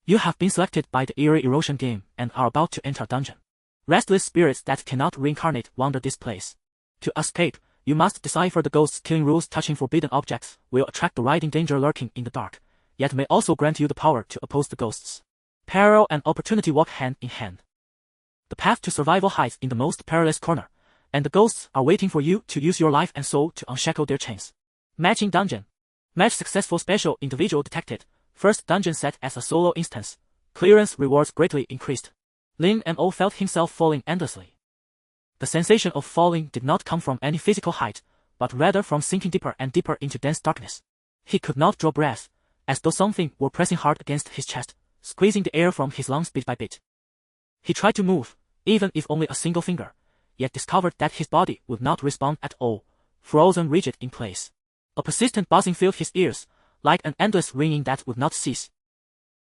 You have been selected by the eerie erosion game and are about to enter a dungeon. Restless spirits that cannot reincarnate wander this place. To escape, you must decipher the ghost's killing rules. Touching forbidden objects will attract the riding danger lurking in the dark, yet may also grant you the power to oppose the ghosts. Peril and opportunity walk hand in hand. The path to survival hides in the most perilous corner, and the ghosts are waiting for you to use your life and soul to unshackle their chains. Matching dungeon. Match successful. Special individual detected. First dungeon set as a solo instance. Clearance rewards greatly increased. Lin Mo felt himself falling endlessly. The sensation of falling did not come from any physical height, but rather from sinking deeper and deeper into dense darkness. He could not draw breath, as though something were pressing hard against his chest, squeezing the air from his lungs bit by bit. He tried to move, even if only a single finger, yet discovered that his body would not respond at all, frozen rigid in place. A persistent buzzing filled his ears, like an endless ringing that would not cease.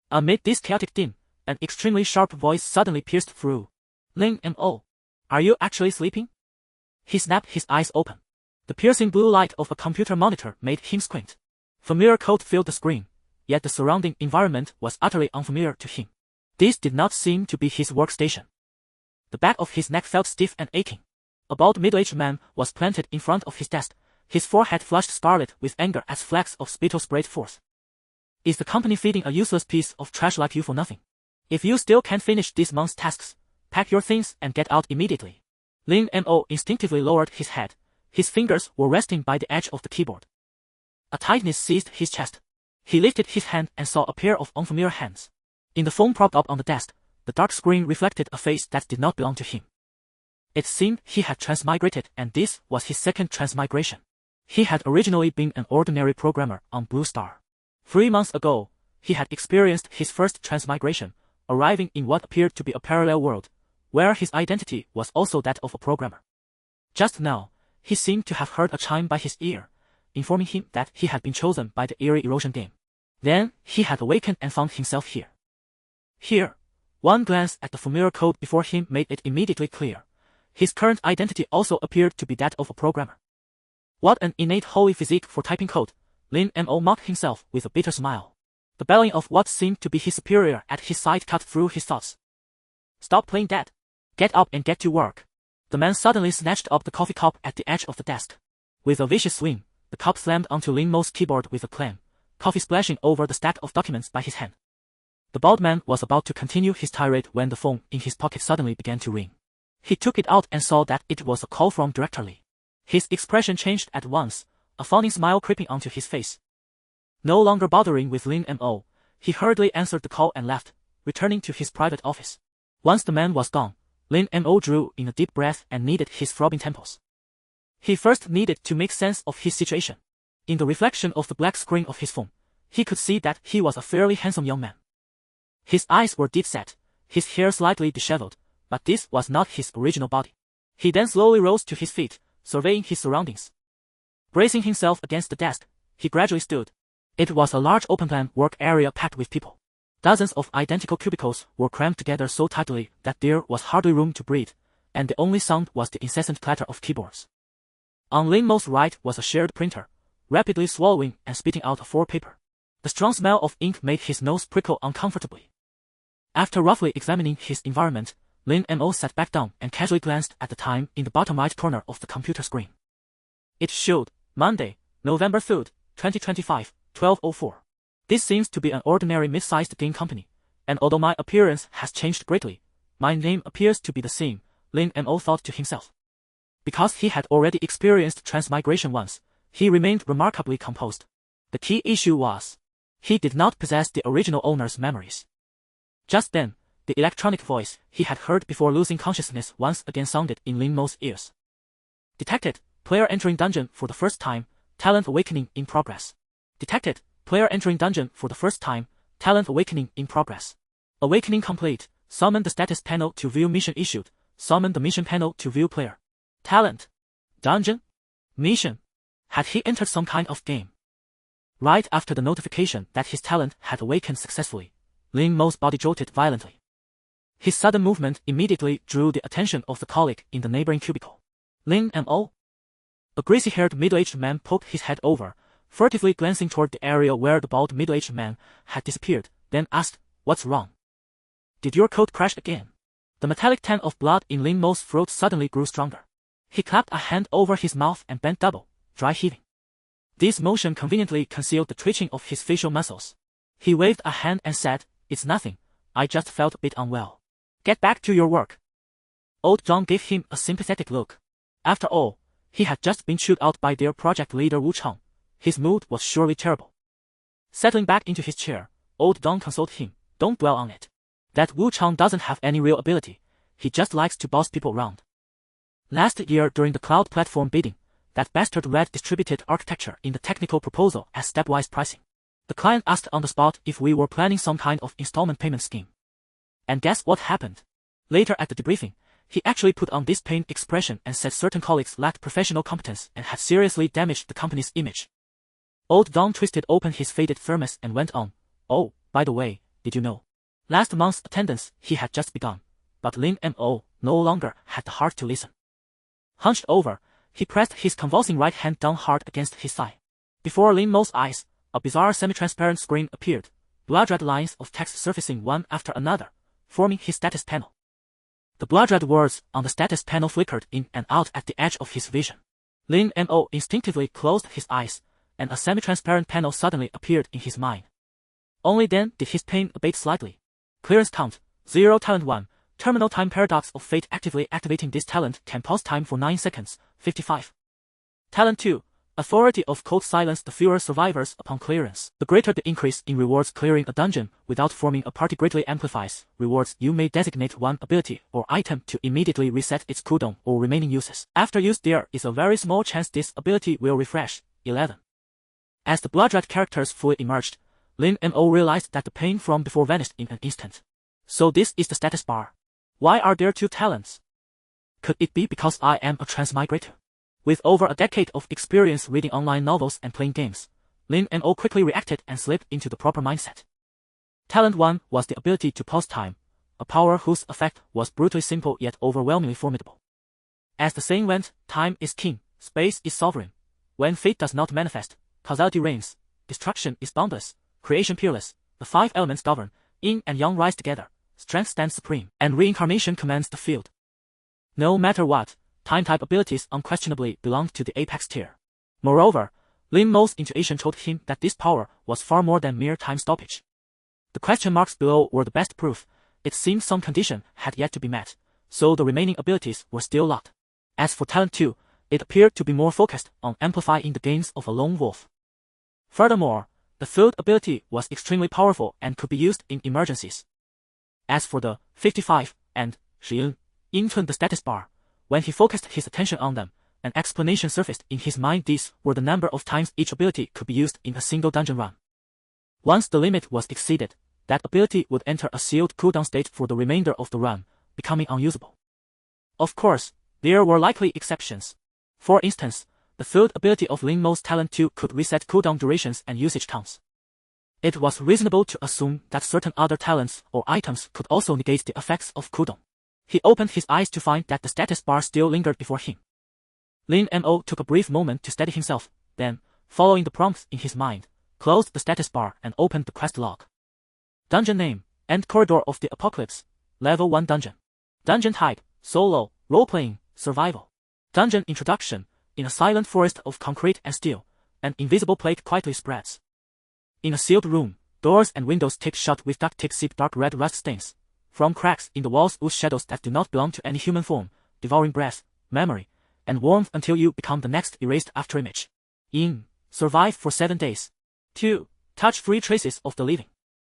Amid this chaotic din, an extremely sharp voice suddenly pierced through. Lin Mo. Are you actually sleeping? He snapped his eyes open. The piercing blue light of a computer monitor made him squint. Familiar code filled the screen, yet the surrounding environment was utterly unfamiliar to him. This did not seem to be his workstation. The back of his neck felt stiff and aching. A bald middle-aged man was planted in front of his desk, his forehead flushed scarlet with anger as flecks of spittle sprayed forth. Is the company feeding a useless piece of trash like you for nothing? If you still can't finish this month's tasks, pack your things and get out immediately. Lin Mo instinctively lowered his head. His fingers were resting by the edge of the keyboard. A tightness seized his chest. He lifted his hand and saw a pair of unfamiliar hands. In the phone propped up on the desk, the dark screen reflected a face that did not belong to him. It seemed he had transmigrated, and this was his second transmigration. He had originally been an ordinary programmer on Blue Star. 3 months ago, he had experienced his first transmigration, arriving in what appeared to be a parallel world, where his identity was also that of a programmer. Just now, he seemed to have heard a chime by his ear, informing him that he had been chosen by the eerie erosion game. Then, he had awakened and found himself here. Here, one glance at the familiar code before him made it immediately clear. His current identity also appeared to be that of a programmer. What an innate holy physique for typing code, Lin Mo mocked himself with a bitter smile. The bellowing of what seemed to be his superior at his side cut through his thoughts. Stop playing dead. Get up and get to work. The man suddenly snatched up the coffee cup at the edge of the desk. With a vicious swing, the cup slammed onto Lin Mo's keyboard with a clang, coffee splashing over the stack of documents by his hand. The bald man was about to continue his tirade when the phone in his pocket suddenly began to ring. He took it out and saw that it was a call from Director Lee. His expression changed at once, a fawning smile creeping onto his face. No longer bothering with Lin Mo, he hurriedly answered the call and left, returning to his private office. Once the man was gone, Lin Mo drew in a deep breath and kneaded his throbbing temples. He first needed to make sense of his situation. In the reflection of the black screen of his phone, he could see that he was a fairly handsome young man. His eyes were deep-set, his hair slightly disheveled, but this was not his original body. He then slowly rose to his feet, surveying his surroundings. Bracing himself against the desk, he gradually stood. It was a large open-plan work area packed with people. Dozens of identical cubicles were crammed together so tightly that there was hardly room to breathe, and the only sound was the incessant clatter of keyboards. On Lin Mo's right was a shared printer, rapidly swallowing and spitting out a 4 paper. The strong smell of ink made his nose prickle uncomfortably. After roughly examining his environment, Lin Mo sat back down and casually glanced at the time in the bottom right corner of the computer screen. It showed Monday, November 3rd, 2025, 12:04. This seems to be an ordinary mid-sized game company, and although my appearance has changed greatly, my name appears to be the same, Lin Mo thought to himself. Because he had already experienced transmigration once, he remained remarkably composed. The key issue was, he did not possess the original owner's memories. Just then, the electronic voice he had heard before losing consciousness once again sounded in Lin Mo's ears. Detected, player entering dungeon for the first time, talent awakening in progress. Detected, player entering dungeon for the first time, talent awakening in progress. Awakening complete, summon the status panel to view mission issued, summon the mission panel to view player. Talent. Dungeon. Mission. Had he entered some kind of game? Right after the notification that his talent had awakened successfully, Lin Mo's body jolted violently. His sudden movement immediately drew the attention of the colleague in the neighboring cubicle. Lin Mo? A greasy-haired middle-aged man poked his head over, furtively glancing toward the area where the bald middle-aged man had disappeared, then asked, What's wrong? Did your code crash again? The metallic tang of blood in Lin Mo's throat suddenly grew stronger. He clapped a hand over his mouth and bent double, dry heaving. This motion conveniently concealed the twitching of his facial muscles. He waved a hand and said, "It's nothing. I just felt a bit unwell. Get back to your work." Old Zhang gave him a sympathetic look. After all, he had just been chewed out by their project leader Wu Chang. His mood was surely terrible. Settling back into his chair, Old Zhang consoled him, "Don't dwell on it. That Wu Chang doesn't have any real ability. He just likes to boss people around. Last year during the cloud platform bidding, that bastard read distributed architecture in the technical proposal as stepwise pricing. The client asked on the spot if we were planning some kind of installment payment scheme. And guess what happened? Later at the debriefing, he actually put on this pained expression and said certain colleagues lacked professional competence and had seriously damaged the company's image." Old Dong twisted open his faded thermos and went on, "Oh, by the way, did you know? Last month's attendance he had just begun, but Lin Mo no longer had the heart to listen." Hunched over, he pressed his convulsing right hand down hard against his thigh. Before Lin Mo's eyes, a bizarre semi-transparent screen appeared, blood-red lines of text surfacing one after another, forming his status panel. The blood-red words on the status panel flickered in and out at the edge of his vision. Lin Mo instinctively closed his eyes, and a semi-transparent panel suddenly appeared in his mind. Only then did his pain abate slightly. Clearance count, 0. Talent 1. Terminal time paradox of fate. Actively activating this talent can pause time for 9 seconds, 55. Talent 2. Authority of Code Silence. The fewer survivors upon clearance, the greater the increase in rewards. Clearing a dungeon without forming a party greatly amplifies rewards. You may designate one ability or item to immediately reset its cooldown or remaining uses. After use there is a very small chance this ability will refresh, 11. As the blood-red characters fully emerged, Lin Mo realized that the pain from before vanished in an instant. So this is the status bar. Why are there 2 talents? Could it be because I am a transmigrator? With over a decade of experience reading online novels and playing games, Lin Mo quickly reacted and slipped into the proper mindset. Talent 1 was the ability to pause time, a power whose effect was brutally simple yet overwhelmingly formidable. As the saying went, time is king, space is sovereign. When fate does not manifest, causality reigns, destruction is boundless, creation peerless, the 5 elements govern, yin and yang rise together, strength stands supreme, and reincarnation commands the field. No matter what, time-type abilities unquestionably belonged to the apex tier. Moreover, Lin Mo's intuition told him that this power was far more than mere time stoppage. The question marks below were the best proof. It seemed some condition had yet to be met, so the remaining abilities were still locked. As for Talent 2, it appeared to be more focused on amplifying the gains of a lone wolf. Furthermore, the field ability was extremely powerful and could be used in emergencies. As for the 55 and Shiyin, into the status bar, when he focused his attention on them, an explanation surfaced in his mind. These were the number of times each ability could be used in a single dungeon run. Once the limit was exceeded, that ability would enter a sealed cooldown state for the remainder of the run, becoming unusable. Of course, there were likely exceptions. For instance, the field ability of Lin Mo's Talent 2 could reset cooldown durations and usage counts. It was reasonable to assume that certain other talents or items could also negate the effects of cooldown. He opened his eyes to find that the status bar still lingered before him. Lin Mo took a brief moment to steady himself, then, following the prompts in his mind, closed the status bar and opened the quest log. Dungeon name, End Corridor of the Apocalypse, Level 1 Dungeon. Dungeon type, Solo, Role-playing, Survival. Dungeon introduction, in a silent forest of concrete and steel, an invisible plague quietly spreads. In a sealed room, doors and windows taped shut with duct tape seep dark red rust stains. From cracks in the walls ooze shadows that do not belong to any human form, devouring breath, memory, and warmth until you become the next erased afterimage. In, survive for 7 days. 2. Touch 3 traces of the living.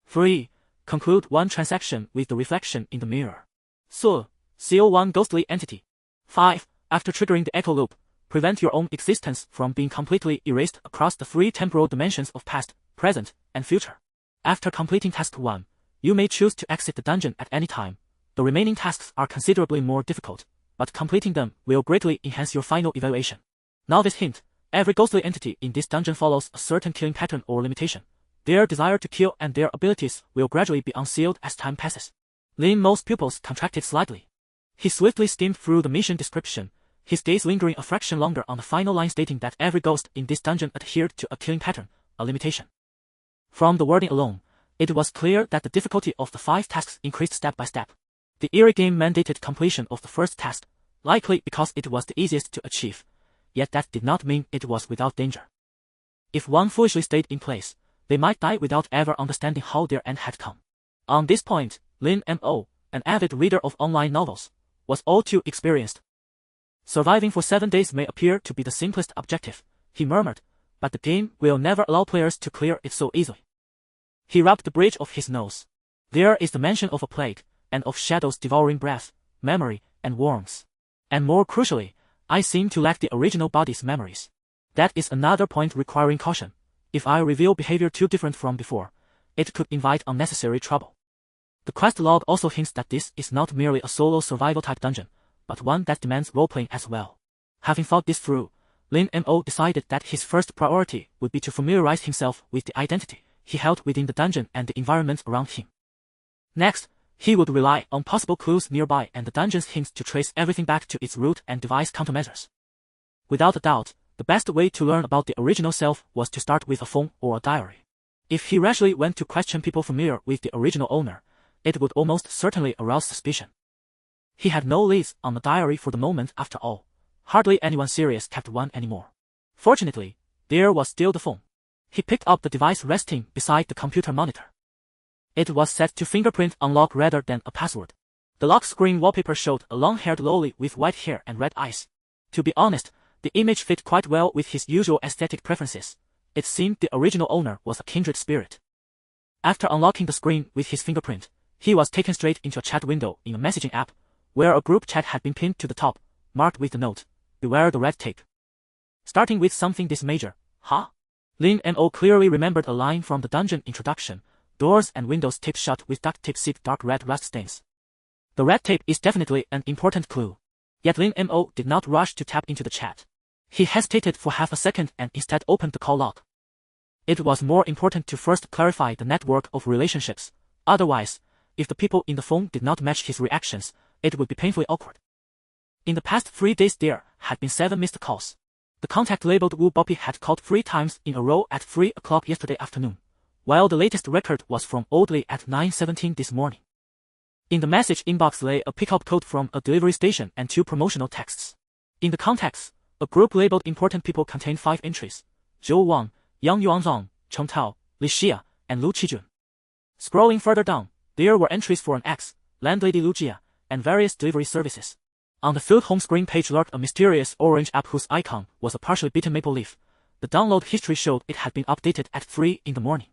3. Conclude 1 transaction with the reflection in the mirror. So, seal 1 ghostly entity. 5. After triggering the echo loop, prevent your own existence from being completely erased across the 3 temporal dimensions of past, present, and future. After completing task 1, you may choose to exit the dungeon at any time. The remaining tasks are considerably more difficult, but completing them will greatly enhance your final evaluation. Novice hint, every ghostly entity in this dungeon follows a certain killing pattern or limitation. Their desire to kill and their abilities will gradually be unsealed as time passes. Lin Mo's pupils contracted slightly. He swiftly skimmed through the mission description, his gaze lingering a fraction longer on the final line stating that every ghost in this dungeon adhered to a killing pattern, a limitation. From the wording alone, It was clear that the difficulty of the 5 tasks increased step by step. The eerie game mandated completion of the first task, likely because it was the easiest to achieve, yet that did not mean it was without danger. If one foolishly stayed in place, they might die without ever understanding how their end had come. On this point, Lin Mo, an avid reader of online novels, was all too experienced. Surviving for 7 days may appear to be the simplest objective, he murmured, but the game will never allow players to clear it so easily. He rubbed the bridge of his nose. There is the mention of a plague, and of shadows devouring breath, memory, and worms. And more crucially, I seem to lack the original body's memories. That is another point requiring caution. If I reveal behavior too different from before, it could invite unnecessary trouble. The quest log also hints that this is not merely a solo survival type dungeon, but one that demands roleplaying as well. Having thought this through, Lin Mo decided that his first priority would be to familiarize himself with the identity he held within the dungeon and the environment around him. Next, he would rely on possible clues nearby and the dungeon's hints to trace everything back to its root and devise countermeasures. Without a doubt, the best way to learn about the original self was to start with a phone or a diary. If he rashly went to question people familiar with the original owner, it would almost certainly arouse suspicion. He had no leads on the diary for the moment after all. Hardly anyone serious kept one anymore. Fortunately, there was still the phone. He picked up the device resting beside the computer monitor. It was set to fingerprint unlock rather than a password. The lock screen wallpaper showed a long-haired lolly with white hair and red eyes. To be honest, the image fit quite well with his usual aesthetic preferences. It seemed the original owner was a kindred spirit. After unlocking the screen with his fingerprint, he was taken straight into a chat window in a messaging app, where a group chat had been pinned to the top, marked with the note, "Beware the red tape." Starting with something this major, huh? Lin Mo clearly remembered a line from the dungeon introduction, "Doors and windows taped shut with duct tape seep dark red rust stains." The red tape is definitely an important clue. Yet Lin Mo did not rush to tap into the chat. He hesitated for half a second and instead opened the call log. It was more important to first clarify the network of relationships. Otherwise, if the people in the phone did not match his reactions, it would be painfully awkward. In the past 3 days there had been 7 missed calls. The contact labeled Wu Boppy had called 3 times in a row at 3 o'clock yesterday afternoon, while the latest record was from Oldley at 9:17 this morning. In the message inbox lay a pickup code from a delivery station and 2 promotional texts. In the contacts, a group labeled important people contained 5 entries: Zhou Wang, Yang Yuanzong, Cheng Tao, Li Xia, and Lu Qijun. Scrolling further down, there were entries for an ex, landlady Lu Jia, and various delivery services. On the filled home screen page lurked a mysterious orange app whose icon was a partially bitten maple leaf. The download history showed it had been updated at 3 in the morning.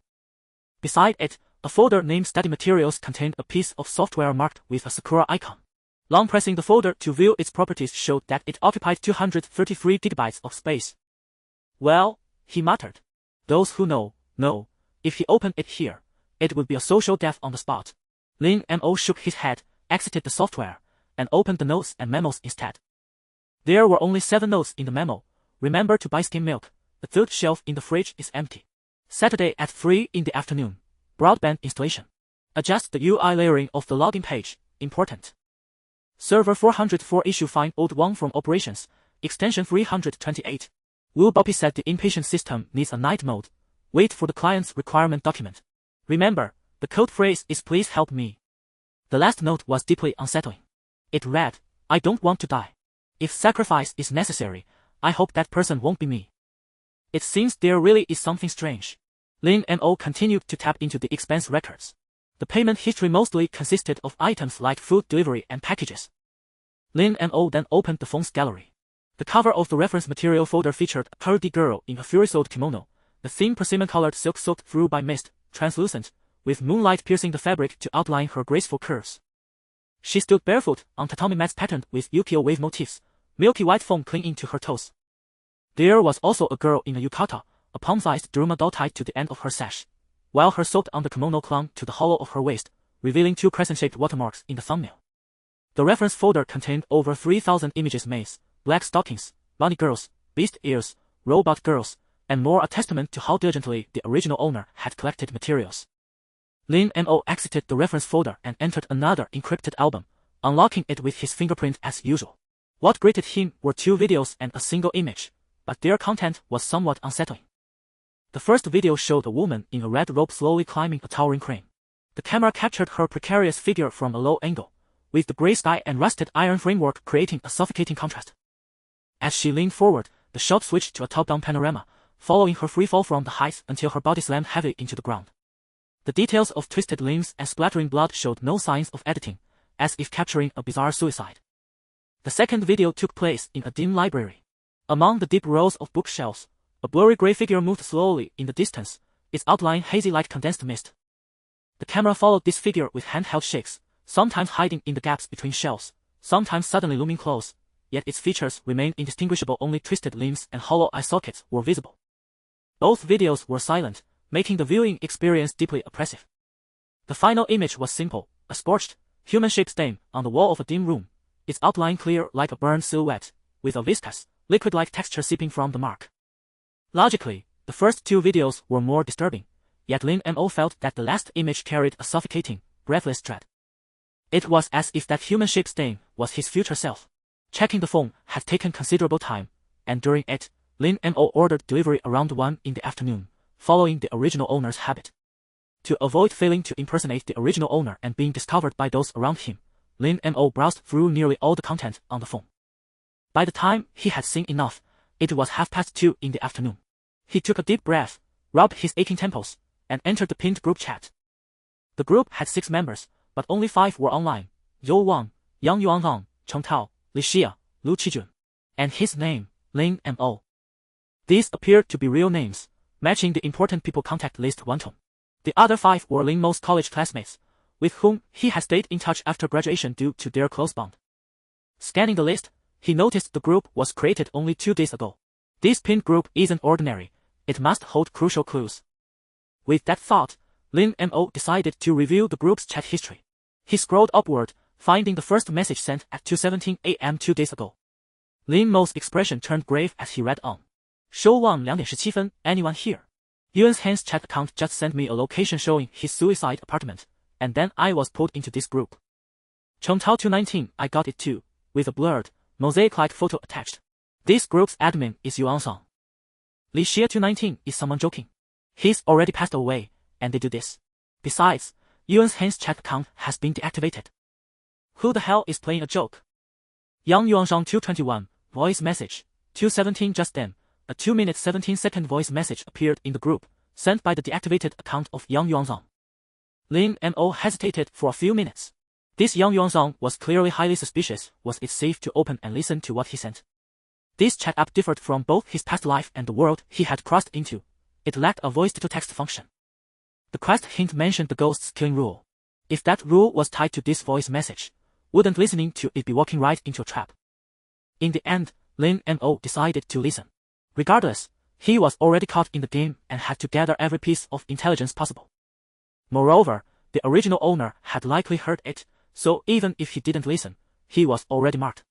Beside it, a folder named Study Materials contained a piece of software marked with a Sakura icon. Long pressing the folder to view its properties showed that it occupied 233 gigabytes of space. Well, he muttered. Those who know, know. If he opened it here, it would be a social death on the spot. Lin Mo shook his head, exited the software, and opened the notes and memos instead. There were only 7 notes in the memo. Remember to buy skim milk. The third shelf in the fridge is empty. Saturday at 3 in the afternoon. Broadband installation. Adjust the UI layering of the login page. Important. Server 404 issue find old one from operations. Extension 328. Wu Boppy said the inpatient system needs a night mode. Wait for the client's requirement document. Remember, the code phrase is "please help me." The last note was deeply unsettling. It read, "I don't want to die. If sacrifice is necessary, I hope that person won't be me." It seems there really is something strange. Lin Mo continued to tap into the expense records. The payment history mostly consisted of items like food delivery and packages. Lin Mo then opened the phone's gallery. The cover of the reference material folder featured a curdy girl in a furisode kimono, the thin persimmon-colored silk soaked through by mist, translucent, with moonlight piercing the fabric to outline her graceful curves. She stood barefoot on tatami mats patterned with Yukio wave motifs, milky white foam clinging to her toes. There was also a girl in a yukata, a palm-sized Duruma doll tied to the end of her sash, while her soaked under kimono clung to the hollow of her waist, revealing 2 crescent-shaped watermarks in the thumbnail. The reference folder contained over 3,000 images: maize, black stockings, bunny girls, beast ears, robot girls, and more, a testament to how diligently the original owner had collected materials. Lin Mo exited the reference folder and entered another encrypted album, unlocking it with his fingerprint as usual. What greeted him were 2 videos and a single image, but their content was somewhat unsettling. The first video showed a woman in a red robe slowly climbing a towering crane. The camera captured her precarious figure from a low angle, with the gray sky and rusted iron framework creating a suffocating contrast. As she leaned forward, the shot switched to a top-down panorama, following her free fall from the heights until her body slammed heavily into the ground. The details of twisted limbs and splattering blood showed no signs of editing, as if capturing a bizarre suicide. The second video took place in a dim library. Among the deep rows of bookshelves, a blurry gray figure moved slowly in the distance, its outline hazy like condensed mist. The camera followed this figure with handheld shakes, sometimes hiding in the gaps between shelves, sometimes suddenly looming close, yet its features remained indistinguishable. Only twisted limbs and hollow eye sockets were visible. Both videos were silent, making the viewing experience deeply oppressive. The final image was simple, a scorched, human-shaped stain on the wall of a dim room, its outline clear like a burned silhouette, with a viscous, liquid-like texture seeping from the mark. Logically, the first two videos were more disturbing, yet Lin Mo felt that the last image carried a suffocating, breathless dread. It was as if that human-shaped stain was his future self. Checking the phone had taken considerable time, and during it, Lin Mo ordered delivery around 1 in the afternoon, following the original owner's habit. To avoid failing to impersonate the original owner and being discovered by those around him, Lin Mo browsed through nearly all the content on the phone. By the time he had seen enough, it was 2:30 in the afternoon. He took a deep breath, rubbed his aching temples, and entered the pinned group chat. The group had 6 members, but only 5 were online: Zhou Wang, Yang Yuanzong, Cheng Tao, Li Xia, Lu Qijun, and his name, Lin Mo. These appeared to be real names, matching the important people contact list one-to-one. The other 5 were Lin Mo's college classmates, with whom he had stayed in touch after graduation due to their close bond. Scanning the list, he noticed the group was created only 2 days ago. This pinned group isn't ordinary, it must hold crucial clues. With that thought, Lin Mo decided to review the group's chat history. He scrolled upward, finding the first message sent at 2:17 a.m. 2 days ago. Lin Mo's expression turned grave as he read on. Show Wang 2:17, anyone here? Yuan's Han's chat account just sent me a location showing his suicide apartment, and then I was pulled into this group. Cheng Tao 219, I got it too, with a blurred, mosaic-like photo attached. This group's admin is Yuan Song. Li Xia 219, is someone joking? He's already passed away, and they do this. Besides, Yuan's Han's chat account has been deactivated. Who the hell is playing a joke? Yang Yuanzhang 221, voice message, 217 just then, a 2-minute 17-second voice message appeared in the group, sent by the deactivated account of Yang Yuanzhang. Lin Mo hesitated for a few minutes. This Yang Yuanzhang was clearly highly suspicious. Was it safe to open and listen to what he sent? This chat app differed from both his past life and the world he had crossed into. It lacked a voice-to-text function. The quest hint mentioned the ghost's killing rule. If that rule was tied to this voice message, wouldn't listening to it be walking right into a trap? In the end, Lin Mo decided to listen. Regardless, he was already caught in the game and had to gather every piece of intelligence possible. Moreover, the original owner had likely heard it, so even if he didn't listen, he was already marked.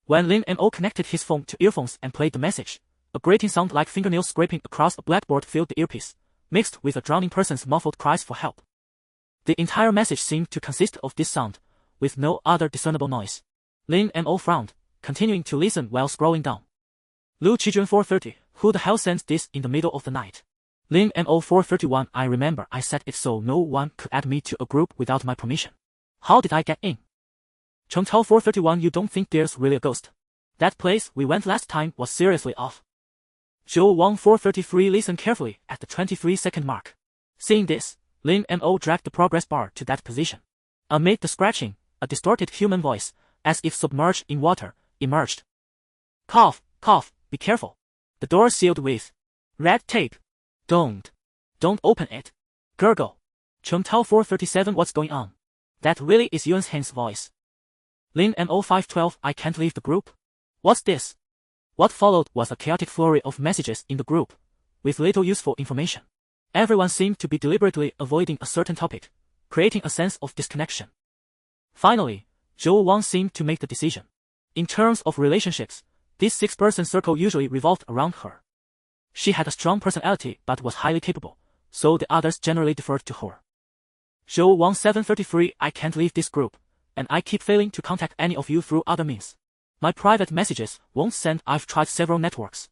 When Lin Mo connected his phone to earphones and played the message, a grating sound like fingernails scraping across a blackboard filled the earpiece, mixed with a drowning person's muffled cries for help. The entire message seemed to consist of this sound, with no other discernible noise. Lin Mo frowned, continuing to listen while scrolling down. Lu Qijun 430, who the hell sends this in the middle of the night? Lin Mo 431, I remember I set it so no one could add me to a group without my permission. How did I get in? Cheng Tao 431, you don't think there's really a ghost? That place we went last time was seriously off. Zhou Wang 433, listen carefully at the 23-second mark. Seeing this, Lin Mo dragged the progress bar to that position. Amid the scratching, a distorted human voice, as if submerged in water, emerged. Cough, cough, be careful. The door sealed with red tape. Don't open it. Gurgle. Cheng Tao 437, what's going on? That really is Yuan's Han's voice. Lin Mo 512, I can't leave the group. What's this? What followed was a chaotic flurry of messages in the group, with little useful information. Everyone seemed to be deliberately avoiding a certain topic, creating a sense of disconnection. Finally, Zhou Wang seemed to make the decision. In terms of relationships, this 6-person circle usually revolved around her. She had a strong personality but was highly capable, so the others generally deferred to her. Zhou Wang 733, I can't leave this group, and I keep failing to contact any of you through other means. My private messages won't send. I've tried several networks.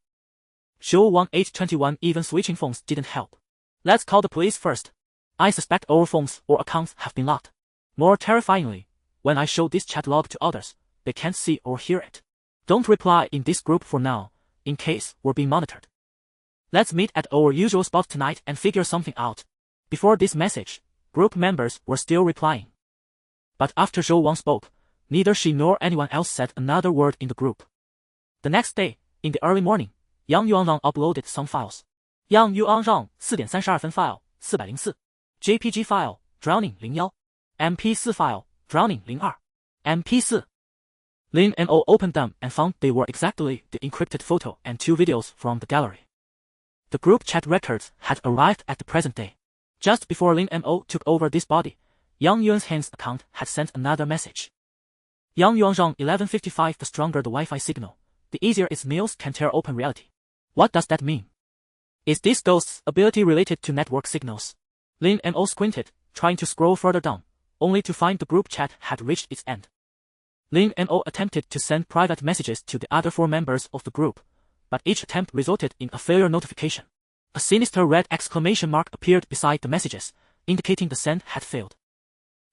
Show 1 age 21 even switching phones didn't help. Let's call the police first. I suspect our phones or accounts have been locked. More terrifyingly, when I show this chat log to others, they can't see or hear it. Don't reply in this group for now, in case we're being monitored. Let's meet at our usual spot tonight and figure something out. Before this message, group members were still replying. But after Zhou Wang spoke, neither she nor anyone else said another word in the group. The next day, in the early morning, Yang Yuanrang uploaded some files. Yang Yuanrang 4:32 file 404, JPG file Drowning 01, MP4 file Drowning 02, MP4. Lin Mo opened them and found they were exactly the encrypted photo and 2 videos from the gallery. The group chat records had arrived at the present day. Just before Lin Mo took over this body, Yang Yuan's account had sent another message. Yang Yuanrang 11:55. The stronger the Wi-Fi signal, the easier its meals can tear open reality. What does that mean? Is this ghost's ability related to network signals? Lin Mo squinted, trying to scroll further down, only to find the group chat had reached its end. Lin Mo attempted to send private messages to the other 4 members of the group, but each attempt resulted in a failure notification. A sinister red exclamation mark appeared beside the messages, indicating the send had failed.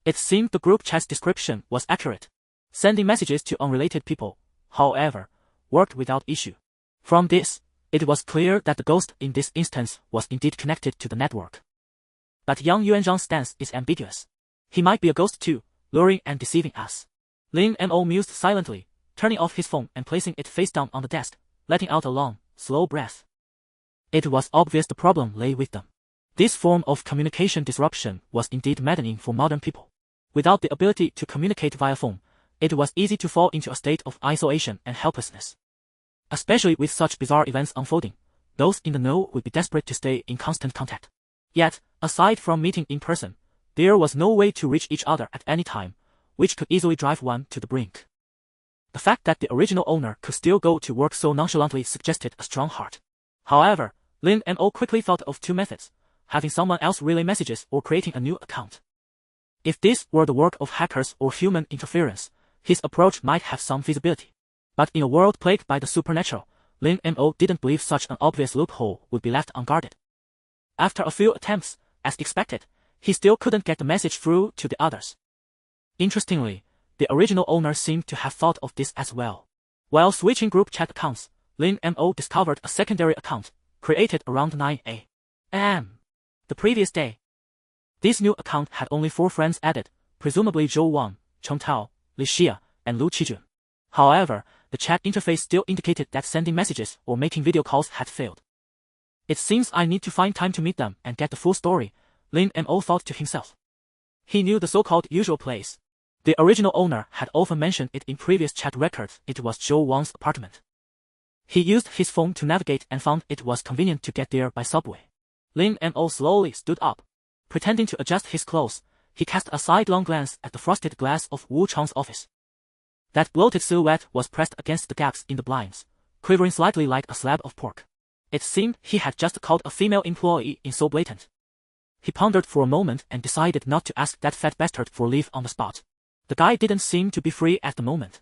It seemed the group chat's description was accurate. Sending messages to unrelated people, however, worked without issue. From this, it was clear that the ghost in this instance was indeed connected to the network. But Yang Yuanzhang's stance is ambiguous. He might be a ghost too, luring and deceiving us. Lin Mo mused silently, turning off his phone and placing it face down on the desk, letting out a long, slow breath. It was obvious the problem lay with them. This form of communication disruption was indeed maddening for modern people. Without the ability to communicate via phone, it was easy to fall into a state of isolation and helplessness. Especially with such bizarre events unfolding, those in the know would be desperate to stay in constant contact. Yet, aside from meeting in person, there was no way to reach each other at any time, which could easily drive one to the brink. The fact that the original owner could still go to work so nonchalantly suggested a strong heart. However, Lin Mo quickly thought of 2 methods, having someone else relay messages or creating a new account. If this were the work of hackers or human interference, his approach might have some feasibility. But in a world plagued by the supernatural, Lin Mo didn't believe such an obvious loophole would be left unguarded. After a few attempts, as expected, he still couldn't get the message through to the others. Interestingly, the original owner seemed to have thought of this as well. While switching group chat accounts, Lin Mo discovered a secondary account, created around 9 a.m. the previous day. This new account had only 4 friends added, presumably Zhou Wang, Cheng Tao, Li Xia, and Lu Qijun. However, the chat interface still indicated that sending messages or making video calls had failed. It seems I need to find time to meet them and get the full story, Lin Mo thought to himself. He knew the so-called usual place. The original owner had often mentioned it in previous chat records. It was Zhou Wang's apartment. He used his phone to navigate and found it was convenient to get there by subway. Lin Mo slowly stood up. Pretending to adjust his clothes, he cast a sidelong glance at the frosted glass of Wu Chang's office. That bloated silhouette was pressed against the gaps in the blinds, quivering slightly like a slab of pork. It seemed he had just called a female employee in so blatant. He pondered for a moment and decided not to ask that fat bastard for leave on the spot. The guy didn't seem to be free at the moment.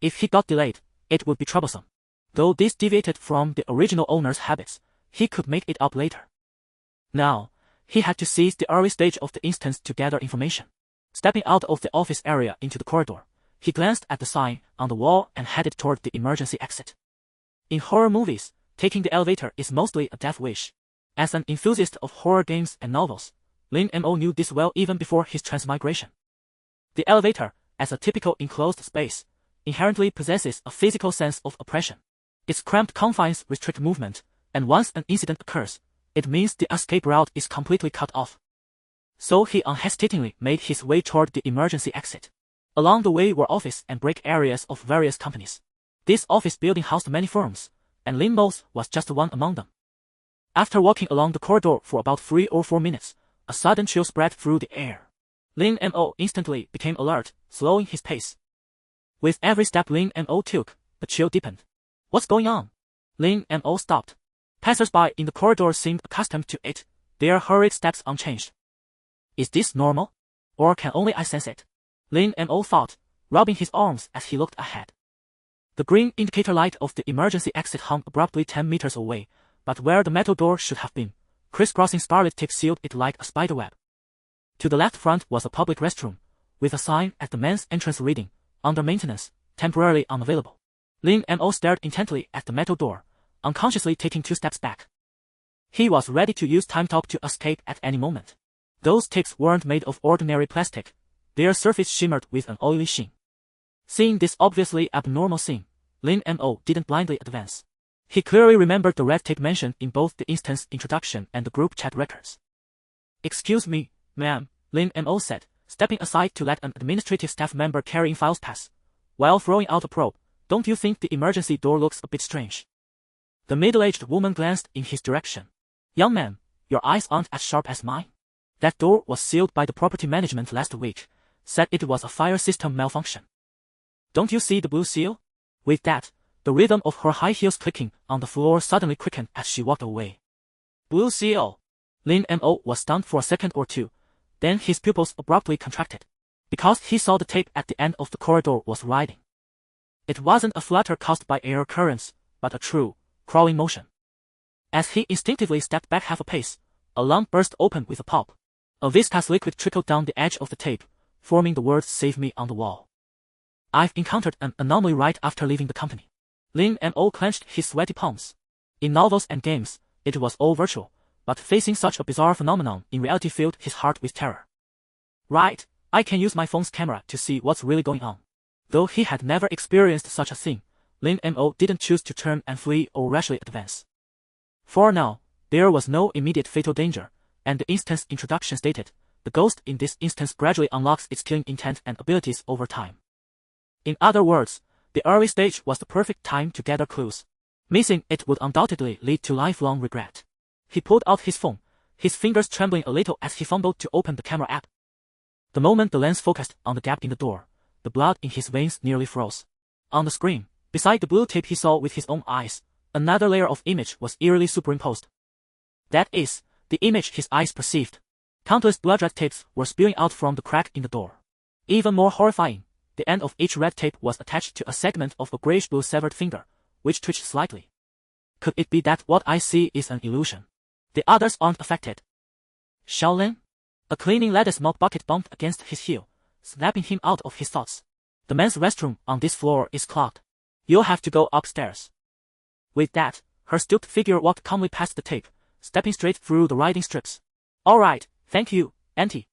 If he got delayed, it would be troublesome. Though this deviated from the original owner's habits, he could make it up later. Now, he had to seize the early stage of the instance to gather information. Stepping out of the office area into the corridor, he glanced at the sign on the wall and headed toward the emergency exit. In horror movies, taking the elevator is mostly a death wish. As an enthusiast of horror games and novels, Lin Mo knew this well even before his transmigration. The elevator, as a typical enclosed space, inherently possesses a physical sense of oppression. Its cramped confines restrict movement, and once an incident occurs, it means the escape route is completely cut off. So he unhesitatingly made his way toward the emergency exit. Along the way were office and break areas of various companies. This office building housed many firms, and Lin Mo's was just one among them. After walking along the corridor for about 3 or 4 minutes, a sudden chill spread through the air. Lin Mo instantly became alert, slowing his pace. With every step Lin Mo took, the chill deepened. What's going on? Lin Mo stopped. Passers-by in the corridor seemed accustomed to it, their hurried steps unchanged. Is this normal? Or can only I sense it? Lin Mo thought, rubbing his arms as he looked ahead. The green indicator light of the emergency exit hung abruptly 10 meters away, but where the metal door should have been, crisscrossing scarlet tape sealed it like a spiderweb. To the left front was a public restroom, with a sign at the men's entrance reading, "Under maintenance, temporarily unavailable." Lin Mo stared intently at the metal door, unconsciously taking 2 steps back. He was ready to use time top to escape at any moment. Those tapes weren't made of ordinary plastic, their surface shimmered with an oily sheen. Seeing this obviously abnormal scene, Lin Mo didn't blindly advance. He clearly remembered the red tape mentioned in both the instance introduction and the group chat records. "Excuse me, ma'am," Lin Mo said, stepping aside to let an administrative staff member carrying files pass, while throwing out a probe. "Don't you think the emergency door looks a bit strange?" The middle-aged woman glanced in his direction. "Young man, your eyes aren't as sharp as mine. That door was sealed by the property management last week, said it was a fire system malfunction. Don't you see the blue seal?" With that, the rhythm of her high heels clicking on the floor suddenly quickened as she walked away. "Blue seal?" Lin Mo was stunned for a second or two, then his pupils abruptly contracted, because he saw the tape at the end of the corridor was riding. It wasn't a flutter caused by air currents, but a true, crawling motion. As he instinctively stepped back half a pace, a lung burst open with a pop. A viscous liquid trickled down the edge of the tape, forming the words "Save me" on the wall. "I've encountered an anomaly right after leaving the company." Lin Mo clenched his sweaty palms. In novels and games, it was all virtual, but facing such a bizarre phenomenon in reality filled his heart with terror. "Right, I can use my phone's camera to see what's really going on." Though he had never experienced such a thing, Lin Mo didn't choose to turn and flee or rashly advance. For now, there was no immediate fatal danger, and the instance introduction stated, "The ghost in this instance gradually unlocks its killing intent and abilities over time." In other words, the early stage was the perfect time to gather clues. Missing it would undoubtedly lead to lifelong regret. He pulled out his phone, his fingers trembling a little as he fumbled to open the camera app. The moment the lens focused on the gap in the door, the blood in his veins nearly froze. On the screen, beside the blue tape he saw with his own eyes, another layer of image was eerily superimposed. That is, the image his eyes perceived. Countless blood red tapes were spewing out from the crack in the door. Even more horrifying, the end of each red tape was attached to a segment of a grayish-blue severed finger, which twitched slightly. Could it be that what I see is an illusion? The others aren't affected. "Shaolin?" A cleaning lettuce mop bucket bumped against his heel, snapping him out of his thoughts. "The men's restroom on this floor is clogged. You'll have to go upstairs." With that, her stooped figure walked calmly past the tape, stepping straight through the writing strips. "All right, thank you, Auntie."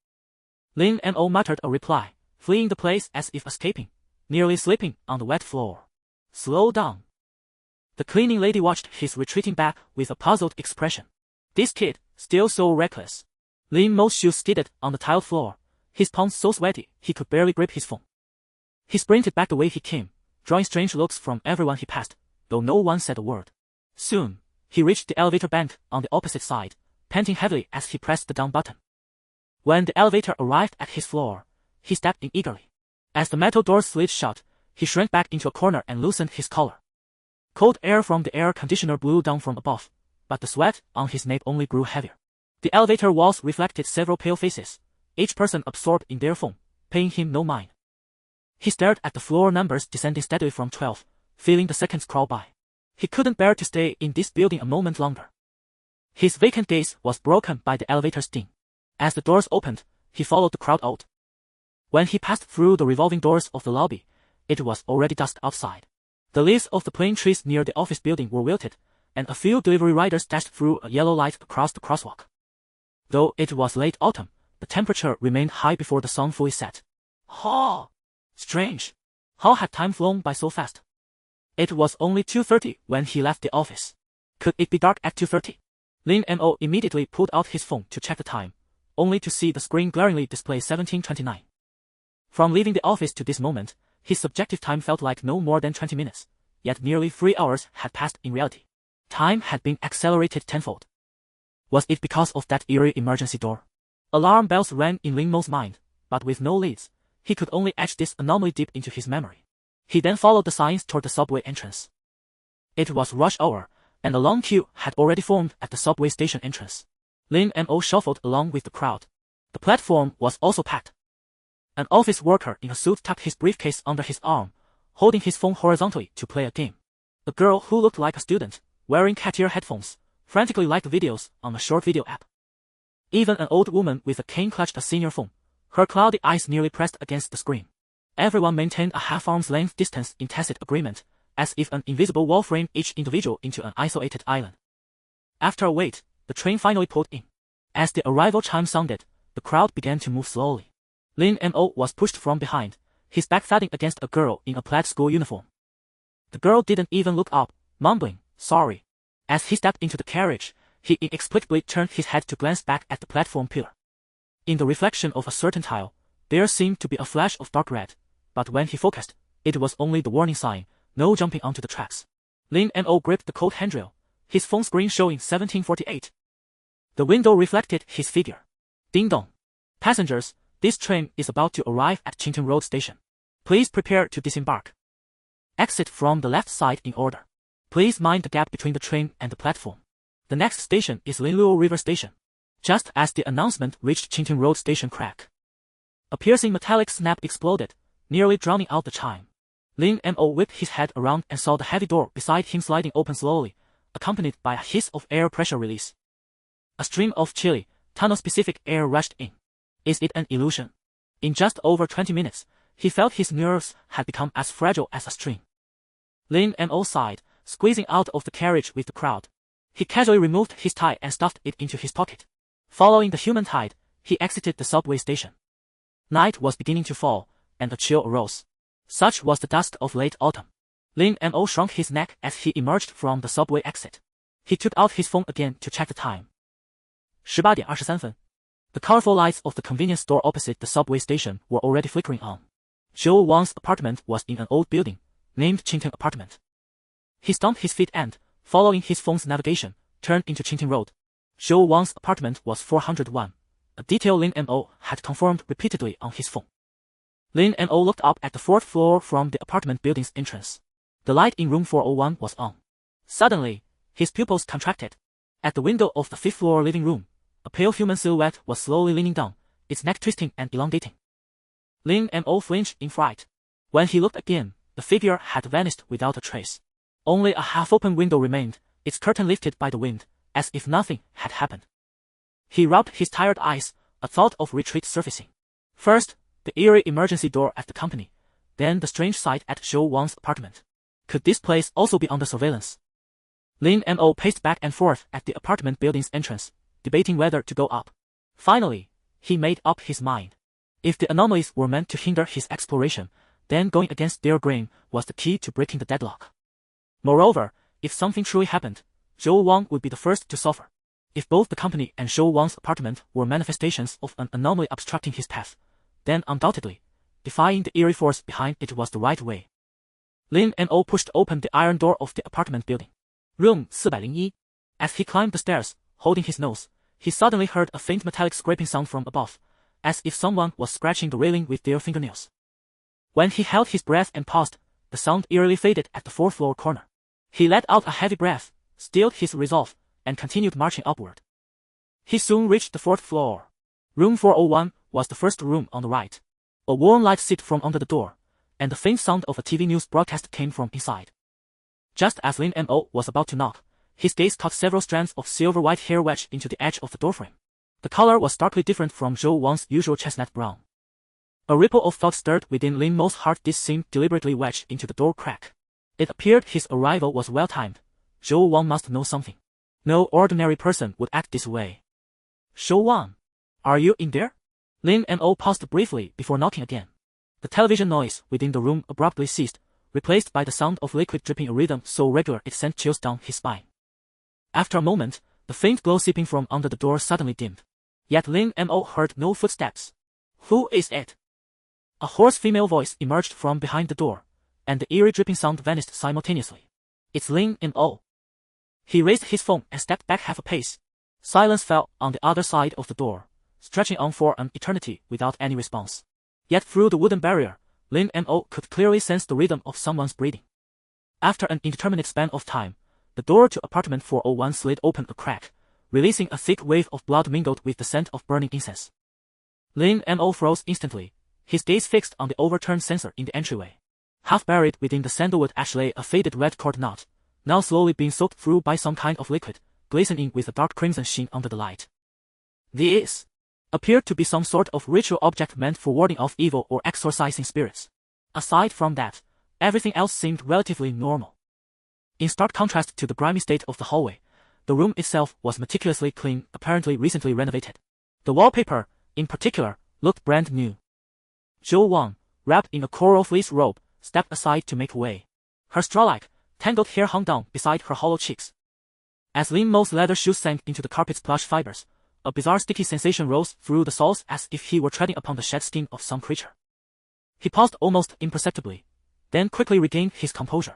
Lin Mo muttered a reply, fleeing the place as if escaping, nearly slipping on the wet floor. "Slow down." The cleaning lady watched his retreating back with a puzzled expression. This kid, still so reckless. Lin Mo's shoes skidded on the tiled floor, his palms so sweaty he could barely grip his phone. He sprinted back the way he came, drawing strange looks from everyone he passed, though no one said a word. Soon, he reached the elevator bank on the opposite side, panting heavily as he pressed the down button. When the elevator arrived at his floor, he stepped in eagerly. As the metal doors slid shut, he shrank back into a corner and loosened his collar. Cold air from the air conditioner blew down from above, but the sweat on his nape only grew heavier. The elevator walls reflected several pale faces, each person absorbed in their phone, paying him no mind. He stared at the floor numbers descending steadily from 12, feeling the seconds crawl by. He couldn't bear to stay in this building a moment longer. His vacant gaze was broken by the elevator's ding. As the doors opened, he followed the crowd out. When he passed through the revolving doors of the lobby, it was already dusk outside. The leaves of the plane trees near the office building were wilted, and a few delivery riders dashed through a yellow light across the crosswalk. Though it was late autumn, the temperature remained high before the sun fully set. Ha! Strange. How had time flown by so fast? It was only 2:30 when he left the office. Could it be dark at 2:30? Lin Mo immediately pulled out his phone to check the time, only to see the screen glaringly display 17:29. From leaving the office to this moment, his subjective time felt like no more than 20 minutes, yet nearly 3 hours had passed in reality. Time had been accelerated tenfold. Was it because of that eerie emergency door? Alarm bells rang in Lin Mo's mind, but with no leads, he could only etch this anomaly deep into his memory. He then followed the signs toward the subway entrance. It was rush hour, and a long queue had already formed at the subway station entrance. Lin Mo shuffled along with the crowd. The platform was also packed. An office worker in a suit tucked his briefcase under his arm, holding his phone horizontally to play a game. A girl who looked like a student, wearing cat-ear headphones, frantically liked videos on a short video app. Even an old woman with a cane clutched a senior phone, her cloudy eyes nearly pressed against the screen. Everyone maintained a half-arm's length distance in tacit agreement, as if an invisible wall framed each individual into an isolated island. After a wait, the train finally pulled in. As the arrival chime sounded, the crowd began to move slowly. Lin Mo was pushed from behind, his back thudding against a girl in a plaid school uniform. The girl didn't even look up, mumbling, "Sorry." As he stepped into the carriage, he inexplicably turned his head to glance back at the platform pillar. In the reflection of a certain tile, there seemed to be a flash of dark red, but when he focused, it was only the warning sign, "No jumping onto the tracks." Lin Mo gripped the coat handrail, his phone screen showing 1748. The window reflected his figure. Ding dong. "Passengers, this train is about to arrive at Qingtang Road Station. Please prepare to disembark. Exit from the left side in order. Please mind the gap between the train and the platform. The next station is Linluo River Station." Just as the announcement reached Qingtang Road Station crack, a piercing metallic snap exploded, nearly drowning out the chime. Lin Mo whipped his head around and saw the heavy door beside him sliding open slowly, accompanied by a hiss of air pressure release. A stream of chilly, tunnel-specific air rushed in. Is it an illusion? In just over 20 minutes, he felt his nerves had become as fragile as a string. Lin Mo sighed, squeezing out of the carriage with the crowd. He casually removed his tie and stuffed it into his pocket. Following the human tide, he exited the subway station. Night was beginning to fall, and a chill arose. Such was the dusk of late autumn. Lin Mo shrunk his neck as he emerged from the subway exit. He took out his phone again to check the time. 18:23. The colorful lights of the convenience store opposite the subway station were already flickering on. Zhou Wang's apartment was in an old building, named Qingtang Apartment. He stomped his feet and, following his phone's navigation, turned into Qingtang Road. Zhou Wang's apartment was 401, a detail Lin Mo had confirmed repeatedly on his phone. Lin Mo looked up at the 4th floor from the apartment building's entrance. The light in room 401 was on. Suddenly, his pupils contracted. At the window of the 5th floor living room, a pale human silhouette was slowly leaning down, its neck twisting and elongating. Lin Mo flinched in fright. When he looked again, the figure had vanished without a trace. Only a half-open window remained, its curtain lifted by the wind, as if nothing had happened. He rubbed his tired eyes, a thought of retreat surfacing. First, the eerie emergency door at the company, then the strange sight at Zhou Wang's apartment. Could this place also be under surveillance? Lin Mo paced back and forth at the apartment building's entrance, debating whether to go up. Finally, he made up his mind. If the anomalies were meant to hinder his exploration, then going against their grain was the key to breaking the deadlock. Moreover, if something truly happened, Zhou Wang would be the first to suffer. If both the company and Zhou Wang's apartment were manifestations of an anomaly obstructing his path, then undoubtedly, defying the eerie force behind it was the right way. Lin Mo pushed open the iron door of the apartment building. Room 401. As he climbed the stairs, holding his nose, he suddenly heard a faint metallic scraping sound from above, as if someone was scratching the railing with their fingernails. When he held his breath and paused, the sound eerily faded at the 4th floor corner. He let out a heavy breath, steeled his resolve, and continued marching upward. He soon reached the 4th floor. Room 401 was the first room on the right. A warm light seeped from under the door, and the faint sound of a TV news broadcast came from inside. Just as Lin Mo was about to knock, his gaze caught several strands of silver-white hair wedged into the edge of the doorframe. The color was starkly different from Zhou Wang's usual chestnut brown. A ripple of thought stirred within Lin Mo's heart. This seemed deliberately wedged into the door crack. It appeared his arrival was well-timed. Zhou Wang must know something. No ordinary person would act this way. "Zhou Wang, are you in there?" Lin Mo paused briefly before knocking again. The television noise within the room abruptly ceased, replaced by the sound of liquid dripping, a rhythm so regular it sent chills down his spine. After a moment, the faint glow seeping from under the door suddenly dimmed. Yet Lin Mo heard no footsteps. "Who is it?" A hoarse female voice emerged from behind the door, and the eerie dripping sound vanished simultaneously. "It's Lin Mo." He raised his phone and stepped back half a pace. Silence fell on the other side of the door, stretching on for an eternity without any response. Yet through the wooden barrier, Lin Mo could clearly sense the rhythm of someone's breathing. After an indeterminate span of time, the door to apartment 401 slid open a crack, releasing a thick wave of blood mingled with the scent of burning incense. Lin Mo froze instantly, his gaze fixed on the overturned sensor in the entryway. Half buried within the sandalwood ash lay a faded red cord knot, now slowly being soaked through by some kind of liquid, glistening with a dark crimson sheen under the light. This appeared to be some sort of ritual object meant for warding off evil or exorcising spirits. Aside from that, everything else seemed relatively normal. In stark contrast to the grimy state of the hallway, the room itself was meticulously clean, apparently recently renovated. The wallpaper, in particular, looked brand new. Zhou Wang, wrapped in a coral fleece robe, stepped aside to make way. Her straw-like, tangled hair hung down beside her hollow cheeks. As Lin Mo's leather shoes sank into the carpet's plush fibers, a bizarre sticky sensation rose through the soles as if he were treading upon the shed skin of some creature. He paused almost imperceptibly, then quickly regained his composure.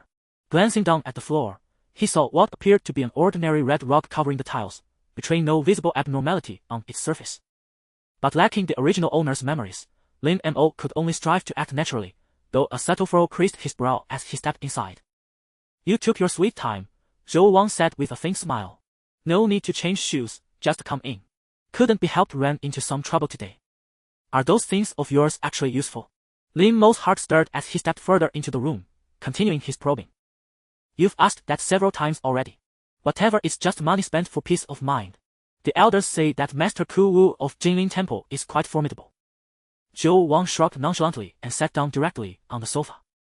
Glancing down at the floor, he saw what appeared to be an ordinary red rug covering the tiles, betraying no visible abnormality on its surface. But lacking the original owner's memories, Lin Mo could only strive to act naturally, though a subtle furrow creased his brow as he stepped inside. You took your sweet time, Zhou Wang said with a faint smile. No need to change shoes, just come in. Couldn't be helped, ran into some trouble today. Are those things of yours actually useful? Lin Mo's heart stirred as he stepped further into the room, continuing his probing. You've asked that several times already. Whatever is just money spent for peace of mind. The elders say that Master Ku Wu of Jinlin Temple is quite formidable. Zhou Wang shrugged nonchalantly and sat down directly on the sofa.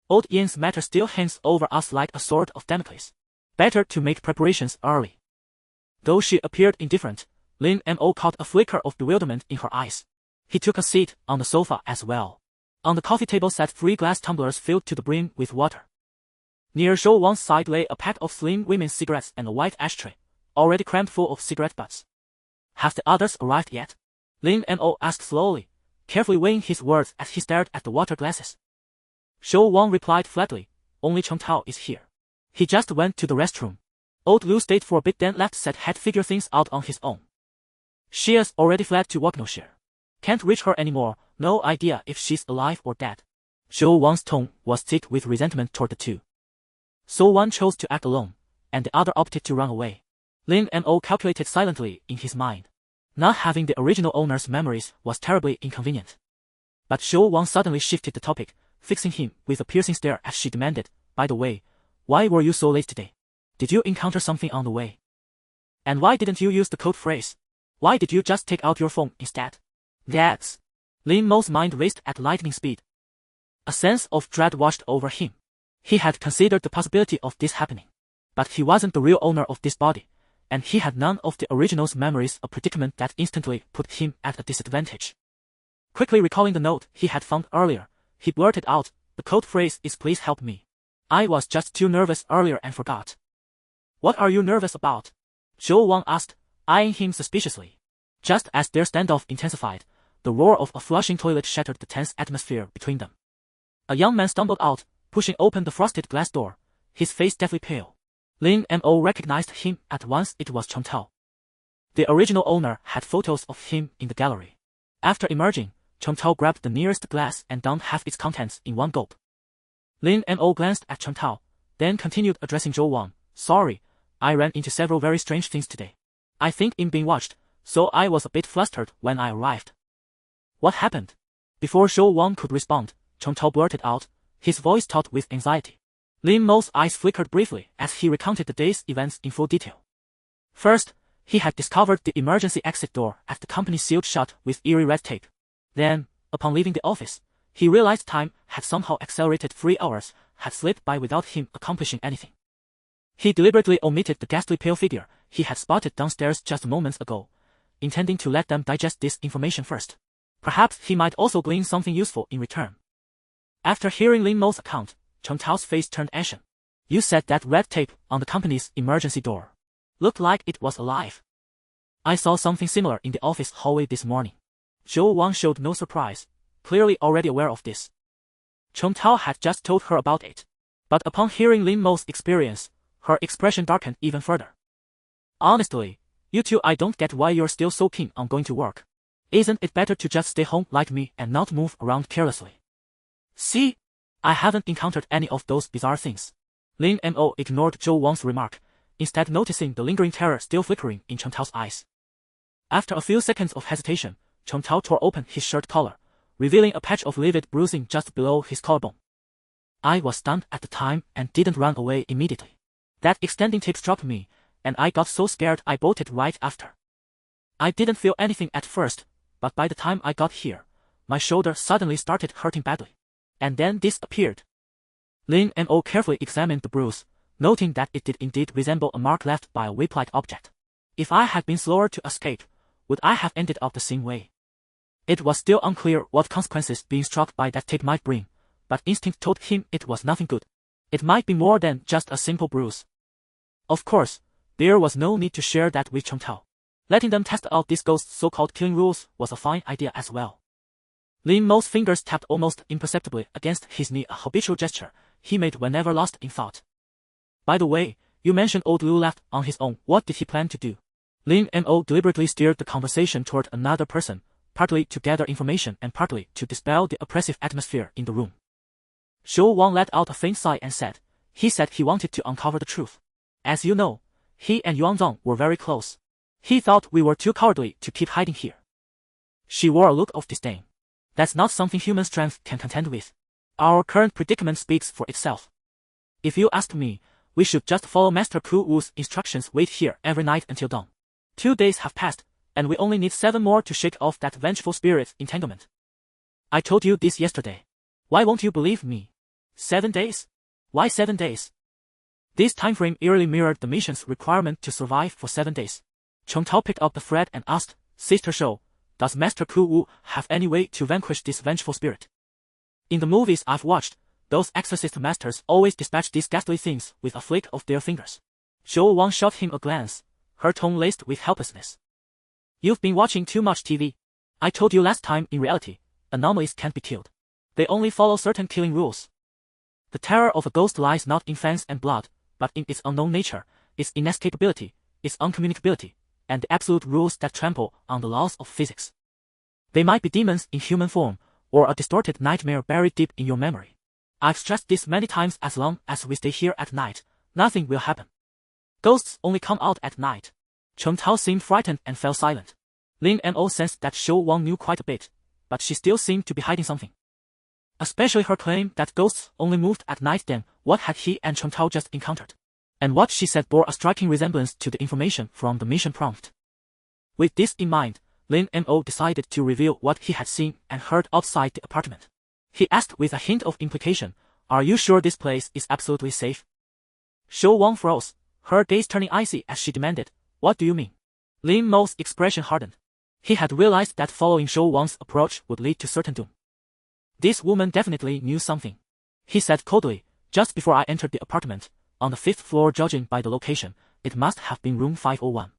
Old Yan's matter still hangs over us like a sword of Damocles. Better to make preparations early. Though she appeared indifferent, Lin Mo caught a flicker of bewilderment in her eyes. He took a seat on the sofa as well. On the coffee table sat 3 glass tumblers filled to the brim with water. Near Zhou Wang's side lay a pack of slim women's cigarettes and a white ashtray, already crammed full of cigarette butts. Have the others arrived yet? Lin Mo asked slowly, carefully weighing his words as he stared at the water glasses. Zhou Wang replied flatly, only Cheng Tao is here. He just went to the restroom. Old Lu stayed for a bit then left, said he'd figure things out on his own. She's already fled to Wagnoshire. Can't reach her anymore, no idea if she's alive or dead. Zhou Wang's tone was thick with resentment toward the two. So one chose to act alone, and the other opted to run away. Lin Mo calculated silently in his mind. Not having the original owner's memories was terribly inconvenient. But Zhou Wang suddenly shifted the topic, fixing him with a piercing stare as she demanded, by the way, why were you so late today? Did you encounter something on the way? And why didn't you use the code phrase? Why did you just take out your phone instead? That's... Lin Mo's mind raced at lightning speed. A sense of dread washed over him. He had considered the possibility of this happening. But he wasn't the real owner of this body, and he had none of the original's memories, a predicament that instantly put him at a disadvantage. Quickly recalling the note he had found earlier, he blurted out, the code phrase is please help me. I was just too nervous earlier and forgot. What are you nervous about? Zhou Wang asked, eyeing him suspiciously. Just as their standoff intensified, the roar of a flushing toilet shattered the tense atmosphere between them. A young man stumbled out, pushing open the frosted glass door, his face deathly pale. Lin Mo recognized him at once. It was Cheng Tao. The original owner had photos of him in the gallery. After emerging, Cheng Tao grabbed the nearest glass and downed half its contents in one gulp. Lin Mo glanced at Cheng Tao, then continued addressing Zhou Wang. Sorry, I ran into several very strange things today. I think I'm being watched, so I was a bit flustered when I arrived. What happened? Before Zhou Wang could respond, Cheng Tao blurted out, his voice taut with anxiety. Lin Mo's eyes flickered briefly as he recounted the day's events in full detail. First, he had discovered the emergency exit door at the company sealed shut with eerie red tape. Then, upon leaving the office, he realized time had somehow accelerated. 3 hours had slipped by without him accomplishing anything. He deliberately omitted the ghastly pale figure he had spotted downstairs just moments ago, intending to let them digest this information first. Perhaps he might also glean something useful in return. After hearing Lin Mo's account, Cheng Tao's face turned ashen. You said that red tape on the company's emergency door looked like it was alive. I saw something similar in the office hallway this morning. Zhou Wang showed no surprise, clearly already aware of this. Cheng Tao had just told her about it. But upon hearing Lin Mo's experience, her expression darkened even further. Honestly, you two, I don't get why you're still so keen on going to work. Isn't it better to just stay home like me and not move around carelessly? See? I haven't encountered any of those bizarre things. Lin Mo ignored Zhou Wang's remark, instead noticing the lingering terror still flickering in Cheng Tao's eyes. After a few seconds of hesitation, Cheng Tao tore open his shirt collar, revealing a patch of livid bruising just below his collarbone. I was stunned at the time and didn't run away immediately. That extending tape struck me, and I got so scared I bolted right after. I didn't feel anything at first, but by the time I got here, my shoulder suddenly started hurting badly. And then disappeared. Lin Mo carefully examined the bruise, noting that it did indeed resemble a mark left by a whip-like object. If I had been slower to escape, would I have ended up the same way? It was still unclear what consequences being struck by that tape might bring, but instinct told him it was nothing good. It might be more than just a simple bruise. Of course, there was no need to share that with Chengtao. Letting them test out this ghost's so-called killing rules was a fine idea as well. Lin Mo's fingers tapped almost imperceptibly against his knee, a habitual gesture he made whenever lost in thought. By the way, you mentioned old Liu left on his own. What did he plan to do? Lin Mo deliberately steered the conversation toward another person, partly to gather information and partly to dispel the oppressive atmosphere in the room. Zhou Wang let out a faint sigh and said, he said he wanted to uncover the truth. As you know, he and Yuan Zong were very close. He thought we were too cowardly to keep hiding here. She wore a look of disdain. That's not something human strength can contend with. Our current predicament speaks for itself. If you ask me, we should just follow Master Ku Wu's instructions, wait here every night until dawn. 2 days have passed, and we only need 7 more to shake off that vengeful spirit's entanglement. I told you this yesterday. Why won't you believe me? 7 days? Why 7 days? This time frame eerily mirrored the mission's requirement to survive for 7 days. Chengtao picked up the thread and asked, Sister Shou, does Master Ku Wu have any way to vanquish this vengeful spirit? In the movies I've watched, those exorcist masters always dispatch these ghastly things with a flick of their fingers. Zhou Wang shot him a glance, her tone laced with helplessness. You've been watching too much TV. I told you last time, in reality, anomalies can't be killed. They only follow certain killing rules. The terror of a ghost lies not in fangs and blood, but in its unknown nature, its inescapability, its uncommunicability, and the absolute rules that trample on the laws of physics. They might be demons in human form, or a distorted nightmare buried deep in your memory. I've stressed this many times. As long as we stay here at night, nothing will happen. Ghosts only come out at night. Chengtao seemed frightened and fell silent. Lin Mo sensed that Zhou Wang knew quite a bit, but she still seemed to be hiding something. Especially her claim that ghosts only moved at night. Then, what had he and Chengtao just encountered? And what she said bore a striking resemblance to the information from the mission prompt. With this in mind, Lin Mo decided to reveal what he had seen and heard outside the apartment. He asked with a hint of implication, are you sure this place is absolutely safe? Zhou Wang froze, her gaze turning icy as she demanded, what do you mean? Lin Mo's expression hardened. He had realized that following Zhou Wang's approach would lead to certain doom. This woman definitely knew something. He said coldly, just before I entered the apartment, on the 5th floor, judging by the location, it must have been room 501.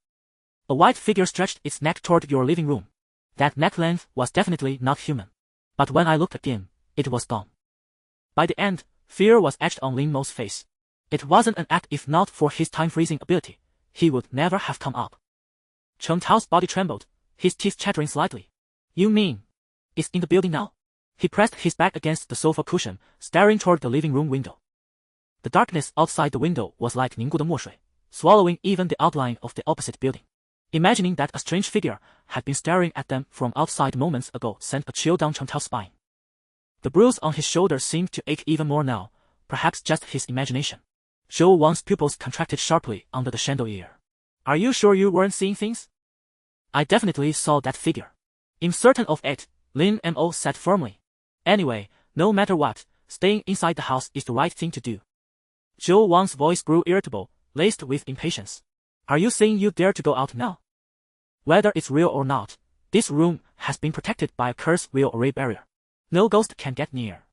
A white figure stretched its neck toward your living room. That neck length was definitely not human. But when I looked again, it was gone. By the end, fear was etched on Lin Mo's face. It wasn't an act. If not for his time-freezing ability, he would never have come up. Chengtao's body trembled, his teeth chattering slightly. You mean, it's in the building now? He pressed his back against the sofa cushion, staring toward the living room window. The darkness outside the window was like 凝固的墨水, swallowing even the outline of the opposite building. Imagining that a strange figure had been staring at them from outside moments ago sent a chill down Chengtao's spine. The bruise on his shoulder seemed to ache even more now, perhaps just his imagination. Zhou Wang's pupils contracted sharply under the chandelier. Are you sure you weren't seeing things? I definitely saw that figure. I'm certain of it, Lin Mo said firmly. Anyway, no matter what, staying inside the house is the right thing to do. Zhou Wang's voice grew irritable, laced with impatience. Are you saying you dare to go out now? Whether it's real or not, this room has been protected by a curse wheel array barrier. No ghost can get near.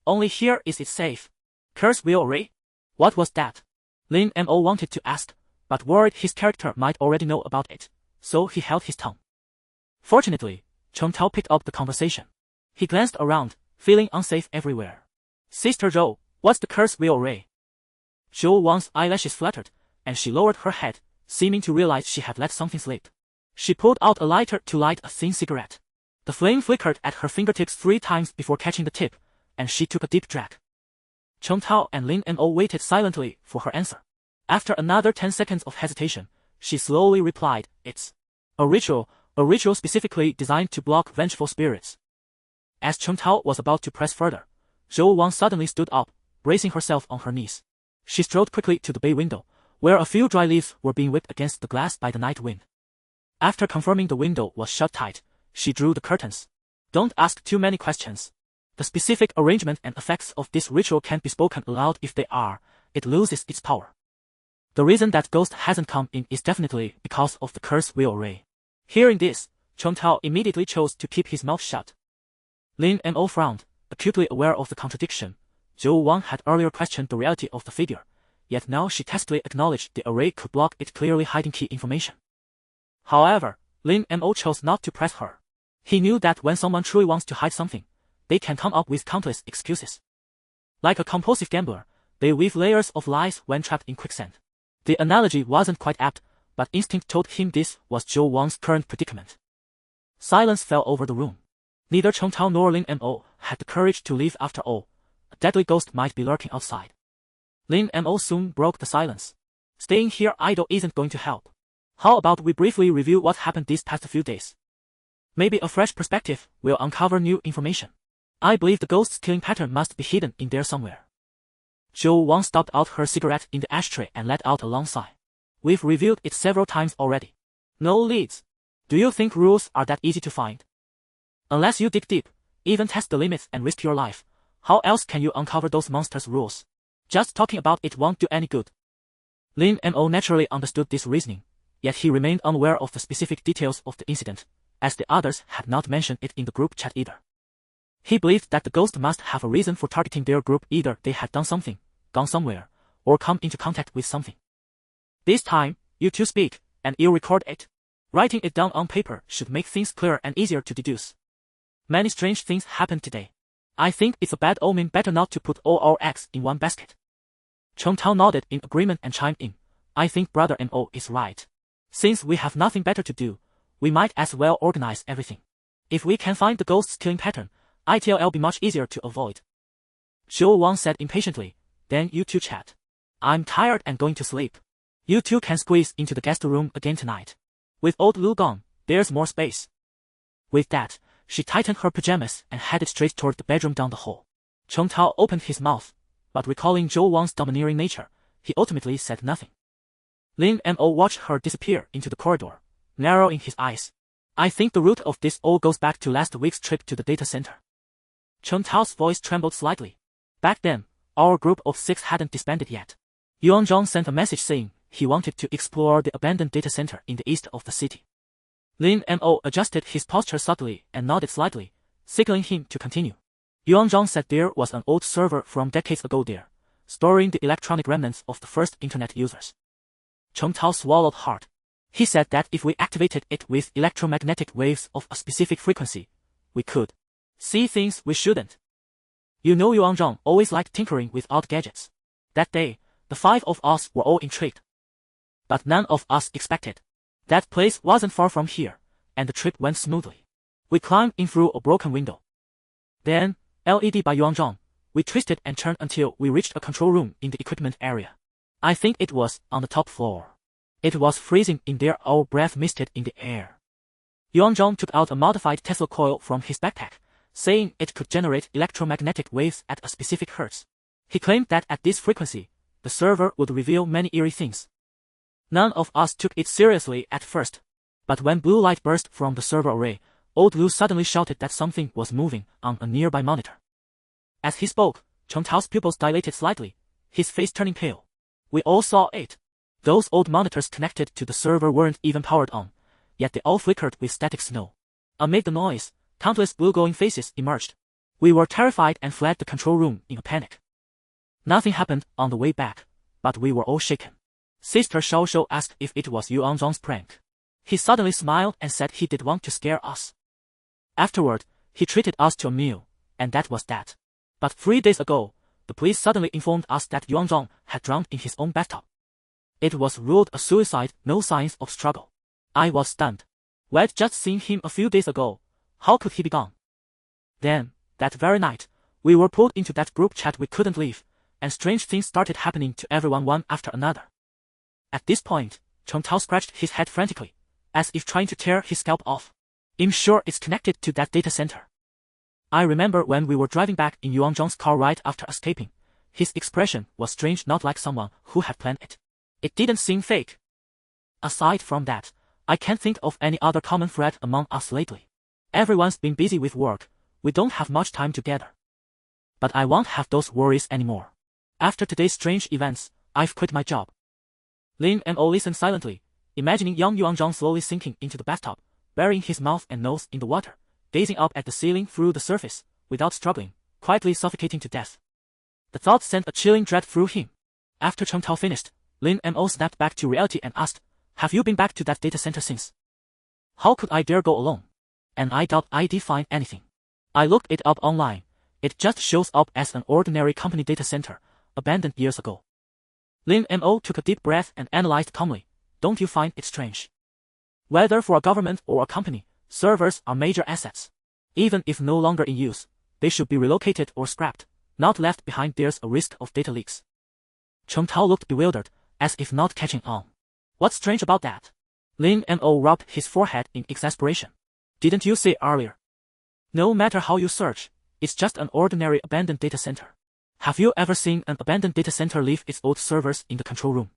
Only here is it safe. Curse wheel array? What was that? Lin Mo wanted to ask, but worried his character might already know about it, so he held his tongue. Fortunately, Chengtao picked up the conversation. He glanced around, feeling unsafe everywhere. Sister Zhou, what's the curse wheel array? Zhou Wang's eyelashes fluttered, and she lowered her head, seeming to realize she had let something slip. She pulled out a lighter to light a thin cigarette. The flame flickered at her fingertips 3 times before catching the tip, and she took a deep drag. Chengtao and Lin Mo waited silently for her answer. After another 10 seconds of hesitation, she slowly replied, it's a ritual specifically designed to block vengeful spirits. As Chengtao was about to press further, Zhou Wang suddenly stood up, bracing herself on her knees. She strode quickly to the bay window, where a few dry leaves were being whipped against the glass by the night wind. After confirming the window was shut tight, she drew the curtains. Don't ask too many questions. The specific arrangement and effects of this ritual can't be spoken aloud. If they are, it loses its power. The reason that ghost hasn't come in is definitely because of the curse wheel ray. Hearing this, Cheng Tao immediately chose to keep his mouth shut. Lin Mo frowned, acutely aware of the contradiction. Zhou Wang had earlier questioned the reality of the figure, yet now she tacitly acknowledged the array could block it, clearly hiding key information. However, Lin Mo chose not to press her. He knew that when someone truly wants to hide something, they can come up with countless excuses. Like a compulsive gambler, they weave layers of lies when trapped in quicksand. The analogy wasn't quite apt, but instinct told him this was Zhou Wang's current predicament. Silence fell over the room. Neither Cheng Tao nor Lin Mo had the courage to leave after all. A deadly ghost might be lurking outside. Lin Mo soon broke the silence. Staying here idle isn't going to help. How about we briefly review what happened these past few days? Maybe a fresh perspective will uncover new information. I believe the ghost's killing pattern must be hidden in there somewhere. Zhou Wang stopped out her cigarette in the ashtray and let out a long sigh. We've reviewed it several times already. No leads. Do you think rules are that easy to find? Unless you dig deep, even test the limits and risk your life, how else can you uncover those monsters' rules? Just talking about it won't do any good. Lin Mo naturally understood this reasoning, yet he remained unaware of the specific details of the incident, as the others had not mentioned it in the group chat either. He believed that the ghost must have a reason for targeting their group. Either they had done something, gone somewhere, or come into contact with something. This time, you two speak, and you record it. Writing it down on paper should make things clearer and easier to deduce. Many strange things happened today. I think it's a bad omen. Better not to put all our eggs in one basket. Cheng Tao nodded in agreement and chimed in. I think Brother Mo is right. Since we have nothing better to do, we might as well organize everything. If we can find the ghost's killing pattern, it'll be much easier to avoid. Zhou Wang said impatiently, then you two chat. I'm tired and going to sleep. You two can squeeze into the guest room again tonight. With old Lu gone, there's more space. With that, she tightened her pajamas and headed straight toward the bedroom down the hall. Cheng Tao opened his mouth, but recalling Zhou Wang's domineering nature, he ultimately said nothing. Lin Mo watched her disappear into the corridor, narrowing his eyes. I think the root of this all goes back to last week's trip to the data center. Cheng Tao's voice trembled slightly. Back then, our group of 6 hadn't disbanded yet. Yuanzhang sent a message saying he wanted to explore the abandoned data center in the east of the city. Lin Mo adjusted his posture subtly and nodded slightly, signaling him to continue. Yuanzhang said there was an old server from decades ago there, storing the electronic remnants of the first internet users. Cheng Tao swallowed hard. He said that if we activated it with electromagnetic waves of a specific frequency, we could see things we shouldn't. You know Yuanzhang always liked tinkering with odd gadgets. That day, the 5 of us were all intrigued. But none of us expected. That place wasn't far from here, and the trip went smoothly. We climbed in through a broken window. Then, led by Yuanzhang, we twisted and turned until we reached a control room in the equipment area. I think it was on the top floor. It was freezing in there, our breath misted in the air. Yuanzhang took out a modified Tesla coil from his backpack, saying it could generate electromagnetic waves at a specific hertz. He claimed that at this frequency, the server would reveal many eerie things. None of us took it seriously at first, but when blue light burst from the server array, old Lu suddenly shouted that something was moving on a nearby monitor. As he spoke, Cheng Tao's pupils dilated slightly, his face turning pale. We all saw it. Those old monitors connected to the server weren't even powered on, yet they all flickered with static snow. Amid the noise, countless blue-glowing faces emerged. We were terrified and fled the control room in a panic. Nothing happened on the way back, but we were all shaken. Sister Xiaoshou asked if it was Yuanzhang's prank. He suddenly smiled and said he did want to scare us. Afterward, he treated us to a meal, and that was that. But 3 days ago, the police suddenly informed us that Yuanzhang had drowned in his own bathtub. It was ruled a suicide, no signs of struggle. I was stunned. We'd just seen him a few days ago. How could he be gone? Then, that very night, we were pulled into that group chat we couldn't leave, and strange things started happening to everyone one after another. At this point, Cheng Tao scratched his head frantically, as if trying to tear his scalp off. I'm sure it's connected to that data center. I remember when we were driving back in Yuan Zhang's car right after escaping. His expression was strange, not like someone who had planned it. It didn't seem fake. Aside from that, I can't think of any other common thread among us lately. Everyone's been busy with work, we don't have much time together. But I won't have those worries anymore. After today's strange events, I've quit my job. Lin Mo listened silently, imagining young Yuan Zhang slowly sinking into the bathtub, burying his mouth and nose in the water, gazing up at the ceiling through the surface, without struggling, quietly suffocating to death. The thought sent a chilling dread through him. After Cheng Tao finished, Lin Mo snapped back to reality and asked, "Have you been back to that data center since?" How could I dare go alone? And I doubt I'd find anything. I looked it up online. It just shows up as an ordinary company data center, abandoned years ago. Lin Mo took a deep breath and analyzed calmly. Don't you find it strange? Whether for a government or a company, servers are major assets. Even if no longer in use, they should be relocated or scrapped, not left behind. There's a risk of data leaks. Cheng Tao looked bewildered, as if not catching on. What's strange about that? Lin Mo rubbed his forehead in exasperation. Didn't you say earlier? No matter how you search, it's just an ordinary abandoned data center. Have you ever seen an abandoned data center leave its old servers in the control room?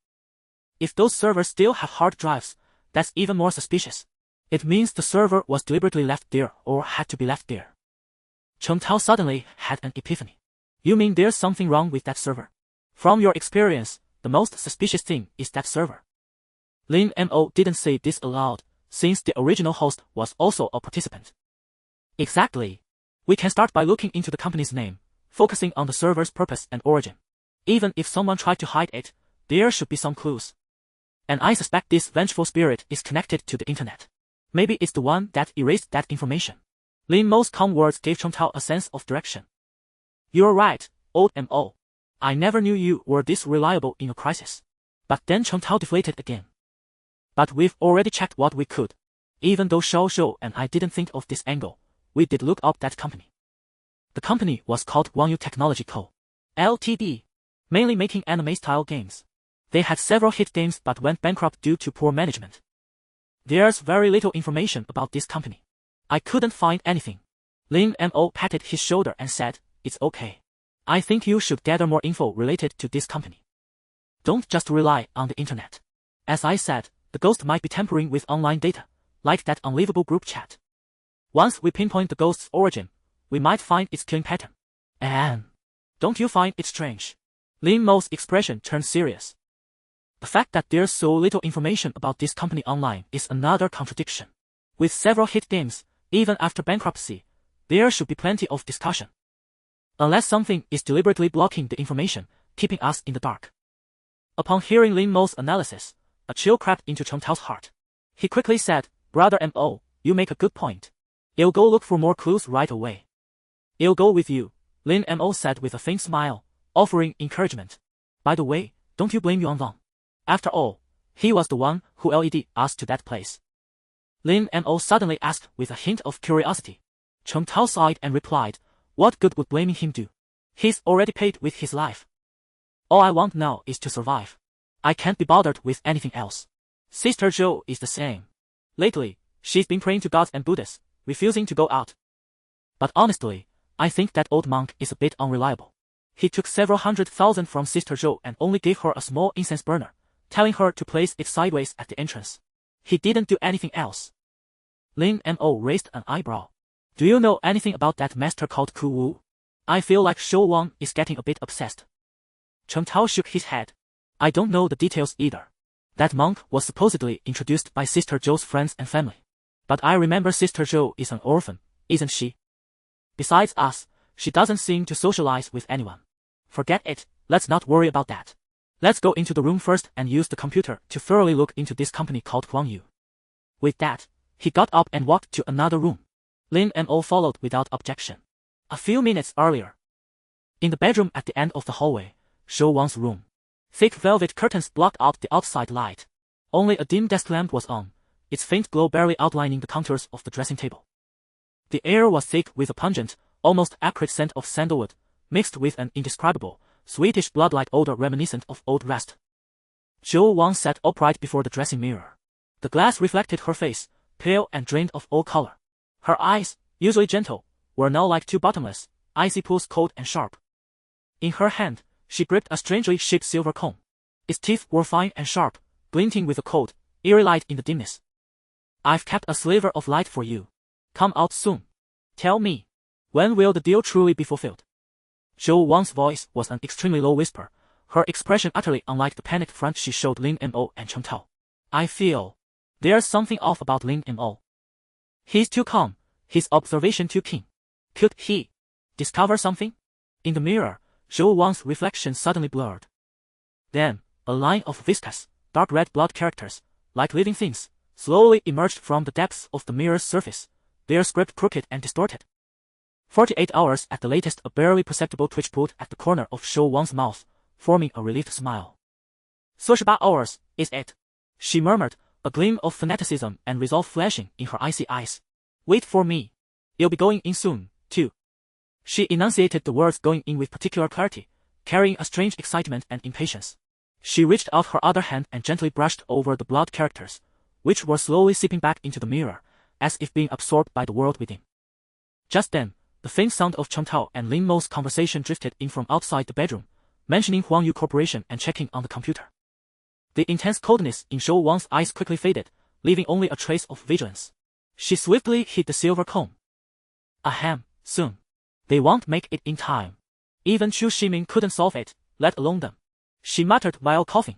If those servers still have hard drives, that's even more suspicious. It means the server was deliberately left there or had to be left there. Cheng Tao suddenly had an epiphany. You mean there's something wrong with that server? From your experience, the most suspicious thing is that server. Lin Mo didn't say this aloud, since the original host was also a participant. Exactly. We can start by looking into the company's name, focusing on the server's purpose and origin. Even if someone tried to hide it, there should be some clues. And I suspect this vengeful spirit is connected to the internet. Maybe it's the one that erased that information. Lin Mo's calm words gave Cheng Tao a sense of direction. You're right, old Mo. I never knew you were this reliable in a crisis. But then Cheng Tao deflated again. But we've already checked what we could. Even though Xiao Shou and I didn't think of this angle, we did look up that company. The company was called Guangyu Technology Co. Ltd. Mainly making anime-style games. They had several hit games but went bankrupt due to poor management. There's very little information about this company. I couldn't find anything. Lin Mo patted his shoulder and said, "It's okay. I think you should gather more info related to this company. Don't just rely on the internet. As I said, the ghost might be tampering with online data, like that unlivable group chat. Once we pinpoint the ghost's origin, we might find its killing pattern. And don't you find it strange?" Lin Mo's expression turned serious. The fact that there's so little information about this company online is another contradiction. With several hit games, even after bankruptcy, there should be plenty of discussion. Unless something is deliberately blocking the information, keeping us in the dark. Upon hearing Lin Mo's analysis, a chill crept into Cheng Tao's heart. He quickly said, "Brother Mo, you make a good point. I'll go look for more clues right away." "I'll go with you," Lin Mo said with a faint smile, offering encouragement. "By the way, don't you blame Yuan Zhang. After all, he was the one who led us to that place." Lin Mo suddenly asked with a hint of curiosity. Cheng Tao sighed and replied, "What good would blaming him do? He's already paid with his life. All I want now is to survive. I can't be bothered with anything else. Sister Zhou is the same. Lately, she's been praying to gods and Buddhas, refusing to go out. But honestly, I think that old monk is a bit unreliable. He took several 100,000 from Sister Zhou and only gave her a small incense burner, telling her to place it sideways at the entrance. He didn't do anything else." Lin Mo raised an eyebrow. "Do you know anything about that master called Ku Wu? I feel like Shou Wang is getting a bit obsessed." Cheng Tao shook his head. "I don't know the details either. That monk was supposedly introduced by Sister Zhou's friends and family. But I remember Sister Zhou is an orphan, isn't she? Besides us, she doesn't seem to socialize with anyone. Forget it, let's not worry about that. Let's go into the room first and use the computer to thoroughly look into this company called Guangyu." With that, he got up and walked to another room. Lin Mo followed without objection. A few minutes earlier, in the bedroom at the end of the hallway, Shou Wang's room. Thick velvet curtains blocked out the outside light. Only a dim desk lamp was on, its faint glow barely outlining the contours of the dressing table. The air was thick with a pungent, almost acrid scent of sandalwood, mixed with an indescribable, sweetish blood-like odor reminiscent of old rest. Shou Wang sat upright before the dressing mirror. The glass reflected her face, pale and drained of all color. Her eyes, usually gentle, were now like two bottomless, icy pools, cold and sharp. In her hand, she gripped a strangely shaped silver comb. Its teeth were fine and sharp, glinting with a cold, eerie light in the dimness. I've kept a sliver of light for you. Come out soon. Tell me, when will the deal truly be fulfilled? Zhou Wang's voice was an extremely low whisper, her expression utterly unlike the panicked front she showed Lin Mo and Chen Tao. I feel there's something off about Lin Mo. He's too calm, his observation too keen. Could he discover something? In the mirror, Zhou Wang's reflection suddenly blurred. Then, a line of viscous, dark red blood characters, like living things, slowly emerged from the depths of the mirror's surface, their script crooked and distorted. 48 hours at the latest, a barely perceptible twitch pulled at the corner of Zhou Wang's mouth, forming a relieved smile. 48 hours, is it? She murmured, a gleam of fanaticism and resolve flashing in her icy eyes. Wait for me. You'll be going in soon, too. She enunciated the words going in with particular clarity, carrying a strange excitement and impatience. She reached out her other hand and gently brushed over the blood characters, which were slowly seeping back into the mirror, as if being absorbed by the world within. Just then, the faint sound of Chen Tao and Lin Mo's conversation drifted in from outside the bedroom, mentioning Huang Yu Corporation and checking on the computer. The intense coldness in Zhou Wang's eyes quickly faded, leaving only a trace of vigilance. She swiftly hid the silver comb. Ahem, soon. They won't make it in time. Even Chu Ximin couldn't solve it, let alone them. She muttered while coughing.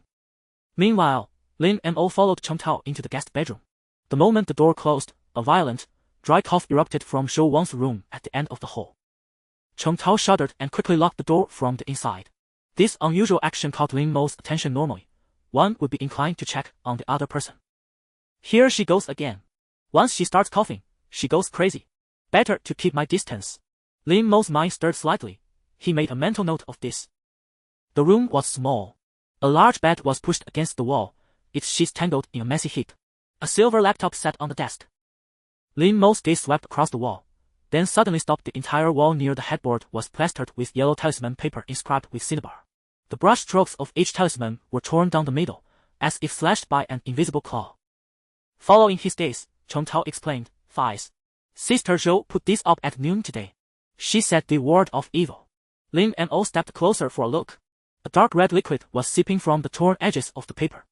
Meanwhile, Lin Mo followed Chen Tao into the guest bedroom. The moment the door closed, a violent, dry cough erupted from Zhou Wang's room at the end of the hall. Chen Tao shuddered and quickly locked the door from the inside. This unusual action caught Lin Mo's attention. Normally, one would be inclined to check on the other person. Here she goes again. Once she starts coughing, she goes crazy. Better to keep my distance. Lin Mo's mind stirred slightly. He made a mental note of this. The room was small. A large bed was pushed against the wall, its sheets tangled in a messy heap. A silver laptop sat on the desk. Lin Mo's gaze swept across the wall, then suddenly stopped. The entire wall near the headboard was plastered with yellow talisman paper inscribed with cinnabar. The brush strokes of each talisman were torn down the middle, as if slashed by an invisible claw. Following his gaze, Chen Tao explained, Fies. Sister Zhou put this up at noon today. She said the word of evil. Lin Mo stepped closer for a look. A dark red liquid was seeping from the torn edges of the paper.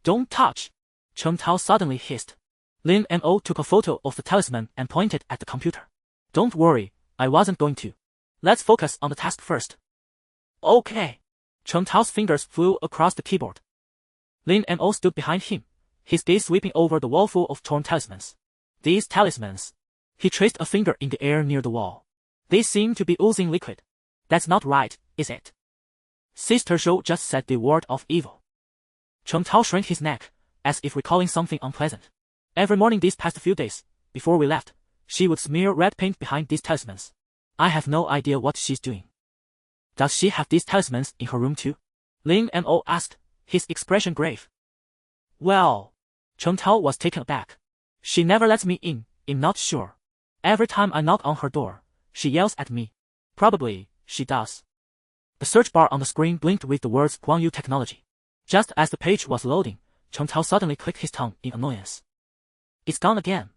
Don't touch! Chen Tao suddenly hissed. Lin Mo took a photo of the talisman and pointed at the computer. Don't worry, I wasn't going to. Let's focus on the task first. Okay. Chen Tao's fingers flew across the keyboard. Lin Mo stood behind him, his gaze sweeping over the wall full of torn talismans. These talismans. He traced a finger in the air near the wall. They seem to be oozing liquid. That's not right, is it? Sister Zhou just said the word of evil. Chen Tao shrank his neck, as if recalling something unpleasant. Every morning these past few days, before we left, she would smear red paint behind these talismans. I have no idea what she's doing. Does she have these talismans in her room too? Lin Mo asked, his expression grave. Well, Chen Tao was taken aback. She never lets me in, I'm not sure. Every time I knock on her door, she yells at me. Probably, she does. The search bar on the screen blinked with the words Huang Yu Technology. Just as the page was loading, Chen Tao suddenly clicked his tongue in annoyance. It's gone again.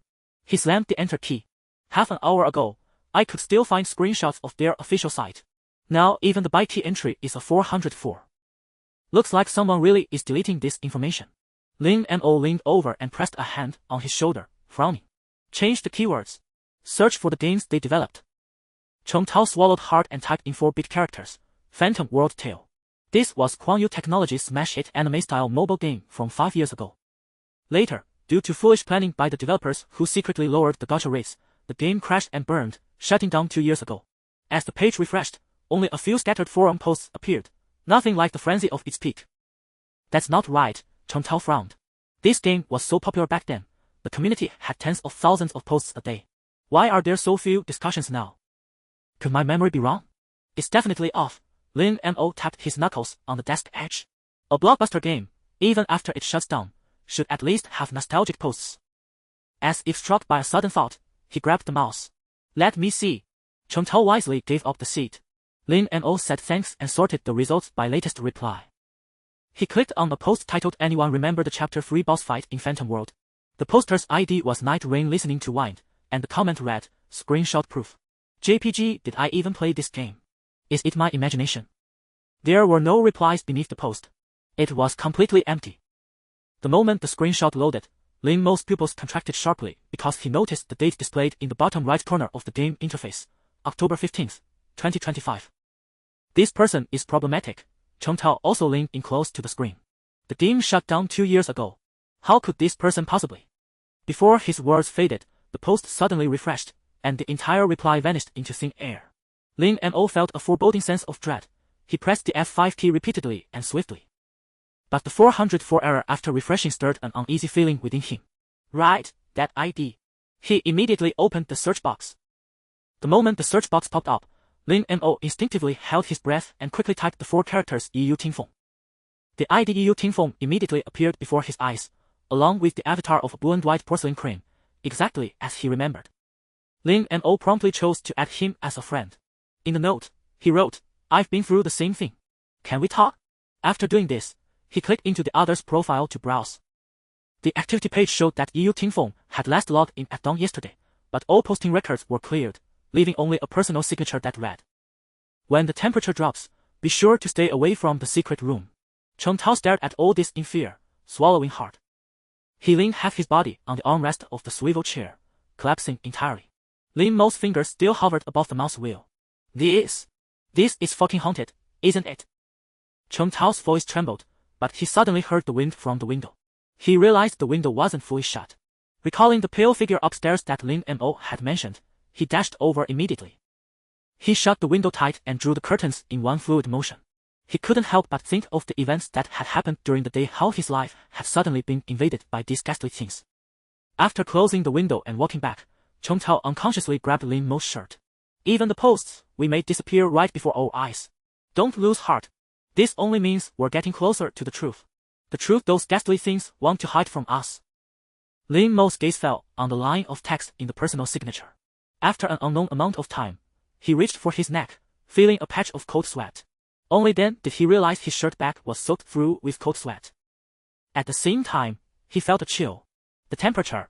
He slammed the enter key. Half an hour ago, I could still find screenshots of their official site. Now even the by key entry is a 404. Looks like someone really is deleting this information. Lin Mo leaned over and pressed a hand on his shoulder, frowning. Change the keywords. Search for the games they developed. Chen Tao swallowed hard and typed in 4-bit characters, Phantom World Tale. This was Huang Yu Technology's smash hit anime-style mobile game from 5 years ago. Later, due to foolish planning by the developers who secretly lowered the gacha rates, the game crashed and burned, shutting down 2 years ago. As the page refreshed, only a few scattered forum posts appeared, nothing like the frenzy of its peak. That's not right, Chen Tao frowned. This game was so popular back then, the community had tens of thousands of posts a day. Why are there so few discussions now? Could my memory be wrong? It's definitely off. Lin Mo tapped his knuckles on the desk edge. A blockbuster game, even after it shuts down, should at least have nostalgic posts. As if struck by a sudden thought, he grabbed the mouse. Let me see. Chen Tao wisely gave up the seat. Lin Mo said thanks and sorted the results by latest reply. He clicked on a post titled Anyone Remember the Chapter 3 boss fight in Phantom World? The poster's ID was Night Rain listening to Wind, and the comment read, Screenshot proof. JPG, did I even play this game? Is it my imagination? There were no replies beneath the post. It was completely empty. The moment the screenshot loaded, Lin Mo's pupils contracted sharply because he noticed the date displayed in the bottom right corner of the game interface, October 15th, 2025. This person is problematic. Chen Tao also leaned in close to the screen. The game shut down 2 years ago. How could this person possibly? Before his words faded, the post suddenly refreshed, and the entire reply vanished into thin air. Lin Mo felt a foreboding sense of dread. He pressed the F5 key repeatedly and swiftly. But the 404 error after refreshing stirred an uneasy feeling within him. Right, that ID. He immediately opened the search box. The moment the search box popped up, Lin Mo instinctively held his breath and quickly typed the 4 characters EU Tingfeng. The ID EU Tingfeng immediately appeared before his eyes, along with the avatar of a blonde white porcelain crane, exactly as he remembered. Lin Mo promptly chose to add him as a friend. In the note, he wrote, "I've been through the same thing. Can we talk?" After doing this, he clicked into the other's profile to browse. The activity page showed that EU Tingfeng had last logged in at dawn yesterday, but all posting records were cleared, leaving only a personal signature that read, "When the temperature drops, be sure to stay away from the secret room." Chen Tao stared at all this in fear, swallowing hard. He leaned half his body on the armrest of the swivel chair, collapsing entirely. Lin Mo's fingers still hovered above the mouse wheel. This is fucking haunted, isn't it? Chen Tao's voice trembled, but he suddenly heard the wind from the window. He realized the window wasn't fully shut. Recalling the pale figure upstairs that Lin Mo had mentioned, he dashed over immediately. He shut the window tight and drew the curtains in one fluid motion. He couldn't help but think of the events that had happened during the day, how his life had suddenly been invaded by these ghastly things. After closing the window and walking back, Chen Tao unconsciously grabbed Lin Mo's shirt. "Even the posts we made disappear right before our eyes. Don't lose heart. This only means we're getting closer to the truth. The truth those ghastly things want to hide from us." Lin Mo's gaze fell on the line of text in the personal signature. After an unknown amount of time, he reached for his neck, feeling a patch of cold sweat. Only then did he realize his shirt back was soaked through with cold sweat. At the same time, he felt a chill. The temperature.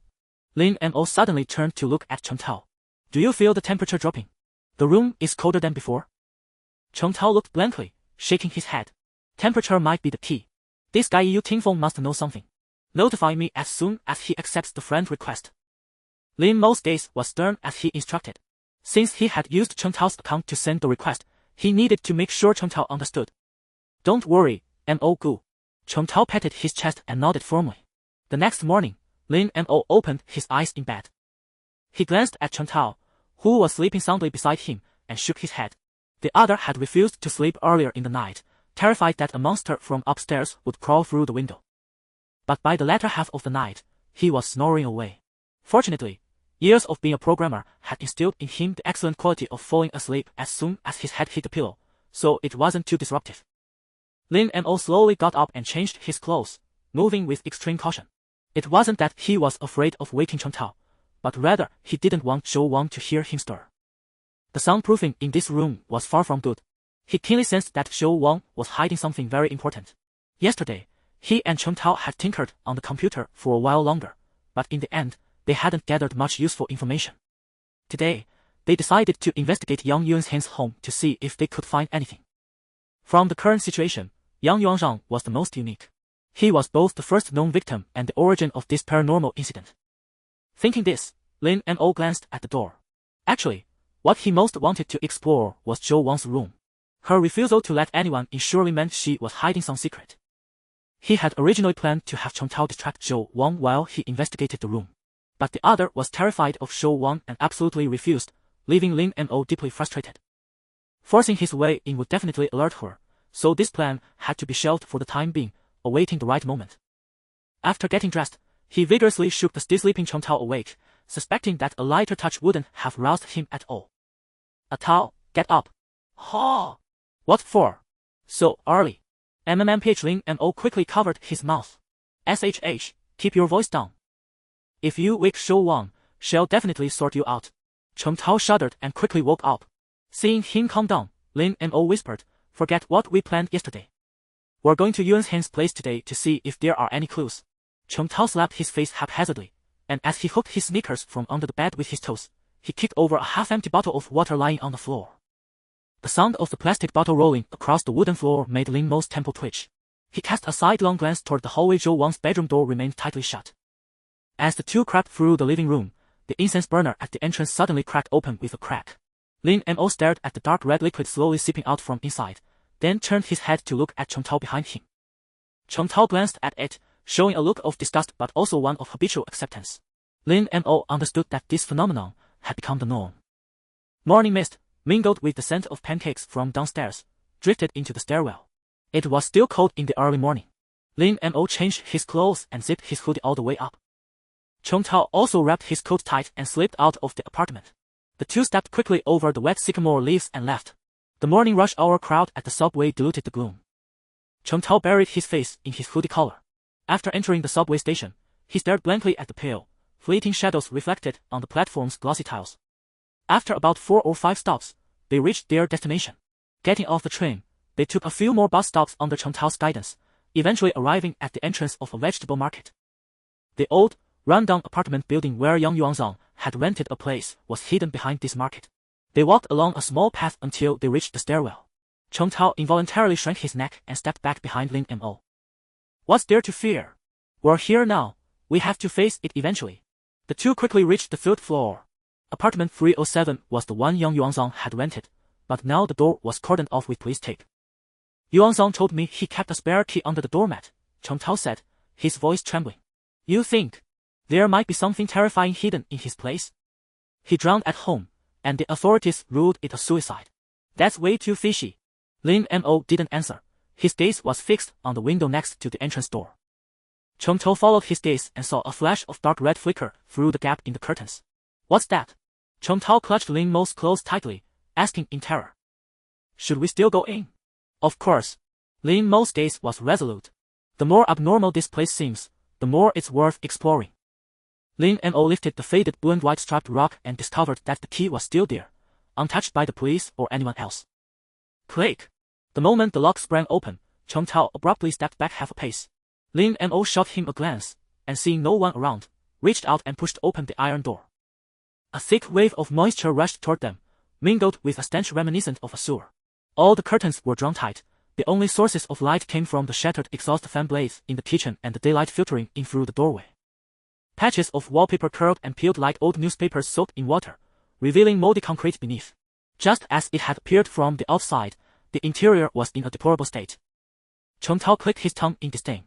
Lin Mo suddenly turned to look at Chen Tao. "Do you feel the temperature dropping? The room is colder than before?" Chen Tao looked blankly, shaking his head. "Temperature might be the key. This guy Yu Tingfeng must know something. Notify me as soon as he accepts the friend request." Lin Mo's gaze was stern as he instructed. Since he had used Chen Tao's account to send the request, he needed to make sure Chen Tao understood. "Don't worry, Mo Gu." Chen Tao patted his chest and nodded firmly. The next morning, Lin Mo opened his eyes in bed. He glanced at Chen Tao, who was sleeping soundly beside him, and shook his head. The other had refused to sleep earlier in the night, terrified that a monster from upstairs would crawl through the window. But by the latter half of the night, he was snoring away. Fortunately, years of being a programmer had instilled in him the excellent quality of falling asleep as soon as his head hit the pillow, so it wasn't too disruptive. Lin Mo slowly got up and changed his clothes, moving with extreme caution. It wasn't that he was afraid of waking Chen Tao, but rather he didn't want Zhou Wang to hear him stir. The soundproofing in this room was far from good. He keenly sensed that Zhou Wang was hiding something very important. Yesterday, he and Chen Tao had tinkered on the computer for a while longer, but in the end, they hadn't gathered much useful information. Today, they decided to investigate Yang Yuanzhan's home to see if they could find anything. From the current situation, Yang Yuanzhan was the most unique. He was both the first known victim and the origin of this paranormal incident. Thinking this, Lin Mo glanced at the door. Actually, what he most wanted to explore was Zhou Wang's room. Her refusal to let anyone in surely meant she was hiding some secret. He had originally planned to have Chen Tao distract Zhou Wang while he investigated the room. But the other was terrified of Zhou Wang and absolutely refused, leaving Lin Mo deeply frustrated. Forcing his way in would definitely alert her, so this plan had to be shelved for the time being, awaiting the right moment. After getting dressed, he vigorously shook the still sleeping Chen Tao awake, suspecting that a lighter touch wouldn't have roused him at all. "Tao, get up." "Ha! What for? So early?" MMPH Lin Mo quickly covered his mouth. "SHH, keep your voice down. If you wake Zhou Wang, she'll definitely sort you out." Chen Tao shuddered and quickly woke up. Seeing him calm down, Lin Mo whispered, "Forget what we planned yesterday. We're going to Yuanzhan's place today to see if there are any clues." Chen Tao slapped his face haphazardly, and as he hooked his sneakers from under the bed with his toes, he kicked over a half-empty bottle of water lying on the floor. The sound of the plastic bottle rolling across the wooden floor made Lin Mo's temple twitch. He cast a sidelong glance toward the hallway. Zhou Wang's bedroom door remained tightly shut. As the two crept through the living room, the incense burner at the entrance suddenly cracked open with a crack. Lin Mo stared at the dark red liquid slowly seeping out from inside, then turned his head to look at Cheng Tao behind him. Cheng Tao glanced at it, showing a look of disgust but also one of habitual acceptance. Lin Mo understood that this phenomenon had become the norm. Morning mist, mingled with the scent of pancakes from downstairs, drifted into the stairwell. It was still cold in the early morning. Lin Mo changed his clothes and zipped his hoodie all the way up. Cheng Tao also wrapped his coat tight and slipped out of the apartment. The two stepped quickly over the wet sycamore leaves and left. The morning rush hour crowd at the subway diluted the gloom. Cheng Tao buried his face in his hoodie collar. After entering the subway station, he stared blankly at the pale, fleeting shadows reflected on the platform's glossy tiles. After about 4 or 5 stops, they reached their destination. Getting off the train, they took a few more bus stops under Cheng Tao's guidance, eventually arriving at the entrance of a vegetable market. The old, run-down apartment building where Yang Yuanzhang had rented a place was hidden behind this market. They walked along a small path until they reached the stairwell. Cheng Tao involuntarily shrank his neck and stepped back behind Lin Mo. What's there to fear? We're here now, we have to face it eventually. The two quickly reached the 3rd floor. Apartment 307 was the one Yang Yuanzhang had rented, but now the door was cordoned off with police tape. Yuanzhang told me he kept a spare key under the doormat, Cheng Tao said, his voice trembling. You think there might be something terrifying hidden in his place? He drowned at home, and the authorities ruled it a suicide. That's way too fishy. Lin Mo didn't answer. His gaze was fixed on the window next to the entrance door. Cheng Tao followed his gaze and saw a flash of dark red flicker through the gap in the curtains. What's that? Cheng Tao clutched Lin Mo's clothes tightly, asking in terror. Should we still go in? Of course. Lin Mo's gaze was resolute. The more abnormal this place seems, the more it's worth exploring. Lin Mo lifted the faded blue and white striped rock and discovered that the key was still there, untouched by the police or anyone else. Click! The moment the lock sprang open, Cheng Tao abruptly stepped back half a pace. Lin Mo shot him a glance, and seeing no one around, reached out and pushed open the iron door. A thick wave of moisture rushed toward them, mingled with a stench reminiscent of a sewer. All the curtains were drawn tight. The only sources of light came from the shattered exhaust fan blades in the kitchen and the daylight filtering in through the doorway. Patches of wallpaper curled and peeled like old newspapers soaked in water, revealing moldy concrete beneath. Just as it had appeared from the outside, the interior was in a deplorable state. Cheng Tao clicked his tongue in disdain.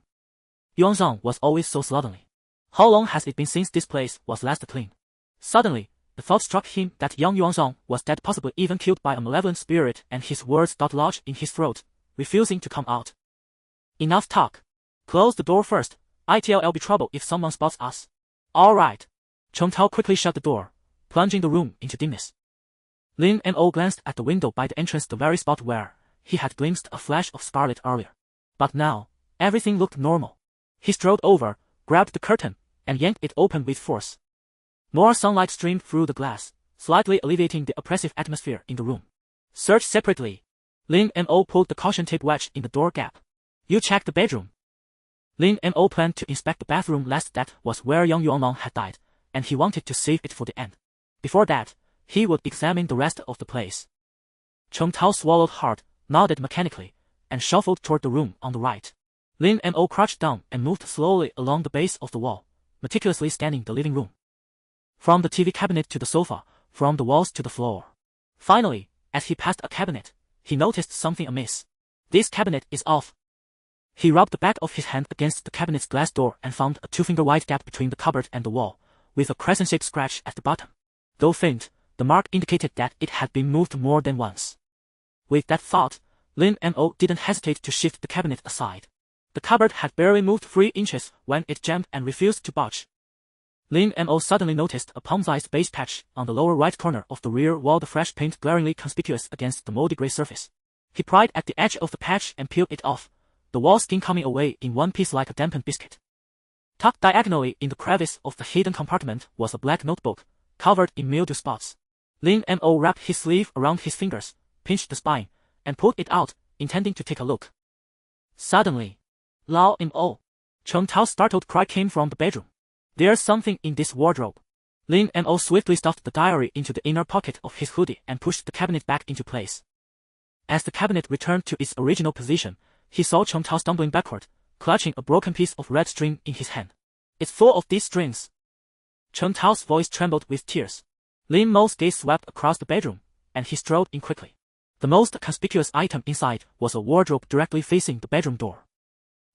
Yuanzhang was always so slovenly. How long has it been since this place was last cleaned? Suddenly, the thought struck him that young Yuanzhang was dead, possibly even killed by a malevolent spirit, and his words got lodged in his throat, refusing to come out. Enough talk. Close the door first. It'll be trouble if someone spots us. All right. Cheng Tao quickly shut the door, plunging the room into dimness. Lin Mo glanced at the window by the entrance, the very spot where he had glimpsed a flash of scarlet earlier. But now, everything looked normal. He strode over, grabbed the curtain, and yanked it open with force. More sunlight streamed through the glass, slightly alleviating the oppressive atmosphere in the room. Search separately. Lin Mo pulled the caution tape wedge in the door gap. You check the bedroom. Lin Mo planned to inspect the bathroom last. That was where young Yuanlong had died, and he wanted to save it for the end. Before that, he would examine the rest of the place. Cheng Tao swallowed hard, nodded mechanically, and shuffled toward the room on the right. Lin Mo crouched down and moved slowly along the base of the wall, meticulously scanning the living room. From the TV cabinet to the sofa, from the walls to the floor. Finally, as he passed a cabinet, he noticed something amiss. This cabinet is off. He rubbed the back of his hand against the cabinet's glass door and found a 2-finger-wide gap between the cupboard and the wall, with a crescent-shaped scratch at the bottom. Though faint, the mark indicated that it had been moved more than once. With that thought, Lin Mo didn't hesitate to shift the cabinet aside. The cupboard had barely moved 3 inches when it jammed and refused to budge. Lin Mo suddenly noticed a palm-sized beige patch on the lower right corner of the rear wall, the fresh paint glaringly conspicuous against the moldy gray surface. He pried at the edge of the patch and peeled it off, the wall skin coming away in one piece like a dampened biscuit. Tucked diagonally in the crevice of the hidden compartment was a black notebook, covered in mildew spots. Lin Mo wrapped his sleeve around his fingers, pinched the spine, and pulled it out, intending to take a look. Suddenly, Lao Mo! Cheng Tao's startled cry came from the bedroom. There's something in this wardrobe. Lin Mo swiftly stuffed the diary into the inner pocket of his hoodie and pushed the cabinet back into place. As the cabinet returned to its original position, he saw Chen Tao stumbling backward, clutching a broken piece of red string in his hand. "It's full of these strings." Chen Tao's voice trembled with tears. Lin Mo's gaze swept across the bedroom, and he strode in quickly. The most conspicuous item inside was a wardrobe directly facing the bedroom door.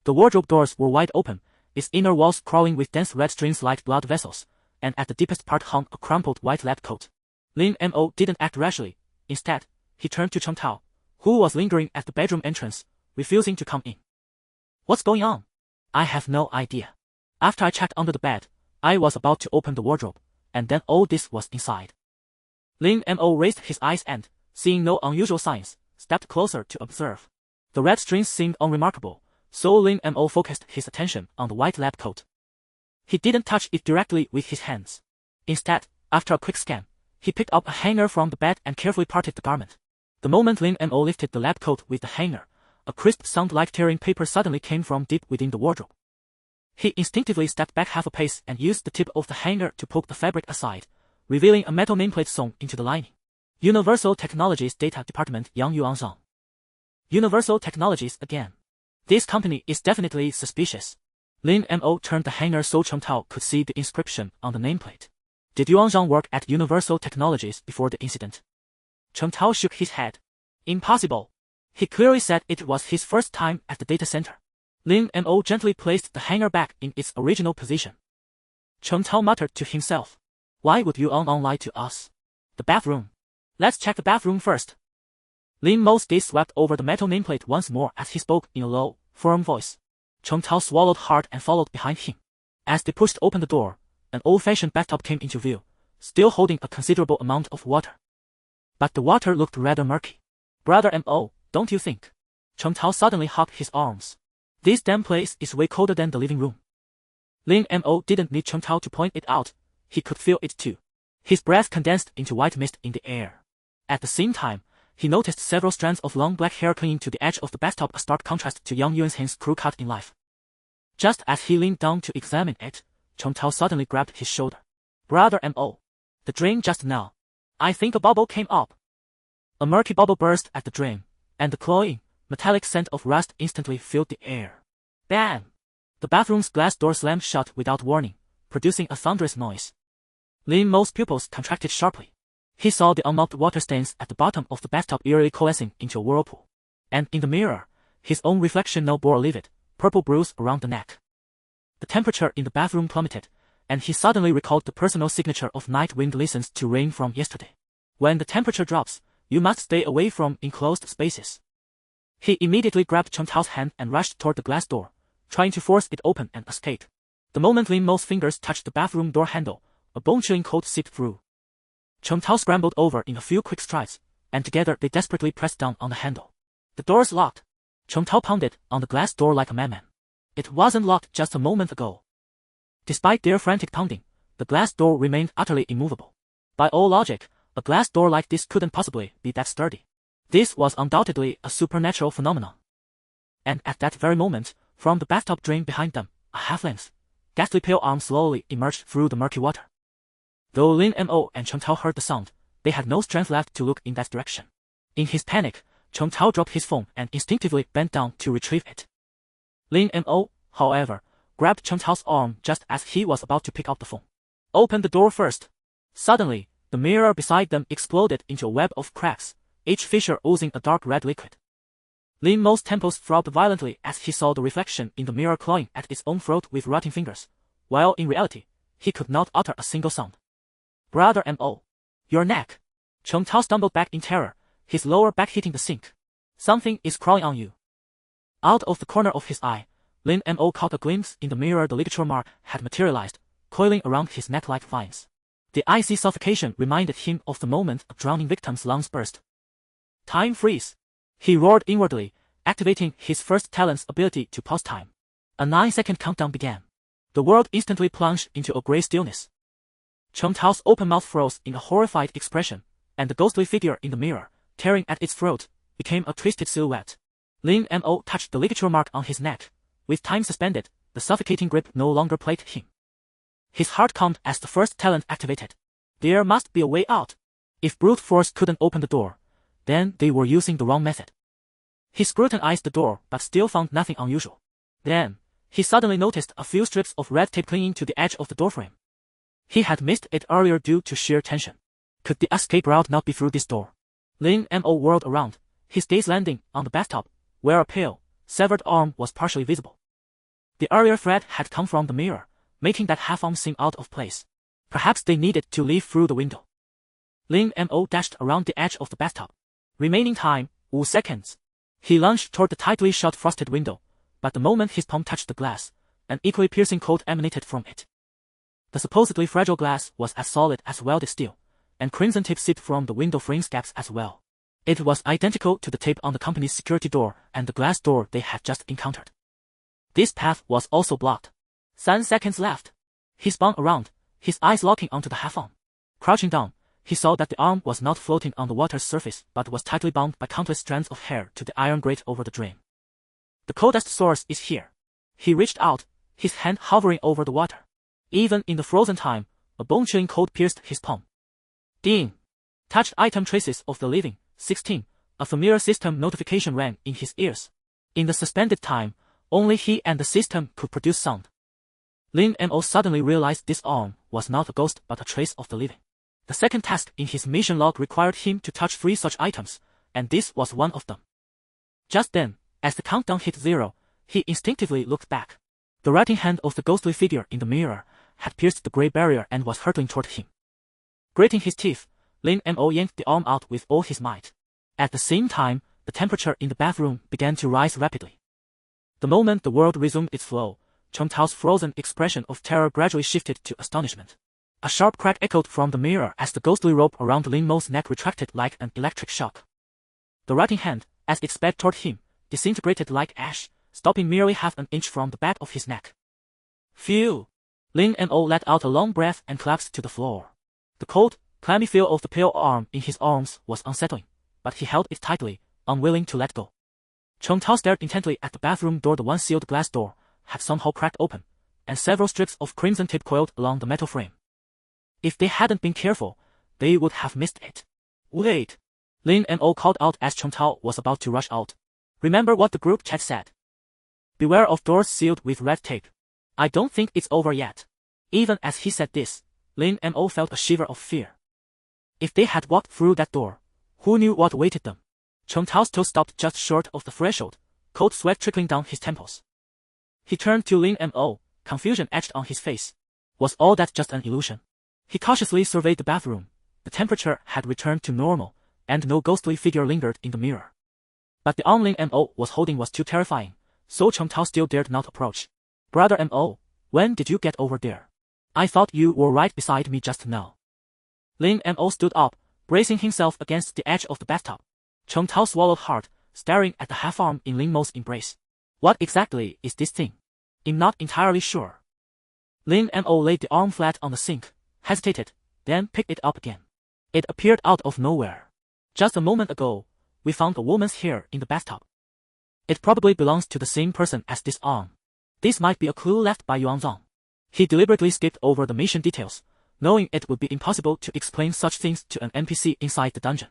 The wardrobe doors were wide open, its inner walls crawling with dense red strings like blood vessels, and at the deepest part hung a crumpled white lab coat. Lin Mo didn't act rashly. Instead, he turned to Chen Tao, who was lingering at the bedroom entrance, refusing to come in. "What's going on?" "I have no idea. After I checked under the bed, I was about to open the wardrobe, and then all this was inside." Lin Mo raised his eyes and, seeing no unusual signs, stepped closer to observe. The red strings seemed unremarkable, so Lin Mo focused his attention on the white lab coat. He didn't touch it directly with his hands. Instead, after a quick scan, he picked up a hanger from the bed and carefully parted the garment. The moment Lin Mo lifted the lab coat with the hanger, a crisp sound like tearing paper suddenly came from deep within the wardrobe. He instinctively stepped back half a pace and used the tip of the hanger to poke the fabric aside, revealing a metal nameplate sewn into the lining. Universal Technologies Data Department, Yang Yuanzhang. Universal Technologies again. This company is definitely suspicious. Lin Mo turned the hanger so Chen Tao could see the inscription on the nameplate. Did Yuanzhang work at Universal Technologies before the incident? Chen Tao shook his head. Impossible. He clearly said it was his first time at the data center. Lin Mo gently placed the hanger back in its original position. Chen Tao muttered to himself. Why would Yuanzhang lie to us? The bathroom. Let's check the bathroom first. Lin Mo's gaze swept over the metal nameplate once more as he spoke in a low, firm voice. Chen Tao swallowed hard and followed behind him. As they pushed open the door, an old-fashioned bathtub came into view, still holding a considerable amount of water. But the water looked rather murky. Brother Mo, don't you think? Chen Tao suddenly hugged his arms. This damn place is way colder than the living room. Lin Mo didn't need Chen Tao to point it out. He could feel it too. His breath condensed into white mist in the air. At the same time, he noticed several strands of long black hair clinging to the edge of the bathtub, a stark contrast to Yang Yuan's crew cut in life. Just as he leaned down to examine it, Chen Tao suddenly grabbed his shoulder. Brother Mo. The drain just now. I think a bubble came up. A murky bubble burst at the drain, and the cloying, metallic scent of rust instantly filled the air. Bam! The bathroom's glass door slammed shut without warning, producing a thunderous noise. Lin Mo's pupils contracted sharply. He saw the unmopped water stains at the bottom of the bathtub eerily coalescing into a whirlpool. And in the mirror, his own reflection now bore a livid, purple bruise around the neck. The temperature in the bathroom plummeted, and he suddenly recalled the personal signature of Night Wind listens to rain from yesterday. When the temperature drops, you must stay away from enclosed spaces. He immediately grabbed Chen Tao's hand and rushed toward the glass door, trying to force it open and escape. The moment Lin Mo's fingers touched the bathroom door handle, a bone-chilling cold seeped through. Chen Tao scrambled over in a few quick strides, and together they desperately pressed down on the handle. The door's locked. Chen Tao pounded on the glass door like a madman. It wasn't locked just a moment ago. Despite their frantic pounding, the glass door remained utterly immovable. By all logic, a glass door like this couldn't possibly be that sturdy. This was undoubtedly a supernatural phenomenon. And at that very moment, from the bathtub drain behind them, a half-length, ghastly pale arm slowly emerged through the murky water. Though Lin Mo and Chen Tao heard the sound, they had no strength left to look in that direction. In his panic, Chen Tao dropped his phone and instinctively bent down to retrieve it. Lin Mo, however, grabbed Chen Tao's arm just as he was about to pick up the phone. Open the door first. Suddenly, the mirror beside them exploded into a web of cracks, each fissure oozing a dark red liquid. Lin Mo's temples throbbed violently as he saw the reflection in the mirror clawing at its own throat with rotting fingers, while in reality, he could not utter a single sound. Brother Mo. Your neck. Chen Tao stumbled back in terror, his lower back hitting the sink. Something is crawling on you. Out of the corner of his eye, Lin Mo caught a glimpse in the mirror. The ligature mark had materialized, coiling around his neck like vines. The icy suffocation reminded him of the moment a drowning victim's lungs burst. Time freeze. He roared inwardly, activating his first talent's ability to pause time. A 9-second countdown began. The world instantly plunged into a grey stillness. Chen Tao's open mouth froze in a horrified expression, and the ghostly figure in the mirror, tearing at its throat, became a twisted silhouette. Lin Mo touched the ligature mark on his neck. With time suspended, the suffocating grip no longer plagued him. His heart calmed as the first talent activated. There must be a way out. If brute force couldn't open the door, then they were using the wrong method. He scrutinized the door but still found nothing unusual. Then, he suddenly noticed a few strips of red tape clinging to the edge of the doorframe. He had missed it earlier due to sheer tension. Could the escape route not be through this door? Lin Mo whirled around, his gaze landing on the bathtub, where a pale, severed arm was partially visible. The earlier thread had come from the mirror, making that half-arm seem out of place. Perhaps they needed to leave through the window. Lin Mo dashed around the edge of the bathtub. Remaining time, 5 seconds. He lunged toward the tightly shut frosted window, but the moment his palm touched the glass, an equally piercing cold emanated from it. The supposedly fragile glass was as solid as welded steel, and crimson tape seeped from the window frame's gaps as well. It was identical to the tape on the company's security door and the glass door they had just encountered. This path was also blocked. 3 seconds left. He spun around, his eyes locking onto the half-arm. Crouching down, he saw that the arm was not floating on the water's surface but was tightly bound by countless strands of hair to the iron grate over the drain. The coldest source is here. He reached out, his hand hovering over the water. Even in the frozen time, a bone-chilling cold pierced his palm. Ding! Touched item traces of the living, 16, a familiar system notification rang in his ears. In the suspended time, only he and the system could produce sound. Lin Mo suddenly realized this arm was not a ghost but a trace of the living. The second task in his mission log required him to touch 3 such items, and this was one of them. Just then, as the countdown hit 0, he instinctively looked back. The writing hand of the ghostly figure in the mirror had pierced the gray barrier and was hurtling toward him. Grating his teeth, Lin Mo yanked the arm out with all his might. At the same time, the temperature in the bathroom began to rise rapidly. The moment the world resumed its flow, Cheng Tao's frozen expression of terror gradually shifted to astonishment. A sharp crack echoed from the mirror as the ghostly rope around Lin Mo's neck retracted like an electric shock. The writing hand, as it sped toward him, disintegrated like ash, stopping merely half an inch from the back of his neck. Phew! Lin Mo let out a long breath and collapsed to the floor. The cold, clammy feel of the pale arm in his arms was unsettling, but he held it tightly, unwilling to let go. Cheng Tao stared intently at the bathroom door. The one-sealed glass door had somehow cracked open, and several strips of crimson tape coiled along the metal frame. If they hadn't been careful, they would have missed it. Wait! Lin Mo called out as Cheng Tao was about to rush out. Remember what the group chat said. Beware of doors sealed with red tape. I don't think it's over yet. Even as he said this, Lin Mo felt a shiver of fear. If they had walked through that door, who knew what awaited them? Cheng Tao's toe stopped just short of the threshold, cold sweat trickling down his temples. He turned to Lin Mo, confusion etched on his face. Was all that just an illusion? He cautiously surveyed the bathroom. The temperature had returned to normal, and no ghostly figure lingered in the mirror. But the arm Lin Mo was holding was too terrifying, so Cheng Tao still dared not approach. Brother Mo, when did you get over there? I thought you were right beside me just now. Lin Mo stood up, bracing himself against the edge of the bathtub. Cheng Tao swallowed hard, staring at the half-arm in Lin Mo's embrace. What exactly is this thing? I'm not entirely sure. Lin Mo laid the arm flat on the sink, hesitated, then picked it up again. It appeared out of nowhere. Just a moment ago, we found a woman's hair in the bathtub. It probably belongs to the same person as this arm. This might be a clue left by Yuan Zhang. He deliberately skipped over the mission details, knowing it would be impossible to explain such things to an NPC inside the dungeon.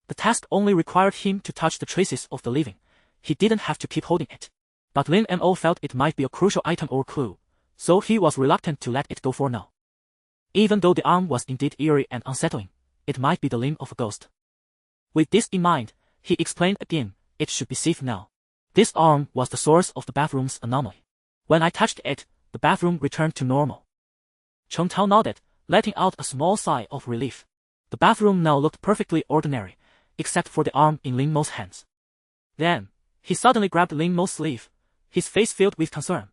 The task only required him to touch the traces of the living. He didn't have to keep holding it. But Lin Mo felt it might be a crucial item or clue, so he was reluctant to let it go for now. Even though the arm was indeed eerie and unsettling, it might be the limb of a ghost. With this in mind, he explained again, it should be safe now. This arm was the source of the bathroom's anomaly. When I touched it, the bathroom returned to normal. Cheng Tao nodded, letting out a small sigh of relief. The bathroom now looked perfectly ordinary, except for the arm in Lin Mo's hands. Then, he suddenly grabbed Lin Mo's sleeve, his face filled with concern.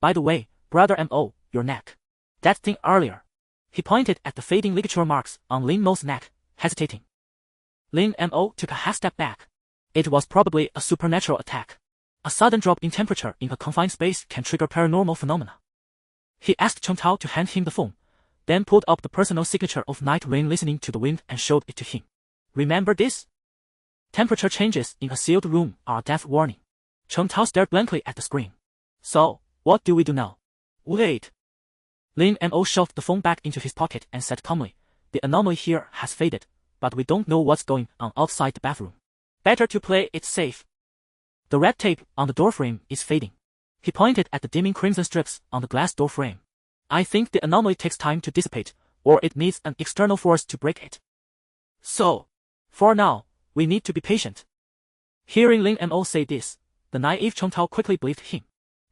By the way, Brother Mo, your neck. That thing earlier. He pointed at the fading ligature marks on Lin Mo's neck, hesitating. Lin Mo took a half step back. It was probably a supernatural attack. A sudden drop in temperature in a confined space can trigger paranormal phenomena. He asked Cheng Tao to hand him the phone, then pulled up the personal signature of Night Rain listening to the wind and showed it to him. Remember this? Temperature changes in a sealed room are a death warning. Cheng Tao stared blankly at the screen. So, what do we do now? Wait. Lin Mo shoved the phone back into his pocket and said calmly, "The anomaly here has faded, but we don't know what's going on outside the bathroom. Better to play it safe." The red tape on the doorframe is fading. He pointed at the dimming crimson strips on the glass doorframe. "I think the anomaly takes time to dissipate, or it needs an external force to break it. So, for now, we need to be patient." Hearing Lin Mo say this, the naive Chong Tao quickly believed him.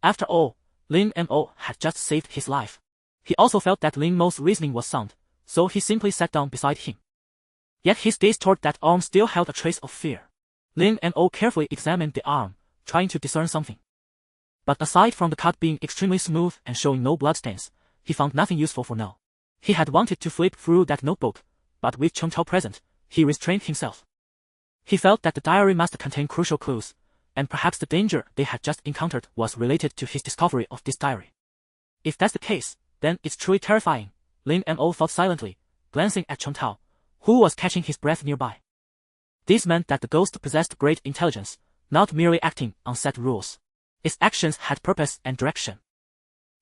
After all, Lin Mo had just saved his life. He also felt that Lin Mo's reasoning was sound, so he simply sat down beside him. Yet his gaze toward that arm still held a trace of fear. Lin Mo carefully examined the arm, trying to discern something. But aside from the cut being extremely smooth and showing no bloodstains, he found nothing useful for now. He had wanted to flip through that notebook, but with Chong Tao present, he restrained himself. He felt that the diary must contain crucial clues, and perhaps the danger they had just encountered was related to his discovery of this diary. If that's the case, then it's truly terrifying, Lin Mo thought silently, glancing at Chong Tao, who was catching his breath nearby. This meant that the ghost possessed great intelligence, not merely acting on set rules. Its actions had purpose and direction.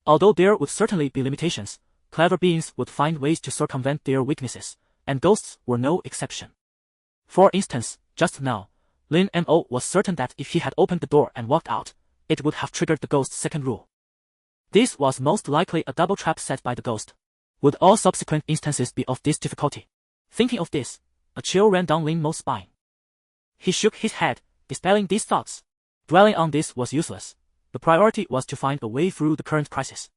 Although there would certainly be limitations, clever beings would find ways to circumvent their weaknesses, and ghosts were no exception. For instance, just now, Lin Mo was certain that if he had opened the door and walked out, it would have triggered the ghost's second rule. This was most likely a double trap set by the ghost. Would all subsequent instances be of this difficulty? Thinking of this, a chill ran down Lin Mo's spine. He shook his head, dispelling these thoughts. Dwelling on this was useless. The priority was to find a way through the current crisis.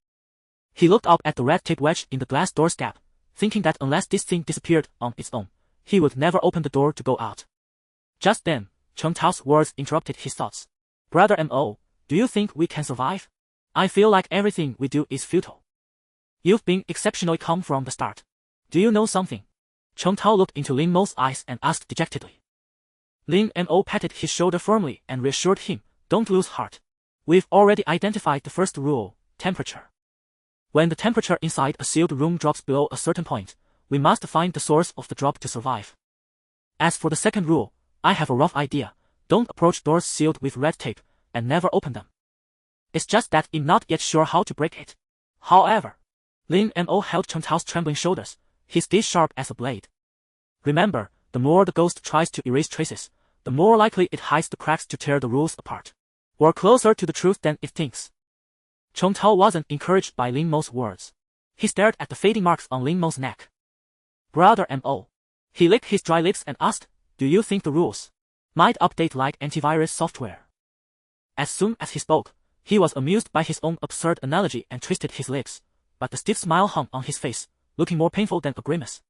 He looked up at the red tape wedge in the glass door's gap, thinking that unless this thing disappeared on its own, he would never open the door to go out. Just then, Chong Tao's words interrupted his thoughts. "Brother Mo, do you think we can survive? I feel like everything we do is futile. You've been exceptionally calm from the start. Do you know something?" Chong Tao looked into Lin Mo's eyes and asked dejectedly. Lin Mo patted his shoulder firmly and reassured him, "Don't lose heart. We've already identified the first rule, temperature. When the temperature inside a sealed room drops below a certain point, we must find the source of the drop to survive. As for the second rule, I have a rough idea. Don't approach doors sealed with red tape, and never open them. It's just that I'm not yet sure how to break it." However, Lin Mo held Chong Tao's trembling shoulders, his gaze sharp as a blade. "Remember, the more the ghost tries to erase traces, the more likely it hides the cracks to tear the rules apart. We're closer to the truth than it thinks." Chong Tao wasn't encouraged by Lin Mo's words. He stared at the fading marks on Lin Mo's neck. "Brother Mo." He licked his dry lips and asked, "Do you think the rules might update like antivirus software?" As soon as he spoke, he was amused by his own absurd analogy and twisted his lips, but the stiff smile hung on his face, looking more painful than a grimace.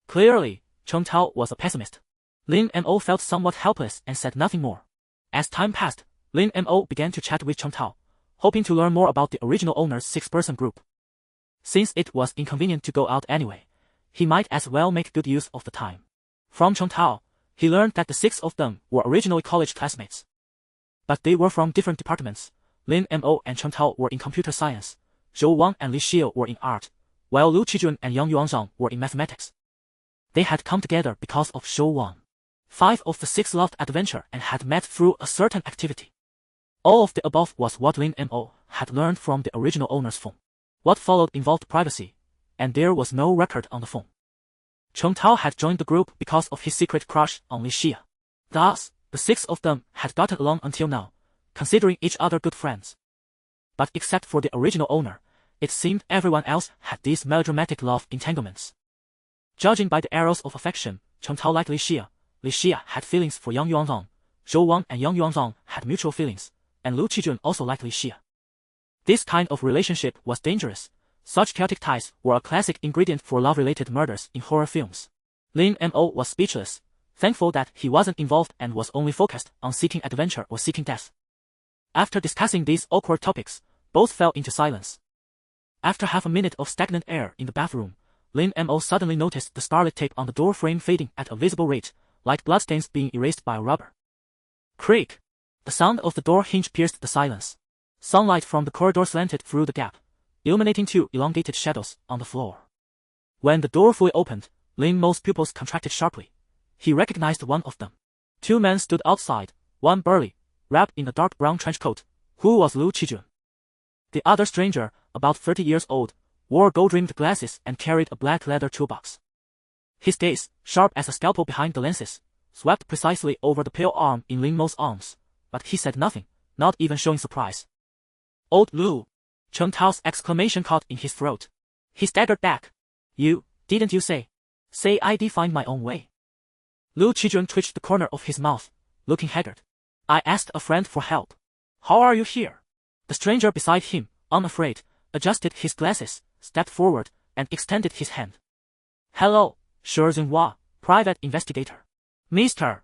Clearly, Chong Tao was a pessimist. Lin Mo felt somewhat helpless and said nothing more. As time passed, Lin Mo began to chat with Chong Tao, hoping to learn more about the original owner's 6-person group. Since it was inconvenient to go out anyway, he might as well make good use of the time. From Chong Tao, he learned that the 6 of them were originally college classmates. But they were from different departments. Lin Mo and Chong Tao were in computer science, Zhou Wang and Li Xiao were in art, while Lu Qijun and Yang Yuanzhang were in mathematics. They had come together because of Zhou Wang. 5 of the 6 loved adventure and had met through a certain activity. All of the above was what Lin Mo had learned from the original owner's phone. What followed involved privacy, and there was no record on the phone. Chong Tao had joined the group because of his secret crush on Li Xia. Thus, the 6 of them had gotten along until now, considering each other good friends. But except for the original owner, it seemed everyone else had these melodramatic love entanglements. Judging by the arrows of affection, Chong Tao liked Li Xia had feelings for Yang Yuanzhang, Zhou Wang and Yang Yuanzhang had mutual feelings, and Lu Qijun also liked Li Xia. This kind of relationship was dangerous. Such chaotic ties were a classic ingredient for love-related murders in horror films. Lin Mo was speechless, thankful that he wasn't involved and was only focused on seeking adventure or seeking death. After discussing these awkward topics, both fell into silence. After half a minute of stagnant air in the bathroom, Lin Mo suddenly noticed the starlit tape on the door frame fading at a visible rate, like bloodstains being erased by a rubber. Creak! The sound of the door hinge pierced the silence. Sunlight from the corridor slanted through the gap, illuminating 2 elongated shadows on the floor. When the door fully opened, Lin Mo's pupils contracted sharply. He recognized one of them. 2 men stood outside, one burly, wrapped in a dark brown trench coat, who was Lu Qijun. The other stranger, about 30 years old, wore gold-rimmed glasses and carried a black leather toolbox. His gaze, sharp as a scalpel behind the lenses, swept precisely over the pale arm in Lin Mo's arms, but he said nothing, not even showing surprise. "Old Lu!" Chen Tao's exclamation caught in his throat. He staggered back. Didn't you say I defined my own way?" Lu Qijun twitched the corner of his mouth, looking haggard. "I asked a friend for help. How are you here?" The stranger beside him, unafraid, adjusted his glasses, stepped forward, and extended his hand. "Hello, Shi Zhenhua, private investigator. Mr.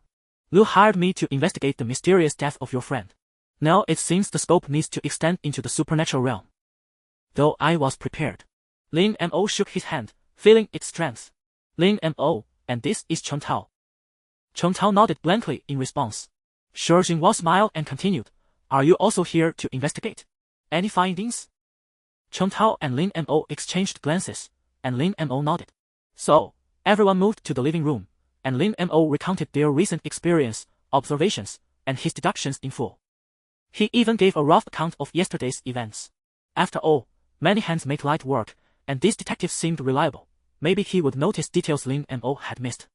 Lu hired me to investigate the mysterious death of your friend. Now it seems the scope needs to extend into the supernatural realm." Though I was prepared. Lin Mo shook his hand, feeling its strength. "Lin Mo, and this is Chen Tao." Chen Tao nodded blankly in response. Shi Zhenhua smiled and continued, "Are you also here to investigate? Any findings?" Chen Tao and Lin Mo exchanged glances, and Lin Mo nodded. So, everyone moved to the living room, and Lin Mo recounted their recent experience, observations, and his deductions in full. He even gave a rough account of yesterday's events. After all, many hands make light work, and this detective seemed reliable. Maybe he would notice details Lin Mo had missed.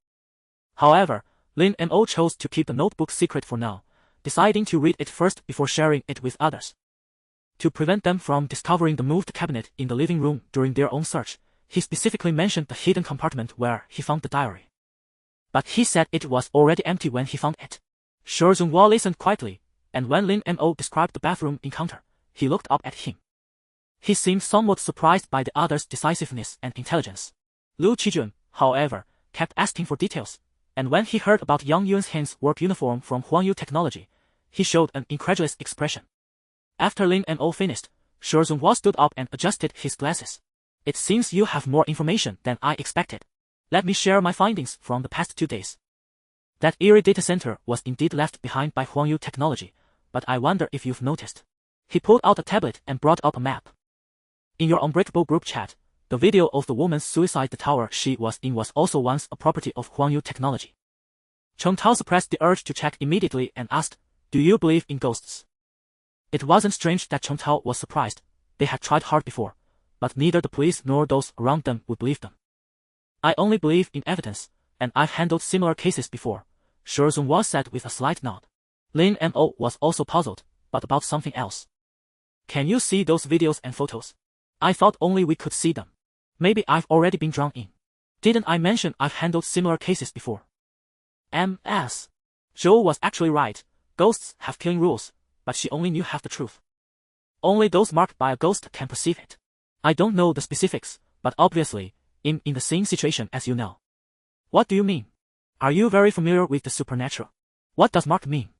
However, Lin Mo chose to keep the notebook secret for now, deciding to read it first before sharing it with others. To prevent them from discovering the moved cabinet in the living room during their own search, he specifically mentioned the hidden compartment where he found the diary. But he said it was already empty when he found it. Shi Zhenhua listened quietly, and when Lin Mo described the bathroom encounter, he looked up at him. He seemed somewhat surprised by the other's decisiveness and intelligence. Lu Qijun, however, kept asking for details, and when he heard about Yang Yuan's work uniform from Huangyu Technology, he showed an incredulous expression. After Lin Mo finished, Shi Zhenhua stood up and adjusted his glasses. "It seems you have more information than I expected. Let me share my findings from the past 2 days. That eerie data center was indeed left behind by Huangyu Technology, but I wonder if you've noticed." He pulled out a tablet and brought up a map. "In your Unbreakable group chat, the video of the woman's suicide. The tower she was in was also once a property of Huangyu Technology." Chen Tao suppressed the urge to check immediately and asked, "Do you believe in ghosts?" It wasn't strange that Chen Tao was surprised. They had tried hard before, but neither the police nor those around them would believe them. "I only believe in evidence, and I've handled similar cases before," Shi Zhenhua said with a slight nod. Lin Mo was also puzzled, but about something else. "Can you see those videos and photos? I thought only we could see them. Maybe I've already been drawn in. Didn't I mention I've handled similar cases before?" Ms. Zhou was actually right. Ghosts have killing rules, but she only knew half the truth. Only those marked by a ghost can perceive it. I don't know the specifics, but obviously, I'm in the same situation as you now. What do you mean? Are you very familiar with the supernatural? What does mark mean?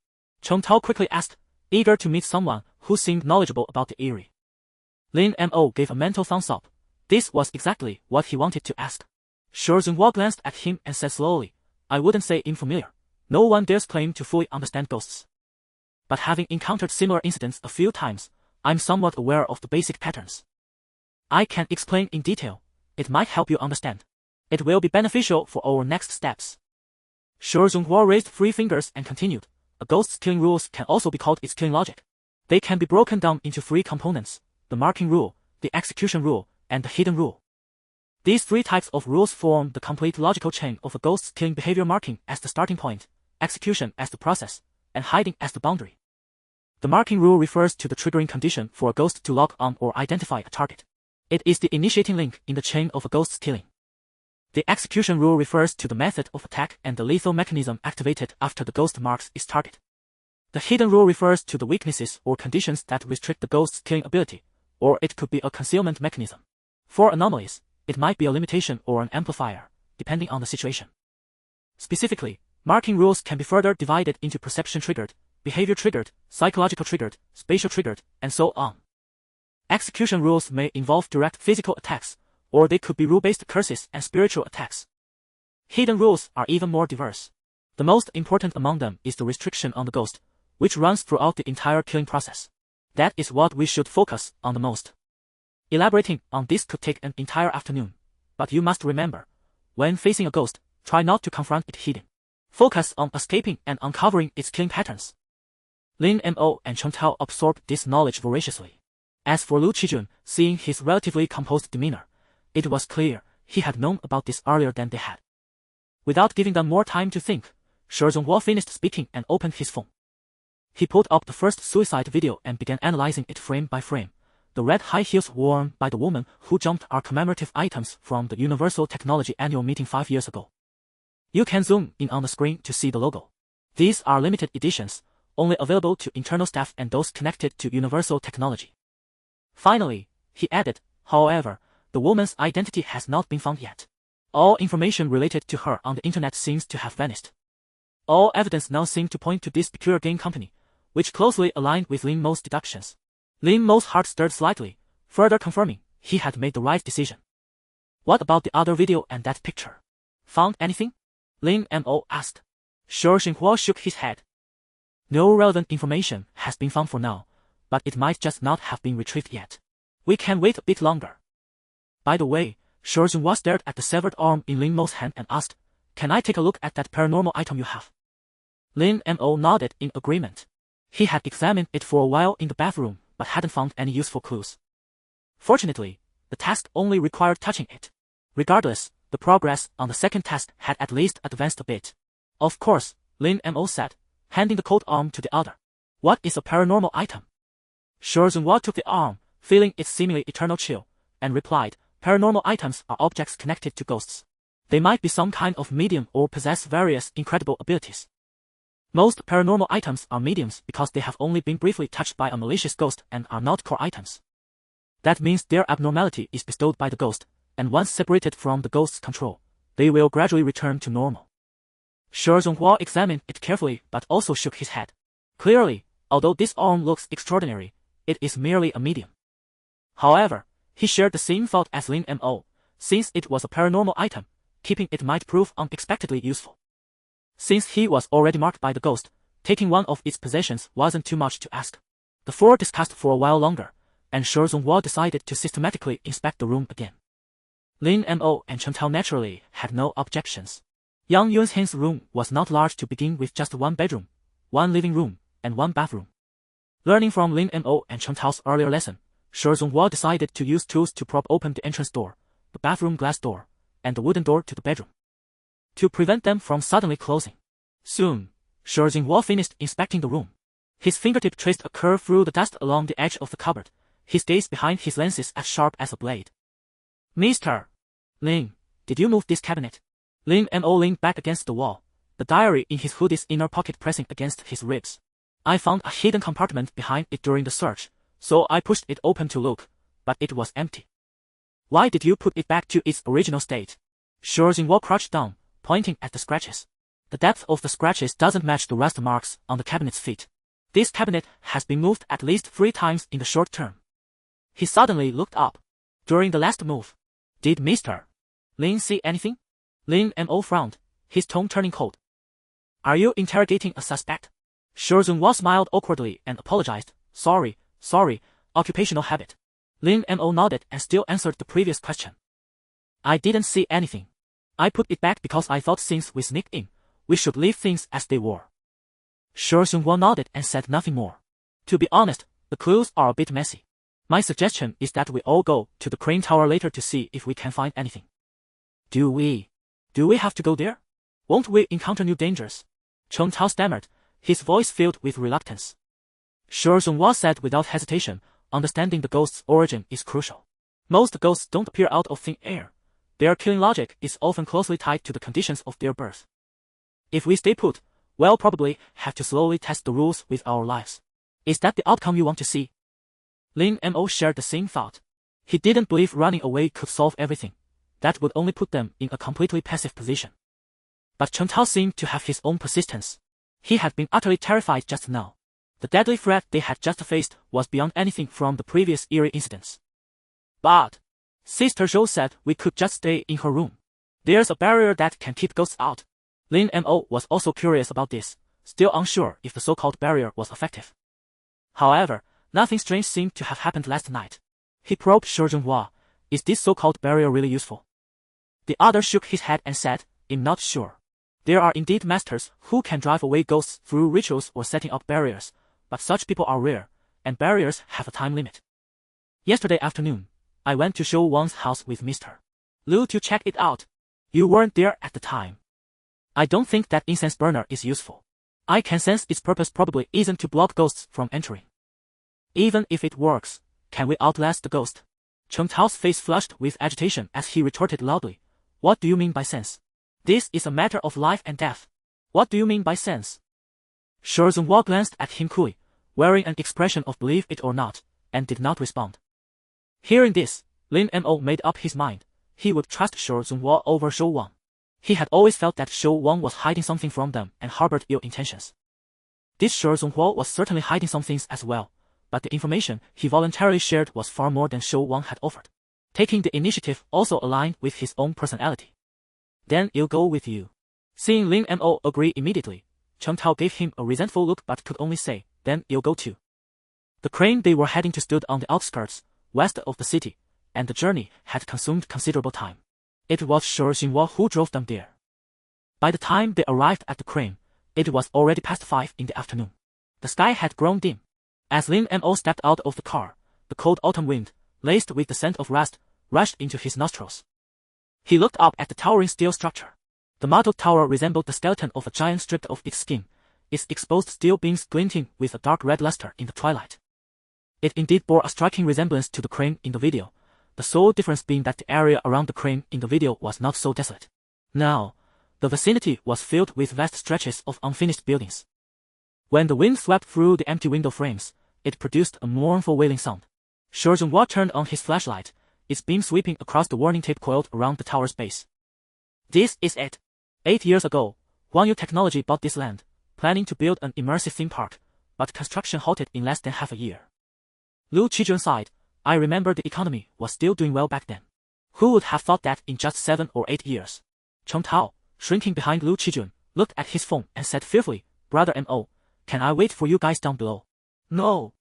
Chen Tao quickly asked, eager to meet someone who seemed knowledgeable about the eerie. Lin Mo gave a mental thumbs up. This was exactly what he wanted to ask. Shi Zhenhua glanced at him and said slowly, "I wouldn't say unfamiliar. No one dares claim to fully understand ghosts. But having encountered similar incidents a few times, I'm somewhat aware of the basic patterns. I can't explain in detail. It might help you understand. It will be beneficial for our next steps." Shi Zhenhua raised 3 fingers and continued, "A ghost's killing rules can also be called its killing logic. They can be broken down into 3 components, the marking rule, the execution rule, and the hidden rule. These 3 types of rules form the complete logical chain of a ghost's killing behavior, marking as the starting point, execution as the process, and hiding as the boundary. The marking rule refers to the triggering condition for a ghost to lock on or identify a target. It is the initiating link in the chain of a ghost's killing. The execution rule refers to the method of attack and the lethal mechanism activated after the ghost marks its target. The hidden rule refers to the weaknesses or conditions that restrict the ghost's killing ability, or it could be a concealment mechanism. For anomalies, it might be a limitation or an amplifier, depending on the situation. Specifically, marking rules can be further divided into perception-triggered, behavior-triggered, psychological-triggered, spatial-triggered, and so on. Execution rules may involve direct physical attacks, or they could be rule-based curses and spiritual attacks. Hidden rules are even more diverse. The most important among them is the restriction on the ghost, which runs throughout the entire killing process. That is what we should focus on the most. Elaborating on this could take an entire afternoon, but you must remember, when facing a ghost, try not to confront it hidden. Focus on escaping and uncovering its killing patterns." Lin Mo and Chen Tao absorbed this knowledge voraciously. As for Lu Qijun, seeing his relatively composed demeanor, it was clear he had known about this earlier than they had. Without giving them more time to think, Shi Zhongguo finished speaking and opened his phone. He pulled up the first suicide video and began analyzing it frame by frame. The red high heels worn by the woman who jumped are commemorative items from the Universal Technology annual meeting 5 years ago. You can zoom in on the screen to see the logo. These are limited editions, only available to internal staff and those connected to Universal Technology. Finally, he added, however, the woman's identity has not been found yet. All information related to her on the internet seems to have vanished. All evidence now seemed to point to this peculiar game company, which closely aligned with Lin Mo's deductions. Lin Mo's heart stirred slightly, further confirming he had made the right decision. What about the other video and that picture? Found anything? Lin Mo asked. Shi Zhongguo shook his head. No relevant information has been found for now, but it might just not have been retrieved yet. We can wait a bit longer. By the way, Shi Zhongguo stared at the severed arm in Lin Mo's hand and asked, can I take a look at that paranormal item you have? Lin Mo nodded in agreement. He had examined it for a while in the bathroom, but hadn't found any useful clues. Fortunately, the task only required touching it. Regardless, the progress on the second task had at least advanced a bit. Of course, Lin Mo said, handing the cold arm to the other. What is a paranormal item? Shi Zhongguo took the arm, feeling its seemingly eternal chill, and replied, paranormal items are objects connected to ghosts. They might be some kind of medium or possess various incredible abilities. Most paranormal items are mediums because they have only been briefly touched by a malicious ghost and are not core items. That means their abnormality is bestowed by the ghost, and once separated from the ghost's control, they will gradually return to normal. Shi Zhongguo examined it carefully but also shook his head. Clearly, although this arm looks extraordinary, it is merely a medium. However, he shared the same thought as Lin Mo. Since it was a paranormal item, keeping it might prove unexpectedly useful. Since he was already marked by the ghost, taking one of its possessions wasn't too much to ask. The four discussed for a while longer, and Shi Zhongguo decided to systematically inspect the room again. Lin Mo and Chen Tao naturally had no objections. Yang Yunhan's room was not large to begin with, just one bedroom, one living room, and one bathroom. Learning from Lin Mo and Chen Tao's earlier lesson, Shi Zhongguo decided to use tools to prop open the entrance door, the bathroom glass door, and the wooden door to the bedroom, to prevent them from suddenly closing. Soon, Shi Zhongguo finished inspecting the room. His fingertip traced a curve through the dust along the edge of the cupboard, his gaze behind his lenses as sharp as a blade. Mr. Lin, did you move this cabinet? Lin Mo leaned back against the wall, the diary in his hoodie's inner pocket pressing against his ribs. I found a hidden compartment behind it during the search, so I pushed it open to look, but it was empty. Why did you put it back to its original state? Shi Zhongguo crouched down, pointing at the scratches. The depth of the scratches doesn't match the rust marks on the cabinet's feet. This cabinet has been moved at least 3 times in the short term. He suddenly looked up. During the last move, did Mr. Lin see anything? Lin Mo frowned, his tone turning cold. Are you interrogating a suspect? Shi Zhongguo smiled awkwardly and apologized. Sorry, occupational habit. Lin Mo nodded and still answered the previous question. I didn't see anything. I put it back because I thought since we sneaked in, we should leave things as they were. Shi Zhongguo nodded and said nothing more. To be honest, the clues are a bit messy. My suggestion is that we all go to the crane tower later to see if we can find anything. Do we have to go there? Won't we encounter new dangers? Chen Tao stammered, his voice filled with reluctance. Shi Zhongguo said without hesitation, understanding the ghost's origin is crucial. Most ghosts don't appear out of thin air. Their killing logic is often closely tied to the conditions of their birth. If we stay put, we'll probably have to slowly test the rules with our lives. Is that the outcome you want to see? Lin Mo shared the same thought. He didn't believe running away could solve everything. That would only put them in a completely passive position. But Chen Tao seemed to have his own persistence. He had been utterly terrified just now. The deadly threat they had just faced was beyond anything from the previous eerie incidents. But Sister Zhou said we could just stay in her room. There's a barrier that can keep ghosts out. Lin Mo was also curious about this, still unsure if the so-called barrier was effective. However, nothing strange seemed to have happened last night. He probed Shi Zhongguo. Is this so-called barrier really useful? The other shook his head and said, I'm not sure. There are indeed masters who can drive away ghosts through rituals or setting up barriers, but such people are rare, and barriers have a time limit. Yesterday afternoon, I went to Shou Wang's house with Mr. Liu to check it out. You weren't there at the time. I don't think that incense burner is useful. I can sense its purpose probably isn't to block ghosts from entering. Even if it works, can we outlast the ghost? Cheng Tao's face flushed with agitation as he retorted loudly. What do you mean by sense? This is a matter of life and death. What do you mean by sense? Shi Zhenhua glanced at him coolly, wearing an expression of believe it or not, and did not respond. Hearing this, Lin Mo made up his mind. He would trust Shi Zhenhua over Shou Wang. He had always felt that Shou Wang was hiding something from them and harbored ill intentions. This Shi Zhenhua was certainly hiding some things as well, but the information he voluntarily shared was far more than Shou Wang had offered. Taking the initiative also aligned with his own personality. Then I'll go with you. Seeing Lin Mo agree immediately, Cheng Tao gave him a resentful look but could only say, then I'll go too. The crane they were heading to stood on the outskirts, west of the city, and the journey had consumed considerable time. It was Shi Zhenhua who drove them there. By the time they arrived at the crane, it was already past 5 in the afternoon. The sky had grown dim. As Lin Mo stepped out of the car, the cold autumn wind, laced with the scent of rust, rushed into his nostrils. He looked up at the towering steel structure. The mottled tower resembled the skeleton of a giant stripped of its skin, its exposed steel beams glinting with a dark red luster in the twilight. It indeed bore a striking resemblance to the crane in the video, the sole difference being that the area around the crane in the video was not so desolate. Now, the vicinity was filled with vast stretches of unfinished buildings. When the wind swept through the empty window frames, it produced a mournful wailing sound. Shi Zhenhua turned on his flashlight, its beam sweeping across the warning tape coiled around the tower's base. This is it. 8 years ago, Huangyu Technology bought this land, planning to build an immersive theme park, but construction halted in less than half a year. Liu Qijun sighed. I remember the economy was still doing well back then. Who would have thought that in just 7 or 8 years? Cheng Tao, shrinking behind Liu Qijun, looked at his phone and said fearfully, Brother Mo, can I wait for you guys down below? No.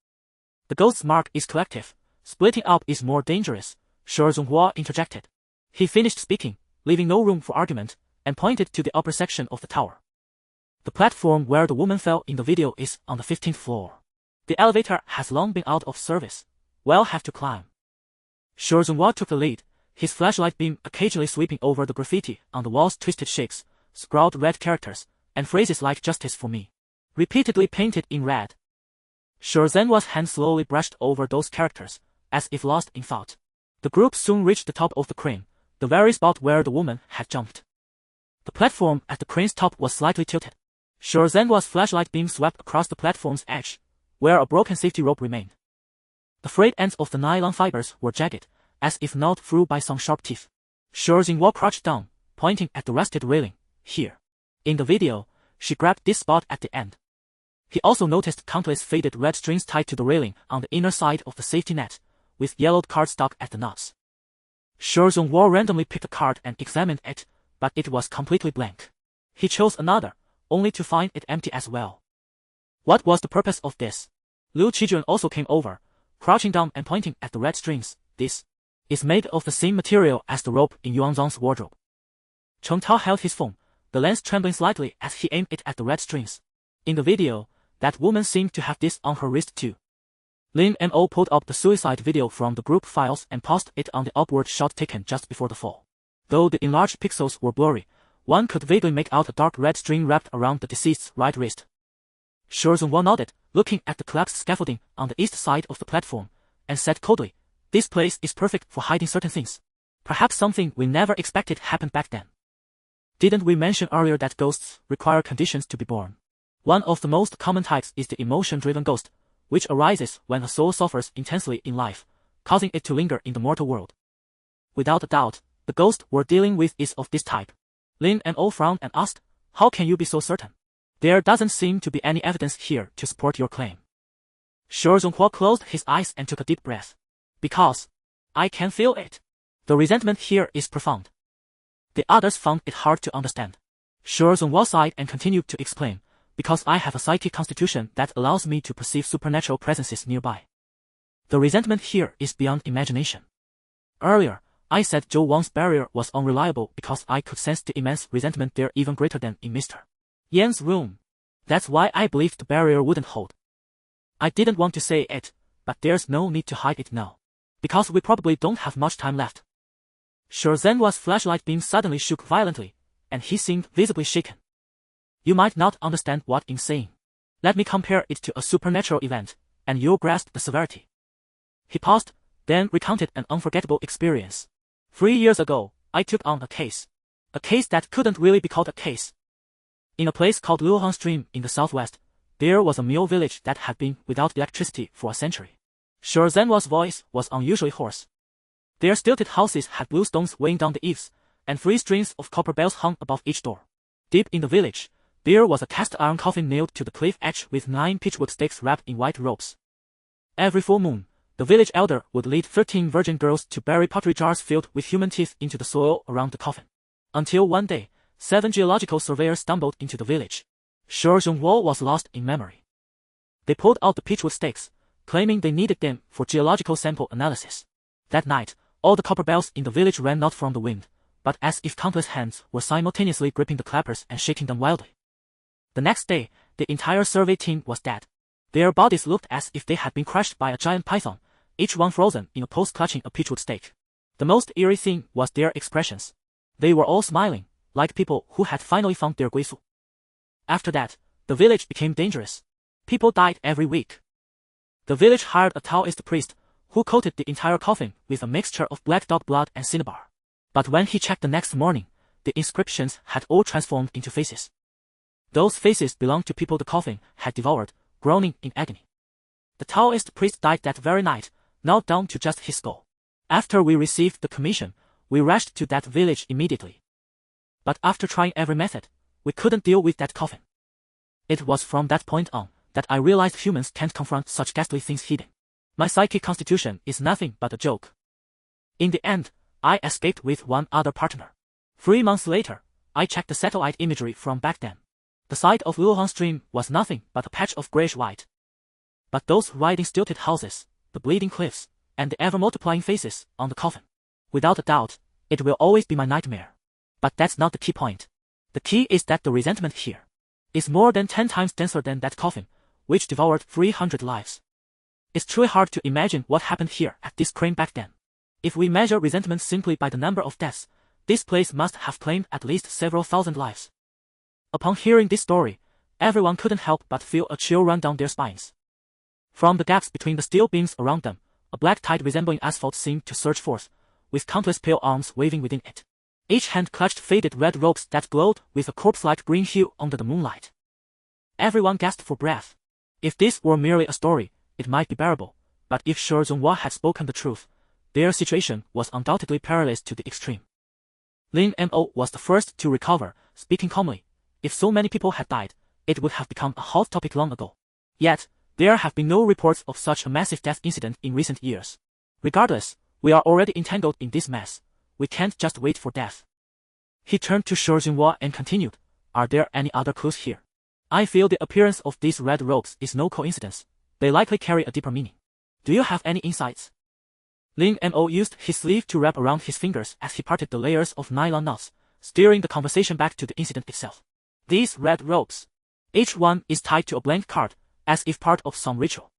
The ghost's mark is collective. Splitting up is more dangerous, Shi Zhenhua interjected. He finished speaking, leaving no room for argument, and pointed to the upper section of the tower. The platform where the woman fell in the video is on the 15th floor. The elevator has long been out of service. We'll have to climb. Shi Zhenhua took the lead, his flashlight beam occasionally sweeping over the graffiti on the wall's twisted shapes, scrawled red characters, and phrases like justice for me, repeatedly painted in red. Shi Zhenhua's hand slowly brushed over those characters, as if lost in thought. The group soon reached the top of the crane, the very spot where the woman had jumped. The platform at the crane's top was slightly tilted. Shi Zhenhua's flashlight beam swept across the platform's edge, where a broken safety rope remained. The frayed ends of the nylon fibers were jagged, as if gnawed through by some sharp teeth. Shi Zhenhua crouched down, pointing at the rusted railing. Here. In the video, she grabbed this spot at the end. He also noticed countless faded red strings tied to the railing on the inner side of the safety net, with yellowed cardstock at the knots. Shi Zhenhua randomly picked a card and examined it, but it was completely blank. He chose another, only to find it empty as well. What was the purpose of this? Liu Qijun also came over, crouching down and pointing at the red strings. This is made of the same material as the rope in Yuanzang's wardrobe. Cheng Tao held his phone, the lens trembling slightly as he aimed it at the red strings. In the video, that woman seemed to have this on her wrist too. Lin Mo pulled up the suicide video from the group files and paused it on the upward shot taken just before the fall. Though the enlarged pixels were blurry, one could vaguely make out a dark red string wrapped around the deceased's right wrist. Shi Zhenhua nodded, looking at the collapsed scaffolding on the east side of the platform, and said coldly, this place is perfect for hiding certain things. Perhaps something we never expected happened back then. Didn't we mention earlier that ghosts require conditions to be born? One of the most common types is the emotion-driven ghost, which arises when a soul suffers intensely in life, causing it to linger in the mortal world. Without a doubt, the ghost we're dealing with is of this type. Lin Mo frowned and asked, how can you be so certain? There doesn't seem to be any evidence here to support your claim. Shi Zhenhua closed his eyes and took a deep breath. Because I can feel it. The resentment here is profound. The others found it hard to understand. Shi Zhenhua sighed and continued to explain, because I have a psychic constitution that allows me to perceive supernatural presences nearby. The resentment here is beyond imagination. Earlier, I said Zhou Wang's barrier was unreliable because I could sense the immense resentment there even greater than in Mr. Yan's room. That's why I believed the barrier wouldn't hold. I didn't want to say it, but there's no need to hide it now. because we probably don't have much time left. Zhenhua's flashlight beam suddenly shook violently, and he seemed visibly shaken. You might not understand what I'm saying. Let me compare it to a supernatural event, and you'll grasp the severity. He paused, then recounted an unforgettable experience. 3 years ago, I took on a case that couldn't really be called a case. In a place called Luohan Stream in the southwest, there was a mule village that had been without electricity for a century. Zhenhua's voice was unusually hoarse. Their stilted houses had blue stones weighing down the eaves, and 3 strings of copper bells hung above each door. Deep in the village, there was a cast iron coffin nailed to the cliff edge with 9 pitchwood stakes wrapped in white ropes. Every full moon, the village elder would lead 13 virgin girls to bury pottery jars filled with human teeth into the soil around the coffin. Until one day, 7 geological surveyors stumbled into the village. Zhenhua was lost in memory. They pulled out the pitchwood stakes, claiming they needed them for geological sample analysis. That night, all the copper bells in the village rang not from the wind, but as if countless hands were simultaneously gripping the clappers and shaking them wildly. The next day, the entire survey team was dead. Their bodies looked as if they had been crushed by a giant python, each one frozen in a pose clutching a pitchwood stake. The most eerie thing was their expressions. They were all smiling, like people who had finally found their guisu. After that, the village became dangerous. People died every week. The village hired a Taoist priest, who coated the entire coffin with a mixture of black dog blood and cinnabar. But when he checked the next morning, the inscriptions had all transformed into faces. Those faces belonged to people the coffin had devoured, groaning in agony. The Taoist priest died that very night, knelt down to just his skull. After we received the commission, we rushed to that village immediately. But after trying every method, we couldn't deal with that coffin. It was from that point on that I realized humans can't confront such ghastly things hidden. My psychic constitution is nothing but a joke. In the end, I escaped with one other partner. 3 months later, I checked the satellite imagery from back then. The side of Luohan Stream was nothing but a patch of grayish-white. But those riding stilted houses, the bleeding cliffs, and the ever-multiplying faces on the coffin. Without a doubt, it will always be my nightmare. But that's not the key point. The key is that the resentment here is more than 10 times denser than that coffin, which devoured 300 lives. It's truly hard to imagine what happened here at this crane back then. If we measure resentment simply by the number of deaths, this place must have claimed at least several thousand lives. Upon hearing this story, everyone couldn't help but feel a chill run down their spines. From the gaps between the steel beams around them, a black tide resembling asphalt seemed to surge forth, with countless pale arms waving within it. Each hand clutched faded red ropes that glowed with a corpse-like green hue under the moonlight. Everyone gasped for breath. If this were merely a story, it might be bearable, but if Zhenhua had spoken the truth, their situation was undoubtedly perilous to the extreme. Lin Mo was the first to recover, speaking calmly. If so many people had died, it would have become a hot topic long ago. Yet, there have been no reports of such a massive death incident in recent years. Regardless, we are already entangled in this mess. We can't just wait for death. He turned to Zhenhua and continued, Are there any other clues here? I feel the appearance of these red ropes is no coincidence. They likely carry a deeper meaning. Do you have any insights? Lin Mo used his sleeve to wrap around his fingers as he parted the layers of nylon knots, steering the conversation back to the incident itself. These red ropes. Each one is tied to a blank card, as if part of some ritual.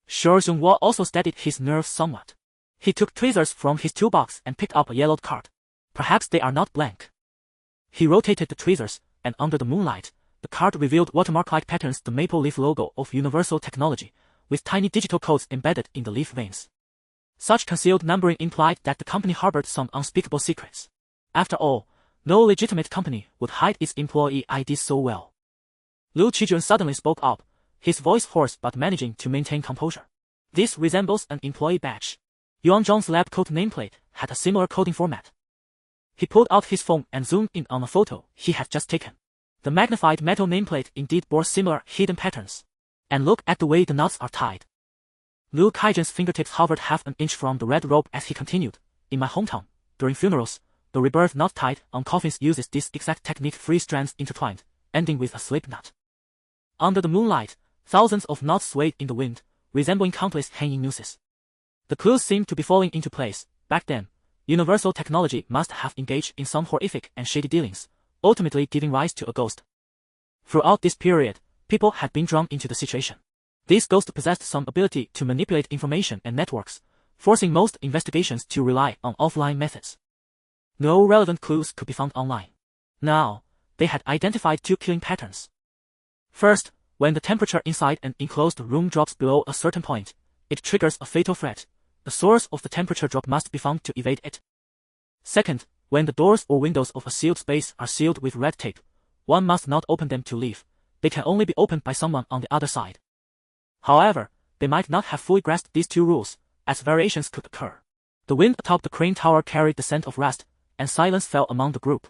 Zhenhua also steadied his nerves somewhat. He took tweezers from his toolbox and picked up a yellowed card. Perhaps they are not blank. He rotated the tweezers, and under the moonlight, the card revealed watermark-like patterns, the maple leaf logo of Universal Technology, with tiny digital codes embedded in the leaf veins. Such concealed numbering implied that the company harbored some unspeakable secrets. After all, no legitimate company would hide its employee IDs so well. Liu Qijun suddenly spoke up, his voice hoarse but managing to maintain composure. This resembles an employee badge. Yuan Zhang's lab coat nameplate had a similar coding format. He pulled out his phone and zoomed in on a photo he had just taken. The magnified metal nameplate indeed bore similar hidden patterns. And look at the way the knots are tied. Liu Kaijin's fingertips hovered half an inch from the red rope as he continued. In my hometown, during funerals, the rebirth knot tied on coffins uses this exact technique, 3 strands intertwined, ending with a slip knot. Under the moonlight, thousands of knots swayed in the wind, resembling countless hanging nooses. The clues seemed to be falling into place. Back then, Universal Technology must have engaged in some horrific and shady dealings, ultimately giving rise to a ghost. Throughout this period, people had been drawn into the situation. This ghost possessed some ability to manipulate information and networks, forcing most investigations to rely on offline methods. No relevant clues could be found online. Now, they had identified two killing patterns. First, when the temperature inside an enclosed room drops below a certain point, it triggers a fatal threat. The source of the temperature drop must be found to evade it. Second, when the doors or windows of a sealed space are sealed with red tape, one must not open them to leave. They can only be opened by someone on the other side. However, they might not have fully grasped these two rules, as variations could occur. The wind atop the crane tower carried the scent of rust, and silence fell among the group.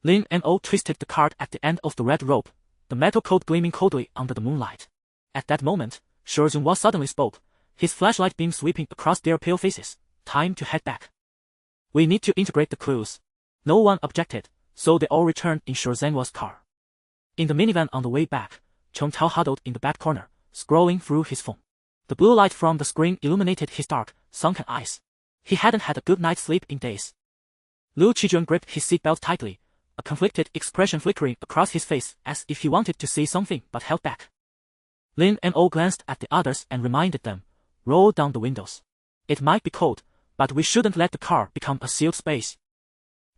Lin Mo twisted the card at the end of the red rope, the metal coat gleaming coldly under the moonlight. At that moment, Shizunwa suddenly spoke, his flashlight beam sweeping across their pale faces. Time to head back. We need to integrate the clues. No one objected, so they all returned in Shizunwa's car. In the minivan on the way back, Cheng Tao huddled in the back corner, scrolling through his phone. The blue light from the screen illuminated his dark, sunken eyes. He hadn't had a good night's sleep in days. Liu Qijun gripped his seatbelt tightly, a conflicted expression flickering across his face as if he wanted to say something but held back. Lin Mo glanced at the others and reminded them, roll down the windows. It might be cold, but we shouldn't let the car become a sealed space.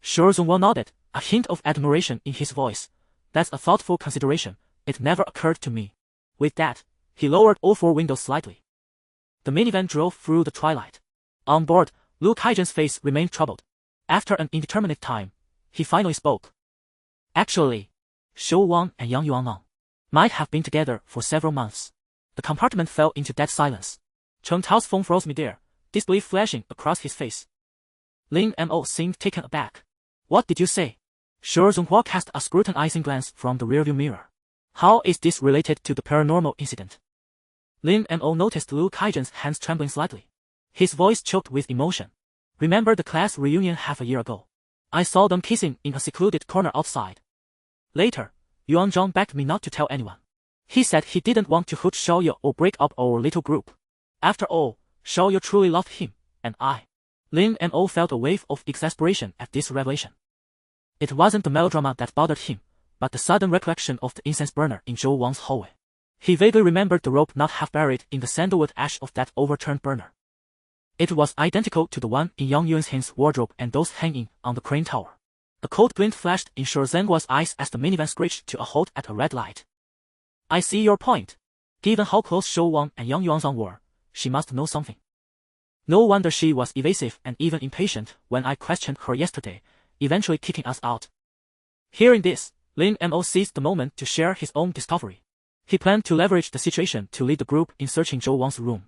Shizunwa nodded, a hint of admiration in his voice. That's a thoughtful consideration, it never occurred to me. With that, he lowered all four windows slightly. The minivan drove through the twilight. On board, Liu Kaijin's face remained troubled. After an indeterminate time, he finally spoke. Actually, Shou Wang and Yang Yuanlang might have been together for several months. The compartment fell into dead silence. Cheng Tao's phone froze midair, disbelief flashing across his face. Lin Mo seemed taken aback. What did you say? Shizunhua cast a scrutinizing glance from the rearview mirror. How is this related to the paranormal incident? Lin Mo noticed Liu Kaijin's hands trembling slightly. His voice choked with emotion. Remember the class reunion half a year ago? I saw them kissing in a secluded corner outside. Later, Yuan Zhang begged me not to tell anyone. He said he didn't want to hurt Xiaoye or break up our little group. After all, Xiaoye truly loved him, and I. Lin Mo felt a wave of exasperation at this revelation. It wasn't the melodrama that bothered him, but the sudden recollection of the incense burner in Zhou Wang's hallway. He vaguely remembered the rope not half buried in the sandalwood ash of that overturned burner. It was identical to the one in Yang Yuanxin's wardrobe and those hanging on the crane tower. A cold glint flashed in Shizunhua's eyes as the minivan screeched to a halt at a red light. I see your point. Given how close Shou Wang and Yang Yuanzhang were, she must know something. No wonder she was evasive and even impatient when I questioned her yesterday, eventually kicking us out. Hearing this, Lin Mo seized the moment to share his own discovery. He planned to leverage the situation to lead the group in searching Zhou Wang's room.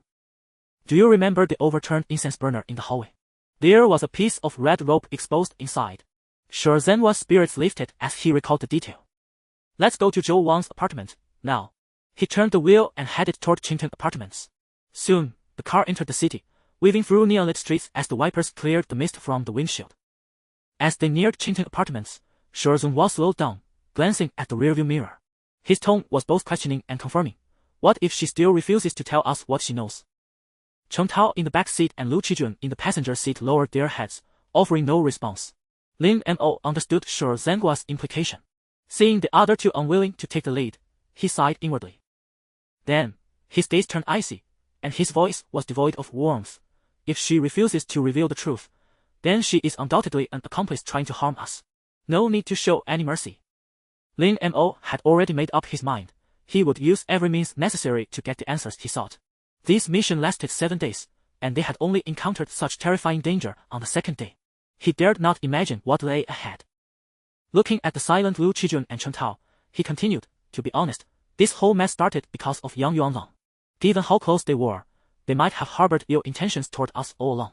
Do you remember the overturned incense burner in the hallway? There was a piece of red rope exposed inside. Shizunhua's spirits lifted as he recalled the detail. Let's go to Zhou Wang's apartment, now. He turned the wheel and headed toward Qingteng Apartments. Soon, the car entered the city, weaving through neon-lit streets as the wipers cleared the mist from the windshield. As they neared Qingteng Apartments, Shizunhua slowed down, glancing at the rearview mirror. His tone was both questioning and confirming. What if she still refuses to tell us what she knows? Cheng Tao in the back seat and Liu Qijun in the passenger seat lowered their heads, offering no response. Lin Mo understood Shizunhua's implication. Seeing the other two unwilling to take the lead, he sighed inwardly. Then, his gaze turned icy, and his voice was devoid of warmth. If she refuses to reveal the truth, then she is undoubtedly an accomplice trying to harm us. No need to show any mercy. Lin Mo had already made up his mind. He would use every means necessary to get the answers he sought. This mission lasted 7 days, and they had only encountered such terrifying danger on the second day. He dared not imagine what lay ahead. Looking at the silent Liu Qijun and Cheng Tao, he continued, to be honest, this whole mess started because of Yang Yuanlang. Given how close they were, they might have harbored ill intentions toward us all along.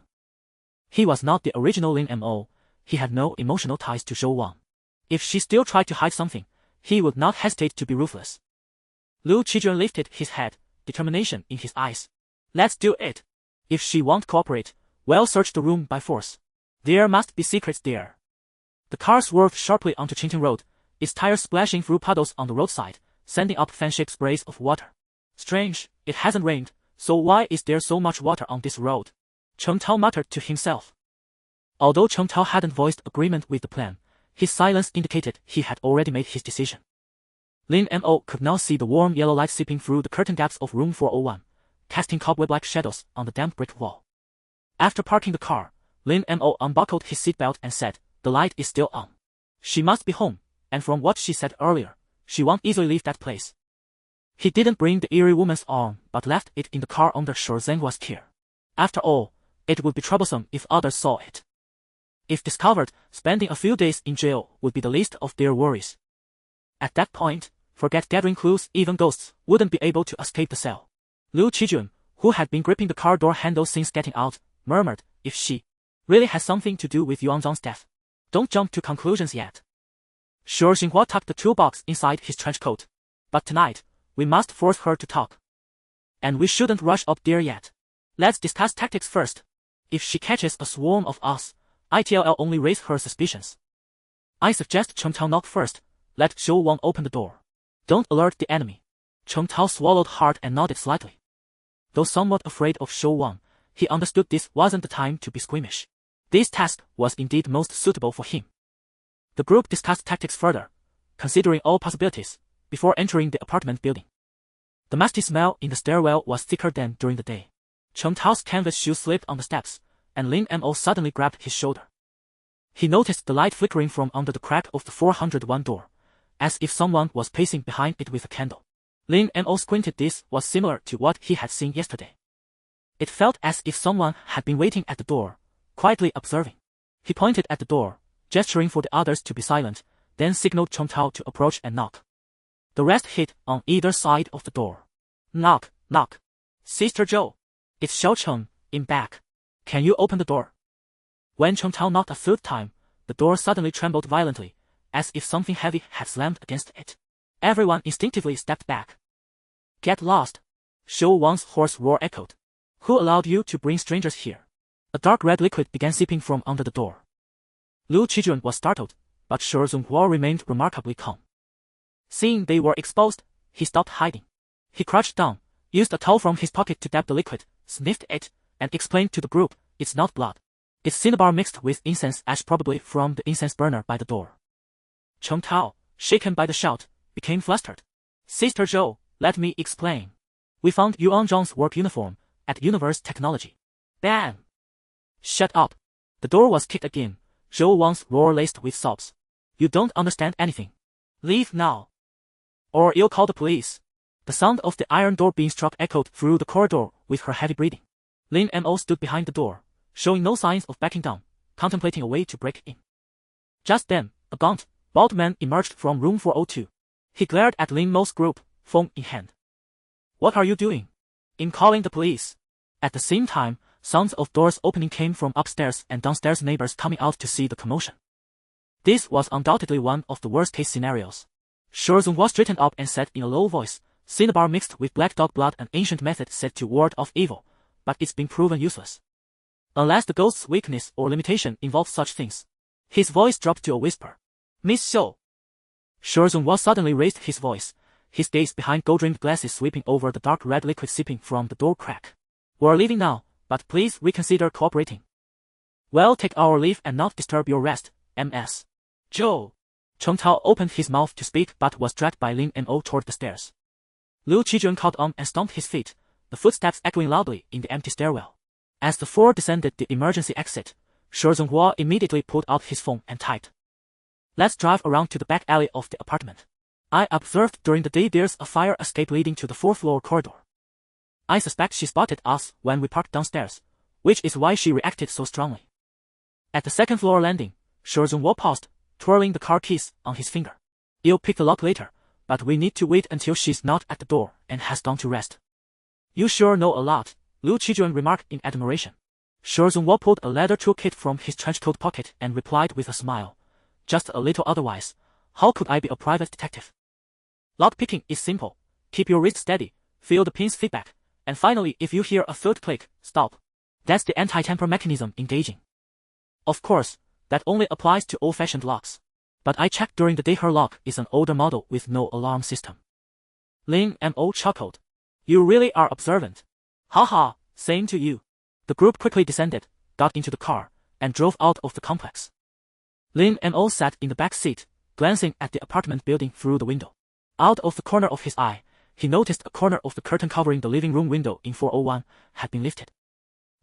He was not the original Lin Mo, he had no emotional ties to Zhou Wang. If she still tried to hide something, he would not hesitate to be ruthless. Liu Qijun lifted his head, determination in his eyes. Let's do it. If she won't cooperate, we'll search the room by force. There must be secrets there. The car swerved sharply onto Qingteng Road, its tires splashing through puddles on the roadside, sending up fan-shaped sprays of water. Strange, it hasn't rained, so why is there so much water on this road? Cheng Tao muttered to himself. Although Cheng Tao hadn't voiced agreement with the plan, his silence indicated he had already made his decision. Lin Mo could now see the warm yellow light seeping through the curtain gaps of room 401, casting cobweb-like shadows on the damp brick wall. After parking the car, Lin Mo unbuckled his seatbelt and said, "The light is still on. She must be home, and from what she said earlier, she won't easily leave that place." He didn't bring the eerie woman's arm but left it in the car under Shu Zhenhua's care. After all, it would be troublesome if others saw it. If discovered, spending a few days in jail would be the least of their worries. At that point, forget gathering clues, even ghosts wouldn't be able to escape the cell. Liu Qijun, who had been gripping the car door handle since getting out, murmured, "If she really has something to do with Yuan Zhang's death, don't jump to conclusions yet." Shu Xinhua tucked the toolbox inside his trench coat. "But tonight, we must force her to talk. And we shouldn't rush up there yet. Let's discuss tactics first. If she catches a swarm of us, it'll only raise her suspicions. I suggest Cheng Tao knock first. Let Zhou Wang open the door. Don't alert the enemy." Cheng Tao swallowed hard and nodded slightly. Though somewhat afraid of Zhou Wang, he understood this wasn't the time to be squeamish. This task was indeed most suitable for him. The group discussed tactics further, considering all possibilities, before entering the apartment building. The musty smell in the stairwell was thicker than during the day. Cheng Tao's canvas shoe slipped on the steps, and Lin Mo suddenly grabbed his shoulder. He noticed the light flickering from under the crack of the 401 door, as if someone was pacing behind it with a candle. Lin Mo squinted. This was similar to what he had seen yesterday. It felt as if someone had been waiting at the door, quietly observing. He pointed at the door, gesturing for the others to be silent, then signaled Cheng Tao to approach and knock. The rest hid on either side of the door. "Knock, knock. Sister Zhou. It's Xiao Cheng, in back. Can you open the door?" When Cheng Tao knocked a third time, the door suddenly trembled violently, as if something heavy had slammed against it. Everyone instinctively stepped back. "Get lost!" Zhou Wang's hoarse roar echoed. "Who allowed you to bring strangers here?" A dark red liquid began seeping from under the door. Liu Qijun was startled, but Shu Zhenhua remained remarkably calm. Seeing they were exposed, he stopped hiding. He crouched down, used a towel from his pocket to dab the liquid, sniffed it, and explained to the group, "It's not blood. It's cinnabar mixed with incense ash, probably from the incense burner by the door." Cheng Tao, shaken by the shout, became flustered. "Sister Zhou, let me explain. We found Yuan Zhang's work uniform at Universe Technology." Bam! "Shut up." The door was kicked again, Zhou Wang's roar laced with sobs. "You don't understand anything. Leave now, or you'll call the police." The sound of the iron door being struck echoed through the corridor with her heavy breathing. Lin Mo stood behind the door, showing no signs of backing down, contemplating a way to break in. Just then, a gaunt, bald man emerged from room 402. He glared at Lin Mo's group, phone in hand. "What are you doing?" "I'm calling the police." At the same time, sounds of doors opening came from upstairs and downstairs, neighbors coming out to see the commotion. This was undoubtedly one of the worst-case scenarios. Shu Zhenhua straightened up and said in a low voice, "Cinnabar mixed with black dog blood, an ancient method said to ward off evil, but it's been proven useless. Unless the ghost's weakness or limitation involves such things." His voice dropped to a whisper. "Miss Xiu." Shu Zhenhua suddenly raised his voice, his gaze behind gold-rimmed glasses sweeping over the dark red liquid seeping from the door crack. "We're leaving now, but please reconsider cooperating." "Well, take our leave and not disturb your rest, Ms. Zhou." Cheng Tao opened his mouth to speak but was dragged by Lin Mo toward the stairs. Liu Qijun caught on and stomped his feet, the footsteps echoing loudly in the empty stairwell. As the four descended the emergency exit, Shu Zhenhua immediately pulled out his phone and typed, "Let's drive around to the back alley of the apartment. I observed during the day there's a fire escape leading to the 4th floor corridor. I suspect she spotted us when we parked downstairs, which is why she reacted so strongly." At the 2nd floor landing, Shu Zhenhua paused, twirling the car keys on his finger. "You'll pick the lock later, but we need to wait until she's not at the door and has gone to rest." "You sure know a lot," Liu Qijun remarked in admiration. Shu Zhenhua pulled a leather toolkit from his trenchcoat pocket and replied with a smile, "Just a little, otherwise, how could I be a private detective? Lockpicking is simple. Keep your wrist steady, feel the pin's feedback, and finally if you hear a third click, stop. That's the anti-tamper mechanism engaging. Of course, that only applies to old-fashioned locks. But I checked during the day her lock is an older model with no alarm system." Lin Mo chuckled. "You really are observant." "Haha, same to you." The group quickly descended, got into the car, and drove out of the complex. Lin Mo sat in the back seat, glancing at the apartment building through the window. Out of the corner of his eye, he noticed a corner of the curtain covering the living room window in 401 had been lifted.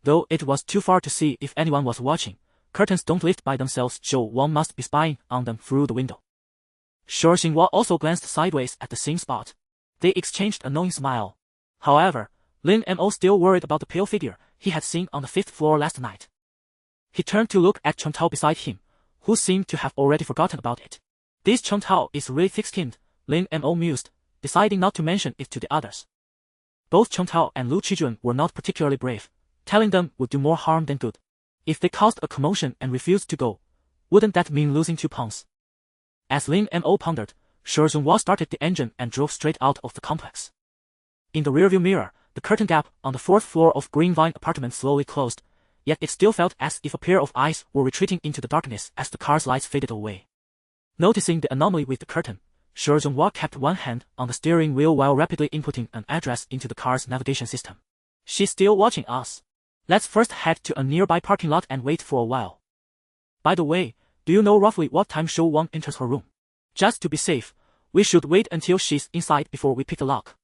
Though it was too far to see if anyone was watching, curtains don't lift by themselves. Zhou Wang must be spying on them through the window. Shu Xinhua also glanced sideways at the same spot. They exchanged a knowing smile. However, Lin Mo still worried about the pale figure he had seen on the 5th floor last night. He turned to look at Chen Tao beside him, who seemed to have already forgotten about it. This Chen Tao is really thick-skinned, Lin Mo mused, deciding not to mention it to the others. Both Chen Tao and Lu Qijun were not particularly brave. Telling them would do more harm than good. If they caused a commotion and refused to go, wouldn't that mean losing 2 pawns? As Lin Mo pondered, Shu Zhonghua started the engine and drove straight out of the complex. In the rearview mirror, the curtain gap on the 4th floor of Green Vine apartment slowly closed, yet it still felt as if a pair of eyes were retreating into the darkness as the car's lights faded away. Noticing the anomaly with the curtain, Shu Zhonghua kept one hand on the steering wheel while rapidly inputting an address into the car's navigation system. She's still watching us. Let's first head to a nearby parking lot and wait for a while. By the way, do you know roughly what time Shu Wang enters her room? Just to be safe, we should wait until she's inside before we pick the lock.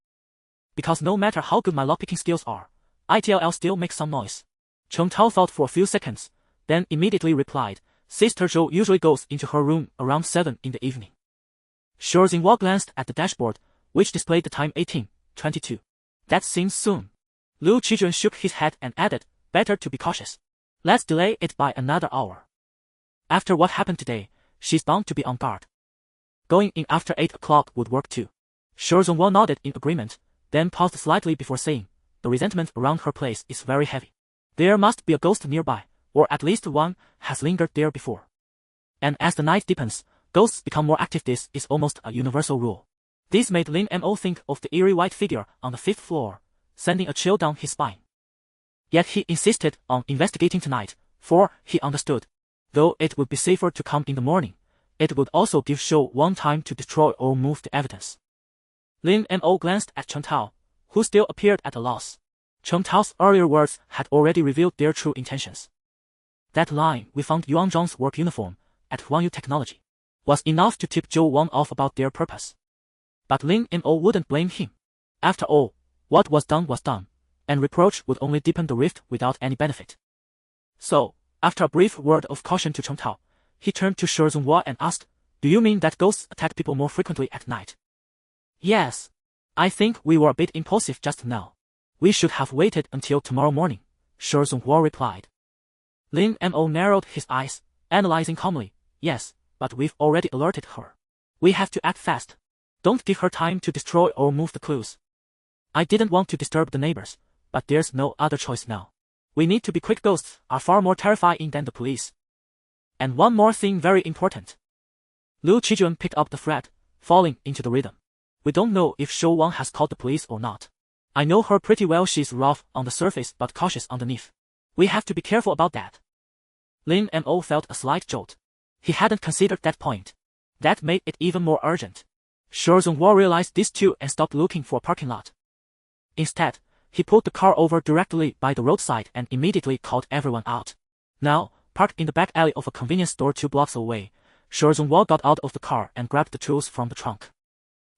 Because no matter how good my lockpicking skills are, ITLL still makes some noise. Chen Tao thought for a few seconds, then immediately replied, Sister Zhou usually goes into her room around 7 in the evening. Shu Xinhua glanced at the dashboard, which displayed the time 18:22. That seems soon. Lu Qijun shook his head and added, better to be cautious. Let's delay it by another hour. After what happened today, she's bound to be on guard. Going in after 8 o'clock would work too. Shu Zhonghua nodded in agreement, then paused slightly before saying, the resentment around her place is very heavy. There must be a ghost nearby, or at least one has lingered there before. And as the night deepens, ghosts become more active. This is almost a universal rule. This made Lin Mo think of the eerie white figure on the 5th floor, sending a chill down his spine. Yet he insisted on investigating tonight, for he understood. Though it would be safer to come in the morning, it would also give Shu Wang time to destroy or move the evidence. Lin Mo glanced at Chen Tao, who still appeared at a loss. Chen Tao's earlier words had already revealed their true intentions. That line, we found Yuan Zhang's work uniform at Huangyu Technology, was enough to tip Zhou Wang off about their purpose. But Lin Mo wouldn't blame him. After all, what was done, and reproach would only deepen the rift without any benefit. So, after a brief word of caution to Chen Tao, he turned to Shu Zhonghua and asked, do you mean that ghosts attack people more frequently at night? Yes. I think we were a bit impulsive just now. We should have waited until tomorrow morning, Shu Zhonghua replied. Lin Mo narrowed his eyes, analyzing calmly, yes, but we've already alerted her. We have to act fast. Don't give her time to destroy or move the clues. I didn't want to disturb the neighbors, but there's no other choice now. We need to be quick. Ghosts are far more terrifying than the police. And one more thing very important. Lu Qijun picked up the thread, falling into the rhythm. We don't know if Shu Wang has called the police or not. I know her pretty well. She's rough on the surface but cautious underneath. We have to be careful about that. Lin Mo felt a slight jolt. He hadn't considered that point. That made it even more urgent. Shu Zhonghua realized this too and stopped looking for a parking lot. Instead, he pulled the car over directly by the roadside and immediately called everyone out. Now, parked in the back alley of a convenience store 2 blocks away, Shu Zhonghua got out of the car and grabbed the tools from the trunk.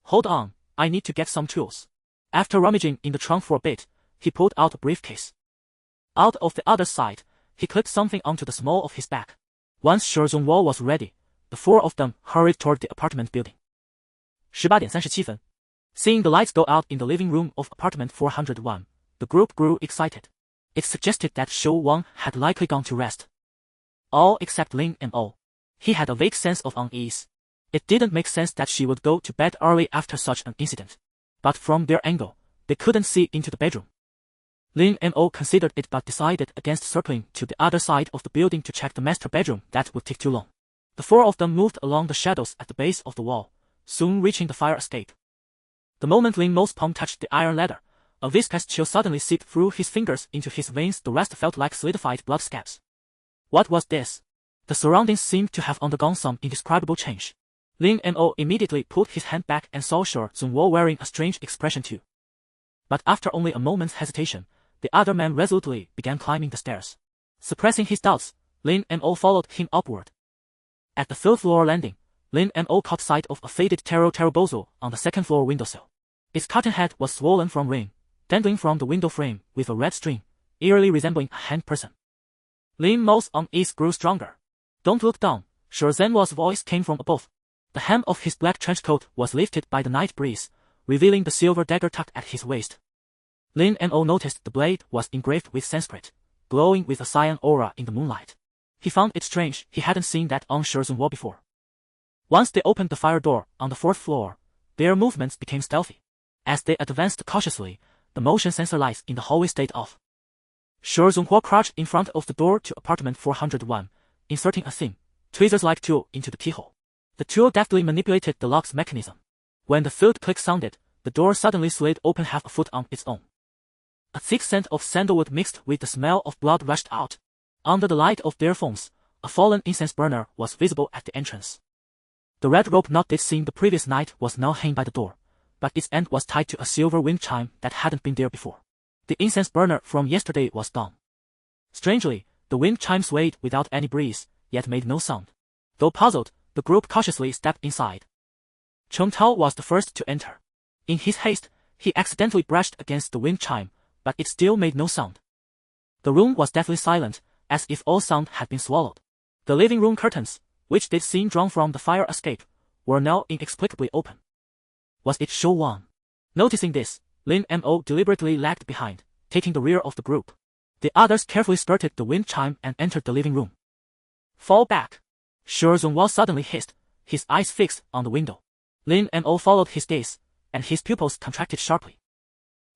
Hold on, I need to get some tools. After rummaging in the trunk for a bit, he pulled out a briefcase. Out of the other side, he clipped something onto the small of his back. Once Shu Zhonghua was ready, the 4 of them hurried toward the apartment building. 18:37 分. Seeing the lights go out in the living room of apartment 401, the group grew excited. It suggested that Shu Wang had likely gone to rest. All except Lin Mo. He had a vague sense of unease. It didn't make sense that she would go to bed early after such an incident. But from their angle, they couldn't see into the bedroom. Lin Mo considered it but decided against circling to the other side of the building to check the master bedroom. That would take too long. The 4 of them moved along the shadows at the base of the wall, soon reaching the fire escape. The moment Lin Mo's palm touched the iron ladder, a viscous chill suddenly seeped through his fingers into his veins. The rest felt like solidified blood scabs. What was this? The surroundings seemed to have undergone some indescribable change. Lin Mo immediately pulled his hand back and saw Shu Zhonghua wearing a strange expression too. But after only a moment's hesitation, the other man resolutely began climbing the stairs. Suppressing his doubts, Lin Mo followed him upward. At the 3rd floor landing, Lin Mo caught sight of a faded tarot bozal on the 2nd floor windowsill. Its cotton head was swollen from rain, dangling from the window frame with a red string, eerily resembling a hanged person. Lin Mo's unease grew stronger. Don't look down, Shi Zhenhua's voice came from above. The hem of his black trench coat was lifted by the night breeze, revealing the silver dagger tucked at his waist. Lin Mo noticed the blade was engraved with Sanskrit, glowing with a cyan aura in the moonlight. He found it strange he hadn't seen that on Shi Zhenhua before. Once they opened the fire door on the 4th floor, their movements became stealthy. As they advanced cautiously, the motion sensor lights in the hallway stayed off. Shi Zhenhua crouched in front of the door to apartment 401, inserting a thin, tweezers-like tool into the keyhole. The tool deftly manipulated the lock's mechanism. When the filled click sounded, the door suddenly slid open half a foot on its own. A thick scent of sandalwood mixed with the smell of blood rushed out. Under the light of their phones, a fallen incense burner was visible at the entrance. The red rope knot they'd seen the previous night was now hanging by the door, but its end was tied to a silver wind chime that hadn't been there before. The incense burner from yesterday was gone. Strangely, the wind chime swayed without any breeze, yet made no sound. Though puzzled, the group cautiously stepped inside. Cheng Tao was the first to enter. In his haste, he accidentally brushed against the wind chime, but it still made no sound. The room was deathly silent, as if all sound had been swallowed. The living room curtains, which they'd seen drawn from the fire escape, were now inexplicably open. Was it Shou Wang? Noticing this, Lin Mo deliberately lagged behind, taking the rear of the group. The others carefully skirted the wind chime and entered the living room. Fall back! Shi Zhenhua suddenly hissed, his eyes fixed on the window. Lin Mo followed his gaze, and his pupils contracted sharply.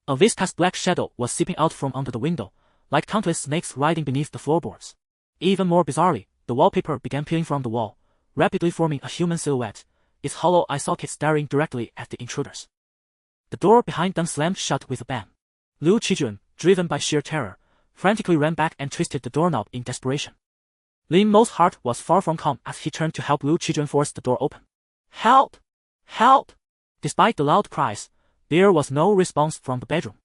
A viscous black shadow was seeping out from under the window, like countless snakes writhing beneath the floorboards. Even more bizarrely, the wallpaper began peeling from the wall, rapidly forming a human silhouette, its hollow eye socket staring directly at the intruders. The door behind them slammed shut with a bang. Liu Qijun, driven by sheer terror, frantically ran back and twisted the doorknob in desperation. Lin Mo's heart was far from calm as he turned to help Liu Qijun force the door open. Help! Help! Despite the loud cries, there was no response from the bedroom.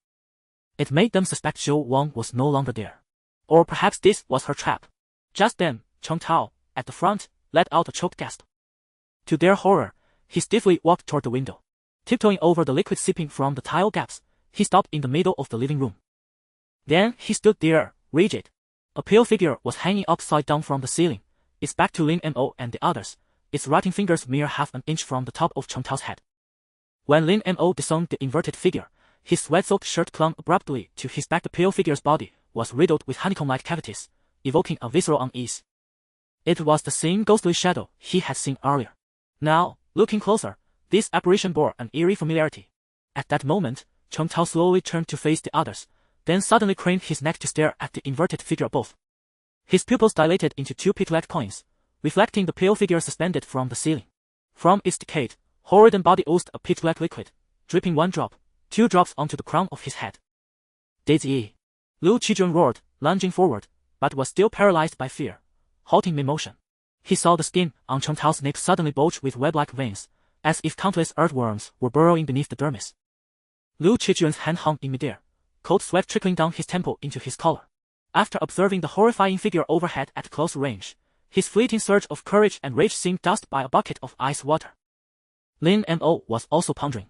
It made them suspect Shou Wang was no longer there. Or perhaps this was her trap. Just then, Cheng Tao, at the front, let out a choked gasp. To their horror, he stiffly walked toward the window. Tiptoeing over the liquid seeping from the tile gaps, he stopped in the middle of the living room. Then he stood there, rigid. A pale figure was hanging upside down from the ceiling, its back to Lin Mo and the others, its rotting fingers mere half an inch from the top of Cheng Tao's head. When Lin Mo discerned the inverted figure, his sweat-soaked shirt clung abruptly to his back. The pale figure's body was riddled with honeycomb-like cavities, evoking a visceral unease. It was the same ghostly shadow he had seen earlier. Now, looking closer, this apparition bore an eerie familiarity. At that moment, Cheng Tao slowly turned to face the others, then suddenly craned his neck to stare at the inverted figure above. His pupils dilated into two pit-like points, reflecting the pale figure suspended from the ceiling. From its decayed, horrid body oozed a pitch-black liquid, dripping 1 drop, 2 drops onto the crown of his head. Daisy! Liu Qijun roared, lunging forward, but was still paralyzed by fear, halting mid-motion. He saw the skin on Cheng Tao's neck suddenly bulge with web-like veins, as if countless earthworms were burrowing beneath the dermis. Liu Qijun's hand hung in midair, cold sweat trickling down his temple into his collar. After observing the horrifying figure overhead at close range, his fleeting surge of courage and rage seemed doused by a bucket of ice water. Lin Mo was also pondering.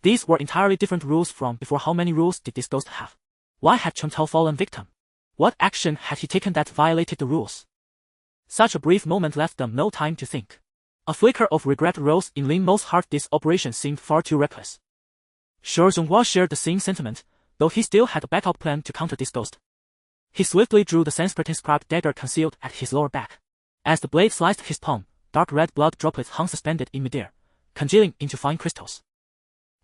These were entirely different rules from before. How many rules did this ghost have? Why had Cheng Tao fallen victim? What action had he taken that violated the rules? Such a brief moment left them no time to think. A flicker of regret rose in Lin Mo's heart. This operation seemed far too reckless. Shi Zhenhua shared the same sentiment, though he still had a backup plan to counter this ghost. He swiftly drew the Sanskrit-inscribed dagger concealed at his lower back. As the blade sliced his palm, dark red blood droplets hung suspended in midair, congealing into fine crystals.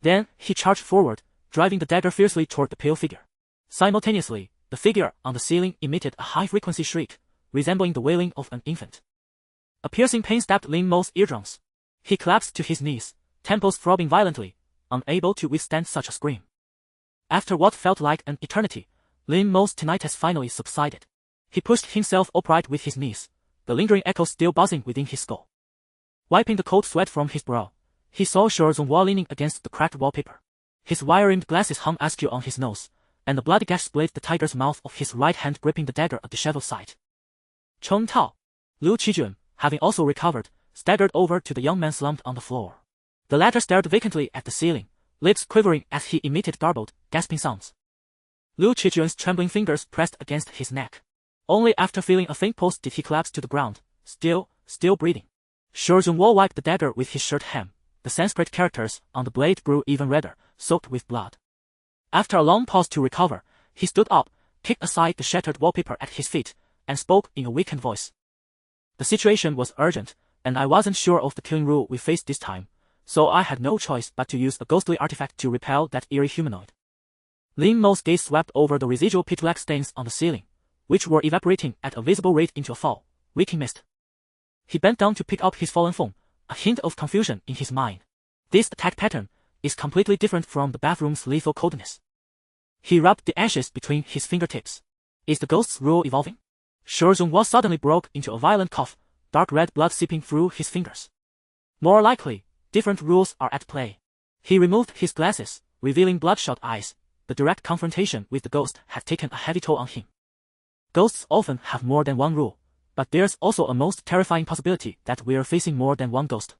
Then, he charged forward, driving the dagger fiercely toward the pale figure. Simultaneously, the figure on the ceiling emitted a high-frequency shriek, resembling the wailing of an infant. A piercing pain stabbed Lin Mo's eardrums. He collapsed to his knees, temples throbbing violently, unable to withstand such a scream. After what felt like an eternity, Lin Mo's tinnitus finally subsided. He pushed himself upright with his knees, the lingering echoes still buzzing within his skull. Wiping the cold sweat from his brow, he saw Shi Zhenhua leaning against the cracked wallpaper. His wire-rimmed glasses hung askew on his nose, and the bloody gash split the tiger's mouth of his right hand, gripping the dagger a disheveled sight. Cheng Tao, Liu Qijun, having also recovered, staggered over to the young man slumped on the floor. The latter stared vacantly at the ceiling, lips quivering as he emitted garbled, gasping sounds. Liu Qijuan's trembling fingers pressed against his neck. Only after feeling a faint pulse did he collapse to the ground, still breathing. Shi Zhongguo wiped the dagger with his shirt hem. The Sanskrit characters on the blade grew even redder, soaked with blood. After a long pause to recover, he stood up, kicked aside the shattered wallpaper at his feet, and spoke in a weakened voice. The situation was urgent, and I wasn't sure of the killing rule we faced this time, so I had no choice but to use a ghostly artifact to repel that eerie humanoid. Lin Mo's gaze swept over the residual pitch-black stains on the ceiling, which were evaporating at a visible rate into a foul, reeking mist. He bent down to pick up his fallen phone, a hint of confusion in his mind. This attack pattern is completely different from the bathroom's lethal coldness. He rubbed the ashes between his fingertips. Is the ghost's rule evolving? Shi Zhongguo suddenly broke into a violent cough, dark red blood seeping through his fingers. More likely, different rules are at play. He removed his glasses, revealing bloodshot eyes. The direct confrontation with the ghost had taken a heavy toll on him. Ghosts often have more than one rule, but there's also a most terrifying possibility that we're facing more than one ghost.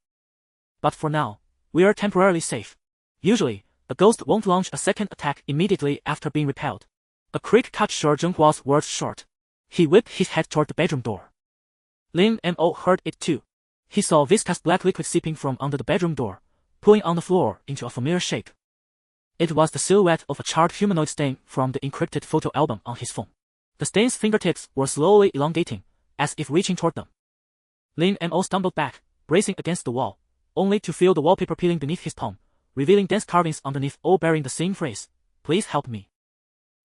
But for now, we're temporarily safe. Usually, a ghost won't launch a second attack immediately after being repelled. A creak cut Shi Zhongguo's words short. He whipped his head toward the bedroom door. Lin Mo heard it too. He saw viscous black liquid seeping from under the bedroom door, pooling on the floor into a familiar shape. It was the silhouette of a charred humanoid stain from the encrypted photo album on his phone. The stain's fingertips were slowly elongating, as if reaching toward them. Lin Mo stumbled back, bracing against the wall, only to feel the wallpaper peeling beneath his palm, revealing dense carvings underneath, all bearing the same phrase, "Please help me."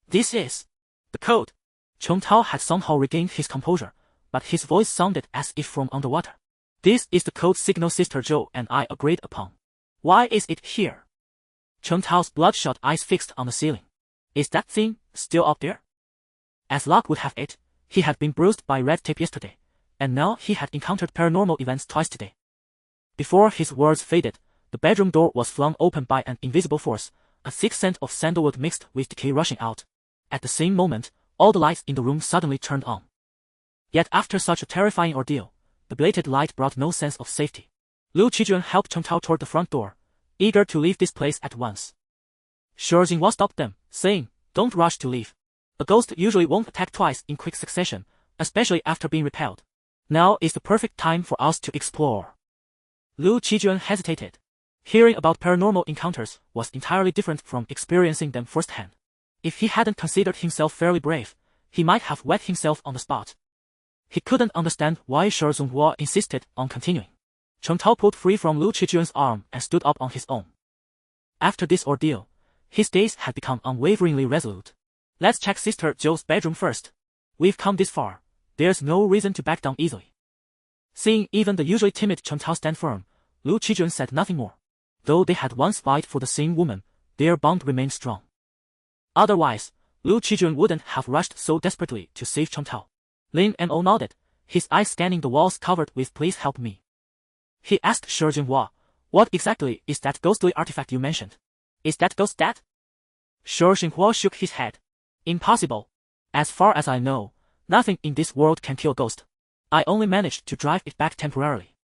This is the code. Cheng Tao had somehow regained his composure, but his voice sounded as if from underwater. This is the code signal Sister Zhou and I agreed upon. Why is it here? Cheng Tao's bloodshot eyes fixed on the ceiling. Is that thing still up there? As luck would have it, he had been bruised by red tape yesterday, and now he had encountered paranormal events twice today. Before his words faded, the bedroom door was flung open by an invisible force, a thick scent of sandalwood mixed with decay rushing out. At the same moment, all the lights in the room suddenly turned on. Yet after such a terrifying ordeal, the belated light brought no sense of safety. Liu Qijuan helped Cheng Tao toward the front door, eager to leave this place at once. Shi Zhongguo stopped them, saying, "Don't rush to leave. A ghost usually won't attack twice in quick succession, especially after being repelled. Now is the perfect time for us to explore." Liu Qijuan hesitated. Hearing about paranormal encounters was entirely different from experiencing them firsthand. If he hadn't considered himself fairly brave, he might have wet himself on the spot. He couldn't understand why Shi Zhongguo insisted on continuing. Cheng Tao pulled free from Liu Qijuan's arm and stood up on his own. After this ordeal, his gaze had become unwaveringly resolute. "Let's check Sister Zhou's bedroom first. We've come this far, there's no reason to back down easily." Seeing even the usually timid Cheng Tao stand firm, Liu Qijuan said nothing more. Though they had once vied for the same woman, their bond remained strong. Otherwise, Liu Qijuan wouldn't have rushed so desperately to save Cheng Tao. Lin Mo nodded, his eyes scanning the walls covered with "Please help me." He asked Shi Zhongguo, "What exactly is that ghostly artifact you mentioned? Is that ghost dead?" Shi Zhongguo shook his head. "Impossible. As far as I know, nothing in this world can kill a ghost. I only managed to drive it back temporarily."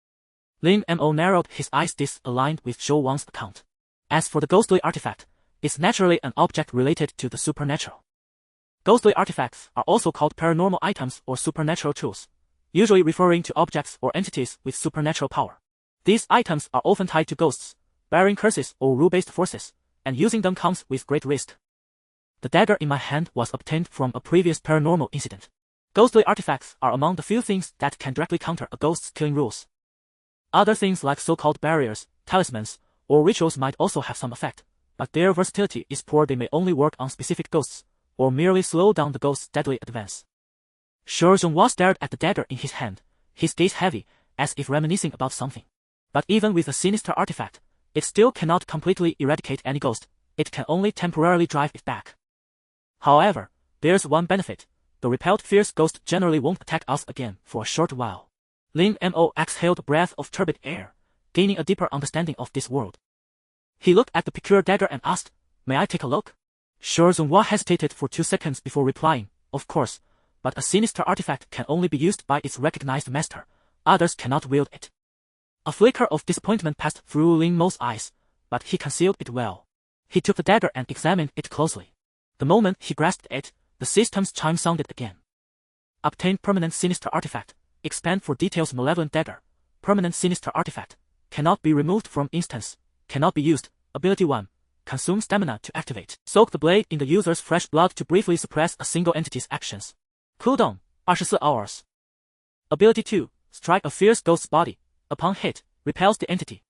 Lin Mo narrowed his eyes. This aligned with Zhou Wang's account. As for the ghostly artifact, it's naturally an object related to the supernatural. Ghostly artifacts are also called paranormal items or supernatural tools, usually referring to objects or entities with supernatural power. These items are often tied to ghosts, bearing curses or rule-based forces, and using them comes with great risk. The dagger in my hand was obtained from a previous paranormal incident. Ghostly artifacts are among the few things that can directly counter a ghost's killing rules. Other things like so-called barriers, talismans, or rituals might also have some effect, but their versatility is poor. They may only work on specific ghosts, or merely slow down the ghost's deadly advance. Shi Zhongguo stared at the dagger in his hand, his gaze heavy, as if reminiscing about something. But even with a sinister artifact, it still cannot completely eradicate any ghost. It can only temporarily drive it back. However, there's one benefit. The repelled fierce ghost generally won't attack us again for a short while. Lin Mo exhaled a breath of turbid air, gaining a deeper understanding of this world. He looked at the peculiar dagger and asked, "May I take a look?" Shi Zhongguo hesitated for 2 seconds before replying, "Of course, but a sinister artifact can only be used by its recognized master. Others cannot wield it." A flicker of disappointment passed through Lin Mo's eyes, but he concealed it well. He took the dagger and examined it closely. The moment he grasped it, the system's chime sounded again. Obtain permanent sinister artifact. Expand for details. Malevolent dagger. Permanent sinister artifact. Cannot be removed from instance. Cannot be used. Ability 1. Consume stamina to activate. Soak the blade in the user's fresh blood to briefly suppress a single entity's actions. Cooldown 24 hours. Ability 2. Strike a fierce ghost's body. Upon hit, repels the entity.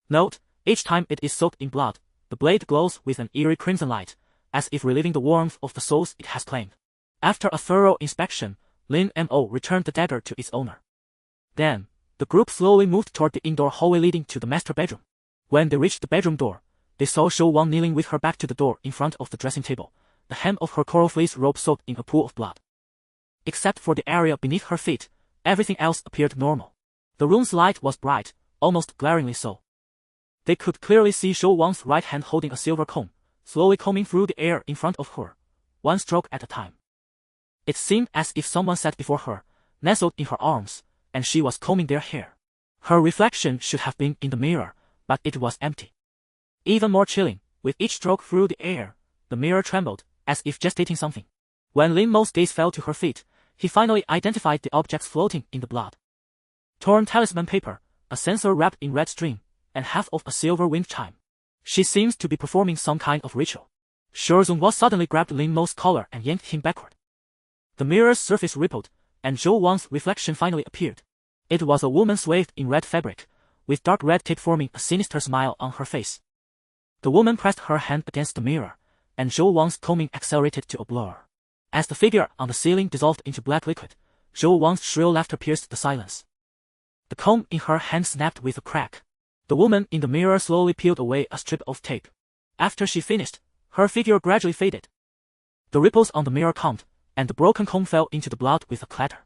Note, each time it is soaked in blood, the blade glows with an eerie crimson light, as if reliving the warmth of the souls it has claimed. After a thorough inspection, Lin Mo returned the dagger to its owner. Then, the group slowly moved toward the indoor hallway leading to the master bedroom. When they reached the bedroom door, they saw Shou Wang kneeling with her back to the door in front of the dressing table, the hem of her coral fleece robe soaked in a pool of blood. Except for the area beneath her feet, everything else appeared normal. The room's light was bright, almost glaringly so. They could clearly see Shou Wang's right hand holding a silver comb, slowly combing through the air in front of her, one stroke at a time. It seemed as if someone sat before her, nestled in her arms, and she was combing their hair. Her reflection should have been in the mirror, but it was empty. Even more chilling, with each stroke through the air, the mirror trembled, as if gestating something. When Lin Mo's gaze fell to her feet, he finally identified the objects floating in the blood. Torn talisman paper, a censer wrapped in red string, and half of a silver wind chime. She seems to be performing some kind of ritual. Shou Zhongguo suddenly grabbed Lin Mo's collar and yanked him backward. The mirror's surface rippled, and Shou Wang's reflection finally appeared. It was a woman swathed in red fabric, with dark red tape forming a sinister smile on her face. The woman pressed her hand against the mirror, and Shou Wang's combing accelerated to a blur. As the figure on the ceiling dissolved into black liquid, Shou Wang's shrill laughter pierced the silence. The comb in her hand snapped with a crack. The woman in the mirror slowly peeled away a strip of tape. After she finished, her figure gradually faded. The ripples on the mirror calmed, and the broken comb fell into the blood with a clatter.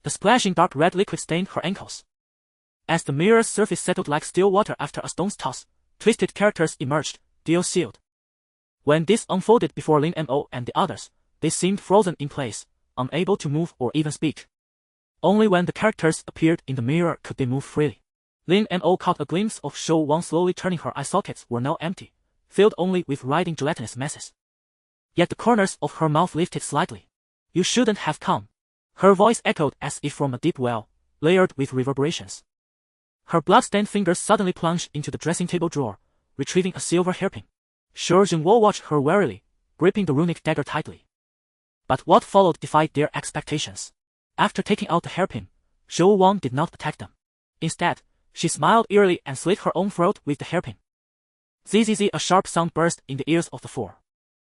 The splashing dark red liquid stained her ankles. As the mirror's surface settled like still water after a stone's toss, twisted characters emerged, deal sealed. When this unfolded before Lin Mo and the others, they seemed frozen in place, unable to move or even speak. Only when the characters appeared in the mirror could they move freely. Lin Mo caught a glimpse of Shou Wang slowly turning. Her eye sockets were now empty, filled only with writhing gelatinous masses. Yet the corners of her mouth lifted slightly. You shouldn't have come. Her voice echoed as if from a deep well, layered with reverberations. Her blood-stained fingers suddenly plunged into the dressing table drawer, retrieving a silver hairpin. Shou Zhongguo watched her warily, gripping the runic dagger tightly. But what followed defied their expectations. After taking out the hairpin, Shou Wang did not attack them. Instead, she smiled eerily and slit her own throat with the hairpin. Zzz, a sharp sound burst in the ears of the four.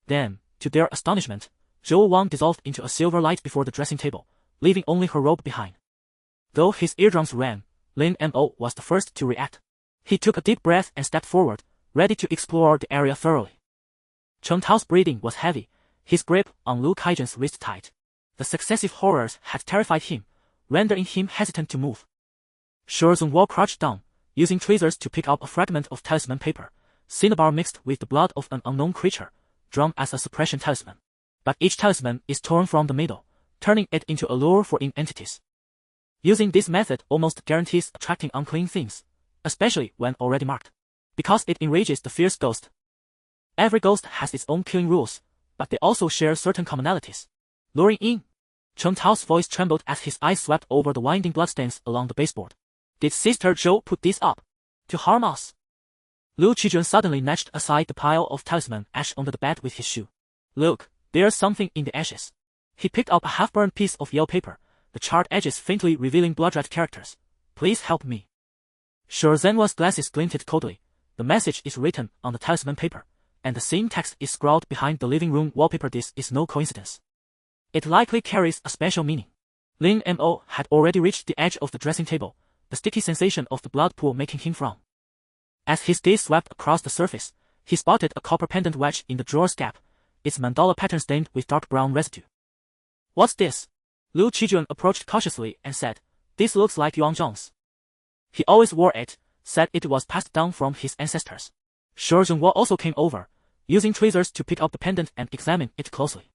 Then, to their astonishment, Shou Wang dissolved into a silver light before the dressing table, leaving only her robe behind. Though his eardrums rang, Lin Mo was the first to react. He took a deep breath and stepped forward, ready to explore the area thoroughly. Chen Tao's breathing was heavy, his grip on Lu Kaizhen's wrist tight. The successive horrors had terrified him, rendering him hesitant to move. Shou Zhongguo crouched down, using tweezers to pick up a fragment of talisman paper, cinnabar mixed with the blood of an unknown creature, drawn as a suppression talisman. But each talisman is torn from the middle, turning it into a lure for entities. Using this method almost guarantees attracting unclean things, especially when already marked, because it enrages the fierce ghost. Every ghost has its own killing rules, but they also share certain commonalities. Luring in. Chen Tao's voice trembled as his eyes swept over the winding bloodstains along the baseboard. Did Sister Zhou put this up to harm us? Lu Qijun suddenly snatched aside the pile of talisman ash under the bed with his shoe. Look, there's something in the ashes. He picked up a half-burned piece of yellow paper, the charred edges faintly revealing blood-red characters. Please help me. Shou Zhenhua's glasses glinted coldly. The message is written on the talisman paper, and the same text is scrawled behind the living room wallpaper. This is no coincidence. It likely carries a special meaning. Lin Mo had already reached the edge of the dressing table, the sticky sensation of the blood pool making him frown. As his gaze swept across the surface, he spotted a copper pendant wedge in the drawer's gap, its mandala pattern stained with dark brown residue. What's this? Lu Qijun approached cautiously and said, This looks like Yuan Zhong's. He always wore it, said it was passed down from his ancestors. Shou Zhongguo also came over, using tweezers to pick up the pendant and examine it closely.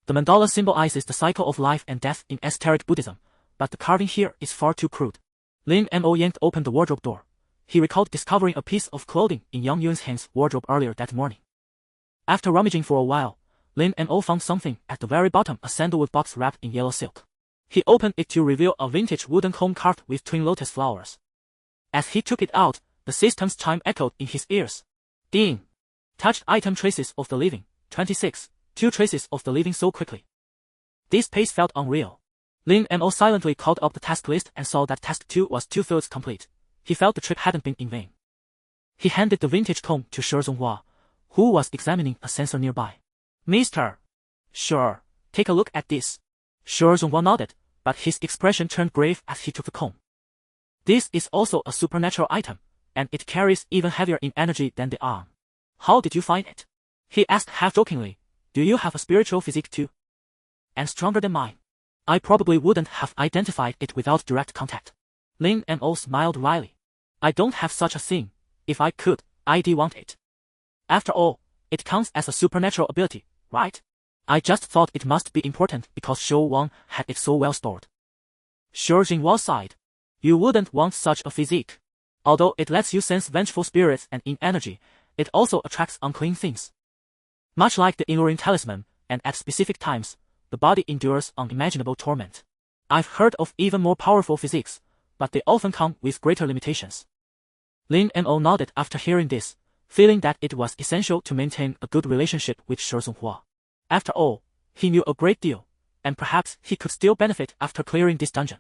The mandala symbolizes the cycle of life and death in esoteric Buddhism, but the carving here is far too crude. Lin Mo yanked open the wardrobe door. He recalled discovering a piece of clothing in Yang Yun's wardrobe earlier that morning. After rummaging for a while, Lin Mo found something at the very bottom, a sandalwood box wrapped in yellow silk. He opened it to reveal a vintage wooden comb carved with twin lotus flowers. As he took it out, the system's chime echoed in his ears. Ding! Touched item traces of the living. 26. 2 traces of the living so quickly. This pace felt unreal. Lin Mo silently called up the task list and saw that task 2 was 2/3 complete. He felt the trip hadn't been in vain. He handed the vintage comb to Shi Zonghua, who was examining a sensor nearby. Mister. Sure, take a look at this. Shi Zonghua nodded, but his expression turned grave as he took the comb. This is also a supernatural item, and it carries even heavier in energy than the arm. How did you find it? He asked half-jokingly. Do you have a spiritual physique too? And stronger than mine? I probably wouldn't have identified it without direct contact. Lin Mo smiled wryly. I don't have such a thing. If I could, I'd want it. After all, it counts as a supernatural ability, right? I just thought it must be important because Shou Wang had it so well stored. Shi Jinhua sighed. You wouldn't want such a physique. Although it lets you sense vengeful spirits and in energy, it also attracts unclean things. Much like the Inurin talisman, and at specific times, the body endures unimaginable torment. I've heard of even more powerful physiques, but they often come with greater limitations. Lin Mo nodded after hearing this, feeling that it was essential to maintain a good relationship with Shi Zonghua. After all, he knew a great deal, and perhaps he could still benefit after clearing this dungeon.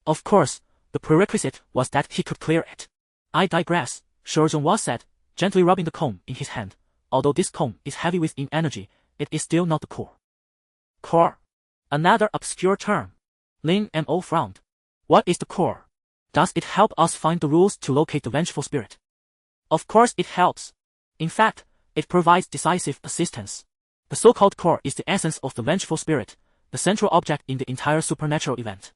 Of course, the prerequisite was that he could clear it. I digress, Shi Zonghua said, gently rubbing the comb in his hand. Although this comb is heavy within energy, it is still not the core. Core? Another obscure term. Lin Mo frowned. What is the core? Does it help us find the rules to locate the vengeful spirit? Of course it helps. In fact, it provides decisive assistance. The so-called core is the essence of the vengeful spirit, the central object in the entire supernatural event.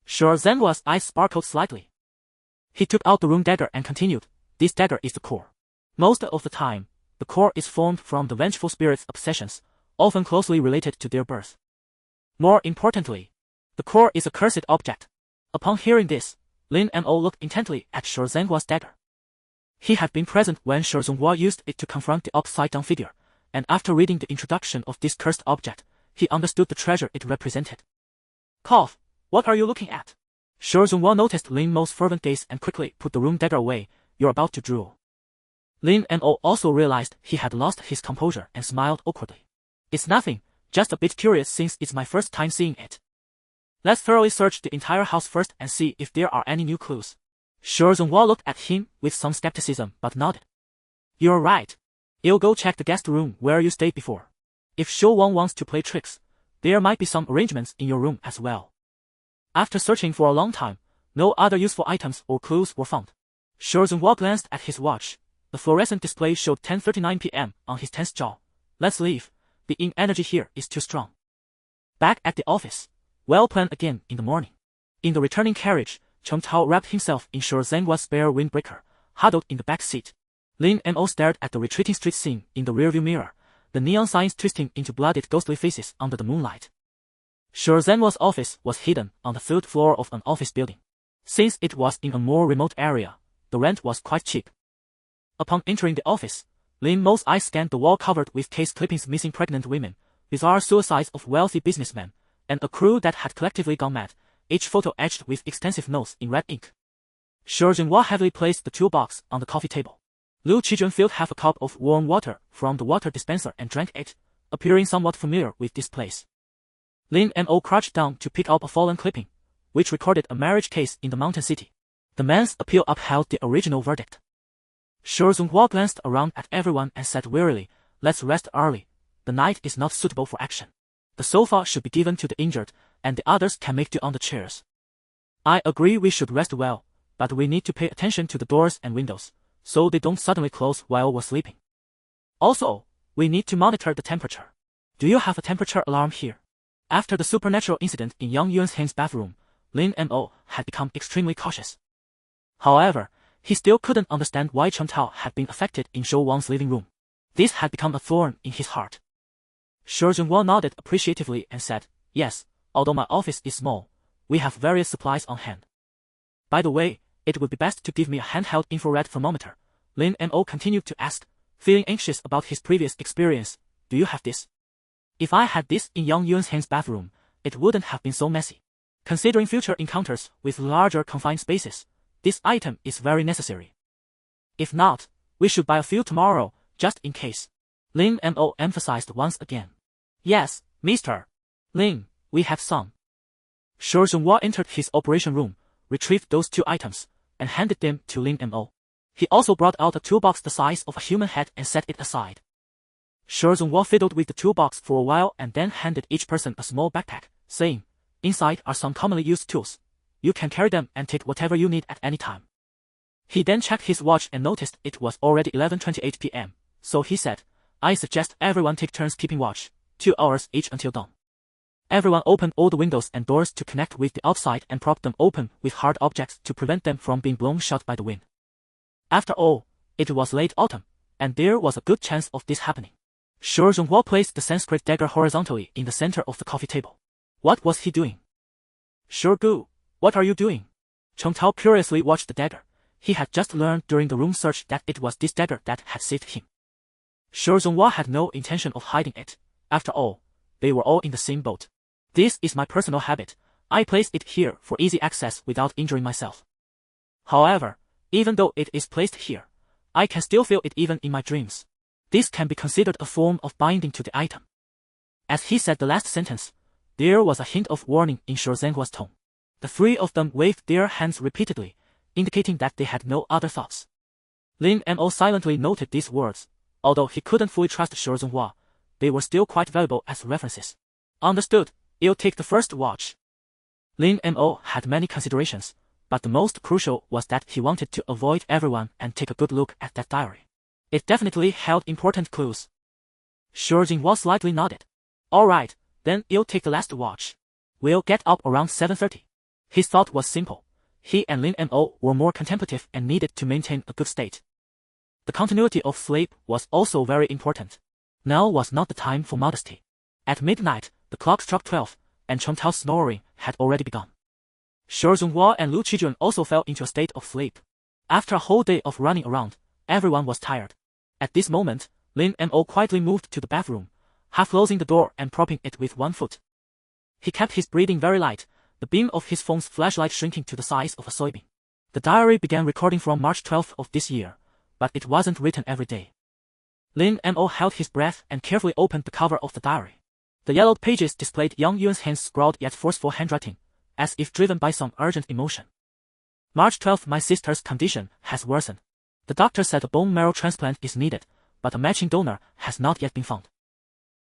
Shi Zhenhua's eyes sparkled slightly. He took out the rune dagger and continued, this dagger is the core. Most of the time, the core is formed from the vengeful spirit's obsessions, often closely related to their birth. More importantly, the core is a cursed object. Upon hearing this, Lin Mo looked intently at Shi Zhenhua's dagger. He had been present when Shi Zonghua used it to confront the upside-down figure, and after reading the introduction of this cursed object, he understood the treasure it represented. Cough, what are you looking at? Shi Zonghua noticed Lin Mo's fervent gaze and quickly put the rune dagger away. You're about to drool. Lin Mo also realized he had lost his composure and smiled awkwardly. It's nothing, just a bit curious since it's my first time seeing it. Let's thoroughly search the entire house first and see if there are any new clues. Shi Zonghua looked at him with some skepticism but nodded. You're right. I'll go check the guest room where you stayed before. If Shou Wang wants to play tricks, there might be some arrangements in your room as well. After searching for a long time, no other useful items or clues were found. Shi Zonghua glanced at his watch. The fluorescent display showed 10:39 p.m. on his tense jaw. Let's leave. The in energy here is too strong. Back at the office, well planned again in the morning. In the returning carriage, Chen Tao wrapped himself in Shi Zhenhua's spare windbreaker, huddled in the back seat. Lin Mo stared at the retreating street scene in the rearview mirror, the neon signs twisting into blooded ghostly faces under the moonlight. Shi Zhenhua's office was hidden on the 3rd floor of an office building. Since it was in a more remote area, the rent was quite cheap. Upon entering the office, Lin Mo's eyes scanned the wall covered with case clippings missing pregnant women, bizarre suicides of wealthy businessmen, and a crew that had collectively gone mad, each photo etched with extensive notes in red ink. Shi Jinhua heavily placed the toolbox on the coffee table. Liu Qijun filled half a cup of warm water from the water dispenser and drank it, appearing somewhat familiar with this place. Lin Mo crouched down to pick up a fallen clipping, which recorded a marriage case in the mountain city. The man's appeal upheld the original verdict. Shi Zonghua glanced around at everyone and said wearily, let's rest early. The night is not suitable for action. The sofa should be given to the injured, and the others can make do on the chairs. I agree we should rest well, but we need to pay attention to the doors and windows, so they don't suddenly close while we're sleeping. Also, we need to monitor the temperature. Do you have a temperature alarm here? After the supernatural incident in Yang Yuan's bathroom, Lin Mo had become extremely cautious. However, he still couldn't understand why Chen Tao had been affected in Shou Wang's living room. This had become a thorn in his heart. Shi Jinhua nodded appreciatively and said, yes, although my office is small, we have various supplies on hand. By the way, it would be best to give me a handheld infrared thermometer, Lin Mo continued to ask, feeling anxious about his previous experience. do you have this? If I had this in Yang Yuan's bathroom, it wouldn't have been so messy. Considering future encounters with larger confined spaces, this item is very necessary. If not, we should buy a few tomorrow, just in case. Lin Mo emphasized once again. Yes, Mr. Lin, we have some. Shi Zhenhua entered his operation room, retrieved those 2 items, and handed them to Lin Mo. He also brought out a toolbox the size of a human head and set it aside. Shi Zhenhua fiddled with the toolbox for a while and then handed each person a small backpack, saying, inside are some commonly used tools. You can carry them and take whatever you need at any time. He then checked his watch and noticed it was already 11:28 p.m., so he said, I suggest everyone take turns keeping watch, 2 hours each until dawn. Everyone opened all the windows and doors to connect with the outside and propped them open with hard objects to prevent them from being blown shut by the wind. After all, it was late autumn, and there was a good chance of this happening. Shi Zhenhua placed the Sanskrit dagger horizontally in the center of the coffee table. What was he doing? Gu, what are you doing? Cheng Tao curiously watched the dagger. He had just learned during the room search that it was this dagger that had saved him. Shi Zhenhua had no intention of hiding it. After all, they were all in the same boat. This is my personal habit. I placed it here for easy access without injuring myself. However, even though it is placed here, I can still feel it even in my dreams. This can be considered a form of binding to the item. As he said the last sentence, there was a hint of warning in Shi Zhenhua's tone. The 3 of them waved their hands repeatedly, indicating that they had no other thoughts. Lin Mo silently noted these words. Although he couldn't fully trust Shi Zhenhua, they were still quite valuable as references. Understood, you'll take the first watch. Lin Mo had many considerations, but the most crucial was that he wanted to avoid everyone and take a good look at that diary. It definitely held important clues. Shi Zhenhua slightly nodded. Alright, then you'll take the last watch. We'll get up around 7:30. His thought was simple. He and Lin Mo were more contemplative and needed to maintain a good state. The continuity of sleep was also very important. Now was not the time for modesty. At midnight, the clock struck 12, and Cheng Tao's snoring had already begun. Shi Zhenhua and Lu Qijun also fell into a state of sleep. After a whole day of running around, everyone was tired. At this moment, Lin Mo quietly moved to the bathroom, half closing the door and propping it with one foot. He kept his breathing very light, the beam of his phone's flashlight shrinking to the size of a soybean. The diary began recording from March 12th of this year, but it wasn't written every day. Lin Mo held his breath and carefully opened the cover of the diary. The yellowed pages displayed Yang Yuan's hands scrawled yet forceful handwriting, as if driven by some urgent emotion. March 12th, my sister's condition has worsened. The doctor said a bone marrow transplant is needed, but a matching donor has not yet been found.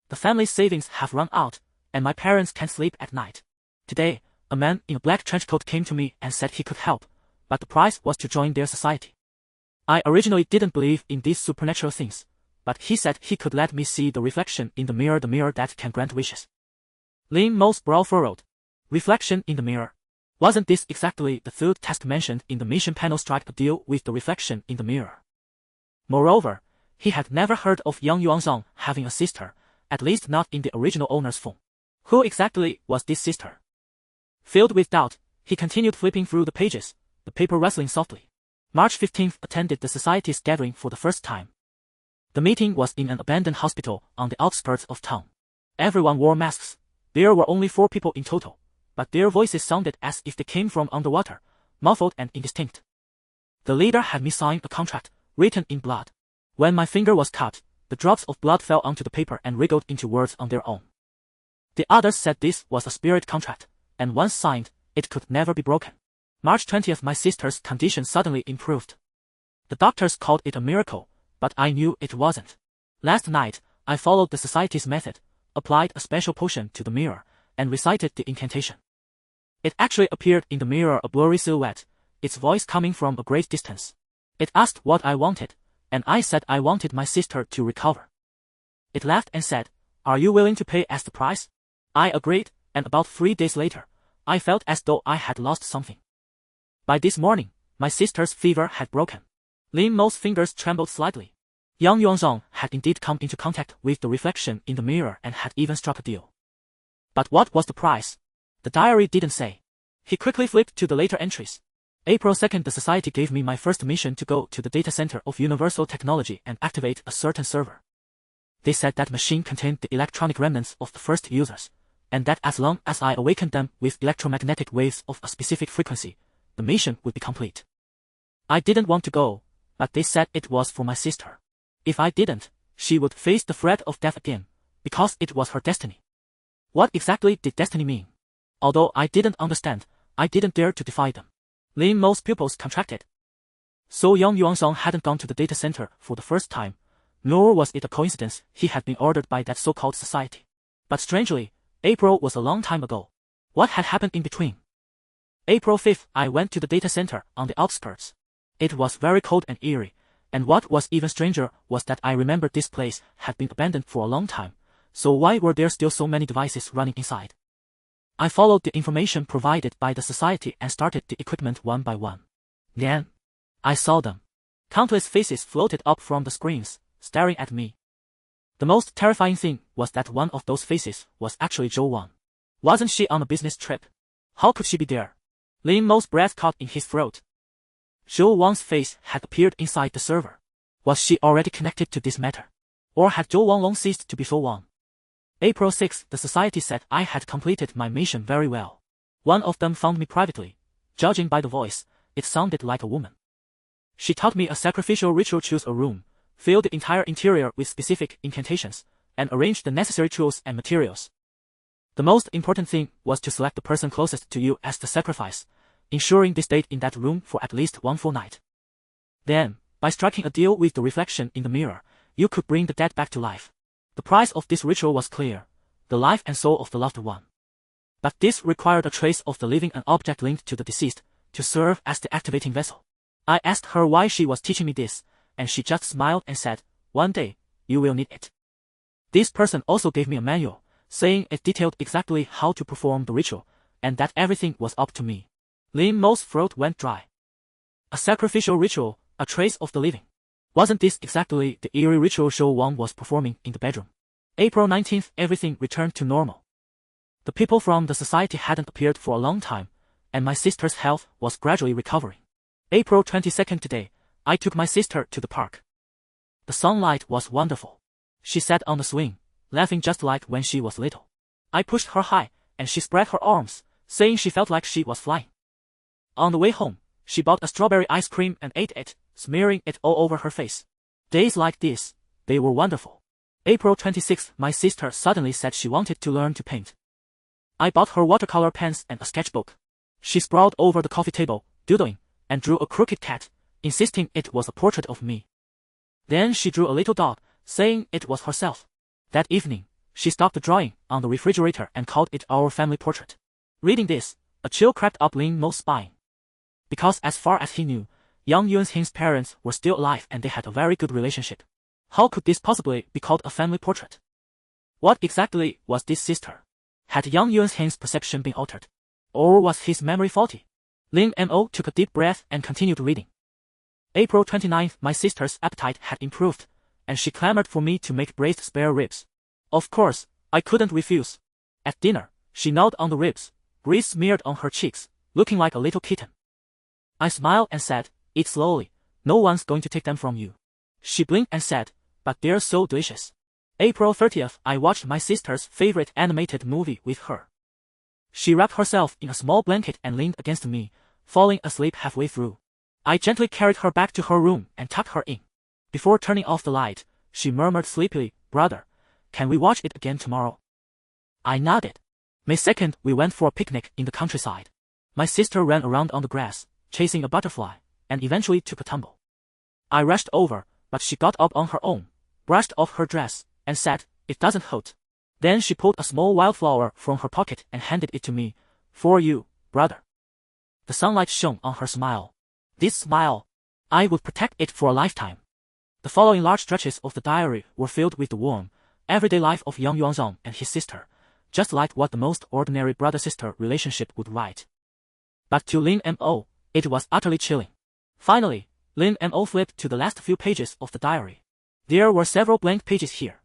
The family's savings have run out, and my parents can't sleep at night. Today, a man in a black trench coat came to me and said he could help, but the price was to join their society. I originally didn't believe in these supernatural things, but he said he could let me see the reflection in the mirror that can grant wishes. Lin Mo's brow furrowed. Reflection in the mirror. Wasn't this exactly the third task mentioned in the mission panel? Strike a deal with the reflection in the mirror. Moreover, he had never heard of Yang Yuanzhang having a sister, at least not in the original owner's phone. Who exactly was this sister? Filled with doubt, he continued flipping through the pages, the paper rustling softly. March 15th attended the society's gathering for the first time. The meeting was in an abandoned hospital on the outskirts of town. Everyone wore masks. There were only 4 people in total, but their voices sounded as if they came from underwater, muffled and indistinct. The leader had me sign a contract, written in blood. When my finger was cut, the drops of blood fell onto the paper and wriggled into words on their own. The others said this was a spirit contract, and once signed, it could never be broken. March 20th, my sister's condition suddenly improved. The doctors called it a miracle, but I knew it wasn't. Last night, I followed the society's method, applied a special potion to the mirror, and recited the incantation. It actually appeared in the mirror, a blurry silhouette, its voice coming from a great distance. It asked what I wanted, and I said I wanted my sister to recover. It laughed and said, "Are you willing to pay as the price?" I agreed, and about 3 days later, I felt as though I had lost something. By this morning, my sister's fever had broken. Lin Mo's fingers trembled slightly. Yang Yuanzhang had indeed come into contact with the reflection in the mirror and had even struck a deal. But what was the price? The diary didn't say. He quickly flipped to the later entries. April 2nd, the society gave me my first mission to go to the data center of Universal Technology and activate a certain server. They said that machine contained the electronic remnants of the first users, and that as long as I awakened them with electromagnetic waves of a specific frequency, the mission would be complete. I didn't want to go, but they said it was for my sister. If I didn't, she would face the threat of death again, because it was her destiny. What exactly did destiny mean? Although I didn't understand, I didn't dare to defy them. Lin Mo's pupils contracted. So Yang Yuanzhang hadn't gone to the data center for the first time, nor was it a coincidence he had been ordered by that so-called society. But strangely, April was a long time ago. What had happened in between? April 5th, I went to the data center on the outskirts. It was very cold and eerie, and what was even stranger was that I remembered this place had been abandoned for a long time, so why were there still so many devices running inside? I followed the information provided by the society and started the equipment one by one. Then, I saw them. Countless faces floated up from the screens, staring at me. The most terrifying thing was that one of those faces was actually Zhou Wang. Wasn't she on a business trip? How could she be there? Lin Mo's breath caught in his throat. Zhou Wang's face had appeared inside the server. Was she already connected to this matter? Or had Zhou Wang long ceased to be Zhou Wang? April 6th, the society said I had completed my mission very well. One of them found me privately. Judging by the voice, it sounded like a woman. She taught me a sacrificial ritual: choose a room, fill the entire interior with specific incantations, and arrange the necessary tools and materials. The most important thing was to select the person closest to you as the sacrifice, ensuring they stayed in that room for at least one full night. Then, by striking a deal with the reflection in the mirror, you could bring the dead back to life. The price of this ritual was clear: the life and soul of the loved one. But this required a trace of the living, an object linked to the deceased, to serve as the activating vessel. I asked her why she was teaching me this, and she just smiled and said, "One day, you will need it." This person also gave me a manual, saying it detailed exactly how to perform the ritual, and that everything was up to me. Lin Mo's throat went dry. A sacrificial ritual, a trace of the living. Wasn't this exactly the eerie ritual Zhou Wang was performing in the bedroom? April 19th, everything returned to normal. The people from the society hadn't appeared for a long time, and my sister's health was gradually recovering. April 22nd, today, I took my sister to the park. The sunlight was wonderful. She sat on the swing, laughing just like when she was little. I pushed her high, and she spread her arms, saying she felt like she was flying. On the way home, she bought a strawberry ice cream and ate it, smearing it all over her face. Days like this, they were wonderful. April 26th, my sister suddenly said she wanted to learn to paint. I bought her watercolor pens and a sketchbook. She sprawled over the coffee table, doodling, and drew a crooked cat, insisting it was a portrait of me. Then she drew a little dog, saying it was herself. That evening, she stopped the drawing on the refrigerator and called it our family portrait. Reading this, a chill crept up Lin Mo's spine. Because as far as he knew, Yang Yuanzhang's parents were still alive and they had a very good relationship. How could this possibly be called a family portrait? What exactly was this sister? Had Yang Yuanzhang's perception been altered? Or was his memory faulty? Lin Mo took a deep breath and continued reading. April 29th, my sister's appetite had improved, and she clamored for me to make braised spare ribs. Of course, I couldn't refuse. At dinner, she gnawed on the ribs, grease smeared on her cheeks, looking like a little kitten. I smiled and said, "Eat slowly, no one's going to take them from you." She blinked and said, "But they're so delicious." April 30th, I watched my sister's favorite animated movie with her. She wrapped herself in a small blanket and leaned against me, falling asleep halfway through. I gently carried her back to her room and tucked her in. Before turning off the light, she murmured sleepily, "Brother, can we watch it again tomorrow?" I nodded. May 2nd, we went for a picnic in the countryside. My sister ran around on the grass, chasing a butterfly, and eventually took a tumble. I rushed over, but she got up on her own, brushed off her dress, and said, "It doesn't hurt." Then she pulled a small wildflower from her pocket and handed it to me. "For you, brother." The sunlight shone on her smile. This smile, I would protect it for a lifetime. The following large stretches of the diary were filled with the warm, everyday life of Yang Yuanzhang and his sister, just like what the most ordinary brother-sister relationship would write. But to Lin Mo, it was utterly chilling. Finally, Lin Mo flipped to the last few pages of the diary. There were several blank pages here.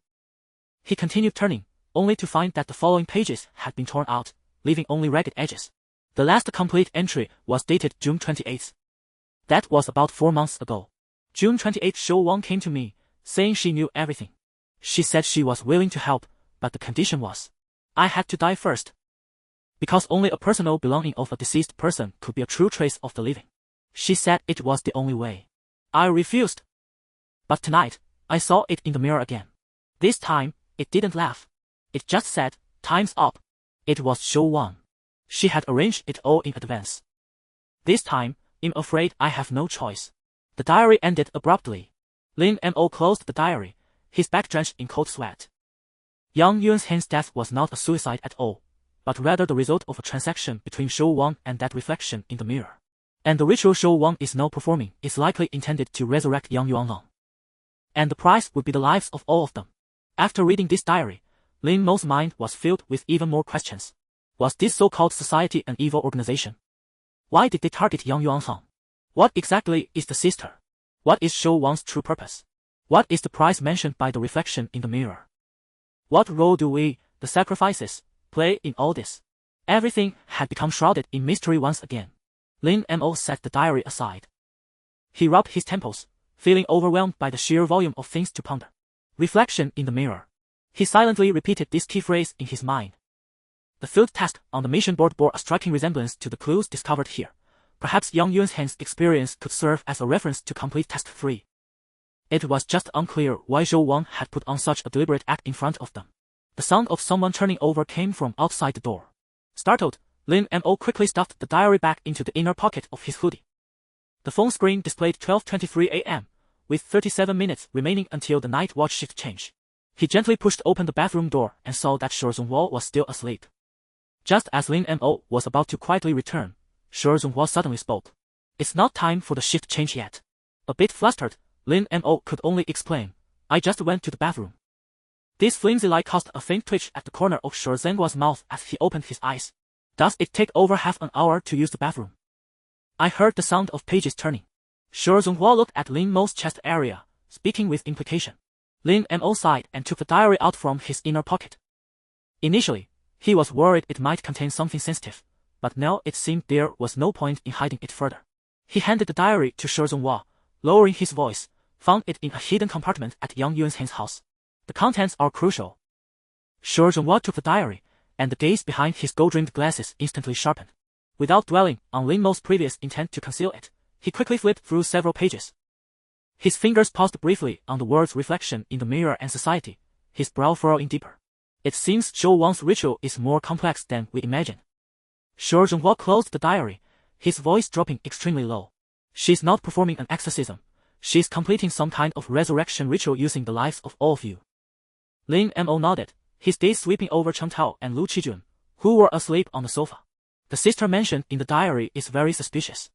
He continued turning, only to find that the following pages had been torn out, leaving only ragged edges. The last complete entry was dated June 28th. That was about 4 months ago. June 28th, Zhou Wang came to me, saying she knew everything. She said she was willing to help, but the condition was, I had to die first. Because only a personal belonging of a deceased person could be a true trace of the living. She said it was the only way. I refused. But tonight, I saw it in the mirror again. This time, it didn't laugh. It just said, time's up. It was Show Wang. She had arranged it all in advance. This time, I'm afraid I have no choice. The diary ended abruptly. Lin Mo closed the diary, his back drenched in cold sweat. Yang Yuan's Han's death was not a suicide at all, but rather the result of a transaction between Show Wang and that reflection in the mirror. And the ritual Show Wang is now performing is likely intended to resurrect Yang Yuanlang. And the price would be the lives of all of them. After reading this diary, Lin Mo's mind was filled with even more questions. Was this so-called society an evil organization? Why did they target Yang Yuanlang? What exactly is the sister? What is Show Wang's true purpose? What is the price mentioned by the reflection in the mirror? What role do we, the sacrifices, play in all this? Everything had become shrouded in mystery once again. Lin Mo set the diary aside. He rubbed his temples, feeling overwhelmed by the sheer volume of things to ponder. Reflection in the mirror. He silently repeated this key phrase in his mind. The field task on the mission board bore a striking resemblance to the clues discovered here. Perhaps Yang Yuan's Han's experience could serve as a reference to complete task 3. It was just unclear why Show Wang had put on such a deliberate act in front of them. The sound of someone turning over came from outside the door. Startled, Lin Mo quickly stuffed the diary back into the inner pocket of his hoodie. The phone screen displayed 12:23 a.m., with 37 minutes remaining until the night watch shift change. He gently pushed open the bathroom door and saw that Shi Zhonghua was still asleep. Just as Lin Mo was about to quietly return, Shi Zhonghua suddenly spoke. It's not time for the shift change yet. A bit flustered, Lin Mo could only explain, I just went to the bathroom. This flimsy lie caused a faint twitch at the corner of Shi Zhonghua's mouth as he opened his eyes. Does it take over half an hour to use the bathroom? I heard the sound of pages turning. Shi Zhonghua looked at Lin Mo's chest area, speaking with implication. Lin Mo sighed and took the diary out from his inner pocket. Initially, he was worried it might contain something sensitive, but now it seemed there was no point in hiding it further. He handed the diary to Shi Zhonghua, lowering his voice, found it in a hidden compartment at Yang Yuan's Han's house. The contents are crucial. Shi Zhonghua took the diary, and the gaze behind his gold-rimmed glasses instantly sharpened. Without dwelling on Lin Mo's previous intent to conceal it, he quickly flipped through several pages. His fingers paused briefly on the words reflection in the mirror and society, his brow furrowing deeper. It seems Show Wang's ritual is more complex than we imagined. Shi Zhonghua closed the diary, his voice dropping extremely low. She's not performing an exorcism. She's completing some kind of resurrection ritual using the lives of all of you. Lin Mo nodded, his gaze sweeping over Chen Tao and Lu Qijun, who were asleep on the sofa. The sister mentioned in the diary is very suspicious.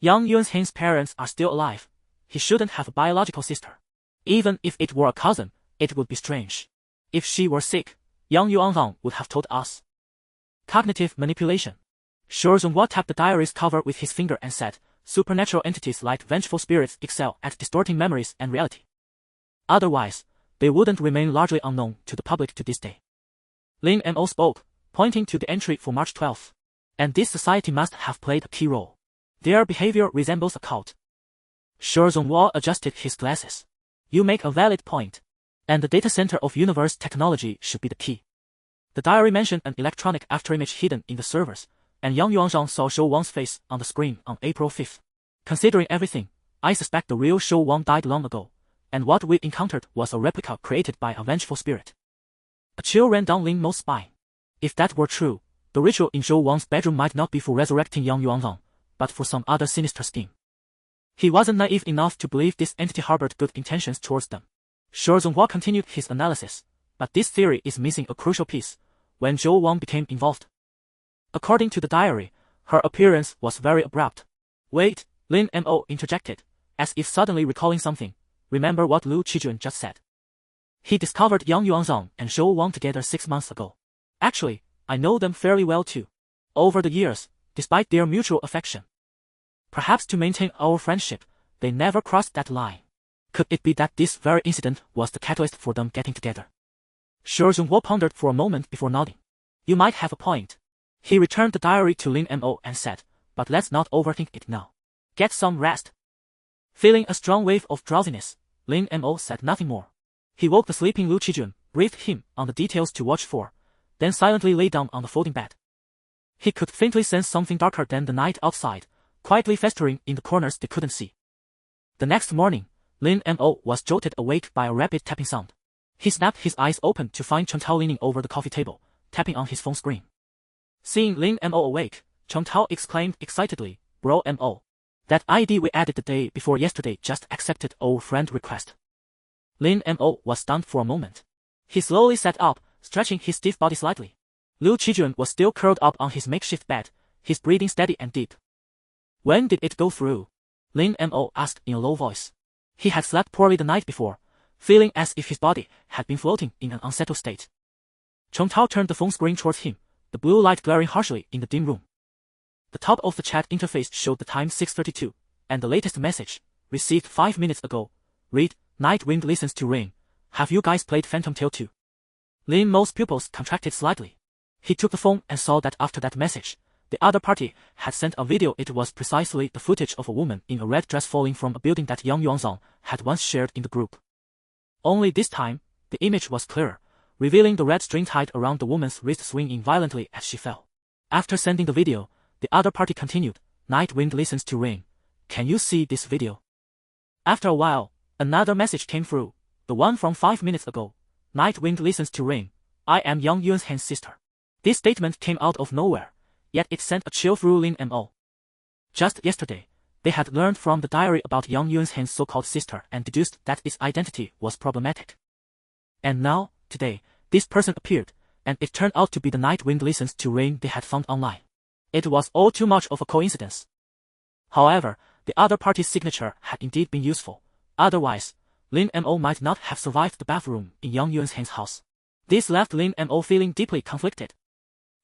Yang Yuan's Han's parents are still alive. He shouldn't have a biological sister. Even if it were a cousin, it would be strange. If she were sick, Yang Yuanlang would have told us. Cognitive manipulation. Shi Zhonghua tapped the diary's cover with his finger and said, supernatural entities like vengeful spirits excel at distorting memories and reality. Otherwise, they wouldn't remain largely unknown to the public to this day. Lin Mo spoke, pointing to the entry for March 12th. And this society must have played a key role. Their behavior resembles a cult. Shi Zhonghua adjusted his glasses. You make a valid point. And the data center of universe technology should be the key. The diary mentioned an electronic afterimage hidden in the servers, and Yang Yuanzhang saw Show Wang's face on the screen on April 5th. Considering everything, I suspect the real Show Wang died long ago, and what we encountered was a replica created by a vengeful spirit. A chill ran down Lin Mo's spine. If that were true, the ritual in Show Wang's bedroom might not be for resurrecting Yang Yuanzhang, but for some other sinister scheme. He wasn't naive enough to believe this entity harbored good intentions towards them. Shi Zhonghua continued his analysis, but this theory is missing a crucial piece. When Zhou Wang became involved. According to the diary, her appearance was very abrupt. Wait, Lin Mo interjected, as if suddenly recalling something. Remember what Lu Qijun just said. He discovered Yang Yuanzhang and Zhou Wang together 6 months ago. Actually, I know them fairly well too. Over the years, despite their mutual affection. Perhaps to maintain our friendship, they never crossed that line. Could it be that this very incident was the catalyst for them getting together? Shi Zhonghua pondered for a moment before nodding. You might have a point. He returned the diary to Lin Mo and said, but let's not overthink it now. Get some rest. Feeling a strong wave of drowsiness, Lin Mo said nothing more. He woke the sleeping Liu Qijun, briefed him on the details to watch for, then silently lay down on the folding bed. He could faintly sense something darker than the night outside, quietly festering in the corners they couldn't see. The next morning, Lin Mo was jolted awake by a rapid tapping sound. He snapped his eyes open to find Chen Tao leaning over the coffee table, tapping on his phone screen. Seeing Lin Mo awake, Chen Tao exclaimed excitedly, "Bro Mo. That ID we added the day before yesterday just accepted our friend request." Lin Mo was stunned for a moment. He slowly sat up, stretching his stiff body slightly. Liu Qijun was still curled up on his makeshift bed, his breathing steady and deep. "When did it go through?" Lin Mo asked in a low voice. He had slept poorly the night before, feeling as if his body had been floating in an unsettled state. Chen Tao turned the phone screen towards him, the blue light glaring harshly in the dim room. The top of the chat interface showed the time 6:32, and the latest message, received 5 minutes ago, read, "Night wind listens to rain. Have you guys played Phantom Tale 2? Lin Mo's pupils contracted slightly. He took the phone and saw that after that message, the other party had sent a video. It was precisely the footage of a woman in a red dress falling from a building that Yang Yuanzong had once shared in the group. Only this time, the image was clearer, revealing the red string tied around the woman's wrist swinging violently as she fell. After sending the video, the other party continued, "Night wind listens to rain. Can you see this video?" After a while, another message came through, the one from 5 minutes ago. "Night wind listens to rain. I am Yang Yuan's sister." This statement came out of nowhere, yet it sent a chill through Lin Mo. Just yesterday, they had learned from the diary about Yang Yuan's so-called sister and deduced that its identity was problematic. And now, today, this person appeared, and it turned out to be the Night wind listens to rain they had found online. It was all too much of a coincidence. However, the other party's signature had indeed been useful. Otherwise, Lin Mo might not have survived the bathroom in Yang Yuan's house. This left Lin Mo feeling deeply conflicted.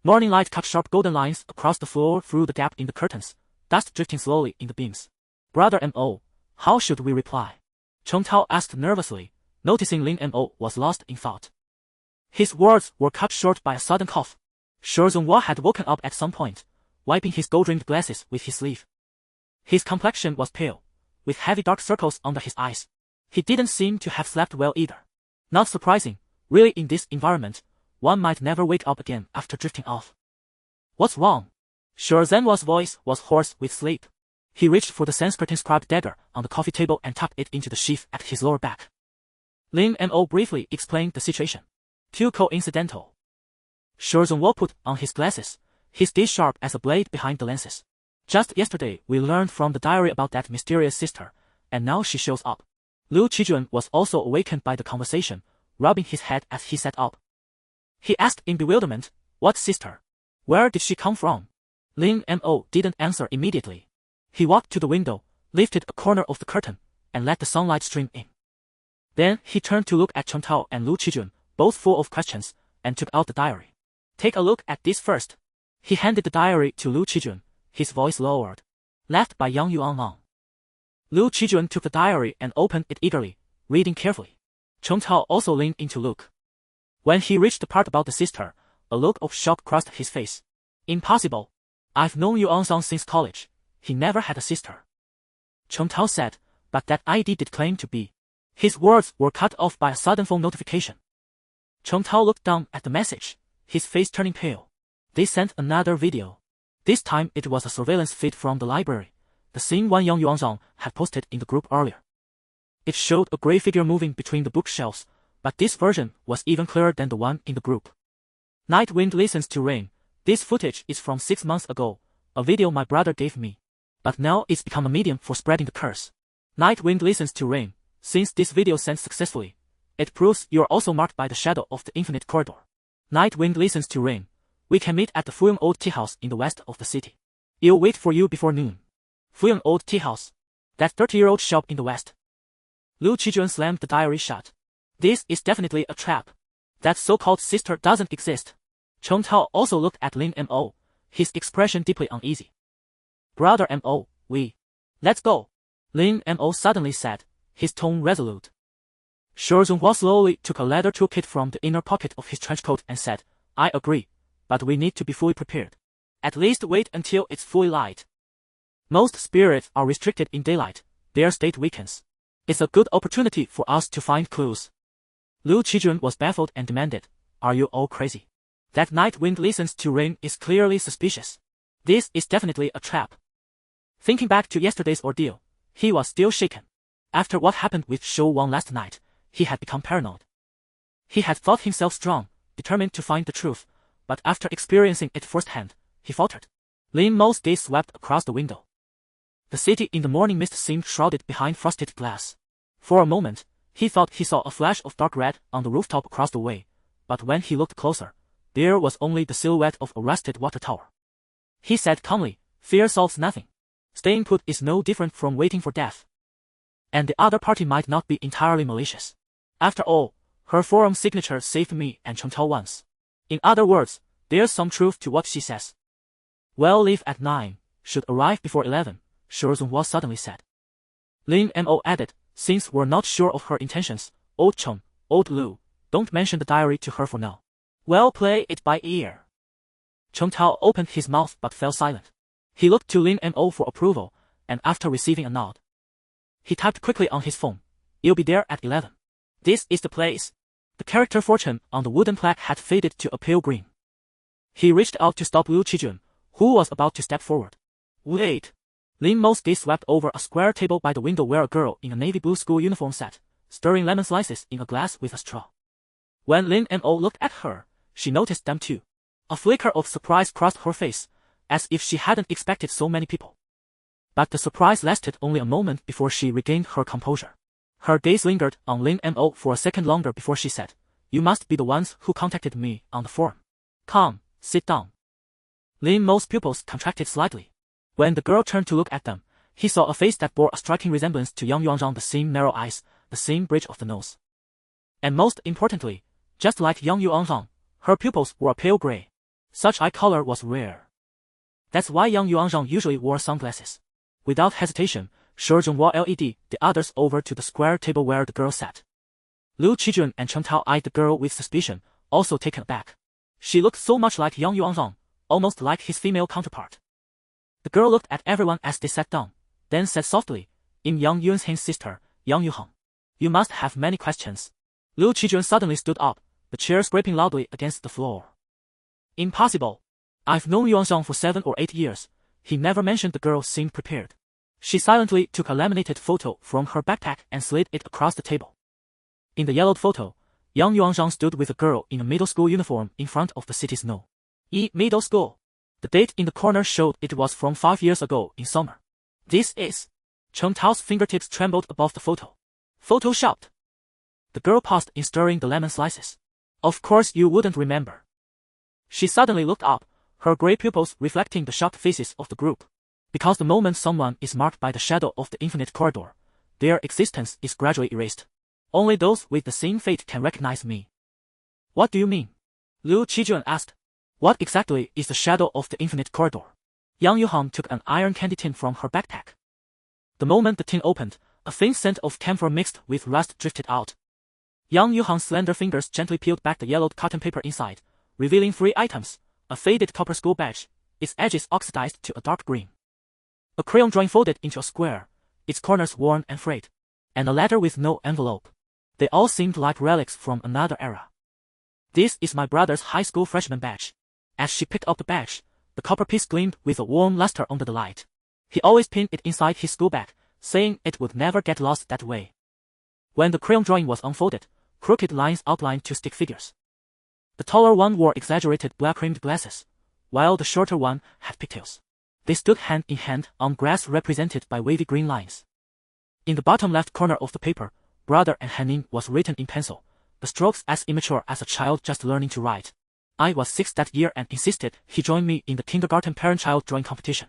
Morning light cut sharp golden lines across the floor through the gap in the curtains, dust drifting slowly in the beams. "Brother Mo, how should we reply?" Chen Tao asked nervously, noticing Lin Mo was lost in thought. His words were cut short by a sudden cough. Sure Zhonghua had woken up at some point, wiping his gold-rimmed glasses with his sleeve. His complexion was pale, with heavy dark circles under his eyes. He didn't seem to have slept well either. Not surprising, really. In this environment, one might never wake up again after drifting off. "What's wrong?" Sure Zhenhua's voice was hoarse with sleep. He reached for the Sanskrit-inscribed dagger on the coffee table and tucked it into the sheath at his lower back. Lin Mo briefly explained the situation. "Too coincidental." Sure Zhenhua put on his glasses, his gaze sharp as a blade behind the lenses. "Just yesterday we learned from the diary about that mysterious sister, and now she shows up." Liu Qijun was also awakened by the conversation, rubbing his head as he sat up. He asked in bewilderment, "What sister? Where did she come from?" Lin Mo didn't answer immediately. He walked to the window, lifted a corner of the curtain, and let the sunlight stream in. Then he turned to look at Chen Tao and Liu Qijun, both full of questions, and took out the diary. "Take a look at this first." He handed the diary to Liu Qijun, his voice lowered. "Left by Yang Yuanlang." Liu Qijun took the diary and opened it eagerly, reading carefully. Chen Tao also leaned in to look. When he reached the part about the sister, a look of shock crossed his face. "Impossible. I've known Yuanzong since college. He never had a sister." Chen Tao said, "But that ID did claim to be." His words were cut off by a sudden phone notification. Chen Tao looked down at the message, his face turning pale. They sent another video. This time it was a surveillance feed from the library, the same one Yang Yuanzong had posted in the group earlier. It showed a gray figure moving between the bookshelves, but this version was even clearer than the one in the group. "Night wind listens to rain. This footage is from 6 months ago, a video my brother gave me. But now it's become a medium for spreading the curse. Night wind listens to rain. Since this video sent successfully, it proves you're also marked by the shadow of the infinite corridor. Night wind listens to rain. We can meet at the Fuyong Old Tea House in the west of the city. I'll wait for you before noon." Fuyong Old Tea House. That 30-year-old shop in the west. Liu Qijun slammed the diary shut. This is definitely a trap. That so-called sister doesn't exist. Chen Tao also looked at Lin Mo, his expression deeply uneasy. "Brother Mo, let's go," Lin Mo suddenly said, his tone resolute. Sure Zhonghua slowly took a leather toolkit from the inner pocket of his trench coat and said, "I agree, but we need to be fully prepared. At least wait until it's fully light. Most spirits are restricted in daylight, their state weakens. It's a good opportunity for us to find clues." Liu Qijun was baffled and demanded, "Are you all crazy? That night wind listens to rain is clearly suspicious. This is definitely a trap." Thinking back to yesterday's ordeal, he was still shaken. After what happened with Shou Wang last night, he had become paranoid. He had thought himself strong, determined to find the truth, but after experiencing it firsthand, he faltered. Lin Mo's gaze swept across the window. The city in the morning mist seemed shrouded behind frosted glass. For a moment, he thought he saw a flash of dark red on the rooftop across the way, but when he looked closer, there was only the silhouette of a rusted water tower. He said calmly, "Fear solves nothing. Staying put is no different from waiting for death. And the other party might not be entirely malicious. After all, her forum signature saved me and Cheng Tao once. In other words, there's some truth to what she says." "Well, leave at 9, should arrive before 11, Shi Zhonghua suddenly said. Lin Mo added, "Since we're not sure of her intentions, old Cheng, old Liu, don't mention the diary to her for now. Well, play it by ear." Cheng Tao opened his mouth but fell silent. He looked to Lin Mo for approval, and after receiving a nod, he typed quickly on his phone, "You'll be there at 11. This is the place." The character fortune on the wooden plaque had faded to a pale green. He reached out to stop Liu Qijun, who was about to step forward. "Wait." Lin Mo's gaze swept over a square table by the window where a girl in a navy blue school uniform sat, stirring lemon slices in a glass with a straw. When Lin Mo looked at her, she noticed them too. A flicker of surprise crossed her face, as if she hadn't expected so many people. But the surprise lasted only a moment before she regained her composure. Her gaze lingered on Lin Mo for a second longer before she said, "You must be the ones who contacted me on the forum. Come, sit down." Lin Mo's pupils contracted slightly. When the girl turned to look at them, he saw a face that bore a striking resemblance to Yang Yuanzhang, the same narrow eyes, the same bridge of the nose. And most importantly, just like Yang Yuanzhang, her pupils were a pale gray. Such eye color was rare. That's why Yang Yuanzhang usually wore sunglasses. Without hesitation, Shi Zhonghua led the others over to the square table where the girl sat. Liu Qijun and Cheng Tao eyed the girl with suspicion, also taken aback. She looked so much like Yang Yuanzhang, almost like his female counterpart. The girl looked at everyone as they sat down, then said softly, "I'm Yang Yunheng's sister, Yang Yuheng. You must have many questions." Liu Qijun suddenly stood up, the chair scraping loudly against the floor. "Impossible. I've known Yuanzhang for 7 or 8 years. He never mentioned." The girl seemed prepared. She silently took a laminated photo from her backpack and slid it across the table. In the yellowed photo, Yang Yuanzhang stood with a girl in a middle school uniform in front of the city's middle school. The date in the corner showed it was from 5 years ago in summer. "This is..." Cheng Tao's fingertips trembled above the photo. "Photoshopped." The girl paused in stirring the lemon slices. "Of course you wouldn't remember." She suddenly looked up, her gray pupils reflecting the shocked faces of the group. Because the moment someone is marked by the shadow of the infinite corridor, their existence is gradually erased. Only those with the same fate can recognize me. "What do you mean?" Liu Qijun asked. "What exactly is the shadow of the infinite corridor?" Yang Yuheng took an iron candy tin from her backpack. The moment the tin opened, a faint scent of camphor mixed with rust drifted out. Yang Yuheng's slender fingers gently peeled back the yellowed cotton paper inside, revealing 3 items: a faded copper school badge, its edges oxidized to a dark green, a crayon drawing folded into a square, its corners worn and frayed, and a letter with no envelope. They all seemed like relics from another era. "This is my brother's high school freshman badge." As she picked up the badge, the copper piece gleamed with a warm luster under the light. He always pinned it inside his school bag, saying it would never get lost that way. When the crayon drawing was unfolded, crooked lines outlined 2 stick figures. The taller one wore exaggerated black-rimmed glasses, while the shorter one had pigtails. They stood hand in hand on grass represented by wavy green lines. In the bottom left corner of the paper, "Brother" and Hanin was written in pencil, the strokes as immature as a child just learning to write. I was 6 that year and insisted he join me in the kindergarten parent-child drawing competition.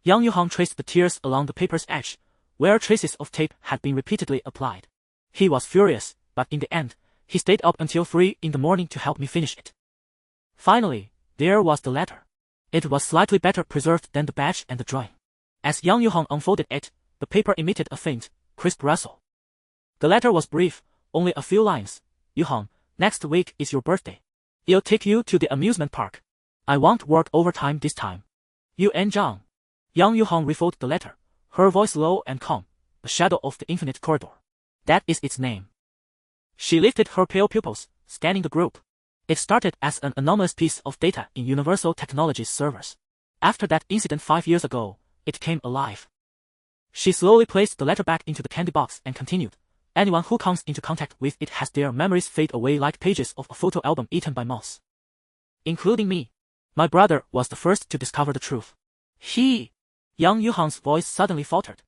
Yang Yuheng traced the tears along the paper's edge, where traces of tape had been repeatedly applied. He was furious, but in the end, he stayed up until 3 in the morning to help me finish it. Finally, there was the letter. It was slightly better preserved than the badge and the drawing. As Yang Yuheng unfolded it, the paper emitted a faint, crisp rustle. The letter was brief, only a few lines. "Yuheng, next week is your birthday. I'll take you to the amusement park. I won't work overtime this time. You and Zhang." Yang Yuheng refolded the letter, her voice low and calm. "The shadow of the infinite corridor. That is its name." She lifted her pale pupils, scanning the group. It started as an anomalous piece of data in Universal Technologies servers. After that incident 5 years ago, it came alive. She slowly placed the letter back into the candy box and continued. Anyone who comes into contact with it has their memories fade away like pages of a photo album eaten by moths. Including me. My brother was the first to discover the truth. Yang Yuhan's voice suddenly faltered.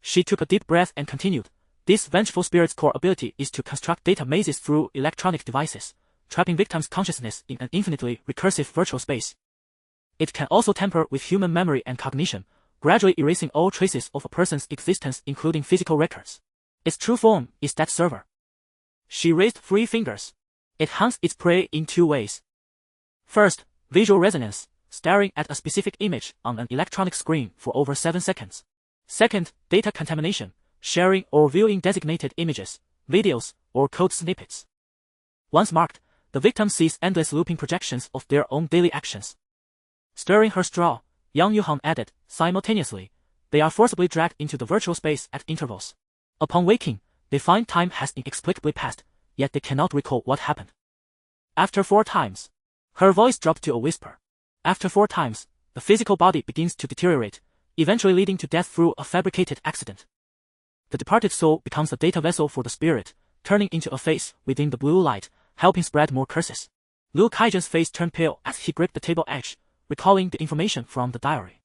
She took a deep breath and continued. This vengeful spirit's core ability is to construct data mazes through electronic devices, trapping victims' consciousness in an infinitely recursive virtual space. It can also tamper with human memory and cognition, gradually erasing all traces of a person's existence including physical records. Its true form is that server. She raised 3 fingers. It hunts its prey in 2 ways. First, visual resonance, staring at a specific image on an electronic screen for over 7 seconds. Second, data contamination, sharing or viewing designated images, videos, or code snippets. Once marked, the victim sees endless looping projections of their own daily actions. Stirring her straw, Yang Yuhan added, simultaneously, they are forcibly dragged into the virtual space at intervals. Upon waking, they find time has inexplicably passed, yet they cannot recall what happened. After 4 times, her voice dropped to a whisper. After 4 times, the physical body begins to deteriorate, eventually leading to death through a fabricated accident. The departed soul becomes a data vessel for the spirit, turning into a face within the blue light, helping spread more curses. Liu Kaijian's face turned pale as he gripped the table edge, recalling the information from the diary.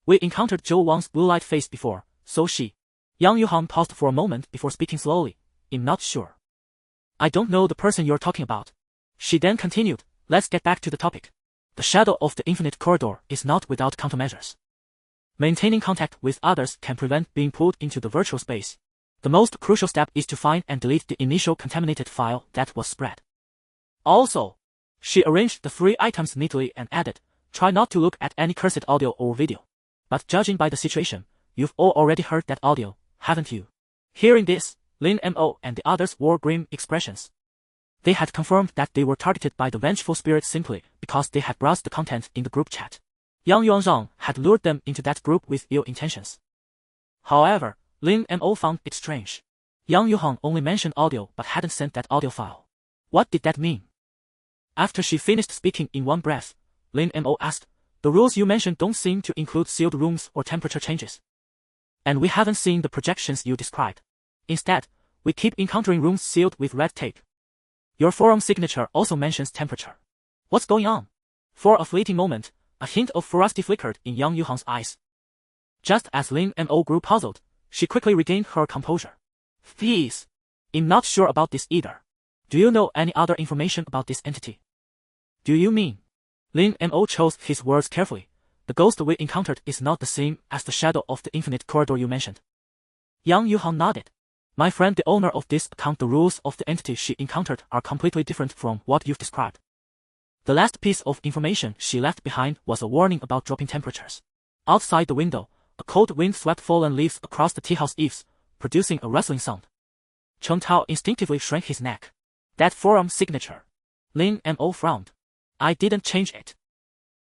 We encountered Zhou Wang's blue light face before, so she. Yang Yuhan paused for a moment before speaking slowly. I'm not sure. I don't know the person you're talking about. She then continued, let's get back to the topic. The shadow of the infinite corridor is not without countermeasures. Maintaining contact with others can prevent being pulled into the virtual space. The most crucial step is to find and delete the initial contaminated file that was spread. Also, she arranged the 3 items neatly and added, try not to look at any cursed audio or video. But judging by the situation, you've all already heard that audio, haven't you? Hearing this, Lin Mo and the others wore grim expressions. They had confirmed that they were targeted by the vengeful spirit simply because they had browsed the content in the group chat. Yang Yuanzhang had lured them into that group with ill intentions. However, Lin Mo found it strange. Yang Yuhan only mentioned audio but hadn't sent that audio file. What did that mean? After she finished speaking in one breath, Lin Mo asked, the rules you mentioned don't seem to include sealed rooms or temperature changes. And we haven't seen the projections you described. Instead, we keep encountering rooms sealed with red tape. Your forum signature also mentions temperature. What's going on? For a fleeting moment, a hint of ferocity flickered in Yang Yuhan's eyes. Just as Lin Mo grew puzzled, she quickly regained her composure. Please. I'm not sure about this either. Do you know any other information about this entity? Do you mean? Lin Mo chose his words carefully. The ghost we encountered is not the same as the shadow of the infinite corridor you mentioned. Yang Yuhan nodded. My friend, the owner of this account, the rules of the entity she encountered are completely different from what you've described. The last piece of information she left behind was a warning about dropping temperatures. Outside the window, a cold wind swept fallen leaves across the teahouse eaves, producing a rustling sound. Chen Tao instinctively shrank his neck. That forum signature. Lin Mo frowned. I didn't change it.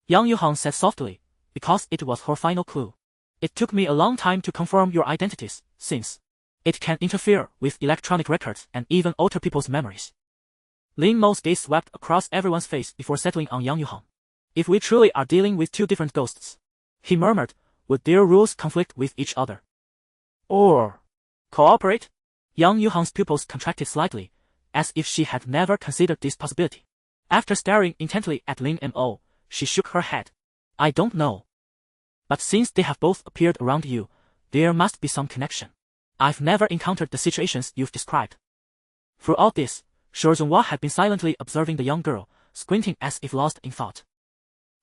Yang Yuhan said softly, because it was her final clue. It took me a long time to confirm your identities, since it can interfere with electronic records and even alter people's memories. Lin Mo's gaze swept across everyone's face before settling on Yang Yuhan. If we truly are dealing with 2 different ghosts, he murmured, would their rules conflict with each other? Or cooperate? Yang Yuhan's pupils contracted slightly, as if she had never considered this possibility. After staring intently at Lin Mo, she shook her head. I don't know. But since they have both appeared around you, there must be some connection. I've never encountered the situations you've described. Throughout this, Shu Zhonghua had been silently observing the young girl, squinting as if lost in thought.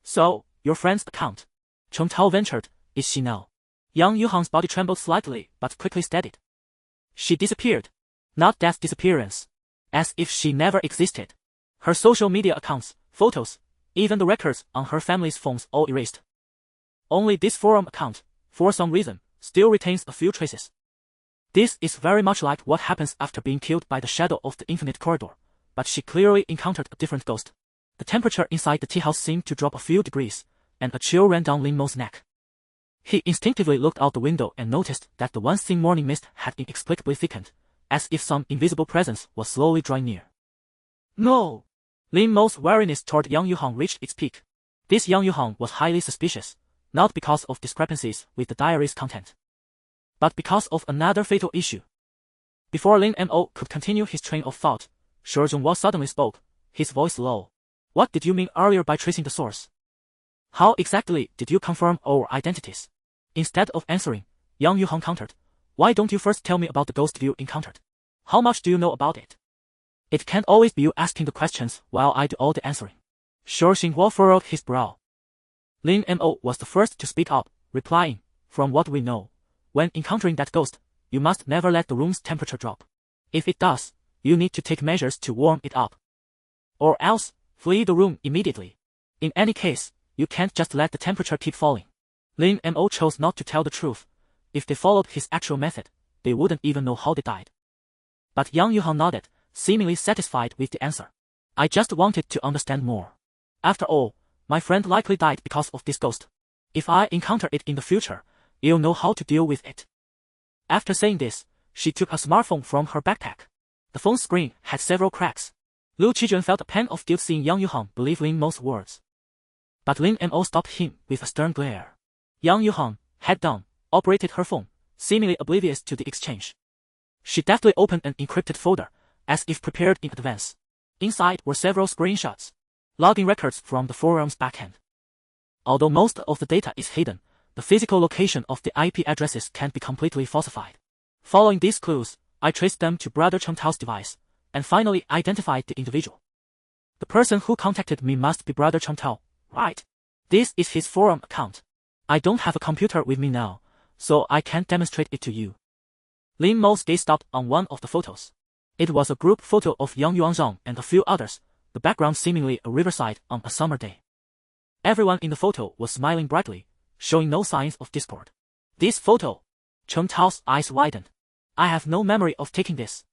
So, your friend's account. Chen Tao ventured, is she now? Yang Yuhan's body trembled slightly but quickly steadied. She disappeared. Not death disappearance. As if she never existed. Her social media accounts, photos, even the records on her family's phones all erased. Only this forum account, for some reason, still retains a few traces. This is very much like what happens after being killed by the shadow of the infinite corridor, but she clearly encountered a different ghost. The temperature inside the teahouse seemed to drop a few degrees, and a chill ran down Lin Mo's neck. He instinctively looked out the window and noticed that the once thin morning mist had inexplicably thickened, as if some invisible presence was slowly drawing near. No! Lin Mo's wariness toward Yang Yuhang reached its peak. This Yang Yuhang was highly suspicious, not because of discrepancies with the diary's content, but because of another fatal issue. Before Lin Mo could continue his train of thought, Shi Zhongguo suddenly spoke, his voice low. What did you mean earlier by tracing the source? How exactly did you confirm our identities? Instead of answering, Yang Yuhang countered, why don't you first tell me about the ghost you encountered? How much do you know about it? It can't always be you asking the questions while I do all the answering. Shi Zhongguo furrowed his brow. Lin Mo was the first to speak up, replying, from what we know, when encountering that ghost, you must never let the room's temperature drop. If it does, you need to take measures to warm it up. Or else, flee the room immediately. In any case, you can't just let the temperature keep falling. Lin Mo chose not to tell the truth. If they followed his actual method, they wouldn't even know how they died. But Yang Yuhang nodded, seemingly satisfied with the answer. I just wanted to understand more. After all, my friend likely died because of this ghost. If I encounter it in the future, you'll know how to deal with it. After saying this, she took a smartphone from her backpack. The phone's screen had several cracks. Lu Qijun felt a pang of guilt seeing Yang Yuhang believe Lin Mo's words. But Lin Mo stopped him with a stern glare. Yang Yuhang, head down, operated her phone, seemingly oblivious to the exchange. She deftly opened an encrypted folder, as if prepared in advance. Inside were several screenshots, logging records from the forum's backend. Although most of the data is hidden, the physical location of the IP addresses can't be completely falsified. Following these clues, I traced them to Brother Cheng Tao's device, and finally identified the individual. The person who contacted me must be Brother Cheng Tao, right? This is his forum account. I don't have a computer with me now, so I can't demonstrate it to you. Lin Mo's gaze stopped on one of the photos. It was a group photo of Yang Yuanzhang and a few others, the background seemingly a riverside on a summer day. Everyone in the photo was smiling brightly, showing no signs of discord. This photo? Cheng Tao's eyes widened. I have no memory of taking this.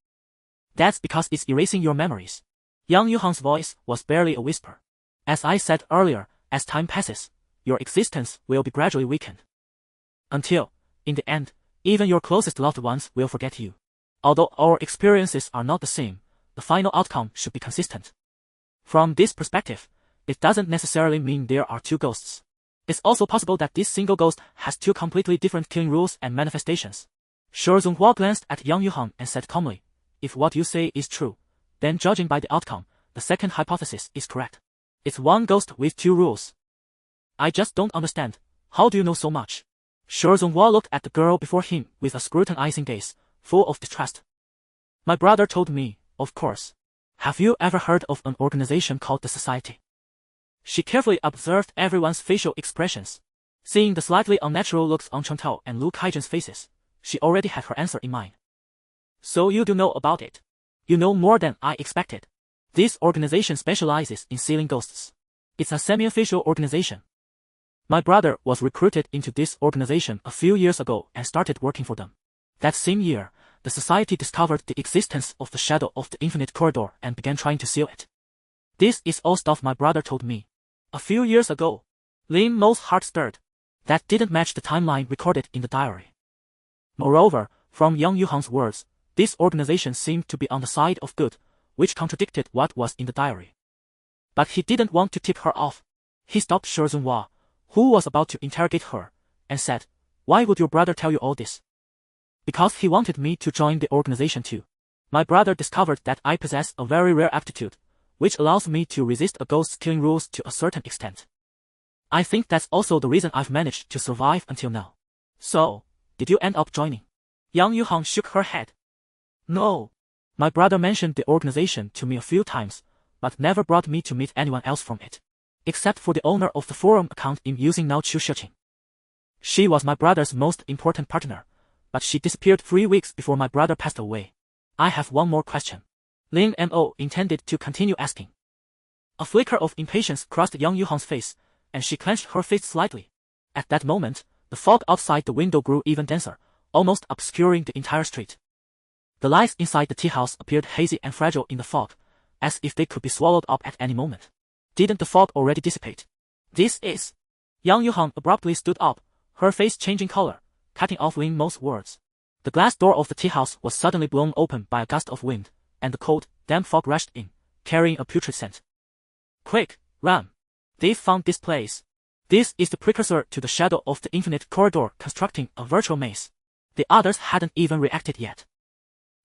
That's because it's erasing your memories. Yang Yuhang's voice was barely a whisper. As I said earlier, as time passes, your existence will be gradually weakened. Until, in the end, even your closest loved ones will forget you. Although our experiences are not the same, the final outcome should be consistent. From this perspective, it doesn't necessarily mean there are two ghosts. It's also possible that this single ghost has two completely different killing rules and manifestations. Shi Zhongguo glanced at Yang Yuhang and said calmly, if what you say is true, then judging by the outcome, the second hypothesis is correct. It's one ghost with two rules. I just don't understand. How do you know so much? Shi Zhongguo looked at the girl before him with a scrutinizing gaze, full of distrust. My brother told me, of course. Have you ever heard of an organization called the Society? She carefully observed everyone's facial expressions. Seeing the slightly unnatural looks on Cheng Tao and Lu Kaijun's faces, she already had her answer in mind. So you do know about it. You know more than I expected. This organization specializes in sealing ghosts. It's a semi-official organization. My brother was recruited into this organization a few years ago and started working for them. That same year, the Society discovered the existence of the Shadow of the Infinite Corridor and began trying to seal it. This is all stuff my brother told me. A few years ago. Lin Mo's heart stirred. That didn't match the timeline recorded in the diary. Moreover, from Yang Yuhang's words, this organization seemed to be on the side of good, which contradicted what was in the diary. But he didn't want to tip her off. He stopped Shi Zhongguo, who was about to interrogate her, and said, why would your brother tell you all this? Because he wanted me to join the organization too. My brother discovered that I possess a very rare aptitude, which allows me to resist a ghost's killing rules to a certain extent. I think that's also the reason I've managed to survive until now. So, did you end up joining? Yang Yuhang shook her head. No. My brother mentioned the organization to me a few times, but never brought me to meet anyone else from it. Except for the owner of the forum account I'm using now, Chu Shiqing. She was my brother's most important partner, but she disappeared 3 weeks before my brother passed away. I have one more question. Lin Mo intended to continue asking. A flicker of impatience crossed Yang Yuhang's face, and she clenched her fist slightly. At that moment, the fog outside the window grew even denser, almost obscuring the entire street. The lights inside the tea house appeared hazy and fragile in the fog, as if they could be swallowed up at any moment. Didn't the fog already dissipate? This is... Yang Yuhang abruptly stood up, her face changing color, cutting off Lin Mo's words. The glass door of the tea house was suddenly blown open by a gust of wind, and the cold, damp fog rushed in, carrying a putrid scent. Quick, run! They've found this place. This is the precursor to the shadow of the infinite corridor constructing a virtual maze. The others hadn't even reacted yet.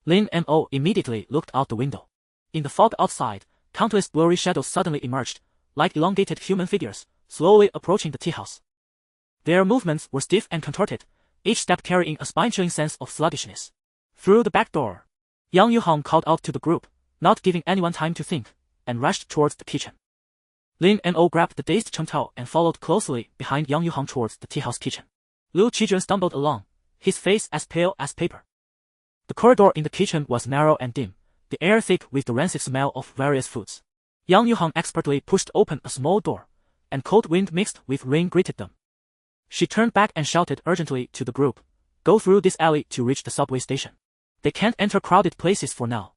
Lin Mo immediately looked out the window. In the fog outside, countless blurry shadows suddenly emerged, like elongated human figures, slowly approaching the tea house. Their movements were stiff and contorted, each step carrying a spine-chilling sense of sluggishness. Through the back door, Yang Yuhong called out to the group, not giving anyone time to think, and rushed towards the kitchen. Lin Mo grabbed the dazed Chen Tao and followed closely behind Yang Yuhong towards the tea house kitchen. Liu Qijun stumbled along, his face as pale as paper. The corridor in the kitchen was narrow and dim, the air thick with the rancid smell of various foods. Yang Yuhong expertly pushed open a small door, and cold wind mixed with rain greeted them. She turned back and shouted urgently to the group, "Go through this alley to reach the subway station. They can't enter crowded places for now."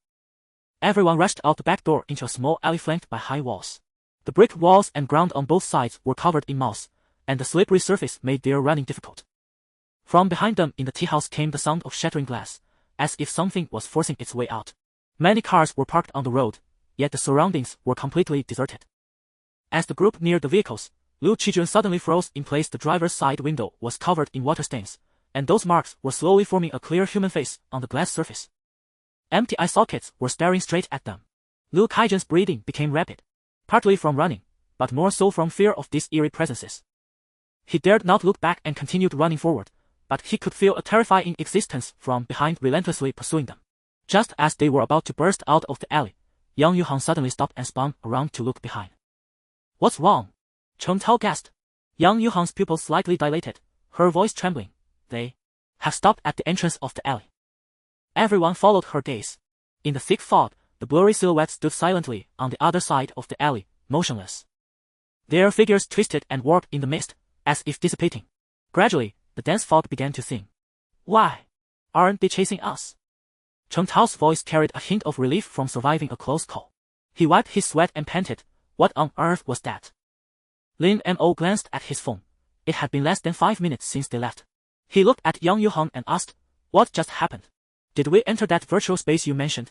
Everyone rushed out the back door into a small alley flanked by high walls. The brick walls and ground on both sides were covered in moss, and the slippery surface made their running difficult. From behind them in the tea house came the sound of shattering glass, as if something was forcing its way out. Many cars were parked on the road, yet the surroundings were completely deserted. As the group neared the vehicles, Liu Qijun suddenly froze in place. The driver's side window was covered in water stains, and those marks were slowly forming a clear human face on the glass surface. Empty eye sockets were staring straight at them. Liu Kaijun's breathing became rapid, partly from running, but more so from fear of these eerie presences. He dared not look back and continued running forward, but he could feel a terrifying existence from behind relentlessly pursuing them. Just as they were about to burst out of the alley, Yang Yuhong suddenly stopped and spun around to look behind. "What's wrong?" Chen Tao gasped. Yang Yuhong's pupils slightly dilated, her voice trembling. "They have stopped at the entrance of the alley." Everyone followed her gaze. In the thick fog, the blurry silhouettes stood silently on the other side of the alley, motionless. Their figures twisted and warped in the mist, as if dissipating. Gradually, the dense fog began to thin. "Why aren't they chasing us?" Chen Tao's voice carried a hint of relief from surviving a close call. He wiped his sweat and panted, "What on earth was that?" Lin Mo glanced at his phone. It had been less than 5 minutes since they left. He looked at Yang Yuhong and asked, "What just happened? Did we enter that virtual space you mentioned?"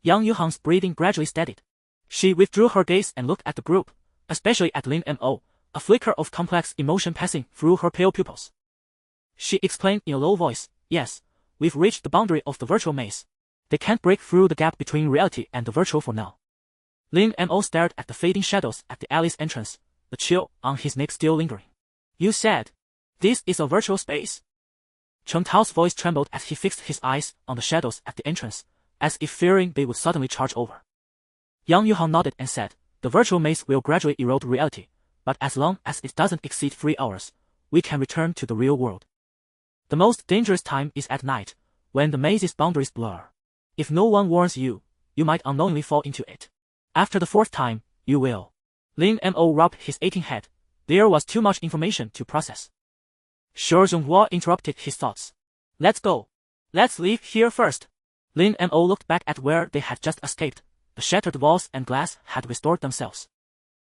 Yang Yuhong's breathing gradually steadied. She withdrew her gaze and looked at the group, especially at Lin Mo, a flicker of complex emotion passing through her pale pupils. She explained in a low voice, "Yes, we've reached the boundary of the virtual maze. They can't break through the gap between reality and the virtual for now." Lin Mo stared at the fading shadows at the alley's entrance, the chill on his neck still lingering. "You said this is a virtual space?" Chen Tao's voice trembled as he fixed his eyes on the shadows at the entrance, as if fearing they would suddenly charge over. Yang Yuhong nodded and said, "The virtual maze will gradually erode reality, but as long as it doesn't exceed 3 hours, we can return to the real world. The most dangerous time is at night, when the maze's boundaries blur. If no one warns you, you might unknowingly fall into it. After the 4th time, you will." Lin Mo rubbed his aching head. There was too much information to process. Shou Zhonghua interrupted his thoughts. "Let's go. Let's leave here first." Lin Mo looked back at where they had just escaped. The shattered walls and glass had restored themselves.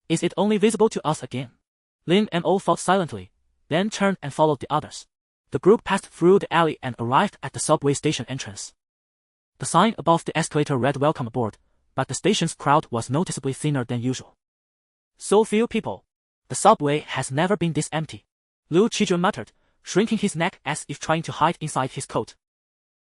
"Is it only visible to us again?" Lin Mo thought silently, then turned and followed the others. The group passed through the alley and arrived at the subway station entrance. The sign above the escalator read "Welcome aboard," but the station's crowd was noticeably thinner than usual. "So few people. The subway has never been this empty," Liu Qijun muttered, shrinking his neck as if trying to hide inside his coat.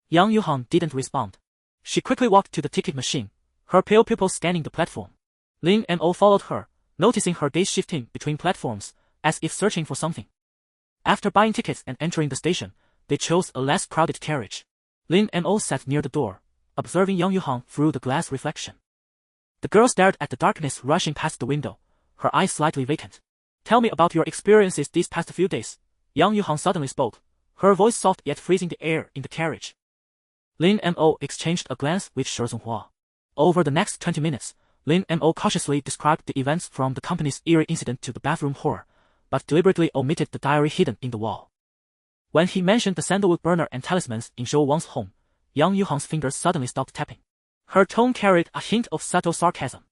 Yang Yuhong didn't respond. She quickly walked to the ticket machine, her pale pupils scanning the platform. Lin Mo followed her, noticing her gaze shifting between platforms, as if searching for something. After buying tickets and entering the station, they chose a less crowded carriage. Lin Mo sat near the door, observing Yang Yuhong through the glass reflection. The girl stared at the darkness rushing past the window, her eyes slightly vacant. "Tell me about your experiences these past few days," Yang Yuhong suddenly spoke, her voice soft yet freezing the air in the carriage. Lin Mo exchanged a glance with Shou Zhonghua. Over the next 20 minutes, Lin Mo cautiously described the events from the company's eerie incident to the bathroom horror, but deliberately omitted the diary hidden in the wall. When he mentioned the sandalwood burner and talismans in Zhou Wang's home, Yang Yuhong's fingers suddenly stopped tapping. Her tone carried a hint of subtle sarcasm.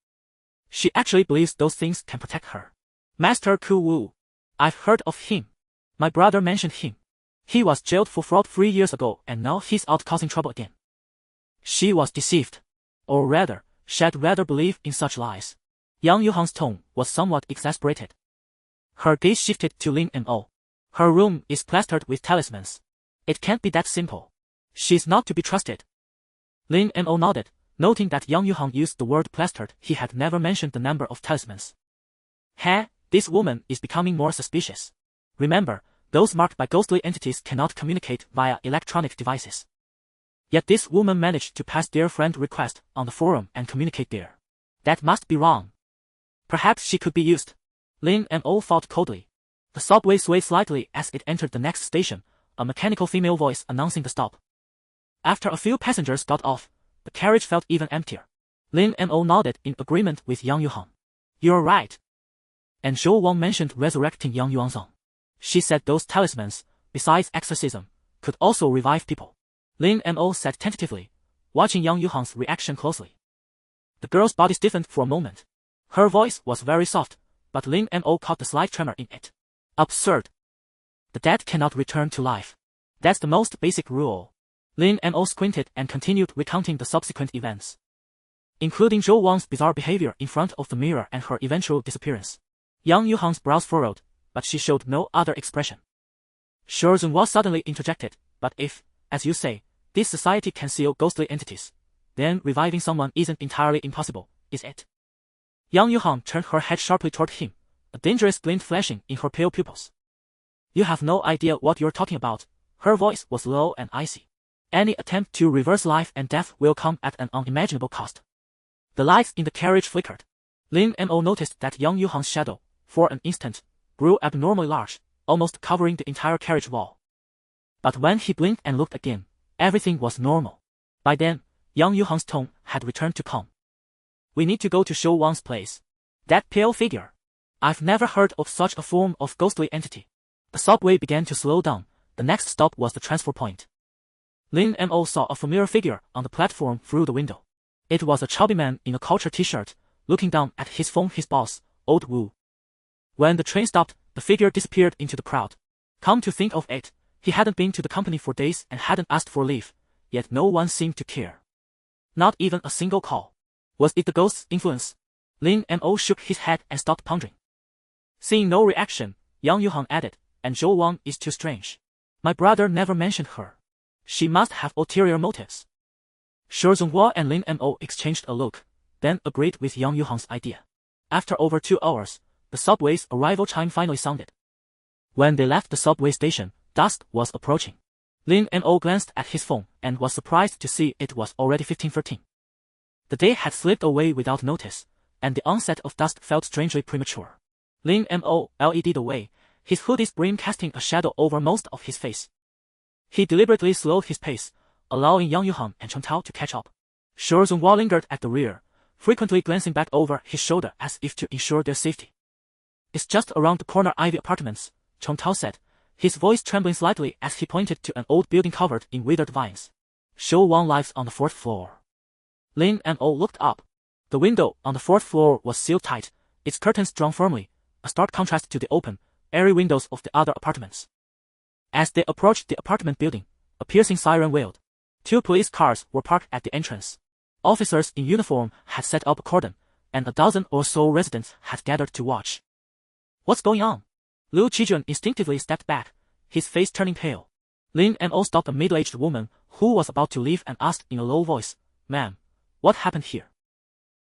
She actually believes those things can protect her. "Master Ku Wu. I've heard of him. My brother mentioned him." He was jailed for fraud 3 years ago and now he's out causing trouble again. She was deceived. Or rather, she'd rather believe in such lies. Yang Yuhan's tone was somewhat exasperated. Her gaze shifted to Lin Mo. Her room is plastered with talismans. It can't be that simple. She's not to be trusted. Lin Mo nodded, noting that Yang Yuhan used the word plastered. He had never mentioned the number of talismans. This woman is becoming more suspicious. Remember, those marked by ghostly entities cannot communicate via electronic devices. Yet this woman managed to pass their friend request on the forum and communicate there. That must be wrong. Perhaps she could be used. Lin Mo thought coldly. The subway swayed slightly as it entered the next station, a mechanical female voice announcing the stop. After a few passengers got off, the carriage felt even emptier. Lin Mo nodded in agreement with Yang Yuhan. You're right. And Zhou Wang mentioned resurrecting Yang Yuanzong. She said those talismans, besides exorcism, could also revive people. Lin Mo said tentatively, watching Yang Yuhan's reaction closely. The girl's body stiffened for a moment. Her voice was very soft, but Lin Mo caught the slight tremor in it. Absurd. The dead cannot return to life. That's the most basic rule. Lin Mo squinted and continued recounting the subsequent events, including Zhou Wang's bizarre behavior in front of the mirror and her eventual disappearance. Yang Yuhan's brows furrowed, but she showed no other expression. Shorzun was suddenly interjected, but if, as you say, this society can seal ghostly entities, then reviving someone isn't entirely impossible, is it? Yang Yuhan turned her head sharply toward him, a dangerous glint flashing in her pale pupils. You have no idea what you're talking about. Her voice was low and icy. Any attempt to reverse life and death will come at an unimaginable cost. The lights in the carriage flickered. Lin Mo noticed that Yang Yuhan's shadow, for an instant, grew abnormally large, almost covering the entire carriage wall. But when he blinked and looked again, everything was normal. By then, Yang Yuhan's tone had returned to calm. We need to go to Zhou Wang's place. That pale figure. I've never heard of such a form of ghostly entity. The subway began to slow down. The next stop was the transfer point. Lin Mo saw a familiar figure on the platform through the window. It was a chubby man in a culture t-shirt, looking down at his phone. His boss, Old Wu. When the train stopped, the figure disappeared into the crowd. Come to think of it, he hadn't been to the company for days and hadn't asked for leave, yet no one seemed to care. Not even a single call. Was it the ghost's influence? Lin Mo shook his head and stopped pondering. Seeing no reaction, Yang Yuhan added, and Zhou Wang is too strange. My brother never mentioned her. She must have ulterior motives. Shorzun Hua and Lin Mo exchanged a look, then agreed with Yang Yuhan's idea. After over 2 hours, the subway's arrival chime finally sounded. When they left the subway station, dusk was approaching. Lin Mo glanced at his phone and was surprised to see it was already 15:13. The day had slipped away without notice, and the onset of dusk felt strangely premature. Lin Mo led the way, his hoodie's brim casting a shadow over most of his face. He deliberately slowed his pace, allowing Yang Yuhan and Chen Tao to catch up. Shorzun Hua lingered at the rear, frequently glancing back over his shoulder as if to ensure their safety. It's just around the corner, Ivy Apartments, Chen Tao said, his voice trembling slightly as he pointed to an old building covered in withered vines. Zhou Wang lives on the 4th floor. Lin Mo looked up. The window on the 4th floor was sealed tight, its curtains drawn firmly, a stark contrast to the open, airy windows of the other apartments. As they approached the apartment building, a piercing siren wailed. 2 police cars were parked at the entrance. Officers in uniform had set up a cordon, and a dozen or so residents had gathered to watch. What's going on? Liu Qijun instinctively stepped back, his face turning pale. Lin Mo stopped a middle-aged woman who was about to leave and asked in a low voice, Ma'am, what happened here?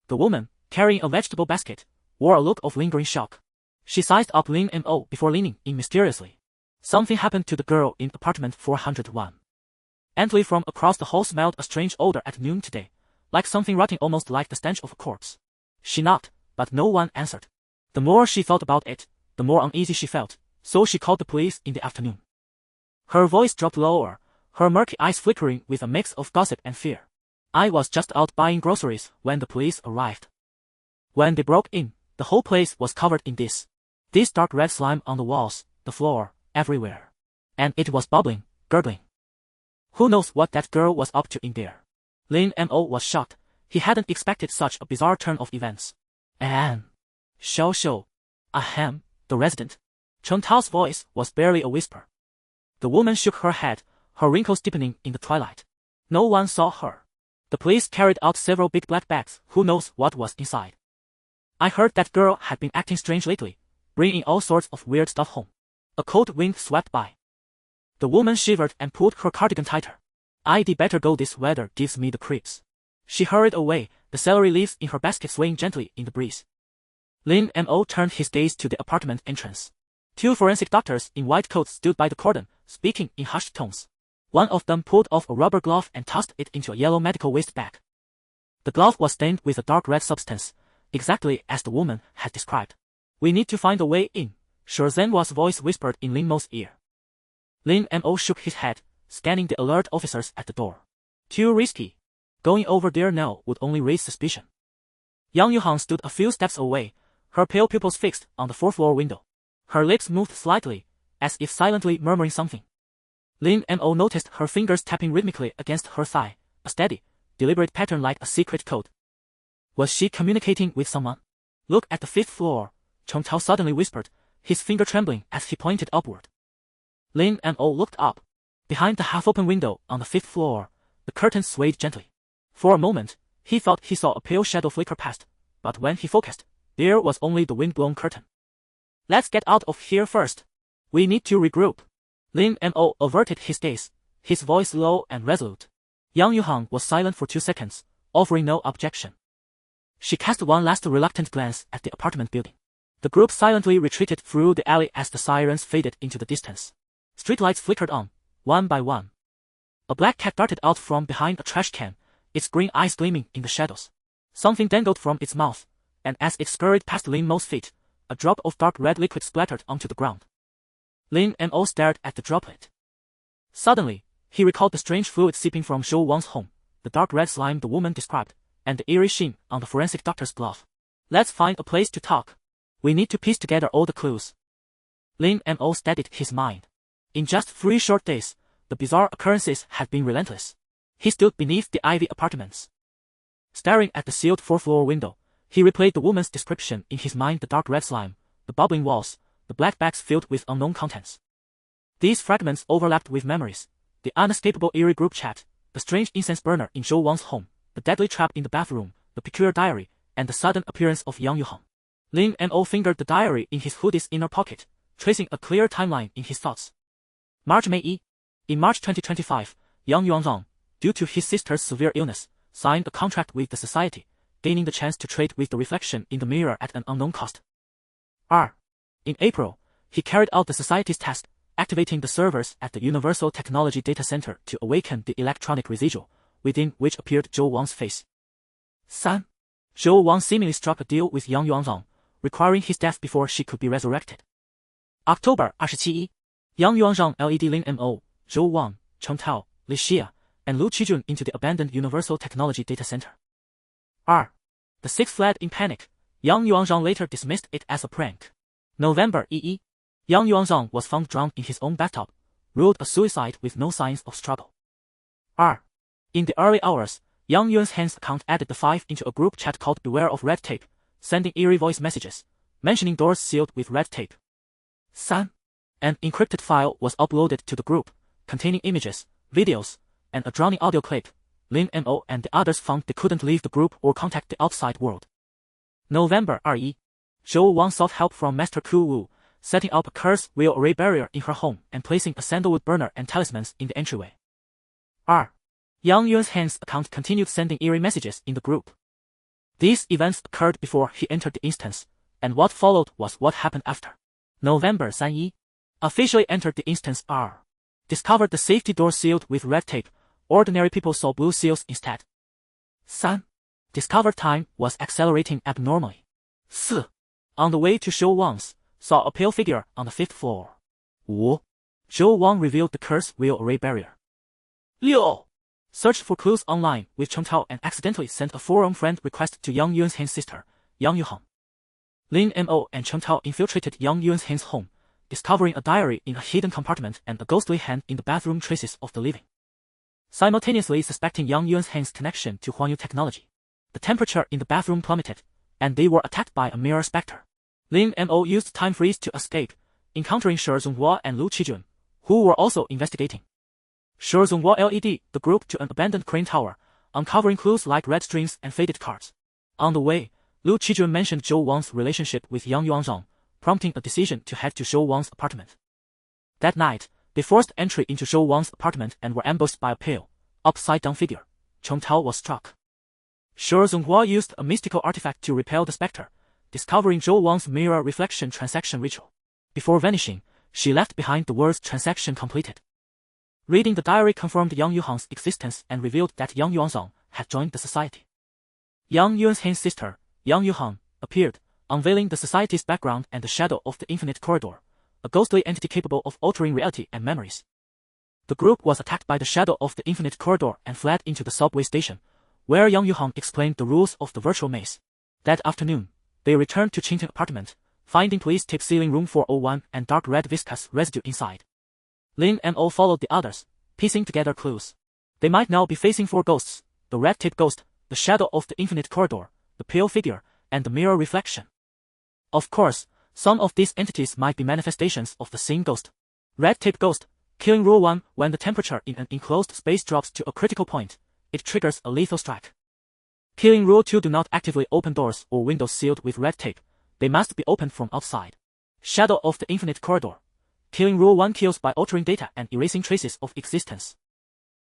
The woman, carrying a vegetable basket, wore a look of lingering shock. She sized up Lin Mo before leaning in mysteriously. Something happened to the girl in apartment 401. Antley from across the hall smelled a strange odor at noon today, like something rotting, almost like the stench of a corpse. She knocked, but no one answered. The more she thought about it, the more uneasy she felt, so she called the police in the afternoon. Her voice dropped lower, her murky eyes flickering with a mix of gossip and fear. I was just out buying groceries when the police arrived. When they broke in, the whole place was covered in this dark red slime on the walls, the floor, everywhere. And it was bubbling, gurgling. Who knows what that girl was up to in there? Lin Mo was shocked. He hadn't expected such a bizarre turn of events. And Xiao Xiu, ahem, the resident. Chen Tao's voice was barely a whisper. The woman shook her head, her wrinkles deepening in the twilight. No one saw her. The police carried out several big black bags, who knows what was inside. I heard that girl had been acting strange lately, bringing all sorts of weird stuff home. A cold wind swept by. The woman shivered and pulled her cardigan tighter. I'd better go, this weather gives me the creeps. She hurried away, the celery leaves in her basket swaying gently in the breeze. Lin Mo turned his gaze to the apartment entrance. 2 forensic doctors in white coats stood by the cordon, speaking in hushed tones. One of them pulled off a rubber glove and tossed it into a yellow medical waste bag. The glove was stained with a dark red substance, exactly as the woman had described. We need to find a way in, Shurzenwa's voice whispered in Lin Mo's ear. Lin Mo shook his head, scanning the alert officers at the door. Too risky. Going over there now would only raise suspicion. Yang Yuhan stood a few steps away, her pale pupils fixed on the 4th-floor window. Her lips moved slightly, as if silently murmuring something. Lin Mo noticed her fingers tapping rhythmically against her thigh, a steady, deliberate pattern like a secret code. Was she communicating with someone? Look at the 5th floor, Chong Tao suddenly whispered, his finger trembling as he pointed upward. Lin Mo looked up. Behind the half-open window on the 5th floor, the curtains swayed gently. For a moment, he thought he saw a pale shadow flicker past, but when he focused, there was only the wind-blown curtain. Let's get out of here first. We need to regroup. Lin Mo averted his gaze, his voice low and resolute. Yang Yuhan was silent for 2 seconds, offering no objection. She cast one last reluctant glance at the apartment building. The group silently retreated through the alley as the sirens faded into the distance. Streetlights flickered on, one by one. A black cat darted out from behind a trash can, its green eyes gleaming in the shadows. Something dangled from its mouth, and as it scurried past Lin Mo's feet, a drop of dark red liquid splattered onto the ground. Lin Mo stared at the droplet. Suddenly, he recalled the strange fluid seeping from Zhou Wang's home, the dark red slime the woman described, and the eerie sheen on the forensic doctor's glove. Let's find a place to talk. We need to piece together all the clues. Lin Mo steadied his mind. In just 3 short days, the bizarre occurrences had been relentless. He stood beneath the ivy apartments. Staring at the sealed 4th-floor window, he replayed the woman's description in his mind: the dark red slime, the bubbling walls, the black bags filled with unknown contents. These fragments overlapped with memories: the unescapable eerie group chat, the strange incense burner in Zhou Wang's home, the deadly trap in the bathroom, the peculiar diary, and the sudden appearance of Yang Yuhan. Lin Mo fingered the diary in his hoodie's inner pocket, tracing a clear timeline in his thoughts. March-May. In March 2025, Yang Yuanzhang, due to his sister's severe illness, signed a contract with the society, gaining the chance to trade with the reflection in the mirror at an unknown cost. In April, he carried out the society's task, activating the servers at the Universal Technology Data Center to awaken the electronic residual, within which appeared Zhou Wang's face. 3. Zhou Wang seemingly struck a deal with Yang Yuanzhang, requiring his death before she could be resurrected. October 27. Yang Yuanzhang led Lin Mo, Zhou Wang, Cheng Tao, Li Xia, and Lu Qijun into the abandoned Universal Technology Data Center. The 6 fled in panic. Yang Yuanzhang later dismissed it as a prank. November Yang Yuanzhang was found drowned in his own bathtub, ruled a suicide with no signs of struggle. In the early hours, Yang Yuan's account added the 5 into a group chat called Beware of Red Tape, sending eerie voice messages, mentioning doors sealed with red tape. 3. An encrypted file was uploaded to the group, containing images, videos, and a drowning audio clip. Lin Mo and the others found they couldn't leave the group or contact the outside world. November 2. Zhou Wang sought help from Master Ku Wu, setting up a curse wheel array barrier in her home and placing a sandalwood burner and talismans in the entryway. Yang Yuan's account continued sending eerie messages in the group. These events occurred before he entered the instance, and what followed was what happened after. November 3. Officially entered the instance. Discovered the safety door sealed with red tape. Ordinary people saw blue seals instead. 3. Discovered time was accelerating abnormally. 4. On the way to Zhou Wang's, saw a pale figure on the 5th floor. 5. Zhou Wang revealed the curse wheel array barrier. 6. Searched for clues online with Cheng Tao and accidentally sent a forum friend request to Yang Yuan's sister, Yang Yuhan. Lin Mo and Cheng Tao infiltrated Yang Yuan's home, discovering a diary in a hidden compartment and a ghostly hand in the bathroom traces of the living. Simultaneously suspecting Yang Yuan's connection to Huanyu technology, the temperature in the bathroom plummeted, and they were attacked by a mirror specter. Lin Mo used time freeze to escape, encountering Shizhonghua and Lu Qijun, who were also investigating. Zhou led the group to an abandoned crane tower, uncovering clues like red strings and faded cards. On the way, Liu Qijun mentioned Zhou Wang's relationship with Yang Yuanzhong, prompting a decision to head to Zhou Wang's apartment. That night, they forced entry into Zhou Wang's apartment and were ambushed by a pale, upside-down figure. Cheng Tao was struck. Zhou Zonghua used a mystical artifact to repel the specter, discovering Zhou Wang's mirror reflection transaction ritual. Before vanishing, she left behind the words transaction completed. Reading the diary confirmed Yang Yuhan's existence and revealed that Yang Yuanzong had joined the society. Yang Yuan's sister, Yang Yuhan, appeared, unveiling the society's background and the shadow of the infinite corridor, a ghostly entity capable of altering reality and memories. The group was attacked by the shadow of the infinite corridor and fled into the subway station, where Yang Yuhan explained the rules of the virtual maze. That afternoon, they returned to Qingting's apartment, finding police tape sealing room 401 and dark red viscous residue inside. Lin and O followed the others, piecing together clues. They might now be facing 4 ghosts: the red tape ghost, the shadow of the infinite corridor, the pale figure, and the mirror reflection. Of course, some of these entities might be manifestations of the same ghost. Red tape ghost, killing rule 1. When the temperature in an enclosed space drops to a critical point, it triggers a lethal strike. Killing rule 2. Do not actively open doors or windows sealed with red tape. They must be opened from outside. Shadow of the infinite corridor. Killing rule 1 kills by altering data and erasing traces of existence.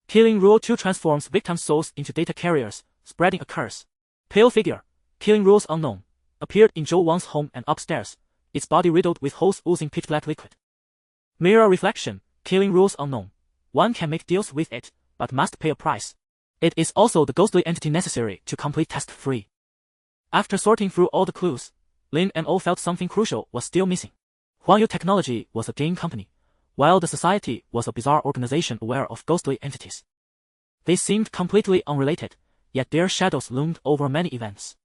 Killing rule 2 transforms victims' souls into data carriers, spreading a curse. Pale figure, killing rules unknown, appeared in Zhou Wang's home and upstairs, its body riddled with holes oozing pitch black liquid. Mirror reflection, killing rules unknown. One can make deals with it, but must pay a price. It is also the ghostly entity necessary to complete task 3. After sorting through all the clues, Lin and O felt something crucial was still missing. Huangyu Technology was a game company, while the society was a bizarre organization aware of ghostly entities. They seemed completely unrelated, yet their shadows loomed over many events.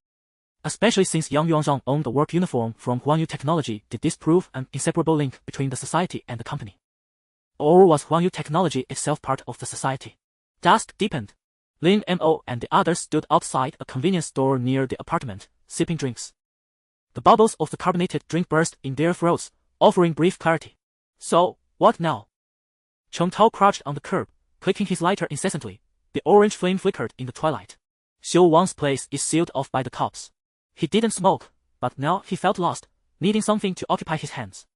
Especially since Yang Yuanzhong owned the work uniform from Huangyu Technology, did this prove an inseparable link between the society and the company? Or was Huangyu Technology itself part of the society? Dusk deepened. Lin Mo and the others stood outside a convenience store near the apartment, sipping drinks. The bubbles of the carbonated drink burst in their throats, offering brief clarity. So, what now? Cheng Tao crouched on the curb, clicking his lighter incessantly. The orange flame flickered in the twilight. Zhou Wang's place is sealed off by the cops. He didn't smoke, but now he felt lost, needing something to occupy his hands.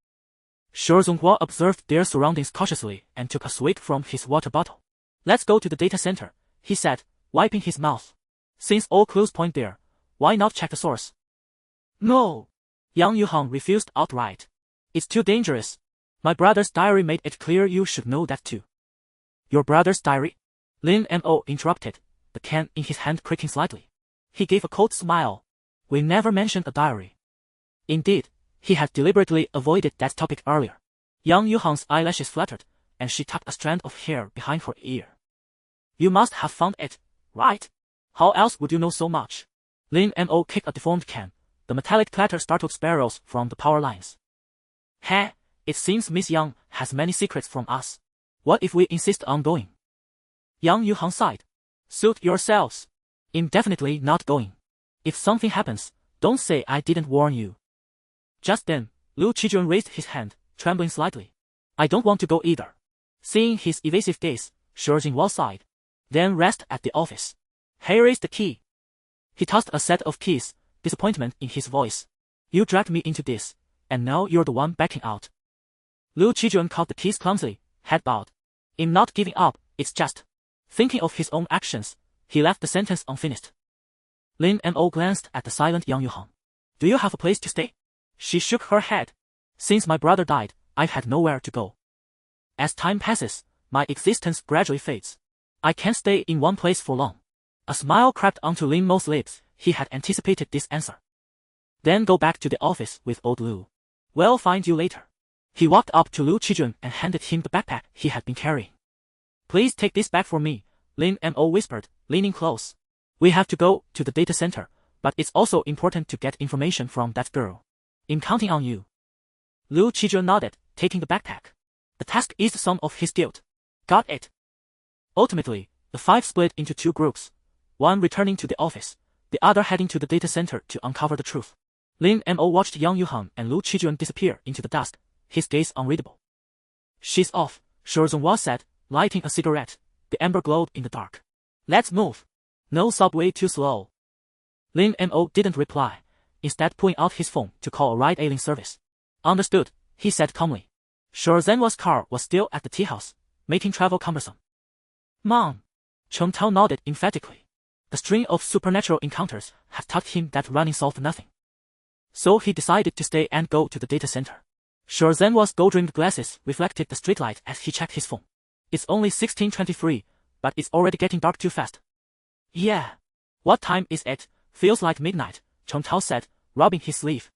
Zhou Zonghua observed their surroundings cautiously and took a swig from his water bottle. Let's go to the data center, he said, wiping his mouth. Since all clues point there, why not check the source? No! Yang Yuhan refused outright. It's too dangerous. My brother's diary made it clear you should know that too. Your brother's diary? Lin Mo interrupted, the can in his hand creaking slightly. He gave a cold smile. We never mentioned a diary. Indeed, he had deliberately avoided that topic earlier. Yang Yuhan's eyelashes fluttered, and she tucked a strand of hair behind her ear. You must have found it, right? How else would you know so much? Lin Mo kicked a deformed can. The metallic clatter startled sparrows from the power lines. Heh, it seems Miss Yang has many secrets from us. What if we insist on going? Yang Yuhan sighed. Suit yourselves. I'm definitely not going. If something happens, don't say I didn't warn you. Just then, Liu Qijun raised his hand, trembling slightly. I don't want to go either. Seeing his evasive gaze, Zhou Jinghua sighed. Then rest at the office. Here is the key. He tossed a set of keys, disappointment in his voice. You dragged me into this, and now you're the one backing out. Liu Qijun caught the keys clumsily, head bowed. I'm not giving up, it's just. Thinking of his own actions, he left the sentence unfinished. Lin Mo glanced at the silent Yang Yuhan. Do you have a place to stay? She shook her head. Since my brother died, I've had nowhere to go. As time passes, my existence gradually fades. I can't stay in one place for long. A smile crept onto Lin Mo's lips. He had anticipated this answer. Then go back to the office with old Liu. We'll find you later. He walked up to Liu Qijun and handed him the backpack he had been carrying. Please take this back for me, Lin Mo whispered, leaning close. We have to go to the data center, but it's also important to get information from that girl. I'm counting on you. Liu Qijun nodded, taking the backpack. The task eased some of his guilt. Got it. Ultimately, the 5 split into 2 groups, one returning to the office, the other heading to the data center to uncover the truth. Lin Mo watched Yang Yuhan and Liu Qijun disappear into the dusk, his gaze unreadable. She's off, Zhonghuo said, lighting a cigarette. The ember glowed in the dark. Let's move. No subway too slow. Lin Mo didn't reply, instead pulling out his phone to call a ride-hailing service. Understood, he said calmly. Zhonghuo's car was still at the tea house, making travel cumbersome. Mom. Cheng Tao nodded emphatically. The string of supernatural encounters had taught him that running solved nothing. So he decided to stay and go to the data center. Zhonghuo's gold-rimmed glasses reflected the streetlight as he checked his phone. It's only 16:23, but it's already getting dark too fast. Yeah. What time is it? Feels like midnight, Cheng Tao said, rubbing his sleeve.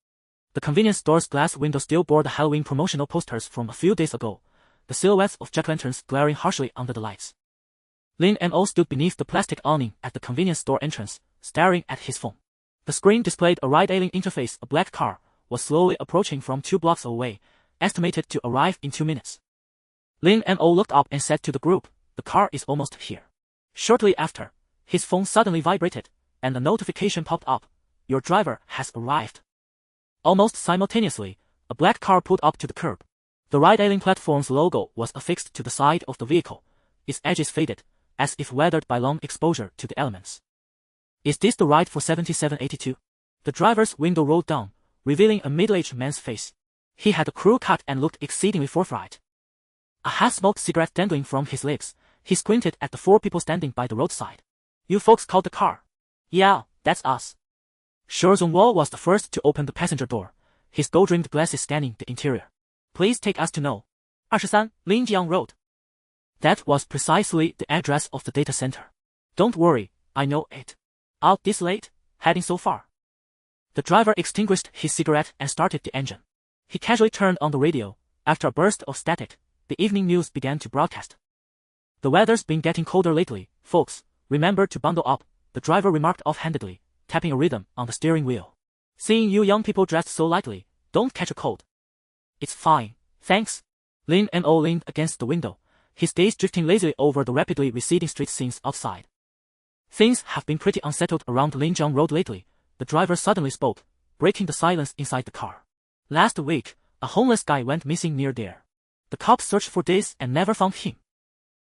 The convenience store's glass window still bore the Halloween promotional posters from a few days ago, the silhouettes of jack-o'-lanterns glaring harshly under the lights. Lin Mo stood beneath the plastic awning at the convenience store entrance, staring at his phone. The screen displayed a ride-hailing interface. A black car was slowly approaching from 2 blocks away, estimated to arrive in 2 minutes. Lin Mo looked up and said to the group, the car is almost here. Shortly after, his phone suddenly vibrated, and a notification popped up. Your driver has arrived. Almost simultaneously, a black car pulled up to the curb. The ride-hailing platform's logo was affixed to the side of the vehicle, its edges faded, as if weathered by long exposure to the elements. Is this the ride for 7782? The driver's window rolled down, revealing a middle-aged man's face. He had a crew cut and looked exceedingly forthright. A half-smoked cigarette dangling from his lips, he squinted at the 4 people standing by the roadside. You folks called the car? Yeah, that's us. Zhonghuo was the first to open the passenger door, his gold-rimmed glasses scanning the interior. Please take us to No. 23 Linjiang Road. That was precisely the address of the data center. Don't worry, I know it. Out this late, heading so far. The driver extinguished his cigarette and started the engine. He casually turned on the radio. After a burst of static, the evening news began to broadcast. The weather's been getting colder lately, folks. Remember to bundle up, the driver remarked offhandedly, tapping a rhythm on the steering wheel. Seeing you young people dressed so lightly, don't catch a cold. It's fine, thanks. Lin Mo leaned against the window, his gaze drifting lazily over the rapidly receding street scenes outside. Things have been pretty unsettled around Linjiang Road lately, the driver suddenly spoke, breaking the silence inside the car. Last week, a homeless guy went missing near there. The cops searched for days and never found him.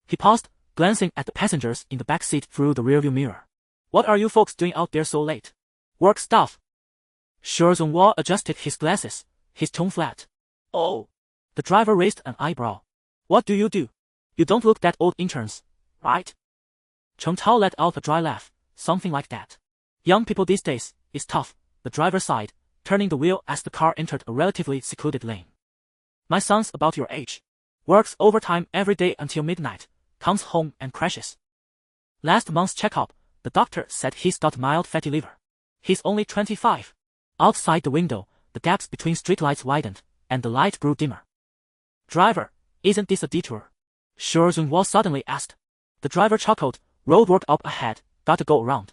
He paused, glancing at the passengers in the back seat through the rearview mirror. What are you folks doing out there so late? Work stuff. Zhonghuo adjusted his glasses, his tone flat. Oh. The driver raised an eyebrow. What do? You don't look that old, interns, right? Cheng Tao let out a dry laugh, something like that. Young people these days, it's tough, the driver sighed, turning the wheel as the car entered a relatively secluded lane. My son's about your age. Works overtime every day until midnight, comes home and crashes. Last month's checkup, the doctor said he's got mild fatty liver. He's only 25. Outside the window, the gaps between streetlights widened, and the light grew dimmer. Driver, isn't this a detour? Zhonghuo suddenly asked. The driver chuckled. Roadwork up ahead, gotta go around.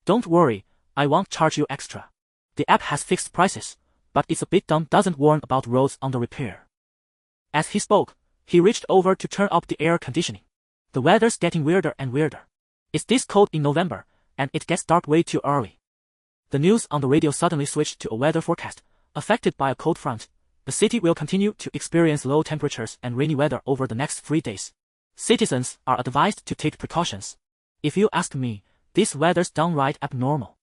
Don't worry, I won't charge you extra. The app has fixed prices, but it's a bit dumb doesn't warn about roads under repair. As he spoke, he reached over to turn up the air conditioning. The weather's getting weirder and weirder. It's this cold in November, and it gets dark way too early. The news on the radio suddenly switched to a weather forecast. Affected by a cold front, the city will continue to experience low temperatures and rainy weather over the next 3 days. Citizens are advised to take precautions. If you ask me, this weather's downright abnormal.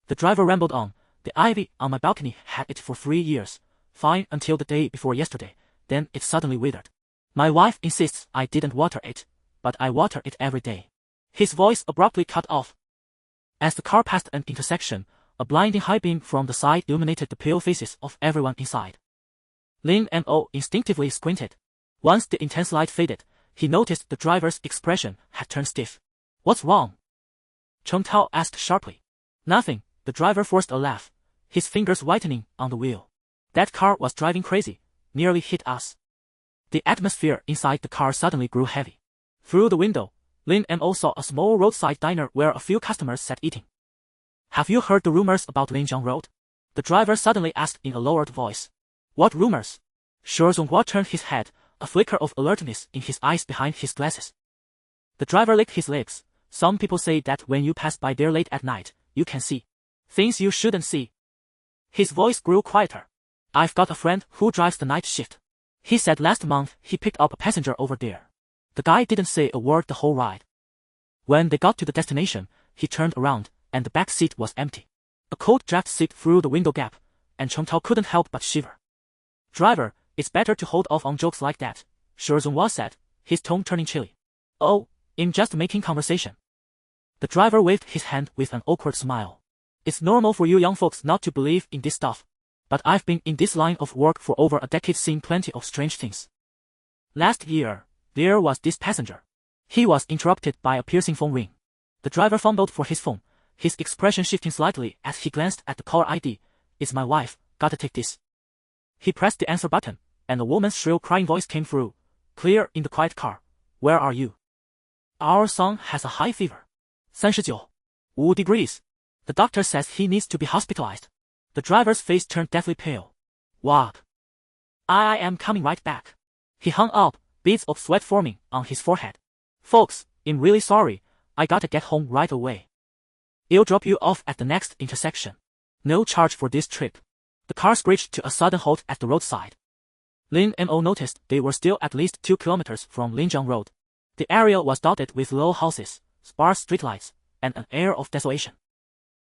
The driver rambled on. The ivy on my balcony had it for 3 years, fine until the day before yesterday, then it suddenly withered. My wife insists I didn't water it, but I water it every day. His voice abruptly cut off. As the car passed an intersection, a blinding high beam from the side illuminated the pale faces of everyone inside. Lin Mo instinctively squinted. Once the intense light faded, he noticed the driver's expression had turned stiff. What's wrong? Cheng Tao asked sharply. Nothing, the driver forced a laugh, his fingers whitening on the wheel. That car was driving crazy, nearly hit us. The atmosphere inside the car suddenly grew heavy. Through the window, Lin Mo saw a small roadside diner where a few customers sat eating. Have you heard the rumors about Linjiang Road? The driver suddenly asked in a lowered voice. What rumors? Zhonghuo turned his head, a flicker of alertness in his eyes behind his glasses. The driver licked his lips. Some people say that when you pass by there late at night, you can see things you shouldn't see. His voice grew quieter. I've got a friend who drives the night shift. He said last month he picked up a passenger over there. The guy didn't say a word the whole ride. When they got to the destination, he turned around, and the back seat was empty. A cold draft seeped through the window gap, and Cheng Tao couldn't help but shiver. Driver, it's better to hold off on jokes like that, Zhezhonghua said, his tone turning chilly. Oh, I'm just making conversation. The driver waved his hand with an awkward smile. It's normal for you young folks not to believe in this stuff. But I've been in this line of work for over a decade, seeing plenty of strange things. Last year, there was this passenger. He was interrupted by a piercing phone ring. The driver fumbled for his phone, his expression shifting slightly as he glanced at the caller ID. It's my wife, gotta take this. He pressed the answer button, and a woman's shrill crying voice came through, clear in the quiet car. Where are you? Our son has a high fever. 39.5 degrees. The doctor says he needs to be hospitalized. The driver's face turned deathly pale. What? I am coming right back. He hung up, beads of sweat forming on his forehead. Folks, I'm really sorry, I gotta get home right away. I'll drop you off at the next intersection. No charge for this trip. The car screeched to a sudden halt at the roadside. Lin Mo noticed they were still at least 2 kilometers from Linjiang Road. The area was dotted with low houses, sparse streetlights, and an air of desolation.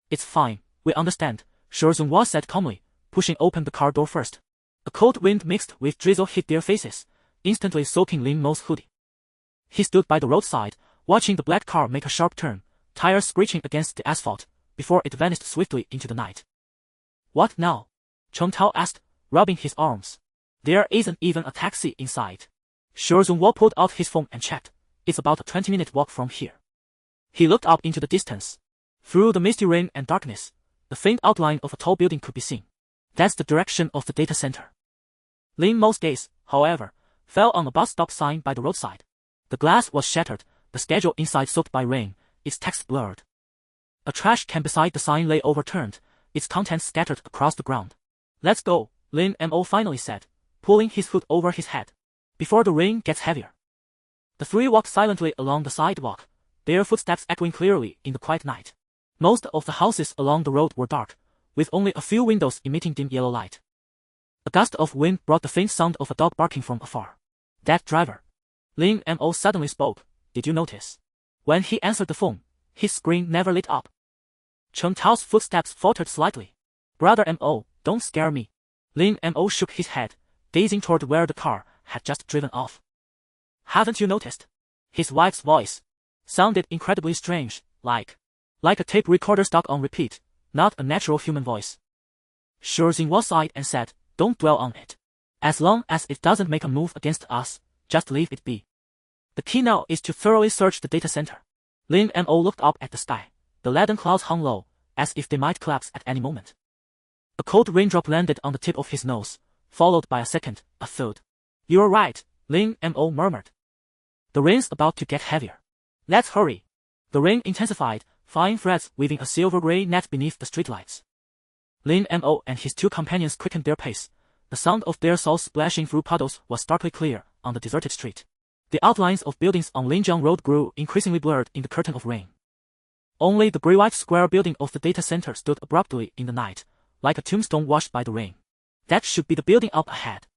It's fine, we understand, Zhezhonghua said calmly, pushing open the car door first. A cold wind mixed with drizzle hit their faces, instantly soaking Lin Mo's hoodie. He stood by the roadside, watching the black car make a sharp turn, tires screeching against the asphalt, before it vanished swiftly into the night. What now? Cheng Tao asked, rubbing his arms. There isn't even a taxi in sight. Zhezhonghua pulled out his phone and checked. It's about a 20-minute walk from here. He looked up into the distance. Through the misty rain and darkness, the faint outline of a tall building could be seen. That's the direction of the data center. Lin Mo's gaze, however, fell on a bus stop sign by the roadside. The glass was shattered, the schedule inside soaked by rain, its text blurred. A trash can beside the sign lay overturned, its contents scattered across the ground. Let's go, Lin Mo finally said, pulling his hood over his head. Before the rain gets heavier. The three walked silently along the sidewalk, their footsteps echoing clearly in the quiet night. Most of the houses along the road were dark, with only a few windows emitting dim yellow light. A gust of wind brought the faint sound of a dog barking from afar. That driver. Lin Mo suddenly spoke. Did you notice? When he answered the phone, his screen never lit up. Cheng Tao's footsteps faltered slightly. Brother Mo, don't scare me. Lin Mo shook his head, gazing toward where the car had just driven off. Haven't you noticed? His wife's voice sounded incredibly strange, like a tape recorder stuck on repeat, not a natural human voice. Zhezhonghua sighed and said, don't dwell on it. As long as it doesn't make a move against us, just leave it be. The key now is to thoroughly search the data center. Lin Mo looked up at the sky. The leaden clouds hung low, as if they might collapse at any moment. A cold raindrop landed on the tip of his nose, followed by a second, a third. You're right, Lin Mo murmured. The rain's about to get heavier. Let's hurry. The rain intensified, fine threads weaving a silver-gray net beneath the streetlights. Lin Mo and his two companions quickened their pace. The sound of their souls splashing through puddles was starkly clear on the deserted street. The outlines of buildings on Linjiang Road grew increasingly blurred in the curtain of rain. Only the gray-white square building of the data center stood abruptly in the night, like a tombstone washed by the rain. That should be the building up ahead.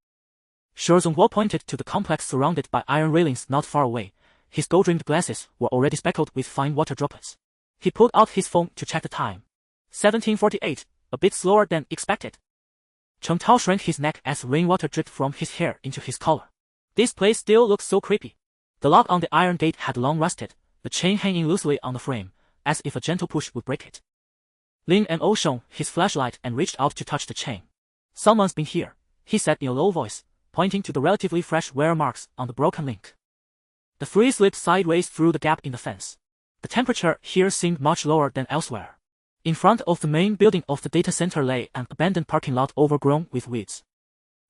Zhezhonghua pointed to the complex surrounded by iron railings not far away. His gold-rimmed glasses were already speckled with fine water droplets. He pulled out his phone to check the time. 17:48, a bit slower than expected. Cheng Tao shrank his neck as rainwater dripped from his hair into his collar. This place still looks so creepy. The lock on the iron gate had long rusted, the chain hanging loosely on the frame, as if a gentle push would break it. Lin Mo shone his flashlight and reached out to touch the chain. Someone's been here, he said in a low voice, pointing to the relatively fresh wear marks on the broken link. The three slipped sideways through the gap in the fence. The temperature here seemed much lower than elsewhere. In front of the main building of the data center lay an abandoned parking lot overgrown with weeds.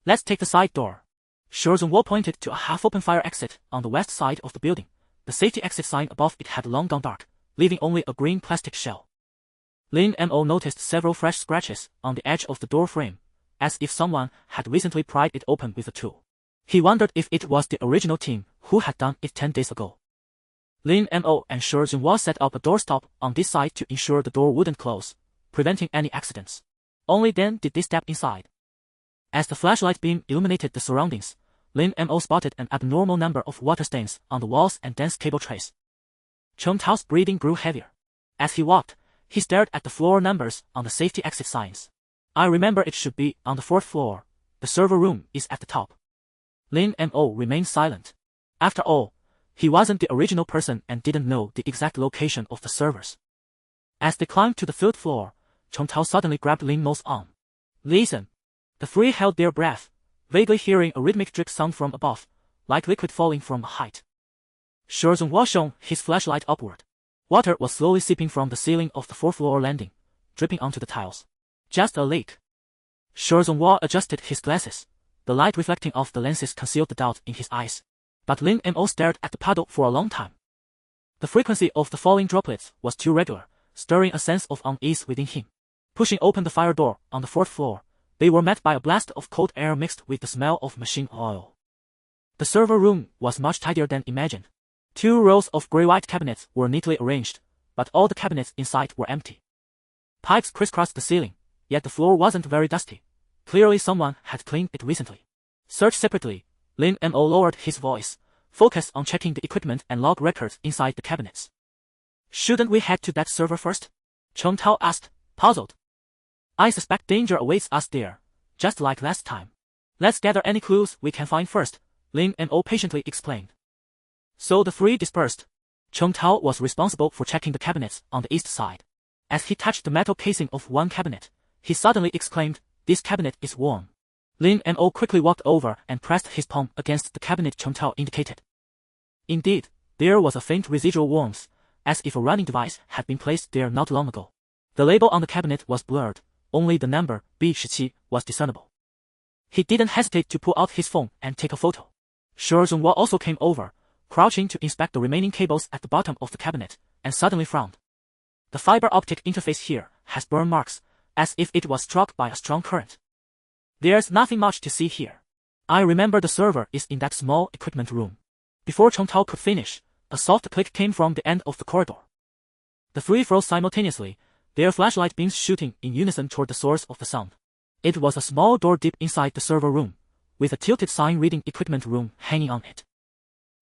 Let's take the side door. Zhezhonghua pointed to a half-open fire exit on the west side of the building. The safety exit sign above it had long gone dark, leaving only a green plastic shell. Lin Mo noticed several fresh scratches on the edge of the door frame, as if someone had recently pried it open with a tool. He wondered if it was the original team who had done it 10 days ago. Lin Mo and Zhezhonghua set up a doorstop on this side to ensure the door wouldn't close, preventing any accidents. Only then did they step inside. As the flashlight beam illuminated the surroundings, Lin Mo spotted an abnormal number of water stains on the walls and dense cable trays. Chen Tao's breathing grew heavier. As he walked, he stared at the floor numbers on the safety exit signs. I remember it should be on the 4th floor. The server room is at the top. Lin Mo remained silent. After all, he wasn't the original person and didn't know the exact location of the servers. As they climbed to the 5th floor, Chen Tao suddenly grabbed Lin Mo's arm. Listen. The three held their breath, vaguely hearing a rhythmic drip sound from above, like liquid falling from a height. Shizong shone his flashlight upward. Water was slowly seeping from the ceiling of the 4th floor landing, dripping onto the tiles. Just a leak. Shizong adjusted his glasses. The light reflecting off the lenses concealed the doubt in his eyes. But Lin Mo stared at the puddle for a long time. The frequency of the falling droplets was too regular, stirring a sense of unease within him. Pushing open the fire door on the 4th floor, they were met by a blast of cold air mixed with the smell of machine oil. The server room was much tidier than imagined. 2 rows of gray-white cabinets were neatly arranged, but all the cabinets inside were empty. Pipes crisscrossed the ceiling, yet the floor wasn't very dusty. Clearly someone had cleaned it recently. Searched separately, Lin Mo lowered his voice, focused on checking the equipment and log records inside the cabinets. Shouldn't we head to that server first? Chen Tao asked, puzzled. I suspect danger awaits us there, just like last time. Let's gather any clues we can find first, Lin Mo patiently explained. So the three dispersed. Chen Tao was responsible for checking the cabinets on the east side. As he touched the metal casing of one cabinet, he suddenly exclaimed, "This cabinet is warm." Lin Mo quickly walked over and pressed his palm against the cabinet Chen Tao indicated. Indeed, there was a faint residual warmth, as if a running device had been placed there not long ago. The label on the cabinet was blurred, only the number B17 was discernible. He didn't hesitate to pull out his phone and take a photo. Shizong also came over, crouching to inspect the remaining cables at the bottom of the cabinet, and suddenly frowned. The fiber optic interface here has burn marks, as if it was struck by a strong current. There's nothing much to see here. I remember the server is in that small equipment room. Before Chen Tao could finish, a soft click came from the end of the corridor. The three froze simultaneously, their flashlight beams shooting in unison toward the source of the sound. It was a small door deep inside the server room, with a tilted sign reading equipment room hanging on it.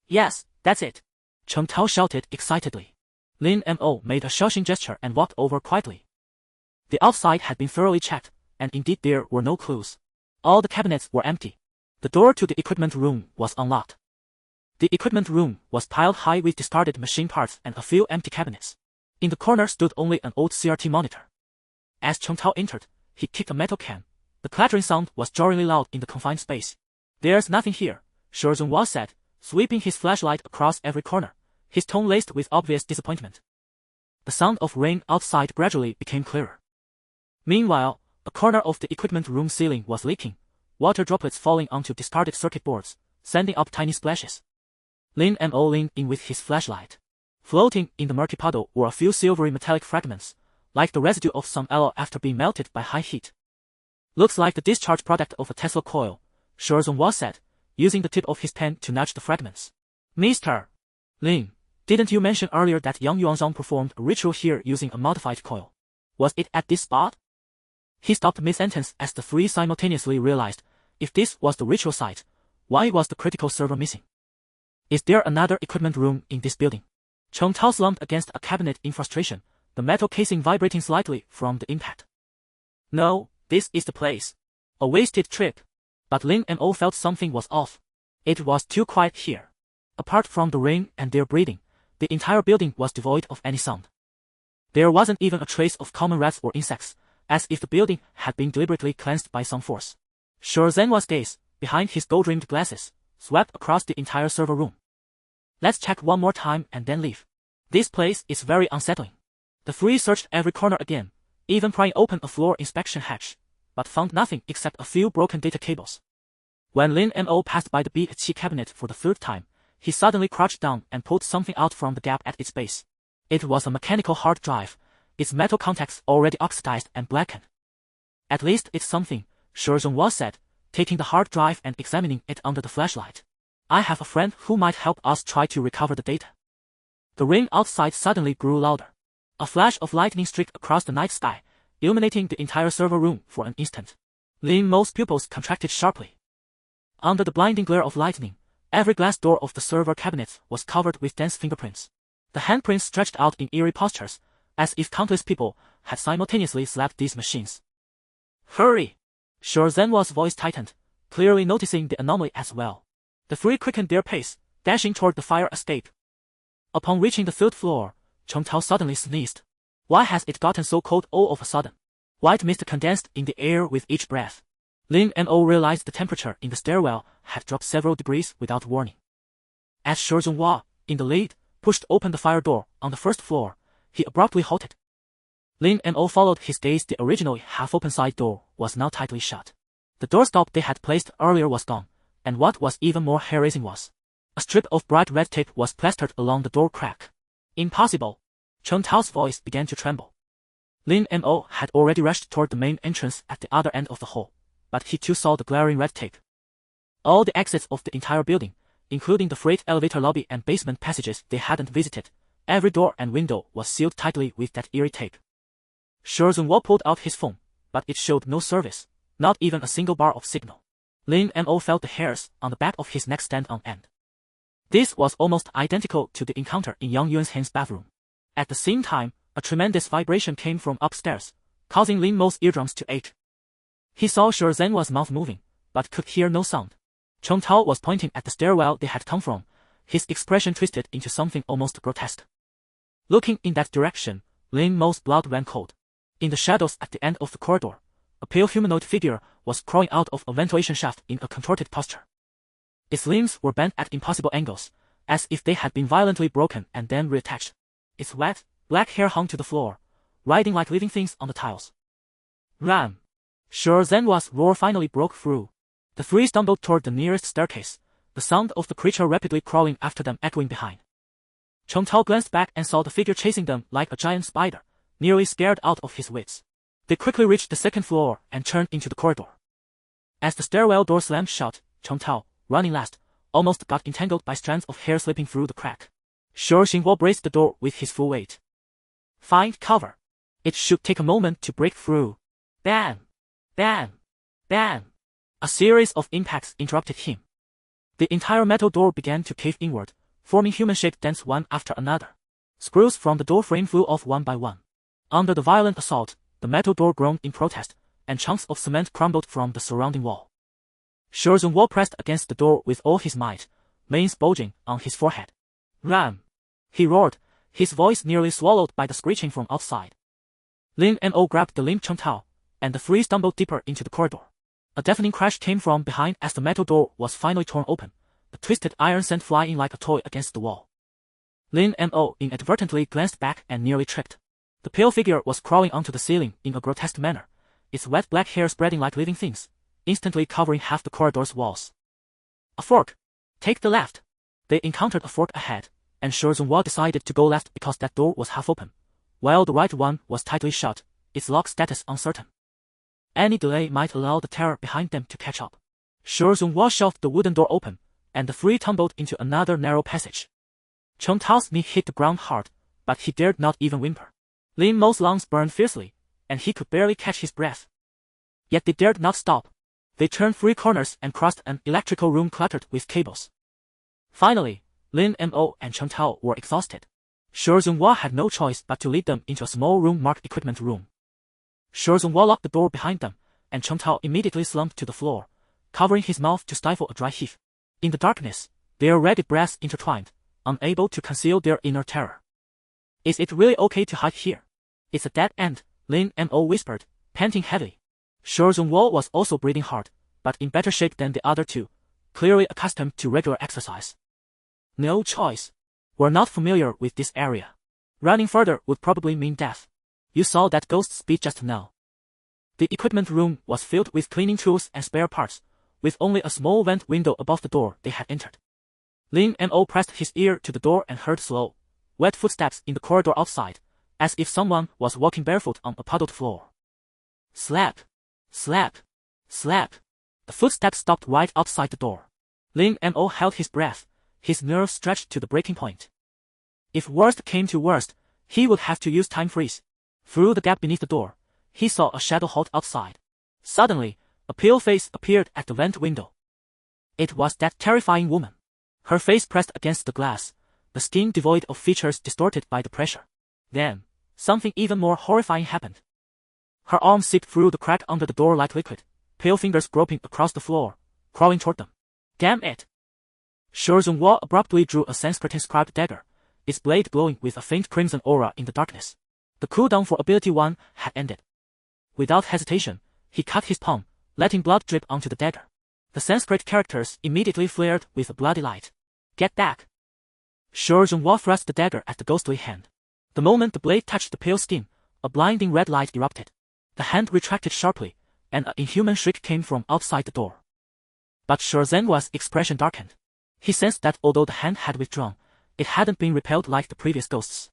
Yes, that's it, Chen Tao shouted excitedly. Lin Mo made a shushing gesture and walked over quietly. The outside had been thoroughly checked, and indeed there were no clues. All the cabinets were empty. The door to the equipment room was unlocked. The equipment room was piled high with discarded machine parts and a few empty cabinets. In the corner stood only an old CRT monitor. As Chen Tao entered, he kicked a metal can. The clattering sound was jarringly loud in the confined space. There's nothing here, Shizong said, sweeping his flashlight across every corner, his tone laced with obvious disappointment. The sound of rain outside gradually became clearer. Meanwhile, a corner of the equipment room ceiling was leaking, water droplets falling onto discarded circuit boards, sending up tiny splashes. Lin Mo leaned in with his flashlight. Floating in the murky puddle were a few silvery metallic fragments, like the residue of some alloy after being melted by high heat. Looks like the discharge product of a Tesla coil, Shizong said, using the tip of his pen to nudge the fragments. Mr. Lin, didn't you mention earlier that Yang Yuanzhang performed a ritual here using a modified coil? Was it at this spot? He stopped mid-sentence as the three simultaneously realized, if this was the ritual site, why was the critical server missing? Is there another equipment room in this building? Chen Tao slumped against a cabinet in frustration, the metal casing vibrating slightly from the impact. No, this is the place. A wasted trip. But Lin Mo felt something was off. It was too quiet here. Apart from the rain and their breathing, the entire building was devoid of any sound. There wasn't even a trace of common rats or insects, as if the building had been deliberately cleansed by some force. Shizong's gaze, behind his gold-rimmed glasses, swept across the entire server room. Let's check one more time and then leave. This place is very unsettling. The three searched every corner again, even prying open a floor inspection hatch, but found nothing except a few broken data cables. When Lin Mo passed by the B17 cabinet for the 3rd time, he suddenly crouched down and pulled something out from the gap at its base. It was a mechanical hard drive, its metal contacts already oxidized and blackened. At least it's something, Shizong said, taking the hard drive and examining it under the flashlight. I have a friend who might help us try to recover the data. The rain outside suddenly grew louder. A flash of lightning streaked across the night sky, illuminating the entire server room for an instant. Lin Mo's pupils contracted sharply. Under the blinding glare of lightning, every glass door of the server cabinets was covered with dense fingerprints. The handprints stretched out in eerie postures, as if countless people had simultaneously slapped these machines. Hurry! Zhenhua's voice tightened, clearly noticing the anomaly as well. The three quickened their pace, dashing toward the fire escape. Upon reaching the 3rd floor, Cheng Tao suddenly sneezed. Why has it gotten so cold all of a sudden? White mist condensed in the air with each breath. Lin Mo realized the temperature in the stairwell had dropped several degrees without warning. As Zhenhua, in the lead, pushed open the fire door on the 1st floor, he abruptly halted. Lin Mo followed his gaze. The originally half-open side door was now tightly shut. The doorstop they had placed earlier was gone, and what was even more hair-raising was a strip of bright red tape was plastered along the door crack. Impossible! Cheng Tao's voice began to tremble. Lin Mo had already rushed toward the main entrance at the other end of the hall, but he too saw the glaring red tape. All the exits of the entire building, including the freight elevator lobby and basement passages they hadn't visited, every door and window was sealed tightly with that eerie tape. Zhenhua pulled out his phone, but it showed no service, not even a single bar of signal. Lin Mo felt the hairs on the back of his neck stand on end. This was almost identical to the encounter in Yang Yuan's bathroom. At the same time, a tremendous vibration came from upstairs, causing Lin Mo's eardrums to ache. He saw Zhenhua's mouth moving, but could hear no sound. Cheng Tao was pointing at the stairwell they had come from, his expression twisted into something almost grotesque. Looking in that direction, Lin Mo's blood ran cold. In the shadows at the end of the corridor, a pale humanoid figure was crawling out of a ventilation shaft in a contorted posture. Its limbs were bent at impossible angles, as if they had been violently broken and then reattached. Its wet, black hair hung to the floor, writhing like living things on the tiles. Ram! Zhenhua's roar finally broke through. The three stumbled toward the nearest staircase, the sound of the creature rapidly crawling after them echoing behind. Cheng Tao glanced back and saw the figure chasing them like a giant spider, nearly scared out of his wits. They quickly reached the 2nd floor and turned into the corridor. As the stairwell door slammed shut, Cheng Tao, running last, almost got entangled by strands of hair slipping through the crack. Zhenhua braced the door with his full weight. Find cover. It should take a moment to break through. Bam! Bam! Bam! A series of impacts interrupted him. The entire metal door began to cave inward, forming human-shaped dents one after another. Screws from the door frame flew off one by one. Under the violent assault, the metal door groaned in protest, and chunks of cement crumbled from the surrounding wall. Zhenhua pressed against the door with all his might, veins bulging on his forehead. Ram! He roared, his voice nearly swallowed by the screeching from outside. Lin Mo grabbed the limp Cheng Tao, and the three stumbled deeper into the corridor. A deafening crash came from behind as the metal door was finally torn open, the twisted iron sent flying like a toy against the wall. Lin Mo inadvertently glanced back and nearly tripped. The pale figure was crawling onto the ceiling in a grotesque manner, its wet black hair spreading like living things, instantly covering half the corridor's walls. A fork! Take the left! They encountered a fork ahead, and Zhenhua decided to go left because that door was half open, while the right one was tightly shut, its lock status uncertain. Any delay might allow the terror behind them to catch up. Zhenhua shoved the wooden door open, and the three tumbled into another narrow passage. Cheng Tao's knee hit the ground hard, but he dared not even whimper. Lin Mo's lungs burned fiercely, and he could barely catch his breath. Yet they dared not stop. They turned 3 corners and crossed an electrical room cluttered with cables. Finally, Lin Mo and Cheng Tao were exhausted. Zhenhua had no choice but to lead them into a small room marked equipment room. Zhenhua locked the door behind them, and Cheng Tao immediately slumped to the floor, covering his mouth to stifle a dry heave. In the darkness, their ragged breaths intertwined, unable to conceal their inner terror. Is it really okay to hide here? It's a dead end, Lin Mo whispered, panting heavily. Zhenhua was also breathing hard, but in better shape than the other two, clearly accustomed to regular exercise. No choice. We're not familiar with this area. Running further would probably mean death. You saw that ghost's speed just now. The equipment room was filled with cleaning tools and spare parts, with only a small vent window above the door they had entered. Lin Mo pressed his ear to the door and heard slow, wet footsteps in the corridor outside, as if someone was walking barefoot on a puddled floor. Slap! Slap! Slap! The footsteps stopped right outside the door. Lin Mo held his breath, his nerves stretched to the breaking point. If worst came to worst, he would have to use time freeze. Through the gap beneath the door, he saw a shadow halt outside. Suddenly, a pale face appeared at the vent window. It was that terrifying woman. Her face pressed against the glass, the skin devoid of features distorted by the pressure. Then, something even more horrifying happened. Her arm seeped through the crack under the door like liquid, pale fingers groping across the floor, crawling toward them. Damn it! Zhonghua abruptly drew a Sanskrit-inscribed dagger, its blade glowing with a faint crimson aura in the darkness. The cooldown for Ability 1 had ended. Without hesitation, he cut his palm, letting blood drip onto the dagger. The Sanskrit characters immediately flared with a bloody light. Get back! Zhonghua thrust the dagger at the ghostly hand. The moment the blade touched the pale skin, a blinding red light erupted. The hand retracted sharply, and an inhuman shriek came from outside the door. But Zhonghua's expression darkened. He sensed that although the hand had withdrawn, it hadn't been repelled like the previous ghosts.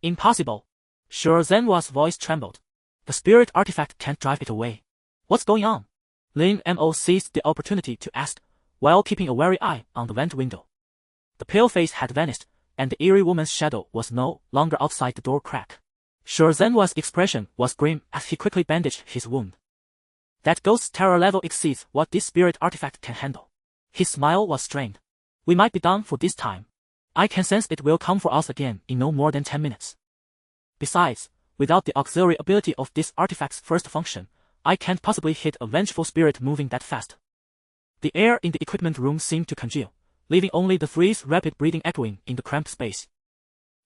Impossible! Zhonghua's voice trembled. The spirit artifact can't drive it away. What's going on? Lin Mo seized the opportunity to ask, while keeping a wary eye on the vent window. The pale face had vanished, and the eerie woman's shadow was no longer outside the door crack. Zhonghua's expression was grim as he quickly bandaged his wound. That ghost's terror level exceeds what this spirit artifact can handle. His smile was strained. We might be done for this time. I can sense it will come for us again in no more than 10 minutes. Besides, without the auxiliary ability of this artifact's first function, I can't possibly hit a vengeful spirit moving that fast. The air in the equipment room seemed to congeal, leaving only the three's rapid breathing echoing in the cramped space.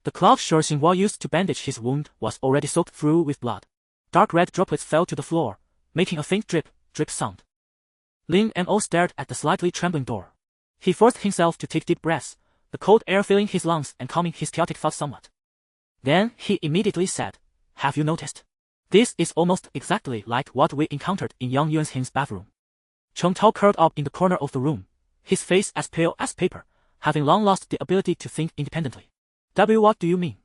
The cloth Zhonghua used to bandage his wound was already soaked through with blood. Dark red droplets fell to the floor, making a faint drip, drip sound. Lin Mo stared at the slightly trembling door. He forced himself to take deep breaths, the cold air filling his lungs and calming his chaotic thoughts somewhat. Then he immediately said, "Have you noticed? This is almost exactly like what we encountered in Yang Yuanxing's bathroom." Cheng Tao curled up in the corner of the room, his face as pale as paper, having long lost the ability to think independently. What do you mean?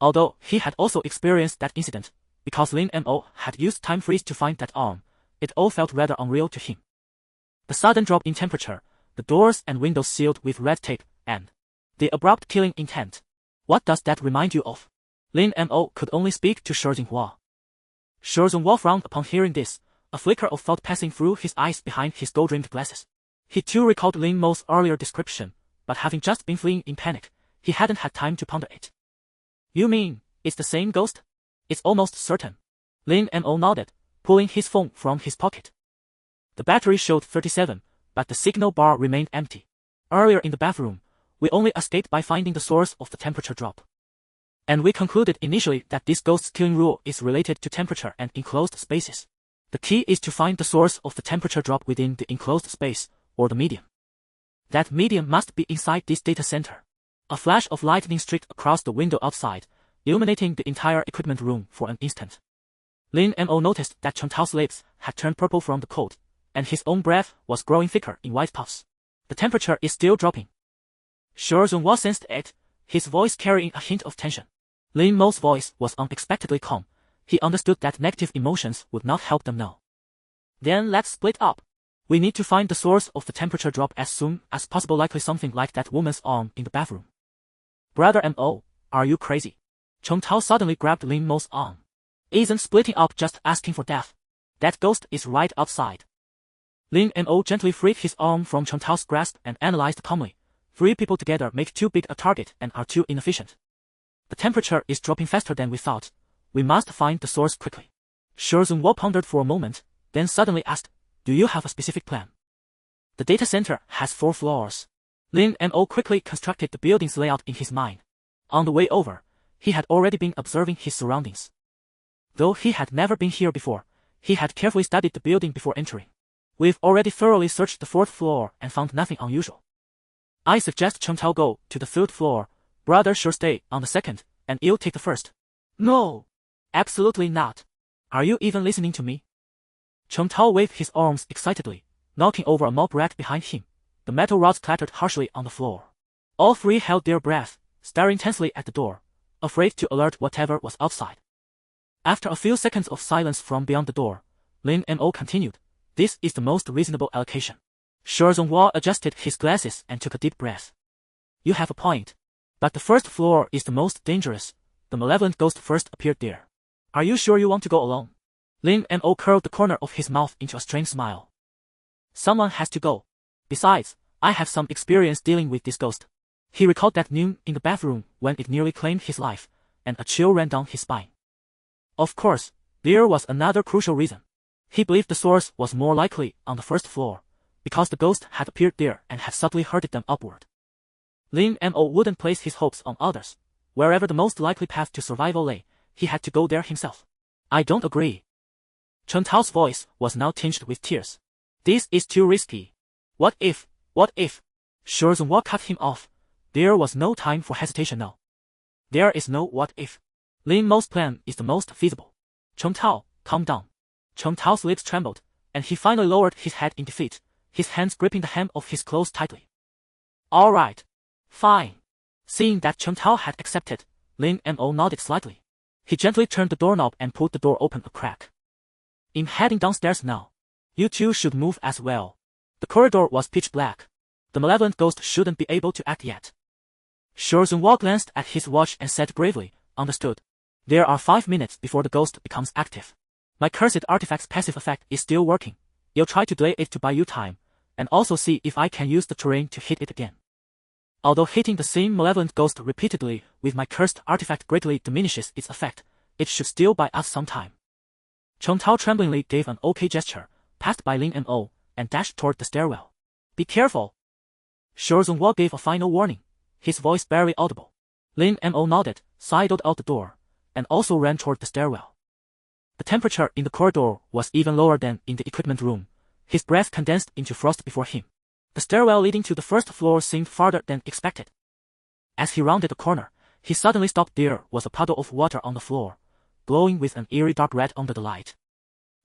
Although he had also experienced that incident, because Lin Mo had used time freeze to find that arm, it all felt rather unreal to him. The sudden drop in temperature, the doors and windows sealed with red tape, and the abrupt killing intent. What does that remind you of? Lin Mo could only speak to Zhonghua. Zhonghua frowned upon hearing this, a flicker of thought passing through his eyes behind his gold-rimmed glasses. He too recalled Lin Mo's earlier description, but having just been fleeing in panic, he hadn't had time to ponder it. You mean, it's the same ghost? It's almost certain. Lin Mo nodded, pulling his phone from his pocket. The battery showed 37, but the signal bar remained empty. Earlier in the bathroom, we only escaped by finding the source of the temperature drop. And we concluded initially that this ghost's killing rule is related to temperature and enclosed spaces. The key is to find the source of the temperature drop within the enclosed space, or the medium. That medium must be inside this data center. A flash of lightning streaked across the window outside, illuminating the entire equipment room for an instant. Lin Mo noticed that Cheng Tao's lips had turned purple from the cold, and his own breath was growing thicker in white puffs. The temperature is still dropping. Zhonghua sensed it, his voice carrying a hint of tension. Lin Mo's voice was unexpectedly calm. He understood that negative emotions would not help them now. Then let's split up. We need to find the source of the temperature drop as soon as possible, likely something like that woman's arm in the bathroom. Brother Mo, are you crazy? Cheng Tao suddenly grabbed Lin Mo's arm. Isn't splitting up just asking for death? That ghost is right outside. Lin Mo gently freed his arm from Cheng Tao's grasp and analyzed calmly. 3 people together make too big a target and are too inefficient. The temperature is dropping faster than we thought. We must find the source quickly. Zhonghua pondered for a moment, then suddenly asked, "Do you have a specific plan?" The data center has 4 floors. Lin Mo quickly constructed the building's layout in his mind. On the way over, he had already been observing his surroundings. Though he had never been here before, he had carefully studied the building before entering. We've already thoroughly searched the 4th floor and found nothing unusual. I suggest Cheng Tao go to the 3rd floor, brother should stay on the 2nd, and you'll take the 1st. No! Absolutely not. Are you even listening to me? Cheng Tao waved his arms excitedly, knocking over a mop rack behind him. The metal rods clattered harshly on the floor. All 3 held their breath, staring tensely at the door, afraid to alert whatever was outside. After a few seconds of silence from beyond the door, Lin Mo continued, "This is the most reasonable allocation." Zhonghua adjusted his glasses and took a deep breath. "You have a point. But the 1st floor is the most dangerous. The malevolent ghost first appeared there. Are you sure you want to go alone?" Lin Mo curled the corner of his mouth into a strange smile. "Someone has to go." Besides, I have some experience dealing with this ghost. He recalled that noon in the bathroom when it nearly claimed his life, and a chill ran down his spine. Of course, there was another crucial reason. He believed the source was more likely on the first floor, because the ghost had appeared there and had subtly herded them upward. Lin Mo wouldn't place his hopes on others. Wherever the most likely path to survival lay, he had to go there himself. I don't agree. Chen Tao's voice was now tinged with tears. This is too risky. What if? Shu Zhenhua cut him off. There was no time for hesitation now. There is no what if. Lin Mo's plan is the most feasible. Chen Tao, calm down. Chen Tao's lips trembled, and he finally lowered his head in defeat, his hands gripping the hem of his clothes tightly. All right. Fine. Seeing that Chen Tao had accepted, Lin Mo nodded slightly. He gently turned the doorknob and pulled the door open a crack. I'm heading downstairs now. You two should move as well. The corridor was pitch black. The malevolent ghost shouldn't be able to act yet. Shu Zhenhua glanced at his watch and said gravely, understood. There are 5 minutes before the ghost becomes active. My cursed artifact's passive effect is still working. You'll try to delay it to buy you time, and also see if I can use the terrain to hit it again. Although hitting the same malevolent ghost repeatedly with my cursed artifact greatly diminishes its effect, it should still buy us some time. Chen Tao tremblingly gave an okay gesture, passed by Lin Mo, and dashed toward the stairwell. Be careful! Shu Zhenhua gave a final warning, his voice barely audible. Lin Mo nodded, sidled out the door, and also ran toward the stairwell. The temperature in the corridor was even lower than in the equipment room. His breath condensed into frost before him. The stairwell leading to the first floor seemed farther than expected. As he rounded the corner, he suddenly stopped. There was a puddle of water on the floor, glowing with an eerie dark red under the light.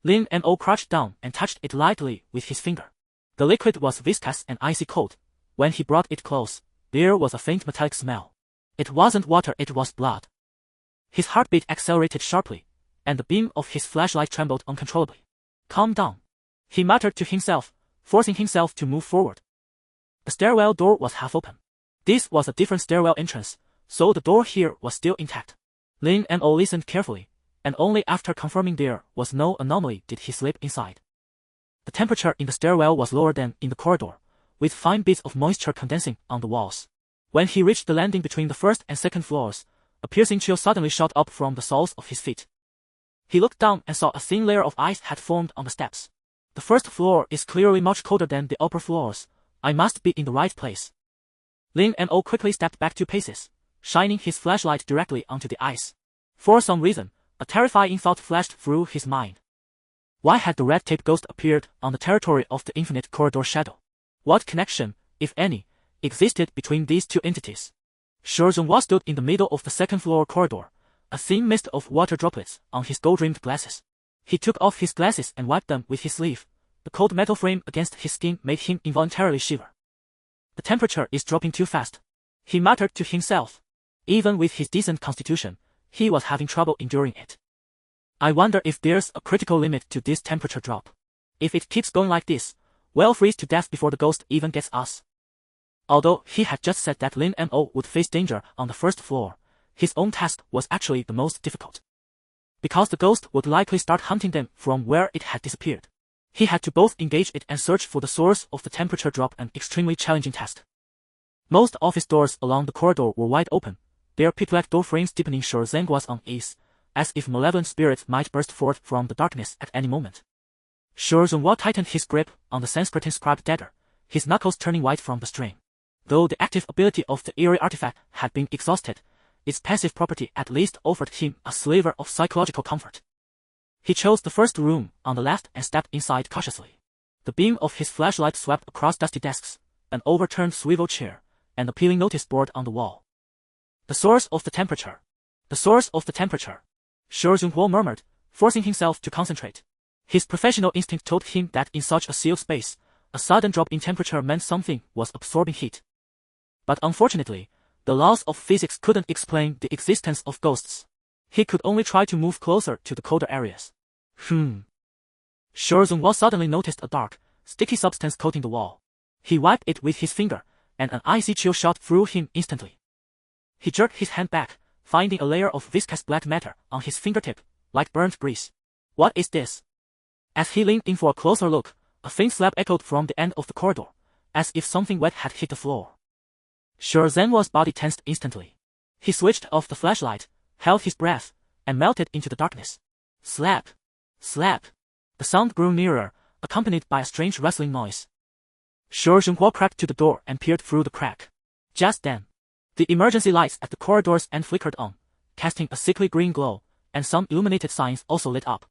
Lin Mo crouched down and touched it lightly with his finger. The liquid was viscous and icy cold. When he brought it close, there was a faint metallic smell. It wasn't water, it was blood. His heartbeat accelerated sharply, and the beam of his flashlight trembled uncontrollably. Calm down, he muttered to himself, forcing himself to move forward. The stairwell door was half open. This was a different stairwell entrance, so the door here was still intact. Lin Mo listened carefully, and only after confirming there was no anomaly did he slip inside. The temperature in the stairwell was lower than in the corridor, with fine bits of moisture condensing on the walls. When he reached the landing between the first and second floors, a piercing chill suddenly shot up from the soles of his feet. He looked down and saw a thin layer of ice had formed on the steps. The first floor is clearly much colder than the upper floors. I must be in the right place. Lin Mo quickly stepped back 2 paces, shining his flashlight directly onto the ice. For some reason, a terrifying thought flashed through his mind. Why had the red tape ghost appeared on the territory of the infinite corridor shadow? What connection, if any, existed between these two entities? Shu Zhenhua stood in the middle of the second floor corridor, a thin mist of water droplets on his gold-rimmed glasses. He took off his glasses and wiped them with his sleeve. The cold metal frame against his skin made him involuntarily shiver. The temperature is dropping too fast, he muttered to himself. Even with his decent constitution, he was having trouble enduring it. I wonder if there's a critical limit to this temperature drop. If it keeps going like this, we'll freeze to death before the ghost even gets us. Although he had just said that Lin Mo would face danger on the first floor, his own task was actually the most difficult. Because the ghost would likely start hunting them from where it had disappeared. He had to both engage it and search for the source of the temperature drop, an extremely challenging task. Most office doors along the corridor were wide open, their pitch-black door frames deepening Shu Zhenhua's unease, as if malevolent spirits might burst forth from the darkness at any moment. Shu Zhenhua tightened his grip on the Sanskrit-inscribed dagger, his knuckles turning white from the strain. Though the active ability of the eerie artifact had been exhausted, its passive property at least offered him a sliver of psychological comfort. He chose the first room on the left and stepped inside cautiously. The beam of his flashlight swept across dusty desks, an overturned swivel chair, and a peeling notice board on the wall. The source of the temperature. The source of the temperature. Shu Zhenhua murmured, forcing himself to concentrate. His professional instinct told him that in such a sealed space, a sudden drop in temperature meant something was absorbing heat. But unfortunately, the laws of physics couldn't explain the existence of ghosts. He could only try to move closer to the colder areas. Shu Zhenhua suddenly noticed a dark, sticky substance coating the wall. He wiped it with his finger, and an icy chill shot through him instantly. He jerked his hand back, finding a layer of viscous black matter on his fingertip, like burnt grease. What is this? As he leaned in for a closer look, a faint slap echoed from the end of the corridor, as if something wet had hit the floor. Zhenhua's body tensed instantly. He switched off the flashlight, held his breath, and melted into the darkness. Slap! Slap! The sound grew nearer, accompanied by a strange rustling noise. Zhenhua cracked to the door and peered through the crack. Just then, the emergency lights at the corridor's end flickered on, casting a sickly green glow, and some illuminated signs also lit up.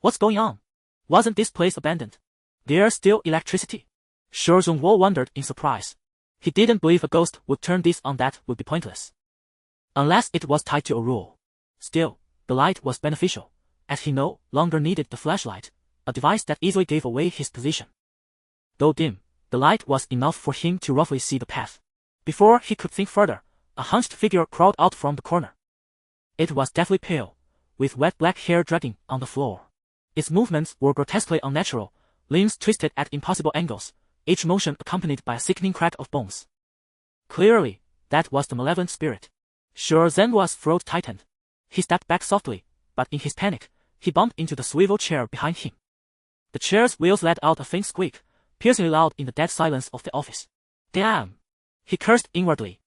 What's going on? Wasn't this place abandoned? There's still electricity? Zhenhua wondered in surprise. He didn't believe a ghost would turn this on. That would be pointless. Unless it was tied to a rule. Still, the light was beneficial, as he no longer needed the flashlight, a device that easily gave away his position. Though dim, the light was enough for him to roughly see the path. Before he could think further, a hunched figure crawled out from the corner. It was deathly pale, with wet black hair dragging on the floor. Its movements were grotesquely unnatural, limbs twisted at impossible angles, each motion accompanied by a sickening crack of bones. Clearly, that was the malevolent spirit. Zhenhua's throat tightened. He stepped back softly, but in his panic, he bumped into the swivel chair behind him. The chair's wheels let out a faint squeak, piercingly loud in the dead silence of the office. Damn! He cursed inwardly.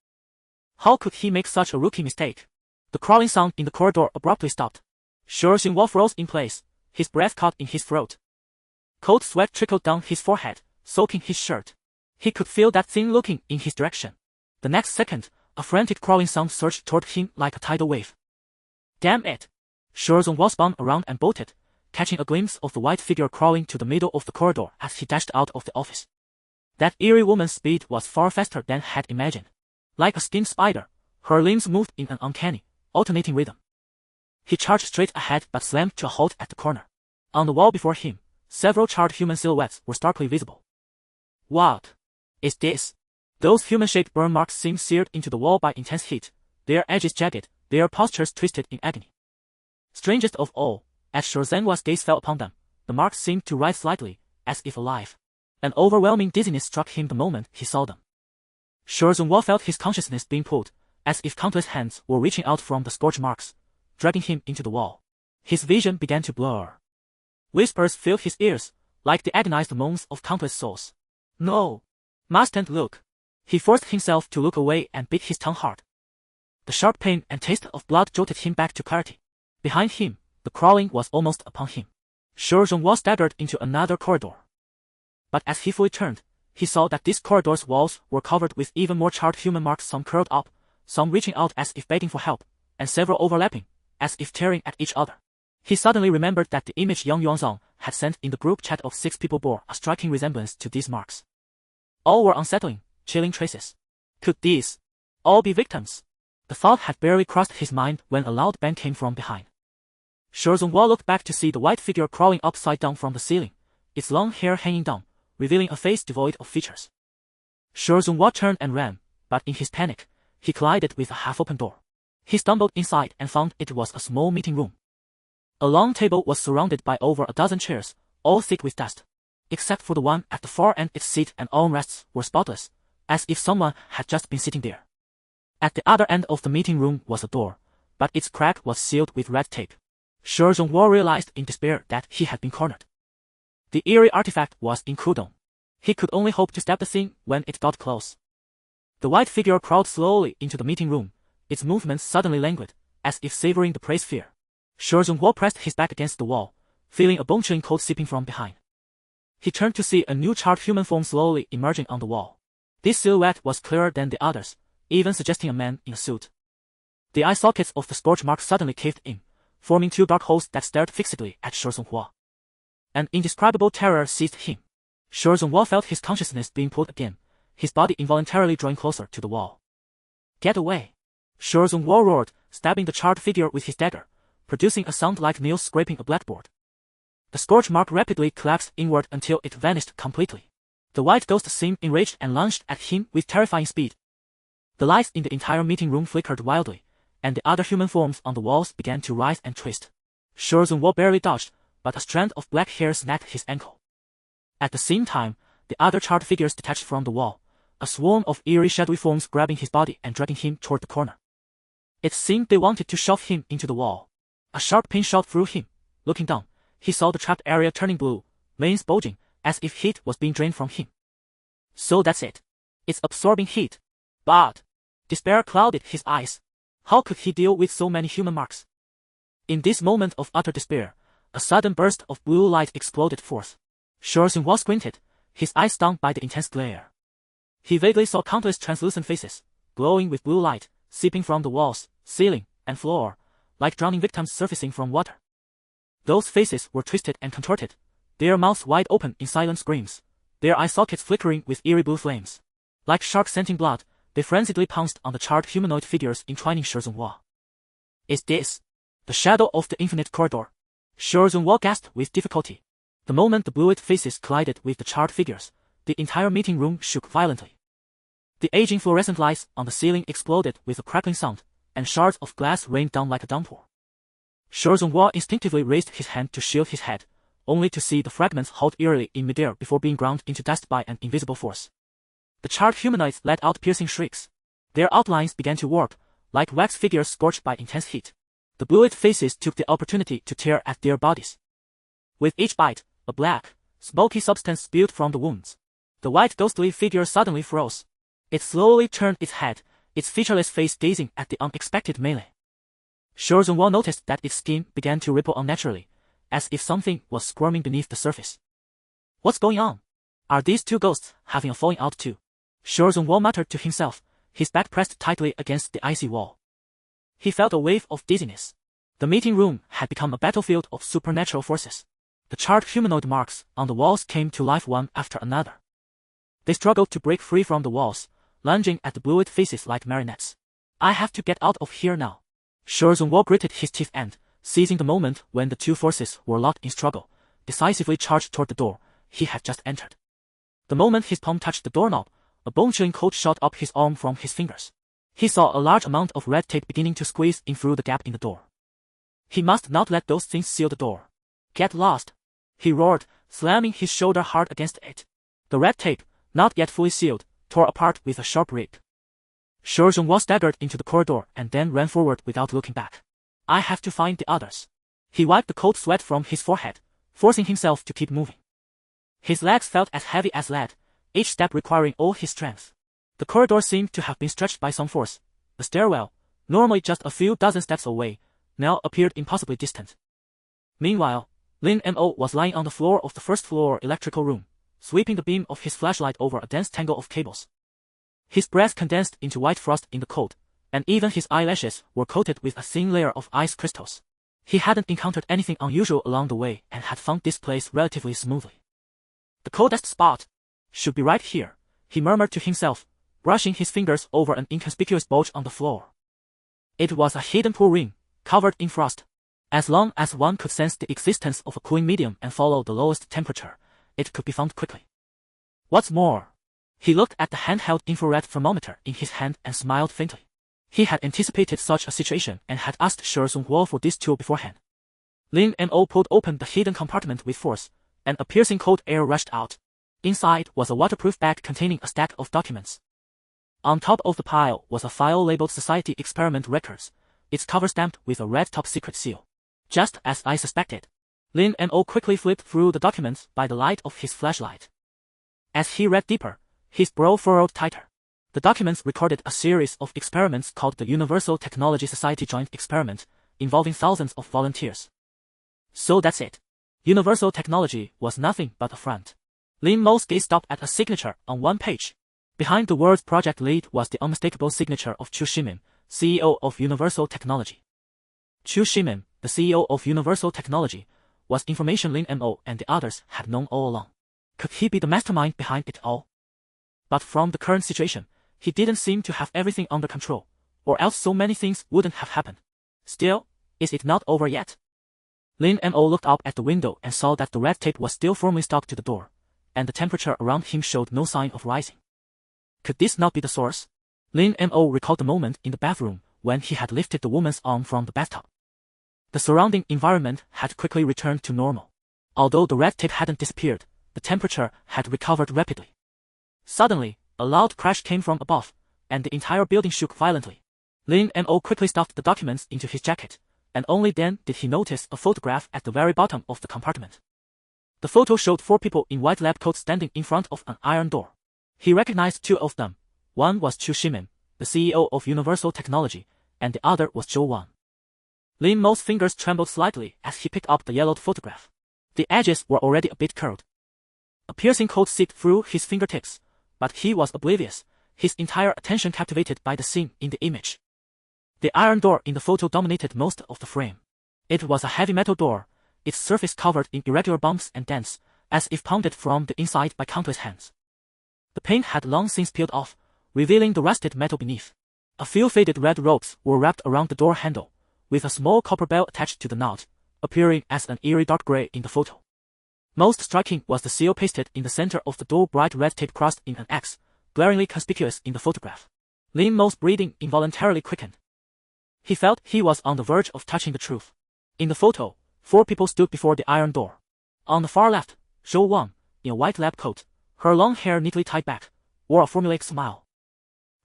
How could he make such a rookie mistake? The crawling sound in the corridor abruptly stopped. Zhenhua froze in place, his breath caught in his throat. Cold sweat trickled down his forehead, soaking his shirt. He could feel that thing looking in his direction. The next second, a frantic crawling sound surged toward him like a tidal wave. Damn it! Zhenhua spun around and bolted, catching a glimpse of the white figure crawling to the middle of the corridor as he dashed out of the office. That eerie woman's speed was far faster than had imagined. Like a skinned spider, her limbs moved in an uncanny, alternating rhythm. He charged straight ahead but slammed to a halt at the corner. On the wall before him, several charred human silhouettes were starkly visible. What is this? Those human-shaped burn marks seemed seared into the wall by intense heat, their edges jagged, their postures twisted in agony. Strangest of all, as Zhenhua's gaze fell upon them, the marks seemed to writhe slightly, as if alive. An overwhelming dizziness struck him the moment he saw them. Zhenhua felt his consciousness being pulled, as if countless hands were reaching out from the scorch marks, dragging him into the wall. His vision began to blur. Whispers filled his ears, like the agonized moans of countless souls. No! Mustn't look! He forced himself to look away and bit his tongue hard. The sharp pain and taste of blood jolted him back to clarity. Behind him, the crawling was almost upon him. Zhenhua staggered into another corridor. But as he fully turned, he saw that this corridor's walls were covered with even more charred human marks, some curled up, some reaching out as if begging for help, and several overlapping, as if tearing at each other. He suddenly remembered that the image Yang Yuanzong had sent in the group chat of 6 people bore a striking resemblance to these marks. All were unsettling, chilling traces. Could these all be victims? The thought had barely crossed his mind when a loud bang came from behind. Zhenhua looked back to see the white figure crawling upside down from the ceiling, its long hair hanging down, revealing a face devoid of features. Zhenhua turned and ran, but in his panic, he collided with a half-open door. He stumbled inside and found it was a small meeting room. A long table was surrounded by over a dozen chairs, all thick with dust. Except for the one at the far end, its seat and armrests were spotless, as if someone had just been sitting there. At the other end of the meeting room was a door, but its crack was sealed with red tape. Zhenhua realized in despair that he had been cornered. The eerie artifact was in Kudong. He could only hope to stab the thing when it got close. The white figure crawled slowly into the meeting room, its movements suddenly languid, as if savoring the prey's fear. Zhenhua pressed his back against the wall, feeling a bone-chilling cold seeping from behind. He turned to see a new charred human form slowly emerging on the wall. This silhouette was clearer than the others, even suggesting a man in a suit. The eye sockets of the scorch mark suddenly caved in, forming 2 dark holes that stared fixedly at Zhenhua. An indescribable terror seized him. Zhenhua felt his consciousness being pulled again, his body involuntarily drawing closer to the wall. Get away! Zhenhua roared, stabbing the charred figure with his dagger, producing a sound like nails scraping a blackboard. The scorch mark rapidly collapsed inward until it vanished completely. The white ghost seemed enraged and lunged at him with terrifying speed. The lights in the entire meeting room flickered wildly, and the other human forms on the walls began to writhe and twist. Zhenhua barely dodged, but a strand of black hair snapped his ankle. At the same time, the other charred figures detached from the wall, a swarm of eerie shadowy forms grabbing his body and dragging him toward the corner. It seemed they wanted to shove him into the wall. A sharp pain shot through him. Looking down, he saw the trapped area turning blue, veins bulging, as if heat was being drained from him. So that's it. It's absorbing heat. But despair clouded his eyes. How could he deal with so many human marks? In this moment of utter despair, a sudden burst of blue light exploded forth. Shorezun squinted, his eyes stung by the intense glare. He vaguely saw countless translucent faces, glowing with blue light, seeping from the walls, ceiling, and floor, like drowning victims surfacing from water. Those faces were twisted and contorted, their mouths wide open in silent screams, their eye sockets flickering with eerie blue flames. Like sharks scenting blood, they frenziedly pounced on the charred humanoid figures entwining Shorezun. Is this the shadow of the infinite corridor? Shorezun gasped with difficulty. The moment the blued faces collided with the charred figures, the entire meeting room shook violently. The aging fluorescent lights on the ceiling exploded with a crackling sound, and shards of glass rained down like a downpour. Shorezun instinctively raised his hand to shield his head, only to see the fragments halt eerily in midair before being ground into dust by an invisible force. The charred humanoids let out piercing shrieks. Their outlines began to warp, like wax figures scorched by intense heat. The blued faces took the opportunity to tear at their bodies. With each bite, a black, smoky substance spewed from the wounds. The white ghostly figure suddenly froze. It slowly turned its head, its featureless face gazing at the unexpected melee. Shorezun noticed that its skin began to ripple unnaturally, as if something was squirming beneath the surface. What's going on? Are these two ghosts having a falling out too? Shorezun muttered to himself, his back pressed tightly against the icy wall. He felt a wave of dizziness. The meeting room had become a battlefield of supernatural forces. The charred humanoid marks on the walls came to life one after another. They struggled to break free from the walls, lunging at the blued faces like marionettes. I have to get out of here now. Shorezun gritted his teeth and, seizing the moment when the two forces were locked in struggle, decisively charged toward the door he had just entered. The moment his palm touched the doorknob, a bone-chilling cold shot up his arm from his fingers. He saw a large amount of red tape beginning to squeeze in through the gap in the door. He must not let those things seal the door. Get lost! He roared, slamming his shoulder hard against it. The red tape, not yet fully sealed, tore apart with a sharp rip. Shorezun staggered into the corridor and then ran forward without looking back. I have to find the others. He wiped the cold sweat from his forehead, forcing himself to keep moving. His legs felt as heavy as lead, each step requiring all his strength. The corridor seemed to have been stretched by some force. The stairwell, normally just a few dozen steps away, now appeared impossibly distant. Meanwhile, Lin Mo was lying on the floor of the first-floor electrical room, sweeping the beam of his flashlight over a dense tangle of cables. His breath condensed into white frost in the cold, and even his eyelashes were coated with a thin layer of ice crystals. He hadn't encountered anything unusual along the way and had found this place relatively smoothly. The coldest spot should be right here, he murmured to himself, brushing his fingers over an inconspicuous bulge on the floor. It was a hidden pool ring, covered in frost. As long as one could sense the existence of a cooling medium and follow the lowest temperature, it could be found quickly. What's more, he looked at the handheld infrared thermometer in his hand and smiled faintly. He had anticipated such a situation and had asked Shorezun for this tool beforehand. Lin Mo pulled open the hidden compartment with force, and a piercing cold air rushed out. Inside was a waterproof bag containing a stack of documents. On top of the pile was a file labeled Society Experiment Records, its cover stamped with a red top secret seal. Just as I suspected. Lin Mo quickly flipped through the documents by the light of his flashlight. As he read deeper, his brow furrowed tighter. The documents recorded a series of experiments called the Universal Technology Society Joint Experiment, involving thousands of volunteers. So that's it. Universal Technology was nothing but a front. Lin Mo's gaze stopped at a signature on one page. Behind the words Project Lead was the unmistakable signature of Chu Shimin, CEO of Universal Technology. Chu Shimin, the CEO of Universal Technology, was information Lin Mo and the others had known all along. Could he be the mastermind behind it all? But from the current situation, he didn't seem to have everything under control, or else so many things wouldn't have happened. Still, is it not over yet? Lin Mo looked up at the window and saw that the red tape was still firmly stuck to the door, and the temperature around him showed no sign of rising. Could this not be the source? Lin Mo recalled the moment in the bathroom when he had lifted the woman's arm from the bathtub. The surrounding environment had quickly returned to normal. Although the red tape hadn't disappeared, the temperature had recovered rapidly. Suddenly, a loud crash came from above, and the entire building shook violently. Lin Mo quickly stuffed the documents into his jacket, and only then did he notice a photograph at the very bottom of the compartment. The photo showed 4 people in white lab coats standing in front of an iron door. He recognized two of them. One was Chu Shimin, the CEO of Universal Technology, and the other was Zhou Wan. Lin Mo's fingers trembled slightly as he picked up the yellowed photograph. The edges were already a bit curled. A piercing cold seeped through his fingertips, but he was oblivious, his entire attention captivated by the scene in the image. The iron door in the photo dominated most of the frame. It was a heavy metal door, its surface covered in irregular bumps and dents, as if pounded from the inside by countless hands. The paint had long since peeled off, revealing the rusted metal beneath. A few faded red ropes were wrapped around the door handle, with a small copper bell attached to the knot, appearing as an eerie dark gray in the photo. Most striking was the seal pasted in the center of the door, bright red tape crossed in an X, glaringly conspicuous in the photograph. Lin Mo's breathing involuntarily quickened. He felt he was on the verge of touching the truth. In the photo, 4 people stood before the iron door. On the far left, Zhou Wan, in a white lab coat, her long hair neatly tied back, wore a formulaic smile.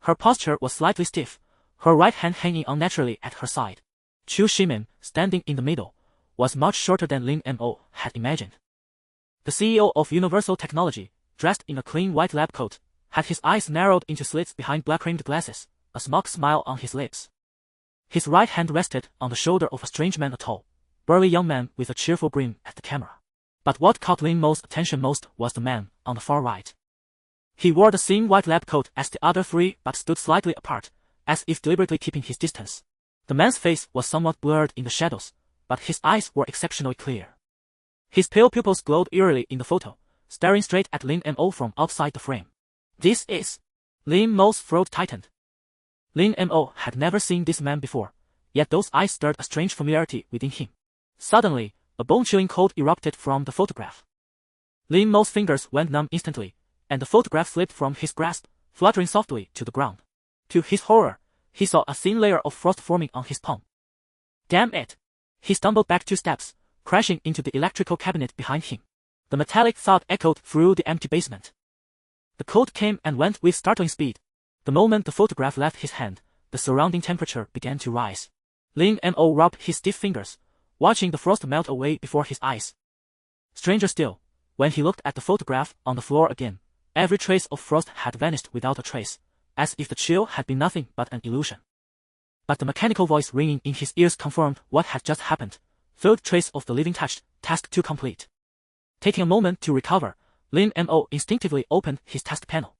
Her posture was slightly stiff, her right hand hanging unnaturally at her side. Chu Shimin, standing in the middle, was much shorter than Lin Mo had imagined. The CEO of Universal Technology, dressed in a clean white lab coat, had his eyes narrowed into slits behind black-rimmed glasses, a smug smile on his lips. His right hand rested on the shoulder of a strange man, a tall, burly young man with a cheerful grin at the camera. But what caught Lin Mo's attention most was the man on the far right. He wore the same white lab coat as the other 3 but stood slightly apart, as if deliberately keeping his distance. The man's face was somewhat blurred in the shadows, but his eyes were exceptionally clear. His pale pupils glowed eerily in the photo, staring straight at Lin Mo from outside the frame. This is... Lin Mo's throat tightened. Lin Mo had never seen this man before, yet those eyes stirred a strange familiarity within him. Suddenly, a bone-chilling cold erupted from the photograph. Lin Mo's fingers went numb instantly, and the photograph slipped from his grasp, fluttering softly to the ground. To his horror, he saw a thin layer of frost forming on his palm. Damn it! He stumbled back 2 steps, crashing into the electrical cabinet behind him. The metallic thud echoed through the empty basement. The cold came and went with startling speed. The moment the photograph left his hand, the surrounding temperature began to rise. Lin Mo rubbed his stiff fingers, watching the frost melt away before his eyes. Stranger still, when he looked at the photograph on the floor again, every trace of frost had vanished without a trace, as if the chill had been nothing but an illusion. But the mechanical voice ringing in his ears confirmed what had just happened. Third trace of the living touched, task 2 complete. Taking a moment to recover, Lin Mo instinctively opened his task panel.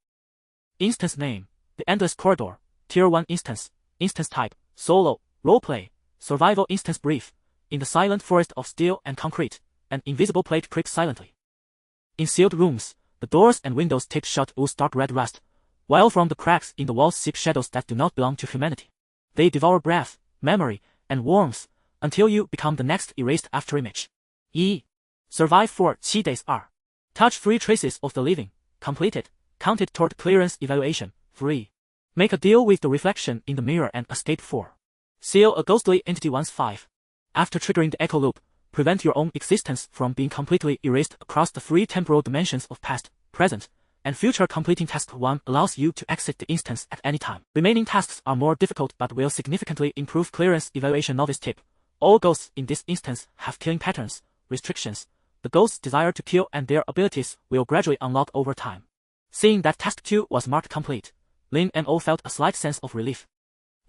Instance name, The Endless Corridor, Tier 1 instance, instance type, solo, roleplay, survival instance brief. In the silent forest of steel and concrete, an invisible plate creaks silently. In sealed rooms, the doors and windows taped shut ooze dark red rust, while from the cracks in the walls seep shadows that do not belong to humanity. They devour breath, memory, and warmth, until you become the next erased afterimage. Survive for 7 days. Touch 3 traces of the living, completed, counted toward clearance evaluation. 3. Make a deal with the reflection in the mirror and escape. 4. Seal a ghostly entity once. 5. After triggering the echo loop, prevent your own existence from being completely erased across the 3 temporal dimensions of past, present, and future. Completing task 1 allows you to exit the instance at any time. Remaining tasks are more difficult but will significantly improve clearance evaluation. Novice tip: all ghosts in this instance have killing patterns, restrictions. The ghost's desire to kill and their abilities will gradually unlock over time. Seeing that task 2 was marked complete, Lin Mo felt a slight sense of relief.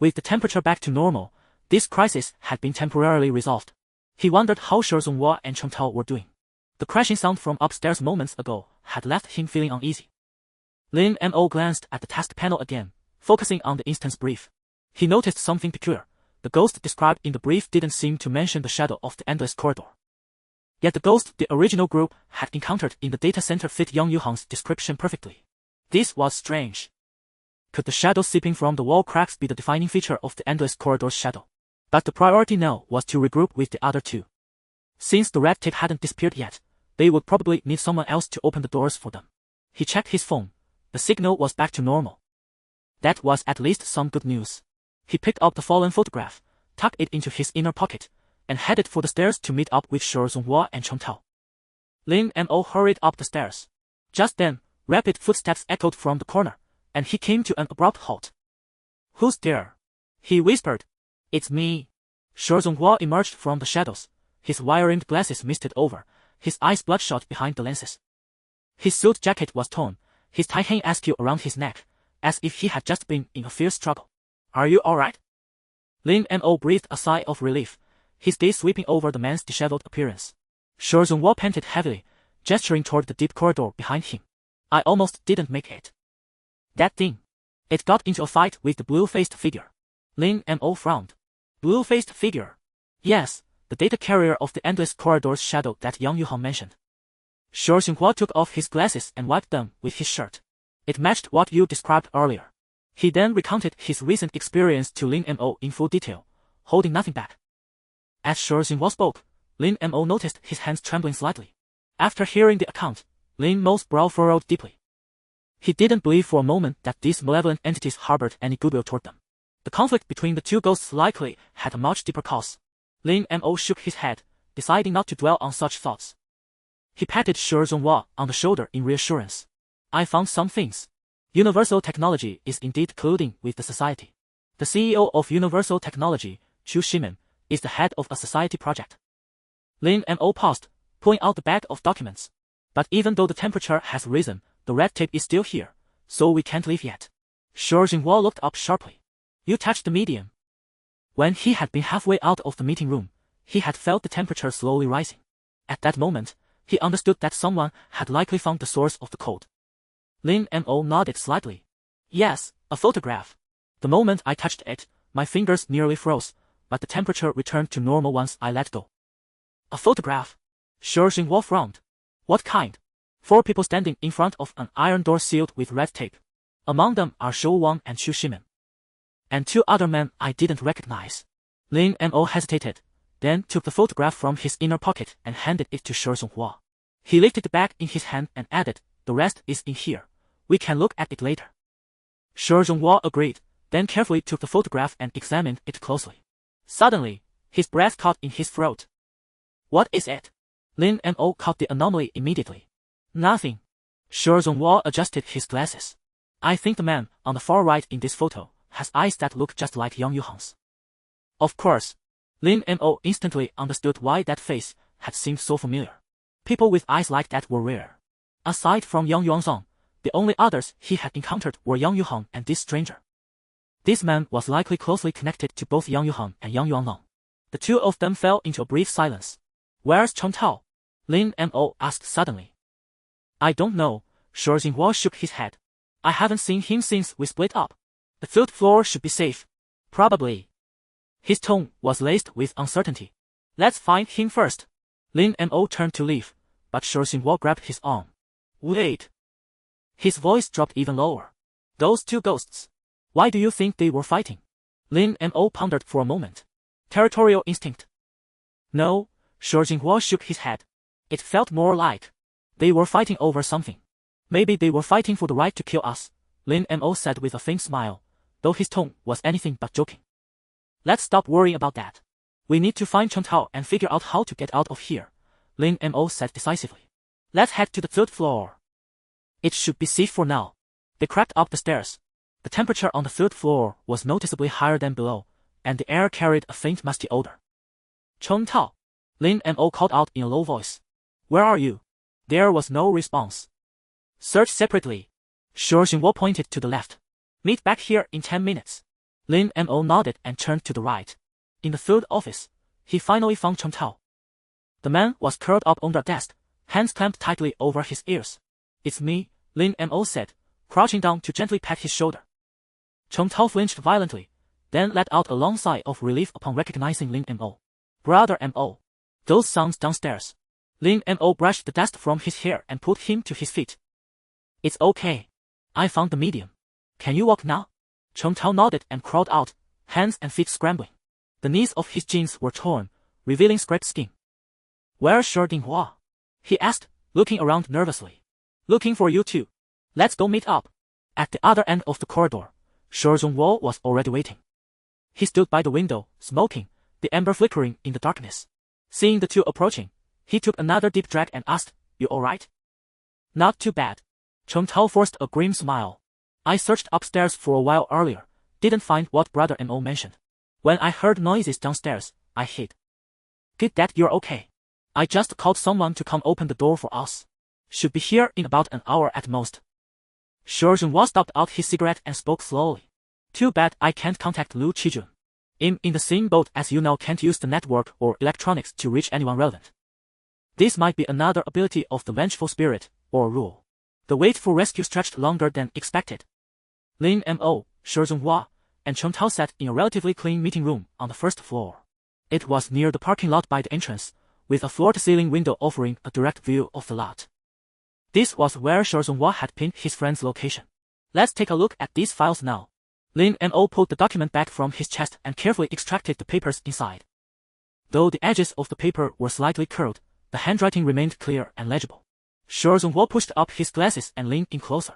With the temperature back to normal, this crisis had been temporarily resolved. He wondered how Zhou and Cheng Tao were doing. The crashing sound from upstairs moments ago had left him feeling uneasy. Lin Mo glanced at the task panel again, focusing on the instance brief. He noticed something peculiar. The ghost described in the brief didn't seem to mention the shadow of the endless corridor. Yet the ghost the original group had encountered in the data center fit Yang Yuhang's description perfectly. This was strange. Could the shadow seeping from the wall cracks be the defining feature of the endless corridor's shadow? But the priority now was to regroup with the other 2. Since the red tape hadn't disappeared yet, they would probably need someone else to open the doors for them. He checked his phone. The signal was back to normal. That was at least some good news. He picked up the fallen photograph, tucked it into his inner pocket, and headed for the stairs to meet up with Zhou and Cheng Tao. Lin Mo hurried up the stairs. Just then, rapid footsteps echoed from the corner, and he came to an abrupt halt. "Who's there?" he whispered. "It's me." Zhou emerged from the shadows, his wire-rimmed glasses misted over, his eyes bloodshot behind the lenses. His suit jacket was torn, his tight hand askew around his neck, as if he had just been in a fierce struggle. Are you alright? Lin Mo breathed a sigh of relief, his gaze sweeping over the man's disheveled appearance. Zhonghua panted heavily, gesturing toward the deep corridor behind him. I almost didn't make it. That thing. It got into a fight with the blue-faced figure. Lin Mo frowned. Blue-faced figure? Yes, the data carrier of the endless corridor's shadow that Yang Yuhang mentioned. Zhonghua took off his glasses and wiped them with his shirt. It matched what you described earlier. He then recounted his recent experience to Lin Mo in full detail, holding nothing back. As Zhonghua spoke, Lin Mo noticed his hands trembling slightly. After hearing the account, Lin Mo's brow furrowed deeply. He didn't believe for a moment that these malevolent entities harbored any goodwill toward them. The conflict between the two ghosts likely had a much deeper cause. Lin Mo shook his head, deciding not to dwell on such thoughts. He patted Zhonghua on the shoulder in reassurance. I found some things. Universal Technology is indeed colluding with the society. The CEO of Universal Technology, Chu Shimen, is the head of a society project. Lin Mo paused, pulling out the bag of documents. But even though the temperature has risen, the red tape is still here, so we can't leave yet. Zhonghua looked up sharply. You touched the medium. When he had been halfway out of the meeting room, he had felt the temperature slowly rising. At that moment, he understood that someone had likely found the source of the code. Lin Mo nodded slightly. Yes, a photograph. The moment I touched it, my fingers nearly froze, but the temperature returned to normal once I let go. A photograph? Zhonghua frowned. What kind? 4 people standing in front of an iron door sealed with red tape. Among them are Shou Wang and Chu Shimen. And 2 other men I didn't recognize. Lin Mo hesitated, then took the photograph from his inner pocket and handed it to Zhonghua. He lifted the bag in his hand and added, the rest is in here. We can look at it later. Zhonghua agreed, then carefully took the photograph and examined it closely. Suddenly, his breath caught in his throat. What is it? Lin Mo caught the anomaly immediately. Nothing. Zhonghua adjusted his glasses. I think the man on the far right in this photo has eyes that look just like Yang Yuhang's. Of course. Lin Mo instantly understood why that face had seemed so familiar. People with eyes like that were rare. Aside from Yang Yuanzong, the only others he had encountered were Yang Yuhang and this stranger. This man was likely closely connected to both Yang Yuhang and Yang Yuanlong. The 2 of them fell into a brief silence. Where's Chong Tao? Lin Mo asked suddenly. I don't know. Zhonghua shook his head. I haven't seen him since we split up. The 3rd floor should be safe. Probably. His tone was laced with uncertainty. Let's find him first. Lin Mo turned to leave, but Zhonghua grabbed his arm. Wait. His voice dropped even lower. Those 2 ghosts. Why do you think they were fighting? Lin Mo pondered for a moment. Territorial instinct. No, Zhonghua shook his head. It felt more like they were fighting over something. Maybe they were fighting for the right to kill us, Lin Mo said with a faint smile, though his tone was anything but joking. Let's stop worrying about that. We need to find Chong Tao and figure out how to get out of here, Lin Mo said decisively. Let's head to the 3rd floor. It should be safe for now. They crept up the stairs. The temperature on the 3rd floor was noticeably higher than below, and the air carried a faint musty odor. Chong Tao, Lin Mo called out in a low voice. Where are you? There was no response. Search separately. Zhonghua pointed to the left. Meet back here in 10 minutes. Lin Mo nodded and turned to the right. In the 3rd office, he finally found Chong Tao. The man was curled up on the desk, hands clamped tightly over his ears. It's me, Lin Mo said, crouching down to gently pat his shoulder. Chong Tao flinched violently, then let out a long sigh of relief upon recognizing Lin Mo. Brother Mo. Those sounds downstairs. Lin Mo brushed the dust from his hair and put him to his feet. It's okay. I found the medium. Can you walk now? Chong Tao nodded and crawled out, hands and feet scrambling. The knees of his jeans were torn, revealing scraped skin. Where's Zhonghua? He asked, looking around nervously. Looking for you too. Let's go meet up. At the other end of the corridor, Zhonghua was already waiting. He stood by the window, smoking, the ember flickering in the darkness. Seeing the 2 approaching, he took another deep drag and asked, You alright? Not too bad. Chong Tao forced a grim smile. I searched upstairs for a while earlier, didn't find what Brother Mo mentioned. When I heard noises downstairs, I hid. Good that you're okay. I just called someone to come open the door for us. Should be here in about an hour at most. Shu Zhenhua stopped out his cigarette and spoke slowly. Too bad I can't contact Lu Qijun. I'm in the same boat as you now can't use the network or electronics to reach anyone relevant. This might be another ability of the vengeful spirit, or rule. The wait for rescue stretched longer than expected. Lin Mo, Shu Zhenhua, and Chen Tao sat in a relatively clean meeting room on the first floor. It was near the parking lot by the entrance, with a floor-to-ceiling window offering a direct view of the lot. This was where Shu Zhenhua had pinned his friend's location. Let's take a look at these files now. Lin Mo pulled the document back from his chest and carefully extracted the papers inside. Though the edges of the paper were slightly curled, the handwriting remained clear and legible. Shu Zhenhua pushed up his glasses and leaned in closer.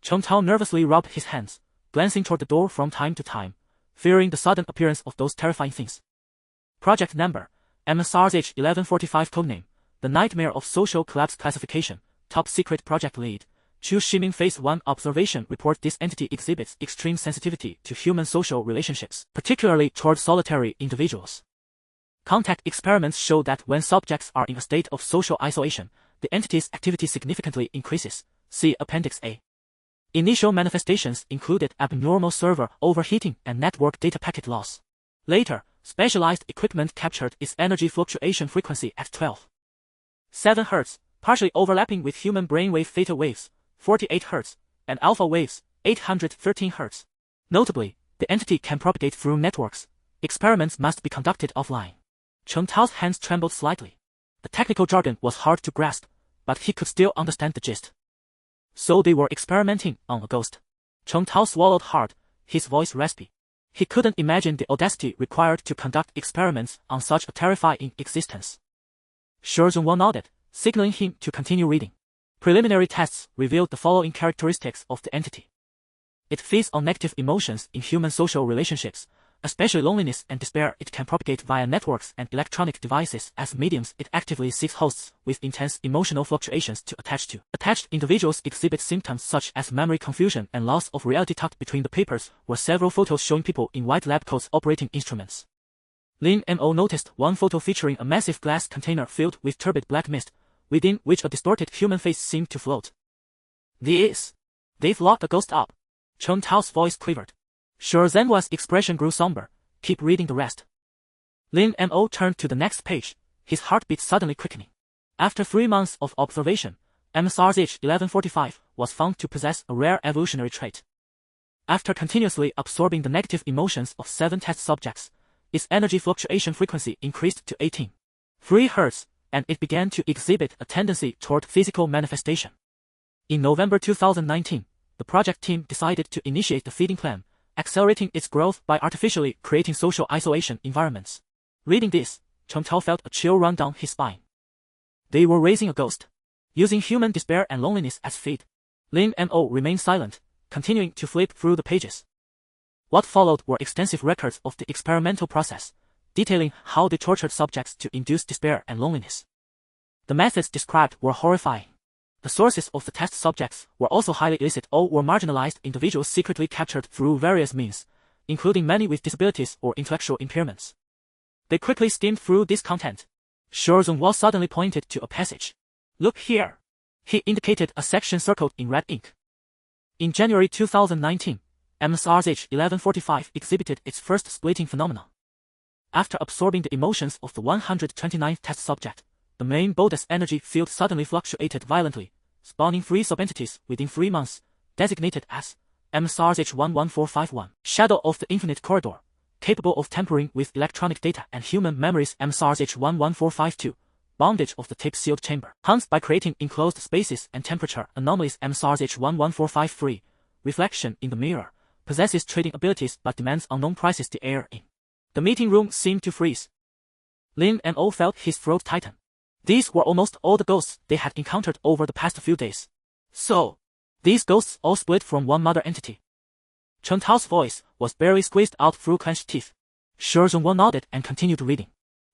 Chen Tao nervously rubbed his hands, glancing toward the door from time to time, fearing the sudden appearance of those terrifying things. Project number, MSRH 1145 codename, the Nightmare of Social Collapse Classification, Top Secret Project Lead, Chu Ximing Phase 1 Observation Report. This entity exhibits extreme sensitivity to human social relationships, particularly toward solitary individuals. Contact experiments show that when subjects are in a state of social isolation, the entity's activity significantly increases. See Appendix A. Initial manifestations included abnormal server overheating and network data packet loss. Later, specialized equipment captured its energy fluctuation frequency at 12.7 Hz, partially overlapping with human brainwave theta waves, 48 Hz, and alpha waves, 813 Hz. Notably, the entity can propagate through networks. Experiments must be conducted offline. Chen Tao's hands trembled slightly. The technical jargon was hard to grasp, but he could still understand the gist. So they were experimenting on a ghost. Chen Tao swallowed hard, his voice raspy. He couldn't imagine the audacity required to conduct experiments on such a terrifying existence. Shu Zhenhua nodded, signaling him to continue reading. Preliminary tests revealed the following characteristics of the entity. It feeds on negative emotions in human social relationships, especially loneliness and despair. It can propagate via networks and electronic devices as mediums. It actively seeks hosts with intense emotional fluctuations to attach to. Attached individuals exhibit symptoms such as memory confusion and loss of reality. Tucked between the papers were several photos showing people in white lab coats operating instruments. Lin Mo noticed one photo featuring a massive glass container filled with turbid black mist, within which a distorted human face seemed to float. They've locked a ghost up. Chen Tao's voice quivered. Shu Zhenhua's expression grew somber. Keep reading the rest. Lin Mo turned to the next page, his heartbeat suddenly quickening. After 3 months of observation, MSRH 1145 was found to possess a rare evolutionary trait. After continuously absorbing the negative emotions of 7 test subjects, its energy fluctuation frequency increased to 18.3 Hz, and it began to exhibit a tendency toward physical manifestation. In November 2019, the project team decided to initiate the feeding plan, accelerating its growth by artificially creating social isolation environments. Reading this, Chen Tao felt a chill run down his spine. They were raising a ghost, using human despair and loneliness as feed. Lin Mo remained silent, continuing to flip through the pages. What followed were extensive records of the experimental process, detailing how they tortured subjects to induce despair and loneliness. The methods described were horrifying. The sources of the test subjects were also highly illicit or were marginalized individuals secretly captured through various means, including many with disabilities or intellectual impairments. They quickly skimmed through this content. Shu Zhenhua suddenly pointed to a passage. Look here. He indicated a section circled in red ink. In January 2019, MSRH 1145 exhibited its first splitting phenomenon. After absorbing the emotions of the 129th test subject, the main body's energy field suddenly fluctuated violently, spawning 3 subentities within 3 months, designated as MSRH 11451, Shadow of the Infinite Corridor, capable of tampering with electronic data and human memories. MSRH 11452, Bondage of the Tape-Sealed Chamber, hunts by creating enclosed spaces and temperature anomalies. MSRH 11453, Reflection in the Mirror, possesses trading abilities but demands unknown prices to air in. The meeting room seemed to freeze. Lin Mo felt his throat tighten. These were almost all the ghosts they had encountered over the past few days. So, these ghosts all split from one mother entity. Chen Tao's voice was barely squeezed out through clenched teeth. Shu Zhenhua nodded and continued reading.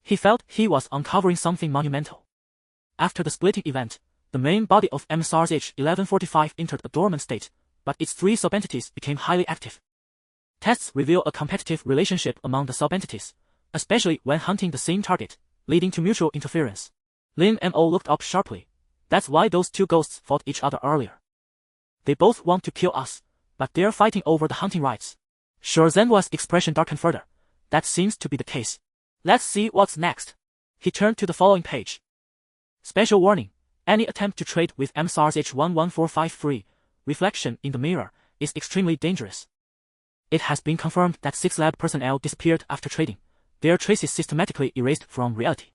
He felt he was uncovering something monumental. After the splitting event, the main body of MSRH 1145 entered a dormant state, but its 3 subentities became highly active. Tests reveal a competitive relationship among the subentities, especially when hunting the same target, leading to mutual interference. Lin Mo looked up sharply. That's why those 2 ghosts fought each other earlier. They both want to kill us, but they're fighting over the hunting rights. Sure, Zenwa's expression darkened further. That seems to be the case. Let's see what's next. He turned to the following page. Special warning. Any attempt to trade with MSRH11453, reflection in the mirror, is extremely dangerous. It has been confirmed that 6 lab personnel disappeared after trading, their traces systematically erased from reality.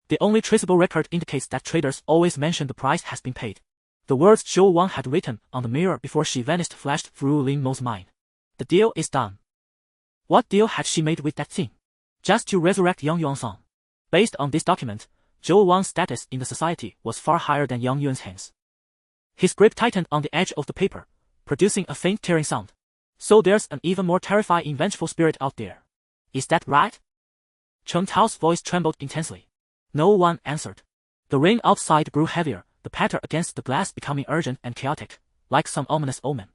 The only traceable record indicates that traders always mention the price has been paid. The words Zhou Wang had written on the mirror before she vanished flashed through Lin Mo's mind. The deal is done. What deal had she made with that thing? Just to resurrect Yang Yuan-san. Based on this document, Zhou Wang's status in the society was far higher than Yang Yuan's. His grip tightened on the edge of the paper, producing a faint tearing sound. So there's an even more terrifying vengeful spirit out there. Is that right? Chen Tao's voice trembled intensely. No one answered. The rain outside grew heavier, the patter against the glass becoming urgent and chaotic, like some ominous omen.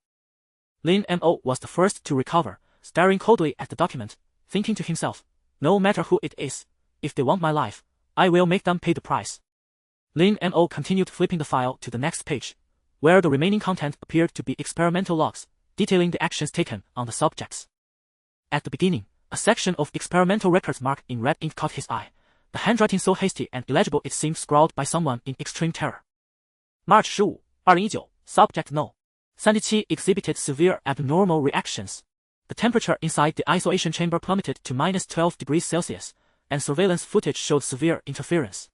Lin Mo was the first to recover, staring coldly at the document, thinking to himself, no matter who it is, if they want my life, I will make them pay the price. Lin Mo continued flipping the file to the next page, where the remaining content appeared to be experimental logs, detailing the actions taken on the subjects. At the beginning, a section of experimental records marked in red ink caught his eye, the handwriting so hasty and illegible it seemed scrawled by someone in extreme terror. March 15, 2019, Subject No. 37 exhibited severe abnormal reactions. The temperature inside the isolation chamber plummeted to -12 degrees Celsius, and surveillance footage showed severe interference.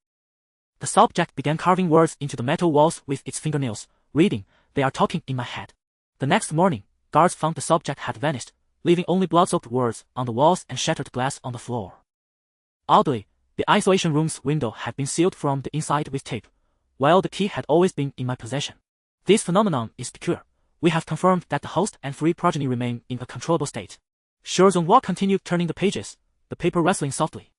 The subject began carving words into the metal walls with its fingernails, reading, "They are talking in my head." The next morning, guards found the subject had vanished, leaving only blood-soaked words on the walls and shattered glass on the floor. Oddly, the isolation room's window had been sealed from the inside with tape, while the key had always been in my possession. This phenomenon is peculiar. We have confirmed that the host and free progeny remain in a controllable state. Sure Zonghua continued turning the pages, the paper rustling softly.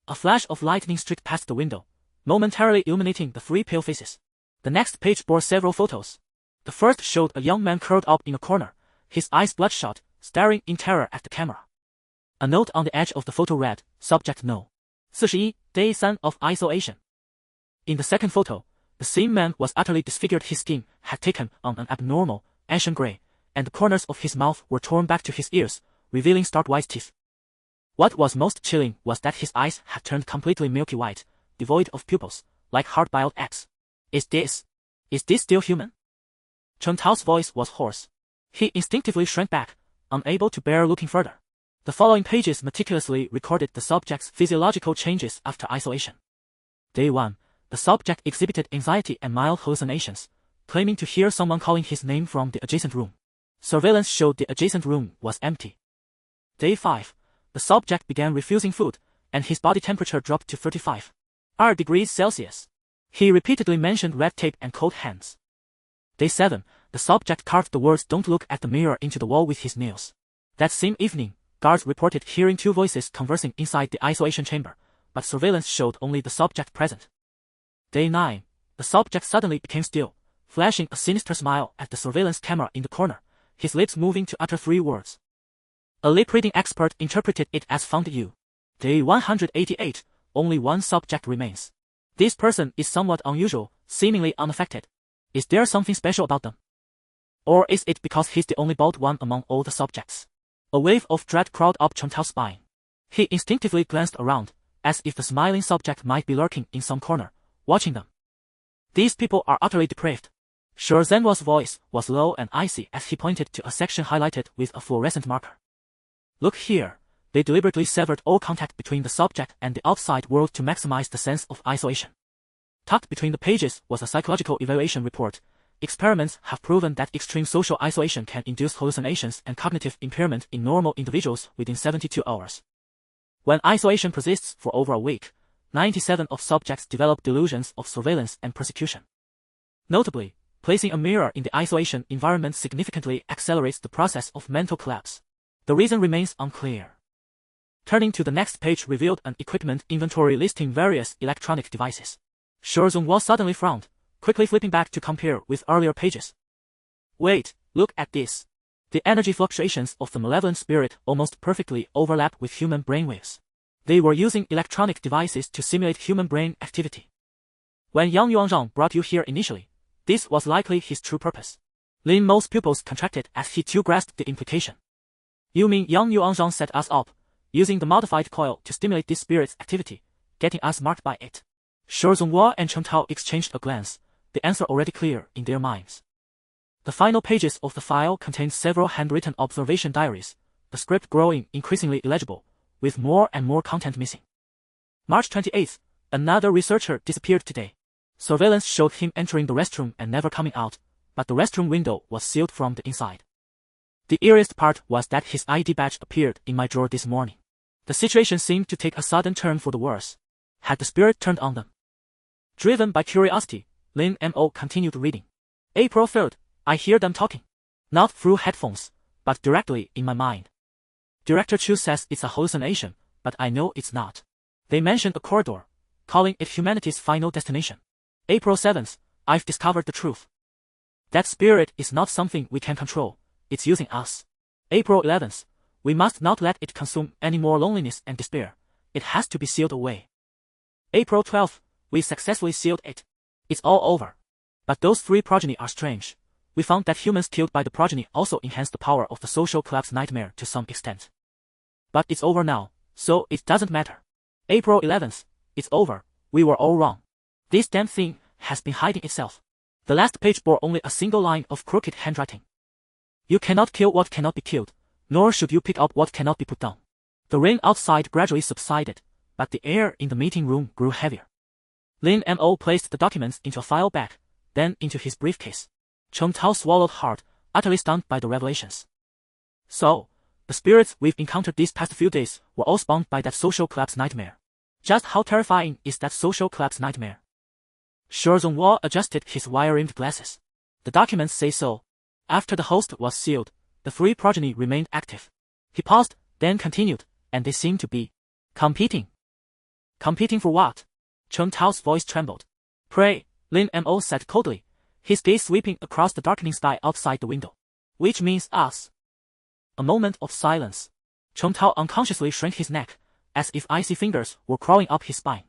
A flash of lightning streaked past the window, momentarily illuminating the 3 pale faces. The next page bore several photos. The first showed a young man curled up in a corner, his eyes bloodshot, staring in terror at the camera. A note on the edge of the photo read, Subject No. 41, Day 3 of Isolation. In the second photo, the same man was utterly disfigured. His skin had taken on an abnormal, ashen gray, and the corners of his mouth were torn back to his ears, revealing stark white teeth. What was most chilling was that his eyes had turned completely milky white, devoid of pupils, like hard-boiled eggs. Is this still human? Chen Tao's voice was hoarse. He instinctively shrank back, unable to bear looking further. The following pages meticulously recorded the subject's physiological changes after isolation. Day 1. The subject exhibited anxiety and mild hallucinations, claiming to hear someone calling his name from the adjacent room. Surveillance showed the adjacent room was empty. Day 5. The subject began refusing food, and his body temperature dropped to 35 degrees Celsius. He repeatedly mentioned red tape and cold hands. Day 7. The subject carved the words "Don't look at the mirror" into the wall with his nails. That same evening, guards reported hearing 2 voices conversing inside the isolation chamber, but surveillance showed only the subject present. Day 9. The subject suddenly became still, flashing a sinister smile at the surveillance camera in the corner, his lips moving to utter 3 words. A lip-reading expert interpreted it as "found you." Day 188. Only one subject remains. This person is somewhat unusual, seemingly unaffected. Is there something special about them? Or is it because he's the only bald one among all the subjects? A wave of dread crawled up Chen Tao's spine. He instinctively glanced around, as if the smiling subject might be lurking in some corner, watching them. These people are utterly depraved. Sure Zenwa's voice was low and icy as he pointed to a section highlighted with a fluorescent marker. Look here. They deliberately severed all contact between the subject and the outside world to maximize the sense of isolation. Tucked between the pages was a psychological evaluation report. Experiments have proven that extreme social isolation can induce hallucinations and cognitive impairment in normal individuals within 72 hours. When isolation persists for over a week, 97% of subjects develop delusions of surveillance and persecution. Notably, placing a mirror in the isolation environment significantly accelerates the process of mental collapse. The reason remains unclear. Turning to the next page revealed an equipment inventory listing various electronic devices. Sure Zonghua suddenly frowned, quickly flipping back to compare with earlier pages. Wait, look at this. The energy fluctuations of the malevolent spirit almost perfectly overlap with human brainwaves. They were using electronic devices to simulate human brain activity. When Yang Yuanzhang brought you here initially, this was likely his true purpose. Lin Mo's pupils contracted as he too grasped the implication. You mean Yang Yuanzhang set us up, using the modified coil to stimulate this spirit's activity, getting us marked by it? Shi Zhonghua and Chen Tao exchanged a glance, the answer already clear in their minds. The final pages of the file contained several handwritten observation diaries, the script growing increasingly illegible, with more and more content missing. March 28th, another researcher disappeared today. Surveillance showed him entering the restroom and never coming out, but the restroom window was sealed from the inside. The eeriest part was that his ID badge appeared in my drawer this morning. The situation seemed to take a sudden turn for the worse. Had the spirit turned on them? Driven by curiosity, Lin Mo continued reading. April 3rd, I hear them talking. Not through headphones, but directly in my mind. Director Chu says it's a hallucination, but I know it's not. They mentioned a corridor, calling it humanity's final destination. April 7th, I've discovered the truth. That spirit is not something we can control, it's using us. April 11th, we must not let it consume any more loneliness and despair. It has to be sealed away. April 12th, we successfully sealed it. It's all over. But those three progeny are strange. We found that humans killed by the progeny also enhance the power of the social collapse nightmare to some extent. But it's over now, so it doesn't matter. April 11th, it's over, we were all wrong. This damn thing has been hiding itself. The last page bore only a single line of crooked handwriting. You cannot kill what cannot be killed, nor should you pick up what cannot be put down. The rain outside gradually subsided, but the air in the meeting room grew heavier. Lin Mo placed the documents into a file bag, then into his briefcase. Chen Tao swallowed hard, utterly stunned by the revelations. So, the spirits we've encountered these past few days were all spawned by that social collapse nightmare. Just how terrifying is that social collapse nightmare? Shi Zhonghua adjusted his wire-rimmed glasses. The documents say so. After the host was sealed, the three progeny remained active. He paused, then continued, and they seemed to be competing. Competing for what? Chen Tao's voice trembled. Pray, Lin Mo said coldly, his gaze sweeping across the darkening sky outside the window. Which means us. A moment of silence. Chen Tao unconsciously shrank his neck, as if icy fingers were crawling up his spine.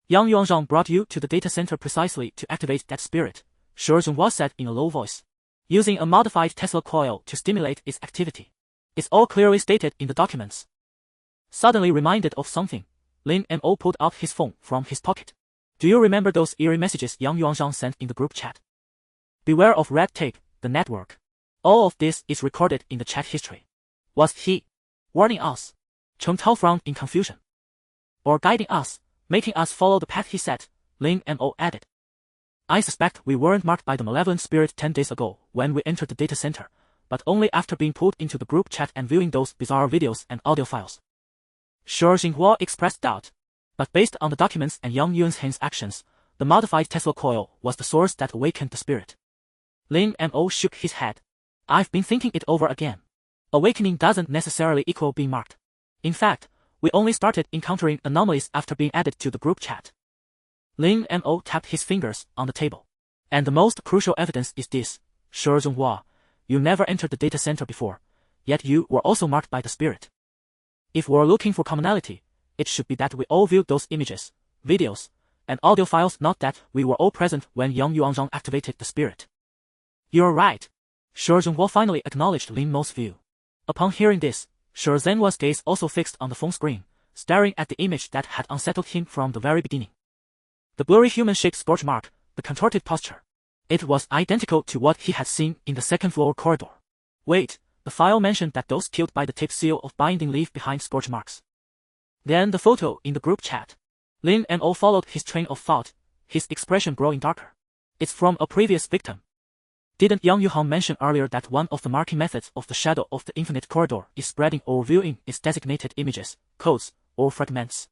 Yang Yuanzhang brought you to the data center precisely to activate that spirit, Shi Zhonghua said in a low voice. Using a modified Tesla coil to stimulate its activity. It's all clearly stated in the documents. Suddenly reminded of something, Lin Mo pulled out his phone from his pocket. Do you remember those eerie messages Yang Yuanzhang sent in the group chat? Beware of red tape, the network. All of this is recorded in the chat history. Was he warning us? Chen Tao frowned in confusion. Or guiding us, making us follow the path he set, Lin Mo added. I suspect we weren't marked by the malevolent spirit 10 days ago when we entered the data center, but only after being pulled into the group chat and viewing those bizarre videos and audio files. Shi Jinghua expressed doubt. But based on the documents and Yang Yuanzhang's actions, the modified Tesla coil was the source that awakened the spirit. Lin Mo shook his head. I've been thinking it over again. Awakening doesn't necessarily equal being marked. In fact, we only started encountering anomalies after being added to the group chat. Lin Mo tapped his fingers on the table. And the most crucial evidence is this, Shi Zhonghua. You never entered the data center before, yet you were also marked by the spirit. If we're looking for commonality, it should be that we all viewed those images, videos, and audio files, not that we were all present when Yang Yuanzhang activated the spirit. You're right. Shi Zhonghua finally acknowledged Lin Mo's view. Upon hearing this, Shi Zhenhua's gaze also fixed on the phone screen, staring at the image that had unsettled him from the very beginning. The blurry human-shaped scorch mark, the contorted posture. It was identical to what he had seen in the second-floor corridor. Wait, the file mentioned that those killed by the tape seal of binding leave behind scorch marks. Then the photo in the group chat. Lin Mo followed his train of thought, his expression growing darker. It's from a previous victim. Didn't Yang Yuhang mention earlier that one of the marking methods of the shadow of the infinite corridor is spreading or viewing its designated images, codes, or fragments?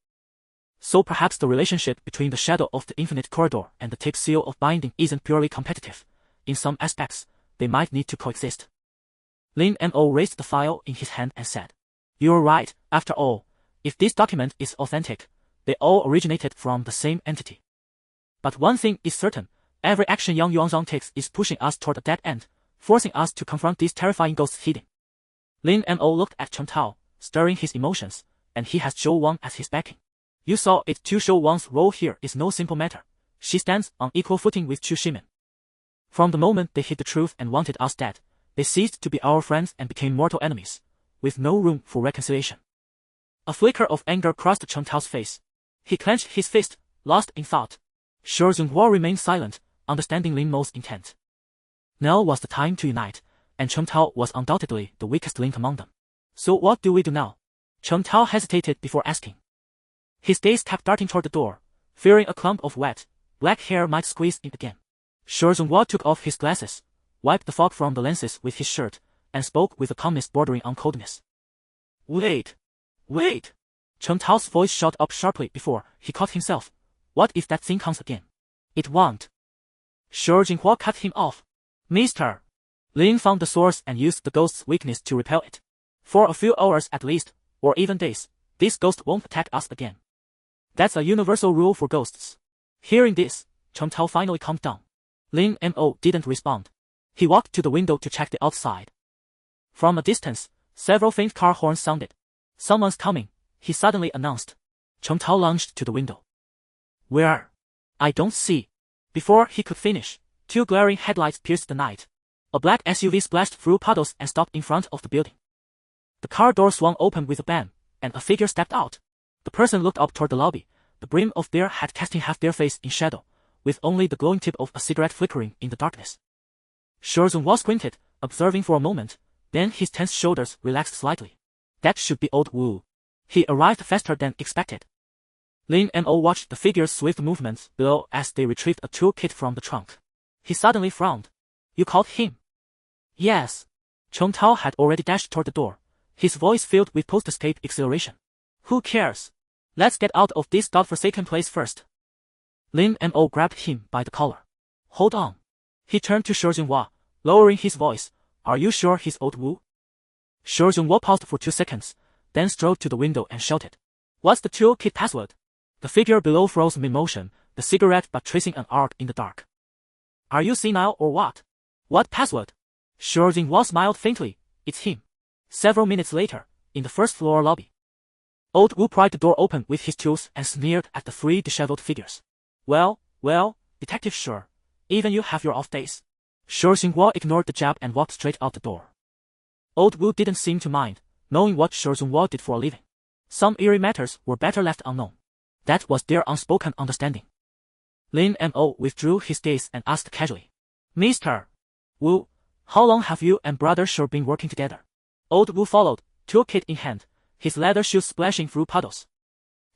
So perhaps the relationship between the shadow of the infinite corridor and the tape seal of binding isn't purely competitive. In some aspects, they might need to coexist. Lin Mo raised the file in his hand and said, You're right, after all, if this document is authentic, they all originated from the same entity. But one thing is certain, every action Yang Yuanzhang takes is pushing us toward a dead end, forcing us to confront these terrifying ghosts hidden. Lin Mo looked at Chen Tao, stirring his emotions, and he has Zhou Wang as his backing. You saw it too. Zhou Wang's role here is no simple matter. She stands on equal footing with Chu Shimen. From the moment they hid the truth and wanted us dead, they ceased to be our friends and became mortal enemies, with no room for reconciliation. A flicker of anger crossed Chen Tao's face. He clenched his fist, lost in thought. Sure Zhonghua remained silent, understanding Lin Mo's intent. Now was the time to unite, and Chen Tao was undoubtedly the weakest link among them. So what do we do now? Chen Tao hesitated before asking. His gaze kept darting toward the door, fearing a clump of wet, black hair might squeeze in again. Sure Zhonghua took off his glasses, wiped the fog from the lenses with his shirt, and spoke with a calmness bordering on coldness. Wait! Wait! Chen Tao's voice shot up sharply before he caught himself. What if that thing comes again? It won't. Sure Jinghua cut him off. Mister! Lin found the source and used the ghost's weakness to repel it. For a few hours at least, or even days, this ghost won't attack us again. That's a universal rule for ghosts. Hearing this, Chen Tao finally calmed down. Lin Mo didn't respond. He walked to the window to check the outside. From a distance, several faint car horns sounded. Someone's coming, he suddenly announced. Chen Tao lunged to the window. Where? I don't see. Before he could finish, two glaring headlights pierced the night. A black SUV splashed through puddles and stopped in front of the building. The car door swung open with a bang, and a figure stepped out. The person looked up toward the lobby, the brim of their hat casting half their face in shadow, with only the glowing tip of a cigarette flickering in the darkness. Sure Zhonghua squinted, observing for a moment, then his tense shoulders relaxed slightly. That should be old Wu. He arrived faster than expected. Lin Mo watched the figure's swift movements below as they retrieved a toolkit from the trunk. He suddenly frowned. You called him? Yes. Chen Tao had already dashed toward the door, his voice filled with post-escape exhilaration. Who cares? Let's get out of this godforsaken place first. Lin Mo grabbed him by the collar. Hold on. He turned to Sure Jinghua, lowering his voice. Are you sure he's old Wu? Sure Jinghua paused for 2 seconds, then strode to the window and shouted. What's the toolkit password? The figure below froze mid-motion, the cigarette butt tracing an arc in the dark. Are you senile or what? What password? Sure Jinghua smiled faintly. It's him. Several minutes later, in the first-floor lobby. Old Wu pried the door open with his tools and sneered at the 3 disheveled figures. Well, Detective Sure, even you have your off days. Sure Jinghua ignored the jab and walked straight out the door. Old Wu didn't seem to mind, knowing what Sure Jinghua did for a living. Some eerie matters were better left unknown. That was their unspoken understanding. Lin Mo withdrew his gaze and asked casually. Mr. Wu, how long have you and Brother Sure been working together? Old Wu followed, toolkit in hand, his leather shoes splashing through puddles.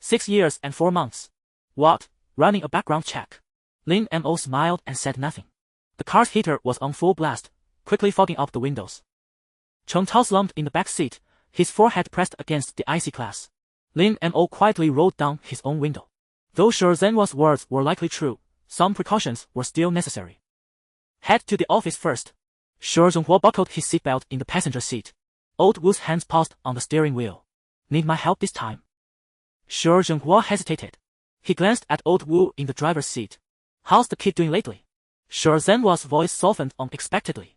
6 years and 4 months. What, running a background check? Lin Mo smiled and said nothing. The car's heater was on full blast, quickly fogging up the windows. Chen Tao slumped in the back seat, his forehead pressed against the icy glass. Lin Mo quietly rolled down his own window. Though Sure Zhenhua's words were likely true, some precautions were still necessary. Head to the office first. Sure Zhenhua buckled his seatbelt in the passenger seat. Old Wu's hands paused on the steering wheel. Need my help this time? Sure Zhenhua hesitated. He glanced at Old Wu in the driver's seat. How's the kid doing lately? Sure Zhenhua's voice softened unexpectedly.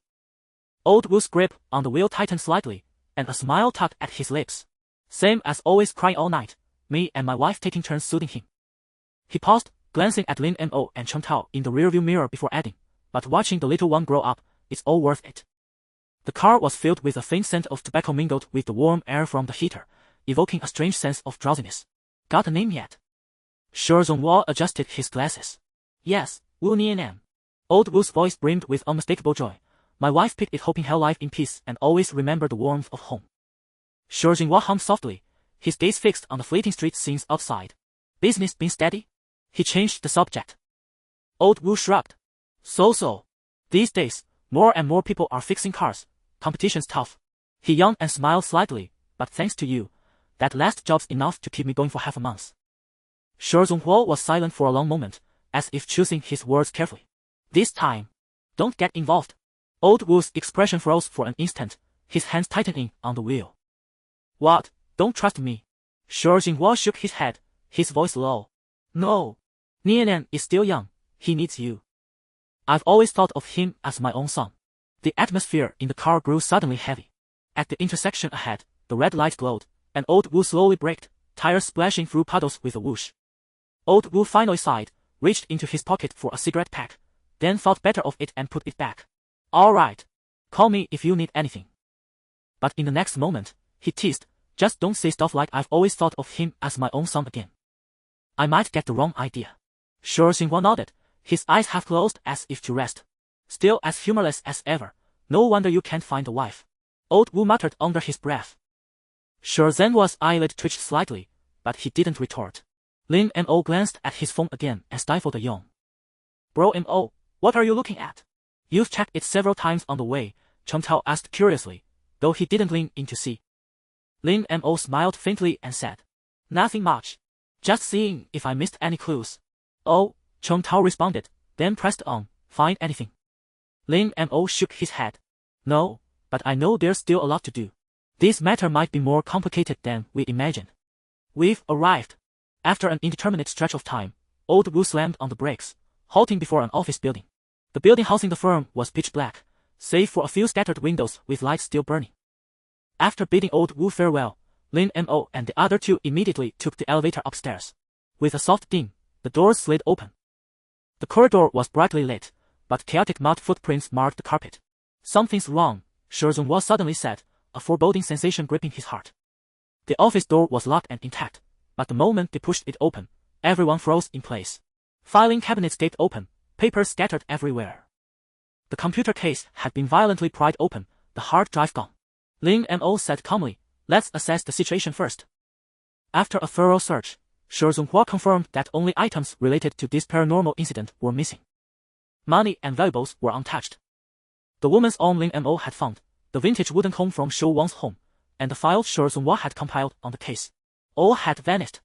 Old Wu's grip on the wheel tightened slightly, and a smile tugged at his lips. Same as always, crying all night, me and my wife taking turns soothing him. He paused, glancing at Lin Mo and Chen Tao in the rearview mirror before adding, but watching the little one grow up, it's all worth it. The car was filled with a faint scent of tobacco mingled with the warm air from the heater, evoking a strange sense of drowsiness. Got a name yet? Sure Zhonghua adjusted his glasses. Yes, Wu Nianan. Old Wu's voice brimmed with unmistakable joy. My wife picked it hoping he'll live in peace and always remember the warmth of home. Sure Jinghua hummed softly, his gaze fixed on the fleeting street scenes outside. Business been steady? He changed the subject. Old Wu shrugged. So. These days, more and more people are fixing cars. Competition's tough. He yawned and smiled slightly, but thanks to you, that last job's enough to keep me going for half a month. Sure Zhonghua was silent for a long moment, as if choosing his words carefully. This time, don't get involved. Old Wu's expression froze for an instant, his hands tightening on the wheel. What, don't trust me? Sure Jinghua shook his head, his voice low. No. Nianan is still young, he needs you. I've always thought of him as my own son. The atmosphere in the car grew suddenly heavy. At the intersection ahead, the red light glowed, and Old Wu slowly braked, tires splashing through puddles with a whoosh. Old Wu finally sighed, reached into his pocket for a cigarette pack, then thought better of it and put it back. Alright. Call me if you need anything. But in the next moment, he teased, just don't say stuff like I've always thought of him as my own son again. I might get the wrong idea. Sure Xinhua nodded, his eyes half closed as if to rest. Still as humorless as ever. No wonder you can't find a wife. Old Wu muttered under his breath. Sure Zhenhua's eyelid twitched slightly, but he didn't retort. Lin Mo glanced at his phone again and stifled a yawn. Bro Mo, what are you looking at? You've checked it several times on the way, Cheng Tao asked curiously, though he didn't lean in to see. Lin Mo smiled faintly and said, Nothing much. Just seeing if I missed any clues. Oh, Cheng Tao responded, then pressed on, find anything? Lin Mo shook his head. No, but I know there's still a lot to do. This matter might be more complicated than we imagined. We've arrived. After an indeterminate stretch of time, Old Wu slammed on the brakes, halting before an office building. The building housing the firm was pitch black, save for a few scattered windows with lights still burning. After bidding Old Wu farewell, Lin Mo and the other two immediately took the elevator upstairs. With a soft ding, the doors slid open. The corridor was brightly lit, but chaotic mud footprints marked the carpet. Something's wrong, Shi Zhenhua suddenly said, a foreboding sensation gripping his heart. The office door was locked and intact, but the moment they pushed it open, everyone froze in place. Filing cabinets gaped open, papers scattered everywhere. The computer case had been violently pried open, the hard drive gone. Lin Mo said calmly, let's assess the situation first. After a thorough search, Shi Zhenhua confirmed that only items related to this paranormal incident were missing. Money and valuables were untouched. The woman's arm Lin Mo had found, the vintage wooden comb from Shou Wang's home, and the files Shi Zhenhua had compiled on the case. All had vanished.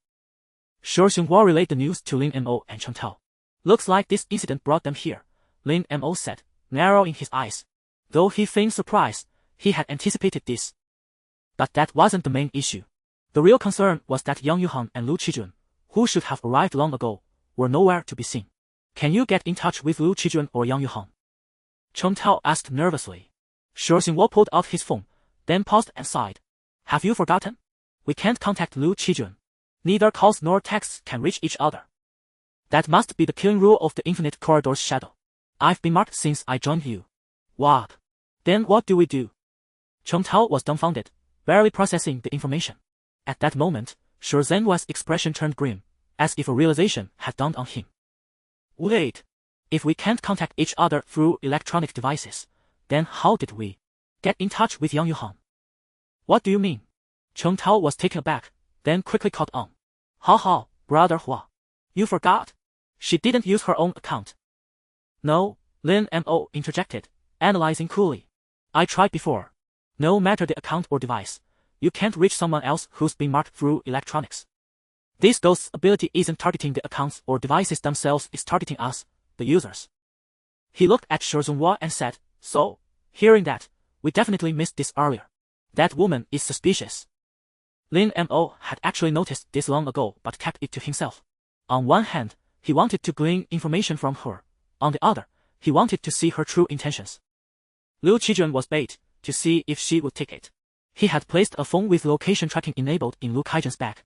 Shi Zhenhua relayed the news to Lin Mo and Cheng Tao. Looks like this incident brought them here, Lin Mo said, narrowing his eyes. Though he feigned surprise, he had anticipated this. But that wasn't the main issue. The real concern was that Yang Yuhan and Lu Qijun, who should have arrived long ago, were nowhere to be seen. Can you get in touch with Lu Qijun or Yang Yuhan? Cheng Tao asked nervously. Shi Zhenhua pulled out his phone, then paused and sighed. Have you forgotten? We can't contact Lu Qijun. Neither calls nor texts can reach each other. That must be the killing rule of the infinite corridor's shadow. I've been marked since I joined you. What? Then what do we do? Cheng Tao was dumbfounded, barely processing the information. At that moment, Shi Zhenhua's expression turned grim, as if a realization had dawned on him. Wait. If we can't contact each other through electronic devices, then how did we get in touch with Yang Yuhan? What do you mean? Cheng Tao was taken aback, then quickly caught on. How, brother Hua? You forgot? She didn't use her own account. No, Lin Mo interjected, analyzing coolly. I tried before. No matter the account or device, you can't reach someone else who's been marked through electronics. This ghost's ability isn't targeting the accounts or devices themselves, it's targeting us, the users. He looked at Shi Zhenhua and said, so, hearing that, we definitely missed this earlier. That woman is suspicious. Lin Mo had actually noticed this long ago but kept it to himself. On one hand, he wanted to glean information from her. On the other, he wanted to see her true intentions. Lu Qijun was bait, to see if she would take it. He had placed a phone with location tracking enabled in Lu Kaijun's bag.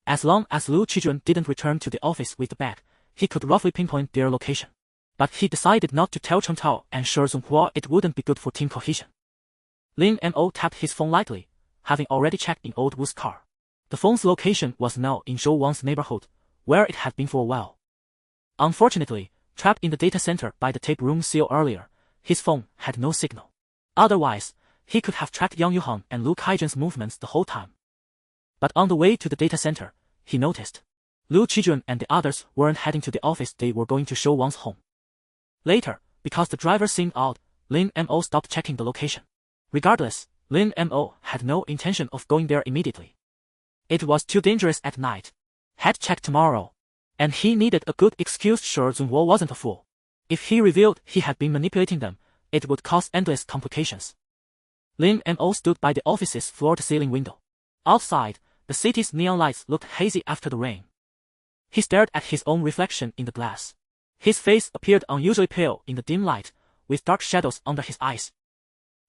As long as Lu Qijun didn't return to the office with the bag, he could roughly pinpoint their location. But he decided not to tell Cheng Tao and Shi Zhenhua, it wouldn't be good for team cohesion. Lin Mo tapped his phone lightly, having already checked in Old Wu's car. The phone's location was now in Shou Wang's neighborhood, where it had been for a while. Unfortunately, trapped in the data center by the tape room seal earlier, his phone had no signal. Otherwise, he could have tracked Yang Yuhan and Lu Kaijun's movements the whole time. But on the way to the data center, he noticed Lu Qijun and the others weren't heading to the office, they were going to Shou Wang's home. Later, because the driver seemed odd, Lin Mo stopped checking the location. Regardless, Lin Mo had no intention of going there immediately. It was too dangerous at night. Had checked tomorrow. And he needed a good excuse. Shi Zhenhua wasn't a fool. If he revealed he had been manipulating them, it would cause endless complications. Lin Mo stood by the office's floor-to-ceiling window. Outside, the city's neon lights looked hazy after the rain. He stared at his own reflection in the glass. His face appeared unusually pale in the dim light, with dark shadows under his eyes.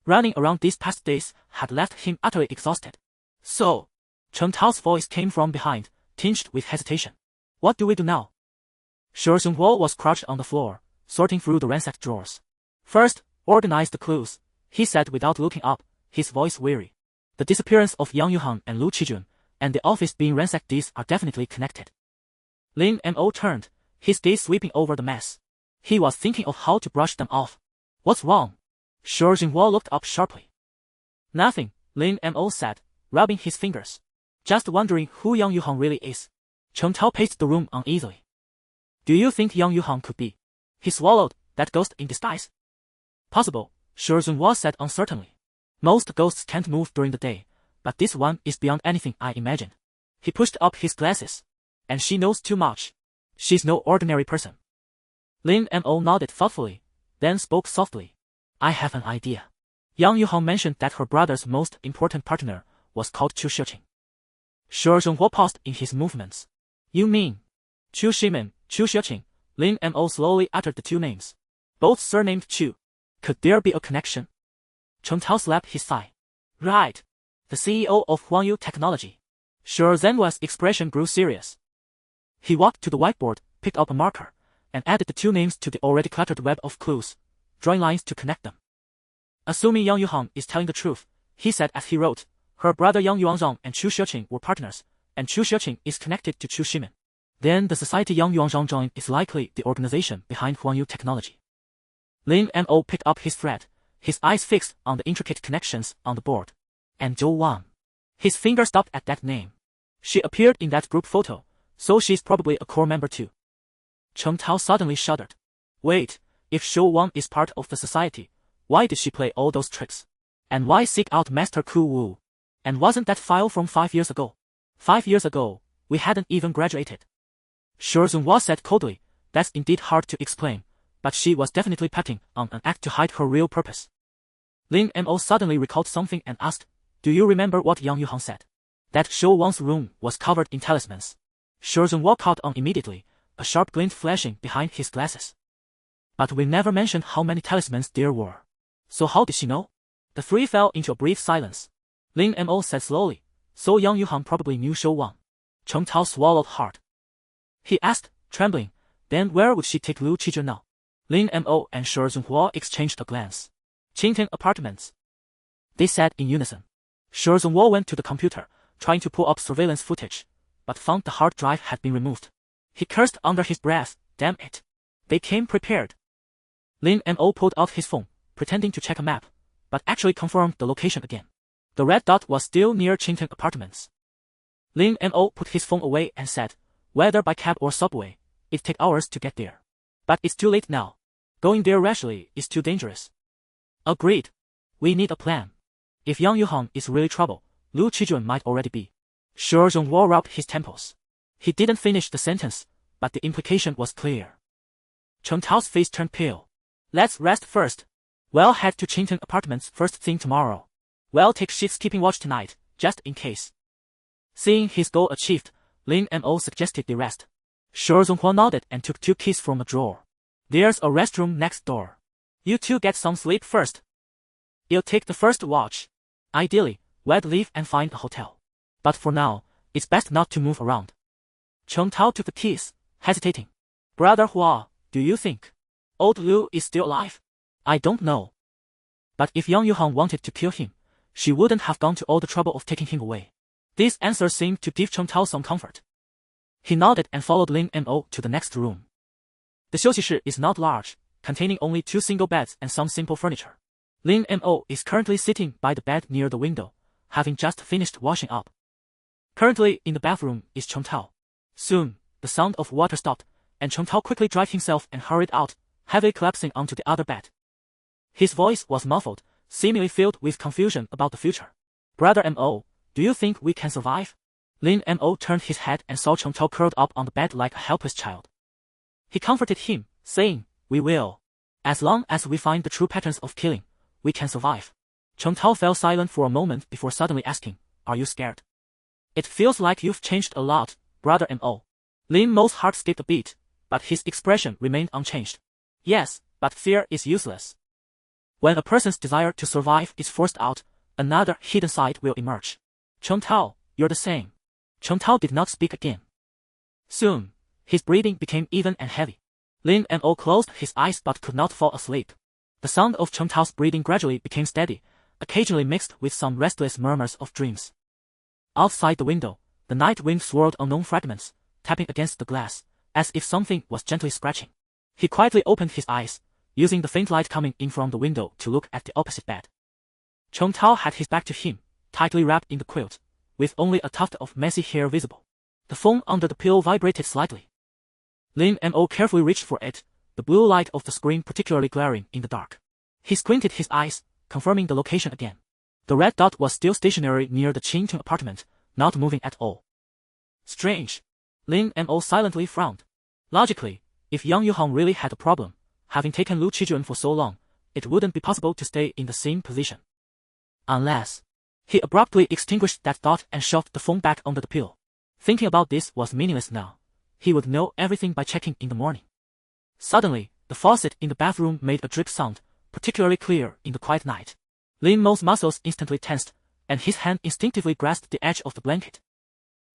Running around these past days had left him utterly exhausted. So, Cheng Tao's voice came from behind, tinged with hesitation. What do we do now? Shi Zhenhua was crouched on the floor, sorting through the ransacked drawers. First, organize the clues, he said without looking up, his voice weary. The disappearance of Yang Yuhang and Lu Qijun, and the office being ransacked, these are definitely connected. Lin Mo turned, his gaze sweeping over the mess. He was thinking of how to brush them off. What's wrong? Shi Jinhua looked up sharply. Nothing, Lin Mo said, rubbing his fingers. Just wondering who Yang Yuhang really is. Cheng Tao paced the room uneasily. Do you think Yang Yuhang could be? He swallowed, that ghost in disguise? Possible, Shi Jinhua said uncertainly. Most ghosts can't move during the day, but this one is beyond anything I imagined. He pushed up his glasses. And she knows too much. She's no ordinary person. Lin Mo nodded thoughtfully, then spoke softly. I have an idea. Yang Yuhang mentioned that her brother's most important partner was called Chu Shiqing. Shi Jinhua paused in his movements. You mean Chu Shimin, Chu Shiqing? Lin Mo slowly uttered the two names. Both surnamed Chu. Could there be a connection? Cheng Tao slapped his thigh. Right. The CEO of Huangyu Technology. Shi Zhenhua's expression grew serious. He walked to the whiteboard, picked up a marker, and added the two names to the already cluttered web of clues, drawing lines to connect them. Assuming Yang Yuhang is telling the truth, he said as he wrote, her brother Yang Yuanzhang and Chu Shiqing were partners, and Chu Shiqing is connected to Chu Shimin. Then the society Yang Yuanzhang joined is likely the organization behind Huangyu Technology. Lin Mo picked up his thread, his eyes fixed on the intricate connections on the board. And Zhou Wang. His finger stopped at that name. She appeared in that group photo, so she's probably a core member too. Cheng Tao suddenly shuddered. Wait, if Zhou Wang is part of the society, why did she play all those tricks? And why seek out Master Ku Wu? And wasn't that file from 5 years ago? 5 years ago, we hadn't even graduated. Shi Jinhua said coldly, that's indeed hard to explain, but she was definitely plotting on an act to hide her real purpose. Lin Mo suddenly recalled something and asked, do you remember what Yang Yuhang said? That Zhou Wang's room was covered in talismans. Shi Jinhua caught on immediately, a sharp glint flashing behind his glasses. But we never mentioned how many talismans there were. So how did she know? The three fell into a brief silence. Lin Mo said slowly, so Yang Yuhang probably knew Zhou Wang. Cheng Tao swallowed hard. He asked, trembling, then where would she take Lu Qijun now? Lin Mo and Shi Jinhua exchanged a glance. Qingtian Apartments. They said in unison. Shi Jinhua went to the computer, trying to pull up surveillance footage, but found the hard drive had been removed. He cursed under his breath, damn it. They came prepared. Lin Mo pulled out his phone, pretending to check a map, but actually confirmed the location again. The red dot was still near Qingtian Apartments. Lin Mo put his phone away and said, whether by cab or subway, it'd take hours to get there. But it's too late now. Going there rashly is too dangerous. Agreed. We need a plan. If Yang Yuhang is really trouble, Lu Qijun might already be. Shi Jinhua rubbed his temples. He didn't finish the sentence, but the implication was clear. Cheng Tao's face turned pale. Let's rest first. We'll head to Qingtian Apartments first thing tomorrow. We'll take shifts keeping watch tonight, just in case. Seeing his goal achieved, Lin Mo suggested they rest. Shi Jinhua nodded and took 2 keys from a drawer. There's a restroom next door. You two get some sleep first. You'll take the first watch. Ideally, we'd leave and find a hotel. But for now, it's best not to move around. Cheng Tao took the keys, hesitating. Brother Hua, do you think old Lu is still alive? I don't know. But if Yang Yuhang wanted to kill him, she wouldn't have gone to all the trouble of taking him away. This answer seemed to give Cheng Tao some comfort. He nodded and followed Lin Mo to the next room. The 休息室 is not large, containing only 2 single beds and some simple furniture. Lin Mo is currently sitting by the bed near the window, having just finished washing up. Currently in the bathroom is Cheng Tao. Soon, the sound of water stopped, and Cheng Tao quickly dried himself and hurried out, heavily collapsing onto the other bed. His voice was muffled, seemingly filled with confusion about the future. Brother Mo, do you think we can survive? Lin Mo turned his head and saw Cheng Tao curled up on the bed like a helpless child. He comforted him, saying, we will. As long as we find the true patterns of killing, we can survive. Cheng Tao fell silent for a moment before suddenly asking, are you scared? It feels like you've changed a lot, Brother Mo. Lin Mo's heart skipped a beat, but his expression remained unchanged. Yes, but fear is useless. When a person's desire to survive is forced out, another hidden side will emerge. Cheng Tao, you're the same. Cheng Tao did not speak again. Soon, his breathing became even and heavy. Lin Mo closed his eyes but could not fall asleep. The sound of Chen Tao's breathing gradually became steady, occasionally mixed with some restless murmurs of dreams. Outside the window, the night wind swirled unknown fragments, tapping against the glass, as if something was gently scratching. He quietly opened his eyes, using the faint light coming in from the window to look at the opposite bed. Chen Tao had his back to him, tightly wrapped in the quilt, with only a tuft of messy hair visible. The phone under the pillow vibrated slightly. Lin Mo carefully reached for it, the blue light of the screen particularly glaring in the dark. He squinted his eyes, confirming the location again. The red dot was still stationary near the Qingtong apartment, not moving at all. Strange. Lin Mo silently frowned. Logically, if Yang Yuhong really had a problem, having taken Lu Qijun for so long, it wouldn't be possible to stay in the same position. Unless... He abruptly extinguished that thought and shoved the phone back under the pillow. Thinking about this was meaningless now. He would know everything by checking in the morning. Suddenly, the faucet in the bathroom made a drip sound, particularly clear in the quiet night. Lin Mo's muscles instantly tensed, and his hand instinctively grasped the edge of the blanket.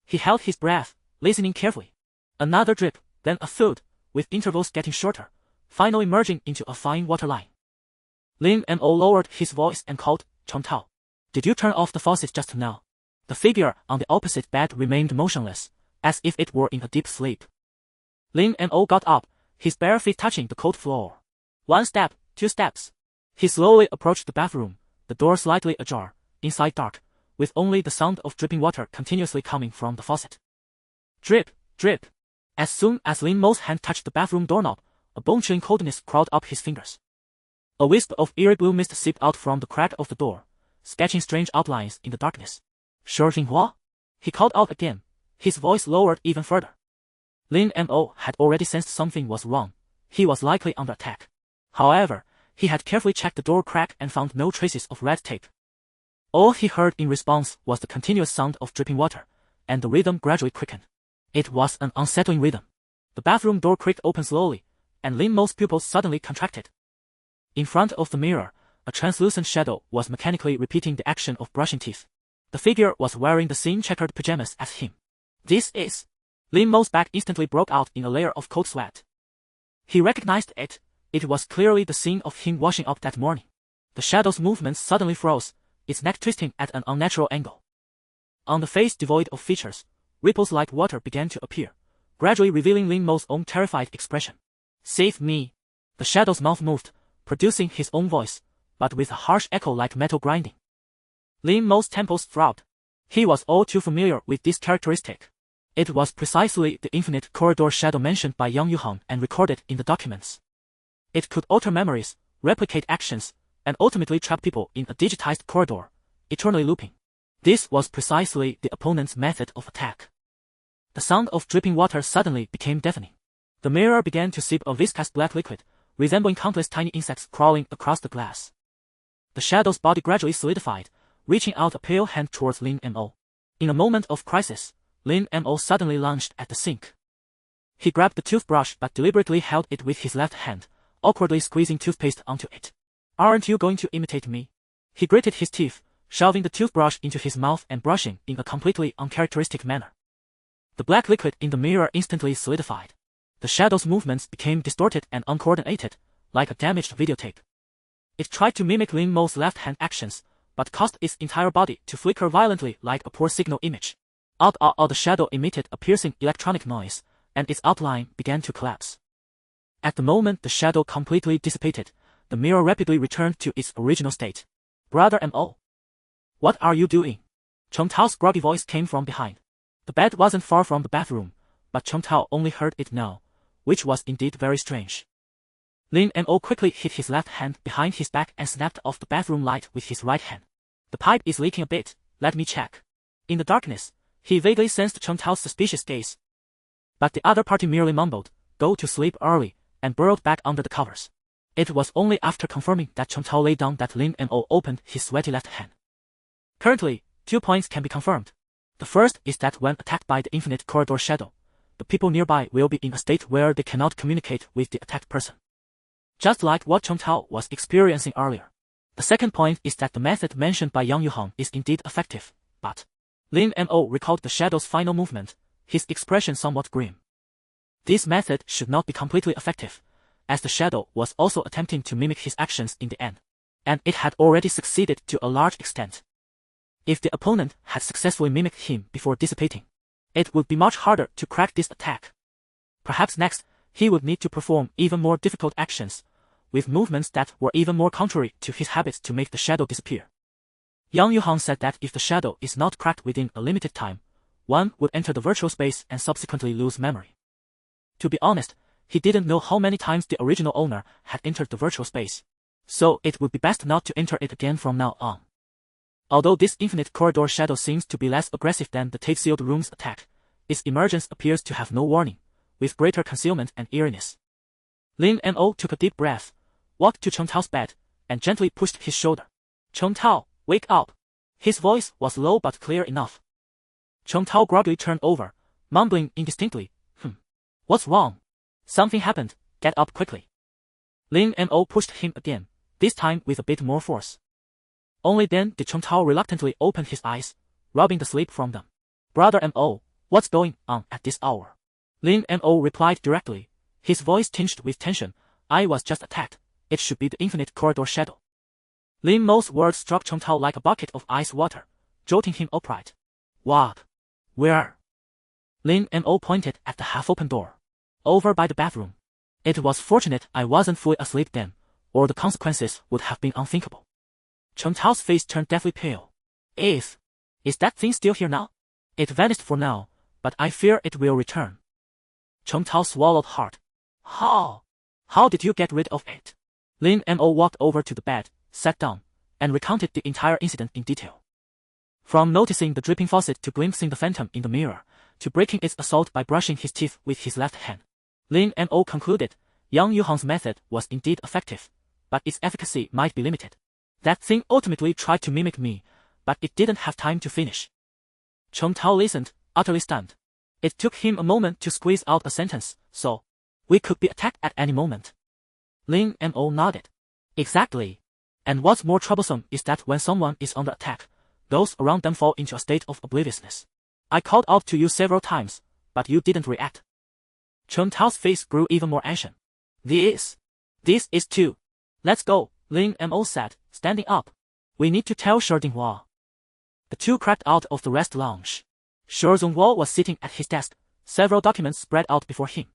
He held his breath, listening carefully. Another drip, then a third, with intervals getting shorter, finally merging into a fine waterline. Lin Mo lowered his voice and called, Chen Tao. Did you turn off the faucet just now? The figure on the opposite bed remained motionless, as if it were in a deep sleep. Lin Mo got up, his bare feet touching the cold floor. 1 step, 2 steps. He slowly approached the bathroom, the door slightly ajar, inside dark, with only the sound of dripping water continuously coming from the faucet. Drip, drip. As soon as Lin Mo's hand touched the bathroom doorknob, a bone-chilling coldness crawled up his fingers. A wisp of eerie blue mist seeped out from the crack of the door, sketching strange outlines in the darkness. Shi Jinghua? He called out again, his voice lowered even further. Lin Mo had already sensed something was wrong. He was likely under attack. However, he had carefully checked the door crack and found no traces of red tape. All he heard in response was the continuous sound of dripping water, and the rhythm gradually quickened. It was an unsettling rhythm. The bathroom door creaked open slowly, and Lin Mo's pupils suddenly contracted. In front of the mirror, a translucent shadow was mechanically repeating the action of brushing teeth. The figure was wearing the same checkered pajamas as him. This is... Lin Mo's back instantly broke out in a layer of cold sweat. He recognized it. It was clearly the scene of him washing up that morning. The shadow's movements suddenly froze, its neck twisting at an unnatural angle. On the face devoid of features, ripples like water began to appear, gradually revealing Lin Mo's own terrified expression. Save me. The shadow's mouth moved, producing his own voice, but with a harsh echo like metal grinding. Lin Mo's temples throbbed. He was all too familiar with this characteristic. It was precisely the infinite corridor shadow mentioned by Yang Yuhong and recorded in the documents. It could alter memories, replicate actions, and ultimately trap people in a digitized corridor, eternally looping. This was precisely the opponent's method of attack. The sound of dripping water suddenly became deafening. The mirror began to seep a viscous black liquid, resembling countless tiny insects crawling across the glass. The shadow's body gradually solidified, reaching out a pale hand towards Lin Mo. In a moment of crisis, Lin Mo suddenly lunged at the sink. He grabbed the toothbrush but deliberately held it with his left hand, awkwardly squeezing toothpaste onto it. Aren't you going to imitate me? He gritted his teeth, shoving the toothbrush into his mouth and brushing in a completely uncharacteristic manner. The black liquid in the mirror instantly solidified. The shadow's movements became distorted and uncoordinated, like a damaged videotape. It tried to mimic Lin Mo's left-hand actions, but caused its entire body to flicker violently like a poor signal image. The shadow emitted a piercing electronic noise, and its outline began to collapse. At the moment the shadow completely dissipated, the mirror rapidly returned to its original state. Brother Mo. What are you doing? Chen Tao's groggy voice came from behind. The bed wasn't far from the bathroom, but Chen Tao only heard it now, which was indeed very strange. Lin Mo quickly hid his left hand behind his back and snapped off the bathroom light with his right hand. The pipe is leaking a bit, let me check. In the darkness, he vaguely sensed Chen Tao's suspicious gaze. But the other party merely mumbled, go to sleep early, and burrowed back under the covers. It was only after confirming that Chen Tao lay down that Lin Mo opened his sweaty left hand. Currently, 2 points can be confirmed. The first is that when attacked by the infinite corridor shadow, the people nearby will be in a state where they cannot communicate with the attacked person. Just like what Chen Tao was experiencing earlier. The second point is that the method mentioned by Yang Yuhong is indeed effective, but Lin Mo recalled the shadow's final movement, his expression somewhat grim. This method should not be completely effective, as the shadow was also attempting to mimic his actions in the end, and it had already succeeded to a large extent. If the opponent had successfully mimicked him before dissipating, it would be much harder to crack this attack. Perhaps next, he would need to perform even more difficult actions, with movements that were even more contrary to his habits to make the shadow disappear. Yang Yuhang said that if the shadow is not cracked within a limited time, one would enter the virtual space and subsequently lose memory. To be honest, he didn't know how many times the original owner had entered the virtual space, so it would be best not to enter it again from now on. Although this infinite corridor shadow seems to be less aggressive than the tape-sealed room's attack, its emergence appears to have no warning, with greater concealment and eeriness. Lin Mo took a deep breath, walked to Cheng Tao's bed, and gently pushed his shoulder. Cheng Tao, wake up! His voice was low but clear enough. Cheng Tao groggily turned over, mumbling indistinctly, What's wrong? Something happened, get up quickly. Lin Mo pushed him again, this time with a bit more force. Only then did Cheng Tao reluctantly open his eyes, rubbing the sleep from them. Brother Mo, what's going on at this hour? Lin Mo replied directly, his voice tinged with tension, I was just attacked, it should be the infinite corridor shadow. Lin Mo's words struck Cheng Tao like a bucket of ice water, jolting him upright. What? Where? Lin Mo pointed at the half-open door. Over by the bathroom. It was fortunate I wasn't fully asleep then, or the consequences would have been unthinkable. Cheng Tao's face turned deathly pale. Is that thing still here now? It vanished for now, but I fear it will return. Cheng Tao swallowed hard. How did you get rid of it? Lin Mo walked over to the bed, sat down, and recounted the entire incident in detail. From noticing the dripping faucet to glimpsing the phantom in the mirror, to breaking its assault by brushing his teeth with his left hand, Lin Mo concluded Yang Yuhang's method was indeed effective, but its efficacy might be limited. That thing ultimately tried to mimic me, but it didn't have time to finish. Cheng Tao listened, utterly stunned. It took him a moment to squeeze out a sentence, so we could be attacked at any moment. Lin Mo nodded. Exactly. And what's more troublesome is that when someone is under attack, those around them fall into a state of obliviousness. I called out to you several times, but you didn't react. Cheng Tao's face grew even more ashen. This is too. Let's go, Lin Mo said, standing up. We need to tell Shi Dinghua. The two crept out of the rest lounge. Shi Zhongguo was sitting at his desk, several documents spread out before him.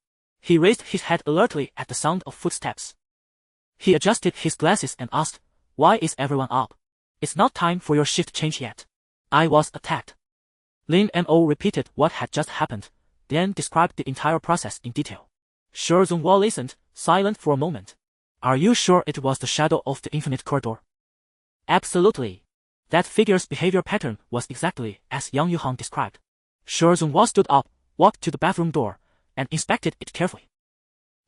He raised his head alertly at the sound of footsteps. He adjusted his glasses and asked, Why is everyone up? It's not time for your shift change yet. I was attacked. Lin Mo repeated what had just happened, then described the entire process in detail. Shi Zhongguo listened, silent for a moment. Are you sure it was the shadow of the infinite corridor? Absolutely. That figure's behavior pattern was exactly as Yang Yuhang described. Shi Zhongguo stood up, walked to the bathroom door, and inspected it carefully.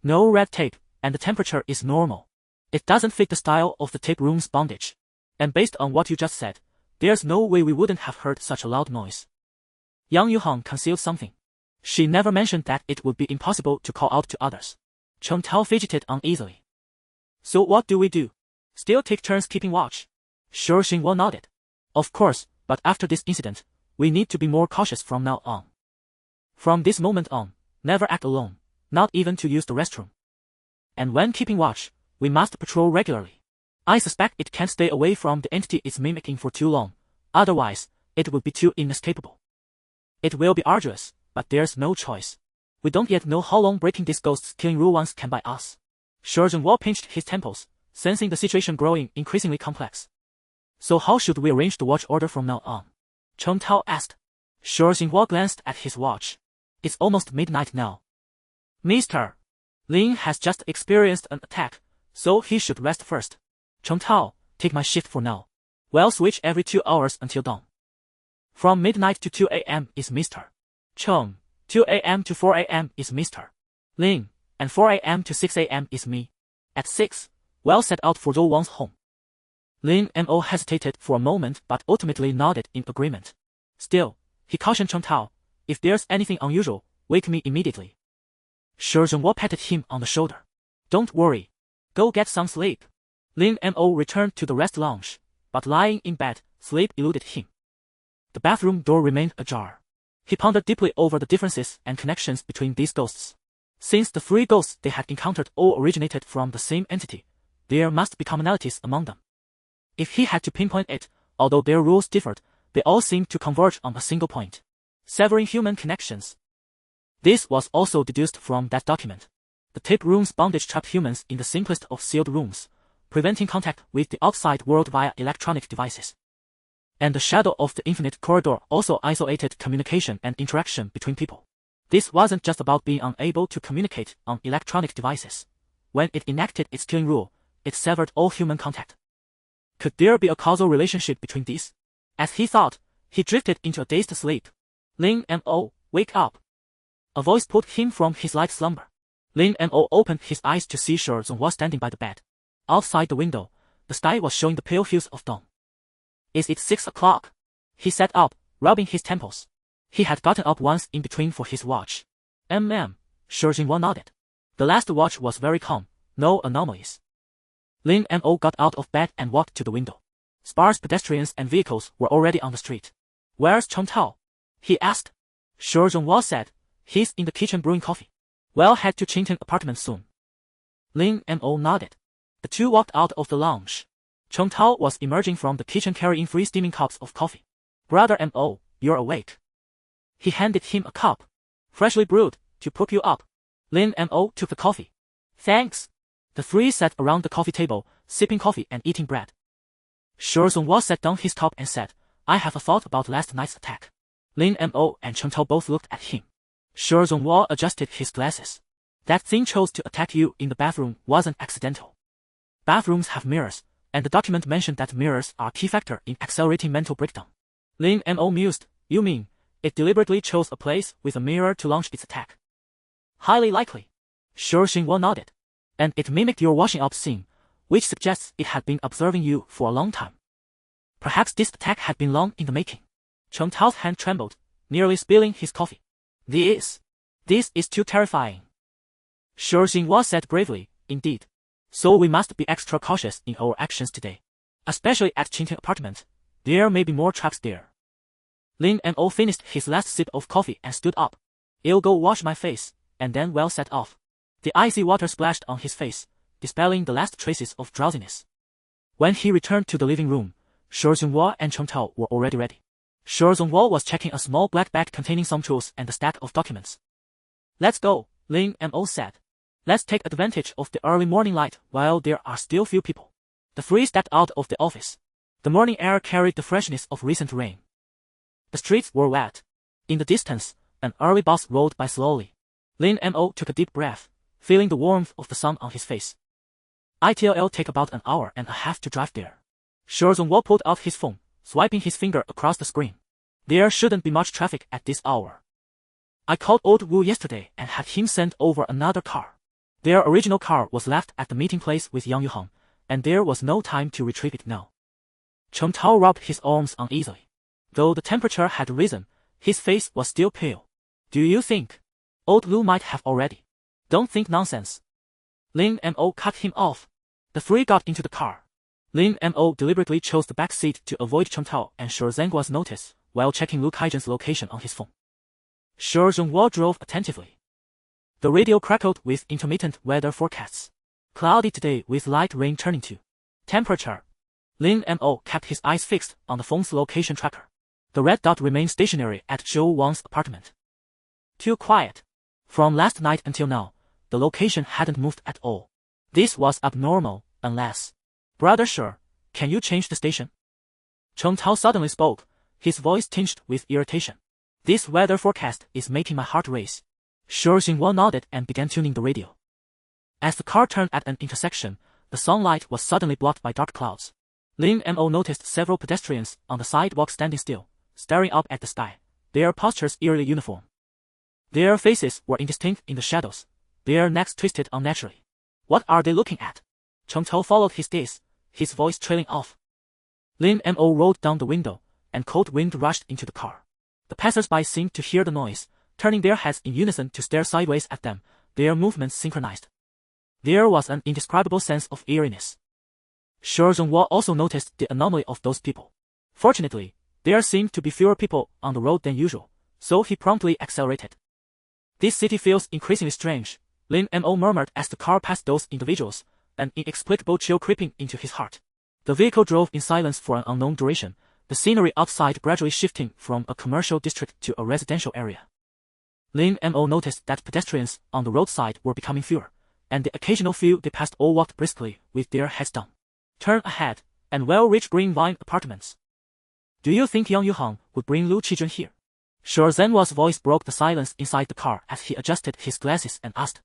No red tape, and the temperature is normal. It doesn't fit the style of the tape room's bondage. And based on what you just said, there's no way we wouldn't have heard such a loud noise. Yang Yuhang concealed something. She never mentioned that it would be impossible to call out to others. Cheng Tao fidgeted uneasily. So what do we do? Still take turns keeping watch? Shi Xinguo nodded. Of course, but after this incident, we need to be more cautious from now on. From this moment on, never act alone, not even to use the restroom. And when keeping watch, we must patrol regularly. I suspect it can't stay away from the entity it's mimicking for too long, otherwise, it would be too inescapable. It will be arduous, but there's no choice. We don't yet know how long breaking these ghosts killing rule ones can buy us. Shi Zhongguo pinched his temples, sensing the situation growing increasingly complex. So how should we arrange the watch order from now on? Cheng Tao asked. Shi Zhongguo glanced at his watch. It's almost midnight now. Mr. Lin has just experienced an attack, so he should rest first. Cheng Tao, take my shift for now. We'll switch every 2 hours until dawn. From midnight to 2 a.m. is Mr. Cheng, 2 a.m. to 4 a.m. is Mr. Lin, and 4 a.m. to 6 a.m. is me. At 6, we'll set out for Zhou Wang's home. Lin Mo hesitated for a moment but ultimately nodded in agreement. Still, he cautioned Cheng Tao, if there's anything unusual, wake me immediately. Shi Zhongguo patted him on the shoulder. Don't worry. Go get some sleep. Lin Mo returned to the rest lounge, but lying in bed, sleep eluded him. The bathroom door remained ajar. He pondered deeply over the differences and connections between these ghosts. Since the three ghosts they had encountered all originated from the same entity, there must be commonalities among them. If he had to pinpoint it, although their rules differed, they all seemed to converge on a single point: severing human connections. This was also deduced from that document. The tape room's bondage trapped humans in the simplest of sealed rooms, preventing contact with the outside world via electronic devices. And the shadow of the infinite corridor also isolated communication and interaction between people. This wasn't just about being unable to communicate on electronic devices. When it enacted its killing rule, it severed all human contact. Could there be a causal relationship between these? As he thought, he drifted into a dazed sleep. Lin Mo, wake up. A voice pulled him from his light slumber. Lin Mo opened his eyes to see Shi Zhonghua standing by the bed. Outside the window, the sky was showing the pale hues of dawn. Is it 6 o'clock? He sat up, rubbing his temples. He had gotten up once in between for his watch. Shi Zhonghua nodded. The last watch was very calm, no anomalies. Lin Mo got out of bed and walked to the window. Sparse pedestrians and vehicles were already on the street. Where's Cheng Tao? He asked. Shi Zhonghua said, he's in the kitchen brewing coffee. We'll head to Qingtang apartment soon. Lin Mo nodded. The two walked out of the lounge. Cheng Tao was emerging from the kitchen carrying 3 steaming cups of coffee. Brother Mo, you're awake. He handed him a cup. Freshly brewed, to put you up. Lin Mo took the coffee. Thanks. The 3 sat around the coffee table, sipping coffee and eating bread. Shi Zhonghua set down his cup and said, I have a thought about last night's attack. Lin Mo and Cheng Tao both looked at him. Shi Zhonghua adjusted his glasses. That thing chose to attack you in the bathroom wasn't accidental. Bathrooms have mirrors, and the document mentioned that mirrors are a key factor in accelerating mental breakdown. Lin Mo mused, you mean, it deliberately chose a place with a mirror to launch its attack? Highly likely. Shi Zhonghua nodded. And it mimicked your washing up scene, which suggests it had been observing you for a long time. Perhaps this attack had been long in the making. Cheng Tao's hand trembled, nearly spilling his coffee. This is too terrifying. Shi Zhonghua said bravely, indeed. So we must be extra cautious in our actions today. Especially at Qingtang apartment. There may be more traps there. Lin Mo finished his last sip of coffee and stood up. I'll go wash my face, and then we'll set off. The icy water splashed on his face, dispelling the last traces of drowsiness. When he returned to the living room, Shi Zhonghua and Cheng Tao were already ready. Shi Zhonghua was checking a small black bag containing some tools and a stack of documents. Let's go, Lin Mo said. Let's take advantage of the early morning light while there are still few people. The 3 stepped out of the office. The morning air carried the freshness of recent rain. The streets were wet. In the distance, an early bus rolled by slowly. Lin Mo took a deep breath, feeling the warmth of the sun on his face. It'll take about an hour and a half to drive there. Shi Zhonghua pulled out his phone, swiping his finger across the screen. There shouldn't be much traffic at this hour. I called Old Wu yesterday and had him send over another car. Their original car was left at the meeting place with Yang Yuheng, and there was no time to retrieve it now. Cheng Tao rubbed his arms uneasily. Though the temperature had risen, his face was still pale. Do you think Old Lu might have already? Don't think nonsense. Lin Mo cut him off. The 3 got into the car. Lin Mo deliberately chose the back seat to avoid Cheng Tao and Shi Zhonghua's notice while checking Lu Kaijian's location on his phone. Shi Zhonghua drove attentively. The radio crackled with intermittent weather forecasts. Cloudy today with light rain turning to temperature. Lin Mo kept his eyes fixed on the phone's location tracker. The red dot remained stationary at Zhou Wang's apartment. Too quiet. From last night until now, the location hadn't moved at all. This was abnormal, unless... Brother Shi, can you change the station? Cheng Tao suddenly spoke, his voice tinged with irritation. This weather forecast is making my heart race. Shi Zhonghua nodded and began tuning the radio. As the car turned at an intersection, the sunlight was suddenly blocked by dark clouds. Lin Mo noticed several pedestrians on the sidewalk standing still, staring up at the sky, their postures eerily uniform. Their faces were indistinct in the shadows, their necks twisted unnaturally. What are they looking at? Cheng Tao followed his gaze, his voice trailing off. Lin Mo rolled down the window, and cold wind rushed into the car. The passers-by seemed to hear the noise, turning their heads in unison to stare sideways at them, their movements synchronized. There was an indescribable sense of eeriness. Shi Zhonghua also noticed the anomaly of those people. Fortunately, there seemed to be fewer people on the road than usual, so he promptly accelerated. This city feels increasingly strange, Lin Mo murmured as the car passed those individuals, an inexplicable chill creeping into his heart. The vehicle drove in silence for an unknown duration, the scenery outside gradually shifting from a commercial district to a residential area. Lin Mo noticed that pedestrians on the roadside were becoming fewer, and the occasional few they passed all walked briskly with their heads down. Turn ahead, and well-reached green vine apartments. Do you think Yang Yuhang would bring Lu Qijun here? Sure Zhenhua's voice broke the silence inside the car as he adjusted his glasses and asked.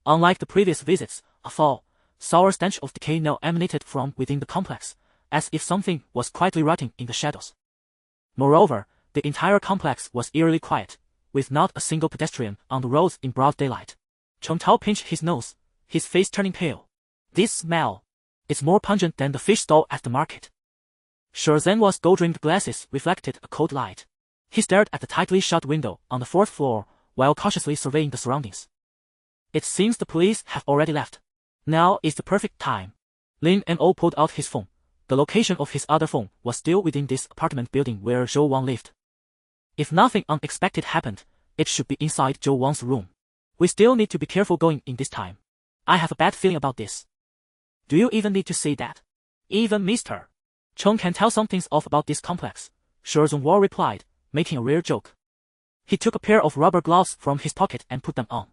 Unlike the previous visits, a foul, sour stench of decay now emanated from within the complex, as if something was quietly rotting in the shadows. Moreover, the entire complex was eerily quiet, with not a single pedestrian on the roads in broad daylight. Cheng Tao pinched his nose, his face turning pale. This smell. It's more pungent than the fish stall at the market. Sure Zhenhua's gold-rimmed glasses reflected a cold light. He stared at the tightly shut window on the 4th floor, while cautiously surveying the surroundings. It seems the police have already left. Now is the perfect time. Lin Mo pulled out his phone. The location of his other phone was still within this apartment building where Zhou Wang lived. If nothing unexpected happened, it should be inside Zhou Wang's room. We still need to be careful going in this time. I have a bad feeling about this. Do you even need to say that? Even Mr. Cheng can tell something's off about this complex, Sure Zhenhua replied, making a rare joke. He took a pair of rubber gloves from his pocket and put them on.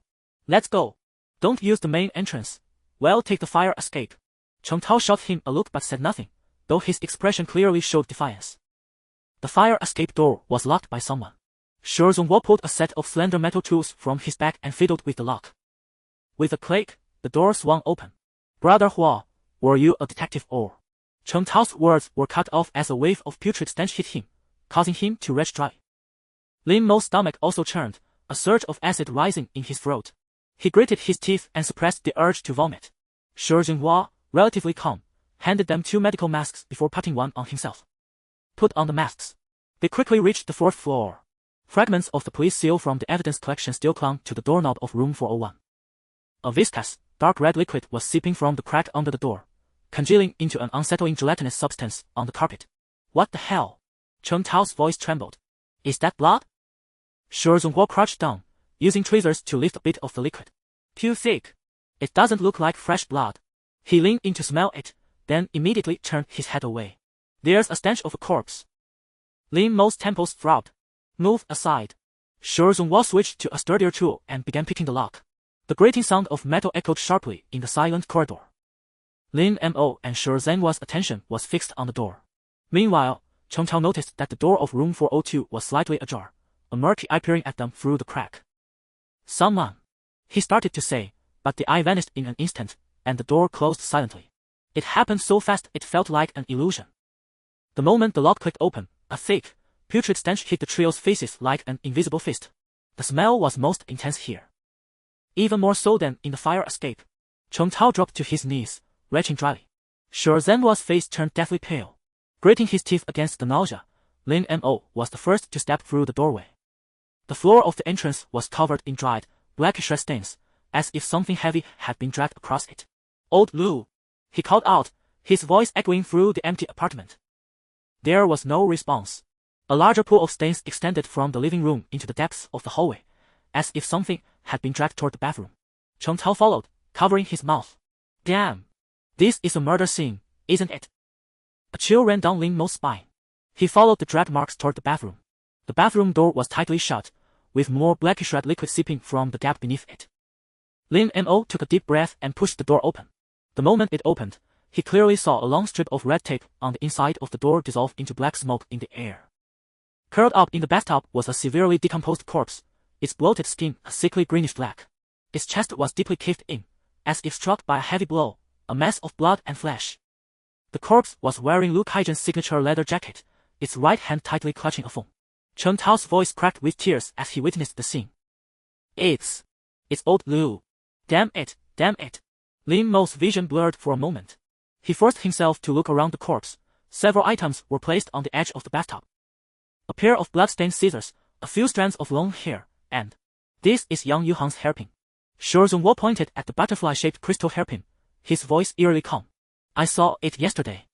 Let's go. Don't use the main entrance. Well, take the fire escape. Cheng Tao shot him a look but said nothing, though his expression clearly showed defiance. The fire escape door was locked by someone. Sure Zhenhua pulled a set of slender metal tools from his bag and fiddled with the lock. With a click, the door swung open. Brother Hua, were you a detective or? Cheng Tao's words were cut off as a wave of putrid stench hit him, causing him to retch dry. Lin Mo's stomach also churned, a surge of acid rising in his throat. He gritted his teeth and suppressed the urge to vomit. Sure Zhenhua, relatively calm, handed them 2 medical masks before putting one on himself. Put on the masks. They quickly reached the 4th floor. Fragments of the police seal from the evidence collection still clung to the doorknob of room 401. A viscous, dark red liquid was seeping from the crack under the door, congealing into an unsettling gelatinous substance on the carpet. What the hell? Cheng Tao's voice trembled. Is that blood? Sure Zhenhua crouched down, using tweezers to lift a bit of the liquid. Too thick. It doesn't look like fresh blood. He leaned in to smell it, then immediately turned his head away. There's a stench of a corpse. Lin Mo's temples throbbed. Move aside. Sure Zhenhua switched to a sturdier tool and began picking the lock. The grating sound of metal echoed sharply in the silent corridor. Lin Mo and Sure Zhenhua's attention was fixed on the door. Meanwhile, Cheng Tao noticed that the door of room 402 was slightly ajar, a murky eye peering at them through the crack. Someone. He started to say, but the eye vanished in an instant, and the door closed silently. It happened so fast it felt like an illusion. The moment the lock clicked open, a thick, putrid stench hit the trio's faces like an invisible fist. The smell was most intense here. Even more so than in the fire escape. Cheng Tao dropped to his knees, retching dryly. Sure Zhenhua's face turned deathly pale. Grating his teeth against the nausea, Lin Mo was the first to step through the doorway. The floor of the entrance was covered in dried, blackish red stains, as if something heavy had been dragged across it. Old Lu! He called out, his voice echoing through the empty apartment. There was no response. A larger pool of stains extended from the living room into the depths of the hallway, as if something had been dragged toward the bathroom. Cheng Tao followed, covering his mouth. Damn! This is a murder scene, isn't it? A chill ran down Lin Mo's spine. He followed the drag marks toward the bathroom. The bathroom door was tightly shut, with more blackish red liquid seeping from the gap beneath it. Lin Mo took a deep breath and pushed the door open. The moment it opened, he clearly saw a long strip of red tape on the inside of the door dissolve into black smoke in the air. Curled up in the bathtub was a severely decomposed corpse, its bloated skin a sickly greenish black. Its chest was deeply caved in, as if struck by a heavy blow, a mess of blood and flesh. The corpse was wearing Lu Kaizhen's signature leather jacket, its right hand tightly clutching a phone. Cheng Tao's voice cracked with tears as he witnessed the scene. It's old Lu. Damn it, damn it. Lin Mo's vision blurred for a moment. He forced himself to look around the corpse. Several items were placed on the edge of the bathtub. A pair of blood-stained scissors, a few strands of long hair, and this is Yang Yuhang's hairpin. Sure Zhenhua pointed at the butterfly-shaped crystal hairpin, his voice eerily calm. I saw it yesterday.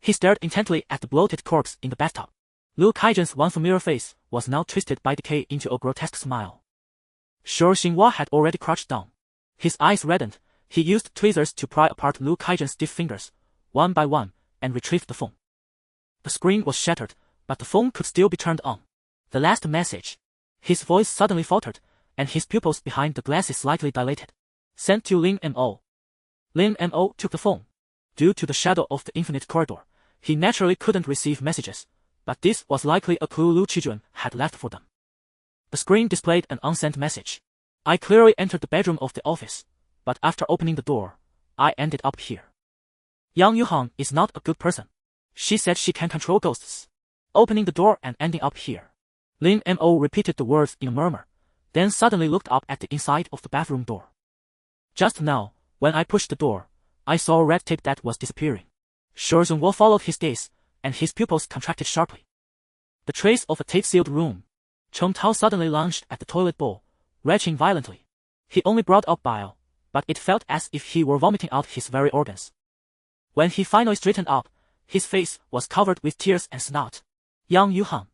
He stared intently at the bloated corpse in the bathtub. Lu Kaizhen's once familiar face was now twisted by decay into a grotesque smile. Sure Xinhua had already crouched down. His eyes reddened. He used tweezers to pry apart Liu Kaijian's stiff fingers, one by one, and retrieved the phone. The screen was shattered, but the phone could still be turned on. The last message. His voice suddenly faltered, and his pupils behind the glasses slightly dilated. Sent to Lin Mo. Lin Mo took the phone. Due to the shadow of the infinite corridor, he naturally couldn't receive messages, but this was likely a clue Liu Qijuan had left for them. The screen displayed an unsent message. I clearly entered the bedroom of the office, but after opening the door, I ended up here. Yang Yuhang is not a good person. She said she can control ghosts. Opening the door and ending up here. Lin Mo repeated the words in a murmur, then suddenly looked up at the inside of the bathroom door. Just now, when I pushed the door, I saw red tape that was disappearing. Shu Zhongguo followed his gaze, and his pupils contracted sharply. The trace of a tape-sealed room. Cheng Tao suddenly lunged at the toilet bowl, retching violently. He only brought up bile, but it felt as if he were vomiting out his very organs. When he finally straightened up, his face was covered with tears and snot. Yang Yuhang.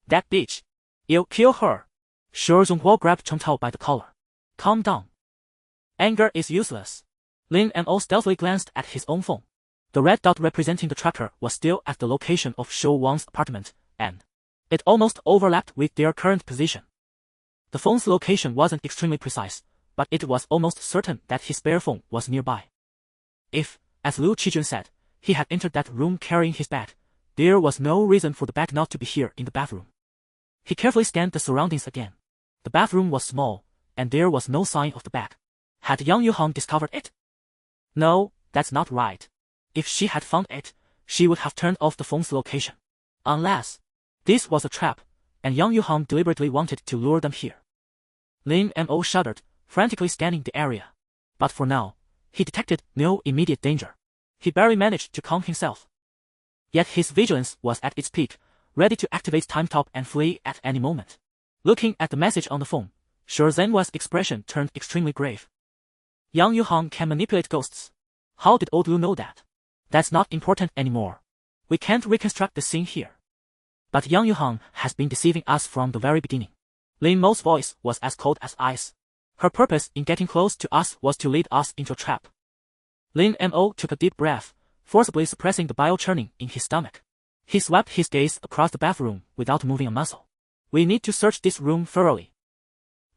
That bitch. You'll kill her. Shu Zhongguo grabbed Cheng Tao by the collar. Calm down. Anger is useless. Lin Mo stealthily glanced at his own phone. The red dot representing the tracker was still at the location of Shou Wang's apartment, and it almost overlapped with their current position. The phone's location wasn't extremely precise, but it was almost certain that his spare phone was nearby. If, as Liu Qijuan said, he had entered that room carrying his bag, there was no reason for the bag not to be here in the bathroom. He carefully scanned the surroundings again. The bathroom was small, and there was no sign of the bag. Had Yang Yuhang discovered it? No, that's not right. If she had found it, she would have turned off the phone's location. Unless this was a trap, and Yang Yuhang deliberately wanted to lure them here. Lin Mo shuddered, frantically scanning the area. But for now, he detected no immediate danger. He barely managed to calm himself. Yet his vigilance was at its peak, ready to activate Time Top and flee at any moment. Looking at the message on the phone, Shu Zhenhua's expression turned extremely grave. Yang Yuhang can manipulate ghosts. How did old Liu know that? That's not important anymore. We can't reconstruct the scene here. But Yang Yuhang has been deceiving us from the very beginning. Lin Mo's voice was as cold as ice. Her purpose in getting close to us was to lead us into a trap. Lin Mo took a deep breath, forcibly suppressing the bile churning in his stomach. He swept his gaze across the bathroom without moving a muscle. We need to search this room thoroughly.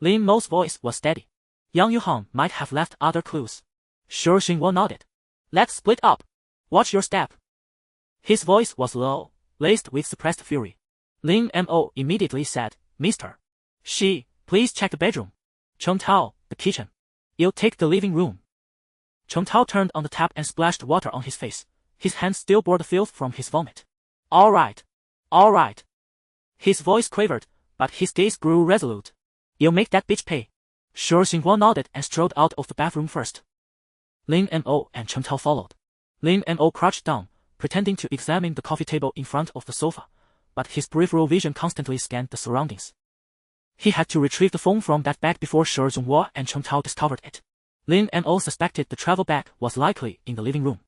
Lin Mo's voice was steady. Yang Yuhang might have left other clues. Shu Xingguo nodded. Let's split up. Watch your step. His voice was low, laced with suppressed fury. Lin Mo immediately said, Mr. Shi, please check the bedroom. Cheng Tao, the kitchen. You'll take the living room. Cheng Tao turned on the tap and splashed water on his face. His hands still bore the filth from his vomit. All right. All right. His voice quavered, but his gaze grew resolute. You'll make that bitch pay. Shu Xingguo nodded and strode out of the bathroom first. Lin Mo and Cheng Tao followed. Lin Mo crouched down, pretending to examine the coffee table in front of the sofa, but his peripheral vision constantly scanned the surroundings. He had to retrieve the phone from that bag before Shu Zhongguo and Cheng Tao discovered it. Lin Mo suspected the travel bag was likely in the living room.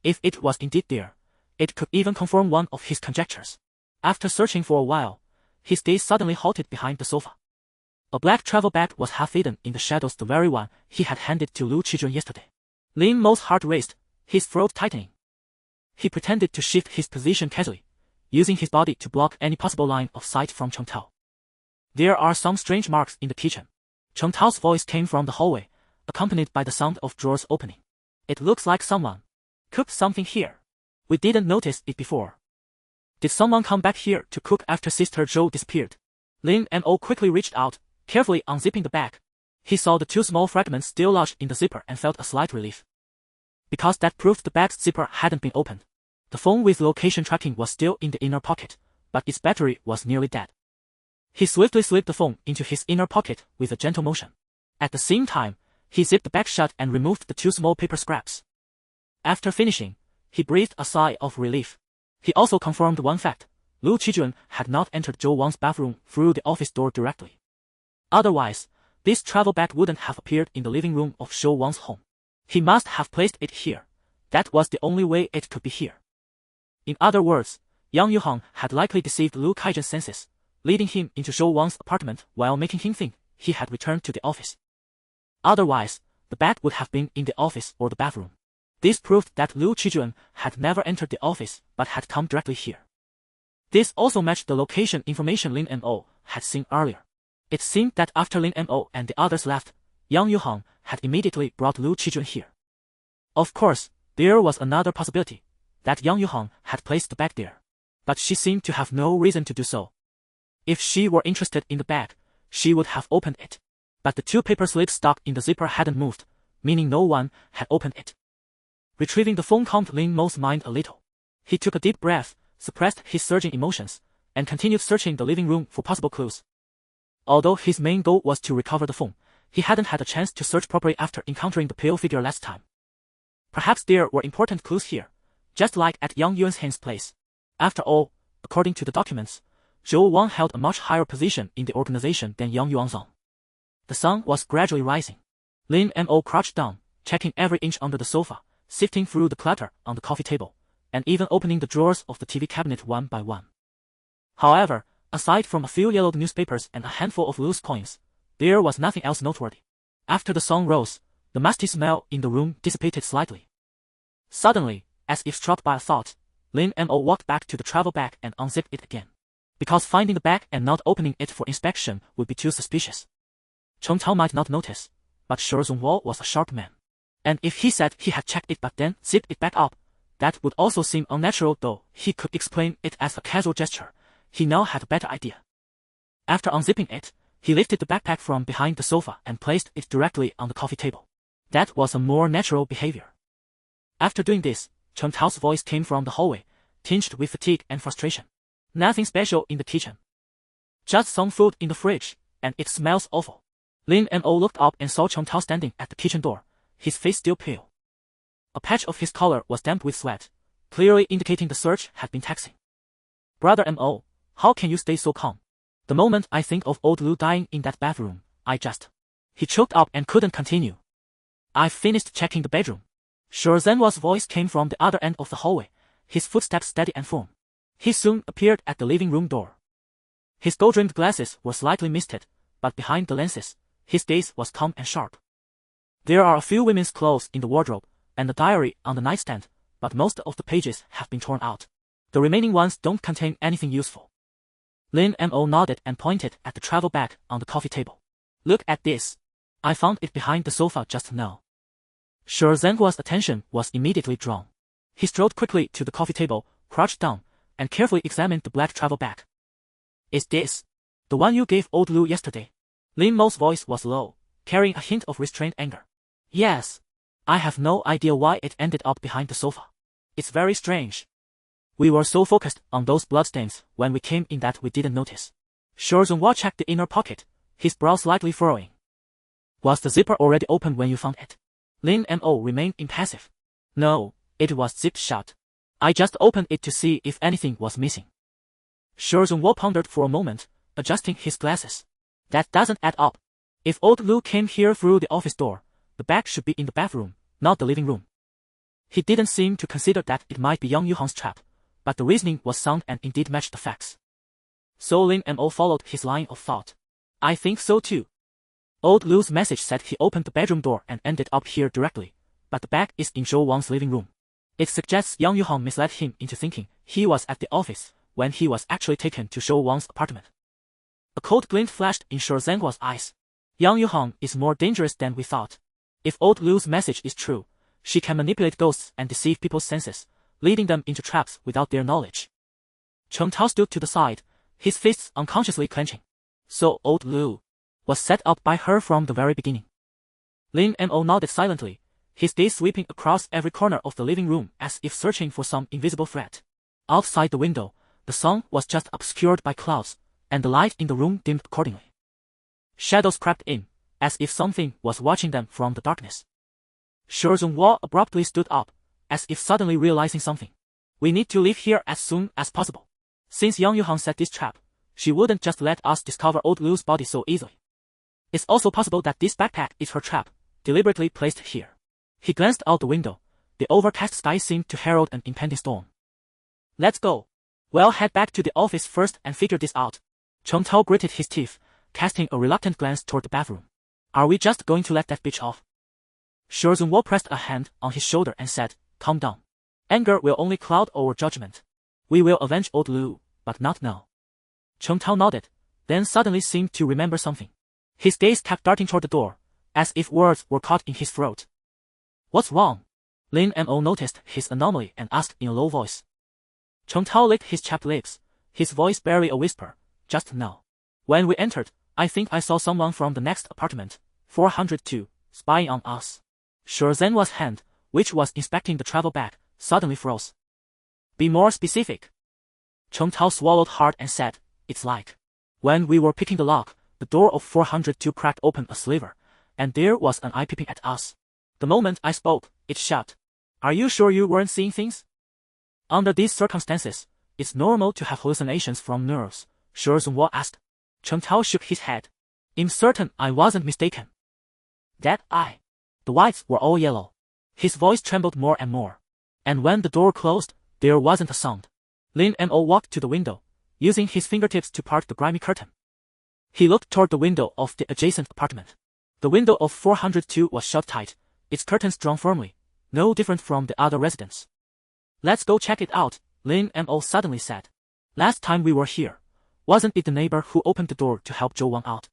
If it was indeed there, it could even confirm one of his conjectures. After searching for a while, his gaze suddenly halted behind the sofa. A black travel bag was half hidden in the shadows, the very one he had handed to Liu Qijuan yesterday. Lin Mo's heart raced, his throat tightening. He pretended to shift his position casually, using his body to block any possible line of sight from Cheng Tao. There are some strange marks in the kitchen. Cheng Tao's voice came from the hallway, accompanied by the sound of drawers opening. It looks like someone cooked something here. We didn't notice it before. Did someone come back here to cook after Sister Zhou disappeared? Lin Mo quickly reached out, carefully unzipping the bag. He saw the two small fragments still lodged in the zipper and felt a slight relief. Because that proved the bag's zipper hadn't been opened. The phone with location tracking was still in the inner pocket, but its battery was nearly dead. He swiftly slipped the phone into his inner pocket with a gentle motion. At the same time, he zipped the bag shut and removed the two small paper scraps. After finishing, he breathed a sigh of relief. He also confirmed one fact. Liu Qijuan had not entered Zhou Wang's bathroom through the office door directly. Otherwise, this travel bag wouldn't have appeared in the living room of Zhou Wang's home. He must have placed it here. That was the only way it could be here. In other words, Yang Yuhang had likely deceived Liu Kaijian's senses, leading him into Zhou Wang's apartment while making him think he had returned to the office. Otherwise, the bag would have been in the office or the bathroom. This proved that Liu Qijuan had never entered the office but had come directly here. This also matched the location information Lin Mo had seen earlier. It seemed that after Lin Mo and the others left, Yang Yuhang had immediately brought Liu Qijuan here. Of course, there was another possibility, that Yang Yuhang had placed the bag there. But she seemed to have no reason to do so. If she were interested in the bag, she would have opened it. But the two paper slips stuck in the zipper hadn't moved, meaning no one had opened it. Retrieving the phone calmed Lin Mo's mind a little. He took a deep breath, suppressed his surging emotions, and continued searching the living room for possible clues. Although his main goal was to recover the phone, he hadn't had a chance to search properly after encountering the pale figure last time. Perhaps there were important clues here, just like at Yang Yuan's place. After all, according to the documents, Zhou Wang held a much higher position in the organization than Yang Yuanzong. The sun was gradually rising. Lin Mo crouched down, checking every inch under the sofa, sifting through the clutter on the coffee table, and even opening the drawers of the TV cabinet one by one. However, aside from a few yellowed newspapers and a handful of loose coins, there was nothing else noteworthy. After the sun rose, the musty smell in the room dissipated slightly. Suddenly, as if struck by a thought, Lin Mo walked back to the travel bag and unzipped it again. Because finding the bag and not opening it for inspection would be too suspicious. Cheng Tao might not notice, but Shi Zhongguo was a sharp man. And if he said he had checked it but then zipped it back up, that would also seem unnatural, though he could explain it as a casual gesture. He now had a better idea. After unzipping it, he lifted the backpack from behind the sofa and placed it directly on the coffee table. That was a more natural behavior. After doing this, Cheng Tao's voice came from the hallway, tinged with fatigue and frustration. Nothing special in the kitchen. Just some food in the fridge, and it smells awful. Lin Mo looked up and saw Cheng Tao standing at the kitchen door, his face still pale. A patch of his collar was damp with sweat, clearly indicating the search had been taxing. Brother Mo, how can you stay so calm? The moment I think of old Liu dying in that bathroom, I just... He choked up and couldn't continue. I've finished checking the bedroom. Shi Zhenhua's voice came from the other end of the hallway, his footsteps steady and firm. He soon appeared at the living room door. His gold-rimmed glasses were slightly misted, but behind the lenses, his gaze was calm and sharp. There are a few women's clothes in the wardrobe, and a diary on the nightstand, but most of the pages have been torn out. The remaining ones don't contain anything useful. Lin Mo nodded and pointed at the travel bag on the coffee table. Look at this. I found it behind the sofa just now. Shi Zhenhua's attention was immediately drawn. He strode quickly to the coffee table, crouched down, and carefully examined the black travel bag. Is this the one you gave old Liu yesterday? Lin Mo's voice was low, carrying a hint of restrained anger. Yes. I have no idea why it ended up behind the sofa. It's very strange. We were so focused on those bloodstains when we came in that we didn't notice. Shi Zhenhua checked the inner pocket, his brow slightly furrowing. Was the zipper already open when you found it? Lin Mo remained impassive. No, it was zipped shut. I just opened it to see if anything was missing. Shi Zhenhua pondered for a moment, adjusting his glasses. That doesn't add up. If old Liu came here through the office door, the bag should be in the bathroom, not the living room. He didn't seem to consider that it might be Yang Yuhang's trap, but the reasoning was sound and indeed matched the facts. So Lin Mo followed his line of thought. I think so too. Old Liu's message said he opened the bedroom door and ended up here directly, but the bag is in Zhou Wang's living room. It suggests Yang Yuhang misled him into thinking he was at the office when he was actually taken to Zhou Wang's apartment. A cold glint flashed in Shi Zhenhua's eyes. Yang Yuhang is more dangerous than we thought. If old Liu's message is true, she can manipulate ghosts and deceive people's senses, leading them into traps without their knowledge. Cheng Tao stood to the side, his fists unconsciously clenching. So old Liu was set up by her from the very beginning. Lin Mo nodded silently, his gaze sweeping across every corner of the living room as if searching for some invisible threat. Outside the window, the sun was just obscured by clouds, and the light in the room dimmed accordingly. Shadows crept in, as if something was watching them from the darkness. Shi Zhenhua abruptly stood up, as if suddenly realizing something. We need to leave here as soon as possible. Since Yang Yuhang set this trap, she wouldn't just let us discover old Liu's body so easily. It's also possible that this backpack is her trap, deliberately placed here. He glanced out the window. The overcast sky seemed to herald an impending storm. Let's go. We'll head back to the office first and figure this out. Cheng Tao gritted his teeth, casting a reluctant glance toward the bathroom. Are we just going to let that bitch off? Zhenhua pressed a hand on his shoulder and said, "Calm down. Anger will only cloud our judgment. We will avenge old Lu, but not now." Chen Tao nodded, then suddenly seemed to remember something. His gaze kept darting toward the door, as if words were caught in his throat. "What's wrong?" Lin Mo noticed his anomaly and asked in a low voice. Chen Tao licked his chapped lips, his voice barely a whisper. "Just now. When we entered, I think I saw someone from the next apartment, 402, spying on us." Zhenhua's hand, which was inspecting the travel bag, suddenly froze. "Be more specific." Chen Tao swallowed hard and said, "It's like when we were picking the lock, the door of 402 cracked open a sliver, and there was an eye peeping at us. The moment I spoke, it shut. Are you sure you weren't seeing things?" "Under these circumstances, it's normal to have hallucinations from nerves," Zhenhua asked. Chen Tao shook his head. "I'm certain I wasn't mistaken. That eye." The whites were all yellow. His voice trembled more and more. And when the door closed, there wasn't a sound. Lin Mo walked to the window, using his fingertips to part the grimy curtain. He looked toward the window of the adjacent apartment. The window of 402 was shut tight, its curtains drawn firmly, no different from the other residents. "Let's go check it out," Lin Mo suddenly said. "Last time we were here, wasn't it the neighbor who opened the door to help Zhou Wang out?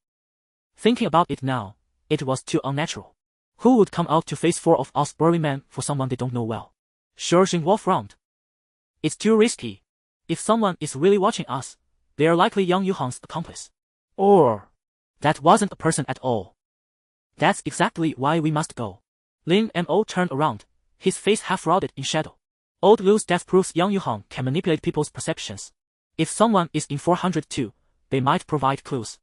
Thinking about it now, it was too unnatural. Who would come out to face four of us burly men for someone they don't know well?" Zhenhua frowned. "It's too risky. If someone is really watching us, they're likely Yang Yuhang's accomplice. Or that wasn't a person at all. That's exactly why we must go." Lin Mo turned around, his face half shrouded in shadow. "Old Lu's death proves Yang Yuhang can manipulate people's perceptions. If someone is in 402, they might provide clues."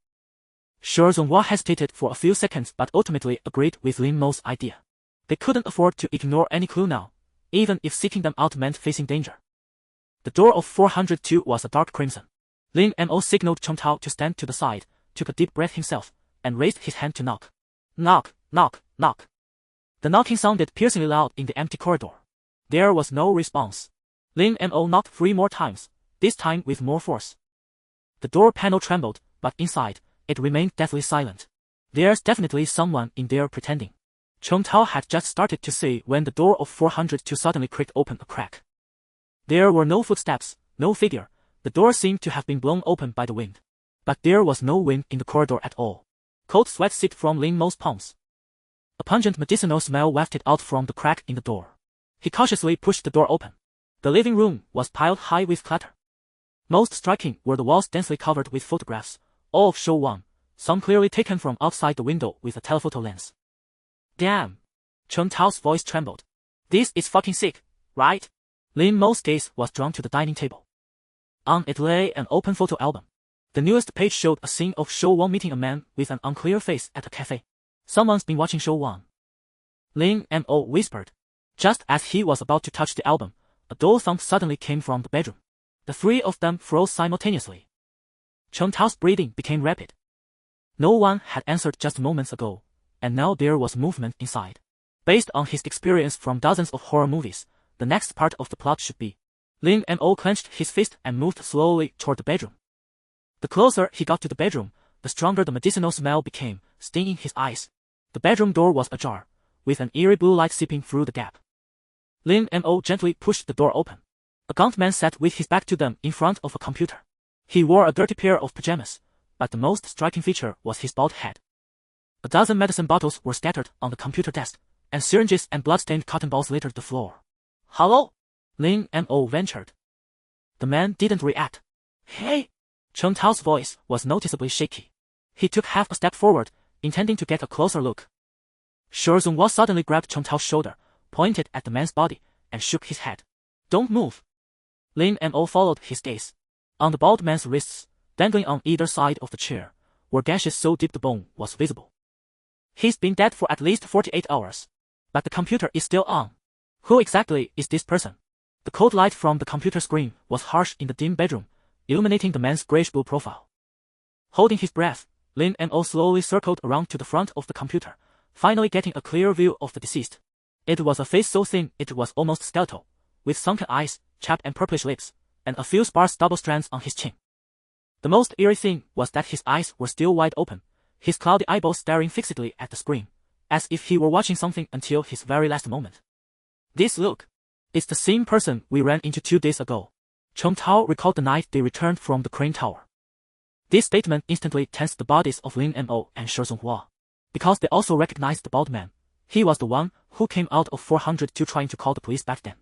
Zhenhua hesitated for a few seconds but ultimately agreed with Lin Mo's idea. They couldn't afford to ignore any clue now, even if seeking them out meant facing danger. The door of 402 was a dark crimson. Lin Mo signaled Chen Tao to stand to the side, took a deep breath himself, and raised his hand to knock. Knock, knock, knock. The knocking sounded piercingly loud in the empty corridor. There was no response. Lin Mo knocked 3 more times, this time with more force. The door panel trembled, but inside, it remained deathly silent. There's definitely someone in there pretending. Chen Tao had just started to say when the door of 402 suddenly creaked open a crack. There were no footsteps, no figure. The door seemed to have been blown open by the wind. But there was no wind in the corridor at all. Cold sweat seeped from Lin Mo's palms. A pungent medicinal smell wafted out from the crack in the door. He cautiously pushed the door open. The living room was piled high with clutter. Most striking were the walls densely covered with photographs, all of Zhou Wang, some clearly taken from outside the window with a telephoto lens. "Damn." Chen Tao's voice trembled. "This is fucking sick, right?" Lin Mo's gaze was drawn to the dining table. On it lay an open photo album. The newest page showed a scene of Zhou Wang meeting a man with an unclear face at a cafe. "Someone's been watching Zhou Wang," Lin Mo whispered. Just as he was about to touch the album, a dull thump suddenly came from the bedroom. The 3 of them froze simultaneously. Chen Tao's breathing became rapid. No one had answered just moments ago, and now there was movement inside. Based on his experience from dozens of horror movies, the next part of the plot should be. Lin Mo clenched his fist and moved slowly toward the bedroom. The closer he got to the bedroom, the stronger the medicinal smell became, stinging his eyes. The bedroom door was ajar, with an eerie blue light seeping through the gap. Lin Mo gently pushed the door open. A gaunt man sat with his back to them in front of a computer. He wore a dirty pair of pajamas, but the most striking feature was his bald head. A dozen medicine bottles were scattered on the computer desk, and syringes and blood-stained cotton balls littered the floor. "Hello?" Lin Mo ventured. The man didn't react. "Hey!" Chen Tao's voice was noticeably shaky. He took half a step forward, intending to get a closer look. Zhenhua suddenly grabbed Chen Tao's shoulder, pointed at the man's body, and shook his head. "Don't move." Lin Mo followed his gaze. On the bald man's wrists, dangling on either side of the chair, were gashes so deep the bone was visible. "He's been dead for at least 48 hours. But the computer is still on. Who exactly is this person?" The cold light from the computer screen was harsh in the dim bedroom, illuminating the man's grayish-blue profile. Holding his breath, Lin Mo slowly circled around to the front of the computer, finally getting a clear view of the deceased. It was a face so thin it was almost skeletal, with sunken eyes, chapped and purplish lips, and a few sparse double strands on his chin. The most eerie thing was that his eyes were still wide open, his cloudy eyeballs staring fixedly at the screen, as if he were watching something until his very last moment. This look is the same person we ran into 2 days ago. Chen Tao recalled the night they returned from the crane tower. This statement instantly tensed the bodies of Lin Mo and Shi Zhonghua, because they also recognized the bald man. He was the one who came out of 402 trying to call the police back then.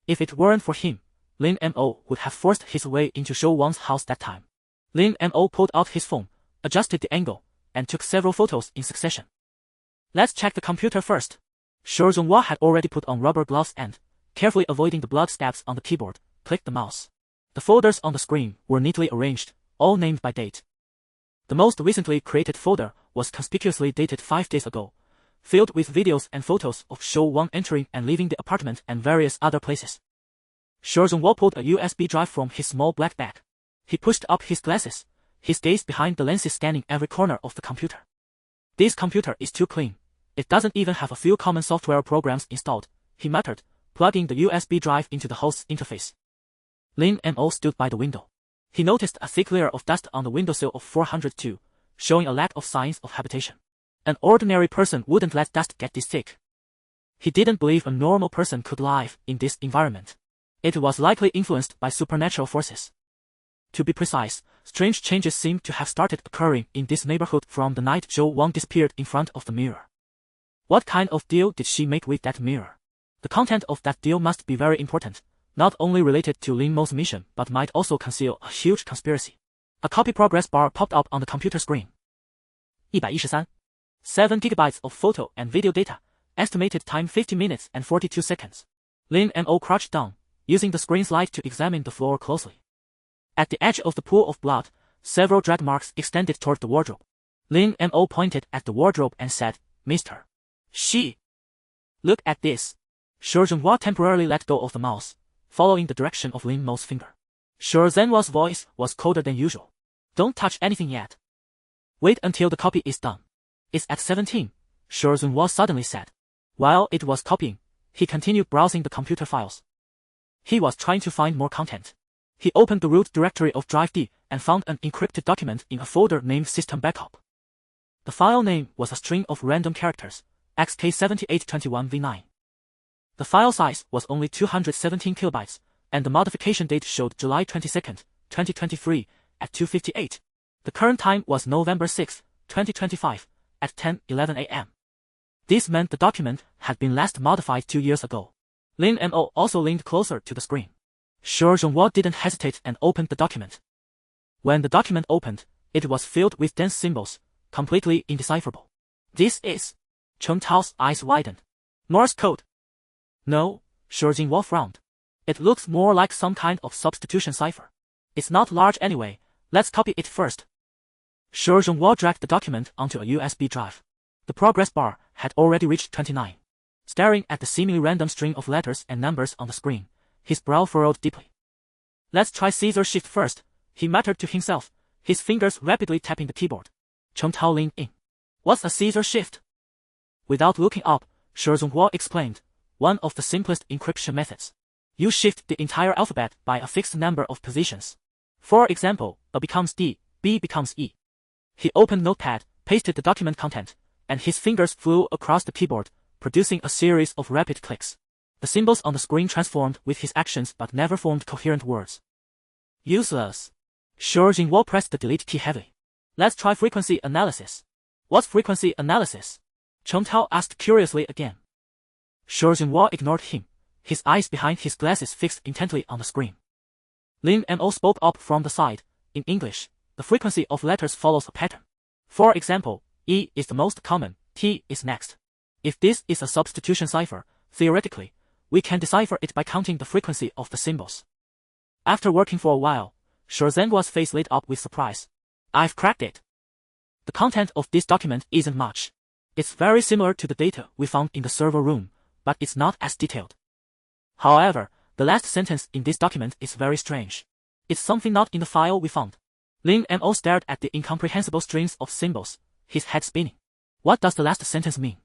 If it weren't for him, Lin Mo would have forced his way into Zhou Wang's house that time. Lin Mo pulled out his phone, adjusted the angle, and took several photos in succession. Let's check the computer first. Shi Zhonghua had already put on rubber gloves and, carefully avoiding the blood stabs on the keyboard, clicked the mouse. The folders on the screen were neatly arranged, all named by date. The most recently created folder was conspicuously dated 5 days ago, filled with videos and photos of Zhou Wang entering and leaving the apartment and various other places. Shi Zhonghua pulled a USB drive from his small black bag. He pushed up his glasses, his gaze behind the lenses scanning every corner of the computer. This computer is too clean. It doesn't even have a few common software programs installed, he muttered, plugging the USB drive into the host's interface. Lin Mo stood by the window. He noticed a thick layer of dust on the windowsill of 402, showing a lack of signs of habitation. An ordinary person wouldn't let dust get this thick. He didn't believe a normal person could live in this environment. It was likely influenced by supernatural forces. To be precise, strange changes seemed to have started occurring in this neighborhood from the night Zhou Wang disappeared in front of the mirror. What kind of deal did she make with that mirror? The content of that deal must be very important, not only related to Lin Mo's mission but might also conceal a huge conspiracy. A copy progress bar popped up on the computer screen. 113. 7 gigabytes of photo and video data, estimated time 50 minutes and 42 seconds. Lin Mo crouched down, using the screen's light to examine the floor closely. At the edge of the pool of blood, several drag marks extended toward the wardrobe. Lin Mo pointed at the wardrobe and said, "Mr. Shi, look at this." Shi Zhonghua temporarily let go of the mouse, following the direction of Lin Mo's finger. Shi Zhenhua's voice was colder than usual. "Don't touch anything yet. Wait until the copy is done. It's at 17, Shi Zhenhua suddenly said. While it was copying, he continued browsing the computer files. He was trying to find more content. He opened the root directory of Drive D and found an encrypted document in a folder named System Backup. The file name was a string of random characters, XK7821v9. The file size was only 217 kilobytes, and the modification date showed July 22, 2023, at 2:58. The current time was November 6, 2025, at 10:11 a.m. This meant the document had been last modified 2 years ago. Lin Mo also leaned closer to the screen. Shi Zhonghua didn't hesitate and opened the document. When the document opened, it was filled with dense symbols, completely indecipherable. This is... Chen Tao's eyes widened. Morse code. No, Shi Zhonghua frowned. It looks more like some kind of substitution cipher. It's not large anyway, let's copy it first. Shi Zhonghua dragged the document onto a USB drive. The progress bar had already reached 29. Staring at the seemingly random string of letters and numbers on the screen, his brow furrowed deeply. Let's try Caesar shift first, he muttered to himself, his fingers rapidly tapping the keyboard. Chen Tao leaned in. What's a Caesar shift? Without looking up, Shi Zhonghua explained, one of the simplest encryption methods. You shift the entire alphabet by a fixed number of positions. For example, A becomes D, B becomes E. He opened Notepad, pasted the document content, and his fingers flew across the keyboard, producing a series of rapid clicks. The symbols on the screen transformed with his actions but never formed coherent words. Useless. Shi Zhonghua pressed the delete key heavily. Let's try frequency analysis. What's frequency analysis? Chen Tao asked curiously again. Shi Zhonghua ignored him, his eyes behind his glasses fixed intently on the screen. Lin Mo spoke up from the side. In English, the frequency of letters follows a pattern. For example, E is the most common, T is next. If this is a substitution cipher, theoretically, we can decipher it by counting the frequency of the symbols. After working for a while, Shi Zhenhua's face lit up with surprise. I've cracked it. The content of this document isn't much. It's very similar to the data we found in the server room, but it's not as detailed. However, the last sentence in this document is very strange. It's something not in the file we found. Lin Mo stared at the incomprehensible strings of symbols, his head spinning. What does the last sentence mean?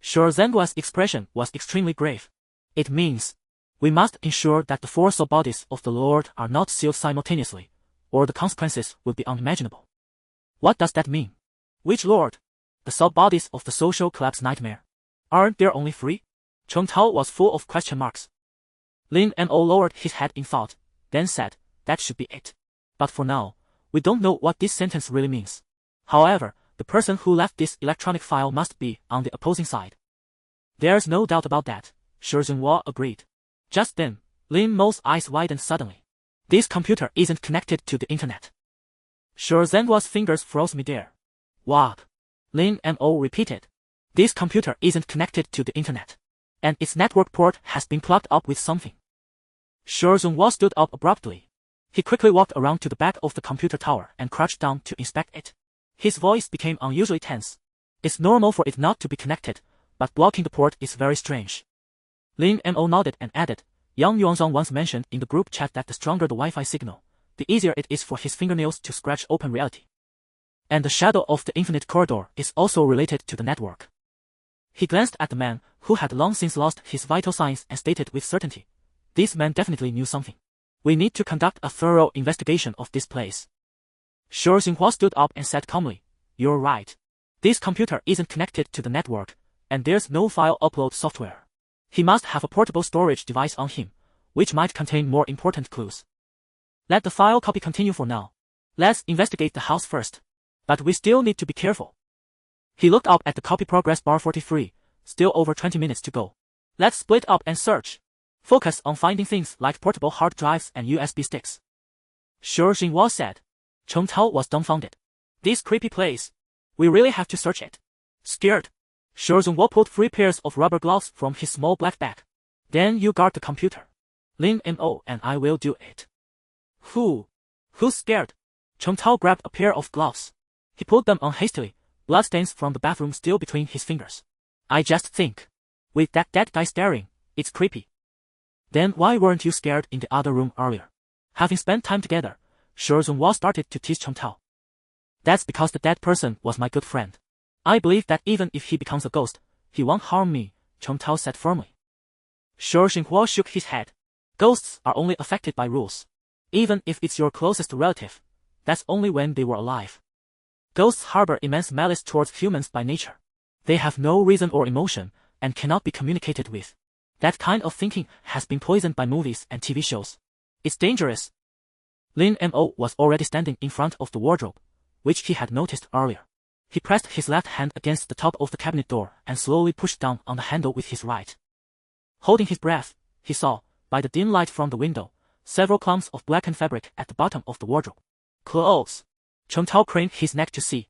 Shi Zhenhua's expression was extremely grave. It means, we must ensure that the 4 soul bodies of the Lord are not sealed simultaneously, or the consequences will be unimaginable. What does that mean? Which Lord? the salt bodies of the social collapse nightmare. Aren't there only 3? Cheng Tao was full of question marks. Lin Mo lowered his head in thought, then said, that should be it. But for now, we don't know what this sentence really means. However, the person who left this electronic file must be on the opposing side. There's no doubt about that, Shi Zhenhua agreed. Just then, Lin Mo's eyes widened suddenly. This computer isn't connected to the internet. Shi Zhenhua's fingers froze midair. What? Lin Mo repeated. This computer isn't connected to the internet. And its network port has been plugged up with something. Shi Zhenhua stood up abruptly. He quickly walked around to the back of the computer tower and crouched down to inspect it. His voice became unusually tense. It's normal for it not to be connected, but blocking the port is very strange. Lin Mo nodded and added, Yang Yuanzhang once mentioned in the group chat that the stronger the Wi-Fi signal, the easier it is for his fingernails to scratch open reality. And the shadow of the infinite corridor is also related to the network. He glanced at the man, who had long since lost his vital signs, and stated with certainty, this man definitely knew something. We need to conduct a thorough investigation of this place. Shi Zhenhua stood up and said calmly, You're right. This computer isn't connected to the network, and there's no file upload software. He must have a portable storage device on him, which might contain more important clues. Let the file copy continue for now. Let's investigate the house first. But we still need to be careful. He looked up at the copy progress bar 43, still over 20 minutes to go. Let's split up and search. Focus on finding things like portable hard drives and USB sticks. Shi Zhenhua said. Cheng Tao was dumbfounded. This creepy place. We really have to search it. Scared, Shi Zhenhua pulled 3 pairs of rubber gloves from his small black bag. Then you guard the computer. Lin Mo and I will do it. Who's scared? Cheng Tao grabbed a pair of gloves. He pulled them on hastily, bloodstains from the bathroom still between his fingers. I just think. With that dead guy staring, it's creepy. Then why weren't you scared in the other room earlier? Having spent time together, Shi Zhenhua started to tease Cheng Tao. That's because the dead person was my good friend. I believe that even if he becomes a ghost, he won't harm me, Cheng Tao said firmly. Shi Zhenhua shook his head. Ghosts are only affected by rules. Even if it's your closest relative, that's only when they were alive. Ghosts harbor immense malice towards humans by nature. They have no reason or emotion, and cannot be communicated with. That kind of thinking has been poisoned by movies and TV shows. It's dangerous. Lin Mo was already standing in front of the wardrobe, which he had noticed earlier. He pressed his left hand against the top of the cabinet door and slowly pushed down on the handle with his right. Holding his breath, he saw, by the dim light from the window, several clumps of blackened fabric at the bottom of the wardrobe. Clothes. Cheng Tao craned his neck to see.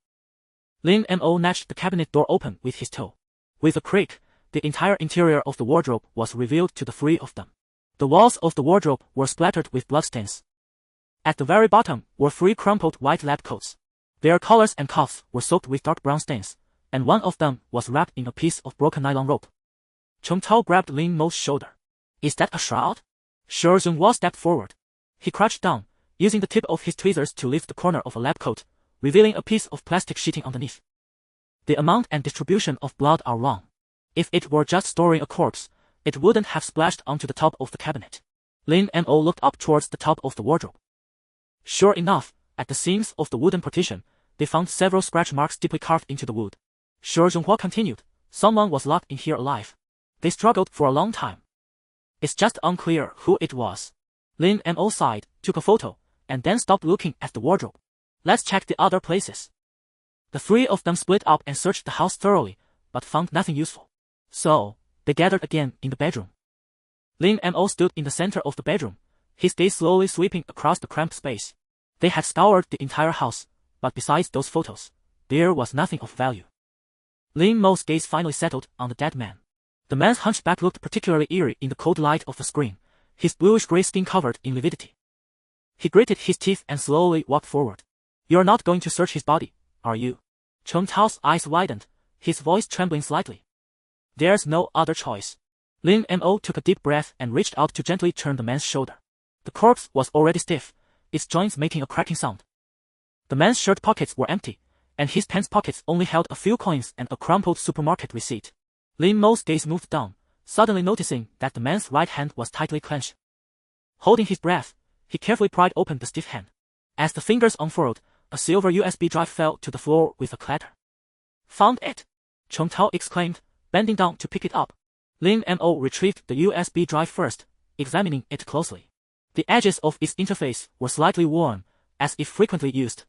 Lin Mo nudged the cabinet door open with his toe. With a creak, the entire interior of the wardrobe was revealed to the 3 of them. The walls of the wardrobe were splattered with bloodstains. At the very bottom were 3 crumpled white lab coats. Their collars and cuffs were soaked with dark brown stains, and one of them was wrapped in a piece of broken nylon rope. Cheng Tao grabbed Lin Mo's shoulder. Is that a shroud? Shi Zhenhua stepped forward. He crouched down, using the tip of his tweezers to lift the corner of a lab coat, revealing a piece of plastic sheeting underneath. The amount and distribution of blood are wrong. If it were just storing a corpse, it wouldn't have splashed onto the top of the cabinet. Lin Mo looked up towards the top of the wardrobe. Sure enough, at the seams of the wooden partition, they found several scratch marks deeply carved into the wood. Shi Zhenhua continued, someone was locked in here alive. They struggled for a long time. It's just unclear who it was. Lin Mo sighed, took a photo, and then stopped looking at the wardrobe. Let's check the other places. The 3 of them split up and searched the house thoroughly, but found nothing useful. So, they gathered again in the bedroom. Lin Mo stood in the center of the bedroom, his gaze slowly sweeping across the cramped space. They had scoured the entire house, but besides those photos, there was nothing of value. Lin Mo's gaze finally settled on the dead man. The man's hunchback looked particularly eerie in the cold light of the screen, his bluish-gray skin covered in lividity. He gritted his teeth and slowly walked forward. You're not going to search his body, are you? Cheng Tao's eyes widened, his voice trembling slightly. There's no other choice. Lin Mo took a deep breath and reached out to gently turn the man's shoulder. The corpse was already stiff, its joints making a cracking sound. The man's shirt pockets were empty, and his pants pockets only held a few coins and a crumpled supermarket receipt. Lin Mo's gaze moved down, suddenly noticing that the man's right hand was tightly clenched. Holding his breath, he carefully pried open the stiff hand. As the fingers unfurled, a silver USB drive fell to the floor with a clatter. Found it! Cheng Tao exclaimed, bending down to pick it up. Lin Mo retrieved the USB drive first, examining it closely. The edges of its interface were slightly worn, as if frequently used.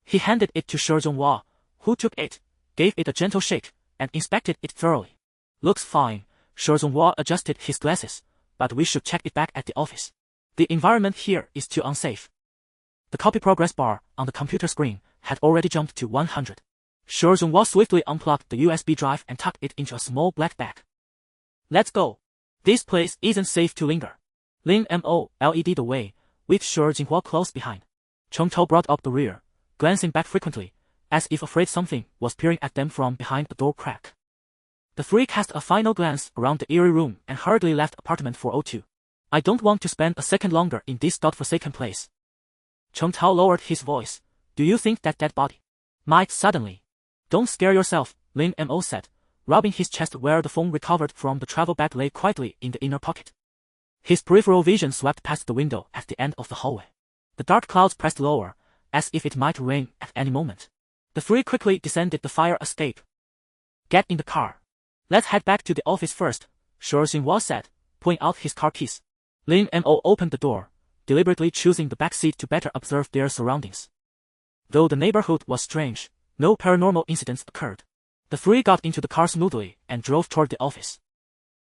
He handed it to Shi Zhonghua, who took it, gave it a gentle shake, and inspected it thoroughly. Looks fine. Shi Zhonghua adjusted his glasses, but we should check it back at the office. The environment here is too unsafe. The copy progress bar on the computer screen had already jumped to 100. Shi Zhonghua swiftly unplugged the USB drive and tucked it into a small black bag. Let's go. This place isn't safe to linger. Lin Mo led the way, with Shi Zhonghua close behind. Cheng Tao brought up the rear, glancing back frequently, as if afraid something was peering at them from behind a door crack. The three cast a final glance around the eerie room and hurriedly left apartment 402. I don't want to spend a second longer in this godforsaken place. Cheng Tao lowered his voice. Do you think that dead body might suddenly? Don't scare yourself, Lin Mo said, rubbing his chest where the phone recovered from the travel bag lay quietly in the inner pocket. His peripheral vision swept past the window at the end of the hallway. The dark clouds pressed lower, as if it might rain at any moment. The three quickly descended the fire escape. Get in the car. Let's head back to the office first, Shi Zhonghua said, pulling out his car keys. Lin Mo opened the door, deliberately choosing the back seat to better observe their surroundings. Though the neighborhood was strange, no paranormal incidents occurred. The three got into the car smoothly and drove toward the office.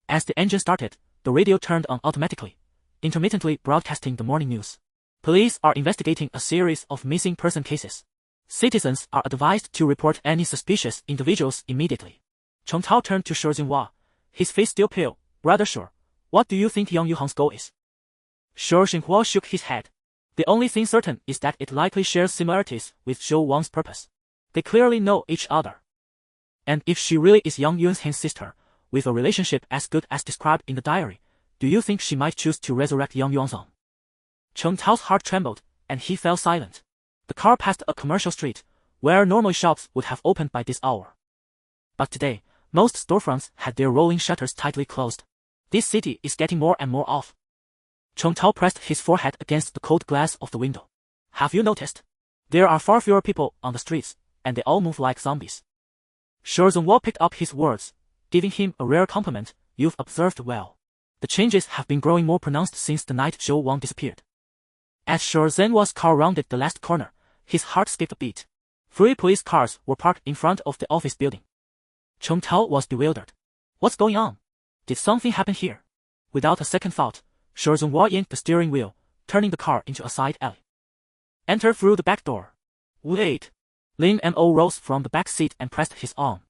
As the engine started, the radio turned on automatically, intermittently broadcasting the morning news. Police are investigating a series of missing person cases. Citizens are advised to report any suspicious individuals immediately. Cheng Tao turned to Shi Zhonghua, his face still pale. Rather sure. What do you think Yang Yuhan's goal is? Shi Zhonghua shook his head. The only thing certain is that it likely shares similarities with Zhou Wang's purpose. They clearly know each other. And if she really is Yang Yuan's sister, with a relationship as good as described in the diary, do you think she might choose to resurrect Yang Yuanzong? Cheng Tao's heart trembled, and he fell silent. The car passed a commercial street, where normally shops would have opened by this hour. But today, most storefronts had their rolling shutters tightly closed. This city is getting more and more off. Cheng Tao pressed his forehead against the cold glass of the window. Have you noticed? There are far fewer people on the streets, and they all move like zombies. Shi Zhonghua picked up his words, giving him a rare compliment. You've observed well. The changes have been growing more pronounced since the night Zhou Wang disappeared. As Shi Zhenhua's car rounded the last corner, his heart skipped a beat. 3 police cars were parked in front of the office building. Cheng Tao was bewildered. What's going on? Did something happen here? Without a second thought, Shi Zhenhua yanked the steering wheel, turning the car into a side alley. Enter through the back door. Wait. Lin Mo rose from the back seat and pressed his arm.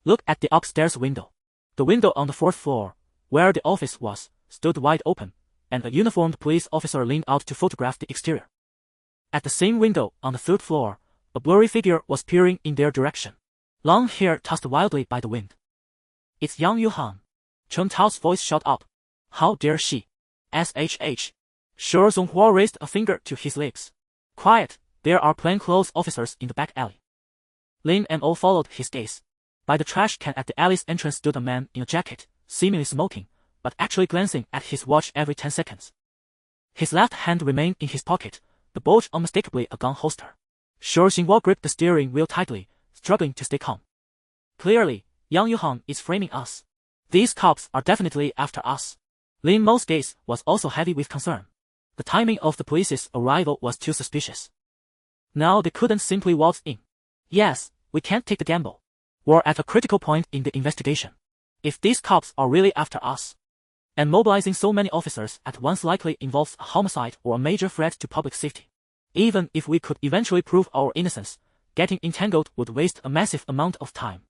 Look at the upstairs window. The window on the 4th floor, where the office was, stood wide open, and a uniformed police officer leaned out to photograph the exterior. At the same window on the 3rd floor, a blurry figure was peering in their direction. Long hair tossed wildly by the wind. It's Yang Yuhan. Cheng Tao's voice shot out. How dare she? SHH. Shi Zhonghua raised a finger to his lips. Quiet, there are plainclothes officers in the back alley. Lin Mo followed his gaze. By the trash can at the alley's entrance stood a man in a jacket, seemingly smoking, but actually glancing at his watch every 10 seconds. His left hand remained in his pocket, the bulge unmistakably a gun holster. Shi Zhonghua gripped the steering wheel tightly, struggling to stay calm. Clearly, Yang Yuhan is framing us. These cops are definitely after us. Lin Mo's gaze was also heavy with concern. The timing of the police's arrival was too suspicious. Now they couldn't simply waltz in. Yes, we can't take the gamble. We're at a critical point in the investigation. If these cops are really after us, and mobilizing so many officers at once likely involves a homicide or a major threat to public safety. Even if we could eventually prove our innocence, getting entangled would waste a massive amount of time.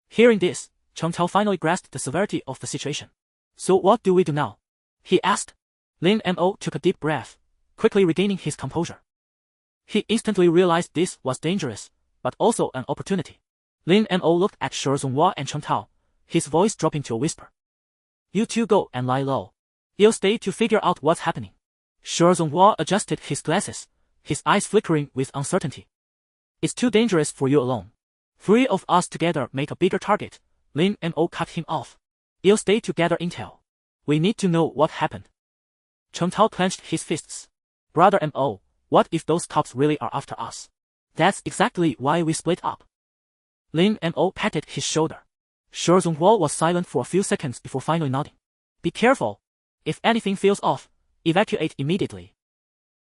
Hearing this, Cheng Tao finally grasped the severity of the situation. So what do we do now? He asked. Lin Mo took a deep breath, quickly regaining his composure. He instantly realized this was dangerous, but also an opportunity. Lin Mo looked at Shi Zhonghua and Cheng Tao, his voice dropping to a whisper. You two go and lie low. You'll stay to figure out what's happening. Shi Zhonghua adjusted his glasses, his eyes flickering with uncertainty. It's too dangerous for you alone. 3 of us together make a bigger target. Lin Mo cut him off. You'll stay to gather intel. We need to know what happened. Cheng Tao clenched his fists. Brother Mo, what if those cops really are after us? That's exactly why we split up. Lin Mo patted his shoulder. Zhezhonghuo was silent for a few seconds before finally nodding. Be careful. If anything feels off, evacuate immediately.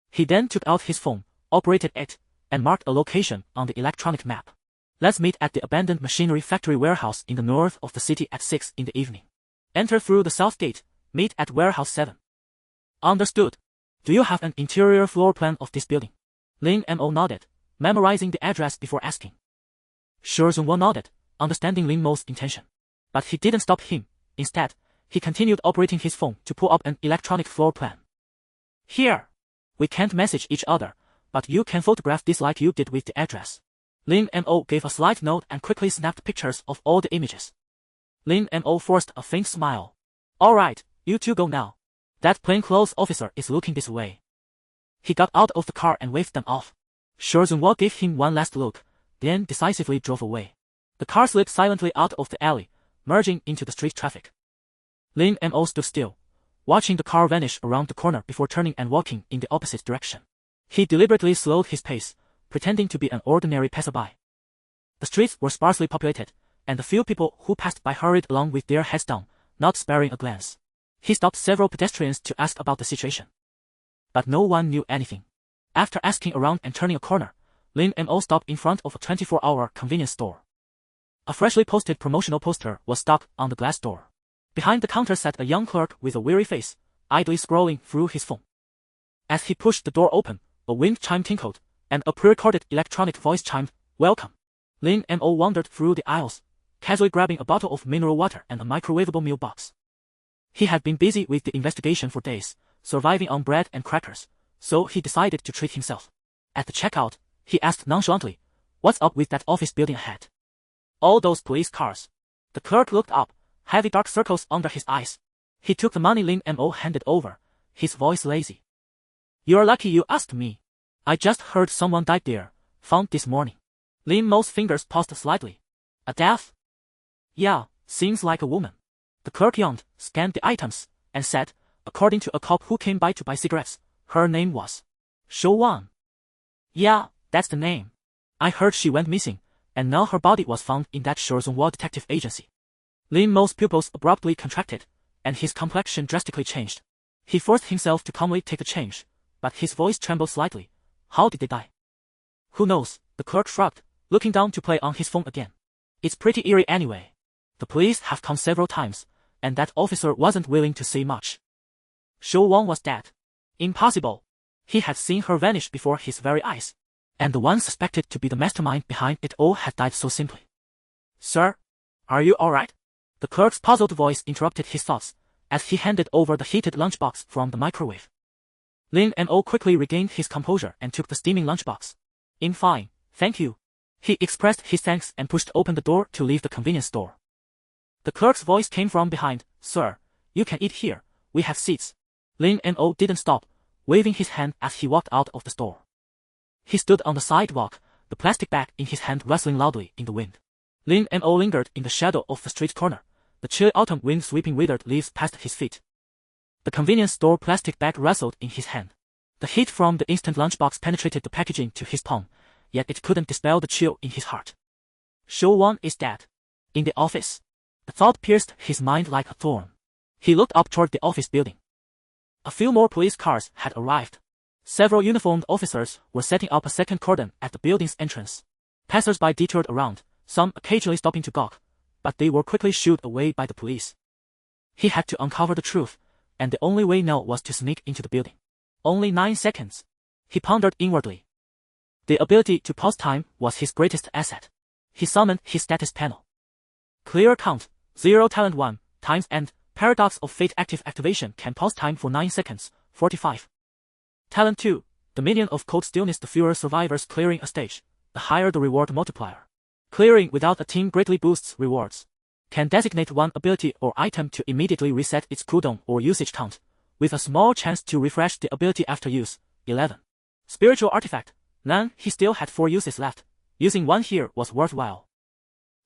He then took out his phone, operated it, and marked a location on the electronic map. Let's meet at the abandoned machinery factory warehouse in the north of the city at 6 in the evening. Enter through the south gate, meet at warehouse 7. Understood. Do you have an interior floor plan of this building? Lin Mo nodded, memorizing the address before asking. Zhezhonghuo nodded, understanding Lin Mo's intention. But he didn't stop him. Instead, he continued operating his phone to pull up an electronic floor plan. Here. We can't message each other, but you can photograph this like you did with the address. Lin Mo gave a slight nod and quickly snapped pictures of all the images. Lin Mo forced a faint smile. Alright, you two go now. That plainclothes officer is looking this way. He got out of the car and waved them off. Zhezhonghuo gave him one last look, then decisively drove away. The car slid silently out of the alley, merging into the street traffic. Lin Mo stood still, watching the car vanish around the corner before turning and walking in the opposite direction. He deliberately slowed his pace, pretending to be an ordinary passerby. The streets were sparsely populated, and the few people who passed by hurried along with their heads down, not sparing a glance. He stopped several pedestrians to ask about the situation. But no one knew anything. After asking around and turning a corner, Lin Mo stopped in front of a 24-hour convenience store. A freshly posted promotional poster was stuck on the glass door. Behind the counter sat a young clerk with a weary face, idly scrolling through his phone. As he pushed the door open, a wind chime tinkled, and a pre-recorded electronic voice chimed, "Welcome." Lin Mo wandered through the aisles, casually grabbing a bottle of mineral water and a microwavable meal box. He had been busy with the investigation for days, surviving on bread and crackers, so he decided to treat himself. At the checkout, he asked nonchalantly, "What's up with that office building ahead?" "All those police cars." The clerk looked up, heavy dark circles under his eyes. He took the money Lin Mo handed over, his voice lazy. "You're lucky you asked me. I just heard someone died there, found this morning." Lin Mo's fingers paused slightly. "A death?" "Yeah, seems like a woman." The clerk yawned, scanned the items, and said, "According to a cop who came by to buy cigarettes, her name was Shou Wan." "Yeah, that's the name. I heard she went missing, and now her body was found in that Zhezhonghuo detective agency." Lin Mo's pupils abruptly contracted, and his complexion drastically changed. He forced himself to calmly take the change, but his voice trembled slightly. "How did they die?" "Who knows?" The clerk shrugged, looking down to play on his phone again. "It's pretty eerie anyway. The police have come several times, and that officer wasn't willing to say much." Shou Wan was dead. Impossible. He had seen her vanish before his very eyes, and the one suspected to be the mastermind behind it all had died so simply. "Sir, are you alright?" The clerk's puzzled voice interrupted his thoughts, as he handed over the heated lunchbox from the microwave. Lin Mo quickly regained his composure and took the steaming lunchbox. "I'm fine, thank you." He expressed his thanks and pushed open the door to leave the convenience store. The clerk's voice came from behind. "Sir, you can eat here, we have seats." Lin Mo didn't stop, waving his hand as he walked out of the store. He stood on the sidewalk, the plastic bag in his hand rustling loudly in the wind. Lin Mo lingered in the shadow of the street corner, the chill autumn wind sweeping withered leaves past his feet. The convenience store plastic bag rustled in his hand. The heat from the instant lunchbox penetrated the packaging to his palm, yet it couldn't dispel the chill in his heart. Shou Wan is dead. In the office. The thought pierced his mind like a thorn. He looked up toward the office building. A few more police cars had arrived. Several uniformed officers were setting up a second cordon at the building's entrance. Passers-by detoured around, some occasionally stopping to gawk, but they were quickly shooed away by the police. He had to uncover the truth, and the only way now was to sneak into the building. Only 9 seconds. He pondered inwardly. The ability to pause time was his greatest asset. He summoned his status panel. Clear count, 0 talent 1, times end, paradox of fate active activation can pause time for 9 seconds, 45. Talent 2, the minion of cold stillness. The fewer survivors clearing a stage, the higher the reward multiplier. Clearing without a team greatly boosts rewards. Can designate one ability or item to immediately reset its cooldown or usage count, with a small chance to refresh the ability after use, 11. Spiritual artifact, none. He still had 4 uses left. Using one here was worthwhile.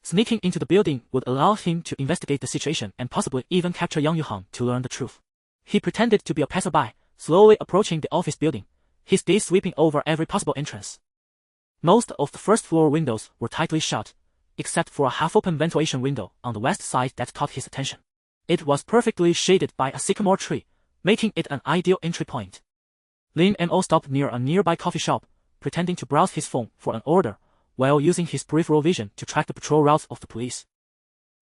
Sneaking into the building would allow him to investigate the situation and possibly even capture Yang Yuhang to learn the truth. He pretended to be a passerby, slowly approaching the office building, his gaze sweeping over every possible entrance. Most of the first-floor windows were tightly shut, except for a half-open ventilation window on the west side that caught his attention. It was perfectly shaded by a sycamore tree, making it an ideal entry point. Lin Mo stopped near a nearby coffee shop, pretending to browse his phone for an order, while using his peripheral vision to track the patrol routes of the police.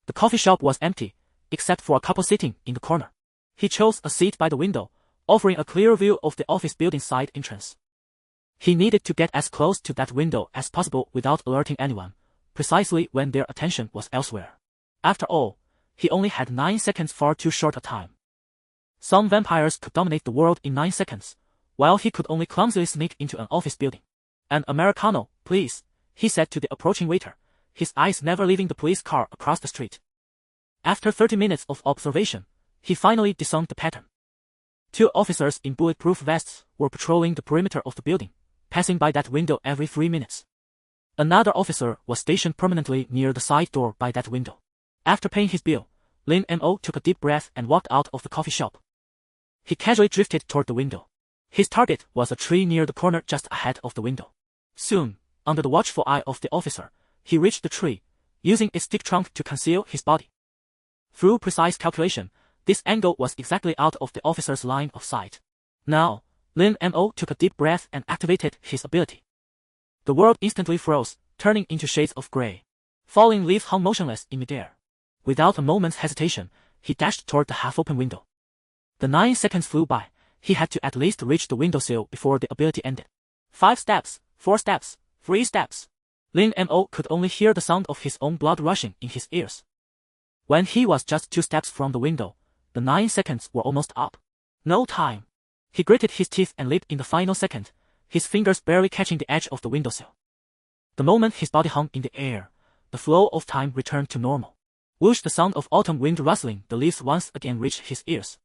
The coffee shop was empty, except for a couple sitting in the corner. He chose a seat by the window, offering a clear view of the office building's side entrance. He needed to get as close to that window as possible without alerting anyone, precisely when their attention was elsewhere. After all, he only had 9 seconds, far too short a time. Some vampires could dominate the world in 9 seconds, while he could only clumsily sneak into an office building. "An Americano, please," he said to the approaching waiter, his eyes never leaving the police car across the street. After 30 minutes of observation, he finally discerned the pattern. 2 officers in bulletproof vests were patrolling the perimeter of the building, passing by that window every 3 minutes. Another officer was stationed permanently near the side door by that window. After paying his bill, Lin Mo took a deep breath and walked out of the coffee shop. He casually drifted toward the window. His target was a tree near the corner just ahead of the window. Soon, under the watchful eye of the officer, he reached the tree, using its thick trunk to conceal his body. Through precise calculation, this angle was exactly out of the officer's line of sight. Now, Lin Mo took a deep breath and activated his ability. The world instantly froze, turning into shades of gray. Falling leaves hung motionless in midair. Without a moment's hesitation, he dashed toward the half-open window. The 9 seconds flew by. He had to at least reach the windowsill before the ability ended. 5 steps, 4 steps, 3 steps. Lin Mo could only hear the sound of his own blood rushing in his ears. When he was just 2 steps from the window, the 9 seconds were almost up. No time. He gritted his teeth and leaped in the final second, his fingers barely catching the edge of the windowsill. The moment his body hung in the air, the flow of time returned to normal. Whoosh! The sound of autumn wind rustling the leaves once again reached his ears.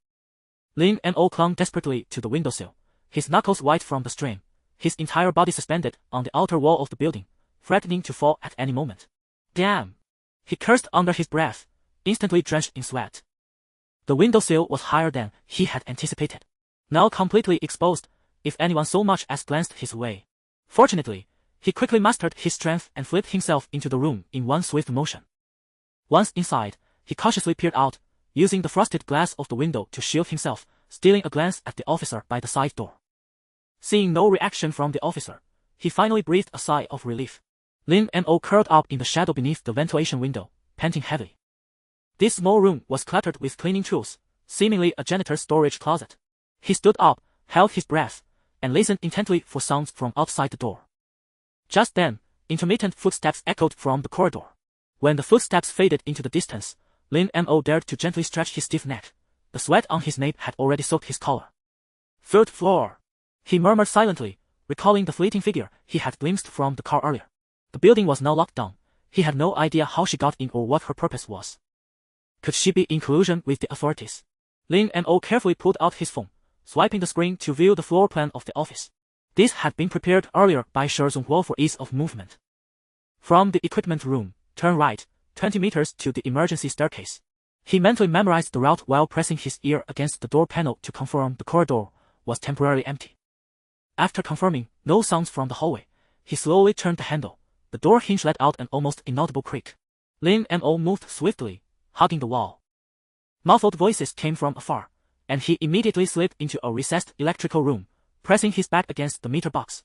Lin Mo clung desperately to the windowsill, his knuckles white from the strain, his entire body suspended on the outer wall of the building, threatening to fall at any moment. Damn! He cursed under his breath, instantly drenched in sweat. The windowsill was higher than he had anticipated. Now completely exposed, if anyone so much as glanced his way. Fortunately, he quickly mustered his strength and flipped himself into the room in one swift motion. Once inside, he cautiously peered out, using the frosted glass of the window to shield himself, stealing a glance at the officer by the side door. Seeing no reaction from the officer, he finally breathed a sigh of relief. Lin Mo curled up in the shadow beneath the ventilation window, panting heavily. This small room was cluttered with cleaning tools, seemingly a janitor's storage closet. He stood up, held his breath, and listened intently for sounds from outside the door. Just then, intermittent footsteps echoed from the corridor. When the footsteps faded into the distance, Lin Mo dared to gently stretch his stiff neck. The sweat on his nape had already soaked his collar. 3rd floor. He murmured silently, recalling the fleeting figure he had glimpsed from the car earlier. The building was now locked down. He had no idea how she got in or what her purpose was. Could she be in collusion with the authorities? Lin Mo carefully pulled out his phone, swiping the screen to view the floor plan of the office. This had been prepared earlier by Shi Zhongguo for ease of movement. From the equipment room, turn right, 20 meters to the emergency staircase. He mentally memorized the route while pressing his ear against the door panel to confirm the corridor was temporarily empty. After confirming no sounds from the hallway, he slowly turned the handle. The door hinge let out an almost inaudible creak. Lin Mo moved swiftly, hugging the wall. Muffled voices came from afar, and he immediately slipped into a recessed electrical room, pressing his back against the meter box.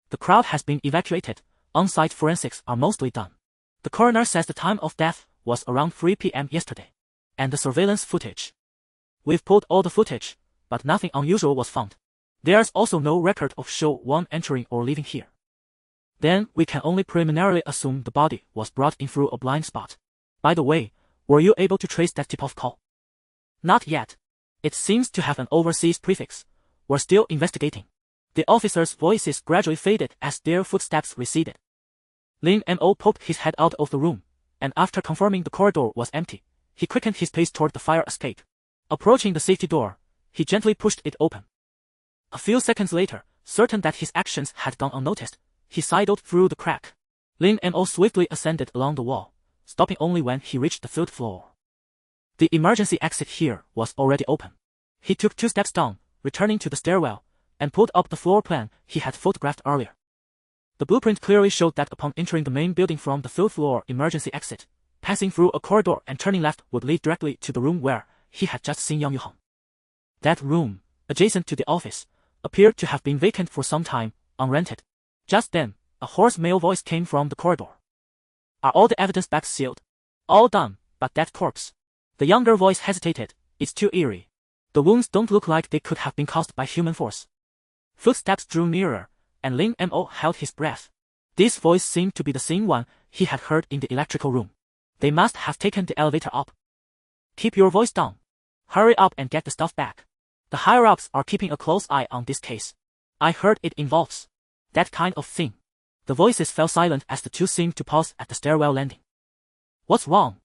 The crowd has been evacuated. On-site forensics are mostly done. The coroner says the time of death was around 3 p.m. yesterday. And the surveillance footage. We've pulled all the footage, but nothing unusual was found. There's also no record of Show 1 entering or leaving here. Then we can only preliminarily assume the body was brought in through a blind spot. By the way, were you able to trace that tip-off call? Not yet. It seems to have an overseas prefix. We're still investigating. The officers' voices gradually faded as their footsteps receded. Lin Mo poked his head out of the room, and after confirming the corridor was empty, he quickened his pace toward the fire escape. Approaching the safety door, he gently pushed it open. A few seconds later, certain that his actions had gone unnoticed, he sidled through the crack. Lin Mo swiftly ascended along the wall, stopping only when he reached the 3rd floor. The emergency exit here was already open. He took 2 steps down, returning to the stairwell, and pulled up the floor plan he had photographed earlier. The blueprint clearly showed that upon entering the main building from the third floor emergency exit, passing through a corridor and turning left would lead directly to the room where he had just seen Yang Yuhang. That room, adjacent to the office, appeared to have been vacant for some time, unrented. Just then, a hoarse male voice came from the corridor. Are all the evidence bags sealed? All done, but that corpse. The younger voice hesitated. It's too eerie. The wounds don't look like they could have been caused by human force. Footsteps drew nearer, and Lin Mo held his breath. This voice seemed to be the same one he had heard in the electrical room. They must have taken the elevator up. Keep your voice down. Hurry up and get the stuff back. The higher-ups are keeping a close eye on this case. I heard it involves that kind of thing. The voices fell silent as the two seemed to pause at the stairwell landing. What's wrong?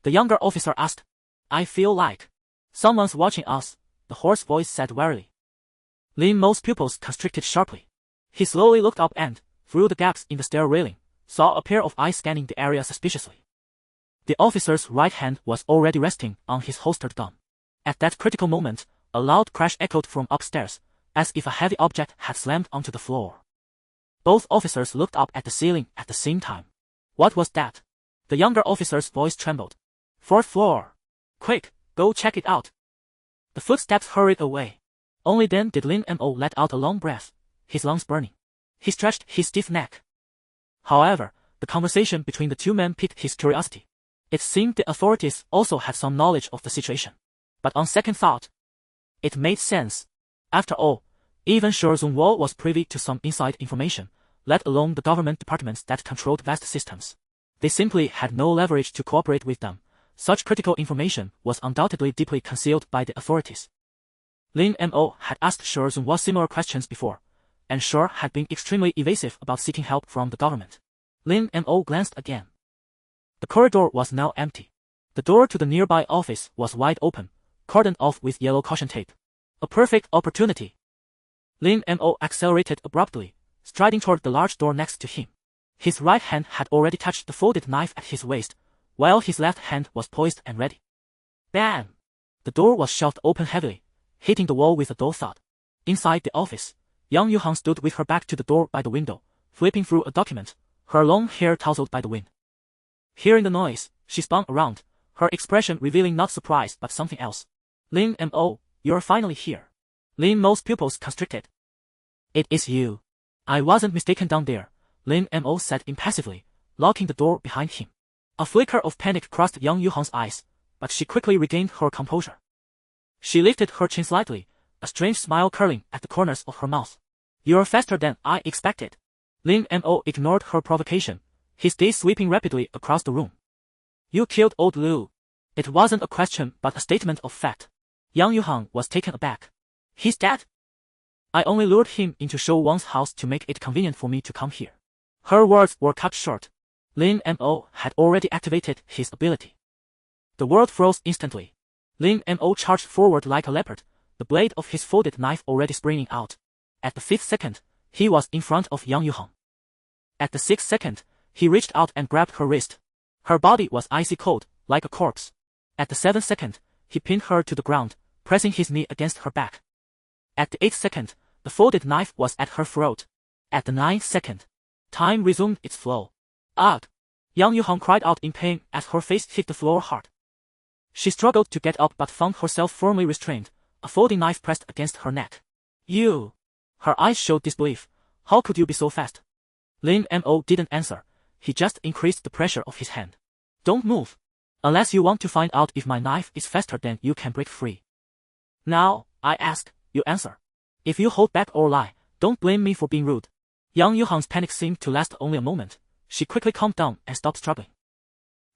The younger officer asked. I feel like someone's watching us, the hoarse voice said wearily. Lin Mo's pupils constricted sharply. He slowly looked up and, through the gaps in the stair railing, saw a pair of eyes scanning the area suspiciously. The officer's right hand was already resting on his holstered gun. At that critical moment, a loud crash echoed from upstairs, as if a heavy object had slammed onto the floor. Both officers looked up at the ceiling at the same time. What was that? The younger officer's voice trembled. Fourth floor. Quick, go check it out. The footsteps hurried away. Only then did Lin Mo let out a long breath, his lungs burning. He stretched his stiff neck. However, the conversation between the two men piqued his curiosity. It seemed the authorities also had some knowledge of the situation. But on second thought, it made sense. After all, even Shi Zhongguo was privy to some inside information, let alone the government departments that controlled vast systems. They simply had no leverage to cooperate with them. Such critical information was undoubtedly deeply concealed by the authorities. Lin Mo had asked Shi Zhongguo similar questions before, and Shi had been extremely evasive about seeking help from the government. Lin Mo glanced again. The corridor was now empty. The door to the nearby office was wide open, cordoned off with yellow caution tape. A perfect opportunity. Lin Mo accelerated abruptly, striding toward the large door next to him. His right hand had already touched the folded knife at his waist, while his left hand was poised and ready. Bam! The door was shoved open heavily, hitting the wall with a dull thud. Inside the office, Yang Yuhang stood with her back to the door by the window, flipping through a document, her long hair tousled by the wind. Hearing the noise, she spun around, her expression revealing not surprise but something else. Lin Mo, you're finally here. Lin Mo's pupils constricted. It is you. I wasn't mistaken down there, Lin Mo said impassively, locking the door behind him. A flicker of panic crossed Yang Yuhang's eyes, but she quickly regained her composure. She lifted her chin slightly, a strange smile curling at the corners of her mouth. You're faster than I expected. Lin Mo ignored her provocation, his gaze sweeping rapidly across the room. You killed old Liu. It wasn't a question but a statement of fact. Yang Yuhang was taken aback. He's dead? I only lured him into Shou Wang's house to make it convenient for me to come here. Her words were cut short. Lin Mo had already activated his ability. The world froze instantly. Lin Mo charged forward like a leopard, the blade of his folded knife already springing out. At the 5th second, he was in front of Yang Yuhang. At the 6th second, he reached out and grabbed her wrist. Her body was icy cold, like a corpse. At the 7th second, he pinned her to the ground, pressing his knee against her back. At the 8th second, the folded knife was at her throat. At the 9th second, time resumed its flow. Ugh! Yang Yuhang cried out in pain as her face hit the floor hard. She struggled to get up but found herself firmly restrained, a folding knife pressed against her neck. You! Her eyes showed disbelief. How could you be so fast? Lin Mo didn't answer. He just increased the pressure of his hand. Don't move. Unless you want to find out if my knife is faster than you can break free. Now, I ask, you answer. If you hold back or lie, don't blame me for being rude. Yang Yuhang's panic seemed to last only a moment. She quickly calmed down and stopped struggling.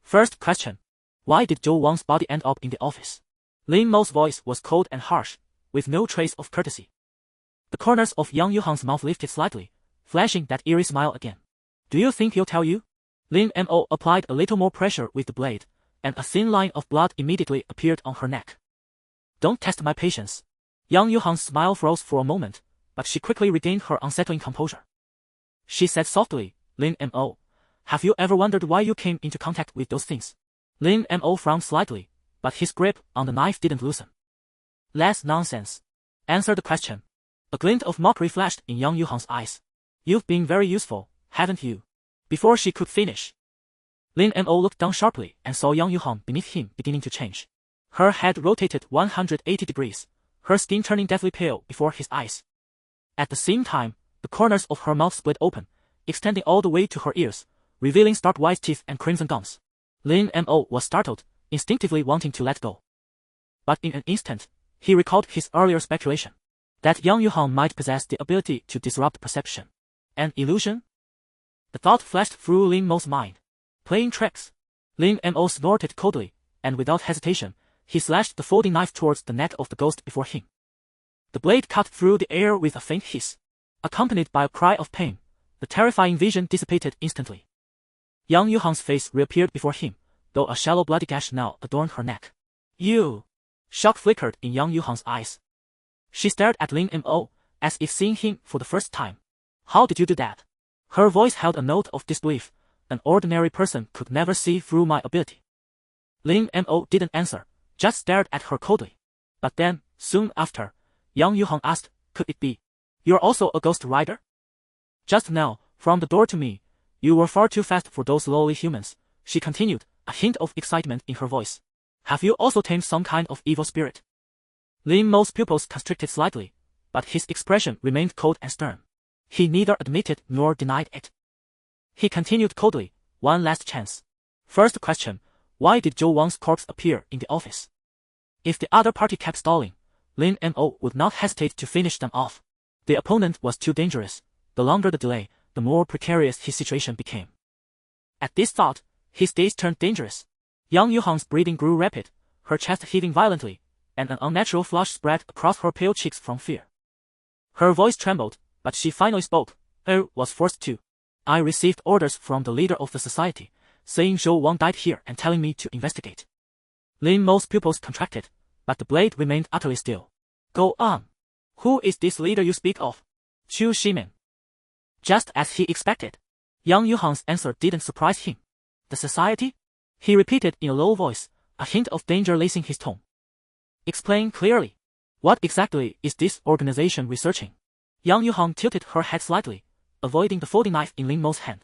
First question. Why did Zhou Wang's body end up in the office? Lin Mo's voice was cold and harsh, with no trace of courtesy. The corners of Yang Yuhang's mouth lifted slightly, flashing that eerie smile again. Do you think he'll tell you? Lin Mo applied a little more pressure with the blade, and a thin line of blood immediately appeared on her neck. Don't test my patience. Yang Yuhang's smile froze for a moment, but she quickly regained her unsettling composure. She said softly, Lin Mo, have you ever wondered why you came into contact with those things? Lin Mo frowned slightly, but his grip on the knife didn't loosen. Less nonsense. Answer the question. A glint of mockery flashed in Yang Yuhang's eyes. You've been very useful, haven't you? Before she could finish, Lin Mo looked down sharply and saw Yang Yuhang beneath him beginning to change. Her head rotated 180 degrees, her skin turning deathly pale before his eyes. At the same time, the corners of her mouth split open, extending all the way to her ears, revealing stark white teeth and crimson gums. Lin Mo was startled, instinctively wanting to let go. But in an instant, he recalled his earlier speculation that Yang Yuhang might possess the ability to disrupt perception. An illusion? The thought flashed through Lin Mo's mind. Playing tricks. Lin Mo snorted coldly, and without hesitation, he slashed the folding knife towards the neck of the ghost before him. The blade cut through the air with a faint hiss. Accompanied by a cry of pain, the terrifying vision dissipated instantly. Yang Yuhang's face reappeared before him, though a shallow bloody gash now adorned her neck. You! Shock flickered in Yang Yuhang's eyes. She stared at Lin Mo, as if seeing him for the first time. How did you do that? Her voice held a note of disbelief. An ordinary person could never see through my ability. Lin Mo didn't answer, just stared at her coldly. But then, soon after, Yang Yuhang asked, could it be? You're also a ghost rider? Just now, from the door to me, you were far too fast for those lowly humans, she continued, a hint of excitement in her voice. Have you also tamed some kind of evil spirit? Lin Mo's pupils constricted slightly, but his expression remained cold and stern. He neither admitted nor denied it. He continued coldly, one last chance. First question, why did Zhou Wang's corpse appear in the office? If the other party kept stalling, Lin Mo would not hesitate to finish them off. The opponent was too dangerous. The longer the delay, the more precarious his situation became. At this thought, his days turned dangerous. Yang Yuhang's breathing grew rapid, her chest heaving violently, and an unnatural flush spread across her pale cheeks from fear. Her voice trembled, but she finally spoke. Was forced to. I received orders from the leader of the society, saying Zhou Wang died here and telling me to investigate. Lin Mo's pupils contracted, but the blade remained utterly still. Go on. Who is this leader you speak of? Chu Shimin. Just as he expected. Yang Yuhang's answer didn't surprise him. The society? He repeated in a low voice, a hint of danger lacing his tone. Explain clearly. What exactly is this organization researching? Yang Yuhang tilted her head slightly, avoiding the folding knife in Lin Mo's hand.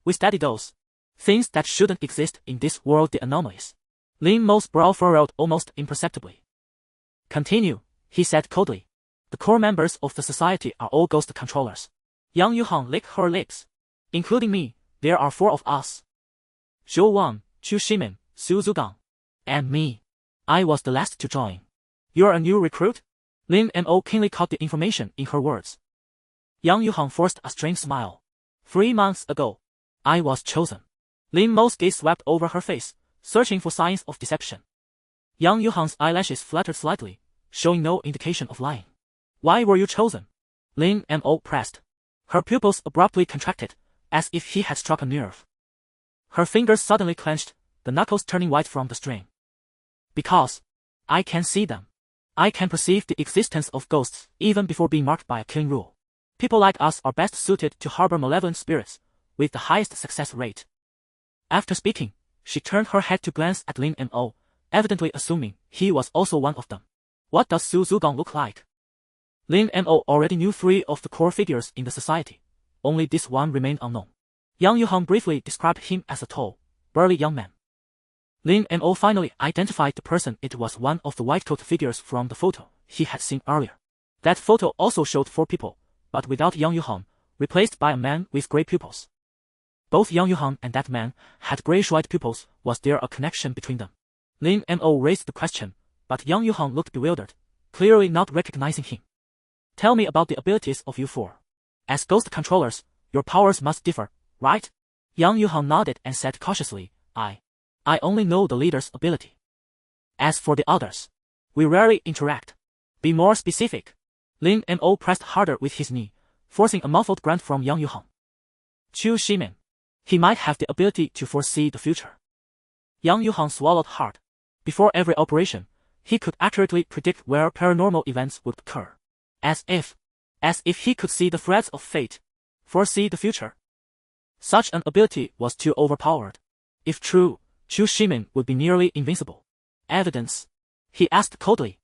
We study those things that shouldn't exist in this world, the anomalies. Lin Mo's brow furrowed almost imperceptibly. Continue, he said coldly. The core members of the society are all ghost controllers. Yang Yuhang licked her lips. Including me, there are 4 of us. Zhou Wang, Chu Shimin, Su Zugang, and me. I was the last to join. You're a new recruit? Lin Mo keenly caught the information in her words. Yang Yuhang forced a strange smile. 3 months ago, I was chosen. Lin Mo's gaze swept over her face, searching for signs of deception. Yang Yuhang's eyelashes fluttered slightly, showing no indication of lying. Why were you chosen? Lin Mo pressed. Her pupils abruptly contracted, as if he had struck a nerve. Her fingers suddenly clenched, the knuckles turning white from the strain. Because I can see them. I can perceive the existence of ghosts even before being marked by a killing rule. People like us are best suited to harbor malevolent spirits, with the highest success rate. After speaking, she turned her head to glance at Lin Mo, evidently assuming he was also one of them. What does Su Zugang look like? Lin Mo already knew 3 of the core figures in the society. Only this one remained unknown. Yang Yuhang briefly described him as a tall, burly young man. Lin Mo finally identified the person. It was one of the white-coat figures from the photo he had seen earlier. That photo also showed 4 people, but without Yang Yuhang, replaced by a man with grey pupils. Both Yang Yuhang and that man had greyish-white pupils. Was there a connection between them? Lin Mo raised the question, but Yang Yuhang looked bewildered, clearly not recognizing him. Tell me about the abilities of you 4. As ghost controllers, your powers must differ, right? Yang Yuhang nodded and said cautiously, I only know the leader's ability. As for the others, we rarely interact. Be more specific. Lin Mo pressed harder with his knee, forcing a muffled grunt from Yang Yuhang. Chu Shimin. He might have the ability to foresee the future. Yang Yuhang swallowed hard. Before every operation, he could accurately predict where paranormal events would occur. As if he could see the threads of fate, foresee the future. Such an ability was too overpowered. If true, Chu Shimin would be nearly invincible. Evidence? He asked coldly.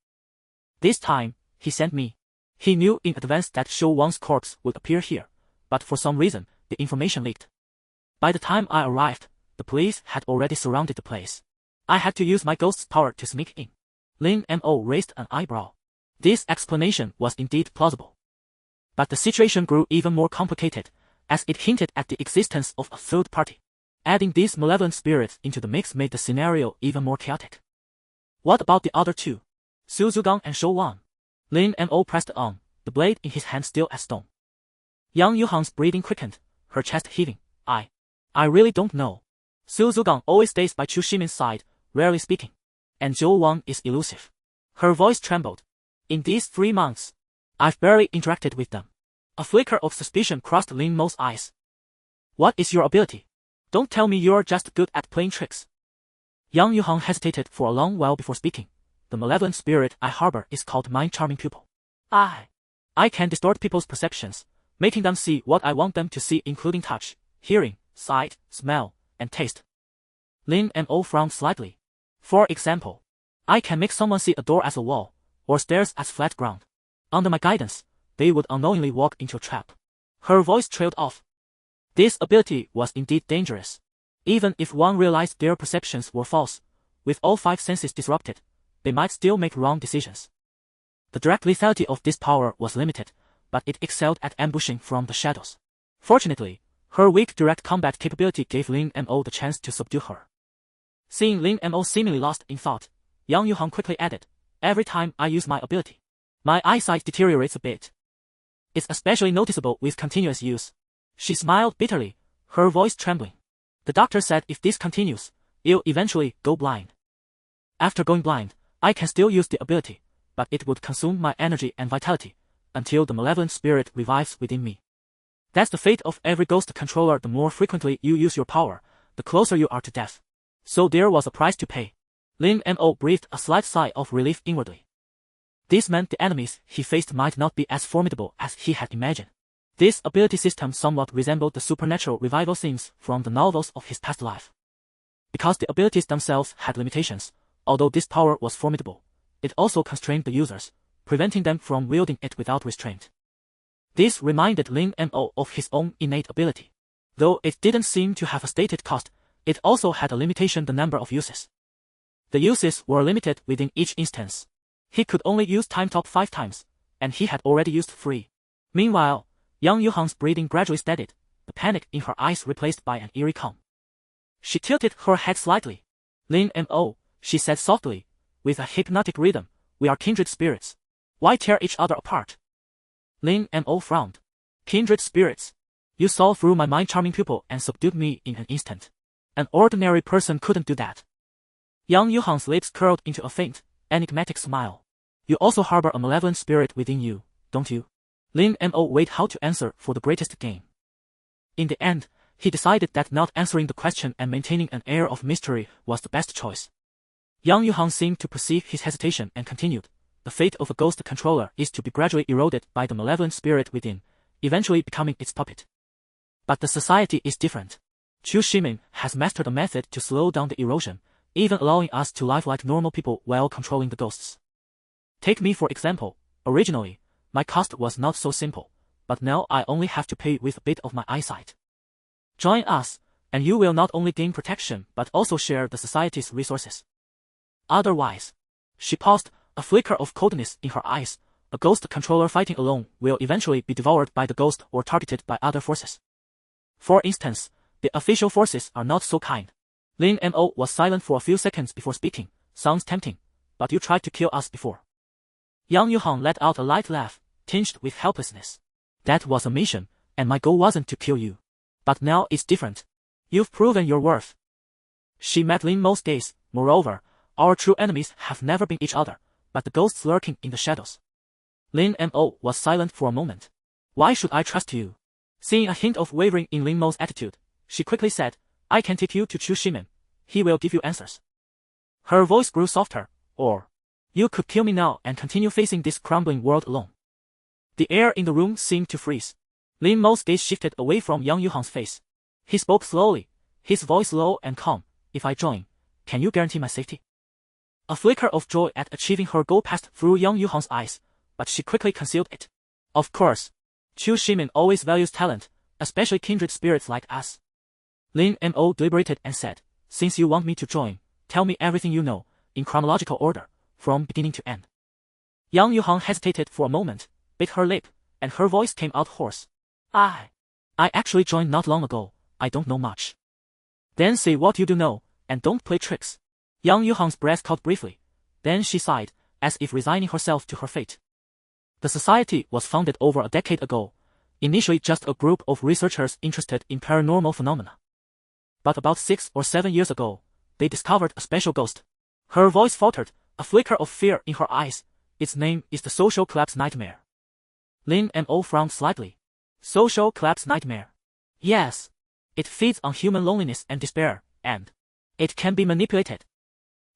This time, he sent me. He knew in advance that Zhou Wang's corpse would appear here, but for some reason, the information leaked. By the time I arrived, the police had already surrounded the place. I had to use my ghost's power to sneak in. Lin Mo raised an eyebrow. This explanation was indeed plausible. But the situation grew even more complicated, as it hinted at the existence of a third party. Adding these malevolent spirits into the mix made the scenario even more chaotic. What about the other two? Su Zugang and Shou Wan? Lin Mo pressed on, the blade in his hand still as stone. Yang Yuhan's breathing quickened, her chest heaving. I really don't know. Su Zugang always stays by Chu Shimin's side, rarely speaking. And Zhou Wang is elusive. Her voice trembled. In these 3 months, I've barely interacted with them. A flicker of suspicion crossed Lin Mo's eyes. What is your ability? Don't tell me you're just good at playing tricks. Yang Yuhang hesitated for a long while before speaking. The malevolent spirit I harbor is called Mind Charming Pupil. I can distort people's perceptions, making them see what I want them to see, including touch, hearing, sight, smell, and taste. Lin Mo frowned slightly. For example, I can make someone see a door as a wall, or stairs as flat ground. Under my guidance, they would unknowingly walk into a trap. Her voice trailed off. This ability was indeed dangerous. Even if one realized their perceptions were false, with all 5 senses disrupted, they might still make wrong decisions. The direct lethality of this power was limited, but it excelled at ambushing from the shadows. Fortunately, her weak direct combat capability gave Lin Mo the chance to subdue her. Seeing Lin Mo seemingly lost in thought, Yang Yuhang quickly added, every time I use my ability, my eyesight deteriorates a bit. It's especially noticeable with continuous use. She smiled bitterly, her voice trembling. The doctor said if this continues, you'll eventually go blind. After going blind, I can still use the ability, but it would consume my energy and vitality, until the malevolent spirit revives within me. That's the fate of every ghost controller. The more frequently you use your power, the closer you are to death. So there was a price to pay. Lin Mo breathed a slight sigh of relief inwardly. This meant the enemies he faced might not be as formidable as he had imagined. This ability system somewhat resembled the supernatural revival scenes from the novels of his past life. Because the abilities themselves had limitations, although this power was formidable, it also constrained the users, preventing them from wielding it without restraint. This reminded Lin Mo of his own innate ability. Though it didn't seem to have a stated cost, it also had a limitation: the number of uses. The uses were limited within each instance. He could only use time top 5 times, and he had already used 3. Meanwhile, Yang Yuhang's breathing gradually steadied, the panic in her eyes replaced by an eerie calm. She tilted her head slightly. Lin Mo, she said softly, with a hypnotic rhythm, we are kindred spirits. Why tear each other apart? Lin Mo frowned. Kindred spirits. You saw through my mind-charming pupil and subdued me in an instant. An ordinary person couldn't do that. Yang Yuhang's lips curled into a faint, enigmatic smile. You also harbor a malevolent spirit within you, don't you? Lin Mo weighed how to answer for the greatest gain. In the end, he decided that not answering the question and maintaining an air of mystery was the best choice. Yang Yuhang seemed to perceive his hesitation and continued, the fate of a ghost controller is to be gradually eroded by the malevolent spirit within, eventually becoming its puppet. But the society is different. Chu Shimin has mastered a method to slow down the erosion, even allowing us to live like normal people while controlling the ghosts. Take me for example. Originally, my cost was not so simple, but now I only have to pay with a bit of my eyesight. Join us, and you will not only gain protection but also share the society's resources. Otherwise, she paused, a flicker of coldness in her eyes. A ghost controller fighting alone will eventually be devoured by the ghost or targeted by other forces. For instance, the official forces are not so kind. Lin Mo was silent for a few seconds before speaking. Sounds tempting, but you tried to kill us before. Yang Yuhang let out a light laugh, tinged with helplessness. That was a mission, and my goal wasn't to kill you. But now it's different. You've proven your worth. She met Lin Mo's gaze. Moreover, our true enemies have never been each other, but the ghosts lurking in the shadows. Lin Mo was silent for a moment. Why should I trust you? Seeing a hint of wavering in Lin Mo's attitude, she quickly said, I can take you to Chu Shimin. He will give you answers. Her voice grew softer. Or, you could kill me now and continue facing this crumbling world alone. The air in the room seemed to freeze. Lin Mo's gaze shifted away from Yang Yuhang's face. He spoke slowly, his voice low and calm. If I join, can you guarantee my safety? A flicker of joy at achieving her goal passed through Yang Yuhang's eyes, but she quickly concealed it. Of course. Chu Shimin always values talent, especially kindred spirits like us. Lin Mo deliberated and said, since you want me to join, tell me everything you know, in chronological order, from beginning to end. Yang Yuhang hesitated for a moment, bit her lip, and her voice came out hoarse. I actually joined not long ago, I don't know much. Then say what you do know, and don't play tricks. Yang Yuhang's breath caught briefly. Then she sighed, as if resigning herself to her fate. The society was founded over a decade ago, initially just a group of researchers interested in paranormal phenomena. But about 6 or 7 years ago, they discovered a special ghost. Her voice faltered, a flicker of fear in her eyes. Its name is the social collapse nightmare. Lin Mo frowned slightly. Social collapse nightmare. Yes. It feeds on human loneliness and despair, and it can be manipulated.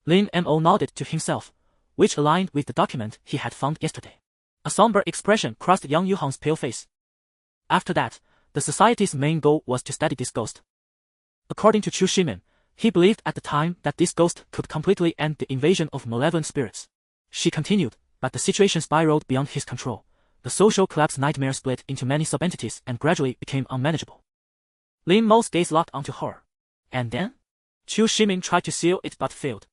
Lin Mo nodded to himself, which aligned with the document he had found yesterday. A somber expression crossed Yang Yuhang's pale face. After that, the society's main goal was to study this ghost. According to Chu Shimin, he believed at the time that this ghost could completely end the invasion of malevolent spirits. She continued, but the situation spiraled beyond his control. The social collapse nightmare split into many sub-entities and gradually became unmanageable. Lin Mo's gaze locked onto her. And then? Chu Shimin tried to seal it but failed.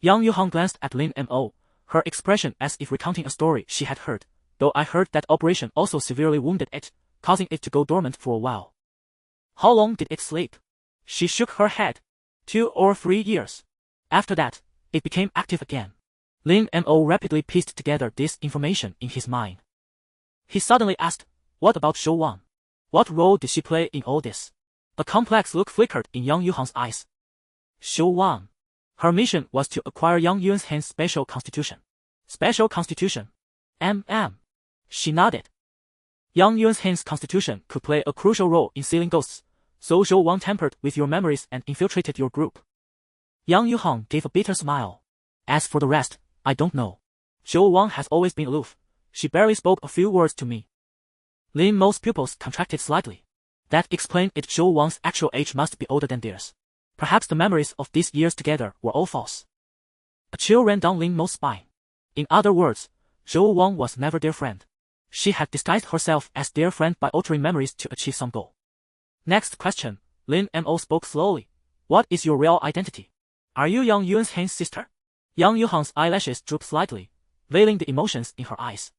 Yang Yuhang glanced at Lin Mo, her expression as if recounting a story she had heard, though I heard that operation also severely wounded it, causing it to go dormant for a while. How long did it sleep? She shook her head. 2 or 3 years. After that, it became active again. Lin Mo rapidly pieced together this information in his mind. He suddenly asked, what about Shou Wang? What role did she play in all this? A complex look flickered in Yang Yuhang's eyes. Shou Wang. Her mission was to acquire Yang Yuan's special constitution. Special constitution? She nodded. Yang Yuan's constitution could play a crucial role in sealing ghosts, so Shou Wang tampered with your memories and infiltrated your group. Yang Yuhang gave a bitter smile. As for the rest, I don't know. Shou Wang has always been aloof. She barely spoke a few words to me. Lin Mo's pupils contracted slightly. That explained it. Shou Wang's actual age must be older than theirs. Perhaps the memories of these years together were all false. A chill ran down Lin Mo's spine. In other words, Shou Wang was never their friend. She had disguised herself as their friend by altering memories to achieve some goal. Next question, Lin Mo spoke slowly. What is your real identity? Are you Yang Yuan's sister? Yang Yuhang's eyelashes drooped slightly, veiling the emotions in her eyes.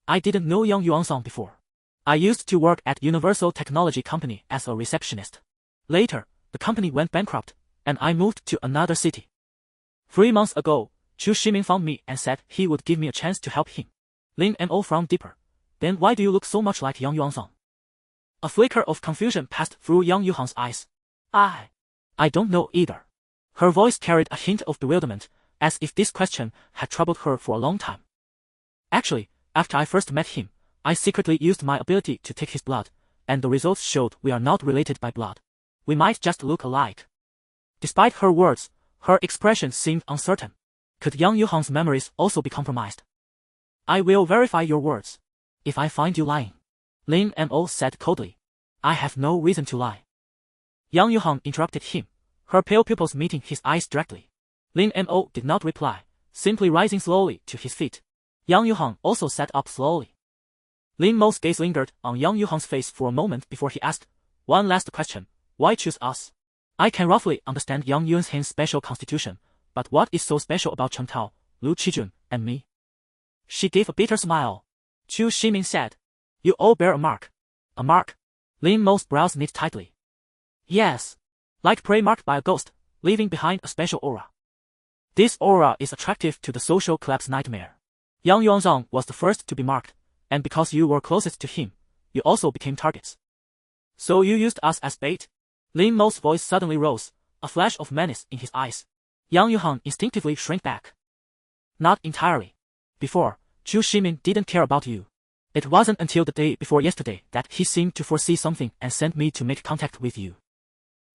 I didn't know Yang Yuansong before. I used to work at Universal Technology Company as a receptionist. Later, the company went bankrupt, and I moved to another city. 3 months ago, Chu Shimin found me and said he would give me a chance to help him. Lin Mo frowned deeper. Then why do you look so much like Yang Yuansong? A flicker of confusion passed through Yang Yuhang's eyes. I don't know either. Her voice carried a hint of bewilderment, as if this question had troubled her for a long time. Actually, after I first met him, I secretly used my ability to take his blood, and the results showed we are not related by blood. We might just look alike. Despite her words, her expression seemed uncertain. Could Yang Yuhang's memories also be compromised? I will verify your words. If I find you lying, Lin Mo said coldly. I have no reason to lie. Yang Yuhang interrupted him, her pale pupils meeting his eyes directly. Lin Mo did not reply, simply rising slowly to his feet. Yang Yuhang also sat up slowly. Lin Mo's gaze lingered on Yang Yuhang's face for a moment before he asked, one last question, why choose us? I can roughly understand Yang Yuan's special constitution, but what is so special about Chen Tao, Lu Qijun, and me? She gave a bitter smile. Chu Shimin said, you all bear a mark. A mark? Lin Mo's brows knit tightly. Yes. Like prey marked by a ghost, leaving behind a special aura. This aura is attractive to the social collapse nightmare. Yang Yuanzong was the first to be marked, and because you were closest to him, you also became targets. So you used us as bait? Lin Mo's voice suddenly rose, a flash of menace in his eyes. Yang Yuhang instinctively shrank back. Not entirely. Before, Chu Shimin didn't care about you. It wasn't until the day before yesterday that he seemed to foresee something and sent me to make contact with you.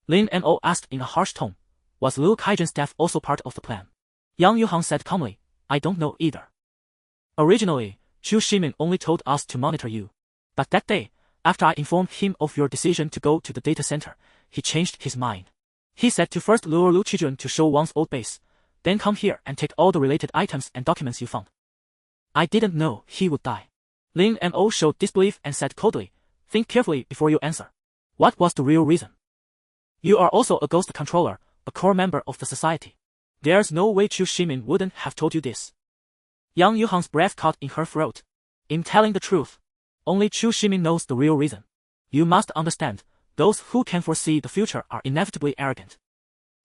Lin Mo asked in a harsh tone, was Lu Kaijun's death also part of the plan? Yang Yuhang said calmly, I don't know either. Originally, Chu Shimin only told us to monitor you. But that day, after I informed him of your decision to go to the data center, he changed his mind. He said to first lure Lu Qijun to Shou Wang's old base, then come here and take all the related items and documents you found. I didn't know he would die. Lin Mo showed disbelief and said coldly, Think carefully before you answer. What was the real reason? You are also a ghost controller, a core member of the society. There's no way Chu Shimin wouldn't have told you this. Yang Yuhan's breath caught in her throat. In telling the truth, only Chu Shimin knows the real reason. You must understand, those who can foresee the future are inevitably arrogant.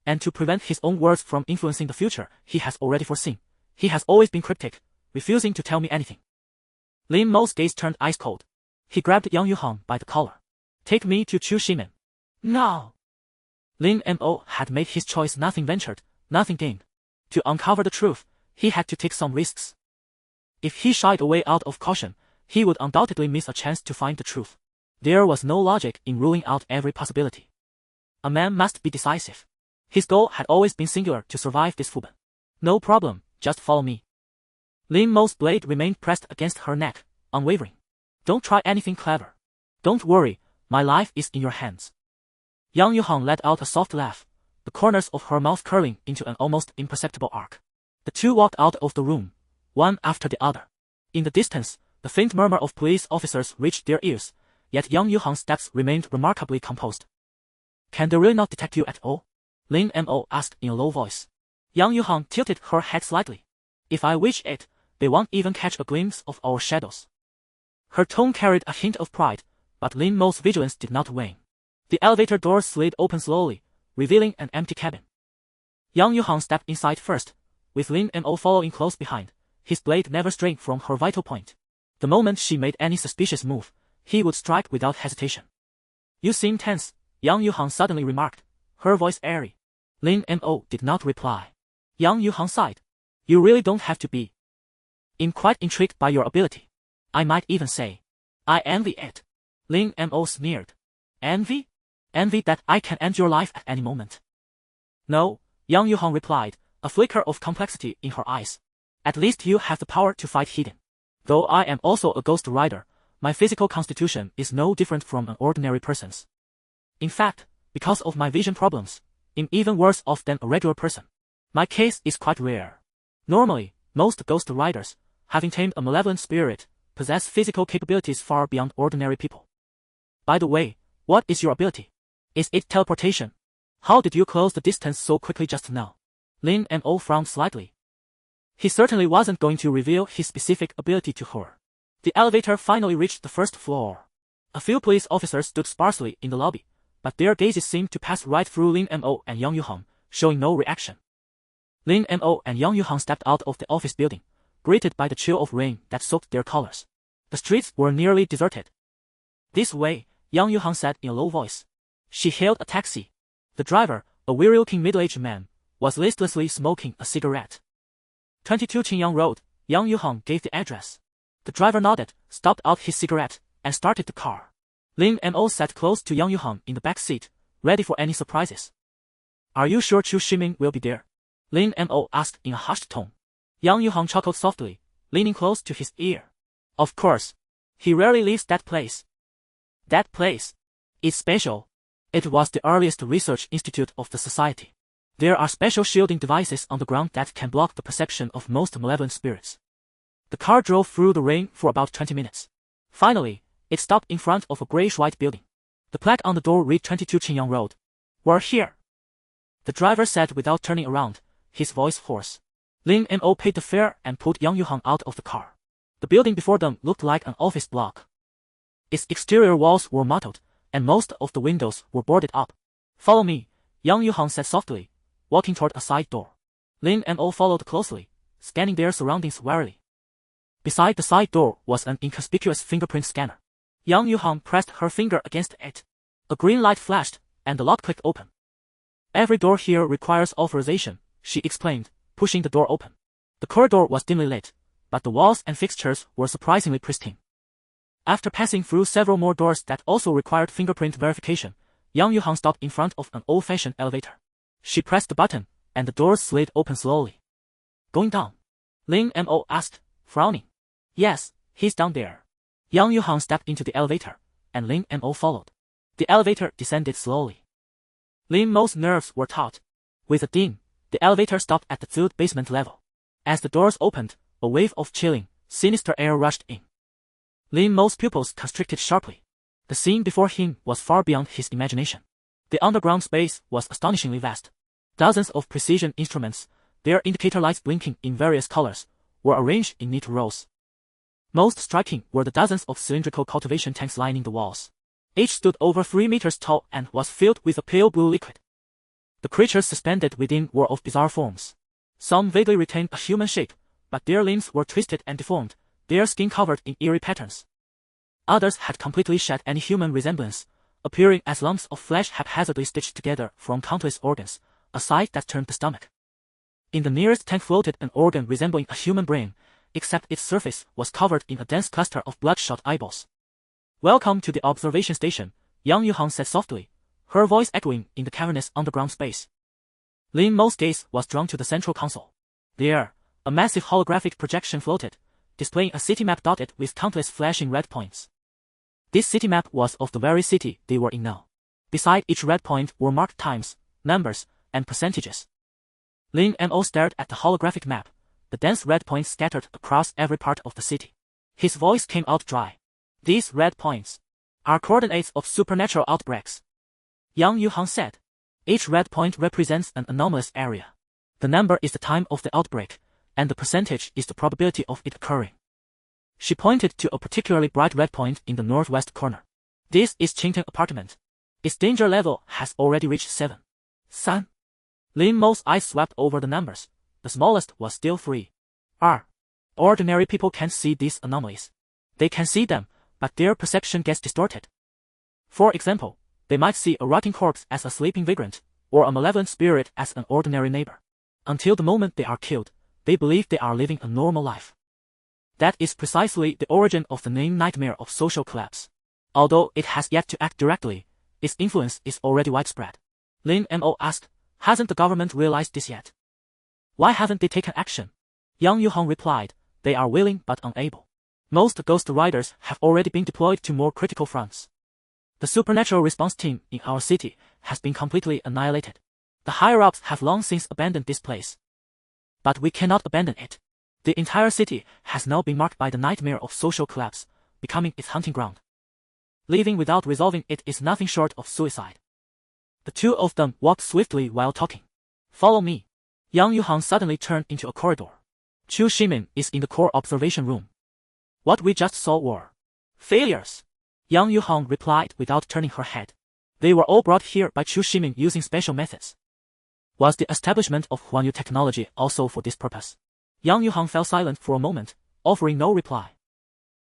And to prevent his own words from influencing the future he has already foreseen, he has always been cryptic, refusing to tell me anything. Lin Mo's gaze turned ice cold. He grabbed Yang Yuhan by the collar. Take me to Chu Shimin. Now. Lin Mo had made his choice. Nothing ventured, nothing gained. To uncover the truth, he had to take some risks. If he shied away out of caution, he would undoubtedly miss a chance to find the truth. There was no logic in ruling out every possibility. A man must be decisive. His goal had always been singular: to survive this Fuban. No problem, just follow me. Lin Mo's blade remained pressed against her neck, unwavering. Don't try anything clever. Don't worry, my life is in your hands. Yang Yuhan let out a soft laugh, the corners of her mouth curving into an almost imperceptible arc. The two walked out of the room, one after the other. In the distance, the faint murmur of police officers reached their ears, yet Yang Yuhan's steps remained remarkably composed. Can they really not detect you at all? Lin Mo asked in a low voice. Yang Yuhan tilted her head slightly. If I wish it, they won't even catch a glimpse of our shadows. Her tone carried a hint of pride, but Lin Mo's vigilance did not wane. The elevator doors slid open slowly, revealing an empty cabin. Yang Yuhan stepped inside first, with Lin Mo following close behind, his blade never straying from her vital point. The moment she made any suspicious move, he would strike without hesitation. You seem tense, Yang Yuhan suddenly remarked, her voice airy. Lin Mo did not reply. Yang Yuhan sighed. You really don't have to be. I'm quite intrigued by your ability. I might even say, I envy it. Lin Mo sneered. Envy? Envy that I can end your life at any moment. No, Yang Yuhan replied, a flicker of complexity in her eyes. At least you have the power to fight hidden. Though I am also a ghost rider, my physical constitution is no different from an ordinary person's. In fact, because of my vision problems, I'm even worse off than a regular person. My case is quite rare. Normally, most ghost riders, having tamed a malevolent spirit, possess physical capabilities far beyond ordinary people. By the way, what is your ability? Is it teleportation? How did you close the distance so quickly just now? Lin Mo frowned slightly. He certainly wasn't going to reveal his specific ability to her. The elevator finally reached the first floor. A few police officers stood sparsely in the lobby, but their gazes seemed to pass right through Lin Mo and Yang Yuhan, showing no reaction. Lin Mo and Yang Yuhan stepped out of the office building, greeted by the chill of rain that soaked their collars. The streets were nearly deserted. This way, Yang Yuhan said in a low voice. She hailed a taxi. The driver, a weary-looking middle-aged man, was listlessly smoking a cigarette. 22 Qinyang Road, Yang Yuhan gave the address. The driver nodded, stopped out his cigarette, and started the car. Lin Mo sat close to Yang Yuhan in the back seat, ready for any surprises. Are you sure Chu Shimin will be there? Lin Mo asked in a hushed tone. Yang Yuhan chuckled softly, leaning close to his ear. Of course. He rarely leaves that place. That place. It's special. It was the earliest research institute of the society. There are special shielding devices on the ground that can block the perception of most malevolent spirits. The car drove through the rain for about 20 minutes. Finally, it stopped in front of a grayish-white building. The plaque on the door read 22 Qinyang Road. We're here. The driver said without turning around, his voice hoarse. Lin Mo paid the fare and pulled Yang Yuhan out of the car. The building before them looked like an office block. Its exterior walls were mottled, and most of the windows were boarded up. Follow me, Yang Yuhan said softly, walking toward a side door. Lin Mo followed closely, scanning their surroundings warily. Beside the side door was an inconspicuous fingerprint scanner. Yang Yuhan pressed her finger against it. A green light flashed, and the lock clicked open. Every door here requires authorization, she explained, pushing the door open. The corridor was dimly lit, but the walls and fixtures were surprisingly pristine. After passing through several more doors that also required fingerprint verification, Yang Yuhan stopped in front of an old-fashioned elevator. She pressed the button, and the doors slid open slowly. Going down? Lin Mo asked, frowning. Yes, he's down there. Yang Yuhan stepped into the elevator, and Lin Mo followed. The elevator descended slowly. Lin Mo's nerves were taut. With a ding, the elevator stopped at the third basement level. As the doors opened, a wave of chilling, sinister air rushed in. Lin Mo's pupils constricted sharply. The scene before him was far beyond his imagination. The underground space was astonishingly vast. Dozens of precision instruments, their indicator lights blinking in various colors, were arranged in neat rows. Most striking were the dozens of cylindrical cultivation tanks lining the walls. Each stood over 3 meters tall and was filled with a pale blue liquid. The creatures suspended within were of bizarre forms. Some vaguely retained a human shape, but their limbs were twisted and deformed, their skin covered in eerie patterns. Others had completely shed any human resemblance, appearing as lumps of flesh haphazardly stitched together from countless organs, a sight that turned the stomach. In the nearest tank floated an organ resembling a human brain, except its surface was covered in a dense cluster of bloodshot eyeballs. "Welcome to the observation station," Yang Yuhang said softly, her voice echoing in the cavernous underground space. Lin Mo's gaze was drawn to the central console. There, a massive holographic projection floated, displaying a city map dotted with countless flashing red points. This city map was of the very city they were in now. Beside each red point were marked times, numbers, and percentages. Lin Mo stared at the holographic map, the dense red points scattered across every part of the city. His voice came out dry. "These red points are coordinates of supernatural outbreaks," Yang Yuhang said. "Each red point represents an anomalous area. The number is the time of the outbreak, and the percentage is the probability of it occurring." She pointed to a particularly bright red point in the northwest corner. "This is Qingtang apartment. Its danger level has already reached 7. San." Lin Mo's eyes swept over the numbers. The smallest was still 3. Ordinary people can't see these anomalies. They can see them, but their perception gets distorted. For example, they might see a rotting corpse as a sleeping vagrant, or a malevolent spirit as an ordinary neighbor. Until the moment they are killed, they believe they are living a normal life. That is precisely the origin of the name Nightmare of Social Collapse. Although it has yet to act directly, its influence is already widespread. Lin Mo asked, "Hasn't the government realized this yet? Why haven't they taken action?" Yang Yuhang replied, "They are willing but unable. Most Ghost Riders have already been deployed to more critical fronts. The supernatural response team in our city has been completely annihilated. The higher-ups have long since abandoned this place. But we cannot abandon it. The entire city has now been marked by the nightmare of social collapse, becoming its hunting ground. Leaving without resolving it is nothing short of suicide." The two of them walked swiftly while talking. "Follow me." Yang Yuhang suddenly turned into a corridor. Chu Shimin is in the core observation room. "What we just saw were failures," Yang Yuhang replied without turning her head. "They were all brought here by Chu Shimin using special methods." "Was the establishment of Huanyu technology also for this purpose?" Yang Yuhang fell silent for a moment, offering no reply.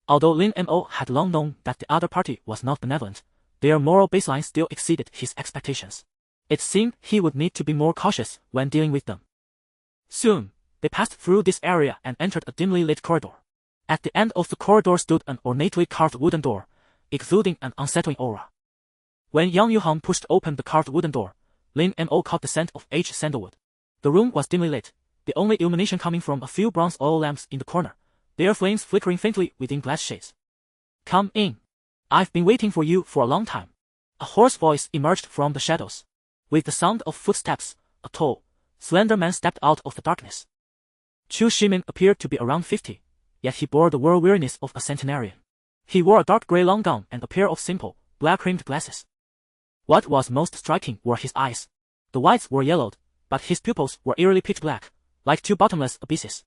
Although Lin Mo had long known that the other party was not benevolent, their moral baseline still exceeded his expectations. It seemed he would need to be more cautious when dealing with them. Soon, they passed through this area and entered a dimly lit corridor. At the end of the corridor stood an ornately carved wooden door, exuding an unsettling aura. When Yang Yuhang pushed open the carved wooden door, Lin Mo caught the scent of aged sandalwood. The room was dimly lit, the only illumination coming from a few bronze oil lamps in the corner, their flames flickering faintly within glass shades. "Come in. I've been waiting for you for a long time." A hoarse voice emerged from the shadows. With the sound of footsteps, a tall, slender man stepped out of the darkness. Chu Shimin appeared to be around 50, yet he bore the world weariness of a centenarian. He wore a dark gray long gown and a pair of simple, black-rimmed glasses. What was most striking were his eyes. The whites were yellowed, but his pupils were eerily pitch black, like two bottomless abysses.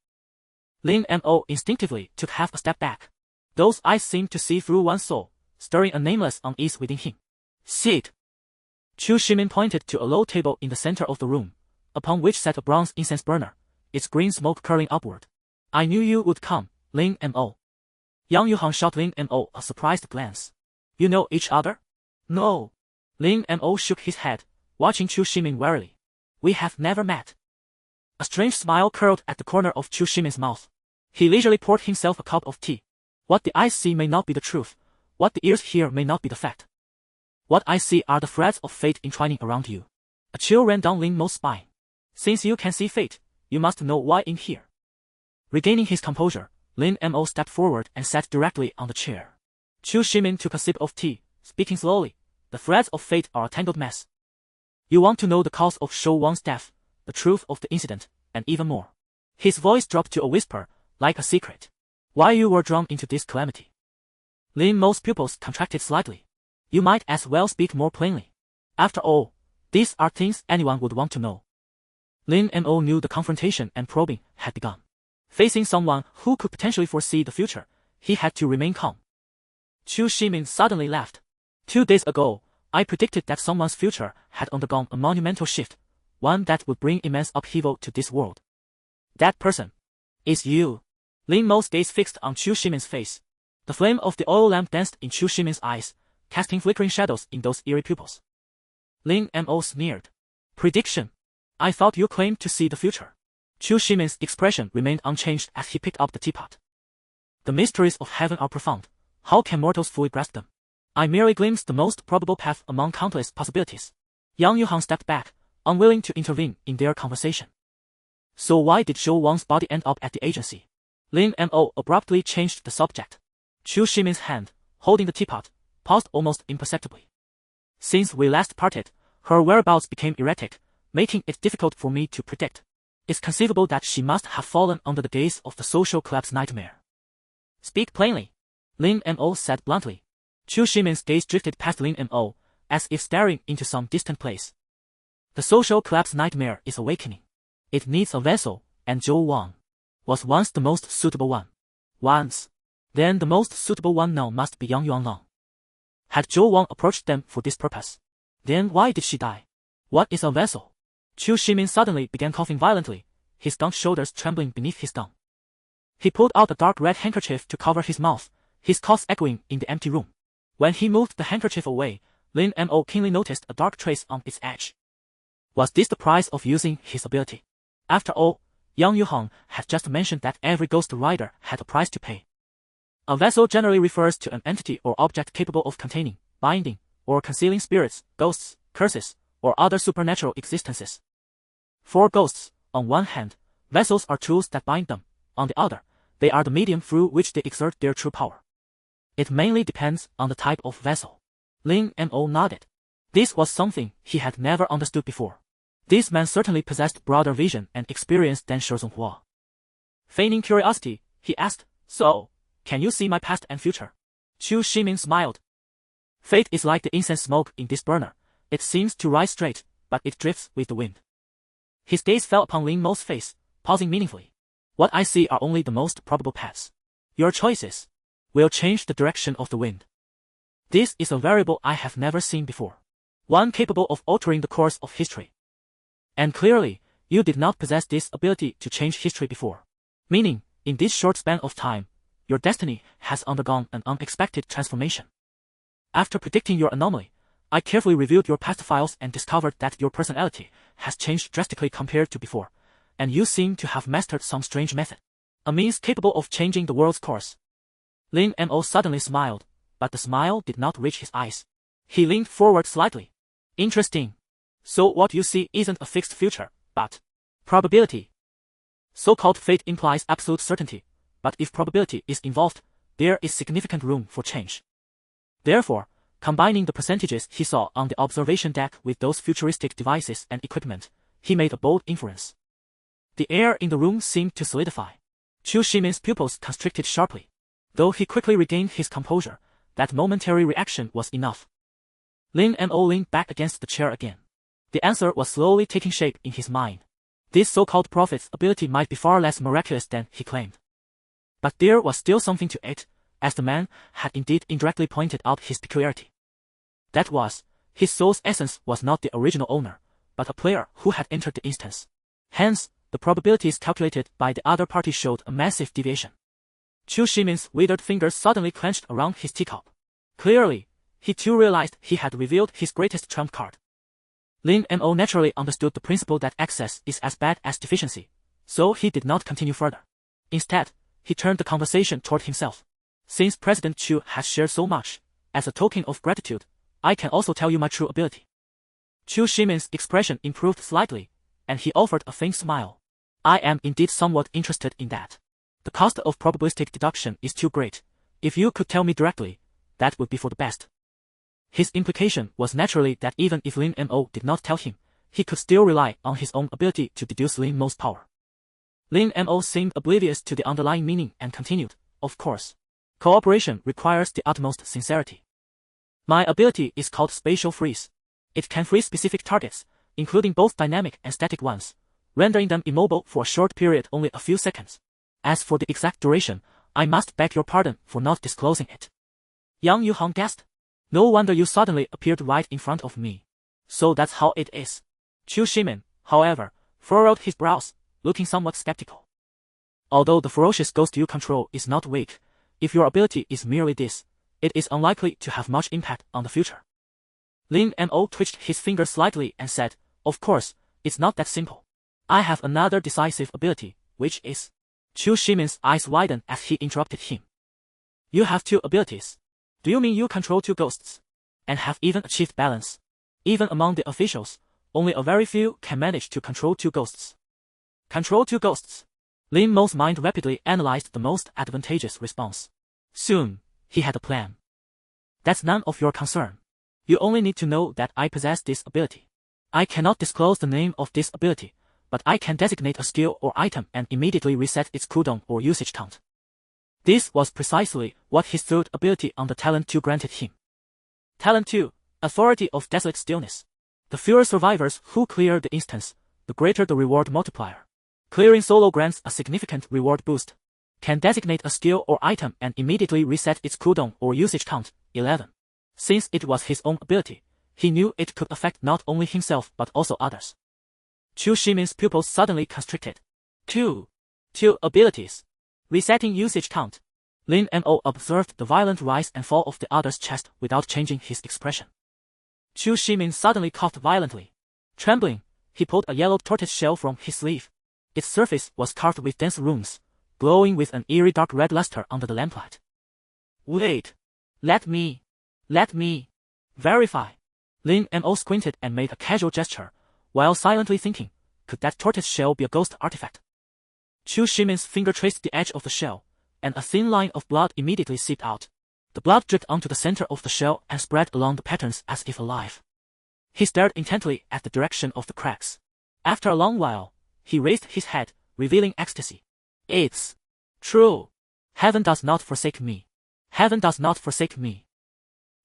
Lin Mo instinctively took half a step back. Those eyes seemed to see through one's soul, stirring a nameless unease within him. "Sit." Chu Shimin pointed to a low table in the center of the room, upon which sat a bronze incense burner, its green smoke curling upward. "I knew you would come, Lin Mo." Yang Yuhang shot Lin Mo a surprised glance. "You know each other?" "No." Lin Mo shook his head, watching Chu Shimin warily. "We have never met." A strange smile curled at the corner of Chu Shimin's mouth. He leisurely poured himself a cup of tea. "What the eyes see may not be the truth. What the ears hear may not be the fact. What I see are the threads of fate entwining around you." A chill ran down Lin Mo's spine. "Since you can see fate, you must know why I'm here." Regaining his composure, Lin Mo stepped forward and sat directly on the chair. Chu Shimin took a sip of tea, speaking slowly. "The threads of fate are a tangled mess. You want to know the cause of Shou Wang's death, the truth of the incident, and even more." His voice dropped to a whisper, like a secret. "Why you were drawn into this calamity." Lin Mo's pupils contracted slightly. You might as well speak more plainly. After all, these are things anyone would want to know. Lin Mo knew the confrontation and probing had begun. Facing someone who could potentially foresee the future, he had to remain calm. Chu Shimin suddenly laughed. 2 days ago, I predicted that someone's future had undergone a monumental shift, one that would bring immense upheaval to this world. That person is you. Lin Mo's gaze fixed on Chu Shimin's face. The flame of the oil lamp danced in Chu Shimin's eyes, casting flickering shadows in those eerie pupils. Lin Mo sneered. Prediction. I thought you claimed to see the future. Chu Shimin's expression remained unchanged as he picked up the teapot. The mysteries of heaven are profound. How can mortals fully grasp them? I merely glimpsed the most probable path among countless possibilities. Yang Yuhang stepped back, unwilling to intervene in their conversation. So why did Zhou Wang's body end up at the agency? Lin Mo abruptly changed the subject. Chu Shimin's hand, holding the teapot, paused almost imperceptibly. Since we last parted, her whereabouts became erratic, making it difficult for me to predict. It's conceivable that she must have fallen under the gaze of the social collapse nightmare. Speak plainly, Lin Mo said bluntly. Chu Shimin's gaze drifted past Lin Mo, as if staring into some distant place. The social collapse nightmare is awakening. It needs a vessel, and Zhou Wang was once the most suitable one. Once. Then the most suitable one now must be Yang Yuanlang. Had Zhou Wang approached them for this purpose? Then why did she die? What is a vessel? Chu Shimin suddenly began coughing violently, his gaunt shoulders trembling beneath his gown. He pulled out a dark red handkerchief to cover his mouth, his coughs echoing in the empty room. When he moved the handkerchief away, Lin Mo keenly noticed a dark trace on its edge. Was this the price of using his ability? After all, Yang Yuhang had just mentioned that every ghost rider had a price to pay. A vessel generally refers to an entity or object capable of containing, binding, or concealing spirits, ghosts, curses, or other supernatural existences. For ghosts, on one hand, vessels are tools that bind them, on the other, they are the medium through which they exert their true power. It mainly depends on the type of vessel. Lin Mo nodded. This was something he had never understood before. This man certainly possessed broader vision and experience than Shi Zonghua. Feigning curiosity, he asked, So, can you see my past and future? Chu Shimin smiled. Fate is like the incense smoke in this burner. It seems to rise straight, but it drifts with the wind. His gaze fell upon Lin Mo's face, pausing meaningfully. What I see are only the most probable paths. Your choices will change the direction of the wind. This is a variable I have never seen before. One capable of altering the course of history. And clearly, you did not possess this ability to change history before. Meaning, in this short span of time, your destiny has undergone an unexpected transformation. After predicting your anomaly, I carefully reviewed your past files and discovered that your personality has changed drastically compared to before, and you seem to have mastered some strange method. A means capable of changing the world's course. Lin Mo suddenly smiled, but the smile did not reach his eyes. He leaned forward slightly. Interesting. So what you see isn't a fixed future, but probability. So-called fate implies absolute certainty, but if probability is involved, there is significant room for change. Therefore, combining the percentages he saw on the observation deck with those futuristic devices and equipment, he made a bold inference. The air in the room seemed to solidify. Chu Shimin's pupils constricted sharply. Though he quickly regained his composure, that momentary reaction was enough. Lin Mo leaned back against the chair again. The answer was slowly taking shape in his mind. This so-called prophet's ability might be far less miraculous than he claimed. But there was still something to it, as the man had indeed indirectly pointed out his peculiarity. That was, his soul's essence was not the original owner, but a player who had entered the instance. Hence, the probabilities calculated by the other party showed a massive deviation. Chu Shimin's withered fingers suddenly clenched around his teacup. Clearly, he too realized he had revealed his greatest trump card. Lin Mo naturally understood the principle that excess is as bad as deficiency, so he did not continue further. Instead, he turned the conversation toward himself. Since President Chu has shared so much, as a token of gratitude, I can also tell you my true ability. Chu Shimin's expression improved slightly, and he offered a faint smile. I am indeed somewhat interested in that. The cost of probabilistic deduction is too great. If you could tell me directly, that would be for the best. His implication was naturally that even if Lin Mo did not tell him, he could still rely on his own ability to deduce Lin Mo's power. Lin Mo seemed oblivious to the underlying meaning and continued, of course. Cooperation requires the utmost sincerity. My ability is called Spatial Freeze. It can freeze specific targets, including both dynamic and static ones, rendering them immobile for a short period, only a few seconds. As for the exact duration, I must beg your pardon for not disclosing it. Yang Yuhang gasped. No wonder you suddenly appeared right in front of me. So that's how it is. Chu Shimin, however, furrowed his brows, looking somewhat skeptical. Although the ferocious ghost you control is not weak, if your ability is merely this, it is unlikely to have much impact on the future. Lin Mo twitched his finger slightly and said, Of course, it's not that simple. I have another decisive ability, which is... Chu Shimin's eyes widened as he interrupted him. You have two abilities. Do you mean you control two ghosts? And have even achieved balance? Even among the officials, only a very few can manage to control two ghosts. Control two ghosts. Lin Mo's mind rapidly analyzed the most advantageous response. Soon, he had a plan. That's none of your concern. You only need to know that I possess this ability. I cannot disclose the name of this ability, but I can designate a skill or item and immediately reset its cooldown or usage count. This was precisely what his third ability on the Talent 2 granted him. Talent 2, Authority of Desolate Stillness. The fewer survivors who clear the instance, the greater the reward multiplier. Clearing solo grants a significant reward boost. Can designate a skill or item and immediately reset its cooldown or usage count, 11. Since it was his own ability, he knew it could affect not only himself but also others. Chu Shimin's pupils suddenly constricted. Two abilities. Resetting usage count. Lin Mo observed the violent rise and fall of the other's chest without changing his expression. Chu Shimin suddenly coughed violently. Trembling, he pulled a yellow tortoise shell from his sleeve. Its surface was carved with dense runes, glowing with an eerie dark red luster under the lamplight. Wait. Let me verify. Lin Mo squinted and made a casual gesture, while silently thinking, could that tortoise shell be a ghost artifact? Chu Shimin's finger traced the edge of the shell, and a thin line of blood immediately seeped out. The blood dripped onto the center of the shell and spread along the patterns as if alive. He stared intently at the direction of the cracks. After a long while, he raised his head, revealing ecstasy. It's true. Heaven does not forsake me. Heaven does not forsake me.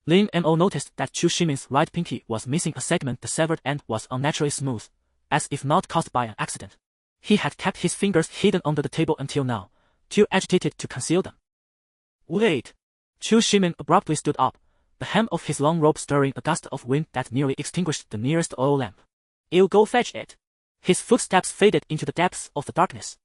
Lin Mo noticed that Chu Shimin's right pinky was missing a segment. The severed end was unnaturally smooth, as if not caused by an accident. He had kept his fingers hidden under the table until now, too agitated to conceal them. Wait. Chu Shimin abruptly stood up, the hem of his long robe stirring a gust of wind that nearly extinguished the nearest oil lamp. I'll go fetch it. His footsteps faded into the depths of the darkness.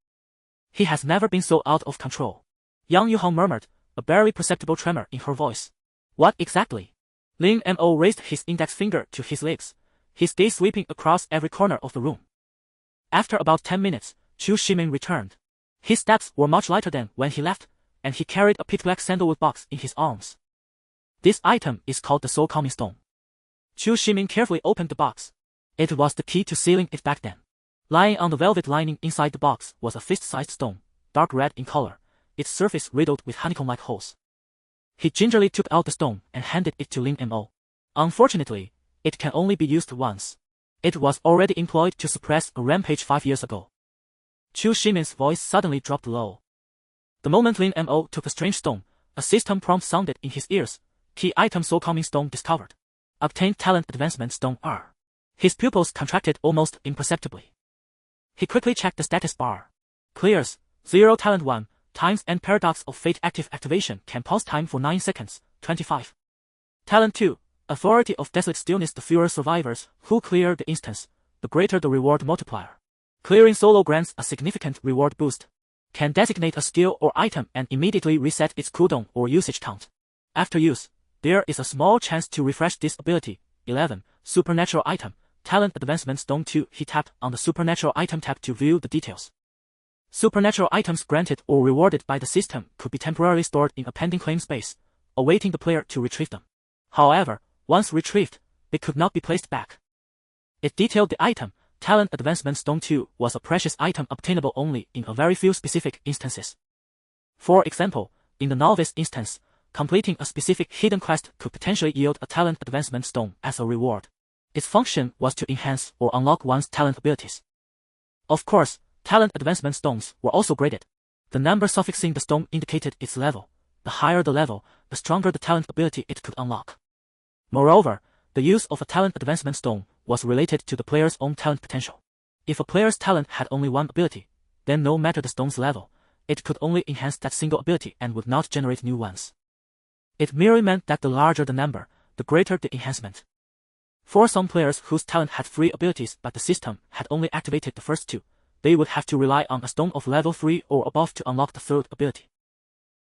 He has never been so out of control. Yang Yuhang murmured, a barely perceptible tremor in her voice. What exactly? Lin Mo raised his index finger to his lips, his gaze sweeping across every corner of the room. After about 10 minutes, Chu Shimin returned. His steps were much lighter than when he left, and he carried a pitch-black sandalwood box in his arms. This item is called the Soul Calming Stone. Chu Shimin carefully opened the box. It was the key to sealing it back then. Lying on the velvet lining inside the box was a fist-sized stone, dark red in color, its surface riddled with honeycomb-like holes. He gingerly took out the stone and handed it to Lin Mo. Unfortunately, it can only be used once. It was already employed to suppress a rampage 5 years ago. Chu Shimin's voice suddenly dropped low. The moment Lin Mo took the strange stone, a system prompt sounded in his ears. Key item Soul Calming Stone discovered. Obtained Talent Advancement Stone R. His pupils contracted almost imperceptibly. He quickly checked the status bar. Clears, 0 Talent 1, times and Paradox of Fate active activation can pause time for 9 seconds, 25. Talent 2, Authority of Desolate Stillness. The fewer survivors who clear the instance, the greater the reward multiplier. Clearing solo grants a significant reward boost. Can designate a skill or item and immediately reset its cooldown or usage count. After use, there is a small chance to refresh this ability. 11. Supernatural item, Talent Advancement Stone 2. He tapped on the supernatural item tab to view the details. Supernatural items granted or rewarded by the system could be temporarily stored in a pending claim space, awaiting the player to retrieve them. However, once retrieved, they could not be placed back. It detailed the item. Talent Advancement Stone 2 was a precious item obtainable only in a very few specific instances. For example, in the Novice instance, completing a specific hidden quest could potentially yield a Talent Advancement Stone as a reward. Its function was to enhance or unlock one's talent abilities. Of course, Talent Advancement Stones were also graded. The number suffixing the stone indicated its level. The higher the level, the stronger the talent ability it could unlock. Moreover, the use of a talent advancement stone was related to the player's own talent potential. If a player's talent had only one ability, then no matter the stone's level, it could only enhance that single ability and would not generate new ones. It merely meant that the larger the number, the greater the enhancement. For some players whose talent had 3 abilities but the system had only activated the first 2, they would have to rely on a stone of level 3 or above to unlock the 3rd ability.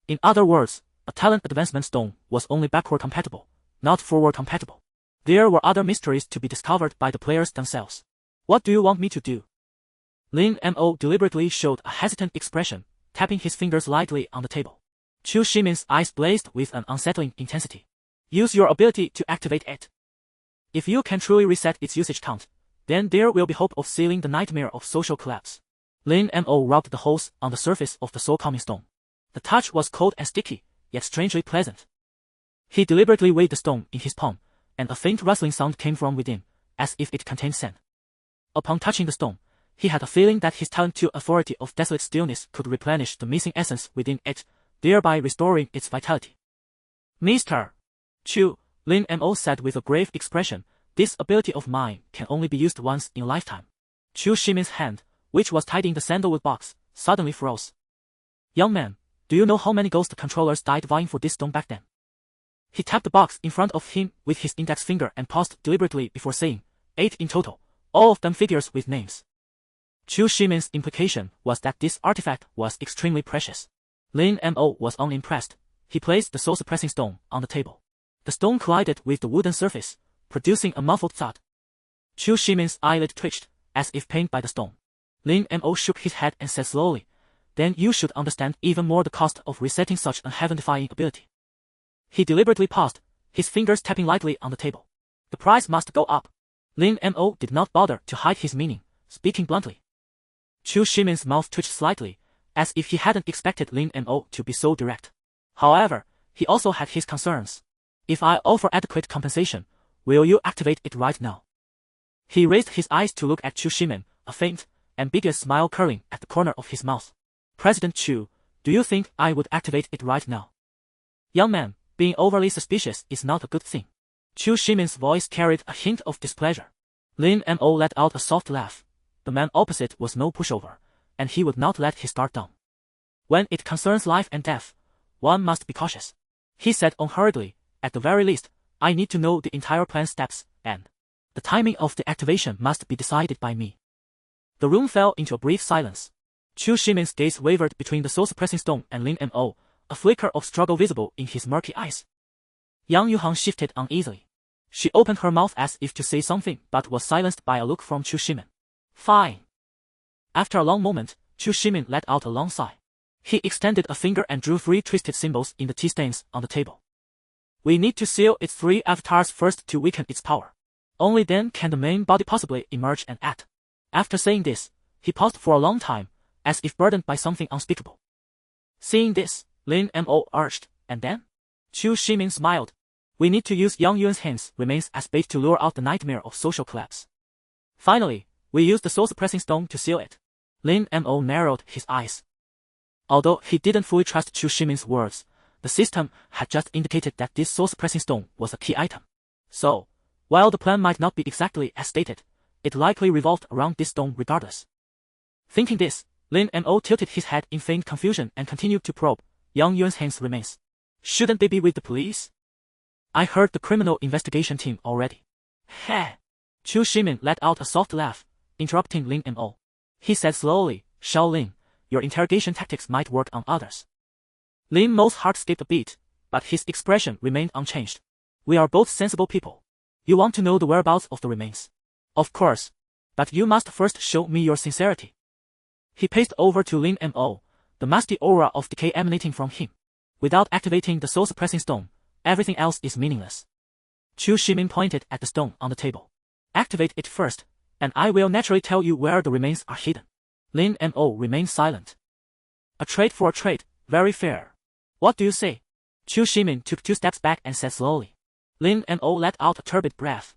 In other words, a talent advancement stone was only backward compatible, not forward compatible. There were other mysteries to be discovered by the players themselves. What do you want me to do? Lin Mo deliberately showed a hesitant expression, tapping his fingers lightly on the table. Chu Shimin's eyes blazed with an unsettling intensity. Use your ability to activate it. If you can truly reset its usage count, then there will be hope of sealing the nightmare of social collapse. Lin Mo rubbed the holes on the surface of the soul-calming stone. The touch was cold and sticky, yet strangely pleasant. He deliberately weighed the stone in his palm, and a faint rustling sound came from within, as if it contained sand. Upon touching the stone, he had a feeling that his talent to authority of desolate stillness could replenish the missing essence within it, thereby restoring its vitality. Mr. Chu, Lin Mo said with a grave expression, this ability of mine can only be used once in a lifetime. Chu Shimin's hand, which was tied in the sandalwood box, suddenly froze. Young man, do you know how many ghost controllers died vying for this stone back then? He tapped the box in front of him with his index finger and paused deliberately before saying, 8 in total, all of them figures with names. Chu Shimin's implication was that this artifact was extremely precious. Lin Mo was unimpressed. He placed the soul-suppressing stone on the table. The stone collided with the wooden surface, producing a muffled thud. Chu Shimin's eyelid twitched, as if pained by the stone. Lin Mo shook his head and said slowly, then you should understand even more the cost of resetting such a heaven-defying ability. He deliberately paused, his fingers tapping lightly on the table. The price must go up. Lin Mo did not bother to hide his meaning, speaking bluntly. Chu Shimin's mouth twitched slightly, as if he hadn't expected Lin Mo to be so direct. However, he also had his concerns. If I offer adequate compensation, will you activate it right now? He raised his eyes to look at Chu Shimin, a faint, ambiguous smile curling at the corner of his mouth. President Chu, do you think I would activate it right now? Young man, being overly suspicious is not a good thing. Chu Shimin's voice carried a hint of displeasure. Lin Mo let out a soft laugh. The man opposite was no pushover, and he would not let his guard down. When it concerns life and death, one must be cautious. He said unhurriedly, at the very least, I need to know the entire plan steps, and the timing of the activation must be decided by me. The room fell into a brief silence. Chu Shimin's gaze wavered between the soul-suppressing stone and Lin Mo, a flicker of struggle visible in his murky eyes. Yang Yuhang shifted uneasily. She opened her mouth as if to say something but was silenced by a look from Chu Shimin. Fine. After a long moment, Chu Shimin let out a long sigh. He extended a finger and drew 3 twisted symbols in the T-stains on the table. We need to seal its 3 avatars first to weaken its power. Only then can the main body possibly emerge and act. After saying this, he paused for a long time, as if burdened by something unspeakable. Seeing this, Lin Mo urged, and then? Chu Shimin smiled. We need to use Yang Yuan's hands remains as bait to lure out the nightmare of social collapse. Finally, we use the soul-suppressing stone to seal it. Lin Mo narrowed his eyes. Although he didn't fully trust Chu Shimin's words, the system had just indicated that this soul-suppressing stone was a key item. So, while the plan might not be exactly as stated, it likely revolved around this stone regardless. Thinking this, Lin Mo tilted his head in faint confusion and continued to probe. Yang Yuan's hands remains. Shouldn't they be with the police? I heard the criminal investigation team already. Heh. Chu Shimin let out a soft laugh, interrupting Lin Mo. He said slowly, Xiao Lin, your interrogation tactics might work on others. Lin Mo's heart skipped a beat, but his expression remained unchanged. We are both sensible people. You want to know the whereabouts of the remains. Of course. But you must first show me your sincerity. He paced over to Lin Mo, the musty aura of decay emanating from him. Without activating the soul-suppressing stone, everything else is meaningless. Chu Shimin pointed at the stone on the table. Activate it first, and I will naturally tell you where the remains are hidden. Lin Mo remained silent. A trade for a trade, very fair. What do you say? Chu Shimin took 2 steps back and said slowly. Lin Mo let out a turbid breath.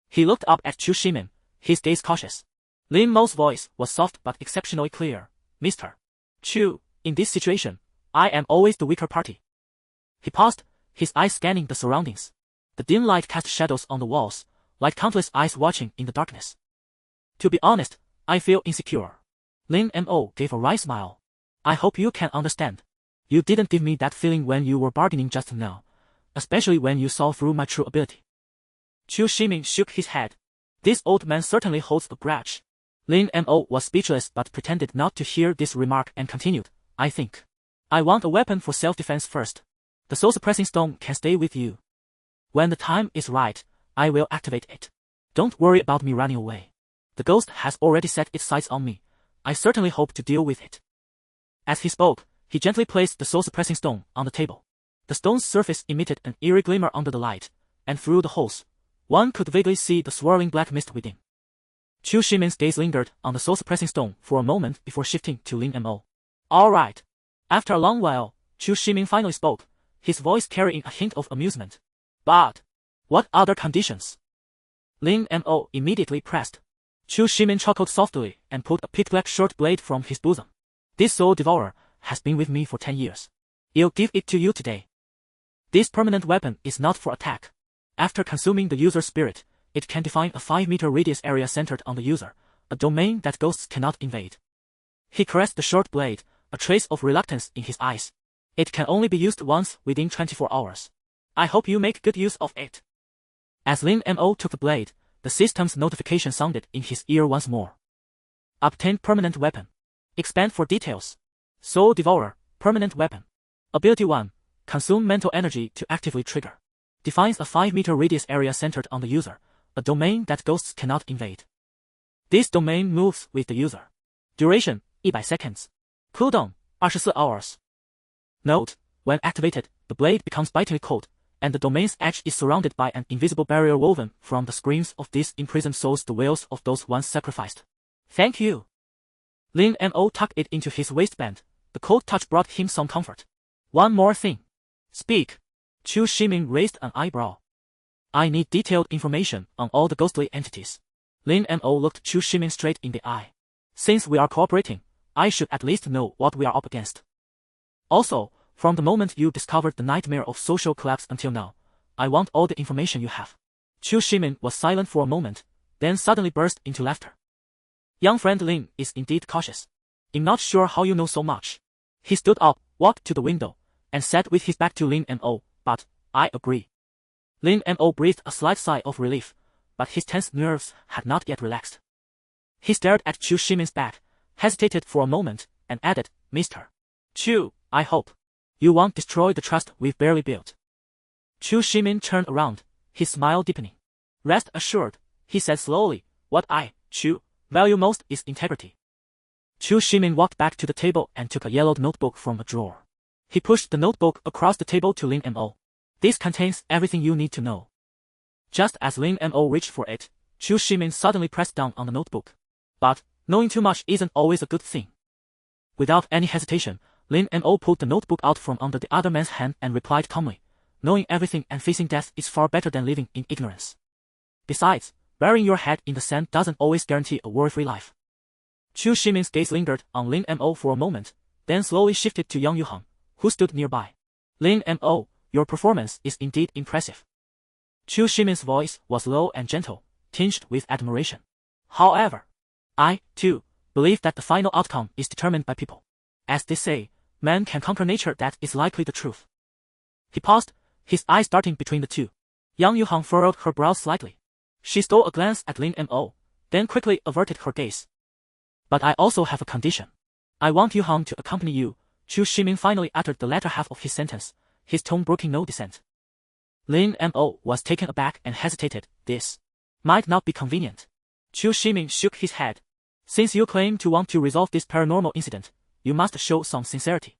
He looked up at Chu Shimin, his gaze cautious. Lin Mo's voice was soft but exceptionally clear. Mr. Chu, in this situation, I am always the weaker party. He paused, his eyes scanning the surroundings. The dim light cast shadows on the walls, like countless eyes watching in the darkness. To be honest, I feel insecure. Lin Mo gave a wry smile. I hope you can understand. You didn't give me that feeling when you were bargaining just now, especially when you saw through my true ability. Chu Shimin shook his head. This old man certainly holds a grudge. Lin Mo was speechless but pretended not to hear this remark and continued, I think. I want a weapon for self-defense first. The soul-suppressing stone can stay with you. When the time is right, I will activate it. Don't worry about me running away. The ghost has already set its sights on me. I certainly hope to deal with it. As he spoke, he gently placed the soul-suppressing stone on the table. The stone's surface emitted an eerie glimmer under the light, and through the holes, one could vaguely see the swirling black mist within. Chu Shimin's gaze lingered on the soul-suppressing stone for a moment before shifting to Lin Mo. All right. After a long while, Chu Shimin finally spoke, his voice carrying a hint of amusement. But what other conditions? Lin Mo immediately pressed. Chu Shimin chuckled softly and pulled a pitch-black short blade from his bosom. This soul devourer has been with me for 10 years. I'll give it to you today. This permanent weapon is not for attack. After consuming the user's spirit, it can define a 5-meter radius area centered on the user, a domain that ghosts cannot invade. He caressed the short blade, a trace of reluctance in his eyes. It can only be used once within 24 hours. I hope you make good use of it. As Lin Mo took the blade, the system's notification sounded in his ear once more. Obtain permanent weapon. Expand for details. Soul Devourer, permanent weapon. Ability 1. Consume mental energy to actively trigger. Defines a 5-meter radius area centered on the user, a domain that ghosts cannot invade. This domain moves with the user. Duration, 100 seconds. Cooldown, 24 hours. Note, when activated, the blade becomes bitingly cold, and the domain's edge is surrounded by an invisible barrier woven from the screams of these imprisoned souls, the wails of those once sacrificed. Thank you. Lin Mo tucked it into his waistband. The cold touch brought him some comfort. One more thing. Speak. Chu Shimin raised an eyebrow. I need detailed information on all the ghostly entities. Lin Mo looked Chu Shimin straight in the eye. Since we are cooperating, I should at least know what we are up against. Also, from the moment you discovered the nightmare of social collapse until now, I want all the information you have. Chu Shimin was silent for a moment, then suddenly burst into laughter. Young friend Lin is indeed cautious. I'm not sure how you know so much. He stood up, walked to the window, and sat with his back to Lin Mo, but I agree. Lin Mo breathed a slight sigh of relief, but his tense nerves had not yet relaxed. He stared at Chu Shimin's back, hesitated for a moment, and added, Mr. Chu, I hope you won't destroy the trust we've barely built. Chu Shimin turned around, his smile deepening. Rest assured, he said slowly, what I, Chu, value most is integrity. Chu Shimin walked back to the table and took a yellowed notebook from a drawer. He pushed the notebook across the table to Lin Mo. This contains everything you need to know. Just as Lin Mo reached for it, Chu Shimin suddenly pressed down on the notebook. But knowing too much isn't always a good thing. Without any hesitation, Lin Mo pulled the notebook out from under the other man's hand and replied calmly, knowing everything and facing death is far better than living in ignorance. Besides, burying your head in the sand doesn't always guarantee a worry-free life. Chu Shimin's gaze lingered on Lin Mo for a moment, then slowly shifted to Yang Yuhang, who stood nearby. Lin Mo, your performance is indeed impressive. Chu Shimin's voice was low and gentle, tinged with admiration. However, I, too, believe that the final outcome is determined by people. As they say, man can conquer nature, that is likely the truth. He paused, his eyes darting between the two. Yang Yuhang furrowed her brows slightly. She stole a glance at Lin Mo, then quickly averted her gaze. But I also have a condition. I want Yuhang to accompany you. Chu Shimin finally uttered the latter half of his sentence, his tone broking no dissent. Lin Mo was taken aback and hesitated. This might not be convenient. Chu Shimin shook his head. Since you claim to want to resolve this paranormal incident, you must show some sincerity.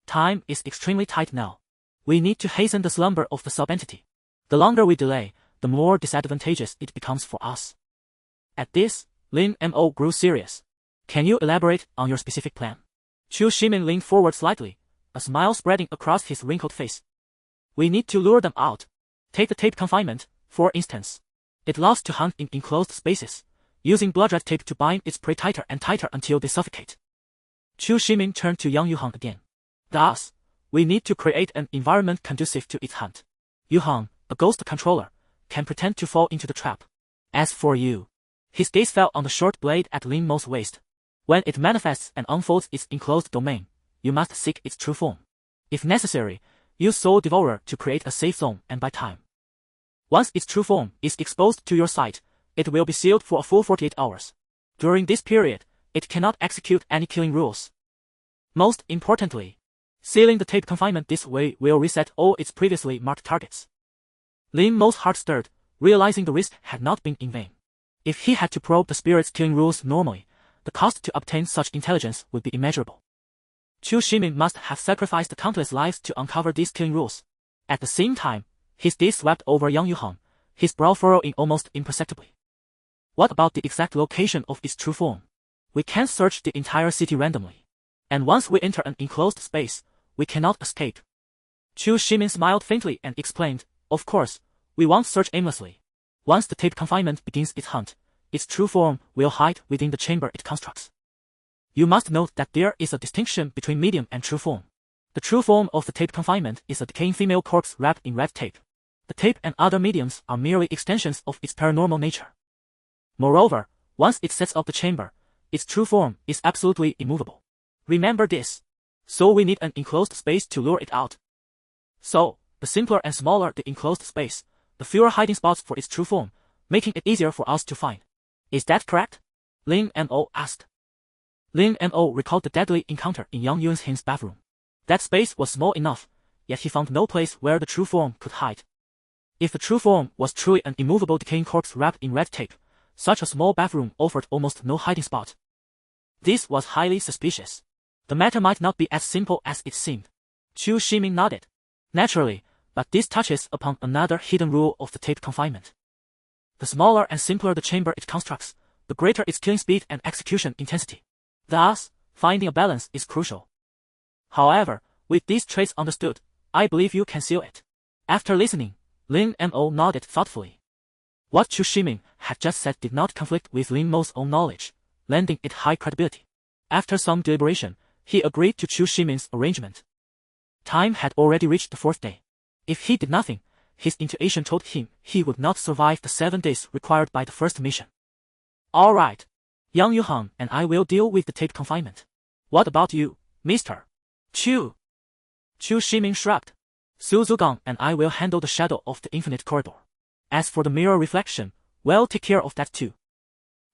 Time is extremely tight now. We need to hasten the slumber of the sub-entity. The longer we delay, the more disadvantageous it becomes for us. At this, Lin Mo grew serious. Can you elaborate on your specific plan? Chu Shimin leaned forward slightly, a smile spreading across his wrinkled face. We need to lure them out. Take the tape confinement, for instance. It loves to hunt in enclosed spaces, using blood red tape to bind its prey tighter and tighter until they suffocate. Chu Shimin turned to Yang Yuhang again. Thus, we need to create an environment conducive to its hunt. Yuhang, a ghost controller, can pretend to fall into the trap. As for you, his gaze fell on the short blade at Lin Mo's waist. When it manifests and unfolds its enclosed domain, you must seek its true form. If necessary, use Soul Devourer to create a safe zone and buy time. Once its true form is exposed to your sight, it will be sealed for a full 48 hours. During this period, it cannot execute any killing rules. Most importantly, sealing the tape confinement this way will reset all its previously marked targets. Lin Mo's heart stirred, realizing the risk had not been in vain. If he had to probe the spirit's killing rules normally, the cost to obtain such intelligence would be immeasurable. Chu Shimin must have sacrificed countless lives to uncover these killing rules. At the same time, his gaze swept over Yang Yuhan, his brow furrowing almost imperceptibly. What about the exact location of its true form? We can't search the entire city randomly. And once we enter an enclosed space, we cannot escape. Chu Shimin smiled faintly and explained, of course, we won't search aimlessly. Once the tape confinement begins its hunt, its true form will hide within the chamber it constructs. You must note that there is a distinction between medium and true form. The true form of the tape confinement is a decaying female corpse wrapped in red tape. The tape and other mediums are merely extensions of its paranormal nature. Moreover, once it sets up the chamber, its true form is absolutely immovable. Remember this. So we need an enclosed space to lure it out. So, the simpler and smaller the enclosed space, the fewer hiding spots for its true form, making it easier for us to find. Is that correct? Lin Mo asked. Lin Mo recalled the deadly encounter in Yang Yun's bathroom. That space was small enough, yet he found no place where the true form could hide. If the true form was truly an immovable decaying corpse wrapped in red tape, such a small bathroom offered almost no hiding spot. This was highly suspicious. The matter might not be as simple as it seemed. Chu Shimin nodded. Naturally, but this touches upon another hidden rule of the tape confinement. The smaller and simpler the chamber it constructs, the greater its killing speed and execution intensity. Thus, finding a balance is crucial. However, with these traits understood, I believe you can seal it. After listening, Lin Mo nodded thoughtfully. What Chu Shimin had just said did not conflict with Lin Mo's own knowledge, lending it high credibility. After some deliberation, he agreed to Chu Shimin's arrangement. Time had already reached the 4th day. If he did nothing, his intuition told him he would not survive the 7 days required by the first mission. Alright. Yang Yuhan and I will deal with the tape confinement. What about you, Mr. Chu? Chu Shimin shrugged. Su Zugang and I will handle the shadow of the infinite corridor. As for the mirror reflection, we'll take care of that too.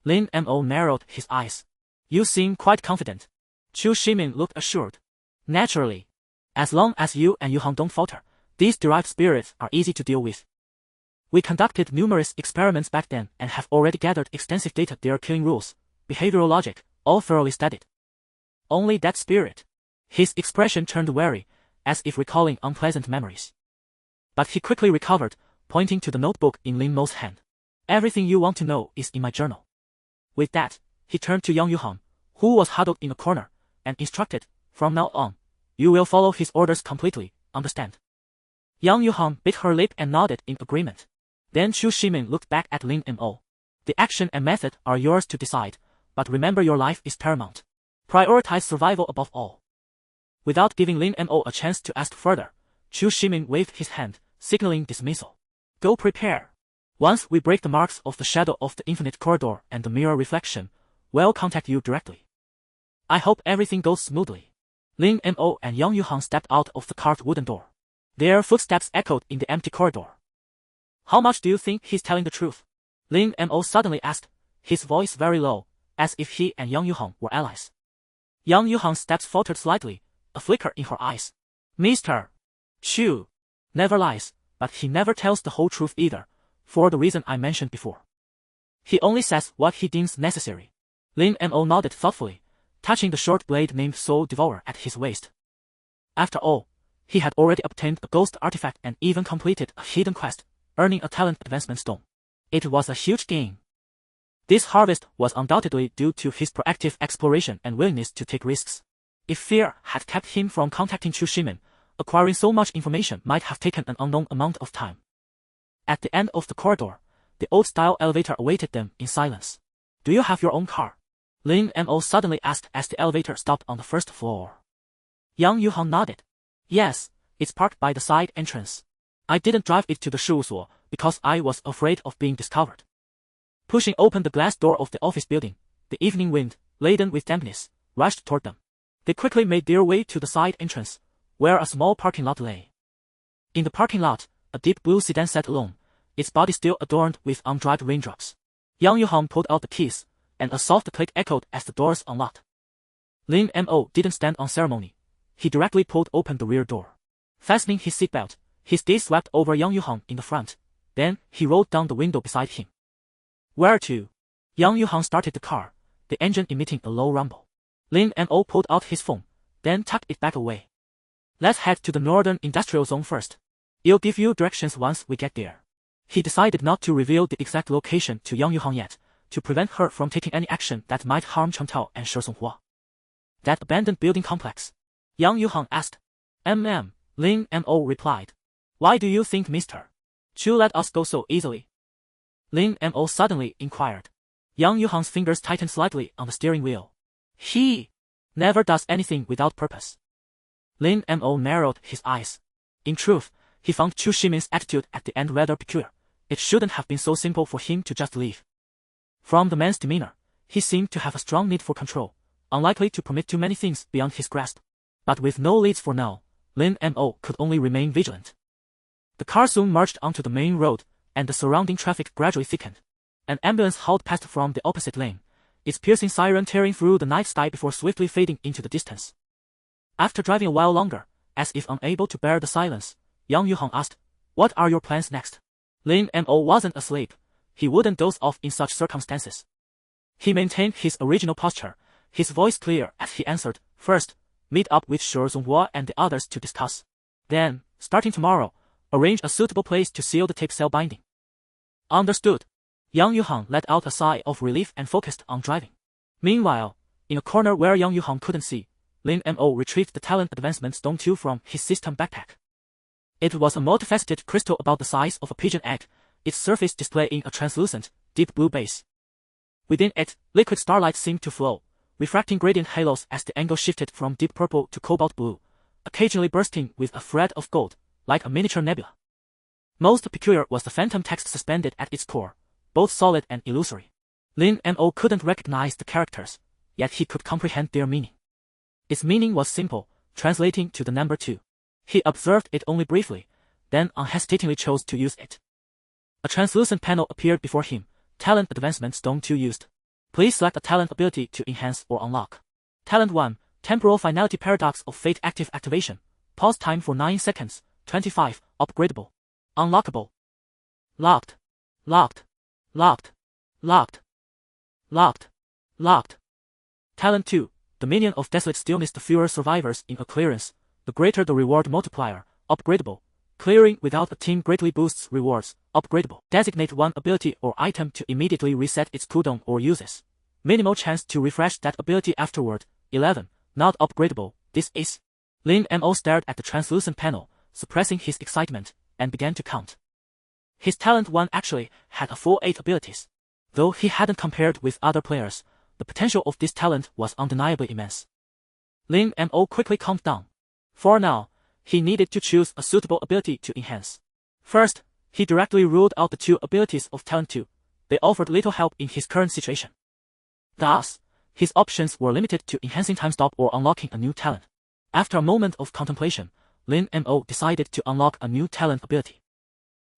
Lin Mo narrowed his eyes. You seem quite confident. Chu Shimin looked assured. Naturally. As long as you and Yuhan don't falter, these derived spirits are easy to deal with. We conducted numerous experiments back then and have already gathered extensive data. Their killing rules, behavioral logic, all thoroughly studied. Only that spirit. His expression turned wary, as if recalling unpleasant memories. But he quickly recovered, pointing to the notebook in Lin Mo's hand. Everything you want to know is in my journal. With that, he turned to Yang Yuhan, who was huddled in a corner, and instructed, from now on, you will follow his orders completely, understand? Yang Yuhan bit her lip and nodded in agreement. Then Chu Shimin looked back at Lin Mo. The action and method are yours to decide, but remember your life is paramount. Prioritize survival above all. Without giving Lin Mo a chance to ask further, Chu Shimin waved his hand, signaling dismissal. Go prepare. Once we break the marks of the shadow of the infinite corridor and the mirror reflection, we'll contact you directly. I hope everything goes smoothly. Lin Mo and Yang Yuhan stepped out of the carved wooden door. Their footsteps echoed in the empty corridor. How much do you think he's telling the truth? Lin Mo suddenly asked, his voice very low, as if he and Yang Yuhan were allies. Yang Yuhan's steps faltered slightly, a flicker in her eyes. Mr. Chu never lies, but he never tells the whole truth either, for the reason I mentioned before. He only says what he deems necessary. Lin Mo nodded thoughtfully, touching the short blade named Soul Devourer at his waist. After all, he had already obtained a ghost artifact and even completed a hidden quest, earning a talent advancement stone. It was a huge gain. This harvest was undoubtedly due to his proactive exploration and willingness to take risks. If fear had kept him from contacting Chu Shimin, acquiring so much information might have taken an unknown amount of time. At the end of the corridor, the old-style elevator awaited them in silence. Do you have your own car? Lin Mo suddenly asked as the elevator stopped on the first floor. Yang Yuhan nodded. Yes, it's parked by the side entrance. I didn't drive it to the 事务所 because I was afraid of being discovered. Pushing open the glass door of the office building, the evening wind, laden with dampness, rushed toward them. They quickly made their way to the side entrance, where a small parking lot lay. In the parking lot, a deep blue sedan sat alone, its body still adorned with undried raindrops. Yang Yuhang pulled out the keys, and a soft click echoed as the doors unlocked. Lin Mo didn't stand on ceremony. He directly pulled open the rear door. Fastening his seatbelt, his gaze swept over Yang Yuhang in the front, then he rolled down the window beside him. Where to? Yang Yuhang started the car, the engine emitting a low rumble. Lin Mo pulled out his phone, then tucked it back away. Let's head to the northern industrial zone first. I'll give you directions once we get there. He decided not to reveal the exact location to Yang Yuhang yet, to prevent her from taking any action that might harm Chen Tao and Shi Songhua. That abandoned building complex? Yang Yuhang asked. Lin Mo replied. Why do you think Mr. Chu let us go so easily? Lin Mo suddenly inquired. Yang Yuhang's fingers tightened slightly on the steering wheel. He never does anything without purpose. Lin Mo narrowed his eyes. In truth, he found Chu Shimin's attitude at the end rather peculiar. It shouldn't have been so simple for him to just leave. From the man's demeanor, he seemed to have a strong need for control, unlikely to permit too many things beyond his grasp. But with no leads for now, Lin Mo could only remain vigilant. The car soon merged onto the main road, and the surrounding traffic gradually thickened. An ambulance hauled past from the opposite lane, its piercing siren tearing through the night sky before swiftly fading into the distance. After driving a while longer, as if unable to bear the silence, Yang Yuhang asked, What are your plans next? Lin Mo wasn't asleep. He wouldn't doze off in such circumstances. He maintained his original posture, his voice clear as he answered, First, meet up with Shi Songhua and the others to discuss. Then, starting tomorrow, arrange a suitable place to seal the tape cell binding. Understood. Yang Yuhang let out a sigh of relief and focused on driving. Meanwhile, in a corner where Yang Yuhang couldn't see, Lin Mo retrieved the talent advancement stone 2 from his system backpack. It was a multifaceted crystal about the size of a pigeon egg, its surface displaying a translucent, deep blue base. Within it, liquid starlight seemed to flow, refracting gradient halos as the angle shifted from deep purple to cobalt blue, occasionally bursting with a thread of gold, like a miniature nebula. Most peculiar was the phantom text suspended at its core, both solid and illusory. Lin Mo couldn't recognize the characters, yet he could comprehend their meaning. Its meaning was simple, translating to the number 2. He observed it only briefly, then unhesitatingly chose to use it. A translucent panel appeared before him, talent advancement stone 2 used. Please select a talent ability to enhance or unlock. Talent 1, Temporal Finality Paradox of Fate Active Activation. Pause time for 9 seconds, 25, upgradable. Unlockable. Locked. Locked. Locked. Locked. Locked. Locked. Talent 2, Dominion of Desolate Stillness. The fewer survivors in a clearance, the greater the reward multiplier, upgradable. Clearing without a team greatly boosts rewards, upgradable. Designate one ability or item to immediately reset its cooldown or uses. Minimal chance to refresh that ability afterward, 11, not upgradable. This is. Lin Mo stared at the translucent panel, suppressing his excitement, and began to count. His talent 1 actually had a full 8 abilities. Though he hadn't compared with other players, the potential of this talent was undeniably immense. Lin Mo quickly calmed down. For now, he needed to choose a suitable ability to enhance. First, he directly ruled out the 2 abilities of talent 2. They offered little help in his current situation. Thus, his options were limited to enhancing time stop or unlocking a new talent. After a moment of contemplation, Lin Mo decided to unlock a new talent ability.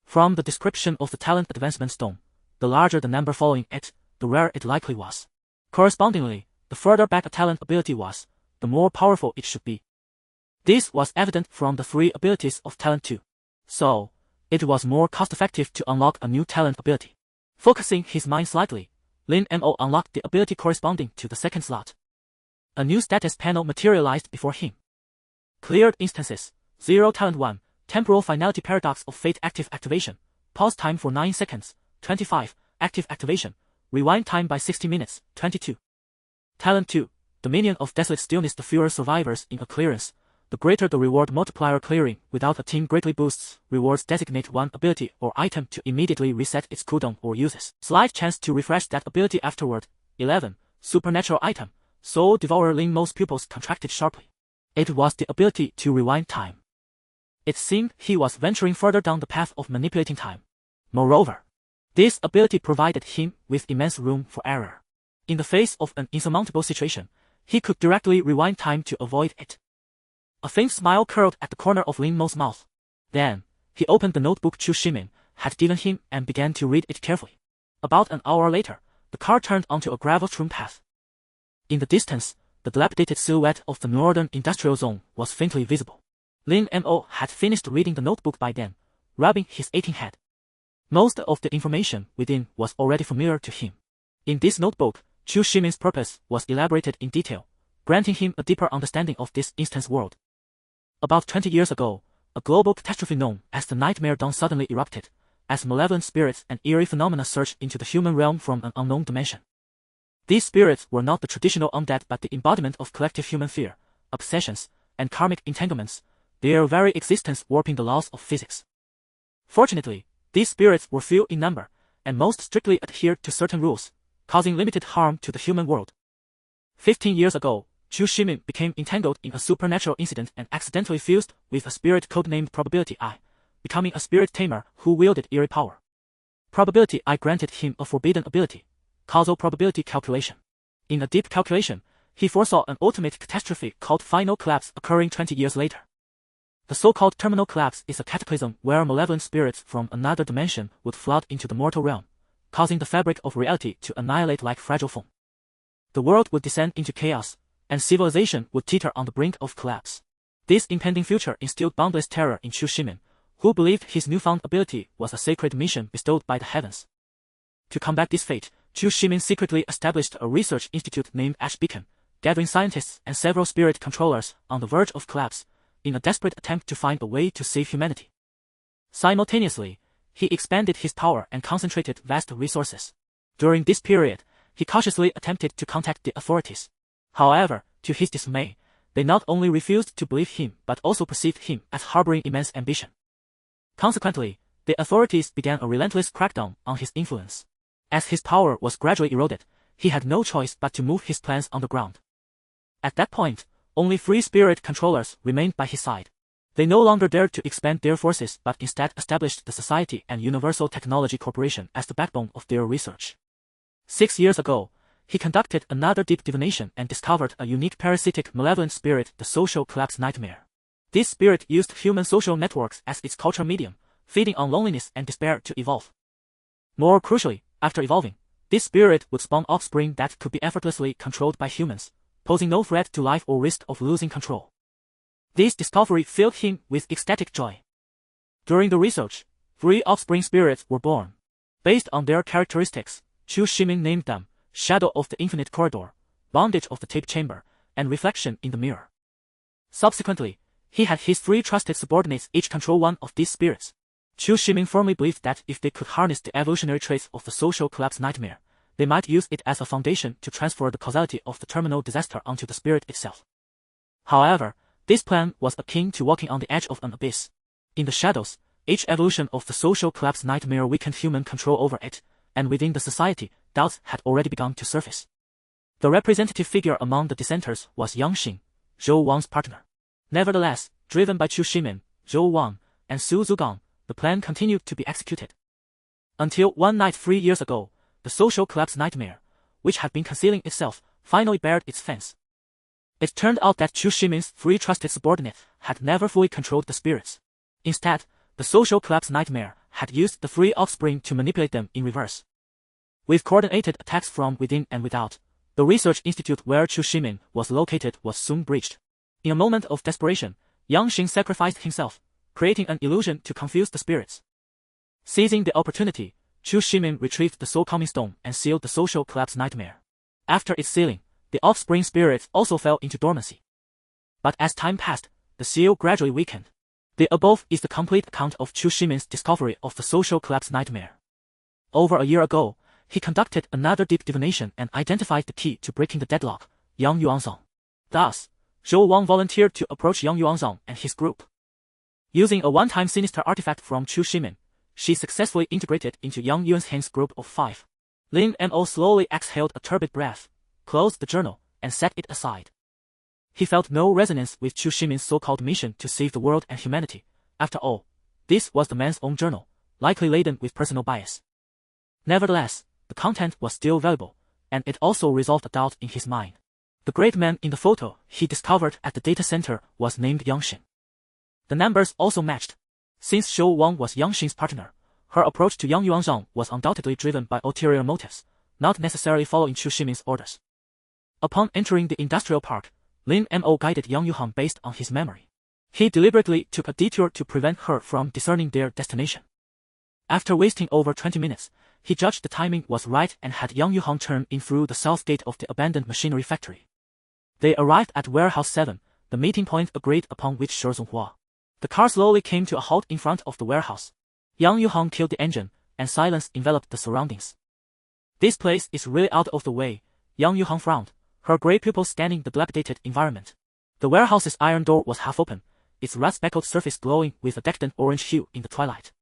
From the description of the talent advancement stone, the larger the number following it, the rarer it likely was. Correspondingly, the further back a talent ability was, the more powerful it should be. This was evident from the 3 abilities of talent 2. So, it was more cost-effective to unlock a new talent ability. Focusing his mind slightly, Lin Mo unlocked the ability corresponding to the second slot. A new status panel materialized before him. Cleared instances, 0 talent 1, Temporal Finality Paradox of Fate Active Activation. Pause time for 9 seconds, 25, active activation. Rewind time by 60 minutes, 22. Talent 2, Dominion of Desolate Stillness. The fewer survivors in a clearance, the greater the reward multiplier. Clearing without a team greatly boosts rewards. Designate one ability or item to immediately reset its cooldown or uses. Slight chance to refresh that ability afterward, 11, supernatural item. Soul Devourer. Lin Mo's pupils contracted sharply. It was the ability to rewind time. It seemed he was venturing further down the path of manipulating time. Moreover, this ability provided him with immense room for error. In the face of an insurmountable situation, he could directly rewind time to avoid it. A faint smile curled at the corner of Lin Mo's mouth. Then, he opened the notebook Chu Shimin had given him and began to read it carefully. About an hour later, the car turned onto a gravel-strewn path. In the distance, the dilapidated silhouette of the northern industrial zone was faintly visible. Lin Mo had finished reading the notebook by then, rubbing his aching head. Most of the information within was already familiar to him. In this notebook, Chu Shimin's purpose was elaborated in detail, granting him a deeper understanding of this instance world. About 20 years ago, a global catastrophe known as the Nightmare Dawn suddenly erupted, as malevolent spirits and eerie phenomena surged into the human realm from an unknown dimension. These spirits were not the traditional undead but the embodiment of collective human fear, obsessions, and karmic entanglements, their very existence warping the laws of physics. Fortunately, these spirits were few in number, and most strictly adhered to certain rules, causing limited harm to the human world. 15 years ago, Chu Shimin became entangled in a supernatural incident and accidentally fused with a spirit codenamed Probability I, becoming a spirit tamer who wielded eerie power. Probability I granted him a forbidden ability, causal probability calculation. In a deep calculation, he foresaw an ultimate catastrophe called final collapse occurring 20 years later. The so-called terminal collapse is a cataclysm where malevolent spirits from another dimension would flood into the mortal realm, causing the fabric of reality to annihilate like fragile foam. The world would descend into chaos, and civilization would teeter on the brink of collapse. This impending future instilled boundless terror in Chu Shimin, who believed his newfound ability was a sacred mission bestowed by the heavens. To combat this fate, Chu Shimin secretly established a research institute named Ash Beacon, gathering scientists and several spirit controllers on the verge of collapse, in a desperate attempt to find a way to save humanity. Simultaneously, he expanded his power and concentrated vast resources. During this period, he cautiously attempted to contact the authorities. However, to his dismay, they not only refused to believe him but also perceived him as harboring immense ambition. Consequently, the authorities began a relentless crackdown on his influence. As his power was gradually eroded, he had no choice but to move his plans on the ground. At that point, only free spirit controllers remained by his side. They no longer dared to expand their forces but instead established the Society and Universal Technology Corporation as the backbone of their research. 6 years ago, he conducted another deep divination and discovered a unique parasitic malevolent spirit, the social collapse nightmare. This spirit used human social networks as its cultural medium, feeding on loneliness and despair to evolve. More crucially, after evolving, this spirit would spawn offspring that could be effortlessly controlled by humans, posing no threat to life or risk of losing control. This discovery filled him with ecstatic joy. During the research, 3 offspring spirits were born. Based on their characteristics, Chu Shimin named them Shadow of the Infinite Corridor, Bondage of the Tape Chamber, and Reflection in the Mirror. Subsequently, he had his 3 trusted subordinates each control one of these spirits. Chu Shimin firmly believed that if they could harness the evolutionary traits of the social collapse nightmare, they might use it as a foundation to transfer the causality of the terminal disaster onto the spirit itself. However, this plan was akin to walking on the edge of an abyss. In the shadows, each evolution of the social collapse nightmare weakened human control over it, and within the society, doubts had already begun to surface. The representative figure among the dissenters was Yang Xing, Zhou Wang's partner. Nevertheless, driven by Chu Shimin, Zhou Wang, and Su Zugang, the plan continued to be executed. Until one night 3 years ago, the social collapse nightmare, which had been concealing itself, finally bared its fangs. It turned out that Chu Shimin's 3 trusted subordinates had never fully controlled the spirits. Instead, the social collapse nightmare had used the 3 offspring to manipulate them in reverse. With coordinated attacks from within and without, the research institute where Chu Shimin was located was soon breached. In a moment of desperation, Yang Xing sacrificed himself, creating an illusion to confuse the spirits. Seizing the opportunity, Chu Shimin retrieved the soul calming stone and sealed the social collapse nightmare. After its sealing, the offspring spirits also fell into dormancy. But as time passed, the seal gradually weakened. The above is the complete account of Chu Shimin's discovery of the social collapse nightmare. Over a year ago, he conducted another deep divination and identified the key to breaking the deadlock, Yang Yuanzong. Thus, Zhou Wang volunteered to approach Yang Yuanzong and his group. Using a one-time sinister artifact from Chu Shimin, she successfully integrated into Yang Yuanzhang's group of 5. Lin Mo slowly exhaled a turbid breath, closed the journal, and set it aside. He felt no resonance with Chu Shimin's so-called mission to save the world and humanity, After all, this was the man's own journal, likely laden with personal bias. Nevertheless, the content was still valuable, and it also resolved a doubt in his mind. The great man in the photo he discovered at the data center was named Yangxin. The numbers also matched. Since Shou Wang was Yangxin's partner, her approach to Yang Yuanzhang was undoubtedly driven by ulterior motives, not necessarily following Chu Ximin's orders. Upon entering the industrial park, Lin Mo guided Yang Yuhang based on his memory. He deliberately took a detour to prevent her from discerning their destination. After wasting over 20 minutes, he judged the timing was right and had Yang Yuhang turn in through the south gate of the abandoned machinery factory. They arrived at Warehouse 7, the meeting point agreed upon with Shi Zonghua. The car slowly came to a halt in front of the warehouse. Yang Yuhang killed the engine, and silence enveloped the surroundings. This place is really out of the way, Yang Yuhang frowned, her grey pupils scanning the dilapidated environment. The warehouse's iron door was half open, its rat-speckled surface glowing with a decadent orange hue in the twilight.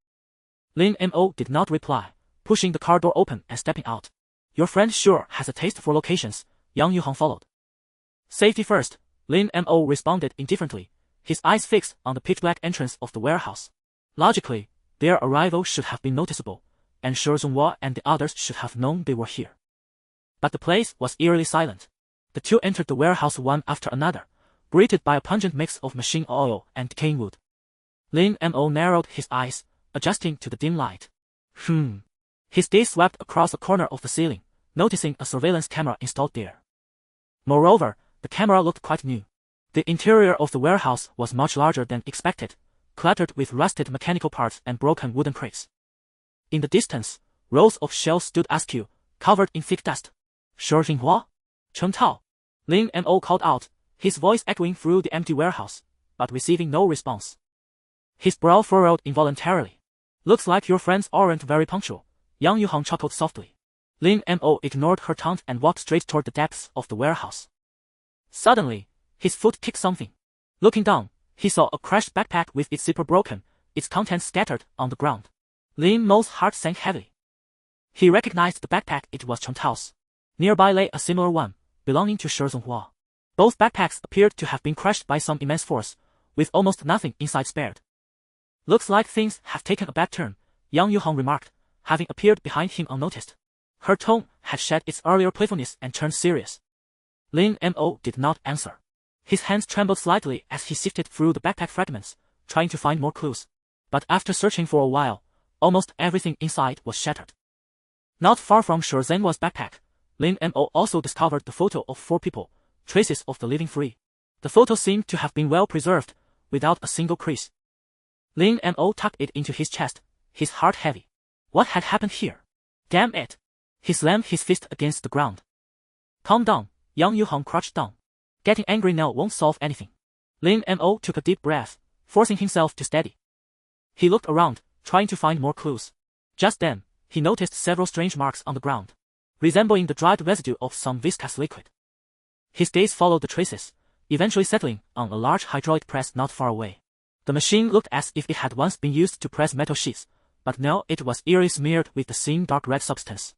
Lin Mo did not reply, pushing the car door open and stepping out. Your friend sure has a taste for locations, Yang Yuhang followed. Safety first, Lin Mo responded indifferently, his eyes fixed on the pitch-black entrance of the warehouse. Logically, their arrival should have been noticeable, and Shi Zonghua and the others should have known they were here. But the place was eerily silent. The two entered the warehouse one after another, greeted by a pungent mix of machine oil and decaying wood. Lin Mo narrowed his eyes, adjusting to the dim light. His gaze swept across the corner of the ceiling, noticing a surveillance camera installed there. Moreover, the camera looked quite new. The interior of the warehouse was much larger than expected, cluttered with rusted mechanical parts and broken wooden crates. In the distance, rows of shelves stood askew, covered in thick dust. Shi Zonghua? Chen Tao? Lin Mo called out, his voice echoing through the empty warehouse, but receiving no response. His brow furrowed involuntarily. Looks like your friends aren't very punctual, Yang Yuhang chuckled softly. Lin Mo ignored her taunt and walked straight toward the depths of the warehouse. Suddenly, his foot kicked something. Looking down, he saw a crashed backpack with its zipper broken, its contents scattered on the ground. Lin Mo's heart sank heavily. He recognized the backpack, it was Chen Tao's. Nearby lay a similar one, belonging to Shi Zonghua. Both backpacks appeared to have been crushed by some immense force, with almost nothing inside spared. Looks like things have taken a bad turn, Yang Yuhang remarked, having appeared behind him unnoticed. Her tone had shed its earlier playfulness and turned serious. Lin Mo did not answer. His hands trembled slightly as he sifted through the backpack fragments, trying to find more clues. But after searching for a while, almost everything inside was shattered. Not far from Shi Zonhua's backpack, Lin Mo also discovered the photo of 4 people, traces of the living free. The photo seemed to have been well preserved, without a single crease. Lin Mo tucked it into his chest, his heart heavy. What had happened here? Damn it! He slammed his fist against the ground. Calm down, Yang Yuhang crouched down. Getting angry now won't solve anything. Lin Mo took a deep breath, forcing himself to steady. He looked around, trying to find more clues. Just then, he noticed several strange marks on the ground, resembling the dried residue of some viscous liquid. His gaze followed the traces, eventually settling on a large hydraulic press not far away. The machine looked as if it had once been used to press metal sheets, but now it was eerily smeared with the same dark red substance.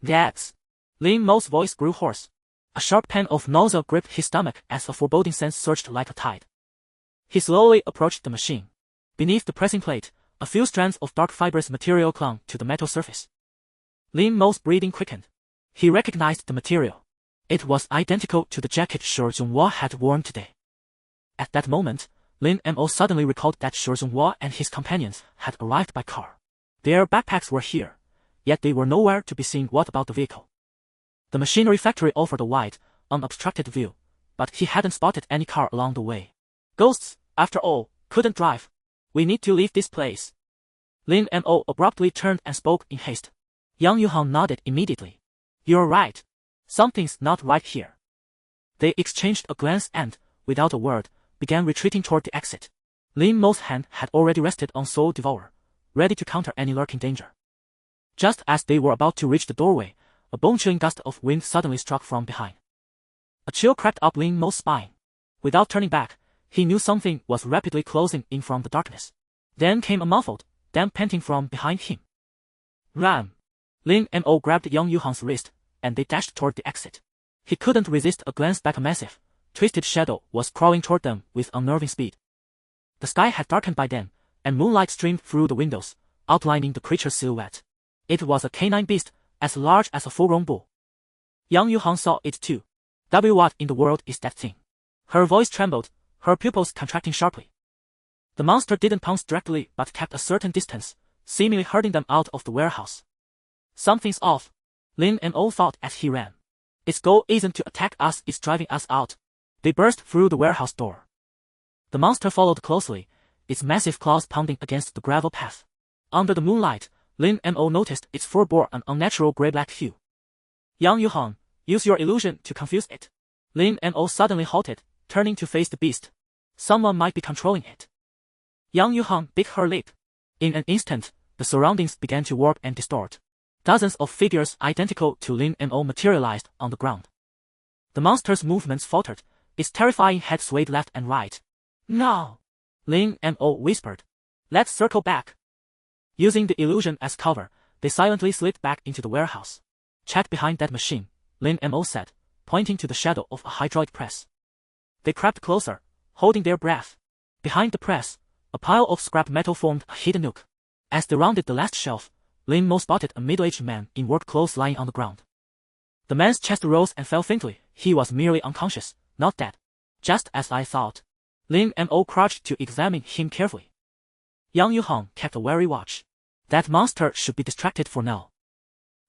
That's... Lin Mo's voice grew hoarse. A sharp pain of nausea gripped his stomach as a foreboding sense surged like a tide. He slowly approached the machine. Beneath the pressing plate, a few strands of dark fibrous material clung to the metal surface. Lin Mo's breathing quickened. He recognized the material. It was identical to the jacket Shi Zonghua had worn today. At that moment, Lin Mo suddenly recalled that Shi Zonghua and his companions had arrived by car. Their backpacks were here, yet they were nowhere to be seen. What about the vehicle? The machinery factory offered a wide, unobstructed view, but he hadn't spotted any car along the way. Ghosts, after all, couldn't drive. We need to leave this place. Lin Mo abruptly turned and spoke in haste. Yang Yuhang nodded immediately. You're right. Something's not right here. They exchanged a glance and, without a word, began retreating toward the exit. Lin Mo's hand had already rested on Soul Devourer, ready to counter any lurking danger. Just as they were about to reach the doorway, a bone-chilling gust of wind suddenly struck from behind. A chill crept up Lin Mo's spine. Without turning back, he knew something was rapidly closing in from the darkness. Then came a muffled, damp panting from behind him. Ram! Lin Mo grabbed Yang Yuhang's wrist, and they dashed toward the exit. He couldn't resist a glance back. A massive, twisted shadow was crawling toward them with unnerving speed. The sky had darkened by then, and moonlight streamed through the windows, outlining the creature's silhouette. It was a canine beast, as large as a full-grown bull. Yang Yuhang saw it too. What in the world is that thing? Her voice trembled, her pupils contracting sharply. The monster didn't pounce directly but kept a certain distance, seemingly herding them out of the warehouse. Something's off, Lin Mo thought as he ran. Its goal isn't to attack us, it's driving us out. They burst through the warehouse door. The monster followed closely, its massive claws pounding against the gravel path. Under the moonlight, Lin Mo noticed its fur bore an unnatural gray-black hue. Yang Yuhang, use your illusion to confuse it. Lin Mo suddenly halted, turning to face the beast. Someone might be controlling it. Yang Yuhang bit her lip. In an instant, the surroundings began to warp and distort. Dozens of figures identical to Lin Mo materialized on the ground. The monster's movements faltered, its terrifying head swayed left and right. No! Lin Mo whispered. Let's circle back. Using the illusion as cover, they silently slipped back into the warehouse. Check behind that machine, Lin Mo said, pointing to the shadow of a hydraulic press. They crept closer, holding their breath. Behind the press, a pile of scrap metal formed a hidden nook. As they rounded the last shelf, Lin Mo spotted a middle-aged man in work clothes lying on the ground. The man's chest rose and fell faintly. He was merely unconscious, not dead. Just as I thought. Lin Mo crouched to examine him carefully. Yang Yuhang kept a wary watch. That monster should be distracted for now.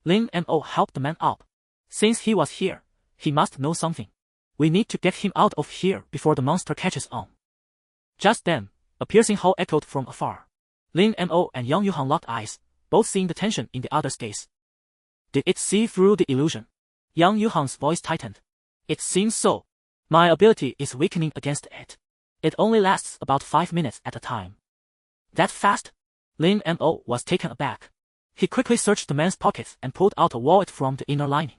Lin Mo helped the man up. Since he was here, he must know something. We need to get him out of here before the monster catches on. Just then, a piercing howl echoed from afar. Lin Mo and Yang Yuhang locked eyes, both seeing the tension in the other's gaze. Did it see through the illusion? Yang Yuhang's voice tightened. It seems so. My ability is weakening against it. It only lasts about 5 minutes at a time. That fast? Lin Mo was taken aback. He quickly searched the man's pockets and pulled out a wallet from the inner lining.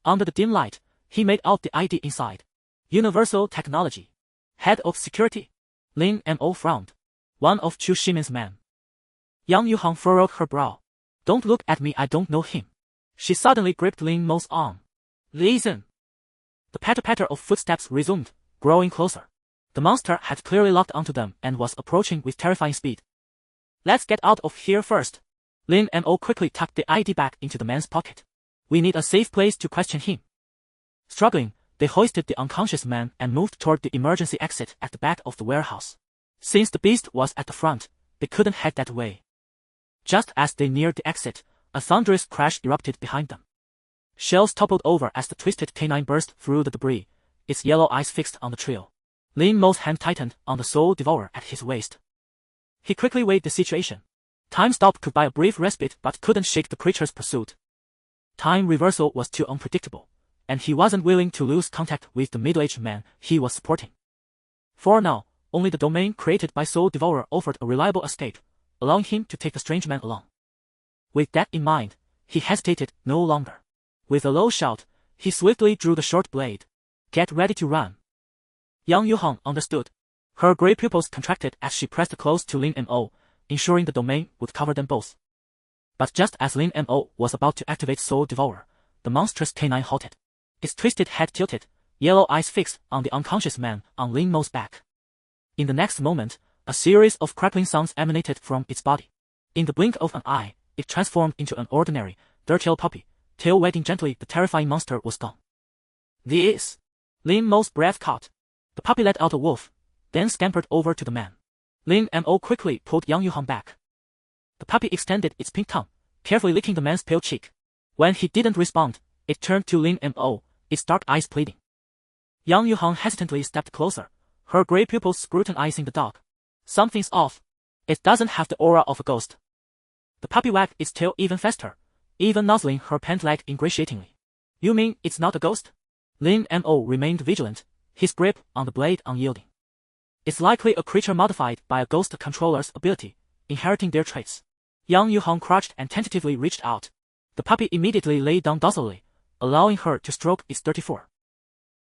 Under the dim light, he made out the ID inside. Universal Technology. Head of Security? Lin Mo frowned. One of Chu Shimin's men. Yang Yuhang furrowed her brow. Don't look at me, I don't know him. She suddenly gripped Lin Mo's arm. Listen. The patter-patter of footsteps resumed, growing closer. The monster had clearly locked onto them and was approaching with terrifying speed. Let's get out of here first. Lin Mo quickly tucked the ID back into the man's pocket. We need a safe place to question him. Struggling, they hoisted the unconscious man and moved toward the emergency exit at the back of the warehouse. Since the beast was at the front, they couldn't head that way. Just as they neared the exit, a thunderous crash erupted behind them. Shells toppled over as the twisted canine burst through the debris, its yellow eyes fixed on the trail. Lin Mo's hand tightened on the soul devourer at his waist. He quickly weighed the situation. Time stop could buy a brief respite but couldn't shake the creature's pursuit. Time reversal was too unpredictable, and he wasn't willing to lose contact with the middle-aged man he was supporting. For now, only the domain created by Soul Devourer offered a reliable escape, allowing him to take the strange man along. With that in mind, he hesitated no longer. With a low shout, he swiftly drew the short blade. Get ready to run. Yang Yuhang understood. Her gray pupils contracted as she pressed close to Lin Mo, ensuring the domain would cover them both. But just as Lin Mo was about to activate Soul Devourer, the monstrous canine halted. Its twisted head tilted, yellow eyes fixed on the unconscious man on Lin Mo's back. In the next moment, a series of crackling sounds emanated from its body. In the blink of an eye, it transformed into an ordinary, dirty-old puppy. Tail wagging gently, the terrifying monster was gone. This! Lin Mo's breath caught. The puppy let out a wolf, then scampered over to the man. Lin Mo quickly pulled Yang Yuhang back. The puppy extended its pink tongue, carefully licking the man's pale cheek. When he didn't respond, it turned to Lin Mo, its dark eyes pleading. Yang Yuhang hesitantly stepped closer, her gray pupils scrutinizing the dog. Something's off. It doesn't have the aura of a ghost. The puppy wagged its tail even faster, even nuzzling her pant leg ingratiatingly. You mean it's not a ghost? Lin Mo remained vigilant, his grip on the blade unyielding. It's likely a creature modified by a ghost controller's ability, inheriting their traits. Yang Yuhang crouched and tentatively reached out. The puppy immediately lay down docilely, allowing her to stroke its dirty fur.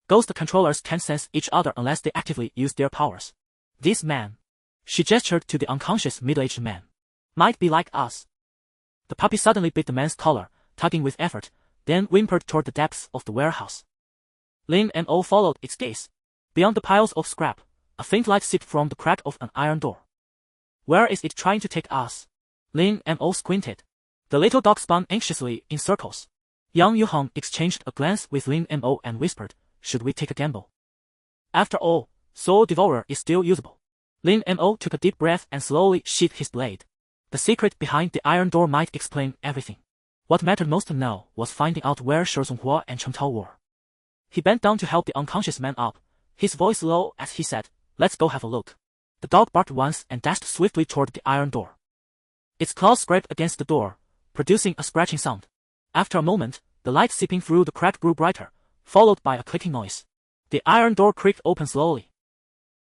Ghost controllers can't sense each other unless they actively use their powers. This man, she gestured to the unconscious middle-aged man, might be like us. The puppy suddenly bit the man's collar, tugging with effort, then whimpered toward the depths of the warehouse. Lin Mo followed its gaze. Beyond the piles of scrap, a faint light seeped from the crack of an iron door. Where is it trying to take us? Lin Mo squinted. The little dog spun anxiously in circles. Yang Yuhong exchanged a glance with Lin Mo and whispered, should we take a gamble? After all, Soul Devourer is still usable. Lin Mo took a deep breath and slowly sheathed his blade. The secret behind the iron door might explain everything. What mattered most now was finding out where Shi Zonghua and Cheng Tao were. He bent down to help the unconscious man up, his voice low as he said, let's go have a look. The dog barked once and dashed swiftly toward the iron door. Its claws scraped against the door, producing a scratching sound. After a moment, the light seeping through the crack grew brighter, followed by a clicking noise. The iron door creaked open slowly.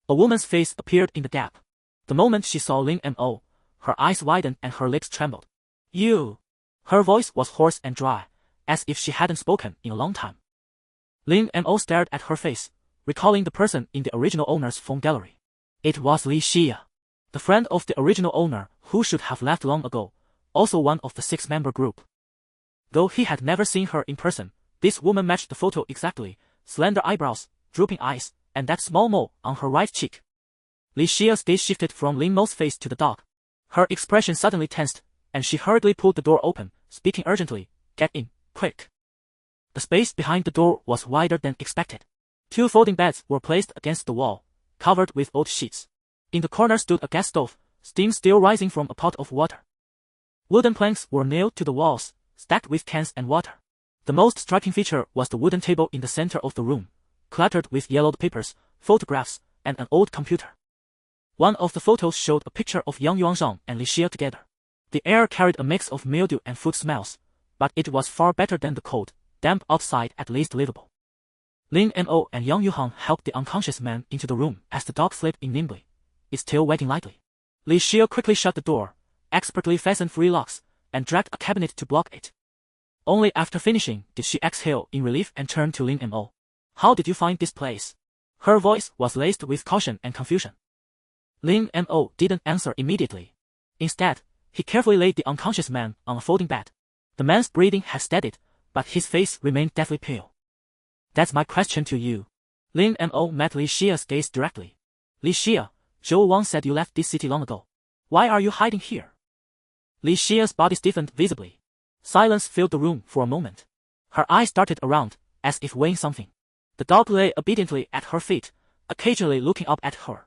A woman's face appeared in the gap. The moment she saw Lin Mo, her eyes widened and her lips trembled. You! Her voice was hoarse and dry, as if she hadn't spoken in a long time. Lin Mo stared at her face, recalling the person in the original owner's phone gallery. It was Li Xia, the friend of the original owner who should have left long ago, also one of the 6-member group. Though he had never seen her in person, this woman matched the photo exactly, slender eyebrows, drooping eyes, and that small mole on her right cheek. Li Xia's gaze shifted from Lin Mo's face to the dog. Her expression suddenly tensed, and she hurriedly pulled the door open, speaking urgently, get in, quick. The space behind the door was wider than expected. 2 folding beds were placed against the wall, covered with old sheets. In the corner stood a gas stove, steam still rising from a pot of water. Wooden planks were nailed to the walls, stacked with cans and water. The most striking feature was the wooden table in the center of the room, cluttered with yellowed papers, photographs, and an old computer. One of the photos showed a picture of Yang Yuanzhang and Li Xia together. The air carried a mix of mildew and food smells, but it was far better than the cold, damp outside, at least livable. Lin Mo and Yang Yuhang helped the unconscious man into the room as the dog slipped in nimbly, its tail wagging lightly. Li Xia quickly shut the door, expertly fastened 3 locks, and dragged a cabinet to block it. Only after finishing did she exhale in relief and turn to Lin Mo. How did you find this place? Her voice was laced with caution and confusion. Lin Mo didn't answer immediately. Instead, he carefully laid the unconscious man on a folding bed. The man's breathing had steadied, but his face remained deathly pale. That's my question to you. Lin Mo met Li Xia's gaze directly. Li Xia, Zhou Wang said you left this city long ago. Why are you hiding here? Li Xia's body stiffened visibly. Silence filled the room for a moment. Her eyes darted around, as if weighing something. The dog lay obediently at her feet, occasionally looking up at her.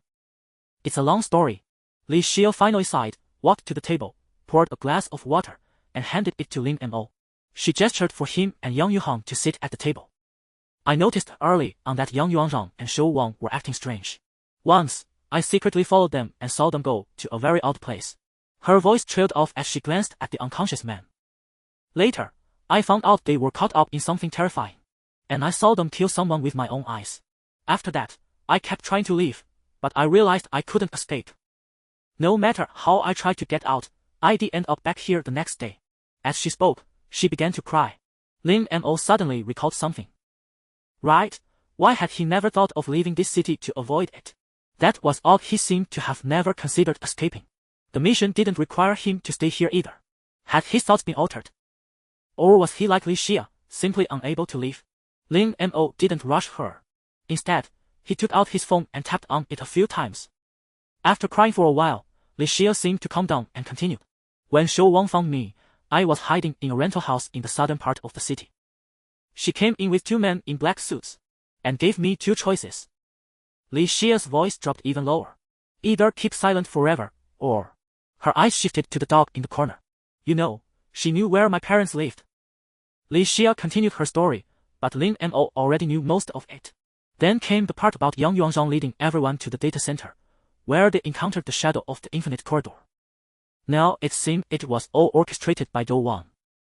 It's a long story. Li Xia finally sighed, walked to the table, poured a glass of water, and handed it to Lin Mo. She gestured for him and Yang Yuhang to sit at the table. I noticed early on that Yang Yuanzhang and Shou Wang were acting strange. Once, I secretly followed them and saw them go to a very odd place. Her voice trailed off as she glanced at the unconscious man. Later, I found out they were caught up in something terrifying. And I saw them kill someone with my own eyes. After that, I kept trying to leave, but I realized I couldn't escape. No matter how I tried to get out, I'd end up back here the next day. As she spoke, she began to cry. Lin Mo suddenly recalled something. Right, why had he never thought of leaving this city to avoid it? That was odd. He seemed to have never considered escaping. The mission didn't require him to stay here either. Had his thoughts been altered? Or was he like Li Xia, simply unable to leave? Lin Mo didn't rush her. Instead, he took out his phone and tapped on it a few times. After crying for a while, Li Xia seemed to calm down and continued. When Shou Wang found me, I was hiding in a rental house in the southern part of the city. She came in with 2 men in black suits, and gave me 2 choices. Li Xia's voice dropped even lower. Either keep silent forever, or... Her eyes shifted to the dog in the corner. You know, she knew where my parents lived. Li Xia continued her story, but Lin Mo already knew most of it. Then came the part about Yang Yuanzhang leading everyone to the data center, where they encountered the shadow of the infinite corridor. Now it seemed it was all orchestrated by Zhou Wang.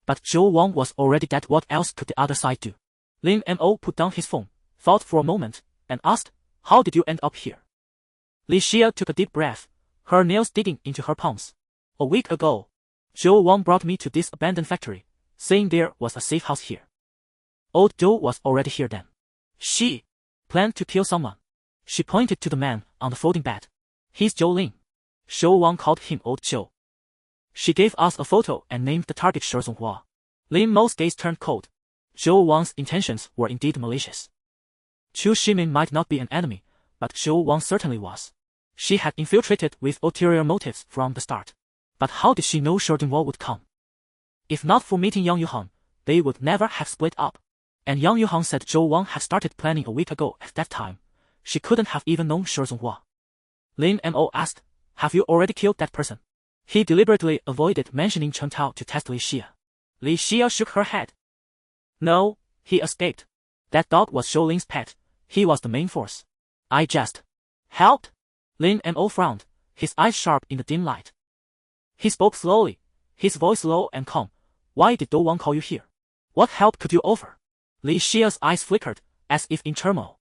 But Zhou Wang was already dead. What else could the other side do? Lin Mo put down his phone, thought for a moment, and asked, how did you end up here? Li Xia took a deep breath, her nails digging into her palms. A week ago, Zhou Wang brought me to this abandoned factory, saying there was a safe house here. Old Zhou was already here then. She planned to kill someone. She pointed to the man on the folding bed. He's Zhou Lin. Shou Wang called him Old Zhou. She gave us a photo and named the target Shi Zonghua. Lin Mo's gaze turned cold. Zhou Wang's intentions were indeed malicious. Chu Shimin might not be an enemy, but Zhou Wang certainly was. She had infiltrated with ulterior motives from the start. But how did she know Sheridan Wall would come? If not for meeting Yang Yuhang, they would never have split up. And Yang Yuhang said Zhou Wang had started planning a week ago. At that time, she couldn't have even known Sheridan Wall. Lin Mo asked, "Have you already killed that person?" He deliberately avoided mentioning Chen Tao to test Li Xia. Li Xia shook her head. "No, he escaped. That dog was Zhou Lin's pet. He was the main force. I just helped." Lin Mo frowned, his eyes sharp in the dim light. He spoke slowly, his voice low and calm. "Why did Dou Wang call you here? What help could you offer?" Li Xia's eyes flickered, as if in turmoil.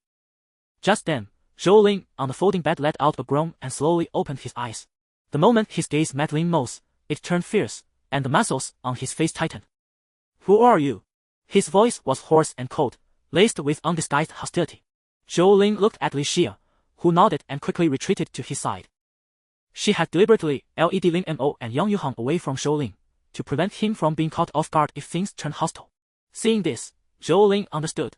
Just then, Zhou Lin on the folding bed let out a groan and slowly opened his eyes. The moment his gaze met Lin Mo's, it turned fierce, and the muscles on his face tightened. "Who are you?" His voice was hoarse and cold, laced with undisguised hostility. Zhou Lin looked at Li Xia, who nodded and quickly retreated to his side. She had deliberately led Lin Mo and Yang Yuhang away from Zhou Lin, to prevent him from being caught off guard if things turned hostile. Seeing this, Zhou Lin understood.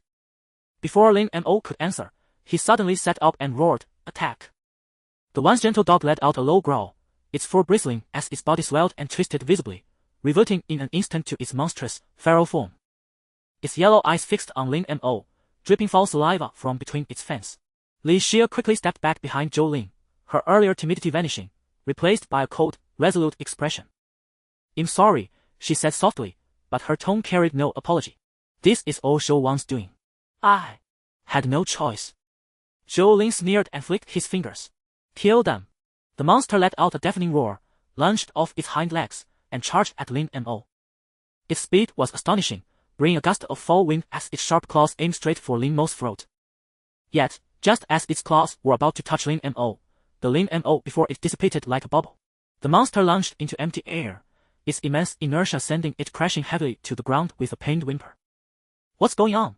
Before Lin Mo could answer, he suddenly sat up and roared, "Attack!" The once gentle dog let out a low growl, its fur bristling as its body swelled and twisted visibly, reverting in an instant to its monstrous, feral form. Its yellow eyes fixed on Lin Mo, dripping foul saliva from between its fangs. Li Xia quickly stepped back behind Zhou Lin, her earlier timidity vanishing, replaced by a cold, resolute expression. "I'm sorry," she said softly, but her tone carried no apology. "This is all Zhou Wang's doing. I had no choice." Zhou Lin sneered and flicked his fingers. "Kill them." The monster let out a deafening roar, lunged off its hind legs, and charged at Lin Mo. Its speed was astonishing, bringing a gust of foul wind as its sharp claws aimed straight for Lin Mo's throat. Yet, just as its claws were about to touch Lin Mo, the Lin Mo before it dissipated like a bubble. The monster lunged into empty air, its immense inertia sending it crashing heavily to the ground with a pained whimper. "What's going on?"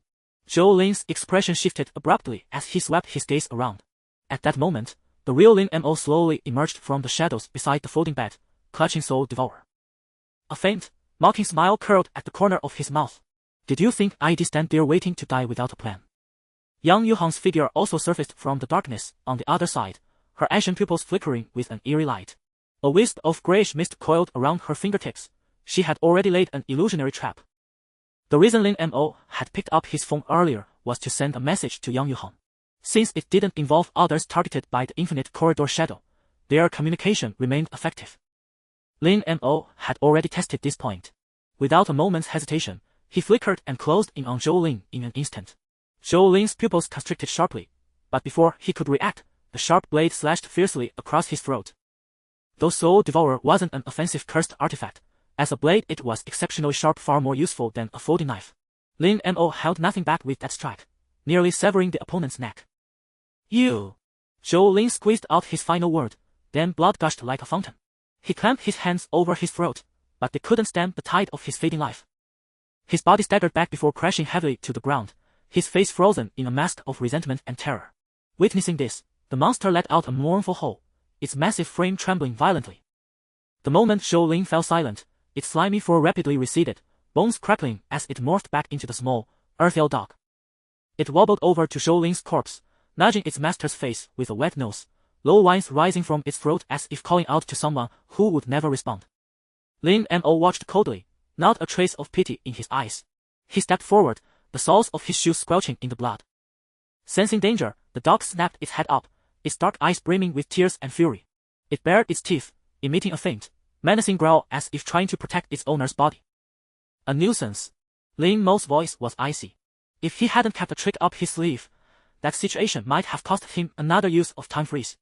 Zhou Lin's expression shifted abruptly as he swept his gaze around. At that moment, the real Lin Mo slowly emerged from the shadows beside the folding bed, clutching Soul Devourer. A faint, mocking smile curled at the corner of his mouth. "Did you think I'd stand there waiting to die without a plan?" Yang Yuhang's figure also surfaced from the darkness on the other side, her ashen pupils flickering with an eerie light. A wisp of grayish mist coiled around her fingertips. She had already laid an illusionary trap. The reason Lin Mo had picked up his phone earlier was to send a message to Yang Yuhang. Since it didn't involve others targeted by the infinite corridor shadow, their communication remained effective. Lin Mo had already tested this point. Without a moment's hesitation, he flickered and closed in on Zhou Lin in an instant. Zhou Lin's pupils constricted sharply, but before he could react, the sharp blade slashed fiercely across his throat. Though Soul Devourer wasn't an offensive cursed artifact, as a blade it was exceptionally sharp, far more useful than a folding knife. Lin Mo held nothing back with that strike, nearly severing the opponent's neck. "You!" Zhou Lin squeezed out his final word, then blood gushed like a fountain. He clamped his hands over his throat, but they couldn't stem the tide of his fading life. His body staggered back before crashing heavily to the ground, his face frozen in a mask of resentment and terror. Witnessing this, the monster let out a mournful howl, its massive frame trembling violently. The moment Zhou Lin fell silent, its slimy fur rapidly receded, bones crackling as it morphed back into the small, earthy dog. It wobbled over to Zhou Lin's corpse, nudging its master's face with a wet nose, low whines rising from its throat as if calling out to someone who would never respond. Lin Mo watched coldly, not a trace of pity in his eyes. He stepped forward, the soles of his shoes squelching in the blood. Sensing danger, the dog snapped its head up, its dark eyes brimming with tears and fury. It bared its teeth, emitting a faint, menacing growl as if trying to protect its owner's body. "A nuisance." Lin Mo's voice was icy. If he hadn't kept a trick up his sleeve, that situation might have cost him another use of time freeze.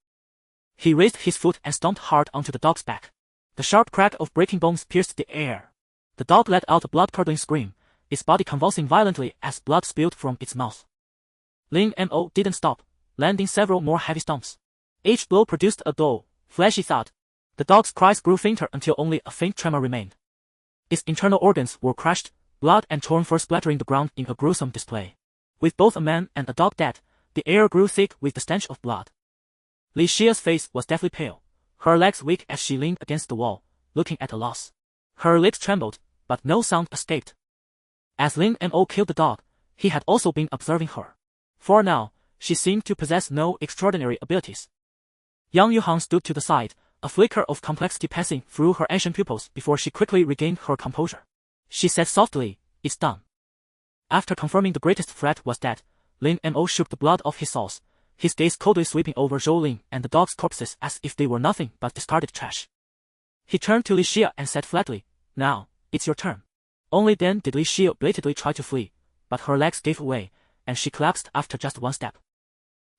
He raised his foot and stomped hard onto the dog's back. The sharp crack of breaking bones pierced the air. The dog let out a blood-curdling scream, its body convulsing violently as blood spilled from its mouth. Lin Mo didn't stop, landing several more heavy stomps. Each blow produced a dull, fleshy thud. The dog's cries grew fainter until only a faint tremor remained. Its internal organs were crushed, blood and torn fur splattering the ground in a gruesome display. With both a man and a dog dead, the air grew thick with the stench of blood. Li Xia's face was deathly pale, her legs weak as she leaned against the wall, looking at a loss. Her lips trembled, but no sound escaped. As Lin Mo killed the dog, he had also been observing her. For now, she seemed to possess no extraordinary abilities. Yang Yuhang stood to the side, a flicker of complexity passing through her ashen pupils before she quickly regained her composure. She said softly, "It's done." After confirming the greatest threat was dead, Lin Mo shook the blood off his soles, his gaze coldly sweeping over Zhou Ling and the dog's corpses as if they were nothing but discarded trash. He turned to Li Xia and said flatly, "Now, it's your turn." Only then did Li Xia blatantly try to flee, but her legs gave way, and she collapsed after just one step.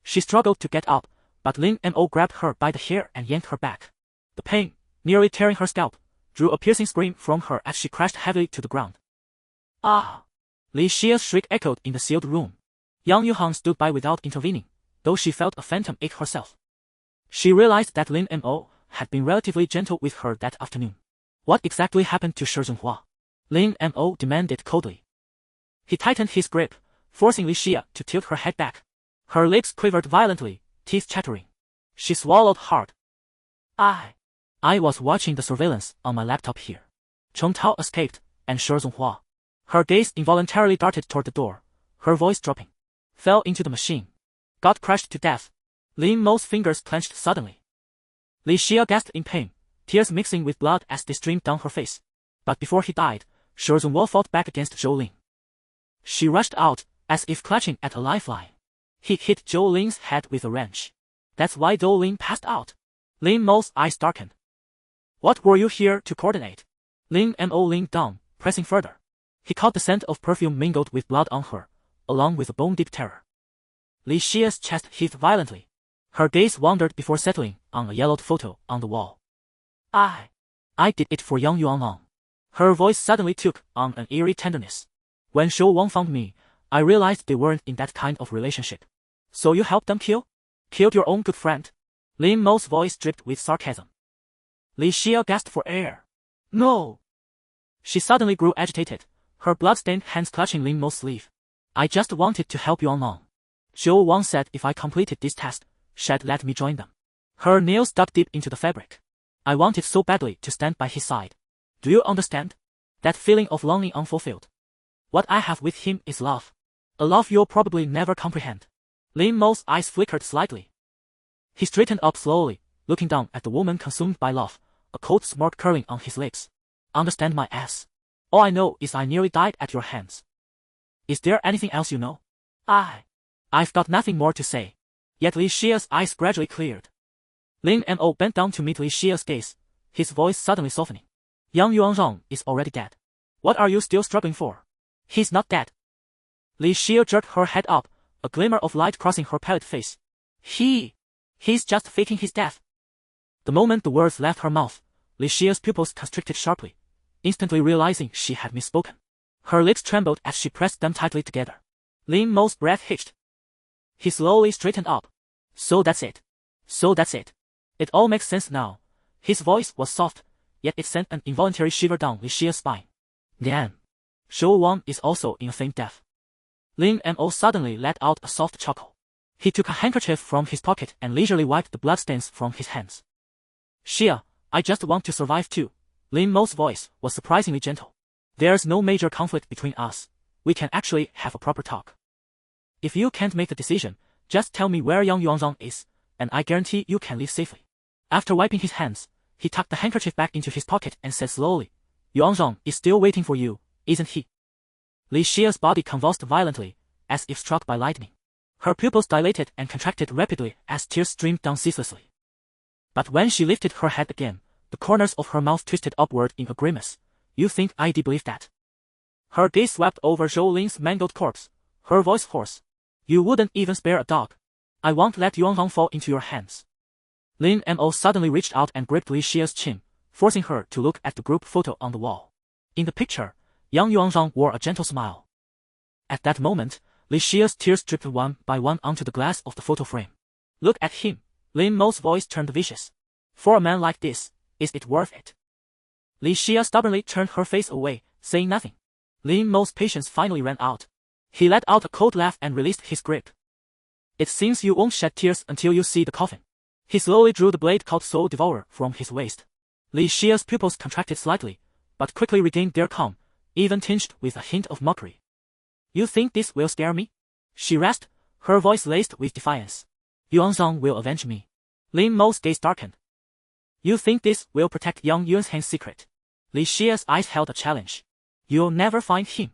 She struggled to get up, but Lin Mo grabbed her by the hair and yanked her back. The pain, nearly tearing her scalp, drew a piercing scream from her as she crashed heavily to the ground. "Ah!" Li Xia's shriek echoed in the sealed room. Yang Yuhang stood by without intervening, though she felt a phantom ache herself. She realized that Lin Mo had been relatively gentle with her that afternoon. What exactly happened to Shi Zhenhua? Lin Mo demanded coldly. He tightened his grip, forcing Li Xia to tilt her head back. Her lips quivered violently, teeth chattering. She swallowed hard. I was watching the surveillance on my laptop here. Cheng Tao escaped, and Shi Zhenhua. Her gaze involuntarily darted toward the door, her voice dropping. Fell into the machine. Got crushed to death. Lin Mo's fingers clenched suddenly. Li Xia gasped in pain, tears mixing with blood as they streamed down her face. But before he died, Shi Zhenhua fought back against Zhou Ling. She rushed out, as if clutching at a lifeline. He hit Zhou Ling's head with a wrench. That's why Zhou Ling passed out. Lin Mo's eyes darkened. What were you here to coordinate? Lin Mo leaned down, pressing further. He caught the scent of perfume mingled with blood on her, along with a bone-deep terror. Li Xia's chest heaved violently. Her gaze wandered before settling on a yellowed photo on the wall. I did it for Yang Yuanlong. Her voice suddenly took on an eerie tenderness. When Shou Wang found me, I realized they weren't in that kind of relationship. So you helped them kill? Killed your own good friend? Lin Mo's voice dripped with sarcasm. Li Xia gasped for air. No! She suddenly grew agitated, her blood-stained hands clutching Lin Mo's sleeve. I just wanted to help Yuanlong. Zhou Wang said if I completed this task, she'd let me join them. Her nails dug deep into the fabric. I wanted so badly to stand by his side. Do you understand? That feeling of longing unfulfilled. What I have with him is love. A love you'll probably never comprehend. Lin Mo's eyes flickered slightly. He straightened up slowly, looking down at the woman consumed by love, a cold smirk curling on his lips. Understand my ass. All I know is I nearly died at your hands. Is there anything else you know? I've got nothing more to say. Yet Li Xia's eyes gradually cleared. Lin Mo bent down to meet Li Xia's gaze, his voice suddenly softening. Yang Yuanzhang is already dead. What are you still struggling for? He's not dead. Li Xia jerked her head up, a glimmer of light crossing her pallid face. He's just faking his death. The moment the words left her mouth, Li Xia's pupils constricted sharply, instantly realizing she had misspoken. Her lips trembled as she pressed them tightly together. Lin Mo's breath hitched. He slowly straightened up. So that's it. It all makes sense now. His voice was soft, yet it sent an involuntary shiver down Li Xia's spine. Damn. Shou Wang is also in a faint death. Lin Mo suddenly let out a soft chuckle. He took a handkerchief from his pocket and leisurely wiped the bloodstains from his hands. Xia, I just want to survive too. Lin Mo's voice was surprisingly gentle. There's no major conflict between us. We can actually have a proper talk. If you can't make a decision, just tell me where Yang Yuanzhang is, and I guarantee you can leave safely. After wiping his hands, he tucked the handkerchief back into his pocket and said slowly, Yuanzhang is still waiting for you, isn't he? Li Xia's body convulsed violently, as if struck by lightning. Her pupils dilated and contracted rapidly as tears streamed down ceaselessly. But when she lifted her head again, the corners of her mouth twisted upward in a grimace. You think I believe that? Her gaze swept over Zhou Ling's mangled corpse, her voice hoarse. You wouldn't even spare a dog. I won't let Yuanzhang fall into your hands. Lin Mo suddenly reached out and gripped Li Xia's chin, forcing her to look at the group photo on the wall. In the picture, Yang Yuanzhang wore a gentle smile. At that moment, Li Xia's tears dripped one by one onto the glass of the photo frame. Look at him. Lin Mo's voice turned vicious. For a man like this, is it worth it? Li Xia stubbornly turned her face away, saying nothing. Lin Mo's patience finally ran out. He let out a cold laugh and released his grip. It seems you won't shed tears until you see the coffin. He slowly drew the blade called Soul Devourer from his waist. Li Xia's pupils contracted slightly, but quickly regained their calm, even tinged with a hint of mockery. You think this will scare me? She rasped, her voice laced with defiance. Yuanzhang will avenge me. Lin Mo's gaze darkened. You think this will protect young Yuan's secret? Li Xia's eyes held a challenge. You'll never find him.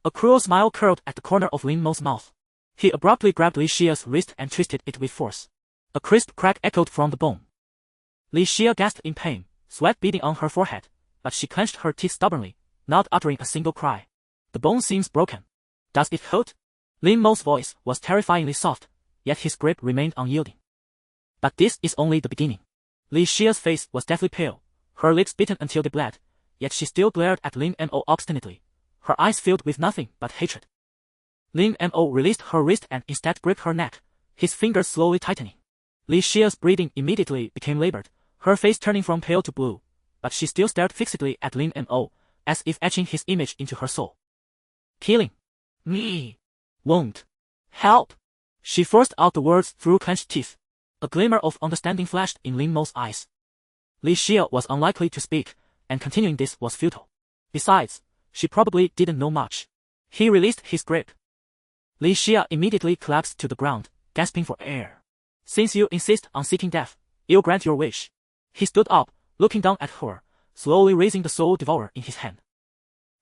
A cruel smile curled at the corner of Lin Mo's mouth. He abruptly grabbed Li Xia's wrist and twisted it with force. A crisp crack echoed from the bone. Li Xia gasped in pain, sweat beading on her forehead, but she clenched her teeth stubbornly, not uttering a single cry. The bone seems broken. Does it hurt? Lin Mo's voice was terrifyingly soft, yet his grip remained unyielding. But this is only the beginning. Li Xia's face was deathly pale, her lips bitten until they bled, yet she still glared at Lin Mo obstinately, her eyes filled with nothing but hatred. Lin Mo released her wrist and instead gripped her neck, his fingers slowly tightening. Li Xia's breathing immediately became labored, her face turning from pale to blue, but she still stared fixedly at Lin Mo, as if etching his image into her soul. Killing me won't help. She forced out the words through clenched teeth. A glimmer of understanding flashed in Lin Mo's eyes. Li Xia was unlikely to speak, and continuing this was futile. Besides, she probably didn't know much. He released his grip. Li Xia immediately collapsed to the ground, gasping for air. Since you insist on seeking death, I'll grant your wish. He stood up, looking down at her, slowly raising the soul devourer in his hand.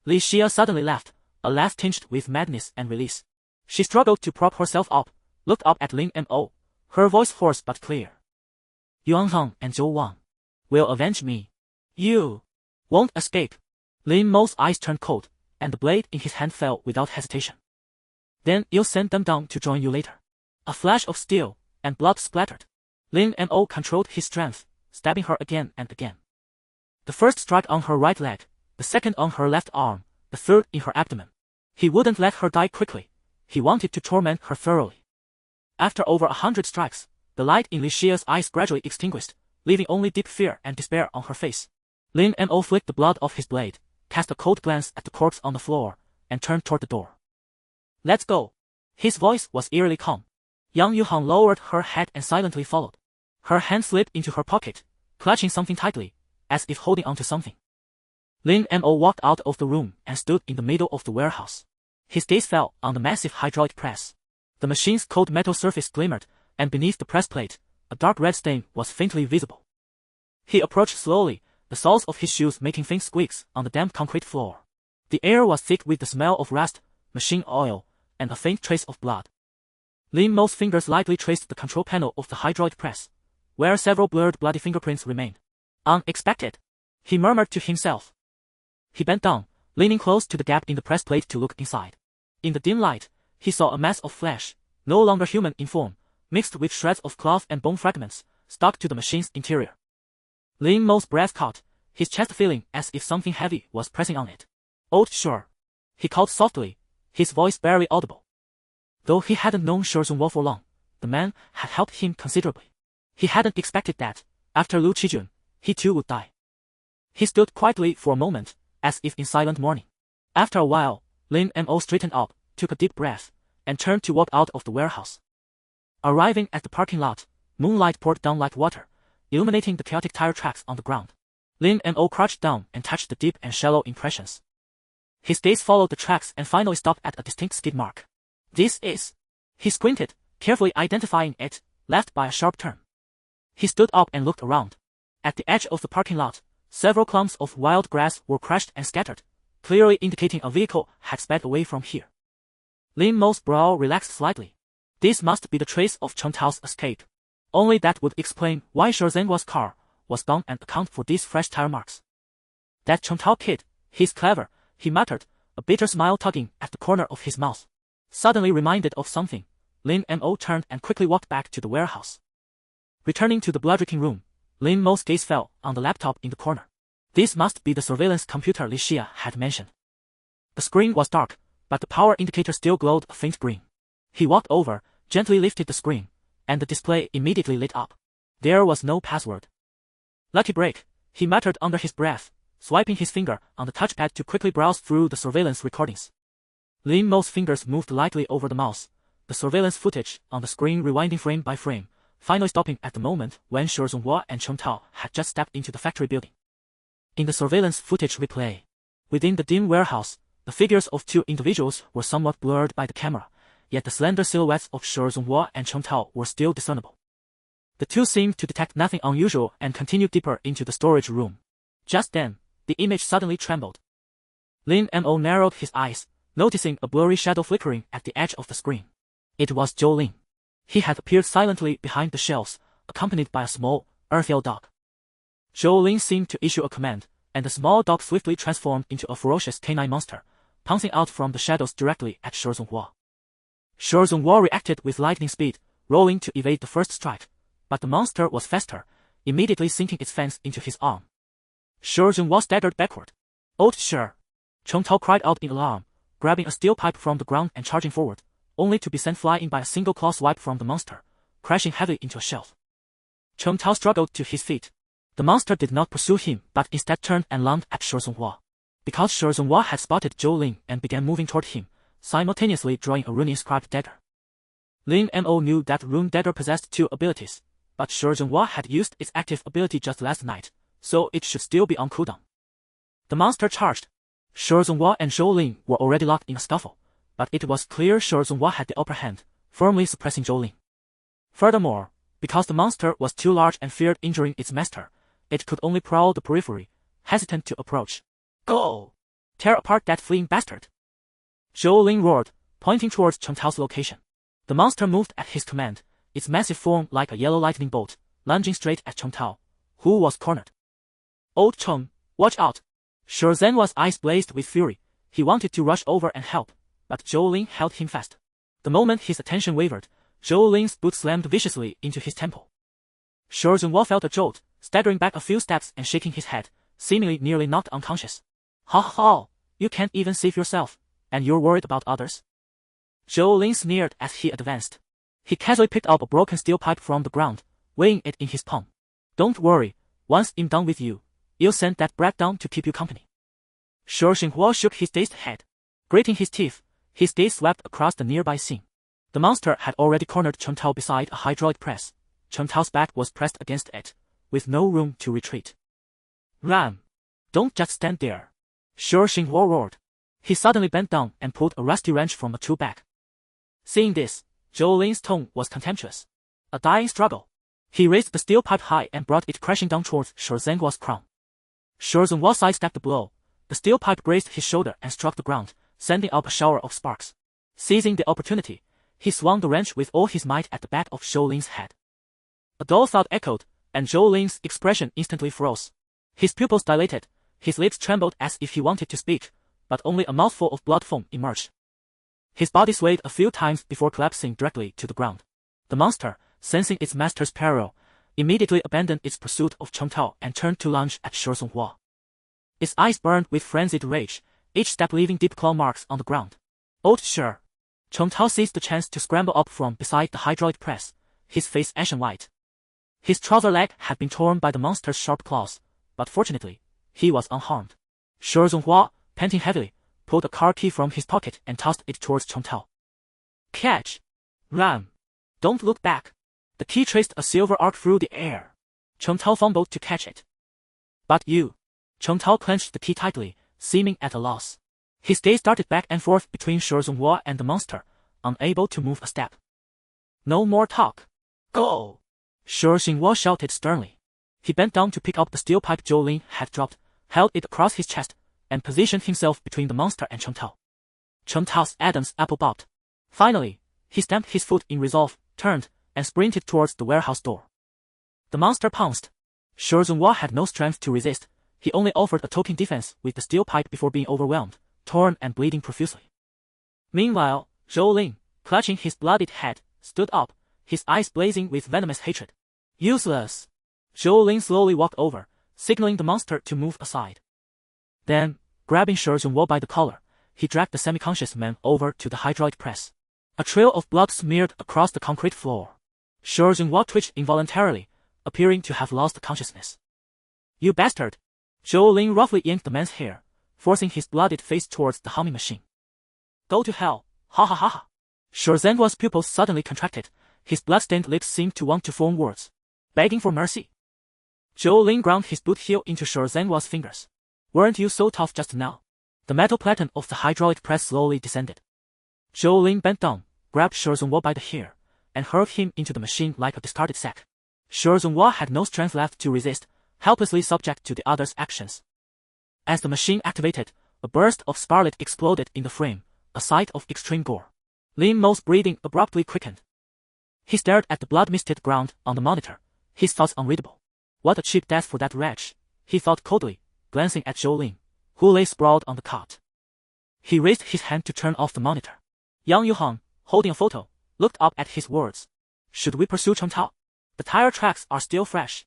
Li Xia suddenly laughed, a laugh tinged with madness and release. She struggled to prop herself up, looked up at Lin Mo, her voice hoarse but clear. Yuan Heng and Zhou Wang will avenge me. You won't escape. Lin Mo's eyes turned cold, and the blade in his hand fell without hesitation. Then I'll send them down to join you later. A flash of steel, and blood splattered. Lin Mo controlled his strength, stabbing her again and again. The first strike on her right leg, the second on her left arm, the third in her abdomen. He wouldn't let her die quickly. He wanted to torment her thoroughly. After over 100 strikes, the light in Li Xia's eyes gradually extinguished, leaving only deep fear and despair on her face. Lin Mo flicked the blood off his blade, cast a cold glance at the corpse on the floor, and turned toward the door. Let's go. His voice was eerily calm. Yang Yuhang lowered her head and silently followed. Her hand slipped into her pocket, clutching something tightly, as if holding onto something. Lin Mo walked out of the room and stood in the middle of the warehouse. His gaze fell on the massive hydraulic press. The machine's cold metal surface glimmered, and beneath the press plate, a dark red stain was faintly visible. He approached slowly, the soles of his shoes making faint squeaks on the damp concrete floor. The air was thick with the smell of rust, machine oil, and a faint trace of blood. Lin Mo's fingers lightly traced the control panel of the hydraulic press, where several blurred bloody fingerprints remained. Unexpected, he murmured to himself. He bent down, leaning close to the gap in the press plate to look inside. In the dim light, he saw a mass of flesh, no longer human in form, mixed with shreds of cloth and bone fragments, stuck to the machine's interior. Lin Mo's breath caught, his chest feeling as if something heavy was pressing on it. Old Sure. He called softly, his voice barely audible. Though he hadn't known Shi Zhongguo for long, the man had helped him considerably. He hadn't expected that, after Lu Qijun, he too would die. He stood quietly for a moment, as if in silent mourning. After a while, Lin Mo straightened up, took a deep breath, and turned to walk out of the warehouse. Arriving at the parking lot, moonlight poured down like water, illuminating the chaotic tire tracks on the ground. Lin Mo crouched down and touched the deep and shallow impressions. His gaze followed the tracks and finally stopped at a distinct skid mark. This is... He squinted, carefully identifying it, left by a sharp turn. He stood up and looked around. At the edge of the parking lot, several clumps of wild grass were crushed and scattered, clearly indicating a vehicle had sped away from here. Lin Mo's brow relaxed slightly. This must be the trace of Chen Tao's escape. Only that would explain why Shi Zhenguo's car was gone and account for these fresh tire marks. That Chen Tao kid, he's clever, he muttered, a bitter smile tugging at the corner of his mouth. Suddenly reminded of something, Lin Mo turned and quickly walked back to the warehouse. Returning to the blood-reeking room, Lin Mo's gaze fell on the laptop in the corner. This must be the surveillance computer Li Xia had mentioned. The screen was dark, but the power indicator still glowed a faint green. He walked over, gently lifted the screen, and the display immediately lit up. There was no password. Lucky break, he muttered under his breath, swiping his finger on the touchpad to quickly browse through the surveillance recordings. Lin Mo's fingers moved lightly over the mouse, the surveillance footage on the screen rewinding frame by frame, finally stopping at the moment when Shi Zhongguo and Chen Tao had just stepped into the factory building. In the surveillance footage replay, within the dim warehouse, the figures of two individuals were somewhat blurred by the camera, yet the slender silhouettes of Shi Zhongguo and Chen Tao were still discernible. The two seemed to detect nothing unusual and continued deeper into the storage room. Just then, the image suddenly trembled. Lin Mo narrowed his eyes, noticing a blurry shadow flickering at the edge of the screen. It was Zhou Lin. He had appeared silently behind the shelves, accompanied by a small, earthy dog. Zhou Lin seemed to issue a command, and the small dog swiftly transformed into a ferocious canine monster, pouncing out from the shadows directly at Shi Zhonghua. Shi Zhonghua reacted with lightning speed, rolling to evade the first strike, but the monster was faster, immediately sinking its fangs into his arm. Shi Zhonghua staggered backward. "Oh, sure!" Cheng Tao cried out in alarm, grabbing a steel pipe from the ground and charging forward, only to be sent flying by a single claw swipe from the monster, crashing heavily into a shelf. Cheng Tao struggled to his feet. The monster did not pursue him but instead turned and lunged at Shi Zhonghua. Because Shi Zhonghua had spotted Zhou Lin and began moving toward him, simultaneously drawing a rune-inscribed dagger. Lin Mo knew that rune dagger possessed two abilities, but Shi Zhonghua had used its active ability just last night, so it should still be on cooldown. The monster charged. Shi Zhonghua and Zhou Lin were already locked in a scuffle, but it was clear Shi Zhonghua had the upper hand, firmly suppressing Zhou Lin. Furthermore, because the monster was too large and feared injuring its master, it could only prowl the periphery, hesitant to approach. "Go! Tear apart that fleeing bastard!" Zhou Lin roared, pointing towards Cheng Tao's location. The monster moved at his command, its massive form like a yellow lightning bolt, lunging straight at Cheng Tao, who was cornered. "Old Cheng, watch out!" Shi Zhenhua's eyes blazed with fury. He wanted to rush over and help, but Zhou Lin held him fast. The moment his attention wavered, Zhou Lin's boot slammed viciously into his temple. Shi Zhenhua felt a jolt, staggering back a few steps and shaking his head, seemingly nearly knocked unconscious. "Ha ha! You can't even save yourself, and you're worried about others?" Zhou Lin sneered as he advanced. He casually picked up a broken steel pipe from the ground, weighing it in his palm. "Don't worry, once I'm done with you, you'll send that brat down to keep you company." Shi Zhenhua shook his dazed head. Gritting his teeth, his gaze swept across the nearby scene. The monster had already cornered Cheng Tao beside a hydraulic press. Cheng Tao's back was pressed against it, with no room to retreat. "Ram! Don't just stand there!" Shi Zhenhua roared. He suddenly bent down and pulled a rusty wrench from a tool bag. Seeing this, Zhou Lin's tone was contemptuous. A dying struggle. He raised the steel pipe high and brought it crashing down towards Shi Zhenhua's crown. Shi Zhenhua sidestepped the blow. The steel pipe grazed his shoulder and struck the ground, sending up a shower of sparks. Seizing the opportunity, he swung the wrench with all his might at the back of Zhou Lin's head. A dull thud echoed, and Zhou Lin's expression instantly froze. His pupils dilated, his lips trembled as if he wanted to speak, but only a mouthful of blood foam emerged. His body swayed a few times before collapsing directly to the ground. The monster, sensing its master's peril, immediately abandoned its pursuit of Cheng Tao and turned to lunge at Shi Zhenhua. Its eyes burned with frenzied rage, each step leaving deep claw marks on the ground. "Oh sure!" Cheng Tao seized the chance to scramble up from beside the hydraulic press, his face ashen white. His trouser leg had been torn by the monster's sharp claws, but fortunately, he was unharmed. Shi Zhenhua, panting heavily, pulled a car key from his pocket and tossed it towards Cheng Tao. "Catch! Ram! Don't look back!" The key traced a silver arc through the air. Cheng Tao fumbled to catch it. "But you!" Cheng Tao clenched the key tightly, seeming at a loss. His gaze darted back and forth between Shi Zhenhua and the monster, unable to move a step. "No more talk! Go!" Shi Zhenhua shouted sternly. He bent down to pick up the steel pipe Zhou Lin had dropped, held it across his chest, and positioned himself between the monster and Cheng Tao. Cheng Tao's Adam's apple bobbed. Finally, he stamped his foot in resolve, turned, and sprinted towards the warehouse door. The monster pounced. Shi Zhenhua had no strength to resist. He only offered a token defense with the steel pipe before being overwhelmed, torn and bleeding profusely. Meanwhile, Zhou Lin, clutching his bloodied head, stood up, his eyes blazing with venomous hatred. "Useless!" Zhou Lin slowly walked over, signaling the monster to move aside. Then, grabbing Shi Zhenhua by the collar, he dragged the semi-conscious man over to the hydraulic press. A trail of blood smeared across the concrete floor. Shi Zhenhua twitched involuntarily, appearing to have lost consciousness. "You bastard!" Zhou Lin roughly yanked the man's hair, forcing his bloodied face towards the humming machine. "Go to hell, ha ha ha ha!" Shi Zhenhua's pupils suddenly contracted, his blood-stained lips seemed to want to form words. "Begging for mercy?" Zhou Lin ground his boot heel into Shi Zhenhua's fingers. "Weren't you so tough just now?" The metal platen of the hydraulic press slowly descended. Zhou Lin bent down, grabbed Shi Zhenhua by the hair, and hurled him into the machine like a discarded sack. Shi Zhonghua had no strength left to resist, helplessly subject to the other's actions. As the machine activated, a burst of scarlet exploded in the frame, a sight of extreme gore. Lin Mo's breathing abruptly quickened. He stared at the blood-misted ground on the monitor, his thoughts unreadable. What a cheap death for that wretch, he thought coldly, glancing at Zhou Lin, who lay sprawled on the cot. He raised his hand to turn off the monitor. Yang Yuhang, holding a photo, looked up at his words. Should we pursue Chen Tao? The tire tracks are still fresh.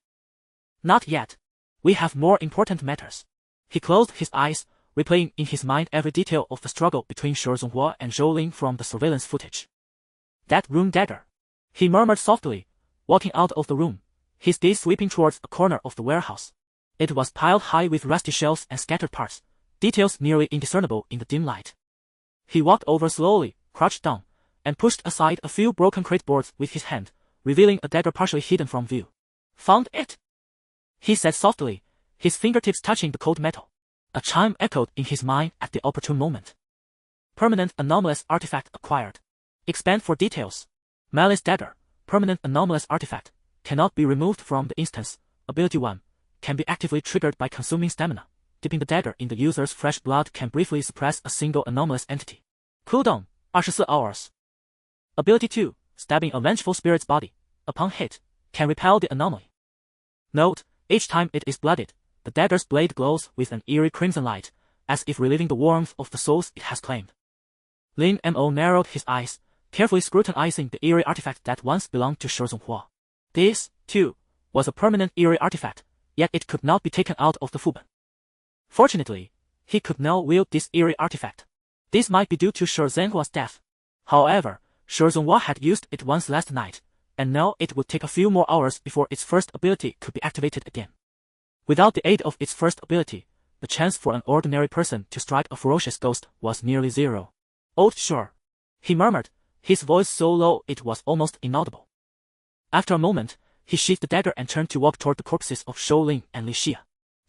Not yet. We have more important matters. He closed his eyes, replaying in his mind every detail of the struggle between Shi Zhonghua and Zhou Lin from the surveillance footage. That rune dagger, he murmured softly, walking out of the room, his gaze sweeping towards a corner of the warehouse. It was piled high with rusty shelves and scattered parts, details nearly indiscernible in the dim light. He walked over slowly, crouched down, and pushed aside a few broken crate boards with his hand, revealing a dagger partially hidden from view. Found it? He said softly, his fingertips touching the cold metal. A chime echoed in his mind at the opportune moment. Permanent anomalous artifact acquired. Expand for details. Malice dagger, permanent anomalous artifact, cannot be removed from the instance. Ability 1, can be actively triggered by consuming stamina. Dipping the dagger in the user's fresh blood can briefly suppress a single anomalous entity. Cooldown, 24 hours. Ability 2, stabbing a vengeful spirit's body, upon hit, can repel the anomaly. Note, each time it is blooded, the dagger's blade glows with an eerie crimson light, as if reliving the warmth of the souls it has claimed. Lin Mo narrowed his eyes, carefully scrutinizing the eerie artifact that once belonged to Shi Zhonghua. This, too, was a permanent eerie artifact, yet it could not be taken out of the Fuban. Fortunately, he could now wield this eerie artifact. This might be due to Shi Zhonghua's death. However, Shi Zhonghua had used it once last night, and now it would take a few more hours before its first ability could be activated again. Without the aid of its first ability, the chance for an ordinary person to strike a ferocious ghost was nearly zero. Oh sure, he murmured, his voice so low it was almost inaudible. After a moment, he sheathed the dagger and turned to walk toward the corpses of Zhou Lin and Li Xia.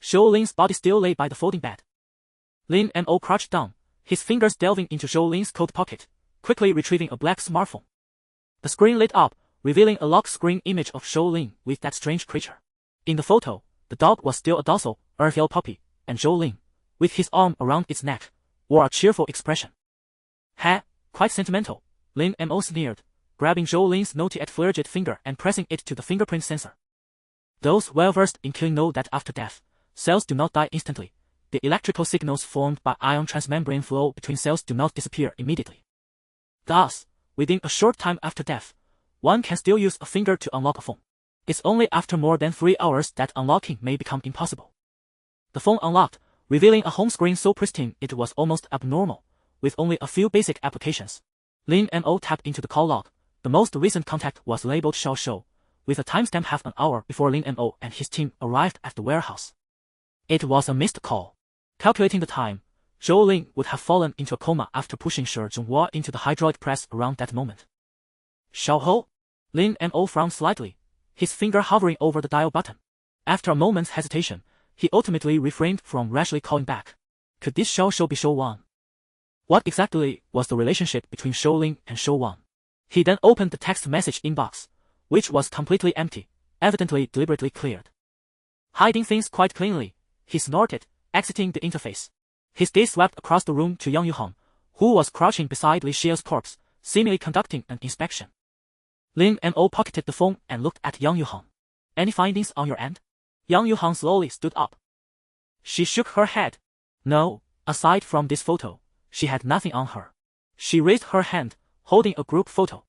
Zhou Lin's body still lay by the folding bed. Lin Mo crouched down, his fingers delving into Zhou Lin's coat pocket, quickly retrieving a black smartphone. The screen lit up, revealing a lock screen image of Zhou Lin with that strange creature. In the photo, the dog was still a docile, earth-yellow puppy, and Zhou Lin, with his arm around its neck, wore a cheerful expression. Ha, quite sentimental, Lin Mo sneered, grabbing Zhou Lin's naughty-at-flared finger and pressing it to the fingerprint sensor. Those well-versed in killing know that after death, cells do not die instantly. The electrical signals formed by ion transmembrane flow between cells do not disappear immediately. Thus, within a short time after death, one can still use a finger to unlock a phone. It's only after more than 3 hours that unlocking may become impossible. The phone unlocked, revealing a home screen so pristine it was almost abnormal, with only a few basic applications. Lin Mo tapped into the call log. The most recent contact was labeled Xiao Shou, with a timestamp half an hour before Lin Mo and his team arrived at the warehouse. It was a missed call. Calculating the time, Zhou Lin would have fallen into a coma after pushing Shi Zhonghua into the hydraulic press around that moment. Xiao Hou? Lin Mo frowned slightly, his finger hovering over the dial button. After a moment's hesitation, he ultimately refrained from rashly calling back. Could this Xiao Shou be Shou Wang? What exactly was the relationship between Zhou Lin and Shou Wang? He then opened the text message inbox, which was completely empty, evidently deliberately cleared. Hiding things quite cleanly, he snorted, exiting the interface. His gaze swept across the room to Yang Yuhang, who was crouching beside Li Xia's corpse, seemingly conducting an inspection. Lin Mo pocketed the phone and looked at Yang Yuhang. Any findings on your end? Yang Yuhang slowly stood up. She shook her head. No, aside from this photo, she had nothing on her. She raised her hand, holding a group photo.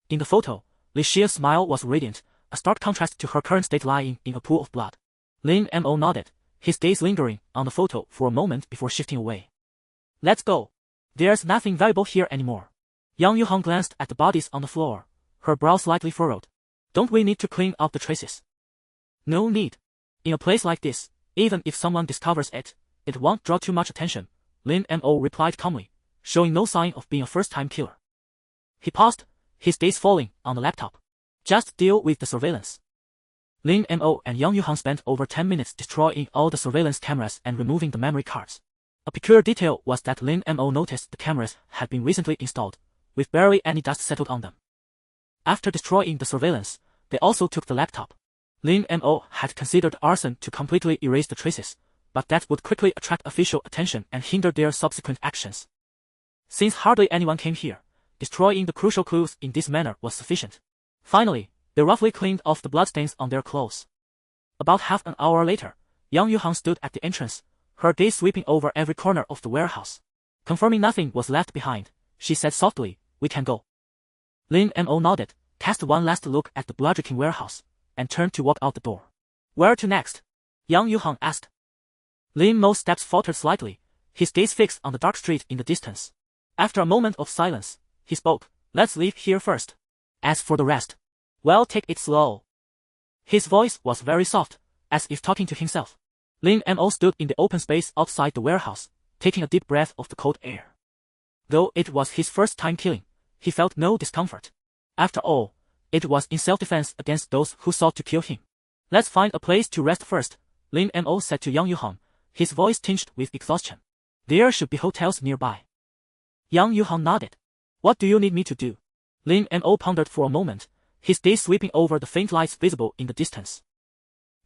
In the photo, Li Xia's smile was radiant, a stark contrast to her current state lying in a pool of blood. Lin Mo nodded, his gaze lingering on the photo for a moment before shifting away. Let's go. There's nothing valuable here anymore. Yang Yuhang glanced at the bodies on the floor, her brow slightly furrowed. Don't we need to clean up the traces? No need. In a place like this, even if someone discovers it, it won't draw too much attention, Lin Mo replied calmly, showing no sign of being a first-time killer. He paused, his gaze falling on the laptop. Just deal with the surveillance. Lin Mo and Yang Yuhang spent over 10 minutes destroying all the surveillance cameras and removing the memory cards. A peculiar detail was that Lin Mo noticed the cameras had been recently installed, with barely any dust settled on them. After destroying the surveillance, They also took the laptop. Lin Mo had considered arson to completely erase the traces, but that would quickly attract official attention and hinder their subsequent actions. Since hardly anyone came here, destroying the crucial clues in this manner was sufficient. Finally, they roughly cleaned off the bloodstains on their clothes. About half an hour later, Yang Yuhang stood at the entrance, her gaze sweeping over every corner of the warehouse. Confirming nothing was left behind, she said softly, "We can go." Lin Mo nodded, cast one last look at the blood-reeking warehouse, and turned to walk out the door. "Where to next?" Yang Yuhang asked. Lin Mo's steps faltered slightly, his gaze fixed on the dark street in the distance. After a moment of silence, he spoke, "Let's leave here first. As for the rest, well, take it slow." His voice was very soft, as if talking to himself. Lin Mo stood in the open space outside the warehouse, taking a deep breath of the cold air. Though it was his first time killing, he felt no discomfort. After all, it was in self-defense against those who sought to kill him. "Let's find a place to rest first," Lin Mo said to Yang Yuhang, his voice tinged with exhaustion. "There should be hotels nearby." Yang Yuhang nodded. "What do you need me to do?" Lin Mo pondered for a moment, his gaze sweeping over the faint lights visible in the distance.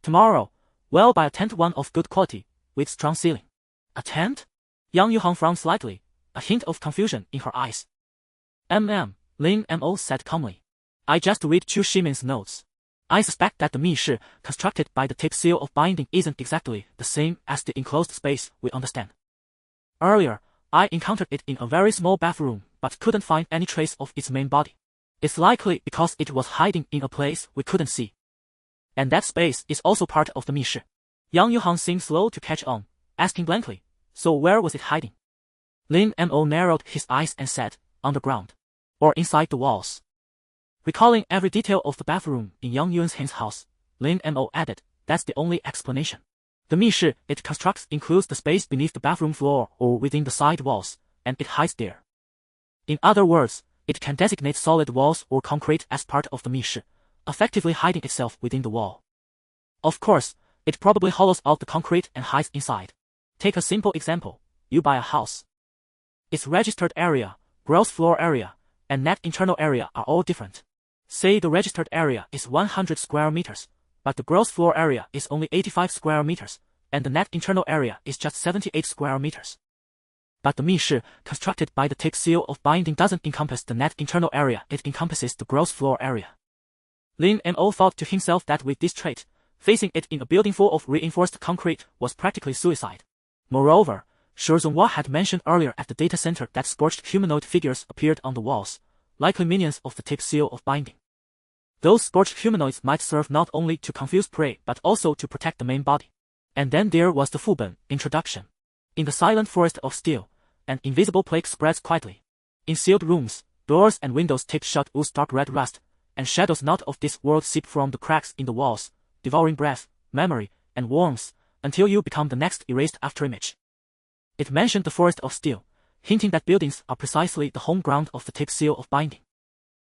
"Tomorrow, well, buy a tent, one of good quality, with strong ceiling." "A tent?" Yang Yuhang frowned slightly, a hint of confusion in her eyes. Lin Mo said calmly. "I just read Chu Shimin's notes. I suspect that the Mi-shi constructed by the tip seal of binding isn't exactly the same as the enclosed space we understand. Earlier, I encountered it in a very small bathroom, but couldn't find any trace of its main body. It's likely because it was hiding in a place we couldn't see. And that space is also part of the Mi-shi." Yang Yuhang seemed slow to catch on, asking blankly, "So where was it hiding?" Lin Mo narrowed his eyes and said, "On the ground. Or inside the walls." Recalling every detail of the bathroom in Yang Yuan's house, Lin Mo added, "That's the only explanation. The Mi-shi it constructs includes the space beneath the bathroom floor or within the side walls, and it hides there. In other words, it can designate solid walls or concrete as part of the Mi-shi, effectively hiding itself within the wall. Of course, it probably hollows out the concrete and hides inside. Take a simple example. You buy a house. Its registered area, gross floor area, and net internal area are all different. Say the registered area is 100 square meters, but the gross floor area is only 85 square meters, and the net internal area is just 78 square meters. But the Mi-shi constructed by the tip seal of binding doesn't encompass the net internal area, it encompasses the gross floor area." Lin Mo thought to himself that with this trait, facing it in a building full of reinforced concrete was practically suicide. Moreover, Shi Zhonghua had mentioned earlier at the data center that scorched humanoid figures appeared on the walls, likely minions of the tip seal of binding. Those scorched humanoids might serve not only to confuse prey but also to protect the main body. And then there was the Fuben introduction. In the silent forest of steel, an invisible plague spreads quietly. In sealed rooms, doors and windows taped shut ooze dark red rust, and shadows not of this world seep from the cracks in the walls, devouring breath, memory, and warmth, until you become the next erased afterimage. It mentioned the forest of steel, hinting that buildings are precisely the home ground of the tip seal of binding.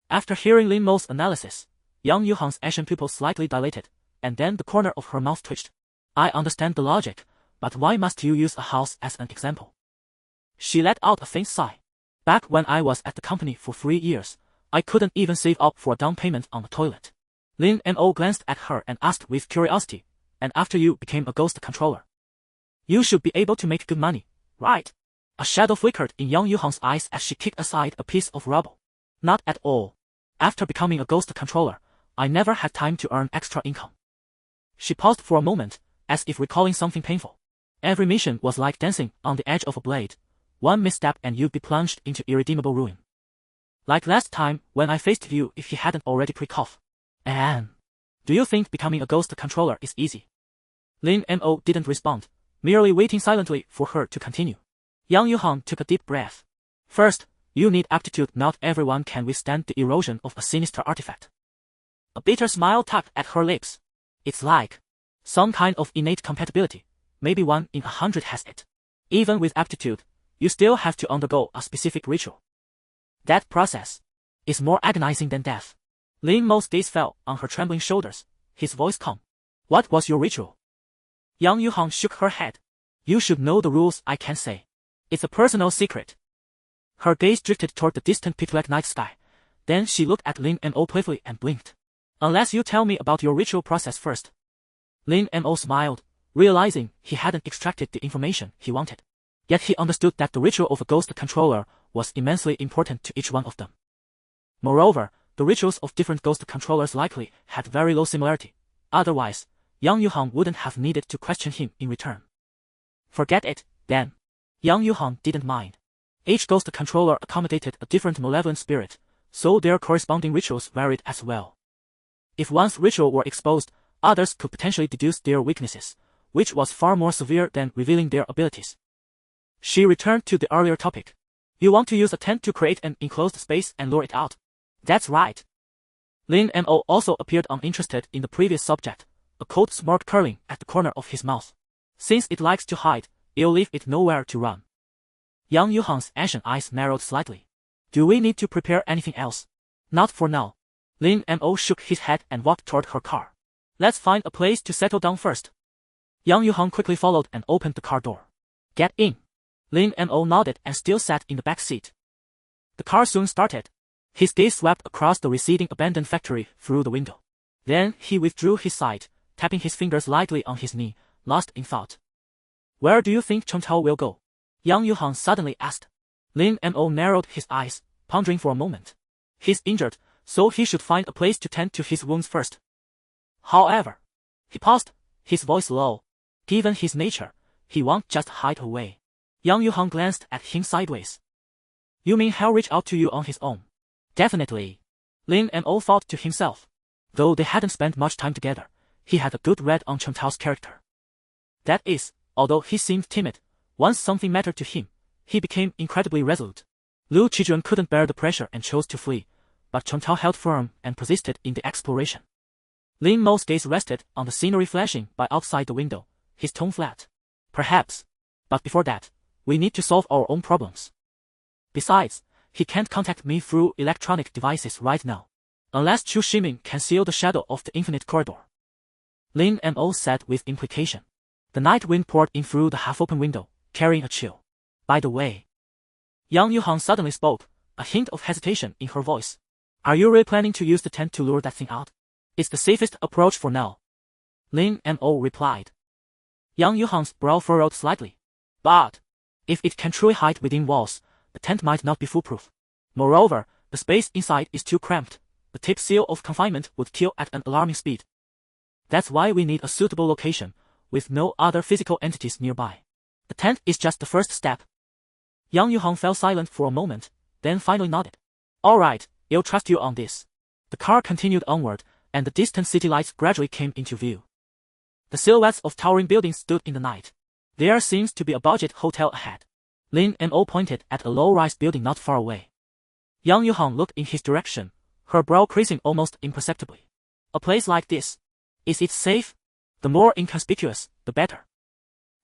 After hearing Lin Mo's analysis, Yang Yuhang's ashen pupils slightly dilated, and then the corner of her mouth twitched. "I understand the logic, but why must you use a house as an example?" She let out a faint sigh. "Back when I was at the company for 3 years, I couldn't even save up for a down payment on a toilet." Lin Mo glanced at her and asked with curiosity, "And after you became a ghost controller? You should be able to make good money, right?" A shadow flickered in Yang Yuhang's eyes as she kicked aside a piece of rubble. "Not at all. After becoming a ghost controller, I never had time to earn extra income." She paused for a moment, as if recalling something painful. "Every mission was like dancing on the edge of a blade. One misstep and you'd be plunged into irredeemable ruin. Like last time when I faced you if you hadn't already pre-coughed. And do you think becoming a ghost controller is easy?" Lin Mo didn't respond, merely waiting silently for her to continue. Yang Yuhang took a deep breath. "First, you need aptitude. Not everyone can withstand the erosion of a sinister artifact." A bitter smile tugged at her lips. "It's like some kind of innate compatibility. Maybe 1 in 100 has it. Even with aptitude, you still have to undergo a specific ritual. That process is more agonizing than death." Lin Mo's gaze fell on her trembling shoulders, his voice calm. "What was your ritual?" Yang Yuhang shook her head. "You should know the rules. I can't say. It's a personal secret." Her gaze drifted toward the distant pitch-black night sky. Then she looked at Lin Mo playfully and blinked. Unless you tell me about your ritual process first. Lin Mo smiled, realizing he hadn't extracted the information he wanted. Yet he understood that the ritual of a ghost controller was immensely important to each one of them. Moreover, the rituals of different ghost controllers likely had very low similarity. Otherwise, Yang Yuhang wouldn't have needed to question him in return. Forget it, then. Yang Yuhang didn't mind. Each ghost controller accommodated a different malevolent spirit, so their corresponding rituals varied as well. If one's ritual were exposed, others could potentially deduce their weaknesses, which was far more severe than revealing their abilities. She returned to the earlier topic. You want to use a tent to create an enclosed space and lure it out. That's right. Lin Mo also appeared uninterested in the previous subject, a cold smirk curling at the corner of his mouth. Since it likes to hide, it'll leave it nowhere to run. Yang Yuhang's ashen eyes narrowed slightly. Do we need to prepare anything else? Not for now. Lin Mo shook his head and walked toward her car. Let's find a place to settle down first. Yang Yuhang quickly followed and opened the car door. Get in. Lin Mo nodded and still sat in the back seat. The car soon started. His gaze swept across the receding abandoned factory through the window. Then he withdrew his sight, tapping his fingers lightly on his knee, lost in thought. Where do you think Chen Tao will go? Yang Yuhang suddenly asked. Lin Mo narrowed his eyes, pondering for a moment. He's injured, so he should find a place to tend to his wounds first. However, he paused, his voice low. Given his nature, he won't just hide away. Yang Yuhang glanced at him sideways. You mean he'll reach out to you on his own? Definitely. Lin Mo thought to himself. Though they hadn't spent much time together, he had a good read on Chen Tao's character. That is, although he seemed timid, once something mattered to him, he became incredibly resolute. Lu Qijun couldn't bear the pressure and chose to flee, but Chen Tao held firm and persisted in the exploration. Lin Mo's gaze rested on the scenery flashing by outside the window, his tone flat. Perhaps. But before that, we need to solve our own problems. Besides, he can't contact me through electronic devices right now. Unless Chu Shiming can seal the shadow of the infinite corridor. Lin Mo said with implication. The night wind poured in through the half-open window, carrying a chill. By the way. Yang Yuhang suddenly spoke, a hint of hesitation in her voice. Are you really planning to use the tent to lure that thing out? It's the safest approach for now. Lin Mo replied. Yang Yuhang's brow furrowed slightly. But, if it can truly hide within walls, the tent might not be foolproof. Moreover, the space inside is too cramped. The tip seal of confinement would kill at an alarming speed. That's why we need a suitable location, with no other physical entities nearby. The tent is just the first step. Yang Yuhang fell silent for a moment, then finally nodded. Alright, I'll trust you on this. The car continued onward, and the distant city lights gradually came into view. The silhouettes of towering buildings stood in the night. There seems to be a budget hotel ahead. Lin Mo pointed at a low-rise building not far away. Yang Yuhang looked in his direction, her brow creasing almost imperceptibly. A place like this. Is it safe? The more inconspicuous, the better.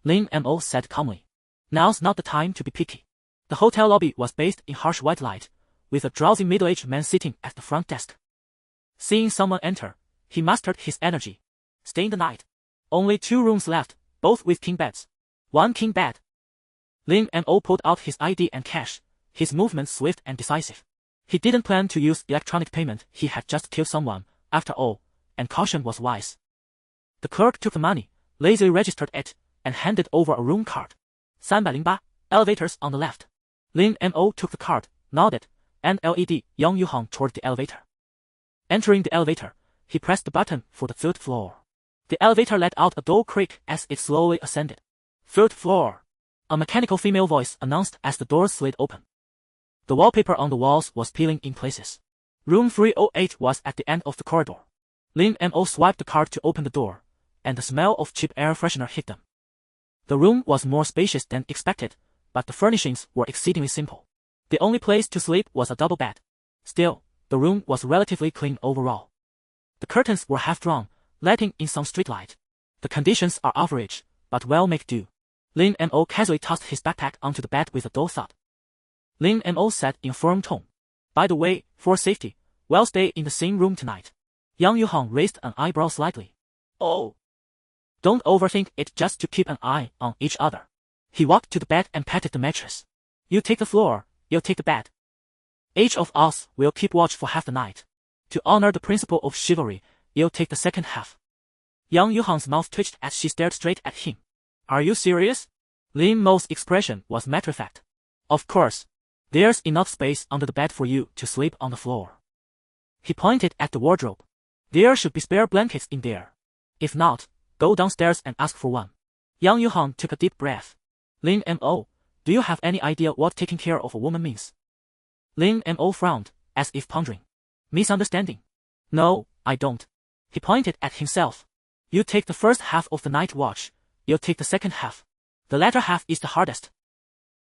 Lin Mo said calmly. Now's not the time to be picky. The hotel lobby was bathed in harsh white light, with a drowsy middle-aged man sitting at the front desk. Seeing someone enter, he mustered his energy. Stay in the night. Only 2 rooms left, both with king beds. 1 king bed. Lin Mo pulled out his ID and cash, his movements swift and decisive. He didn't plan to use electronic payment, he had just killed someone, after all, and caution was wise. The clerk took the money, lazily registered it, and handed over a room card. 308, elevators on the left. Lin Mo took the card, nodded, and led Yang Yuhang toward the elevator. Entering the elevator, he pressed the button for the 3rd floor. The elevator let out a dull creak as it slowly ascended. 3rd floor. A mechanical female voice announced as the doors slid open. The wallpaper on the walls was peeling in places. Room 308 was at the end of the corridor. Lin Mo swiped the card to open the door, and the smell of cheap air freshener hit them. The room was more spacious than expected, but the furnishings were exceedingly simple. The only place to sleep was a double bed. Still, the room was relatively clean overall. The curtains were half-drawn, letting in some streetlight. The conditions are average, but well make do. Lin Mo casually tossed his backpack onto the bed with a dull thud. Lin Mo said in a firm tone. By the way, for safety, we'll stay in the same room tonight. Yang Yuhang raised an eyebrow slightly. Oh. Don't overthink it, just to keep an eye on each other. He walked to the bed and patted the mattress. You take the floor, you'll take the bed. Each of us will keep watch for half the night. To honor the principle of chivalry, you'll take the second half. Young Yuhan's mouth twitched as she stared straight at him. Are you serious? Lin Mo's expression was matter-of-fact. Of course. There's enough space under the bed for you to sleep on the floor. He pointed at the wardrobe. There should be spare blankets in there. If not, go downstairs and ask for one. Young Yuhan took a deep breath. Lin Mo, do you have any idea what taking care of a woman means? Lin Mo frowned, as if pondering. Misunderstanding? No, I don't. He pointed at himself. You take the first half of the night watch, you'll take the second half. The latter half is the hardest.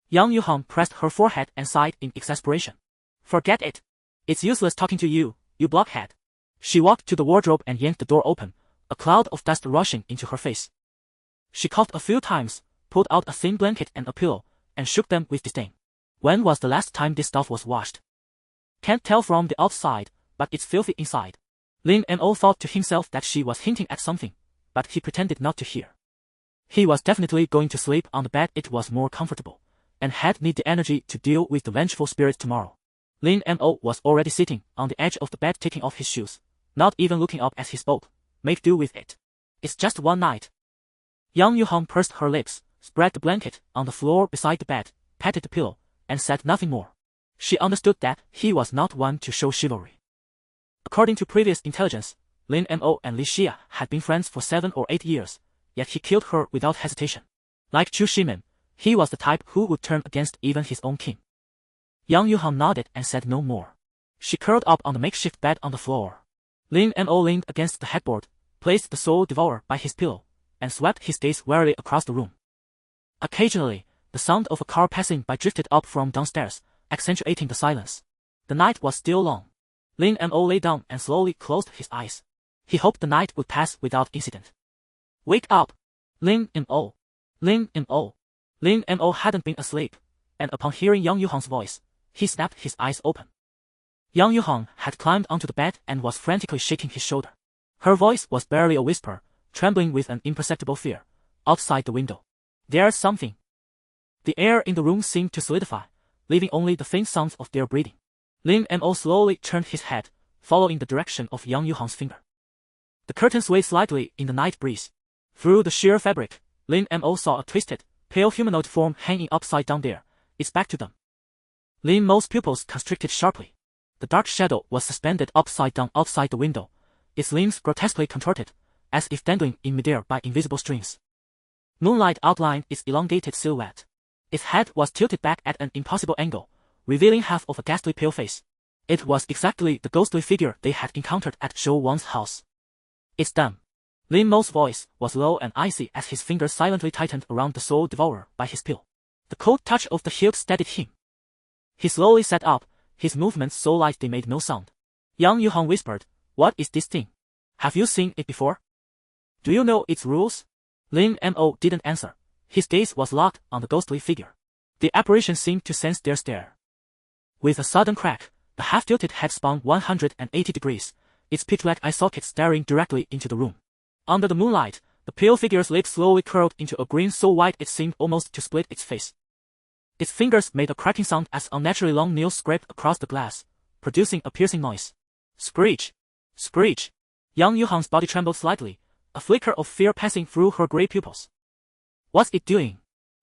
Young Yuhan pressed her forehead and sighed in exasperation. Forget it. It's useless talking to you, you blockhead. She walked to the wardrobe and yanked the door open, a cloud of dust rushing into her face. She coughed a few times, pulled out a thin blanket and a pillow, and shook them with disdain. When was the last time this stuff was washed? Can't tell from the outside, but it's filthy inside. Lin Mo thought to himself that she was hinting at something, but he pretended not to hear. He was definitely going to sleep on the bed. It was more comfortable, and had need the energy to deal with the vengeful spirits tomorrow. Lin Mo was already sitting on the edge of the bed taking off his shoes, not even looking up as he spoke. Make do with it. It's just one night. Young Yuhan pursed her lips, spread the blanket on the floor beside the bed, patted the pillow, and said nothing more. She understood that he was not one to show chivalry. According to previous intelligence, Lin Mo and Li Xia had been friends for 7 or 8 years, yet he killed her without hesitation. Like Chu Shimin, he was the type who would turn against even his own king. Young Yuhan nodded and said no more. She curled up on the makeshift bed on the floor. Lin Mo leaned against the headboard, placed the soul devourer by his pillow, and swept his gaze warily across the room. Occasionally, the sound of a car passing by drifted up from downstairs, accentuating the silence. The night was still long. Lin Mo lay down and slowly closed his eyes. He hoped the night would pass without incident. Wake up! Lin Mo! Lin Mo! Lin Mo hadn't been asleep, and upon hearing Young Yuhan's voice, he snapped his eyes open. Young Yuhan had climbed onto the bed and was frantically shaking his shoulder. Her voice was barely a whisper, trembling with an imperceptible fear. Outside the window. There's something. The air in the room seemed to solidify, leaving only the faint sounds of their breathing. Lin Mo slowly turned his head, following the direction of Young Yuhan's finger. The curtain swayed slightly in the night breeze. Through the sheer fabric, Lin Mo saw a twisted, pale humanoid form hanging upside down there, its back to them. Lin Mo's pupils constricted sharply. The dark shadow was suspended upside down outside the window, its limbs grotesquely contorted, as if dangling in midair by invisible strings. Moonlight outlined its elongated silhouette. Its head was tilted back at an impossible angle, revealing half of a ghastly pale face. It was exactly the ghostly figure they had encountered at Zhou Wang's house. It's them. Lin Mo's voice was low and icy as his fingers silently tightened around the soul devourer by his pill. The cold touch of the hilt steadied him. He slowly sat up, his movements so light they made no sound. Young Yuhan whispered, "What is this thing? Have you seen it before? Do you know its rules?" Lin Mo didn't answer. His gaze was locked on the ghostly figure. The apparition seemed to sense their stare. With a sudden crack, the half-tilted head spun 180 degrees, its pitch-black eye sockets staring directly into the room. Under the moonlight, the pale figure's lips slowly curled into a grin so wide it seemed almost to split its face. Its fingers made a cracking sound as unnaturally long nails scraped across the glass, producing a piercing noise. Screech! Screech! Young Yuhan's body trembled slightly, a flicker of fear passing through her gray pupils. What's it doing?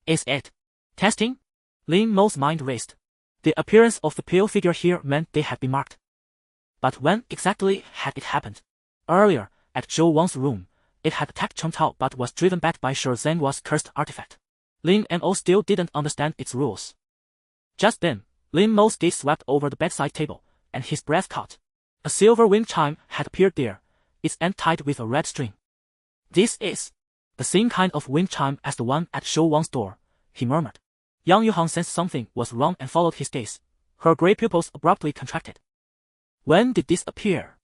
Is it testing? Lin Mo's mind raced. The appearance of the pale figure here meant they had been marked. But when exactly had it happened? Earlier, at Zhou Wang's room, it had attacked Cheng Tao but was driven back by Shi Zhenhua's cursed artifact. Lin Mo still didn't understand its rules. Just then, Lin Mo's gaze swept over the bedside table, and his breath caught. A silver wind chime had appeared there, its end tied with a red string. This is the same kind of wind chime as the one at Zhou Wang's door, he murmured. Young Yuhan sensed something was wrong and followed his gaze. Her gray pupils abruptly contracted. When did this appear?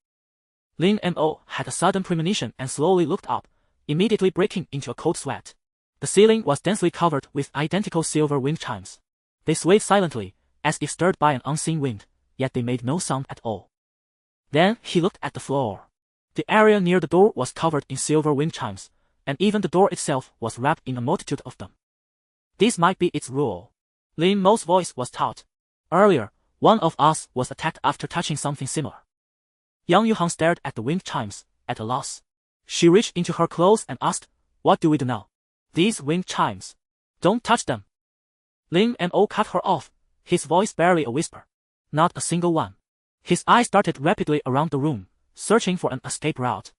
Lin Mo had a sudden premonition and slowly looked up, immediately breaking into a cold sweat. The ceiling was densely covered with identical silver wind chimes. They swayed silently, as if stirred by an unseen wind, yet they made no sound at all. Then he looked at the floor. The area near the door was covered in silver wind chimes, and even the door itself was wrapped in a multitude of them. This might be its rule. Lin Mo's voice was taut. Earlier, one of us was attacked after touching something similar. Yang Yuhang stared at the wind chimes, at a loss. She reached into her clothes and asked, "What do we do now?" "These wind chimes. Don't touch them." Lin Mo cut her off, his voice barely a whisper. "Not a single one." His eyes darted rapidly around the room, searching for an escape route.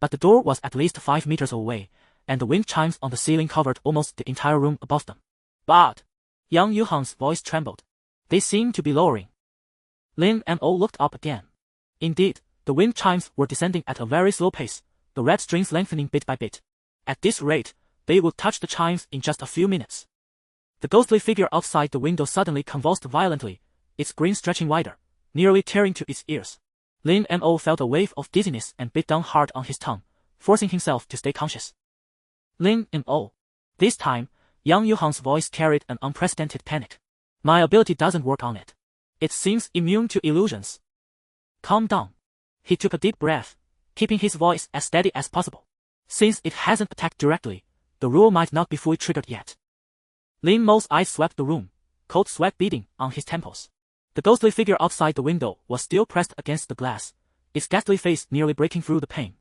But the door was at least 5 meters away, and the wind chimes on the ceiling covered almost the entire room above them. "But..." Yang Yuhang's voice trembled. "They seem to be lowering." Lin Mo looked up again. Indeed, the wind chimes were descending at a very slow pace, the red strings lengthening bit by bit. At this rate, they would touch the chimes in just a few minutes. The ghostly figure outside the window suddenly convulsed violently, its grin stretching wider, nearly tearing to its ears. Lin Mo felt a wave of dizziness and bit down hard on his tongue, forcing himself to stay conscious. "Lin Mo." This time, Yang Yuhang's voice carried an unprecedented panic. "My ability doesn't work on it. It seems immune to illusions." "Calm down." He took a deep breath, keeping his voice as steady as possible. "Since it hasn't attacked directly, the rule might not be fully triggered yet." Lin Mo's eyes swept the room, cold sweat beading on his temples. The ghostly figure outside the window was still pressed against the glass, its ghastly face nearly breaking through the pane.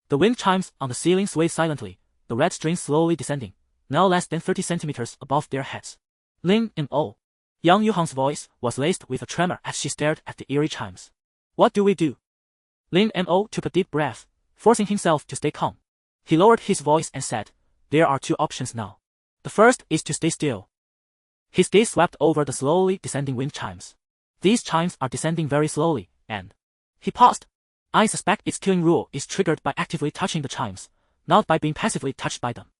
The wind chimes on the ceiling swayed silently, the red strings slowly descending, now less than 30 centimeters above their heads. "Lin Mo." Yang Yuhang's voice was laced with a tremor as she stared at the eerie chimes. "What do we do?" Lin Mo took a deep breath, forcing himself to stay calm. He lowered his voice and said, "There are 2 options now. The first is to stay still." His gaze swept over the slowly descending wind chimes. "These chimes are descending very slowly, and..." He paused. "I suspect its killing rule is triggered by actively touching the chimes, not by being passively touched by them."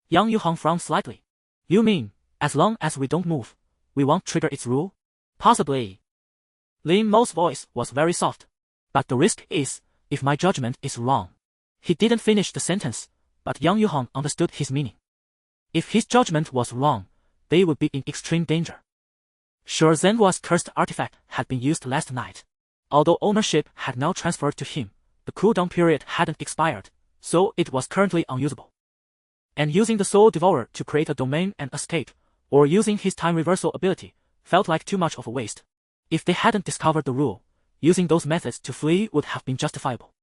Yang Yuhang frowned slightly. "You mean, as long as we don't move, we won't trigger its rule?" "Possibly." Lin Mo's voice was very soft. "But the risk is, if my judgment is wrong." He didn't finish the sentence, but Yang Yuhang understood his meaning. If his judgment was wrong, they would be in extreme danger. Sure, Zhenhua's cursed artifact had been used last night. Although ownership had now transferred to him, the cooldown period hadn't expired, so it was currently unusable. And using the Soul Devourer to create a domain and escape, or using his time reversal ability, felt like too much of a waste. If they hadn't discovered the rule, using those methods to flee would have been justifiable.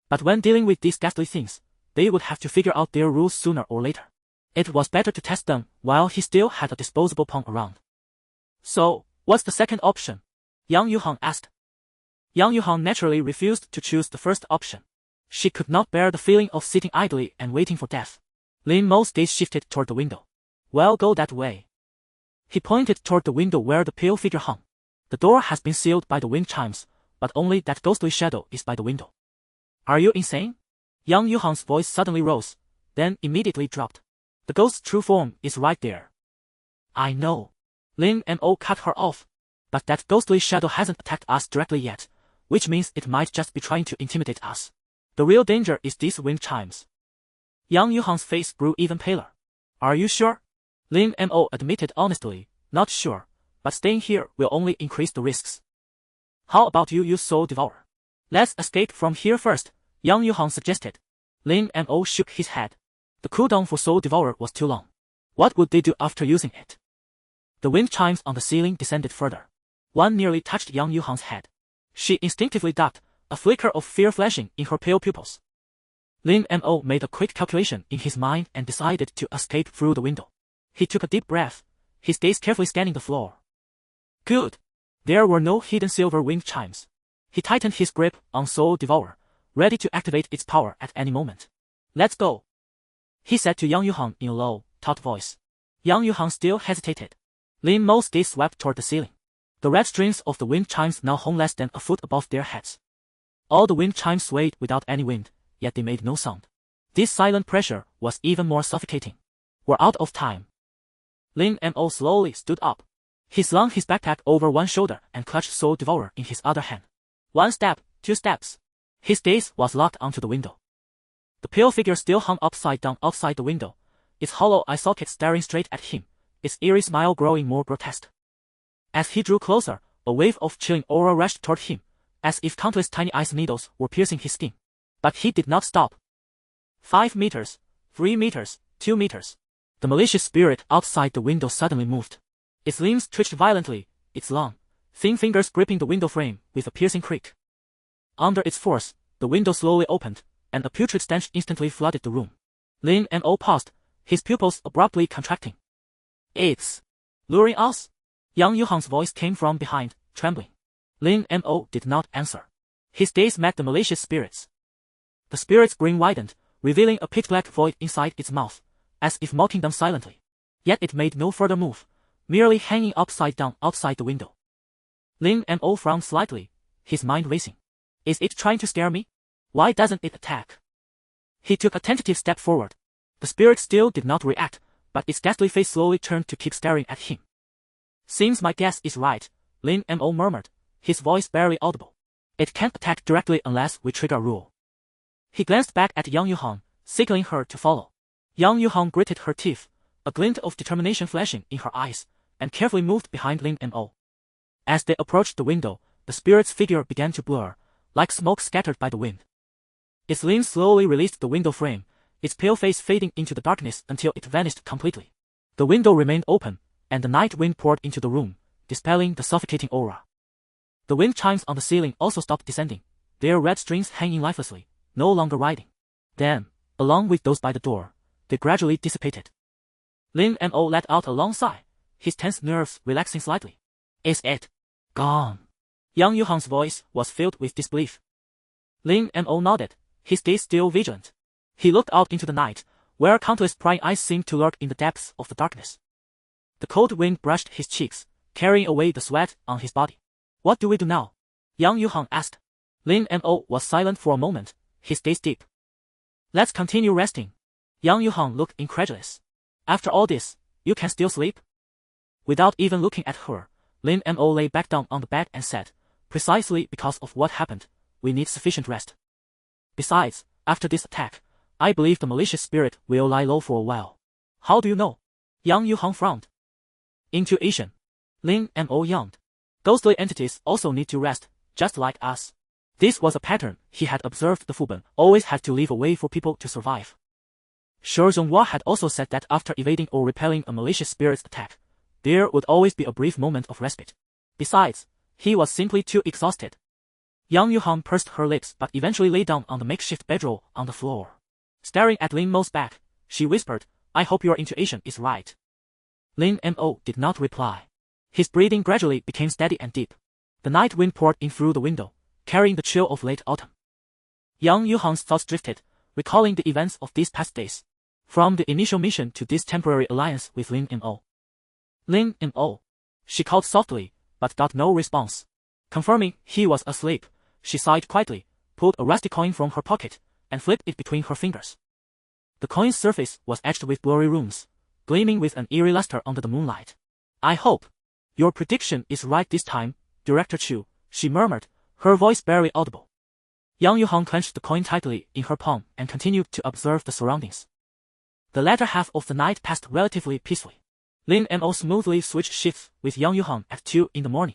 But when dealing with these ghastly things, they would have to figure out their rules sooner or later. It was better to test them while he still had a disposable pawn around. "So, what's the second option?" Yang Yuhang asked. Yang Yuhang naturally refused to choose the first option. She could not bear the feeling of sitting idly and waiting for death. Lin Mo's gaze shifted toward the window. "Well, go that way." He pointed toward the window where the pale figure hung. "The door has been sealed by the wind chimes, but only that ghostly shadow is by the window." "Are you insane?" Yang Yuhang's voice suddenly rose, then immediately dropped. "The ghost's true form is right there." "I know." Lin Mo cut her off. "But that ghostly shadow hasn't attacked us directly yet, which means it might just be trying to intimidate us. The real danger is these wind chimes." Yang Yuhang's face grew even paler. "Are you sure?" Lin Mo admitted honestly, "Not sure, but staying here will only increase the risks." "How about you use Soul Devourer?" "Let's escape from here first," Yang Yuhang suggested. Lin Mo shook his head. The cooldown for Soul Devourer was too long. What would they do after using it? The wind chimes on the ceiling descended further. One nearly touched Yang Yuhang's head. She instinctively ducked, a flicker of fear flashing in her pale pupils. Lin Mo made a quick calculation in his mind and decided to escape through the window. He took a deep breath, his gaze carefully scanning the floor. Good. There were no hidden silver wind chimes. He tightened his grip on Soul Devourer, ready to activate its power at any moment. "Let's go," he said to Yang Yuhang in a low, taut voice. Yang Yuhang still hesitated. Lin Mo's gaze swept toward the ceiling. The red strings of the wind chimes now hung less than a foot above their heads. All the wind chimes swayed without any wind, yet they made no sound. This silent pressure was even more suffocating. "We're out of time." Lin Mo slowly stood up. He slung his backpack over one shoulder and clutched Soul Devourer in his other hand. 1 step, 2 steps. His gaze was locked onto the window. The pale figure still hung upside down outside the window, its hollow eye socket staring straight at him, its eerie smile growing more grotesque. As he drew closer, a wave of chilling aura rushed toward him, as if countless tiny ice needles were piercing his skin. But he did not stop. 5 meters, 3 meters, 2 meters. The malicious spirit outside the window suddenly moved. Its limbs twitched violently, its long, thin fingers gripping the window frame with a piercing creak. Under its force, the window slowly opened, and a putrid stench instantly flooded the room. Lin Mo paused, his pupils abruptly contracting. It's luring us? Yang Yuhan's voice came from behind, trembling. Lin Mo did not answer. His gaze met the malicious spirit's. The spirit's grin widened, revealing a pitch-black void inside its mouth, as if mocking them silently. Yet it made no further move, merely hanging upside down outside the window. Lin Mo frowned slightly, his mind racing. Is it trying to scare me? Why doesn't it attack? He took a tentative step forward. The spirit still did not react, but its ghastly face slowly turned to keep staring at him. Seems my guess is right, Lin Mo murmured, his voice barely audible. It can't attack directly unless we trigger a rule. He glanced back at Yang Yuhan, signaling her to follow. Yang Yuhan gritted her teeth, a glint of determination flashing in her eyes, and carefully moved behind Lin Mo. As they approached the window, the spirit's figure began to blur, like smoke scattered by the wind. Its limbs slowly released the window frame, its pale face fading into the darkness until it vanished completely. The window remained open, and the night wind poured into the room, dispelling the suffocating aura. The wind chimes on the ceiling also stopped descending, their red strings hanging lifelessly, no longer riding. Then, along with those by the door, they gradually dissipated. Lin Mo let out a long sigh, his tense nerves relaxing slightly. Is it gone? Yang Yuhan's voice was filled with disbelief. Lin Mo nodded, his gaze still vigilant. He looked out into the night, where countless prying eyes seemed to lurk in the depths of the darkness. The cold wind brushed his cheeks, carrying away the sweat on his body. What do we do now? Yang Yuhan asked. Lin Mo was silent for a moment, his gaze deep. Let's continue resting. Yang Yuhan looked incredulous. After all this, you can still sleep? Without even looking at her, Lin Mo lay back down on the bed and said, precisely because of what happened, we need sufficient rest. Besides, after this attack, I believe the malicious spirit will lie low for a while. How do you know? Yang Yuhan frowned. Intuition. Lin Mo yawned. Ghostly entities also need to rest, just like us. This was a pattern he had observed. The Fuban always had to leave a way for people to survive. Shi Zhonghua had also said that after evading or repelling a malicious spirit's attack, there would always be a brief moment of respite. Besides, he was simply too exhausted. Yang Yuhan pursed her lips but eventually lay down on the makeshift bedroll on the floor. Staring at Lin Mo's back, she whispered, I hope your intuition is right. Lin Mo did not reply. His breathing gradually became steady and deep. The night wind poured in through the window, carrying the chill of late autumn. Yang Yuhan's thoughts drifted, recalling the events of these past days. From the initial mission to this temporary alliance with Lin Mo. Lin Mo. She called softly, but got no response. Confirming he was asleep, she sighed quietly, pulled a rusty coin from her pocket, and flipped it between her fingers. The coin's surface was etched with blurry runes, gleaming with an eerie luster under the moonlight. I hope your prediction is right this time, Director Chu, she murmured, her voice barely audible. Yang Yuhan clenched the coin tightly in her palm and continued to observe the surroundings. The latter half of the night passed relatively peacefully. Lin Mo smoothly switched shifts with Yang Yuhan at 2 in the morning.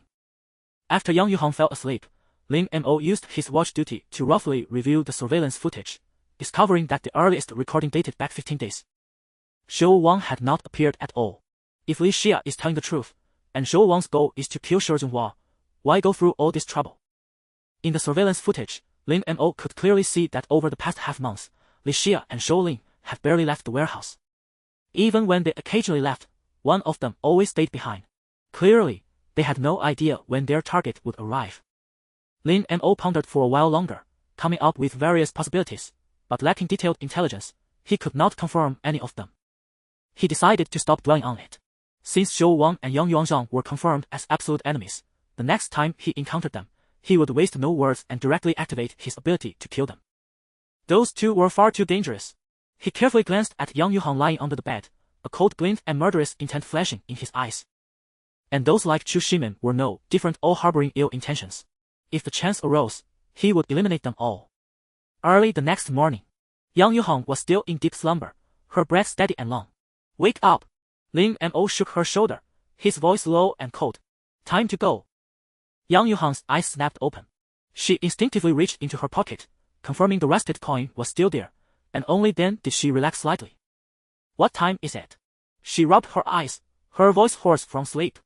After Yang Yuhan fell asleep, Lin Mo used his watch duty to roughly review the surveillance footage, discovering that the earliest recording dated back 15 days. Zhou Wang had not appeared at all. If Li Xia is telling the truth, and Zhou Wang's goal is to kill Shi Zhonghua, why go through all this trouble? In the surveillance footage, Lin Mo could clearly see that over the past half-month, Li Xia and Zhou Ling had barely left the warehouse. Even when they occasionally left, one of them always stayed behind. Clearly, they had no idea when their target would arrive. Lin Mo pondered for a while longer, coming up with various possibilities, but lacking detailed intelligence, he could not confirm any of them. He decided to stop dwelling on it. Since Zhou Wang and Yang Yuanzhang were confirmed as absolute enemies, the next time he encountered them, he would waste no words and directly activate his ability to kill them. Those two were far too dangerous. He carefully glanced at Yang Yuhan lying under the bed, a cold glint and murderous intent flashing in his eyes. And those like Chu Shimin were no different, all harboring ill intentions. If the chance arose, he would eliminate them all. Early the next morning, Yang Yuhan was still in deep slumber, her breath steady and long. Wake up! Lin Mo shook her shoulder, his voice low and cold. Time to go. Yang Yuhan's eyes snapped open. She instinctively reached into her pocket, confirming the rusted coin was still there, and only then did she relax slightly. What time is it? She rubbed her eyes, her voice hoarse from sleep.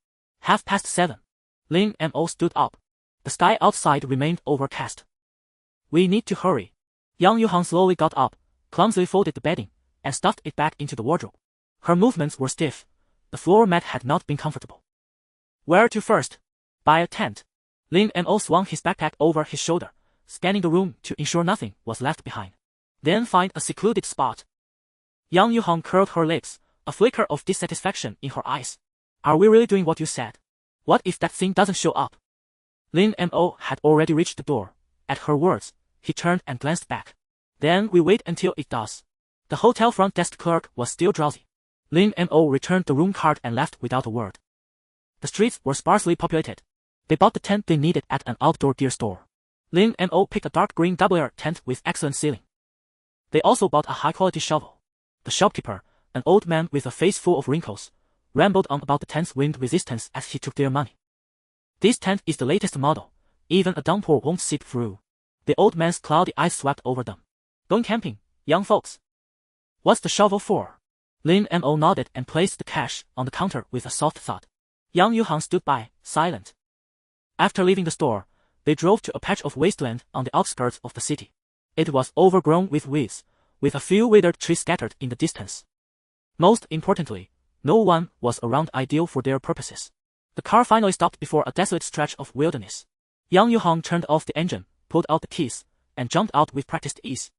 7:30. Lin Mo stood up. The sky outside remained overcast. We need to hurry. Yang Yuhang slowly got up, clumsily folded the bedding, and stuffed it back into the wardrobe. Her movements were stiff. The floor mat had not been comfortable. Where to first? Buy a tent. Lin Mo swung his backpack over his shoulder, scanning the room to ensure nothing was left behind. Then find a secluded spot. Yang Yuhang curled her lips, a flicker of dissatisfaction in her eyes. Are we really doing what you said? What if that thing doesn't show up? Lin Mo had already reached the door. At her words, he turned and glanced back. Then we wait until it does. The hotel front desk clerk was still drowsy. Lin Mo returned the room card and left without a word. The streets were sparsely populated. They bought the tent they needed at an outdoor gear store. Lin Mo picked a dark green double-layer tent with excellent ceiling. They also bought a high-quality shovel. The shopkeeper, an old man with a face full of wrinkles, rambled on about the tent's wind resistance as he took their money. This tent is the latest model. Even a downpour won't seep through. The old man's cloudy eyes swept over them. Going camping, young folks. What's the shovel for? Lin Mo nodded and placed the cash on the counter with a soft thud. Yang Yuhang stood by, silent. After leaving the store, they drove to a patch of wasteland on the outskirts of the city. It was overgrown with weeds, with a few withered trees scattered in the distance. Most importantly, no one was around, ideal for their purposes. The car finally stopped before a desolate stretch of wilderness. Yang Yuhang turned off the engine, pulled out the keys, and jumped out with practiced ease.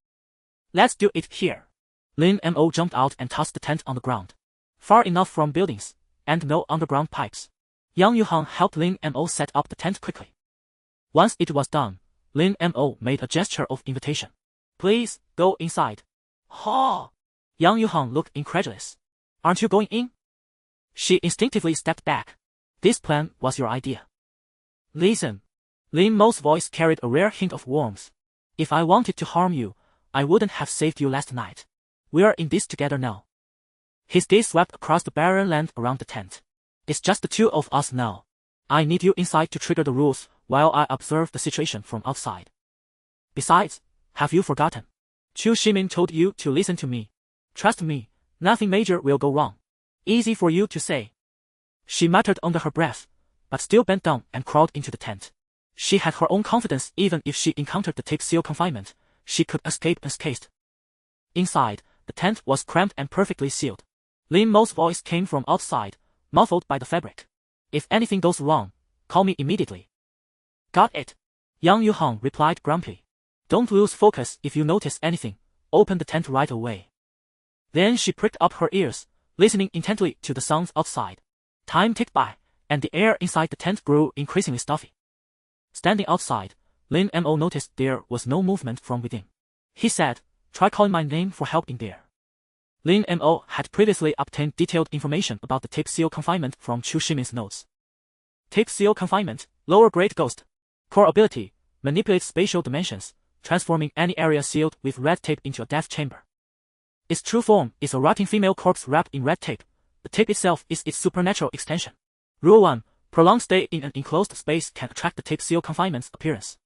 Let's do it here. Lin Mo jumped out and tossed the tent on the ground. Far enough from buildings, and no underground pipes. Yang Yuhang helped Lin Mo set up the tent quickly. Once it was done, Lin Mo made a gesture of invitation. Please, go inside. Ha! Yang Yuhang looked incredulous. Aren't you going in? She instinctively stepped back. This plan was your idea. Listen. Lin Mo's voice carried a rare hint of warmth. If I wanted to harm you, I wouldn't have saved you last night. We're in this together now. His gaze swept across the barren land around the tent. It's just the two of us now. I need you inside to trigger the rules while I observe the situation from outside. Besides, have you forgotten? Chu Shimin told you to listen to me. Trust me, nothing major will go wrong. Easy for you to say. She muttered under her breath, but still bent down and crawled into the tent. She had her own confidence. Even if she encountered the tape-seal confinement, she could escape unscathed. Inside, the tent was cramped and perfectly sealed. Lin Mo's voice came from outside, muffled by the fabric. If anything goes wrong, call me immediately. Got it. Yang Yuhang replied grumpily. Don't lose focus. If you notice anything, open the tent right away. Then she pricked up her ears, listening intently to the sounds outside. Time ticked by, and the air inside the tent grew increasingly stuffy. Standing outside, Lin Mo noticed there was no movement from within. He said, try calling my name for help in there. Lin Mo had previously obtained detailed information about the tape-seal confinement from Chu Shimin's notes. Tape-seal confinement, lower-grade ghost. Core ability, manipulate spatial dimensions, transforming any area sealed with red tape into a death chamber. Its true form is a rotting female corpse wrapped in red tape. The tape itself is its supernatural extension. Rule 1. Prolonged stay in an enclosed space can attract the tape-seal confinement's appearance.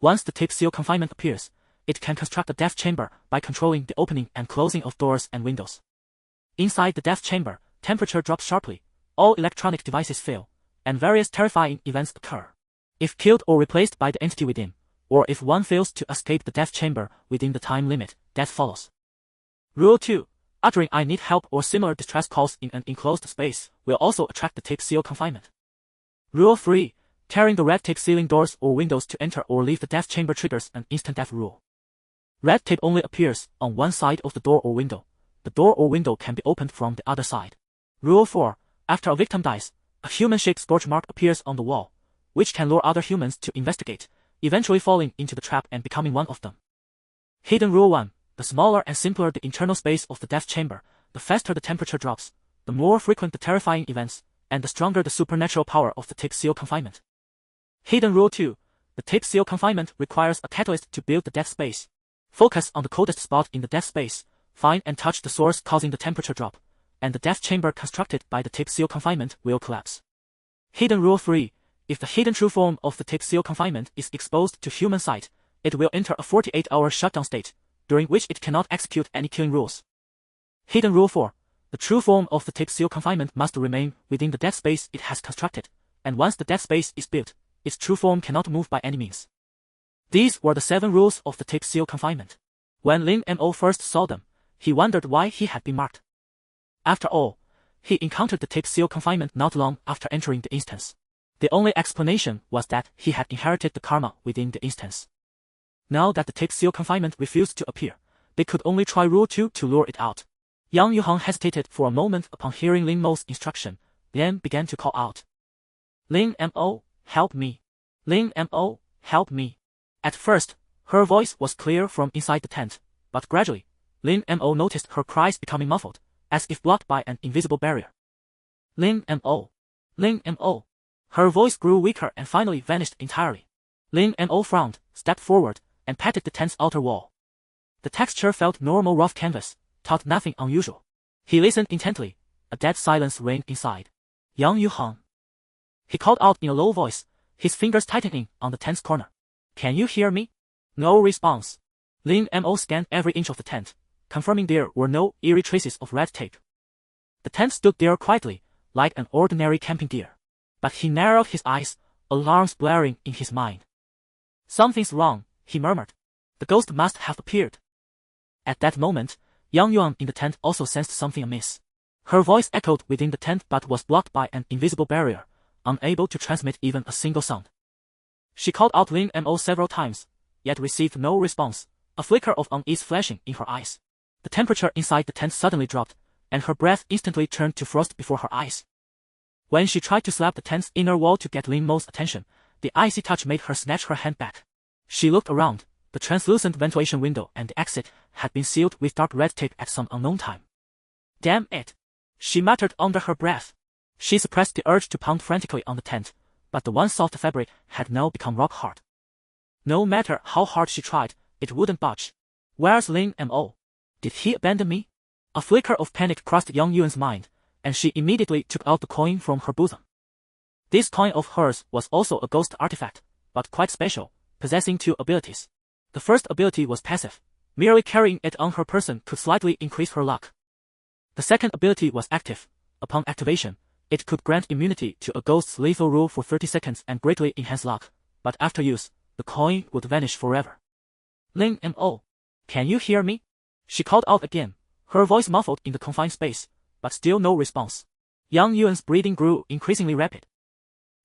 Once the tape-seal confinement appears, it can construct a death chamber by controlling the opening and closing of doors and windows. Inside the death chamber, temperature drops sharply, all electronic devices fail, and various terrifying events occur. If killed or replaced by the entity within, or if one fails to escape the death chamber within the time limit, death follows. Rule 2. Uttering I need help or similar distress calls in an enclosed space will also attract the tape-seal confinement. Rule 3. Tearing the red tape sealing doors or windows to enter or leave the death chamber triggers an instant death rule. Red tape only appears on one side of the door or window. The door or window can be opened from the other side. Rule 4. After a victim dies, a human-shaped scorch mark appears on the wall, which can lure other humans to investigate, eventually falling into the trap and becoming one of them. Hidden Rule 1. The smaller and simpler the internal space of the death chamber, the faster the temperature drops, the more frequent the terrifying events, and the stronger the supernatural power of the tape-seal confinement. Hidden Rule 2. The tape-seal confinement requires a catalyst to build the death space. Focus on the coldest spot in the death space, find and touch the source causing the temperature drop, and the death chamber constructed by the tape-seal confinement will collapse. Hidden Rule 3. If the hidden true form of the tape-seal confinement is exposed to human sight, it will enter a 48-hour shutdown state, during which it cannot execute any killing rules. Hidden Rule 4. The true form of the tape-seal confinement must remain within the death space it has constructed, and once the death space is built, its true form cannot move by any means. These were the 7 rules of the tape seal confinement. When Lin Mo first saw them, he wondered why he had been marked. After all, he encountered the tape seal confinement not long after entering the instance. The only explanation was that he had inherited the karma within the instance. Now that the tape seal confinement refused to appear, they could only try Rule 2 to lure it out. Yang Yuhang hesitated for a moment upon hearing Lin Mo's instruction, then began to call out. Lin Mo, help me. Lin Mo, help me. At first, her voice was clear from inside the tent, but gradually, Lin Mo noticed her cries becoming muffled, as if blocked by an invisible barrier. Lin Mo. Lin Mo. Her voice grew weaker and finally vanished entirely. Lin Mo frowned, stepped forward, and patted the tent's outer wall. The texture felt normal rough canvas, taught nothing unusual. He listened intently. A dead silence reigned inside. Yang Yuhang. He called out in a low voice, his fingers tightening on the tent's corner. Can you hear me? No response. Lin Mo scanned every inch of the tent, confirming there were no eerie traces of red tape. The tent stood there quietly, like an ordinary camping gear. But he narrowed his eyes, alarms blaring in his mind. Something's wrong, he murmured. The ghost must have appeared. At that moment, Yang Yuan in the tent also sensed something amiss. Her voice echoed within the tent but was blocked by an invisible barrier, unable to transmit even a single sound. She called out Lin Mo several times, yet received no response, a flicker of unease flashing in her eyes. The temperature inside the tent suddenly dropped, and her breath instantly turned to frost before her eyes. When she tried to slap the tent's inner wall to get Lin Mo's attention, the icy touch made her snatch her hand back. She looked around. The translucent ventilation window and the exit had been sealed with dark red tape at some unknown time. Damn it! She muttered under her breath. She suppressed the urge to pound frantically on the tent, but the once soft fabric had now become rock hard. No matter how hard she tried, it wouldn't budge. Where's Lin Mo? Did he abandon me? A flicker of panic crossed Yang Yuan's mind, and she immediately took out the coin from her bosom. This coin of hers was also a ghost artifact, but quite special, possessing 2 abilities. The first ability was passive. Merely carrying it on her person could slightly increase her luck. The second ability was active. Upon activation, it could grant immunity to a ghost's lethal rule for 30 seconds and greatly enhance luck, but after use, the coin would vanish forever. Lin Mo. Can you hear me? She called out again, her voice muffled in the confined space, but still no response. Yang Yuan's breathing grew increasingly rapid.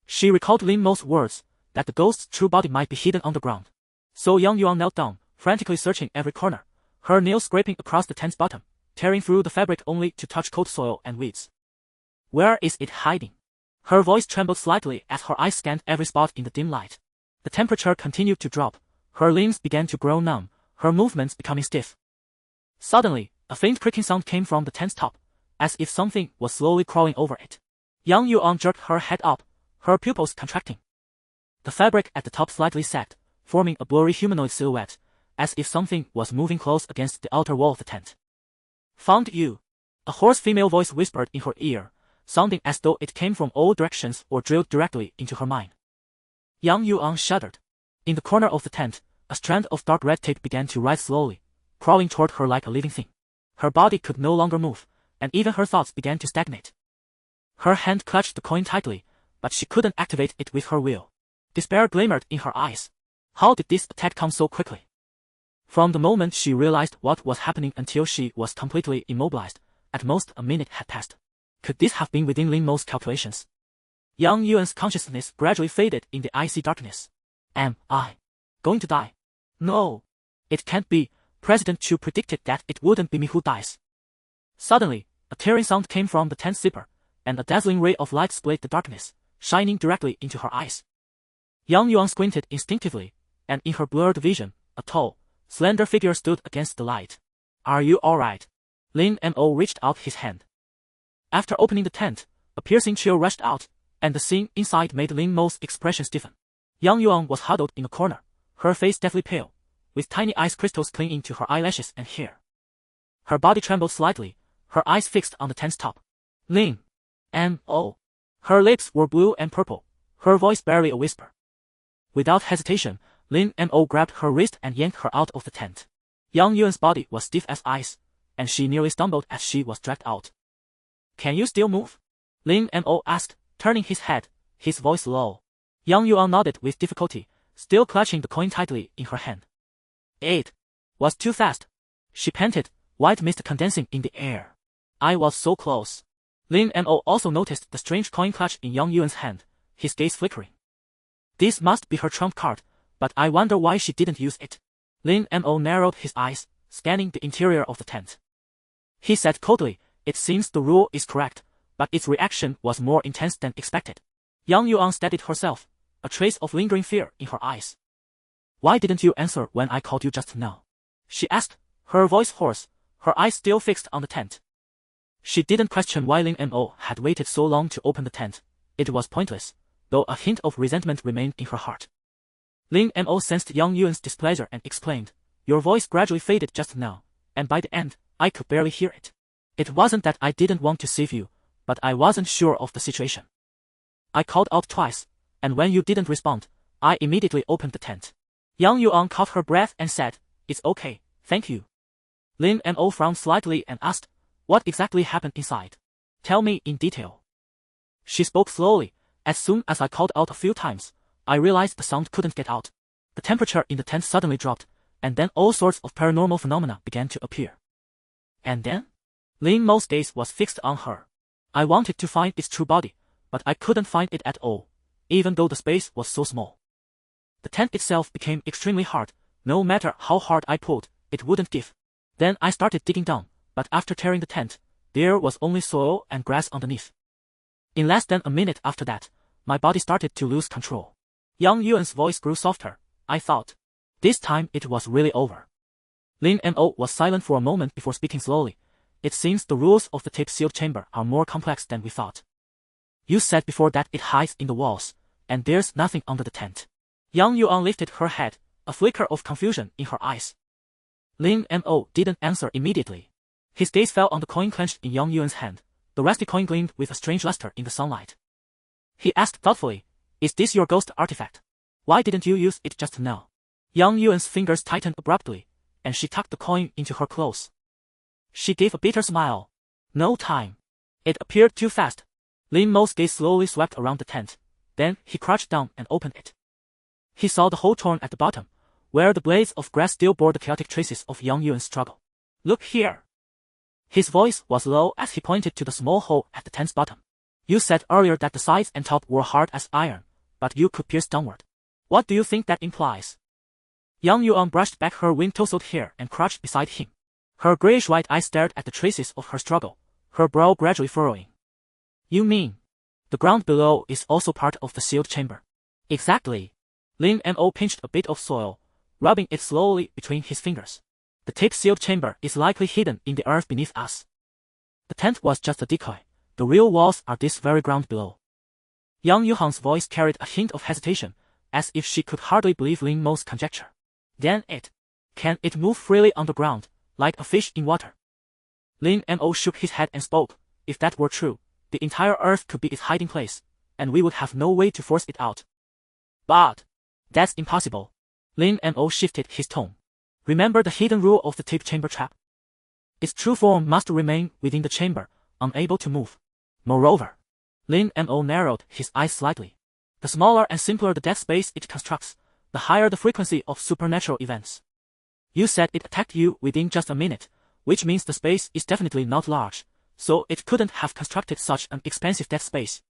She recalled Lin Mo's words, that the ghost's true body might be hidden underground. So Yang Yuan knelt down, frantically searching every corner, her nails scraping across the tent's bottom, tearing through the fabric only to touch cold soil and weeds. Where is it hiding? Her voice trembled slightly as her eyes scanned every spot in the dim light. The temperature continued to drop, her limbs began to grow numb, her movements becoming stiff. Suddenly, a faint creaking sound came from the tent's top, as if something was slowly crawling over it. Yang Yuan jerked her head up, her pupils contracting. The fabric at the top slightly sagged, forming a blurry humanoid silhouette, as if something was moving close against the outer wall of the tent. Found you. A hoarse female voice whispered in her ear, sounding as though it came from all directions or drilled directly into her mind. Yang Yuan shuddered. In the corner of the tent, a strand of dark red tape began to rise slowly, crawling toward her like a living thing. Her body could no longer move, and even her thoughts began to stagnate. Her hand clutched the coin tightly, but she couldn't activate it with her will. Despair glimmered in her eyes. How did this attack come so quickly? From the moment she realized what was happening until she was completely immobilized, at most a minute had passed. Could this have been within Lin Mo's calculations? Yang Yuan's consciousness gradually faded in the icy darkness. Am I going to die? No. It can't be. President Chu predicted that it wouldn't be me who dies. Suddenly, a tearing sound came from the tent zipper, and a dazzling ray of light split the darkness, shining directly into her eyes. Yang Yuan squinted instinctively, and in her blurred vision, a tall, slender figure stood against the light. Are you alright? Lin Mo reached out his hand. After opening the tent, a piercing chill rushed out, and the scene inside made Lin Mo's expression stiffen. Yang Yuan was huddled in a corner, her face deathly pale, with tiny ice crystals clinging to her eyelashes and hair. Her body trembled slightly, her eyes fixed on the tent's top. Lin Mo. Her lips were blue and purple, her voice barely a whisper. Without hesitation, Lin Mo grabbed her wrist and yanked her out of the tent. Yang Yuan's body was stiff as ice, and she nearly stumbled as she was dragged out. Can you still move? Lin Mo asked, turning his head, his voice low. Yang Yuan nodded with difficulty, still clutching the coin tightly in her hand. It was too fast. She panted, white mist condensing in the air. I was so close. Lin Mo also noticed the strange coin clutch in Yang Yuan's hand, his gaze flickering. This must be her trump card, but I wonder why she didn't use it. Lin Mo narrowed his eyes, scanning the interior of the tent. He said coldly, "It seems the rule is correct," but its reaction was more intense than expected. Yang Yuan steadied herself, a trace of lingering fear in her eyes. "Why didn't you answer when I called you just now?" she asked, her voice hoarse, her eyes still fixed on the tent. She didn't question why Lin Mo had waited so long to open the tent. It was pointless, though a hint of resentment remained in her heart. Lin Mo sensed Yang Yuan's displeasure and explained, "Your voice gradually faded just now, and by the end, I could barely hear it. It wasn't that I didn't want to save you, but I wasn't sure of the situation. I called out twice, and when you didn't respond, I immediately opened the tent." Yang Yuan caught her breath and said, "It's okay, thank you." Lin Mo frowned slightly and asked, "What exactly happened inside? Tell me in detail." She spoke slowly. "As soon as I called out a few times, I realized the sound couldn't get out. The temperature in the tent suddenly dropped, and then all sorts of paranormal phenomena began to appear." "And then?" Lin Mo's gaze was fixed on her. "I wanted to find its true body, but I couldn't find it at all, even though the space was so small. The tent itself became extremely hard. No matter how hard I pulled, it wouldn't give. Then I started digging down, but after tearing the tent, there was only soil and grass underneath. In less than a minute after that, my body started to lose control." Yang Yuan's voice grew softer. "I thought this time it was really over." Lin Mo was silent for a moment before speaking slowly. "It seems the rules of the tape-sealed chamber are more complex than we thought. You said before that it hides in the walls, and there's nothing under the tent." Yang Yuan lifted her head, a flicker of confusion in her eyes. Lin Mo didn't answer immediately. His gaze fell on the coin clenched in Yang Yuan's hand. The rusty coin gleamed with a strange luster in the sunlight. He asked thoughtfully, "Is this your ghost artifact? Why didn't you use it just now?" Yang Yuan's fingers tightened abruptly, and she tucked the coin into her clothes. She gave a bitter smile. "No time. It appeared too fast." Lin Mo's gaze slowly swept around the tent. Then he crouched down and opened it. He saw the hole torn at the bottom, where the blades of grass still bore the chaotic traces of Yang Yuan's struggle. "Look here." His voice was low as he pointed to the small hole at the tent's bottom. "You said earlier that the sides and top were hard as iron, but you could pierce downward. What do you think that implies?" Yang Yuan brushed back her wind-tousled hair and crouched beside him. Her grayish-white eyes stared at the traces of her struggle, her brow gradually furrowing. "You mean the ground below is also part of the sealed chamber?" "Exactly." Lin Mo pinched a bit of soil, rubbing it slowly between his fingers. "The tape-sealed chamber is likely hidden in the earth beneath us. The tent was just a decoy. The real walls are this very ground below." Yang Yuhan's voice carried a hint of hesitation, as if she could hardly believe Lin Mo's conjecture. "Then can it move freely on the ground, like a fish in water?" Lin Mo shook his head and spoke. "If that were true, the entire earth could be its hiding place, and we would have no way to force it out. But that's impossible." Lin Mo shifted his tone. "Remember the hidden rule of the tape chamber trap? Its true form must remain within the chamber, unable to move. Moreover," Lin Mo narrowed his eyes slightly, "the smaller and simpler the death space it constructs, the higher the frequency of supernatural events. You said it attacked you within just a minute, which means the space is definitely not large, so it couldn't have constructed such an expansive death space.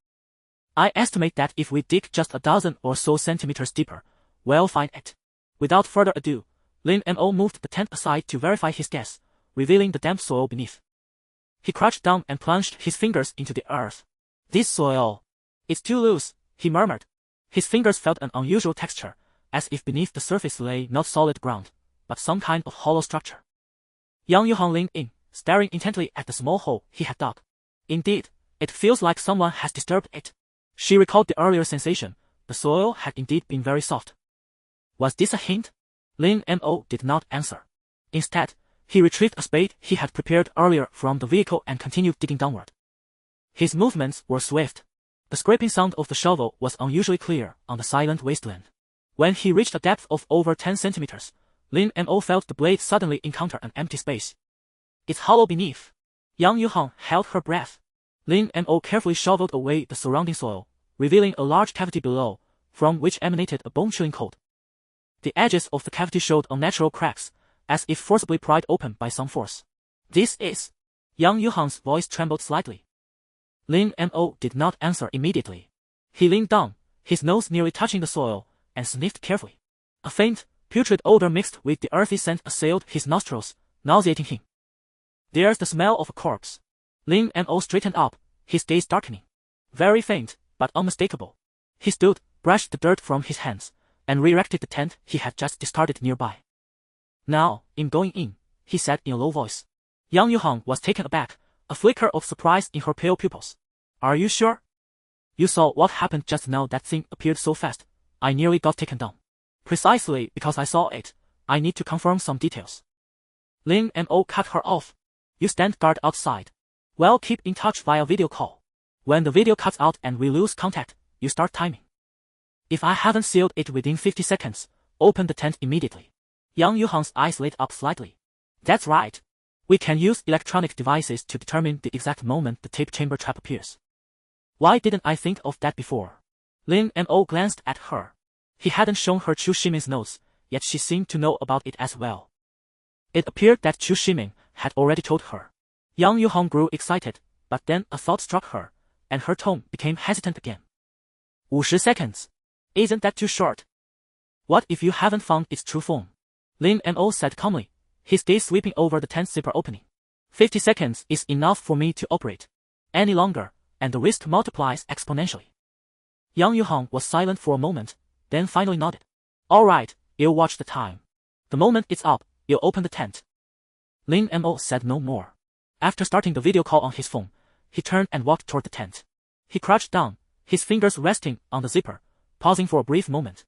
I estimate that if we dig just a dozen or so centimeters deeper, we'll find it." Without further ado, Lin Mo moved the tent aside to verify his guess, revealing the damp soil beneath. He crouched down and plunged his fingers into the earth. "This soil, it's too loose," he murmured. His fingers felt an unusual texture, as if beneath the surface lay not solid ground, but some kind of hollow structure. Yang Yuhan leaned in, staring intently at the small hole he had dug. "Indeed, it feels like someone has disturbed it." She recalled the earlier sensation. The soil had indeed been very soft. Was this a hint? Lin Mo did not answer. Instead, he retrieved a spade he had prepared earlier from the vehicle and continued digging downward. His movements were swift. The scraping sound of the shovel was unusually clear on the silent wasteland. When he reached a depth of over 10 centimeters, Lin Mo felt the blade suddenly encounter an empty space. "It's hollow beneath." Yang Yuhan held her breath. Lin Mo carefully shoveled away the surrounding soil, revealing a large cavity below, from which emanated a bone-chilling cold. The edges of the cavity showed unnatural cracks, as if forcibly pried open by some force. This is... Yang Yuhan's voice trembled slightly. Lin Mo did not answer immediately. He leaned down, his nose nearly touching the soil, and sniffed carefully. A faint, putrid odor mixed with the earthy scent assailed his nostrils, nauseating him. There's the smell of a corpse. Lin Mo straightened up, his gaze darkening. Very faint, but unmistakable. He stood, brushed the dirt from his hands, and re-erected the tent he had just discarded nearby. Now, I'm going in, he said in a low voice. Yang Yuhan was taken aback, a flicker of surprise in her pale pupils. Are you sure? You saw what happened just now. That thing appeared so fast, I nearly got taken down. Precisely because I saw it, I need to confirm some details. Lin Mo cut her off. You stand guard outside. Well, keep in touch via video call. When the video cuts out and we lose contact, you start timing. If I haven't sealed it within 50 seconds, open the tent immediately. Yang Yuhan's eyes lit up slightly. That's right. We can use electronic devices to determine the exact moment the tape chamber trap appears. Why didn't I think of that before? Lin Mo glanced at her. He hadn't shown her Chu Shimin's notes, yet she seemed to know about it as well. It appeared that Chu Shimin had already told her. Yang Yuhan grew excited, but then a thought struck her, and her tone became hesitant again. 50 seconds. Isn't that too short? What if you haven't found its true form? Lin Mo said calmly, his gaze sweeping over the tent zipper opening. 50 seconds is enough for me to operate. Any longer, and the risk multiplies exponentially. Yang Yuhan was silent for a moment, then finally nodded. All right, you'll watch the time. The moment it's up, you'll open the tent. Lin Mo said no more. After starting the video call on his phone, he turned and walked toward the tent. He crouched down, his fingers resting on the zipper, pausing for a brief moment.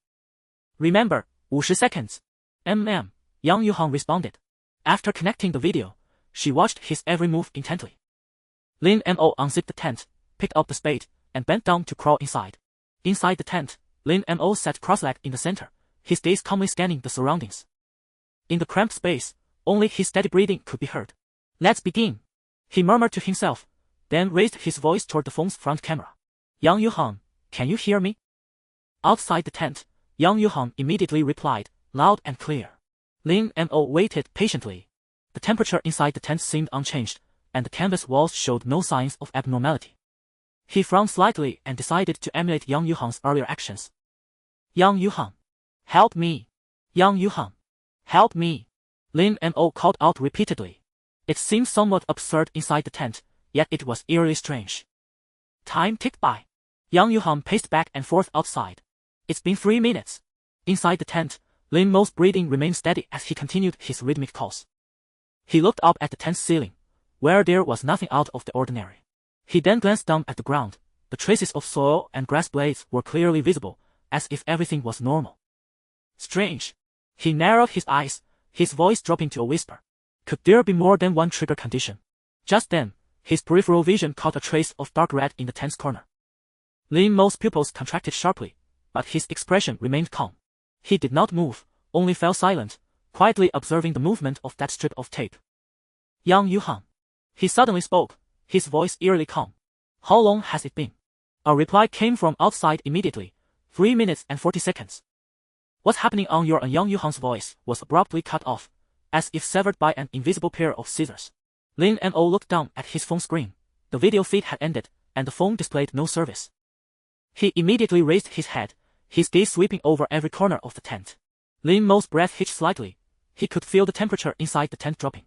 Remember, 50 seconds. Yang Yuhan responded. After connecting the video, she watched his every move intently. Lin Mo unzipped the tent, picked up the spade, and bent down to crawl inside. Inside the tent, Lin Mo sat cross-legged in the center, his gaze calmly scanning the surroundings. In the cramped space, only his steady breathing could be heard. Let's begin, he murmured to himself, then raised his voice toward the phone's front camera. Yang Yuhan, can you hear me? Outside the tent, Yang Yuhan immediately replied, loud and clear. Lin Mo waited patiently. The temperature inside the tent seemed unchanged, and the canvas walls showed no signs of abnormality. He frowned slightly and decided to emulate Yang Yuhan's earlier actions. Yang Yuhan, help me! Yang Yuhan, help me! Lin Mo called out repeatedly. It seemed somewhat absurd inside the tent, yet it was eerily strange. Time ticked by. Yang Yuhan paced back and forth outside. It's been 3 minutes. Inside the tent, Lin Mo's breathing remained steady as he continued his rhythmic calls. He looked up at the tent's ceiling, where there was nothing out of the ordinary. He then glanced down at the ground. The traces of soil and grass blades were clearly visible, as if everything was normal. Strange. He narrowed his eyes, his voice dropping to a whisper. Could there be more than one trigger condition? Just then, his peripheral vision caught a trace of dark red in the tent's corner. Lin Mo's pupils contracted sharply, but his expression remained calm. He did not move, only fell silent, quietly observing the movement of that strip of tape. Yang Yuhan. He suddenly spoke, his voice eerily calm. How long has it been? A reply came from outside immediately. 3 minutes and 40 seconds. What's happening on your end? Yang Yuhan's voice was abruptly cut off, as if severed by an invisible pair of scissors. Lin Mo looked down at his phone screen. The video feed had ended, and the phone displayed no service. He immediately raised his head, his gaze sweeping over every corner of the tent. Lin Mo's breath hitched slightly. He could feel the temperature inside the tent dropping.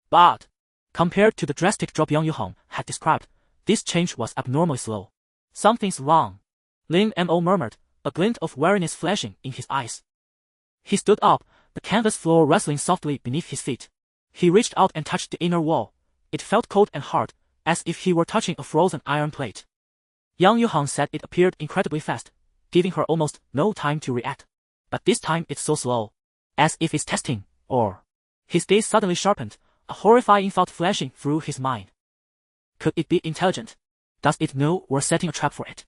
But, compared to the drastic drop Yang Yuhan had described, this change was abnormally slow. Something's wrong. Lin Mo murmured, a glint of wariness flashing in his eyes. He stood up, the canvas floor rustling softly beneath his feet. He reached out and touched the inner wall. It felt cold and hard, as if he were touching a frozen iron plate. Yang Yuhan said it appeared incredibly fast, giving her almost no time to react. But this time it's so slow. As if it's testing, or... His gaze suddenly sharpened, a horrifying thought flashing through his mind. Could it be intelligent? Does it know we're setting a trap for it?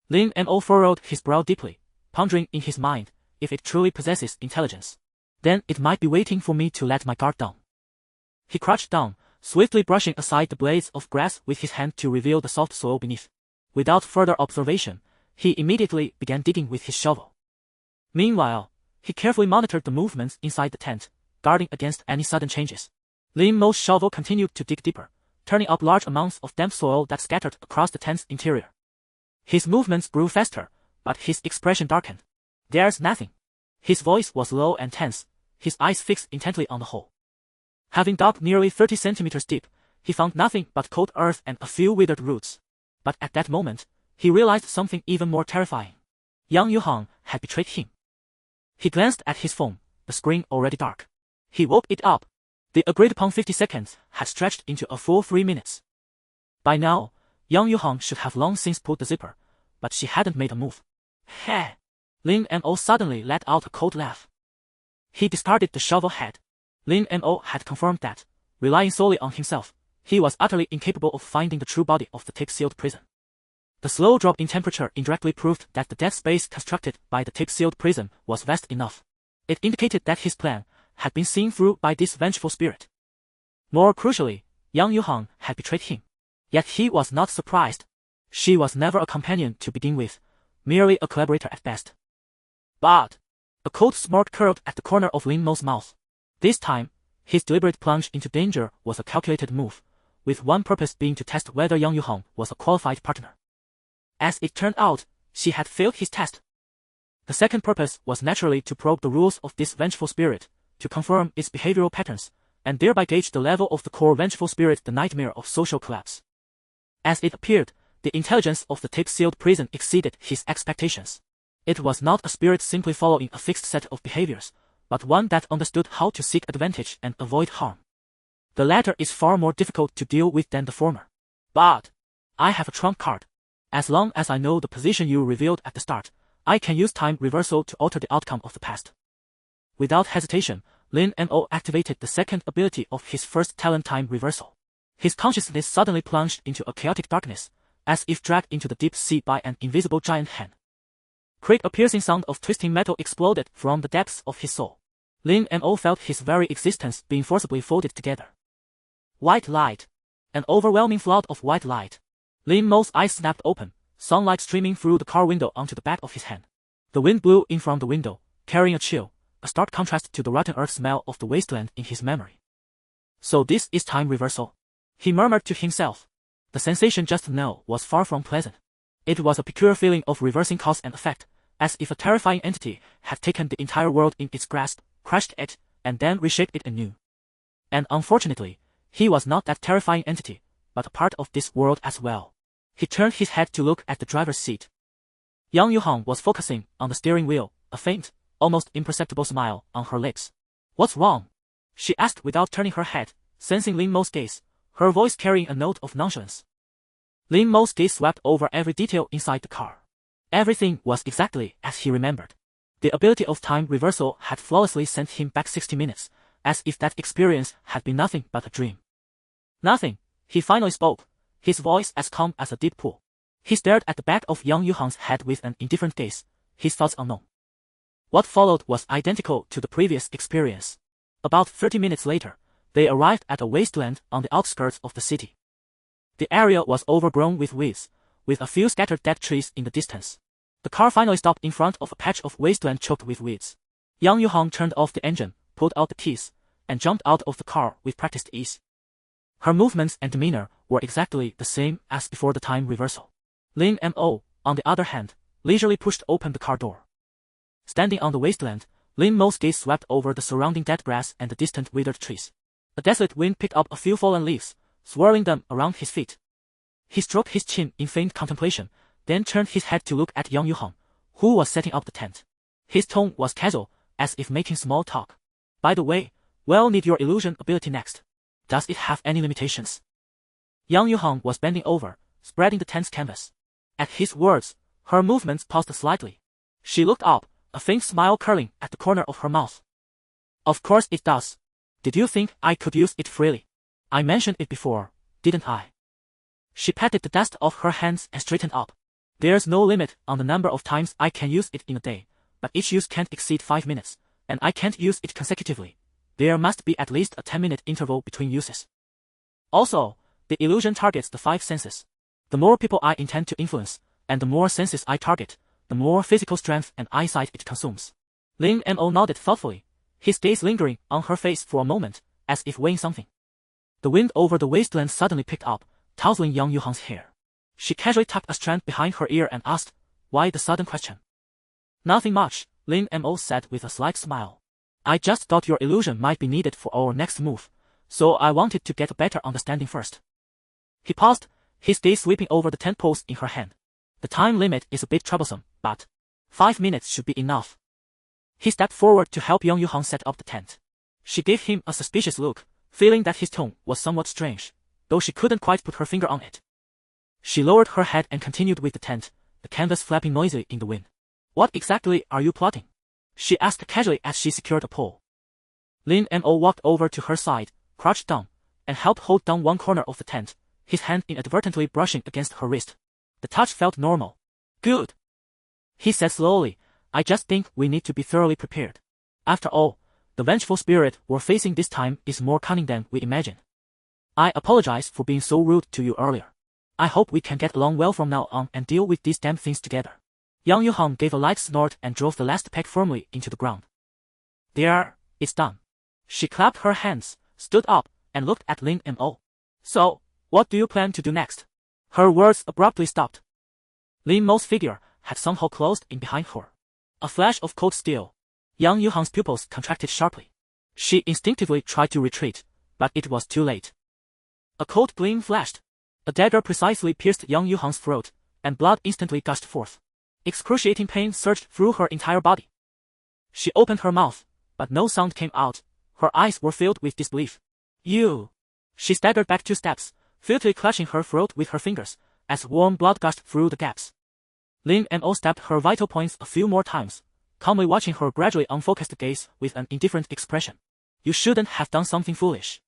Lin Mo furrowed his brow deeply, pondering in his mind, if it truly possesses intelligence, then it might be waiting for me to let my guard down. He crouched down, swiftly brushing aside the blades of grass with his hand to reveal the soft soil beneath. Without further observation, he immediately began digging with his shovel. Meanwhile, He carefully monitored the movements inside the tent, guarding against any sudden changes. Lin Mo's shovel continued to dig deeper, turning up large amounts of damp soil that scattered across the tent's interior. His movements grew faster, but his expression darkened. There's nothing. His voice was low and tense, his eyes fixed intently on the hole. Having dug nearly 30 centimeters deep, he found nothing but cold earth and a few withered roots. But at that moment, he realized something even more terrifying. Yang Yuhang had betrayed him. He glanced at his phone, the screen already dark. He woke it up. The agreed-upon 50 seconds had stretched into a full 3 minutes. By now, Yang Yuhang should have long since pulled the zipper, but she hadn't made a move. Heh! Lin Mo suddenly let out a cold laugh. He discarded the shovel head. Lin Mo had confirmed that, relying solely on himself, he was utterly incapable of finding the true body of the tape-sealed prison. The slow drop in temperature indirectly proved that the dead space constructed by the tape-sealed prison was vast enough. It indicated that his plan had been seen through by this vengeful spirit. More crucially, Yang Yuhang had betrayed him. Yet he was not surprised. She was never a companion to begin with, merely a collaborator at best. But a cold smirk curled at the corner of Lin Mo's mouth. This time, his deliberate plunge into danger was a calculated move, with one purpose being to test whether Yang Yuhang was a qualified partner. As it turned out, she had failed his test. The second purpose was naturally to probe the rules of this vengeful spirit, to confirm its behavioral patterns, and thereby gauge the level of the core vengeful spirit, the nightmare of social collapse. As it appeared, the intelligence of the tape-sealed prison exceeded his expectations. It was not a spirit simply following a fixed set of behaviors, but one that understood how to seek advantage and avoid harm. The latter is far more difficult to deal with than the former. But I have a trump card. As long as I know the position you revealed at the start, I can use time reversal to alter the outcome of the past. Without hesitation, Lin Mo activated the second ability of his first talent, time reversal. His consciousness suddenly plunged into a chaotic darkness, as if dragged into the deep sea by an invisible giant hand. Quick, a piercing sound of twisting metal exploded from the depths of his soul. Lin Mo felt his very existence being forcibly folded together. White light. An overwhelming flood of white light. Lin Mo's eyes snapped open, sunlight streaming through the car window onto the back of his hand. The wind blew in from the window, carrying a chill, a stark contrast to the rotten earth smell of the wasteland in his memory. So this is time reversal? He murmured to himself. The sensation just now was far from pleasant. It was a peculiar feeling of reversing cause and effect, as if a terrifying entity had taken the entire world in its grasp, crushed it, and then reshaped it anew. And unfortunately, he was not that terrifying entity, but a part of this world as well. He turned his head to look at the driver's seat. Yang Yuhang was focusing on the steering wheel, a faint, almost imperceptible smile on her lips. What's wrong? She asked without turning her head, sensing Lin Mo's gaze, her voice carrying a note of nonchalance. Lin Mo's gaze swept over every detail inside the car. Everything was exactly as he remembered. The ability of time reversal had flawlessly sent him back 60 minutes, as if that experience had been nothing but a dream. Nothing, he finally spoke, his voice as calm as a deep pool. He stared at the back of Yang Yuhang's head with an indifferent gaze, his thoughts unknown. What followed was identical to the previous experience. About 30 minutes later, they arrived at a wasteland on the outskirts of the city. The area was overgrown with weeds, with a few scattered dead trees in the distance. The car finally stopped in front of a patch of wasteland choked with weeds. Yang Yuhang turned off the engine, pulled out the keys, and jumped out of the car with practiced ease. Her movements and demeanor were exactly the same as before the time reversal. Lin Mo, on the other hand, leisurely pushed open the car door. Standing on the wasteland, Lin Mo's gaze swept over the surrounding dead grass and the distant withered trees. A desolate wind picked up a few fallen leaves, swirling them around his feet. He stroked his chin in faint contemplation, then turned his head to look at Yang Yuhang, who was setting up the tent. His tone was casual, as if making small talk. By the way, we'll need your illusion ability next. Does it have any limitations? Yang Yuhang was bending over, spreading the tent's canvas. At his words, her movements paused slightly. She looked up, a faint smile curling at the corner of her mouth. Of course it does. Did you think I could use it freely? I mentioned it before, didn't I? She patted the dust off her hands and straightened up. There's no limit on the number of times I can use it in a day, but each use can't exceed 5 minutes, and I can't use it consecutively. There must be at least a 10-minute interval between uses. Also, the illusion targets the 5 senses. The more people I intend to influence, and the more senses I target, the more physical strength and eyesight it consumes. Lin Mo nodded thoughtfully, his gaze lingering on her face for a moment, as if weighing something. The wind over the wasteland suddenly picked up, tousling Yang Yuhang's hair. She casually tucked a strand behind her ear and asked, "Why the sudden question?" "Nothing much," Lin Mo said with a slight smile. "I just thought your illusion might be needed for our next move, so I wanted to get a better understanding first." He paused, his gaze sweeping over the tent poles in her hand. "The time limit is a bit troublesome, but 5 minutes should be enough." He stepped forward to help Yang Yuhang set up the tent. She gave him a suspicious look, feeling that his tone was somewhat strange, though she couldn't quite put her finger on it. She lowered her head and continued with the tent, the canvas flapping noisily in the wind. "What exactly are you plotting?" she asked casually as she secured a pole. Lin Mo walked over to her side, crouched down, and helped hold down one corner of the tent, his hand inadvertently brushing against her wrist. The touch felt normal. "Good," he said slowly, "I just think we need to be thoroughly prepared. After all, the vengeful spirit we're facing this time is more cunning than we imagined. I apologize for being so rude to you earlier. I hope we can get along well from now on and deal with these damn things together." Yang Yuhang gave a light snort and drove the last peg firmly into the ground. "There, it's done." She clapped her hands, stood up, and looked at Lin Mo. "So, what do you plan to do next?" Her words abruptly stopped. Lin Mo's figure had somehow closed in behind her. A flash of cold steel. Yang Yuhang's pupils contracted sharply. She instinctively tried to retreat, but it was too late. A cold gleam flashed. A dagger precisely pierced Yang Yuhang's throat, and blood instantly gushed forth. Excruciating pain surged through her entire body. She opened her mouth, but no sound came out. Her eyes were filled with disbelief. "You!" She staggered back 2 steps, filthily clutching her throat with her fingers, as warm blood gushed through the gaps. Lin Mo stabbed her vital points a few more times, calmly watching her gradually unfocused gaze with an indifferent expression. "You shouldn't have done something foolish."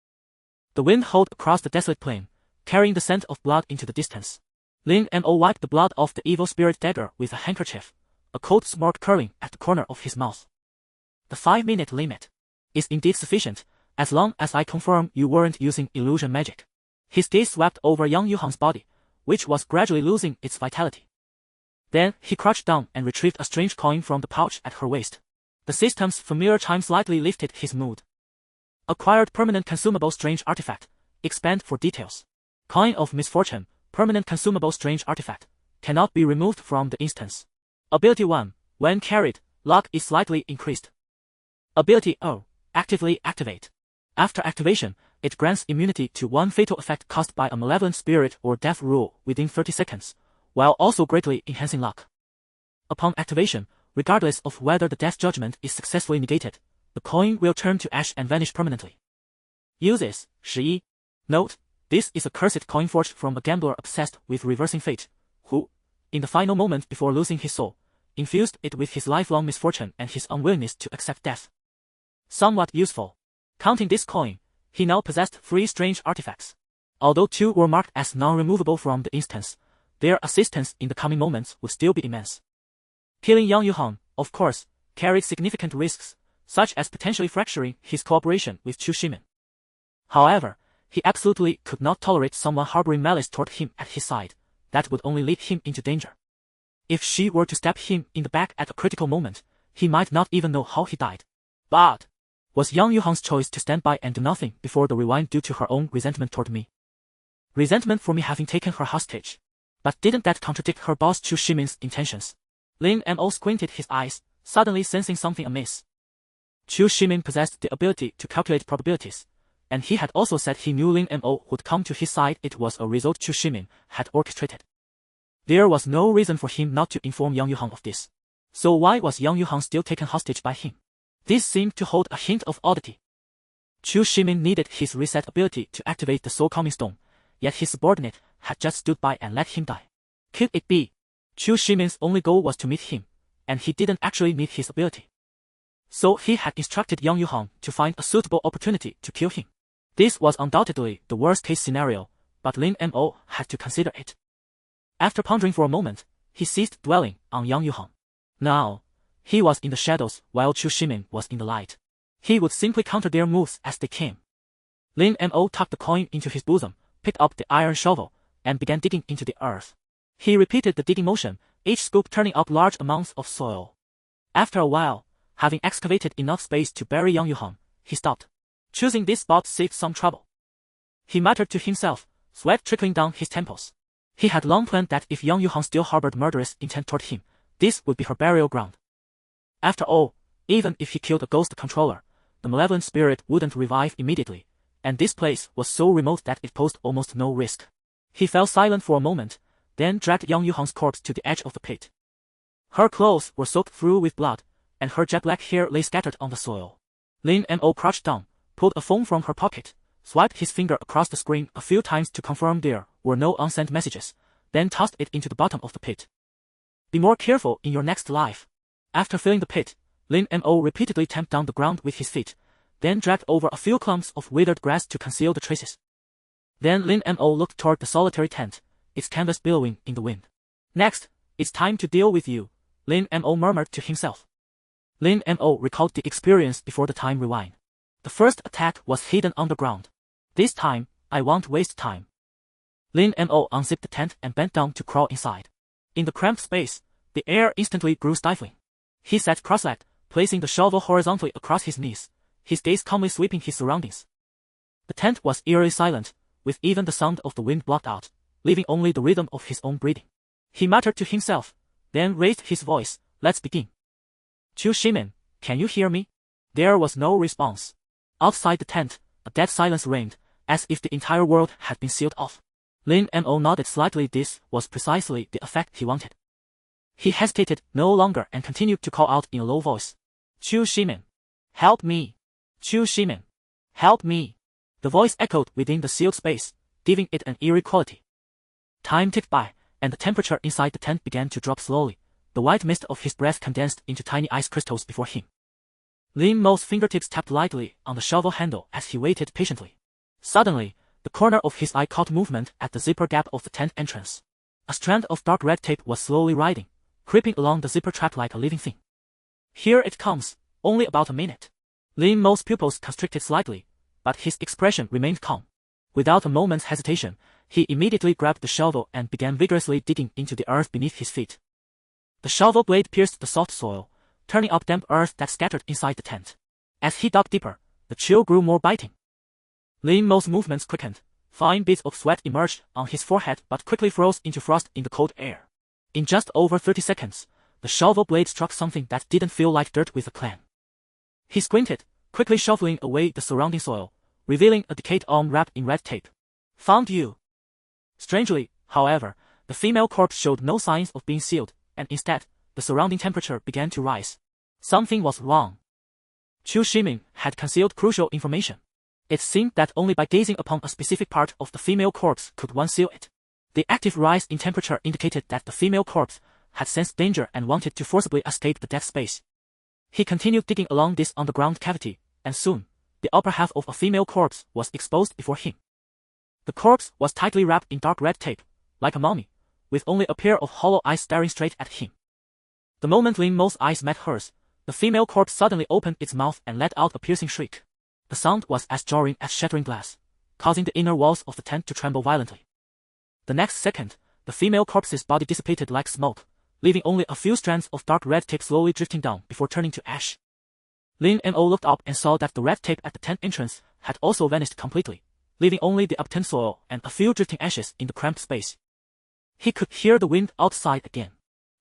The wind howled across the desolate plain, carrying the scent of blood into the distance. Lin Mo wiped the blood off the evil spirit dagger with a handkerchief, a cold smirk curling at the corner of his mouth. "The 5-minute limit is indeed sufficient, as long as I confirm you weren't using illusion magic." His gaze swept over Yang Yuhang's body, which was gradually losing its vitality. Then he crouched down and retrieved a strange coin from the pouch at her waist. The system's familiar chime slightly lifted his mood. "Acquired permanent consumable strange artifact. Expand for details." Coin of misfortune, permanent consumable strange artifact. Cannot be removed from the instance. Ability 1. When carried, luck is slightly increased. Ability 0. Actively activate. After activation, it grants immunity to one fatal effect caused by a malevolent spirit or death rule within 30 seconds, while also greatly enhancing luck. Upon activation, regardless of whether the death judgment is successfully negated, the coin will turn to ash and vanish permanently. Uses 11. Note: this is a cursed coin forged from a gambler obsessed with reversing fate, who, in the final moment before losing his soul, infused it with his lifelong misfortune and his unwillingness to accept death. Somewhat useful. Counting this coin, he now possessed 3 strange artifacts. Although 2 were marked as non-removable from the instance, their assistance in the coming moments would still be immense. Killing Yang Yuhang, of course, carried significant risks, such as potentially fracturing his cooperation with Chu Shimin. However, he absolutely could not tolerate someone harboring malice toward him at his side. That would only lead him into danger. If she were to stab him in the back at a critical moment, he might not even know how he died. But was Yang Yuhang's choice to stand by and do nothing before the rewind due to her own resentment toward me? Resentment for me having taken her hostage. But didn't that contradict her boss Chu Shimin's intentions? Lin Mo squinted his eyes, suddenly sensing something amiss. Chu Shimin possessed the ability to calculate probabilities, and he had also said he knew Lin Mo would come to his side. It was a result Chu Shimin had orchestrated. There was no reason for him not to inform Yang Yuhang of this. So why was Yang Yuhang still taken hostage by him? This seemed to hold a hint of oddity. Chu Shimin needed his reset ability to activate the soul calming stone, yet his subordinate had just stood by and let him die. Could it be Chu Shimin's only goal was to meet him, and he didn't actually need his ability? So he had instructed Yang Yuhang to find a suitable opportunity to kill him. This was undoubtedly the worst-case scenario, but Lin Mo had to consider it. After pondering for a moment, he ceased dwelling on Yang Yuhang. Now, he was in the shadows while Chu Shimin was in the light. He would simply counter their moves as they came. Lin Mo tucked the coin into his bosom, picked up the iron shovel, and began digging into the earth. He repeated the digging motion, each scoop turning up large amounts of soil. After a while, Having excavated enough space to bury Yang Yuhang, he stopped. Choosing this spot saved some trouble. He muttered to himself, sweat trickling down his temples. He had long planned that if Yang Yuhang still harbored murderous intent toward him, this would be her burial ground. After all, even if he killed a ghost controller, the malevolent spirit wouldn't revive immediately, and this place was so remote that it posed almost no risk. He fell silent for a moment, then dragged Yang Yuhang's corpse to the edge of the pit. Her clothes were soaked through with blood, and her jet-black hair lay scattered on the soil. Lin Mo crouched down, pulled a phone from her pocket, swiped his finger across the screen a few times to confirm there were no unsent messages, then tossed it into the bottom of the pit. Be more careful in your next life. After filling the pit, Lin Mo repeatedly tamped down the ground with his feet, then dragged over a few clumps of withered grass to conceal the traces. Then Lin Mo looked toward the solitary tent, its canvas billowing in the wind. Next, it's time to deal with you, Lin Mo murmured to himself. Lin Mo recalled the experience before the time rewind. The first attack was hidden underground. This time, I won't waste time. Lin Mo unzipped the tent and bent down to crawl inside. In the cramped space, the air instantly grew stifling. He sat cross-legged, placing the shovel horizontally across his knees, his gaze calmly sweeping his surroundings. The tent was eerily silent, with even the sound of the wind blocked out, leaving only the rhythm of his own breathing. He muttered to himself, then raised his voice, let's begin. Chu Shimen, can you hear me? There was no response. Outside the tent, a dead silence reigned, as if the entire world had been sealed off. Lin Mo nodded slightly. This was precisely the effect he wanted. He hesitated no longer and continued to call out in a low voice. Chu Shimen. Help me. Chu Shimen. Help me. The voice echoed within the sealed space, giving it an eerie quality. Time ticked by, and the temperature inside the tent began to drop slowly. The white mist of his breath condensed into tiny ice crystals before him. Lin Mo's fingertips tapped lightly on the shovel handle as he waited patiently. Suddenly, the corner of his eye caught movement at the zipper gap of the tent entrance. A strand of dark red tape was slowly writhing, creeping along the zipper trap like a living thing. Here it comes, only about a minute. Lin Mo's pupils constricted slightly, but his expression remained calm. Without a moment's hesitation, he immediately grabbed the shovel and began vigorously digging into the earth beneath his feet. The shovel blade pierced the soft soil, turning up damp earth that scattered inside the tent. As he dug deeper, the chill grew more biting. Lin Mo's movements quickened. Fine beads of sweat emerged on his forehead but quickly froze into frost in the cold air. In just over 30 seconds, the shovel blade struck something that didn't feel like dirt with a clang. He squinted, quickly shuffling away the surrounding soil, revealing a decayed arm wrapped in red tape. Found you. Strangely, however, the female corpse showed no signs of being sealed, and instead, the surrounding temperature began to rise. Something was wrong. Chu Shimin had concealed crucial information. It seemed that only by gazing upon a specific part of the female corpse could one seal it. The active rise in temperature indicated that the female corpse had sensed danger and wanted to forcibly escape the dead space. He continued digging along this underground cavity, and soon, the upper half of a female corpse was exposed before him. The corpse was tightly wrapped in dark red tape, like a mummy, with only a pair of hollow eyes staring straight at him. The moment Lin Mo's eyes met hers, the female corpse suddenly opened its mouth and let out a piercing shriek. The sound was as jarring as shattering glass, causing the inner walls of the tent to tremble violently. The next second, the female corpse's body dissipated like smoke, leaving only a few strands of dark red tape slowly drifting down before turning to ash. Lin Mo looked up and saw that the red tape at the tent entrance had also vanished completely, leaving only the upturned soil and a few drifting ashes in the cramped space. He could hear the wind outside again.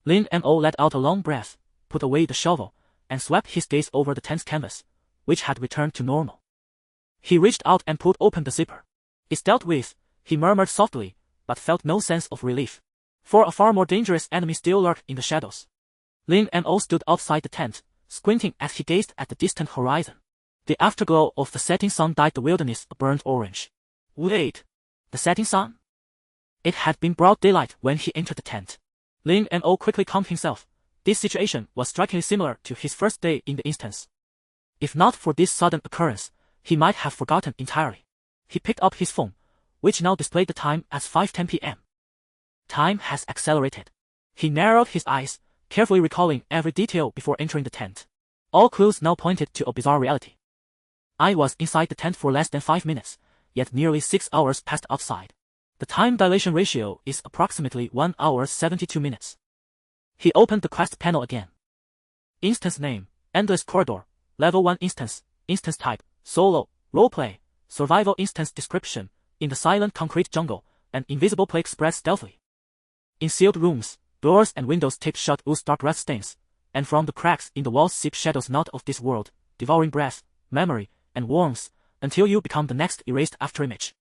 Lin Mo let out a long breath, put away the shovel, and swept his gaze over the tent's canvas, which had returned to normal. He reached out and pulled open the zipper. It's dealt with, he murmured softly, but felt no sense of relief. For a far more dangerous enemy still lurked in the shadows. Lin Mo stood outside the tent, squinting as he gazed at the distant horizon. The afterglow of the setting sun dyed the wilderness a burnt orange. Wait! The setting sun? It had been broad daylight when he entered the tent. Lin Mo quickly calmed himself. This situation was strikingly similar to his first day in the instance. If not for this sudden occurrence, he might have forgotten entirely. He picked up his phone, which now displayed the time as 5:10 p.m. Time has accelerated. He narrowed his eyes, carefully recalling every detail before entering the tent. All clues now pointed to a bizarre reality. I was inside the tent for less than 5 minutes, yet nearly 6 hours passed outside. The time dilation ratio is approximately 1 hour 72 minutes. He opened the quest panel again. Instance name, Endless corridor, level 1 instance, instance type, solo, roleplay, survival instance description, in the silent concrete jungle, an invisible plague spreads stealthily. In sealed rooms, doors and windows taped shut ooze dark red stains, and from the cracks in the walls seep shadows not of this world, devouring breath, memory, and warmth, until you become the next erased afterimage.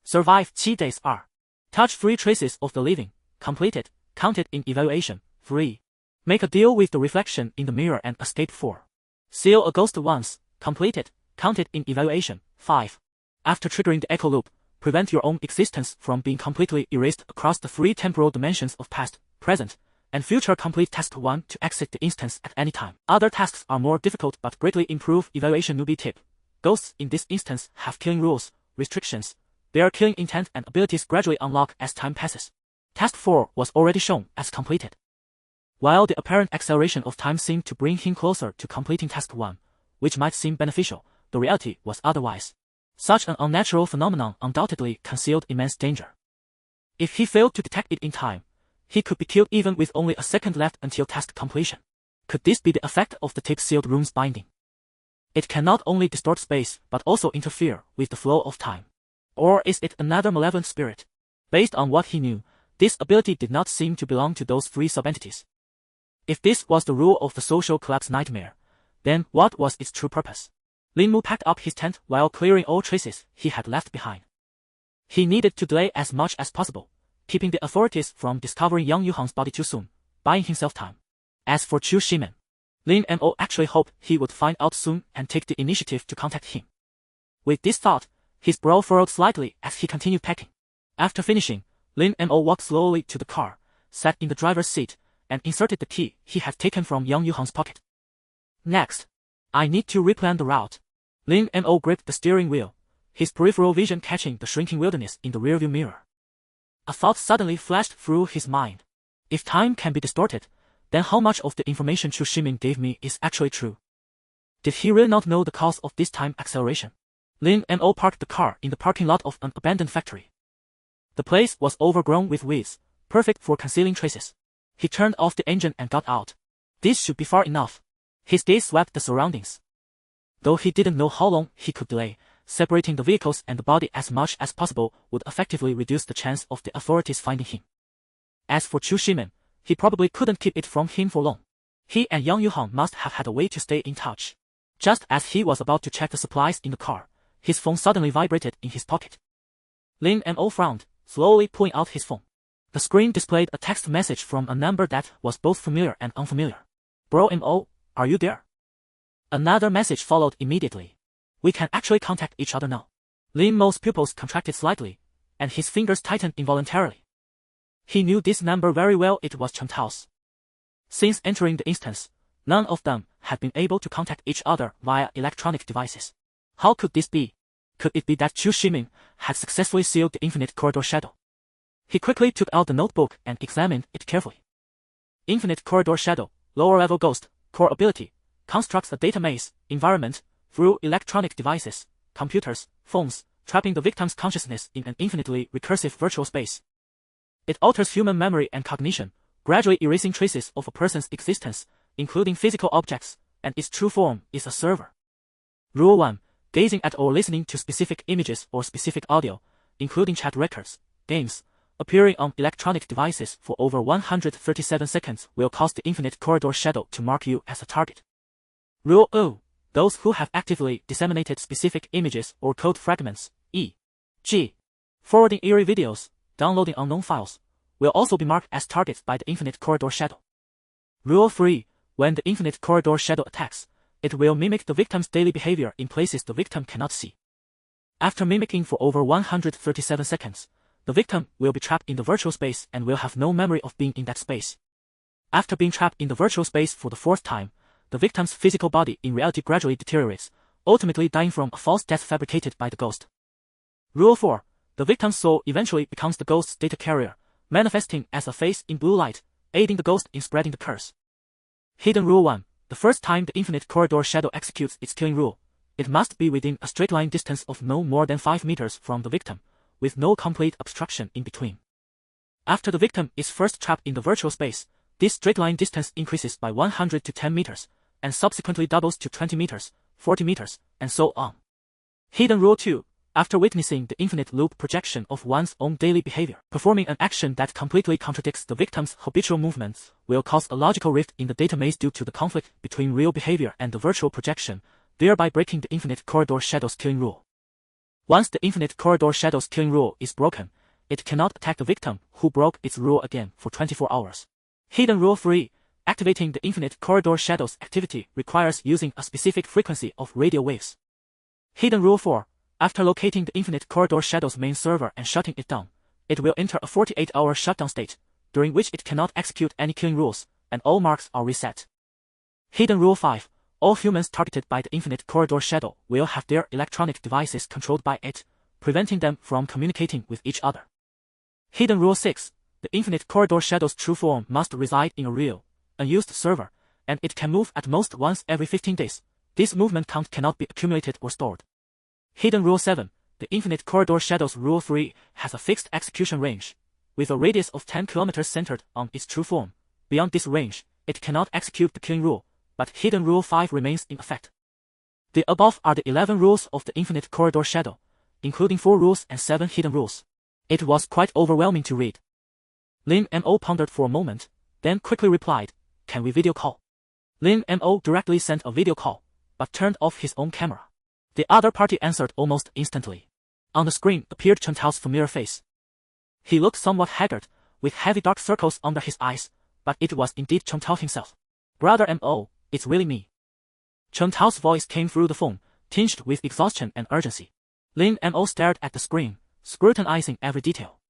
Survive 7 days are. Touch 3 traces of the living, completed, counted in evaluation, 3. Make a deal with the reflection in the mirror and escape 4. Seal a ghost once, completed, counted in evaluation, 5. After triggering the echo loop, prevent your own existence from being completely erased across the 3 temporal dimensions of past, present, and future. Complete task 1 to exit the instance at any time. Other tasks are more difficult but greatly improve evaluation. Newbie tip. Ghosts in this instance have killing rules, restrictions. Their killing intent and abilities gradually unlock as time passes. Task 4 was already shown as completed. While the apparent acceleration of time seemed to bring him closer to completing task 1, which might seem beneficial, the reality was otherwise. Such an unnatural phenomenon undoubtedly concealed immense danger. If he failed to detect it in time, he could be killed even with only a second left until task completion. Could this be the effect of the tape-sealed room's binding? It can not only distort space but also interfere with the flow of time. Or is it another malevolent spirit? Based on what he knew, this ability did not seem to belong to those 3 sub-entities. If this was the rule of the social collapse nightmare, then what was its true purpose? Linmo packed up his tent while clearing all traces he had left behind. He needed to delay as much as possible, keeping the authorities from discovering Yang Yuhan's body too soon, buying himself time. As for Chu Shimen, Lin Mo actually hoped he would find out soon and take the initiative to contact him. With this thought, his brow furrowed slightly as he continued packing. After finishing, Lin Mo walked slowly to the car, sat in the driver's seat, and inserted the key he had taken from Yang Yuhan's pocket. Next, I need to replan the route. Lin Mo gripped the steering wheel, his peripheral vision catching the shrinking wilderness in the rearview mirror. A thought suddenly flashed through his mind. If time can be distorted, then how much of the information Chu Shimin gave me is actually true? Did he really not know the cause of this time acceleration? Lin Mo parked the car in the parking lot of an abandoned factory. The place was overgrown with weeds, perfect for concealing traces. He turned off the engine and got out. This should be far enough. His gaze swept the surroundings. Though he didn't know how long he could delay, separating the vehicles and the body as much as possible would effectively reduce the chance of the authorities finding him. As for Chu Shimen, he probably couldn't keep it from him for long. He and Yang Yuhan must have had a way to stay in touch. Just as he was about to check the supplies in the car, his phone suddenly vibrated in his pocket. Lin Mo frowned, slowly pulling out his phone. The screen displayed a text message from a number that was both familiar and unfamiliar. Bro Mo, are you there? Another message followed immediately. We can actually contact each other now. Lin Mo's pupils contracted slightly, and his fingers tightened involuntarily. He knew this number very well. It was Chen Tao's. Since entering the instance, none of them had been able to contact each other via electronic devices. How could this be? Could it be that Chu Shimin had successfully sealed the infinite corridor shadow? He quickly took out the notebook and examined it carefully. Infinite corridor shadow, lower level ghost, core ability, constructs a data maze, environment, through electronic devices, computers, phones, trapping the victim's consciousness in an infinitely recursive virtual space. It alters human memory and cognition, gradually erasing traces of a person's existence, including physical objects, and its true form is a server. Rule 1. Gazing at or listening to specific images or specific audio, including chat records, games, appearing on electronic devices for over 137 seconds will cause the infinite corridor shadow to mark you as a target. Rule 2. Those who have actively disseminated specific images or code fragments, e.g., forwarding eerie videos, downloading unknown files, will also be marked as targets by the infinite corridor shadow. Rule 3. When the infinite corridor shadow attacks, it will mimic the victim's daily behavior in places the victim cannot see. After mimicking for over 137 seconds, the victim will be trapped in the virtual space and will have no memory of being in that space. After being trapped in the virtual space for the 4th time, the victim's physical body in reality gradually deteriorates, ultimately dying from a false death fabricated by the ghost. Rule 4. The victim's soul eventually becomes the ghost's data carrier, manifesting as a face in blue light, aiding the ghost in spreading the curse. Hidden Rule 1. The first time the infinite corridor shadow executes its killing rule, it must be within a straight line distance of no more than 5 meters from the victim, with no complete obstruction in between. After the victim is first trapped in the virtual space, this straight line distance increases by 100 to 10 meters, and subsequently doubles to 20 meters, 40 meters, and so on. Hidden Rule 2. After witnessing the infinite loop projection of one's own daily behavior, performing an action that completely contradicts the victim's habitual movements will cause a logical rift in the data maze due to the conflict between real behavior and the virtual projection, thereby breaking the infinite corridor shadows killing rule. Once the infinite corridor shadows killing rule is broken, it cannot attack the victim who broke its rule again for 24 hours. Hidden Rule 3. Activating the infinite corridor shadows activity requires using a specific frequency of radio waves. Hidden Rule 4. After locating the infinite corridor shadows main server and shutting it down, it will enter a 48-hour shutdown state, during which it cannot execute any killing rules, and all marks are reset. Hidden Rule 5. All humans targeted by the infinite corridor shadow will have their electronic devices controlled by it, preventing them from communicating with each other. Hidden Rule 6. The infinite corridor shadow's true form must reside in a real, unused server, and it can move at most once every 15 days. This movement count cannot be accumulated or stored. Hidden Rule 7. The infinite corridor shadows Rule 3 has a fixed execution range, with a radius of 10 km centered on its true form. Beyond this range, it cannot execute the killing rule, but Hidden Rule 5 remains in effect. The above are the 11 rules of the infinite corridor shadow, including 4 rules and 7 hidden rules. It was quite overwhelming to read. Lin Mo pondered for a moment, then quickly replied, "Can we video call?" Lin Mo directly sent a video call, but turned off his own camera. The other party answered almost instantly. On the screen appeared Chen Tao's familiar face. He looked somewhat haggard, with heavy dark circles under his eyes, but it was indeed Chen Tao himself. "Brother Mo, it's really me." Chen Tao's voice came through the phone, tinged with exhaustion and urgency. Lin Mo stared at the screen, scrutinizing every detail.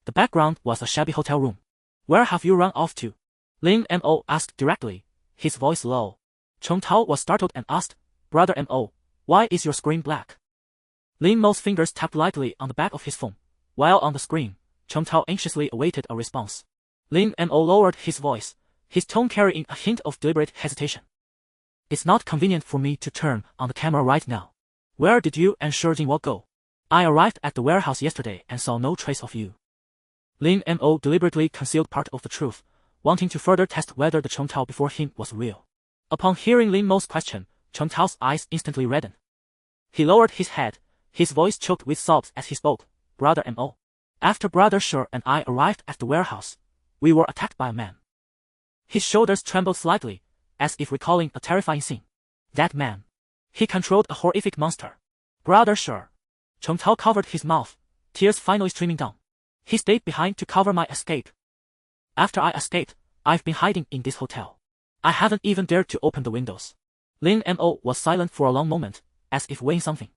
The background was a shabby hotel room. "Where have you run off to?" Lin Mo asked directly, his voice low. Chen Tao was startled and asked, "Brother Mo, why is your screen black?" Lin Mo's fingers tapped lightly on the back of his phone, while on the screen, Chen Tao anxiously awaited a response. Lin Mo lowered his voice, his tone carrying a hint of deliberate hesitation. "It's not convenient for me to turn on the camera right now. Where did you and Shi Jinwo go? I arrived at the warehouse yesterday and saw no trace of you." Lin Mo deliberately concealed part of the truth, wanting to further test whether the Chen Tao before him was real. Upon hearing Lin Mo's question, Chen Tao's eyes instantly reddened. He lowered his head, his voice choked with sobs as he spoke. "Brother Mo. After Brother Shi and I arrived at the warehouse, we were attacked by a man." His shoulders trembled slightly, as if recalling a terrifying scene. "That man. He controlled a horrific monster." "Brother Shi." Chen Tao covered his mouth, tears finally streaming down. "He stayed behind to cover my escape. After I escaped, I've been hiding in this hotel. I haven't even dared to open the windows." Lin Mo was silent for a long moment, as if weighing something.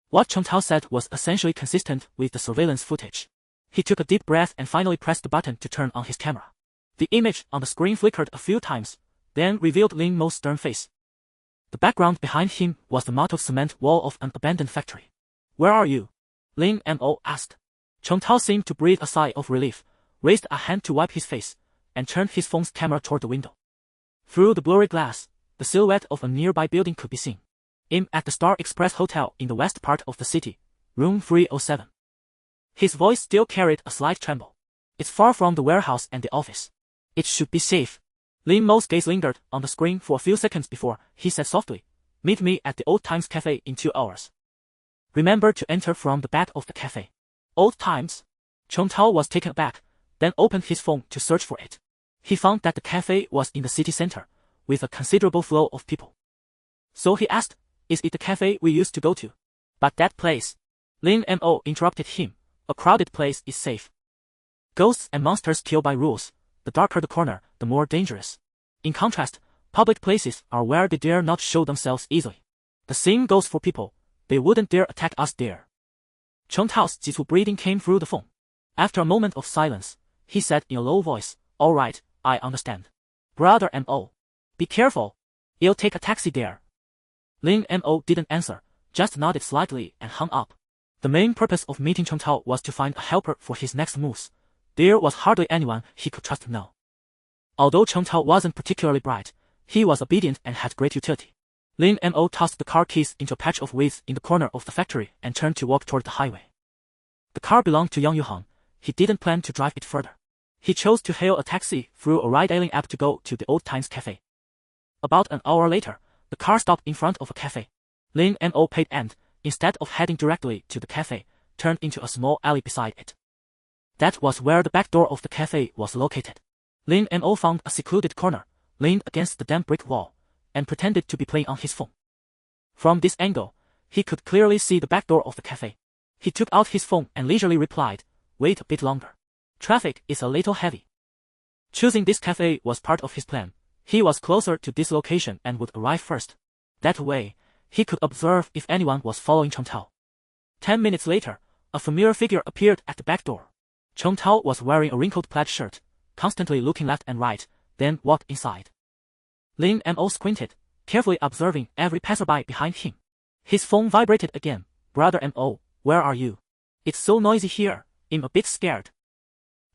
What Chen Tao said was essentially consistent with the surveillance footage. He took a deep breath and finally pressed the button to turn on his camera. The image on the screen flickered a few times, then revealed Lin Mo's stern face. The background behind him was the mottled cement wall of an abandoned factory. "Where are you?" Lin Mo asked. Chen Tao seemed to breathe a sigh of relief, raised a hand to wipe his face, and turned his phone's camera toward the window. Through the blurry glass, the silhouette of a nearby building could be seen. "I'm at the Star Express Hotel in the west part of the city, room 307. His voice still carried a slight tremble. "It's far from the warehouse and the office. It should be safe." Lin Mo's gaze lingered on the screen for a few seconds before he said softly, "Meet me at the Old Times Cafe in 2 hours. Remember to enter from the back of the cafe." "Old Times?" Chen Tao was taken aback, then opened his phone to search for it. He found that the cafe was in the city center, with a considerable flow of people. So he asked, "Is it the cafe we used to go to?" "But that place," Lin Mo interrupted him, "a crowded place is safe. Ghosts and monsters kill by rules. The darker the corner, the more dangerous. In contrast, public places are where they dare not show themselves easily. The same goes for people. They wouldn't dare attack us there." Chen Tao's jitsu breathing came through the phone. After a moment of silence, he said in a low voice, "All right, I understand. Brother Mo. Be careful. You'll take a taxi there." Lin Mo didn't answer, just nodded slightly and hung up. The main purpose of meeting Chen Tao was to find a helper for his next moves. There was hardly anyone he could trust now. Although Chen Tao wasn't particularly bright, he was obedient and had great utility. Lin Mo tossed the car keys into a patch of weeds in the corner of the factory and turned to walk toward the highway. The car belonged to Yang Yuhang. He didn't plan to drive it further. He chose to hail a taxi through a ride-hailing app to go to the Old Times Cafe. About an hour later, the car stopped in front of a cafe. Lin Mo paid and, instead of heading directly to the cafe, turned into a small alley beside it. That was where the back door of the cafe was located. Lin Mo found a secluded corner, leaned against the damp brick wall, and pretended to be playing on his phone. From this angle, he could clearly see the back door of the cafe. He took out his phone and leisurely replied, "Wait a bit longer. Traffic is a little heavy." Choosing this cafe was part of his plan. He was closer to this location and would arrive first. That way, he could observe if anyone was following Cheng Tao. 10 minutes later, a familiar figure appeared at the back door. Cheng Tao was wearing a wrinkled plaid shirt, constantly looking left and right, then walked inside. Lin Mo squinted, carefully observing every passerby behind him. His phone vibrated again. "Brother Mo, where are you? It's so noisy here, I'm a bit scared."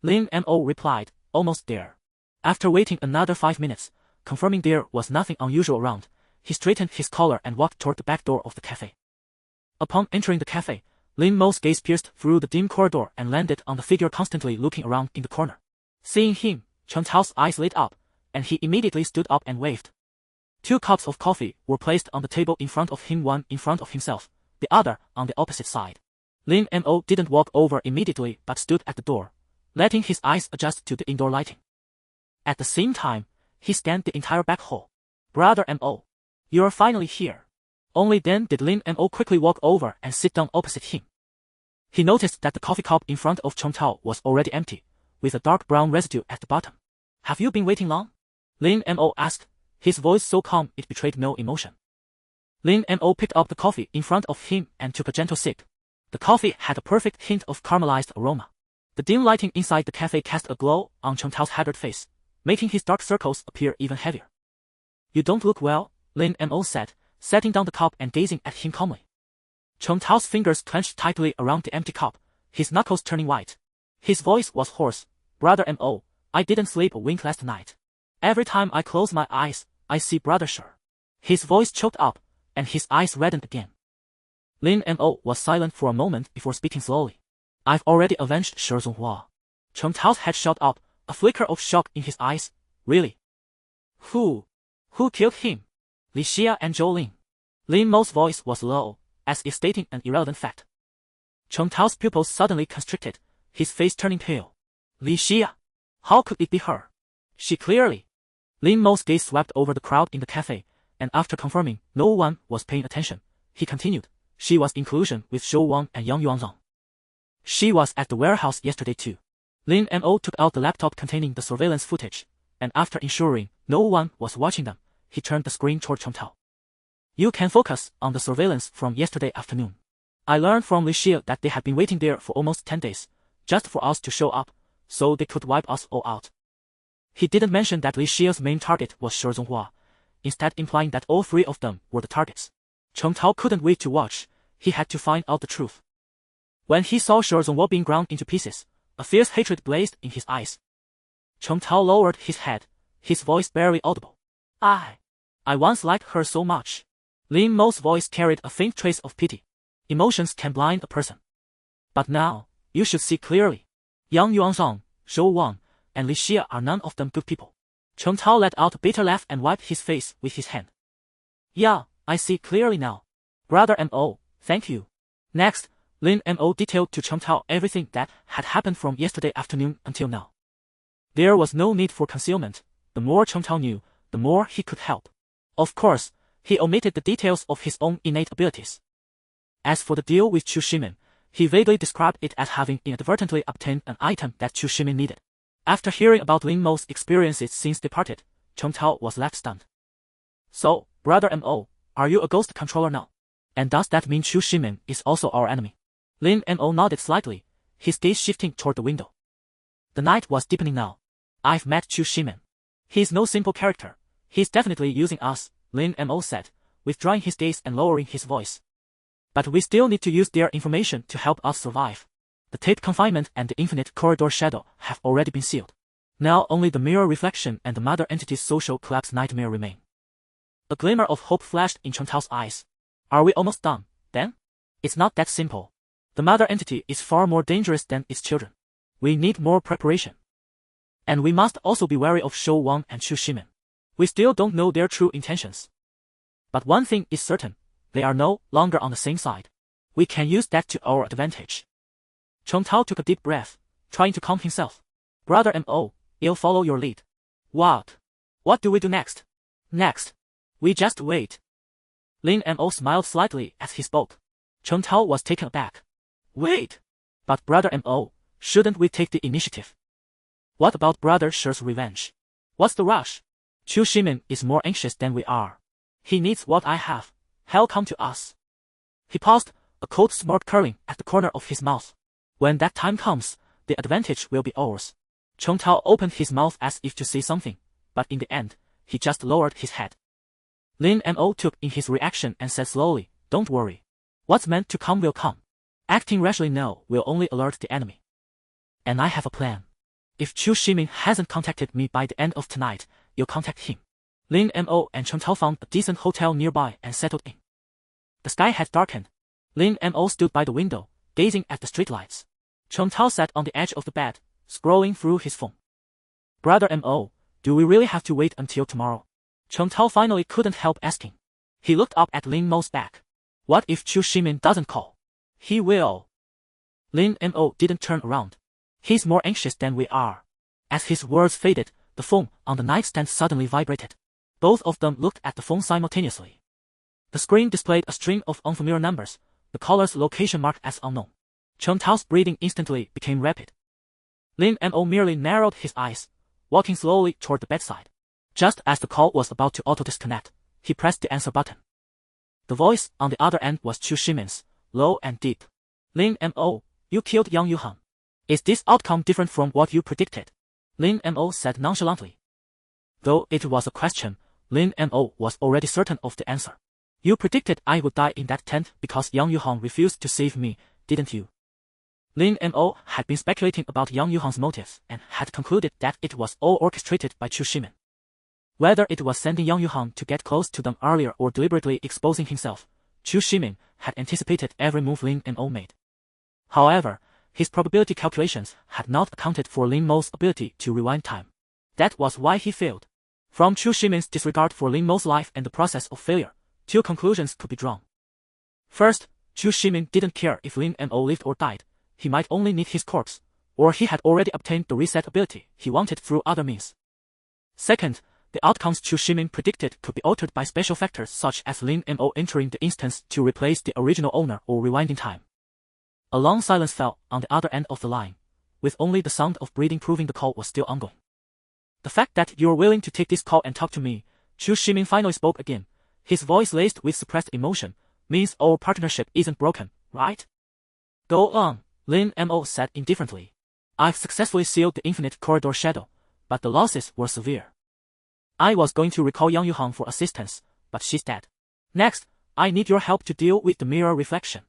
Lin Mo replied, "Almost there." After waiting another 5 minutes, confirming there was nothing unusual around, he straightened his collar and walked toward the back door of the cafe. Upon entering the cafe, Lin Mo's gaze pierced through the dim corridor and landed on the figure constantly looking around in the corner. Seeing him, Cheng Tao's eyes lit up, and he immediately stood up and waved. 2 cups of coffee were placed on the table in front of him, one in front of himself, the other on the opposite side. Lin Mo didn't walk over immediately but stood at the door, letting his eyes adjust to the indoor lighting. At the same time, he scanned the entire back hall. "Brother Mo, you're finally here." Only then did Lin Mo quickly walk over and sit down opposite him. He noticed that the coffee cup in front of Cheng Tao was already empty, with a dark brown residue at the bottom. "Have you been waiting long?" Lin Mo asked, his voice so calm it betrayed no emotion. Lin Mo picked up the coffee in front of him and took a gentle sip. The coffee had a perfect hint of caramelized aroma. The dim lighting inside the cafe cast a glow on Cheng Tao's haggard face, making his dark circles appear even heavier. "You don't look well," Lin Mo said, setting down the cup and gazing at him calmly. Cheng Tao's fingers clenched tightly around the empty cup, his knuckles turning white. His voice was hoarse. "Brother Mo, I didn't sleep a wink last night. Every time I close my eyes, I see Brother Sure." His voice choked up, and his eyes reddened again. Lin Mo was silent for a moment before speaking slowly. "I've already avenged Shi Zonghua." Cheng Tao's head shot up, a flicker of shock in his eyes. "Really? Who killed him?" "Li Xia and Zhou Ling." Lin Mo's voice was low, as if stating an irrelevant fact. Cheng Tao's pupils suddenly constricted, his face turning pale. "Li Xia? How could it be her? She clearly..." Lin Mo's gaze swept over the crowd in the cafe, and after confirming no one was paying attention, he continued, "She was in collusion with Shou Wang and Yang Yuanzhang. She was at the warehouse yesterday too." Lin Mo took out the laptop containing the surveillance footage, and after ensuring no one was watching them, he turned the screen toward Cheng Tao. "You can focus on the surveillance from yesterday afternoon. I learned from Li Xia that they had been waiting there for almost 10 days, just for us to show up, so they could wipe us all out." He didn't mention that Li Xia's main target was Shi Zonghua, instead implying that all 3 of them were the targets. Cheng Tao couldn't wait to watch, he had to find out the truth. When he saw Shi Zonghua being ground into pieces, a fierce hatred blazed in his eyes. Cheng Tao lowered his head, his voice barely audible. I once liked her so much." Lin Mo's voice carried a faint trace of pity. Emotions can blind a person. "But now, you should see clearly. Yang Yuanzhang, Shou Wang, and Li Xia are none of them good people." Cheng Tao let out a bitter laugh and wiped his face with his hand. "Yeah, I see clearly now. Brother Mo, thank you." Next, Lin Mo detailed to Cheng Tao everything that had happened from yesterday afternoon until now. There was no need for concealment. The more Cheng Tao knew, the more he could help. Of course, he omitted the details of his own innate abilities. As for the deal with Chu Shimin, he vaguely described it as having inadvertently obtained an item that Chu Shimin needed. After hearing about Lin Mo's experiences since departed, Cheng Tao was left stunned. "So, Brother Mo, are you a ghost controller now? And does that mean Chu Shimin is also our enemy?" Lin Mo nodded slightly, his gaze shifting toward the window. "The night was deepening now. I've met Chu Shimin. He's no simple character. He's definitely using us," Lin Mo said, withdrawing his gaze and lowering his voice. "But we still need to use their information to help us survive. The tape confinement and the infinite corridor shadow have already been sealed. Now only the mirror reflection and the mother entity's social collapse nightmare remain." A glimmer of hope flashed in Cheng Tao's eyes. "Are we almost done, then?" "It's not that simple. The mother entity is far more dangerous than its children. We need more preparation. And we must also be wary of Shou Wang and Chu Shimin. We still don't know their true intentions. But one thing is certain, they are no longer on the same side. We can use that to our advantage. Chen Tao took a deep breath, trying to calm himself. Brother Mo, I'll follow your lead. What? What do we do next? Next. We just wait. Lin Mo smiled slightly as he spoke. Chen Tao was taken aback. Wait. But Brother Mo, shouldn't we take the initiative? What about Brother Shi's revenge? What's the rush? Chu Shimin is more anxious than we are. He needs what I have. Hell come to us. He paused, a cold smirk curling at the corner of his mouth. When that time comes, the advantage will be ours. Chen Tao opened his mouth as if to say something, but in the end, he just lowered his head. Lin Mo took in his reaction and said slowly, Don't worry. What's meant to come will come. Acting rashly now will only alert the enemy. And I have a plan. If Chu Shimin hasn't contacted me by the end of tonight, you'll contact him. Lin Mo and Chen Tao found a decent hotel nearby and settled in. The sky had darkened. Lin Mo stood by the window, gazing at the streetlights. Chen Tao sat on the edge of the bed, scrolling through his phone. Brother Mo, do we really have to wait until tomorrow? Chen Tao finally couldn't help asking. He looked up at Lin Mo's back. What if Chu Shimin doesn't call? He will. Lin Mo didn't turn around. He's more anxious than we are. As his words faded, the phone on the nightstand suddenly vibrated. Both of them looked at the phone simultaneously. The screen displayed a string of unfamiliar numbers, the caller's location marked as unknown. Chen Tao's breathing instantly became rapid. Lin Mo merely narrowed his eyes, walking slowly toward the bedside. Just as the call was about to auto-disconnect, he pressed the answer button. The voice on the other end was Chu Shimin's, low and deep. Lin Mo, you killed Yang Yuhan. Is this outcome different from what you predicted? Lin Mo said nonchalantly. Though it was a question, Lin Mo was already certain of the answer. You predicted I would die in that tent because Yang Yuhan refused to save me, didn't you? Lin Mo had been speculating about Yang Yuhan's motives and had concluded that it was all orchestrated by Chu Shimin. Whether it was sending Yang Yuhan to get close to them earlier or deliberately exposing himself, Chu Shimin had anticipated every move Lin Mo made. However, his probability calculations had not accounted for Lin Mo's ability to rewind time. That was why he failed. From Chu Shimin's disregard for Lin Mo's life and the process of failure, two conclusions could be drawn. First, Chu Shimin didn't care if Lin Mo lived or died. He might only need his corpse, or he had already obtained the reset ability he wanted through other means. Second, the outcomes Chu Shimin predicted could be altered by special factors such as Lin Mo entering the instance to replace the original owner or rewinding time. A long silence fell on the other end of the line, with only the sound of breathing proving the call was still ongoing. The fact that you're willing to take this call and talk to me, Chu Shimin finally spoke again, his voice laced with suppressed emotion, means our partnership isn't broken, right? Go on, Lin Mo said indifferently. I've successfully sealed the infinite corridor shadow, but the losses were severe. I was going to recall Yang Yuhan for assistance, but she's dead. Next, I need your help to deal with the mirror reflection.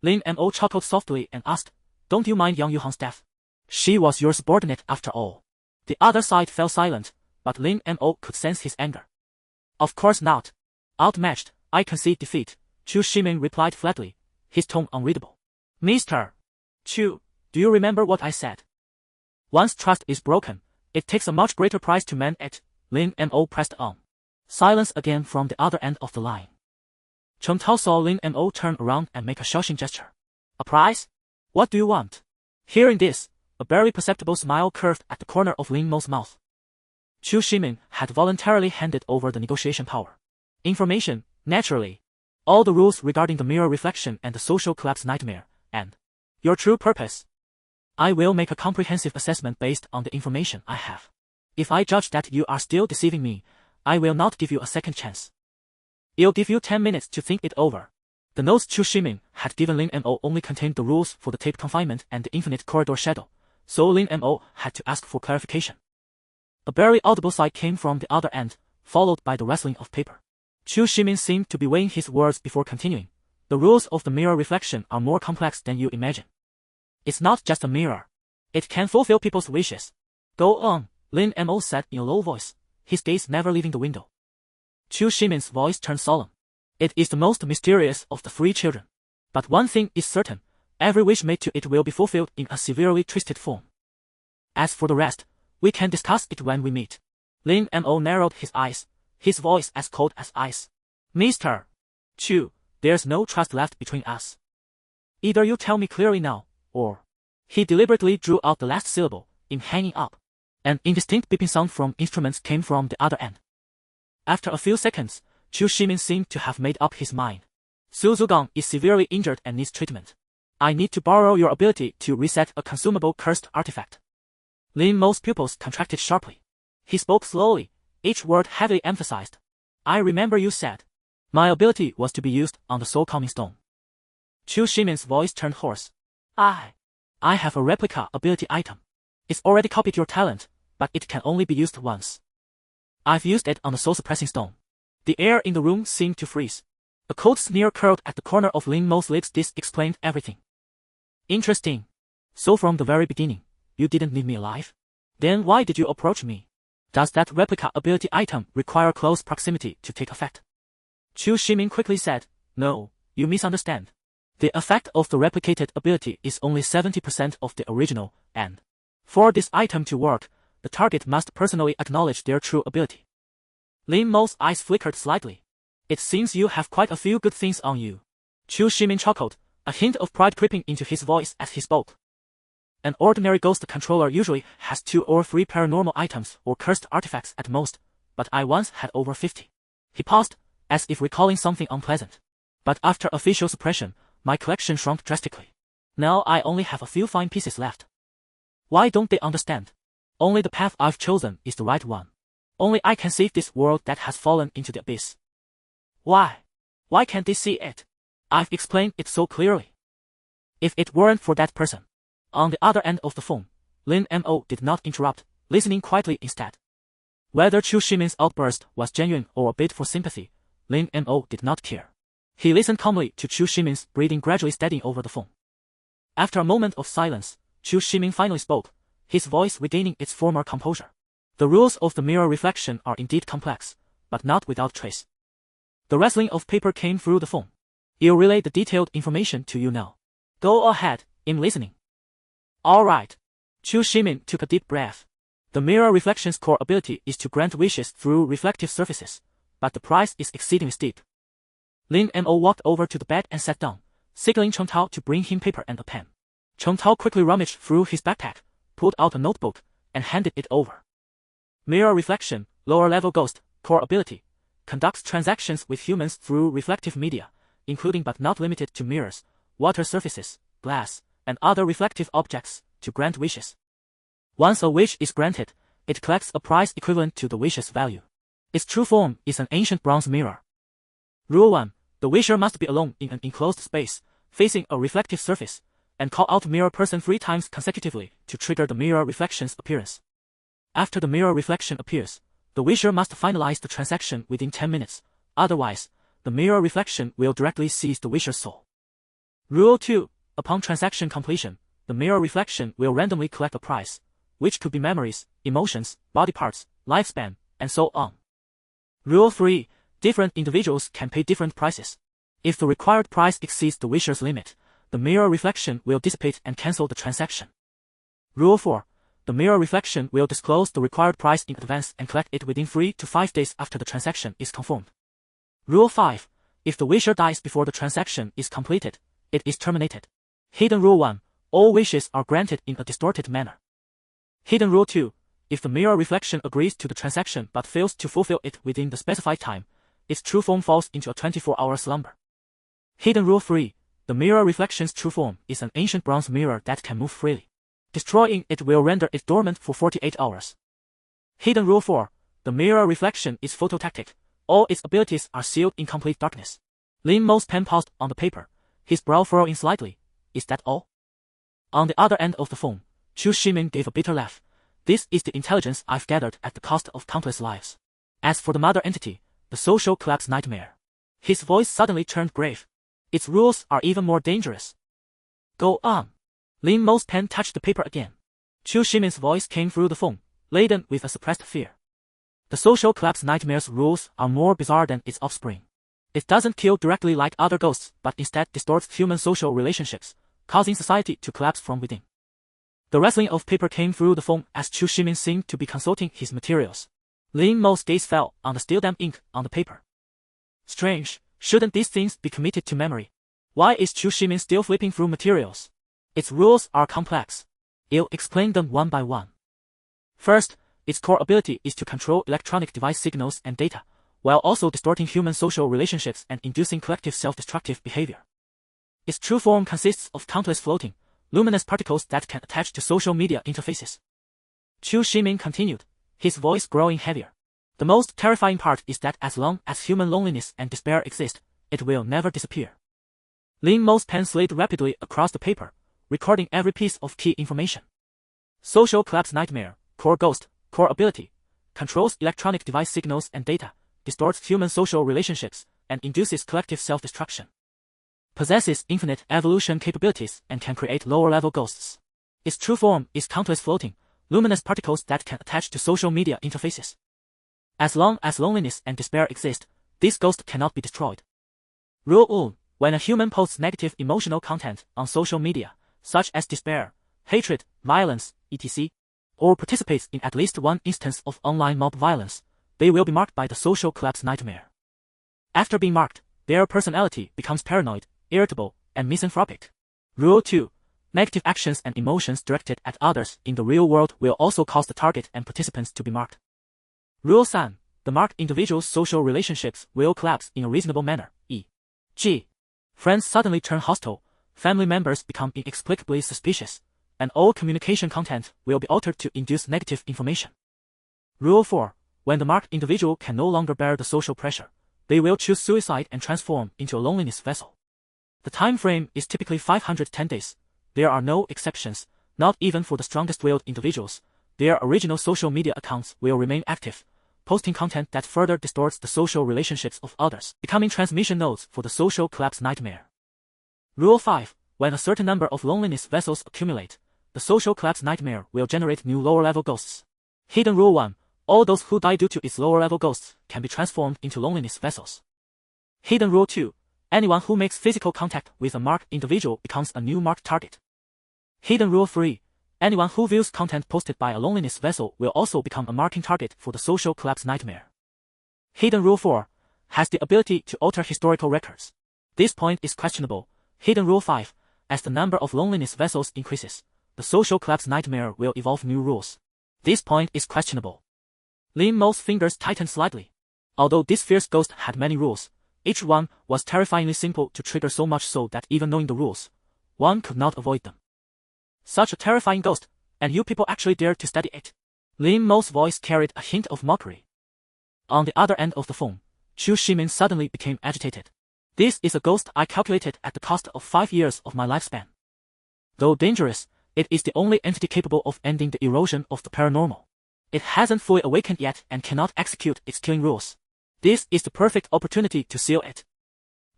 Lin Mo chuckled softly and asked, Don't you mind Yang Yuhan's death? She was your subordinate after all. The other side fell silent, but Lin Mo could sense his anger. Of course not. Outmatched, I concede defeat, Chu Shimin replied flatly, his tone unreadable. Mr. Chu, do you remember what I said? Once trust is broken, it takes a much greater price to mend it, Lin Mo pressed on. Silence again from the other end of the line. Chen Tao saw Lin Mo turn around and make a shushing gesture. A prize? What do you want? Hearing this, a barely perceptible smile curved at the corner of Lin Mo's mouth. Chu Shimin had voluntarily handed over the negotiation power. Information, naturally. All the rules regarding the mirror reflection and the social collapse nightmare, and your true purpose. I will make a comprehensive assessment based on the information I have. If I judge that you are still deceiving me, I will not give you a second chance. I'll give you 10 minutes to think it over. The notes Chu Shimin had given Lin Mo only contained the rules for the taped confinement and the infinite corridor shadow, so Lin Mo had to ask for clarification. A barely audible sigh came from the other end, followed by the rustling of paper. Chu Shimin seemed to be weighing his words before continuing. The rules of the mirror reflection are more complex than you imagine. It's not just a mirror. It can fulfill people's wishes. Go on, Lin Mo said in a low voice, his gaze never leaving the window. Chu Shimin's voice turned solemn. It is the most mysterious of the three children. But one thing is certain, every wish made to it will be fulfilled in a severely twisted form. As for the rest, we can discuss it when we meet. Lin Mo narrowed his eyes, his voice as cold as ice. Mr. Chu, there's no trust left between us. Either you tell me clearly now, or... He deliberately drew out the last syllable, in hanging up. An indistinct beeping sound from instruments came from the other end. After a few seconds, Chu Shimin seemed to have made up his mind. Su Zugang is severely injured and needs treatment. I need to borrow your ability to reset a consumable cursed artifact. Lin Mo's pupils contracted sharply. He spoke slowly, each word heavily emphasized. I remember you said. My ability was to be used on the soul calming stone. Chu Shimin's voice turned hoarse. I have a replica ability item. It's already copied your talent, but it can only be used once. I've used it on the soul suppressing stone. The air in the room seemed to freeze. A cold sneer curled at the corner of Lin Mo's lips. This explained everything. Interesting. So from the very beginning, you didn't need me alive? Then why did you approach me? Does that replica ability item require close proximity to take effect? Chu Shimin quickly said, No, you misunderstand. The effect of the replicated ability is only 70% of the original, and for this item to work, the target must personally acknowledge their true ability. Lin Mo's eyes flickered slightly. It seems you have quite a few good things on you. Chu Shimin chuckled, a hint of pride creeping into his voice as he spoke. An ordinary ghost controller usually has 2 or 3 paranormal items or cursed artifacts at most, but I once had over 50. He paused, as if recalling something unpleasant. But after official suppression, my collection shrunk drastically. Now I only have a few fine pieces left. Why don't they understand? Only the path I've chosen is the right one. Only I can save this world that has fallen into the abyss. Why? Why can't they see it? I've explained it so clearly. If it weren't for that person. On the other end of the phone, Lin Mo did not interrupt, listening quietly instead. Whether Chu Shimin's outburst was genuine or a bid for sympathy, Lin Mo did not care. He listened calmly to Chu Shimin's breathing gradually steadying over the phone. After a moment of silence, Chu Shimin finally spoke, his voice regaining its former composure. The rules of the mirror reflection are indeed complex, but not without trace. The rustling of paper came through the phone. I'll relay the detailed information to you now. Go ahead, I'm listening. Alright. Chu Shimin took a deep breath. The mirror reflection's core ability is to grant wishes through reflective surfaces, but the price is exceedingly steep. Lin Mo walked over to the bed and sat down, signaling Cheng Tao to bring him paper and a pen. Cheng Tao quickly rummaged through his backpack, pulled out a notebook, and handed it over. Mirror reflection, lower-level ghost, core ability, conducts transactions with humans through reflective media, including but not limited to mirrors, water surfaces, glass, and other reflective objects, to grant wishes. Once a wish is granted, it collects a price equivalent to the wish's value. Its true form is an ancient bronze mirror. Rule 1. The wisher must be alone in an enclosed space, facing a reflective surface, and call out mirror person 3 times consecutively to trigger the mirror reflection's appearance. After the mirror reflection appears, the wisher must finalize the transaction within 10 minutes, otherwise, the mirror reflection will directly seize the wisher's soul. Rule 2. Upon transaction completion, the mirror reflection will randomly collect a price, which could be memories, emotions, body parts, lifespan, and so on. Rule 3. Different individuals can pay different prices. If the required price exceeds the wisher's limit, the mirror reflection will dissipate and cancel the transaction. Rule 4. The mirror reflection will disclose the required price in advance and collect it within 3 to 5 days after the transaction is confirmed. Rule 5. If the wisher dies before the transaction is completed, it is terminated. Hidden Rule 1. All wishes are granted in a distorted manner. Hidden Rule 2. If the mirror reflection agrees to the transaction but fails to fulfill it within the specified time, its true form falls into a 24-hour slumber. Hidden Rule 3. The mirror reflection's true form is an ancient bronze mirror that can move freely. Destroying it will render it dormant for 48 hours. Hidden Rule 4. The mirror reflection is phototactic. All its abilities are sealed in complete darkness. Lin Mo's pen paused on the paper, his brow furrowing slightly. Is that all? On the other end of the phone, Chu Shimin gave a bitter laugh. This is the intelligence I've gathered at the cost of countless lives. As for the mother entity, the social collapse nightmare. His voice suddenly turned grave. Its rules are even more dangerous. Go on. Lin Mo's pen touched the paper again. Chu Shimin's voice came through the phone, laden with a suppressed fear. The social collapse nightmare's rules are more bizarre than its offspring. It doesn't kill directly like other ghosts but instead distorts human social relationships, causing society to collapse from within. The rustling of paper came through the phone as Chu Shimin seemed to be consulting his materials. Lin Mo's gaze fell on the still damp ink on the paper. Strange, shouldn't these things be committed to memory? Why is Chu Shimin still flipping through materials? Its rules are complex. I'll explain them one by one. First, its core ability is to control electronic device signals and data, while also distorting human social relationships and inducing collective self-destructive behavior. Its true form consists of countless floating, luminous particles that can attach to social media interfaces. Chu Shimin continued, his voice growing heavier. The most terrifying part is that as long as human loneliness and despair exist, it will never disappear. Lin Mo's pen slid rapidly across the paper, recording every piece of key information. Social collapse nightmare, core ghost, core ability, controls electronic device signals and data, distorts human social relationships, and induces collective self-destruction. Possesses infinite evolution capabilities and can create lower-level ghosts. Its true form is countless floating, luminous particles that can attach to social media interfaces. As long as loneliness and despair exist, this ghost cannot be destroyed. Rule 1. When a human posts negative emotional content on social media, such as despair, hatred, violence, etc., or participates in at least one instance of online mob violence, they will be marked by the social collapse nightmare. After being marked, their personality becomes paranoid, irritable, and misanthropic. Rule 2. Negative actions and emotions directed at others in the real world will also cause the target and participants to be marked. Rule 3. The marked individual's social relationships will collapse in a reasonable manner, e.g. friends suddenly turn hostile, family members become inexplicably suspicious, and all communication content will be altered to induce negative information. Rule 4. When the marked individual can no longer bear the social pressure, they will choose suicide and transform into a loneliness vessel. The time frame is typically 510 days. There are no exceptions, not even for the strongest-willed individuals. Their original social media accounts will remain active, posting content that further distorts the social relationships of others, becoming transmission nodes for the social collapse nightmare. Rule 5. When a certain number of loneliness vessels accumulate, the social collapse nightmare will generate new lower-level ghosts. Hidden Rule 1. All those who die due to its lower-level ghosts can be transformed into loneliness vessels. Hidden Rule 2. Anyone who makes physical contact with a marked individual becomes a new marked target. Hidden Rule 3. Anyone who views content posted by a loneliness vessel will also become a marking target for the social collapse nightmare. Hidden Rule 4. Has the ability to alter historical records. This point is questionable. Hidden Rule 5. As the number of loneliness vessels increases, the social collapse nightmare will evolve new rules. This point is questionable. Lin Mo's fingers tightened slightly. Although this fierce ghost had many rules, each one was terrifyingly simple to trigger, so much so that even knowing the rules, one could not avoid them. Such a terrifying ghost, and you people actually dared to study it. Lin Mo's voice carried a hint of mockery. On the other end of the phone, Chu Shimin suddenly became agitated. This is a ghost I calculated at the cost of 5 years of my lifespan. Though dangerous, it is the only entity capable of ending the erosion of the paranormal. It hasn't fully awakened yet and cannot execute its killing rules. This is the perfect opportunity to seal it.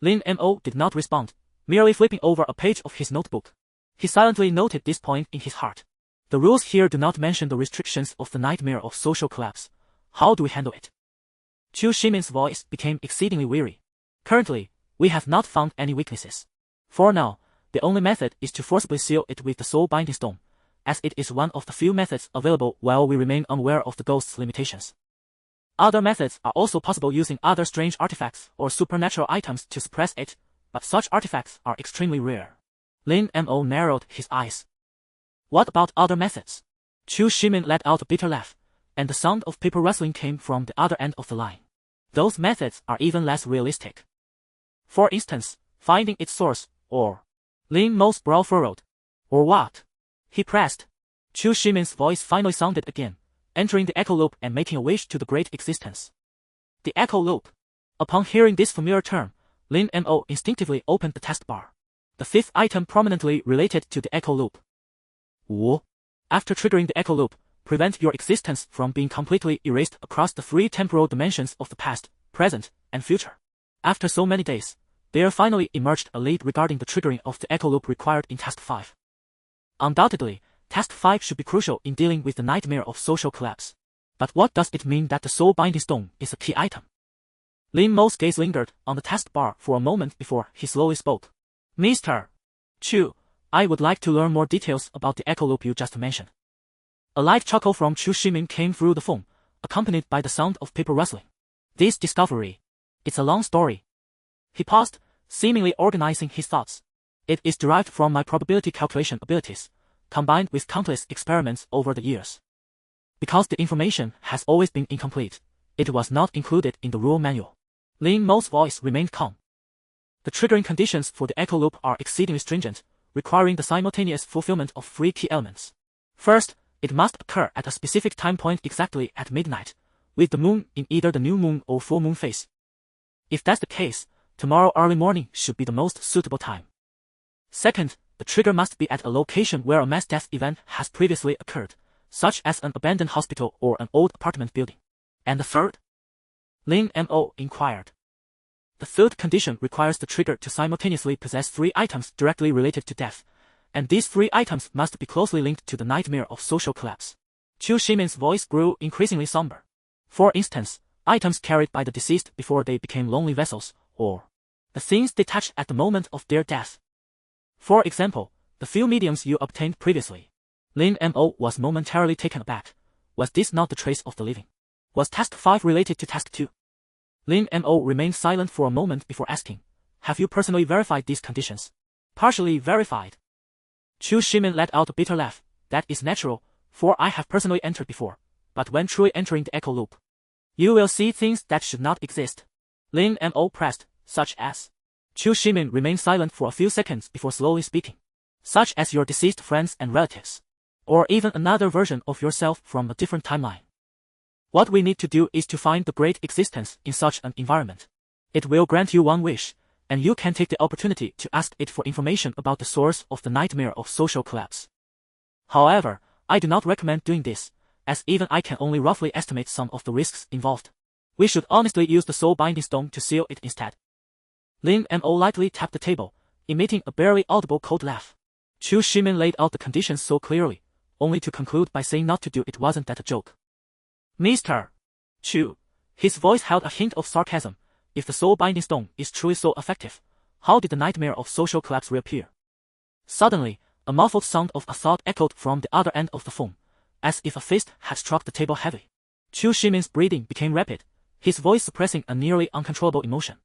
Lin Mo did not respond, merely flipping over a page of his notebook. He silently noted this point in his heart. The rules here do not mention the restrictions of the nightmare of social collapse. How do we handle it? Chu Shimin's voice became exceedingly weary. Currently, we have not found any weaknesses. For now, the only method is to forcibly seal it with the soul binding stone, as it is one of the few methods available while we remain unaware of the ghost's limitations. Other methods are also possible, using other strange artifacts or supernatural items to suppress it, but such artifacts are extremely rare. Lin Mo narrowed his eyes. What about other methods? Chu Shimin let out a bitter laugh, and the sound of paper rustling came from the other end of the line. Those methods are even less realistic. For instance, finding its source, or... Lin Mo's brow furrowed. Or what? He pressed. Chu Shimin's voice finally sounded again, entering the echo loop and making a wish to the great existence. The echo loop. Upon hearing this familiar term, Lin Mo instinctively opened the taskbar. The fifth item prominently related to the echo loop. Wu. After triggering the echo loop, prevent your existence from being completely erased across the 3 temporal dimensions of the past, present, and future. After so many days, there finally emerged a lead regarding the triggering of the echo loop required in Task 5. Undoubtedly, Task 5 should be crucial in dealing with the nightmare of social collapse. But what does it mean that the soul binding stone is a key item? Lin Mo's gaze lingered on the taskbar for a moment before he slowly spoke. Mr. Chu, I would like to learn more details about the echo loop you just mentioned. A light chuckle from Chu Shimin came through the phone, accompanied by the sound of paper rustling. This discovery. It's a long story. He paused, seemingly organizing his thoughts. It is derived from my probability calculation abilities, combined with countless experiments over the years. Because the information has always been incomplete, it was not included in the rule manual. Lin Mo's voice remained calm. The triggering conditions for the echo loop are exceedingly stringent, requiring the simultaneous fulfillment of 3 key elements. First, it must occur at a specific time point exactly at midnight, with the moon in either the new moon or full moon phase. If that's the case, tomorrow early morning should be the most suitable time. Second, the trigger must be at a location where a mass death event has previously occurred, such as an abandoned hospital or an old apartment building. And the third? Lin Mo inquired. The third condition requires the trigger to simultaneously possess 3 items directly related to death, and these 3 items must be closely linked to the nightmare of social collapse. Chu Shimin's voice grew increasingly somber. For instance, items carried by the deceased before they became lonely vessels, or the things they touched at the moment of their death. For example, the few mediums you obtained previously. Lin Mo was momentarily taken aback. Was this not the trace of the living? Was Task 5 related to Task 2? Lin Mo remained silent for a moment before asking, have you personally verified these conditions? Partially verified. Chu Shimin let out a bitter laugh. That is natural, for I have personally entered before, but when truly entering the echo loop, you will see things that should not exist. Lin Mo pressed, such as. Chu Shimin remained silent for a few seconds before slowly speaking. Such as your deceased friends and relatives. Or even another version of yourself from a different timeline. What we need to do is to find the great existence in such an environment. It will grant you one wish, and you can take the opportunity to ask it for information about the source of the nightmare of social collapse. However, I do not recommend doing this, as even I can only roughly estimate some of the risks involved. We should honestly use the soul binding stone to seal it instead. Lin Mo lightly tapped the table, emitting a barely audible cold laugh. Chu Shimin laid out the conditions so clearly, only to conclude by saying not to do it. Wasn't that a joke? Mr. Chu. His voice held a hint of sarcasm. If the soul binding stone is truly so effective, how did the nightmare of social collapse reappear? Suddenly, a muffled sound of a thought echoed from the other end of the phone, as if a fist had struck the table heavily. Chu Shimin's breathing became rapid, his voice suppressing a nearly uncontrollable emotion.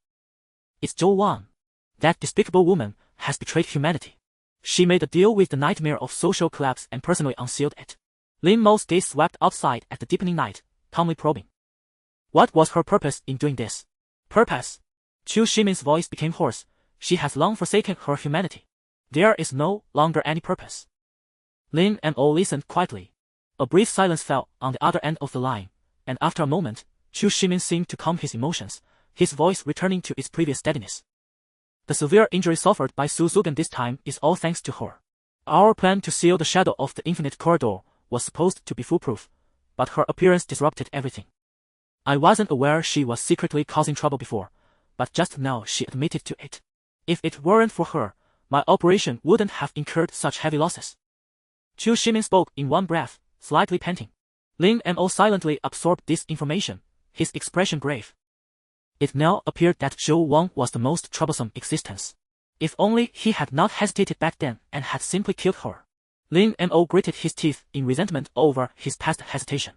It's Zhou Wang. That despicable woman has betrayed humanity. She made a deal with the nightmare of social collapse and personally unsealed it. Lin Mo's gaze swept outside at the deepening night, calmly probing. What was her purpose in doing this? Purpose? Chu Shimin's voice became hoarse. She has long forsaken her humanity. There is no longer any purpose. Lin Mo listened quietly. A brief silence fell on the other end of the line, and after a moment, Chu Shimin seemed to calm his emotions, his voice returning to its previous steadiness. The severe injury suffered by Su Zugan this time is all thanks to her. Our plan to seal the shadow of the infinite corridor was supposed to be foolproof, but her appearance disrupted everything. I wasn't aware she was secretly causing trouble before, but just now she admitted to it. If it weren't for her, my operation wouldn't have incurred such heavy losses. Chu Shimin spoke in one breath, slightly panting. Lin Mo silently absorbed this information, his expression grave. It now appeared that Zhou Wang was the most troublesome existence. If only he had not hesitated back then and had simply killed her. Lin Mo gritted his teeth in resentment over his past hesitation.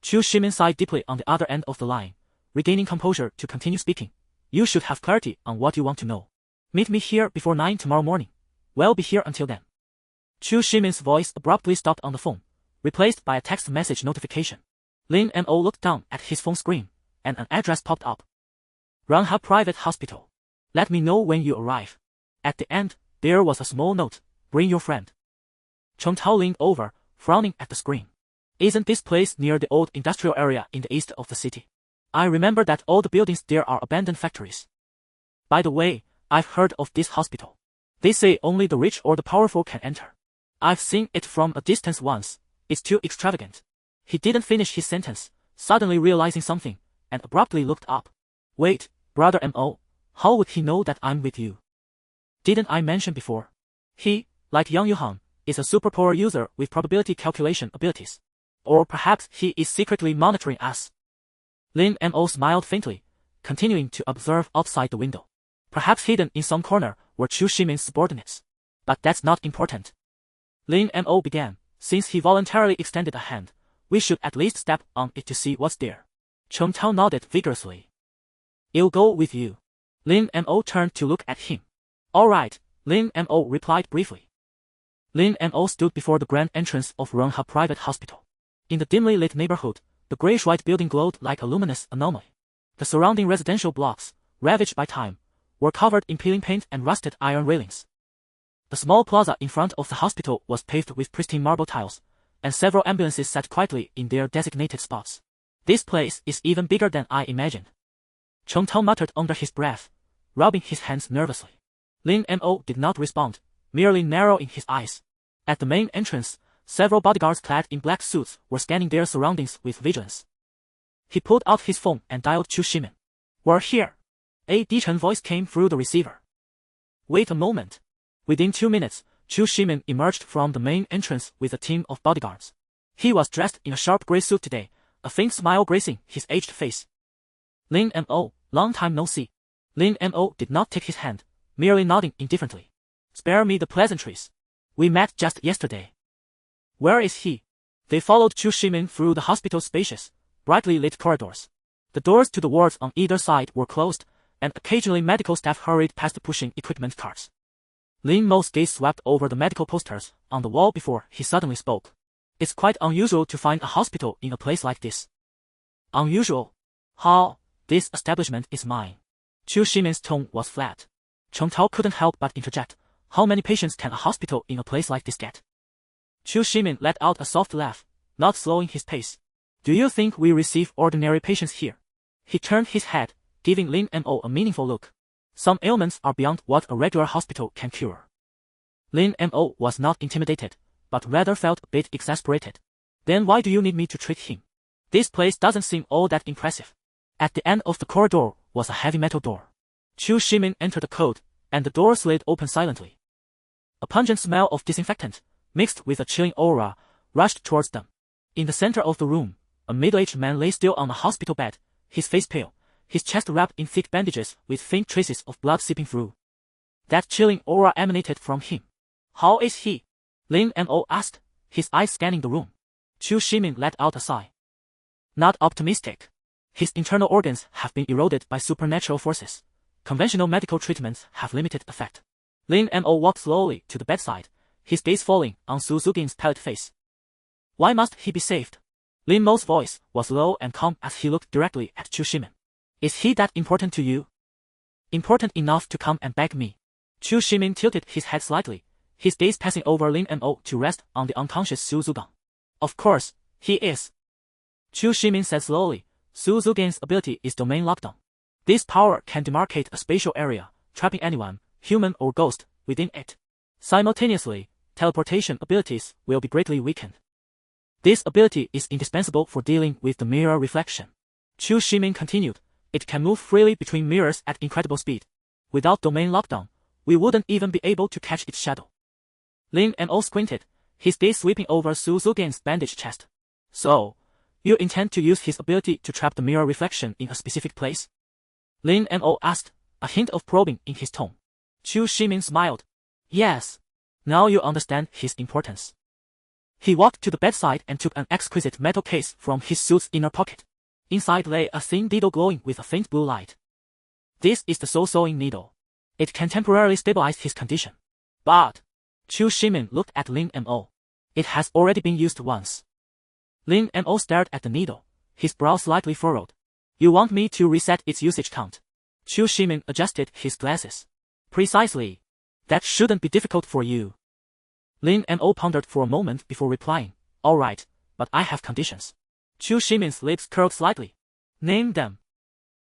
Chu Shimin sighed deeply on the other end of the line, regaining composure to continue speaking. You should have clarity on what you want to know. Meet me here before 9 tomorrow morning. We'll be here until then. Chu Shimin's voice abruptly stopped on the phone, replaced by a text message notification. Lin Mo looked down at his phone screen, and an address popped up. Ranha Private Hospital. Let me know when you arrive. At the end, there was a small note. Bring your friend. Cheng Tao leaned over, frowning at the screen. Isn't this place near the old industrial area in the east of the city? I remember that all the buildings there are abandoned factories. By the way, I've heard of this hospital. They say only the rich or the powerful can enter. I've seen it from a distance once. It's too extravagant. He didn't finish his sentence, suddenly realizing something, and abruptly looked up. Wait, Brother Mo, how would he know that I'm with you? Didn't I mention before? He, like Yang Yuhan, is a superpower user with probability calculation abilities. Or perhaps he is secretly monitoring us. Lin Mo smiled faintly, continuing to observe outside the window. Perhaps hidden in some corner were Chu Shimin's subordinates. But that's not important. Lin Mo began, since he voluntarily extended a hand, We should at least step on it to see what's there. Chen Tao nodded vigorously. I'll go with you. Lin Mo turned to look at him. All right, Lin Mo replied briefly. Lin Mo stood before the grand entrance of Renha Private Hospital. In the dimly lit neighborhood, the grayish-white building glowed like a luminous anomaly. The surrounding residential blocks, ravaged by time, were covered in peeling paint and rusted iron railings. The small plaza in front of the hospital was paved with pristine marble tiles, and several ambulances sat quietly in their designated spots. This place is even bigger than I imagined. Chen Tao muttered under his breath, rubbing his hands nervously. Lin Mo did not respond, merely narrowing his eyes. At the main entrance, several bodyguards clad in black suits were scanning their surroundings with vigilance. He pulled out his phone and dialed Chu Shimin. We're here. A Dichen voice came through the receiver. Wait a moment. Within 2 minutes, Chu Shimin emerged from the main entrance with a team of bodyguards. He was dressed in a sharp gray suit today, a faint smile gracing his aged face. Lin Mo, long time no see. Lin Mo did not take his hand, merely nodding indifferently. Spare me the pleasantries. We met just yesterday. Where is he? They followed Chu Shimin through the hospital's spacious, brightly lit corridors. The doors to the wards on either side were closed, and occasionally medical staff hurried past pushing equipment carts. Lin Mo's gaze swept over the medical posters on the wall before he suddenly spoke. It's quite unusual to find a hospital in a place like this. Unusual? How? This establishment is mine. Chu Shimin's tone was flat. Chen Tao couldn't help but interject. How many patients can a hospital in a place like this get? Chu Shimin let out a soft laugh, not slowing his pace. Do you think we receive ordinary patients here? He turned his head, giving Lin Mo a meaningful look. Some ailments are beyond what a regular hospital can cure. Lin Mo was not intimidated, but rather felt a bit exasperated. Then why do you need me to treat him? This place doesn't seem all that impressive. At the end of the corridor was a heavy metal door. Chu Shimin entered the code, and the door slid open silently. A pungent smell of disinfectant, mixed with a chilling aura, rushed towards them. In the center of the room, a middle-aged man lay still on a hospital bed, his face pale, his chest wrapped in thick bandages with faint traces of blood seeping through. That chilling aura emanated from him. How is he? Lin Mo asked, his eyes scanning the room. Chu Shimin let out a sigh. Not optimistic. His internal organs have been eroded by supernatural forces. Conventional medical treatments have limited effect. Lin Mo walked slowly to the bedside, his gaze falling on Su Zugin's pallid face. Why must he be saved? Lin Mo's voice was low and calm as he looked directly at Chu Shimin. Is he that important to you? Important enough to come and beg me? Chu Shimin tilted his head slightly, his gaze passing over Lin Mo to rest on the unconscious Su Zugang. Of course, he is. Chu Shimin said slowly, Su Zugin's ability is domain lockdown. This power can demarcate a spatial area, trapping anyone, human or ghost, within it. Simultaneously, teleportation abilities will be greatly weakened. This ability is indispensable for dealing with the mirror reflection. Chu Shimin continued, it can move freely between mirrors at incredible speed. Without domain lockdown, we wouldn't even be able to catch its shadow. Lin Mo squinted, his gaze sweeping over Su Zugen's bandaged chest. So, you intend to use his ability to trap the mirror reflection in a specific place? Lin Mo asked, a hint of probing in his tone. Chu Shimin smiled. Yes. Now you understand his importance. He walked to the bedside and took an exquisite metal case from his suit's inner pocket. Inside lay a thin needle glowing with a faint blue light. This is the soul sewing needle. It can temporarily stabilize his condition. But, Chu Shimin looked at Lin Mo. It has already been used once. Lin Mo stared at the needle, his brow slightly furrowed. You want me to reset its usage count? Chu Shimin adjusted his glasses. Precisely. That shouldn't be difficult for you. Lin Mo pondered for a moment before replying, all right, but I have conditions. Chu Shimin's lips curled slightly. Name them.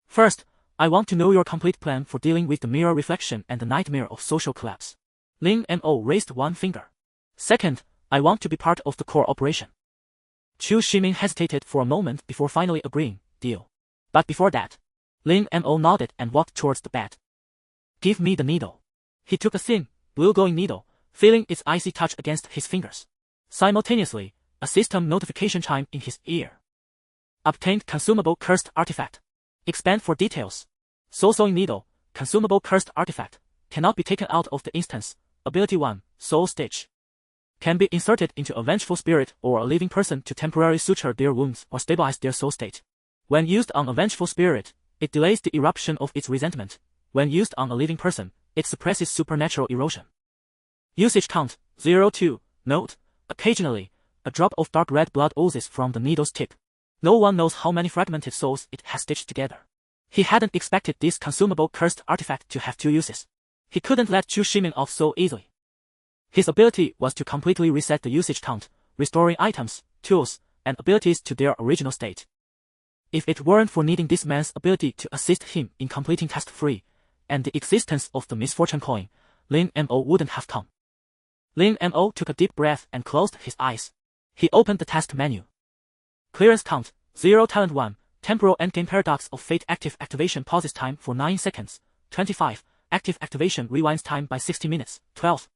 First, I want to know your complete plan for dealing with the mirror reflection and the nightmare of social collapse. Lin Mo raised one finger. Second, I want to be part of the core operation. Chu Shimin hesitated for a moment before finally agreeing, deal. But before that, Lin Mo nodded and walked towards the bed. Give me the needle. He took a thin, blue-glowing needle, feeling its icy touch against his fingers. Simultaneously, a system notification chimed in his ear. Obtained consumable cursed artifact. Expand for details. Soul sewing needle, consumable cursed artifact, cannot be taken out of the instance. Ability 1, Soul Stitch. Can be inserted into a vengeful spirit or a living person to temporarily suture their wounds or stabilize their soul state. When used on a vengeful spirit, it delays the eruption of its resentment. When used on a living person, it suppresses supernatural erosion. Usage count, 0-2. Note, occasionally, a drop of dark red blood oozes from the needle's tip. No one knows how many fragmented souls it has stitched together. He hadn't expected this consumable cursed artifact to have two uses. He couldn't let Chu Shimin off so easily. His ability was to completely reset the usage count, restoring items, tools, and abilities to their original state. If it weren't for needing this man's ability to assist him in completing task 3, and the existence of the misfortune coin, Lin Mo wouldn't have come. Lin Mo took a deep breath and closed his eyes. He opened the task menu. Clearance count, 0. Talent 1, Temporal Endgame Paradox of Fate. Active activation pauses time for 9 seconds. 25. Active activation rewinds time by 60 minutes. 12.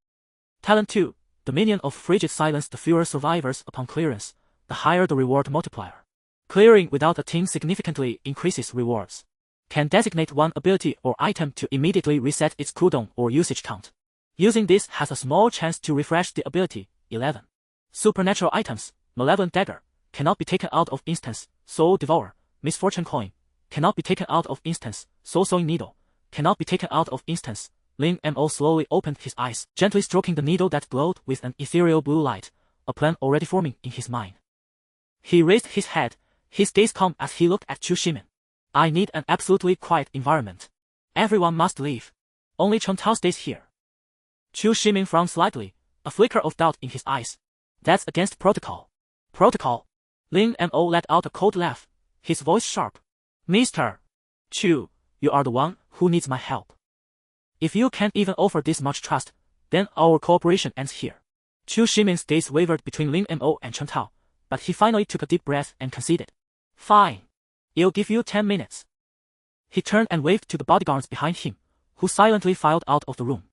Talent 2, Dominion of Frigid Silence. The fewer survivors upon clearance, the higher the reward multiplier. Clearing without a team significantly increases rewards. Can designate one ability or item to immediately reset its cooldown or usage count. Using this has a small chance to refresh the ability. 11. Supernatural items, Malevolent Dagger, cannot be taken out of instance. Soul Devourer, Misfortune Coin, cannot be taken out of instance. Soul Sewing Needle, cannot be taken out of instance. Lin Mo slowly opened his eyes, gently stroking the needle that glowed with an ethereal blue light, a plan already forming in his mind. He raised his head, his gaze calm as he looked at Chu Shimin. I need an absolutely quiet environment. Everyone must leave. Only Chen Tao stays here. Chu Shimin frowned slightly, a flicker of doubt in his eyes. That's against protocol. Protocol? Lin Mo let out a cold laugh, his voice sharp. Mr. Chu, you are the one who needs my help. If you can't even offer this much trust, then our cooperation ends here. Chu Shimin's gaze wavered between Lin Mo and Chen Tao, but he finally took a deep breath and conceded. Fine. I'll give you 10 minutes. He turned and waved to the bodyguards behind him, who silently filed out of the room.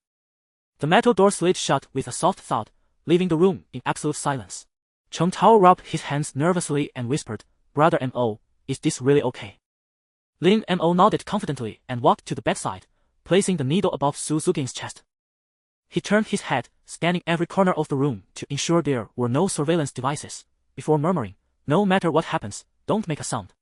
The metal door slid shut with a soft thud, leaving the room in absolute silence. Chen Tao rubbed his hands nervously and whispered, Brother Mo, is this really okay? Lin Mo nodded confidently and walked to the bedside, placing the needle above Su Zugin's chest. He turned his head, scanning every corner of the room to ensure there were no surveillance devices, before murmuring, No matter what happens, don't make a sound.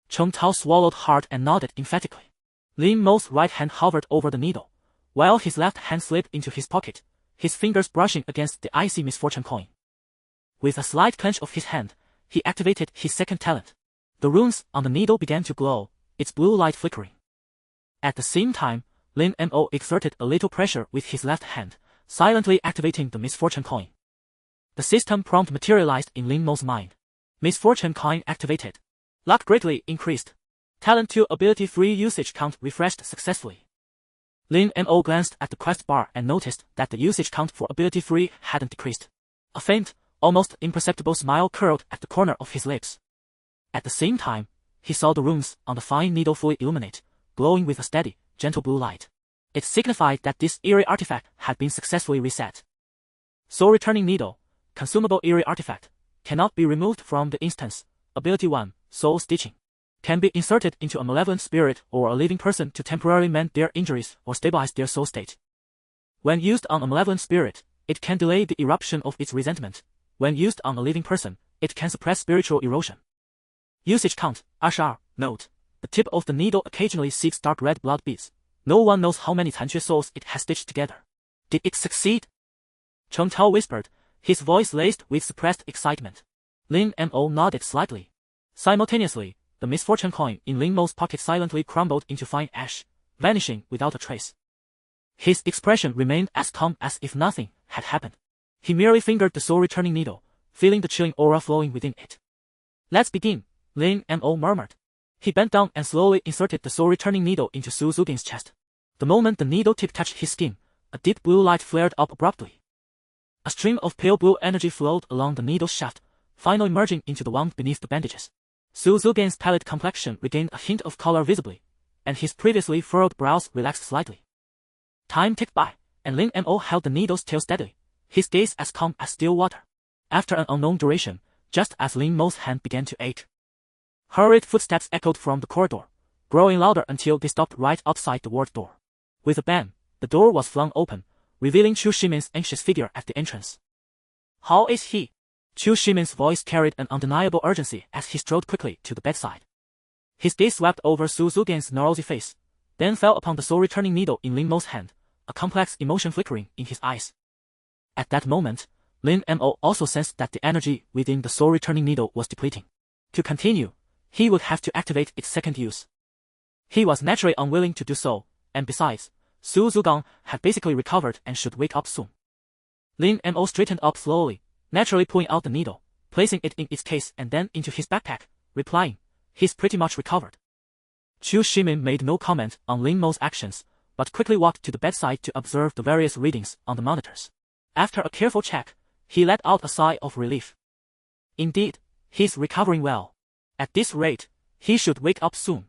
Chen Tao swallowed hard and nodded emphatically. Lin Mo's right hand hovered over the needle, while his left hand slid into his pocket, his fingers brushing against the icy misfortune coin. With a slight clench of his hand, he activated his second talent. The runes on the needle began to glow, its blue light flickering. At the same time, Lin Mo exerted a little pressure with his left hand, silently activating the misfortune coin. The system prompt materialized in Lin Mo's mind. Misfortune coin activated. Luck greatly increased. Talent 2 ability free usage count refreshed successfully. Lin Mo glanced at the quest bar and noticed that the usage count for ability free hadn't decreased. A faint, almost imperceptible smile curled at the corner of his lips. At the same time, he saw the runes on the fine needle fully illuminate, glowing with a steady, gentle blue light. It signified that this eerie artifact had been successfully reset. Soul Returning Needle, consumable eerie artifact, cannot be removed from the instance. Ability 1, Soul Stitching. Can be inserted into a malevolent spirit or a living person to temporarily mend their injuries or stabilize their soul state. When used on a malevolent spirit, it can delay the eruption of its resentment. When used on a living person, it can suppress spiritual erosion. Usage count, Ashar. Note, the tip of the needle occasionally seeks dark red blood beads. No one knows how many Tanxue souls it has stitched together. Did it succeed? Chen Tao whispered, his voice laced with suppressed excitement. Lin Mo nodded slightly. Simultaneously, the misfortune coin in Lin Mo's pocket silently crumbled into fine ash, vanishing without a trace. His expression remained as calm as if nothing had happened. He merely fingered the soul returning needle, feeling the chilling aura flowing within it. Let's begin, Lin Mo murmured. He bent down and slowly inserted the soul returning needle into Su Zugin's chest. The moment the needle tip touched his skin, a deep blue light flared up abruptly. A stream of pale blue energy flowed along the needle's shaft, finally merging into the wound beneath the bandages. Su Zugin's pallid complexion regained a hint of color visibly, and his previously furrowed brows relaxed slightly. Time ticked by, and Lin Mo held the needle's tail steadily, his gaze as calm as still water. After an unknown duration, just as Lin Mo's hand began to ache, hurried footsteps echoed from the corridor, growing louder until they stopped right outside the ward door. With a bang, the door was flung open, revealing Chu Shimin's anxious figure at the entrance. How is he? Chu Shimin's voice carried an undeniable urgency as he strode quickly to the bedside. His gaze swept over Su Zugan's gnarly face, then fell upon the soul-returning needle in Lin Mo's hand, a complex emotion flickering in his eyes. At that moment, Lin Mo also sensed that the energy within the soul-returning needle was depleting. To continue, he would have to activate its second use. He was naturally unwilling to do so, and besides, Su Zugang had basically recovered and should wake up soon. Lin Mo straightened up slowly, naturally pulling out the needle, placing it in its case and then into his backpack, replying, "He's pretty much recovered." Chu Shimin made no comment on Lin Mo's actions, but quickly walked to the bedside to observe the various readings on the monitors. After a careful check, he let out a sigh of relief. Indeed, he's recovering well. At this rate, he should wake up soon.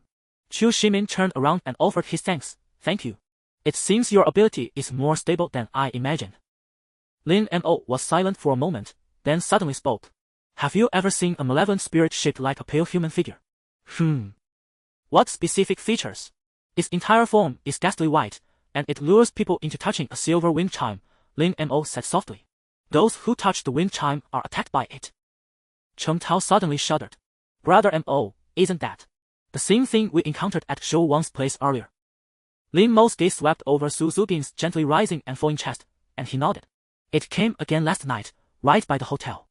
Chu Shimin turned around and offered his thanks. "Thank you. It seems your ability is more stable than I imagined." Lin Mo was silent for a moment, then suddenly spoke. "Have you ever seen a malevolent spirit shaped like a pale human figure?" What specific features? Its entire form is ghastly white, and it lures people into touching a silver wind chime, Lin Mo said softly. "Those who touch the wind chime are attacked by it." Cheng Tao suddenly shuddered. "Brother Mo, isn't that the same thing we encountered at Zhou Wang's place earlier?" Lin Mo's gaze swept over Su Zugin's gently rising and falling chest, and he nodded. "It came again last night, right by the hotel."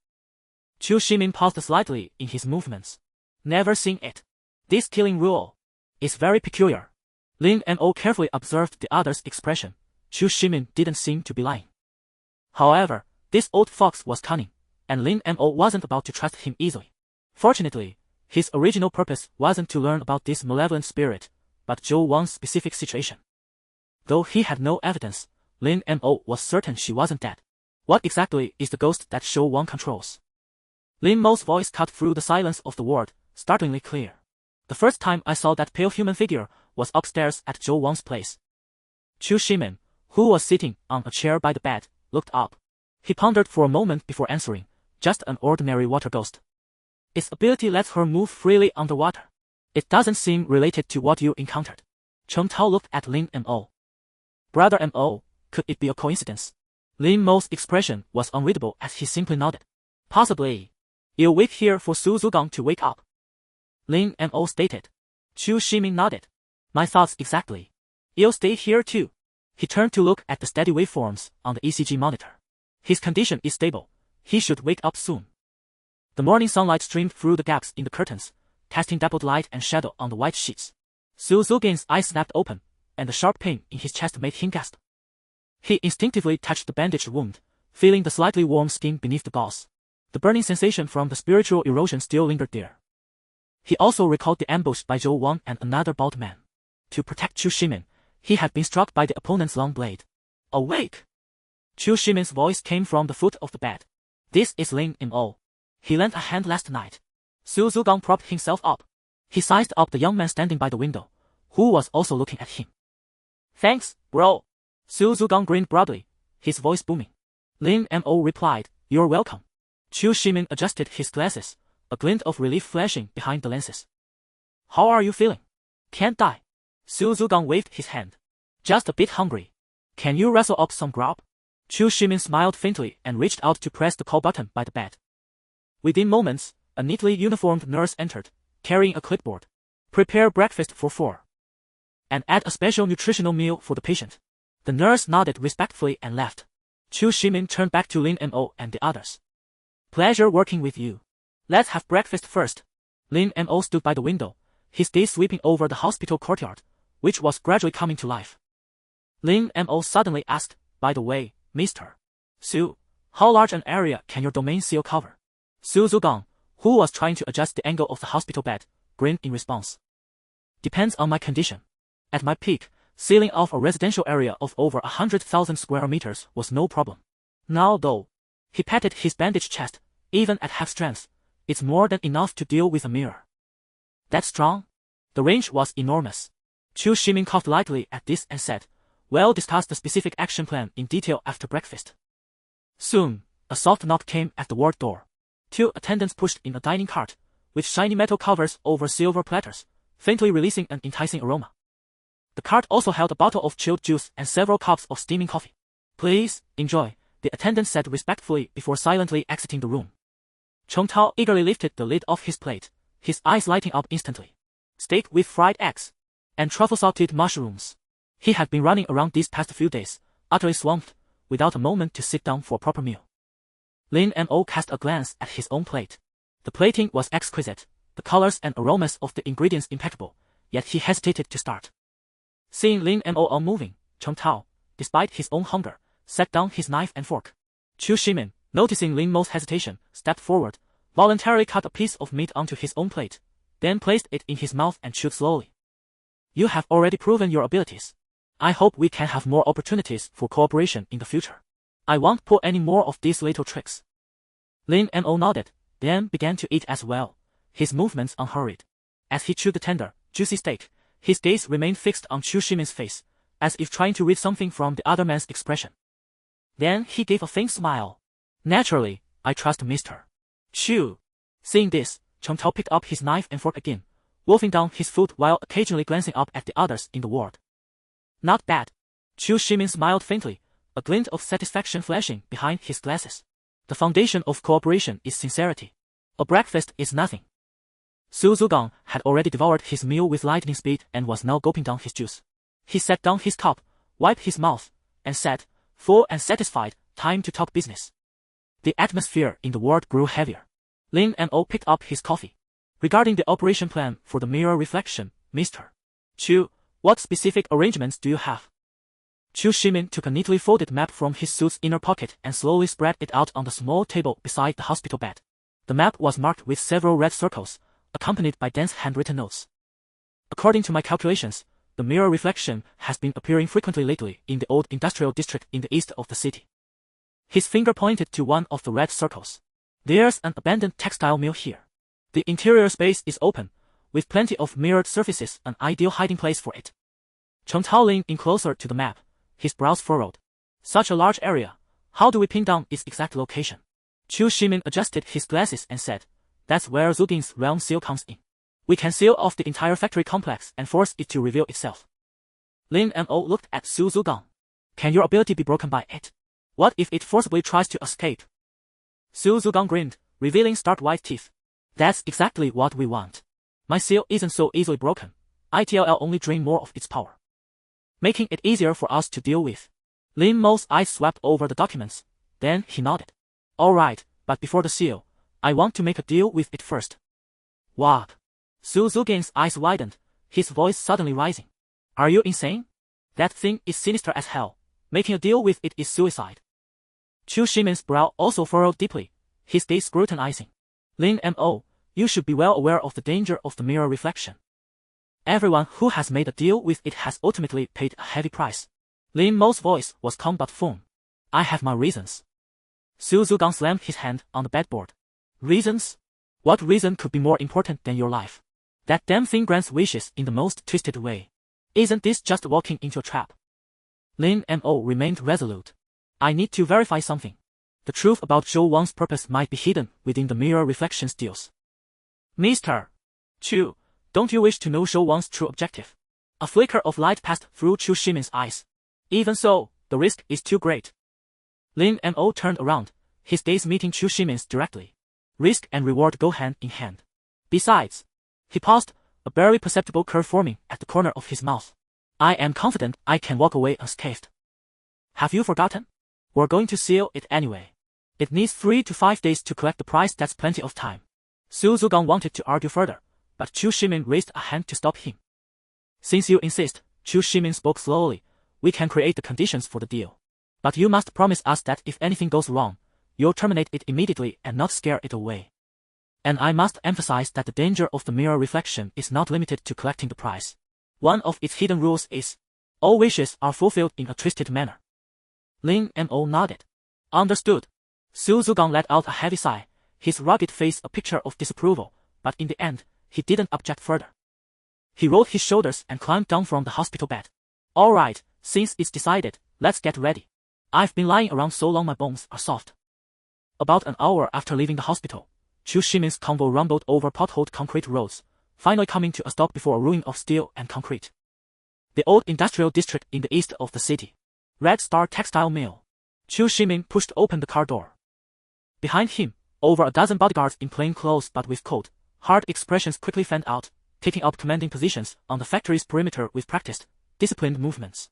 Chu Shimin paused slightly in his movements. "Never seen it. This killing rule is very peculiar." Lin Mo carefully observed the other's expression. Chu Shimin didn't seem to be lying. However, this old fox was cunning, and Lin Mo wasn't about to trust him easily. Fortunately, his original purpose wasn't to learn about this malevolent spirit, but Zhou Wang's specific situation. Though he had no evidence, Lin Mo was certain she wasn't dead. What exactly is the ghost that Zhou Wang controls? Lin Mo's voice cut through the silence of the ward, startlingly clear. "The first time I saw that pale human figure was upstairs at Zhou Wang's place." Chu Shimin, who was sitting on a chair by the bed, looked up. He pondered for a moment before answering, "Just an ordinary water ghost. Its ability lets her move freely underwater. It doesn't seem related to what you encountered." Cheng Tao looked at Lin Mo. "Brother Mo, could it be a coincidence?" Lin Mo's expression was unreadable as he simply nodded. "Possibly. You'll wait here for Su Zugang to wake up," Lin Mo stated. Chu Shimin nodded. "My thoughts exactly. You'll stay here too." He turned to look at the steady waveforms on the ECG monitor. His condition is stable. He should wake up soon. The morning sunlight streamed through the gaps in the curtains, casting dappled light and shadow on the white sheets. Su Zugan's eyes snapped open, and the sharp pain in his chest made him gasp. He instinctively touched the bandaged wound, feeling the slightly warm skin beneath the gauze. The burning sensation from the spiritual erosion still lingered there. He also recalled the ambush by Zhou Wang and another bald man. To protect Chu Shimin, he had been struck by the opponent's long blade. "Awake!" Chu Shimin's voice came from the foot of the bed. "This is Lin Mo. He lent a hand last night." Su Zugang propped himself up. He sized up the young man standing by the window, who was also looking at him. "Thanks, bro." Su Zugang grinned broadly, his voice booming. Lin Mo replied, "You're welcome." Chu Shimin adjusted his glasses, a glint of relief flashing behind the lenses. "How are you feeling?" "Can't die." Su Zugang waved his hand. "Just a bit hungry. Can you rustle up some grub?" Chu Shimin smiled faintly and reached out to press the call button by the bed. Within moments, a neatly uniformed nurse entered, carrying a clipboard. "Prepare breakfast for 4. And add a special nutritional meal for the patient." The nurse nodded respectfully and left. Chu Shimin turned back to Lin Mo and the others. "Pleasure working with you. Let's have breakfast first." Lin Mo stood by the window, his gaze sweeping over the hospital courtyard, which was gradually coming to life. Lin Mo suddenly asked, "By the way, Mr. Su, how large an area can your domain seal cover?" Su Zugang, who was trying to adjust the angle of the hospital bed, grinned in response. "Depends on my condition. At my peak, sealing off a residential area of over 100,000 square meters was no problem. Now though," he patted his bandaged chest, "even at half strength, it's more than enough to deal with a mirror." "That strong?" The range was enormous. Chu Shimin coughed lightly at this and said, "We'll discuss the specific action plan in detail after breakfast." Soon, a soft knock came at the ward door. 2 attendants pushed in a dining cart, with shiny metal covers over silver platters, faintly releasing an enticing aroma. The cart also held a bottle of chilled juice and several cups of steaming coffee. "Please, enjoy," the attendant said respectfully before silently exiting the room. Cheng Tao eagerly lifted the lid off his plate, his eyes lighting up instantly. Steak with fried eggs and truffle-salted mushrooms. He had been running around these past few days, utterly swamped, without a moment to sit down for a proper meal. Lin Mo cast a glance at his own plate. The plating was exquisite, the colors and aromas of the ingredients impeccable, yet he hesitated to start. Seeing Lin Mo unmoving, Cheng Tao, despite his own hunger, set down his knife and fork. Chu Shimin, noticing Lin Mo's hesitation, stepped forward, voluntarily cut a piece of meat onto his own plate, then placed it in his mouth and chewed slowly. You have already proven your abilities. I hope we can have more opportunities for cooperation in the future. I won't pull any more of these little tricks. Lin Mo nodded, then began to eat as well, his movements unhurried. As he chewed the tender, juicy steak, his gaze remained fixed on Chu Shimin's face, as if trying to read something from the other man's expression. Then he gave a faint smile. Naturally, I trust Mr. Chu. Seeing this, Cheng Tao picked up his knife and fork again, wolfing down his food while occasionally glancing up at the others in the ward. Not bad. Chu Shimin smiled faintly, a glint of satisfaction flashing behind his glasses. The foundation of cooperation is sincerity. A breakfast is nothing. Su Zugang had already devoured his meal with lightning speed and was now gulping down his juice. He set down his cup, wiped his mouth, and said, full and satisfied, time to talk business. The atmosphere in the ward grew heavier. Lin Mo picked up his coffee. Regarding the operation plan for the mirror reflection, Mr. Chu, what specific arrangements do you have? Chu Shimin took a neatly folded map from his suit's inner pocket and slowly spread it out on the small table beside the hospital bed. The map was marked with several red circles, accompanied by dense handwritten notes. According to my calculations, the mirror reflection has been appearing frequently lately in the old industrial district in the east of the city. His finger pointed to one of the red circles. There's an abandoned textile mill here. The interior space is open, with plenty of mirrored surfaces, an ideal hiding place for it. Cheng Tao leaned in closer to the map, his brows furrowed. Such a large area, how do we pin down its exact location? Chu Shimin adjusted his glasses and said, that's where Zuding's realm seal comes in. We can seal off the entire factory complex and force it to reveal itself. Lin Mo looked at Su Zugang. Can your ability be broken by it? What if it forcibly tries to escape? Su Zugang grinned, revealing stark white teeth. That's exactly what we want. My seal isn't so easily broken. ITLL only drain more of its power, making it easier for us to deal with. Lin Mo's eyes swept over the documents, then he nodded. Alright, but before the seal, I want to make a deal with it first. What? Su Zugang's eyes widened, his voice suddenly rising. Are you insane? That thing is sinister as hell. Making a deal with it is suicide. Chu Shimin's brow also furrowed deeply, his gaze scrutinizing. Lin Mo, you should be well aware of the danger of the mirror reflection. Everyone who has made a deal with it has ultimately paid a heavy price. Lin Mo's voice was calm but firm. I have my reasons. Su Zugang slammed his hand on the bedboard. Reasons? What reason could be more important than your life? That damn thing grants wishes in the most twisted way. Isn't this just walking into a trap? Lin Mo remained resolute. I need to verify something. The truth about Zhou Wang's purpose might be hidden within the mirror reflection's deals. Mr. Chu, don't you wish to know Zhou Wang's true objective? A flicker of light passed through Chu Shimin's eyes. Even so, the risk is too great. Lin Mo turned around, his gaze meeting Chu Shimin's directly. Risk and reward go hand in hand. Besides, he paused, a barely perceptible curve forming at the corner of his mouth. I am confident I can walk away unscathed. Have you forgotten? We're going to seal it anyway. It needs 3 to 5 days to collect the price. That's plenty of time. Su Zugang wanted to argue further, but Chu Shimin raised a hand to stop him. Since you insist, Chu Shimin spoke slowly, we can create the conditions for the deal. But you must promise us that if anything goes wrong, you'll terminate it immediately and not scare it away. And I must emphasize that the danger of the mirror reflection is not limited to collecting the prize. One of its hidden rules is, all wishes are fulfilled in a twisted manner. Lin Mo nodded. Understood. Su Zugang let out a heavy sigh, his rugged face a picture of disapproval, but in the end, he didn't object further. He rolled his shoulders and climbed down from the hospital bed. Alright, since it's decided, let's get ready. I've been lying around so long my bones are soft. About an hour after leaving the hospital, Chu Shimin's convoy rumbled over potholed concrete roads, finally coming to a stop before a ruin of steel and concrete. The old industrial district in the east of the city. Red Star Textile Mill. Chu Shimin pushed open the car door. Behind him, over a dozen bodyguards in plain clothes but with cold, hard expressions quickly fanned out, taking up commanding positions on the factory's perimeter with practiced, disciplined movements.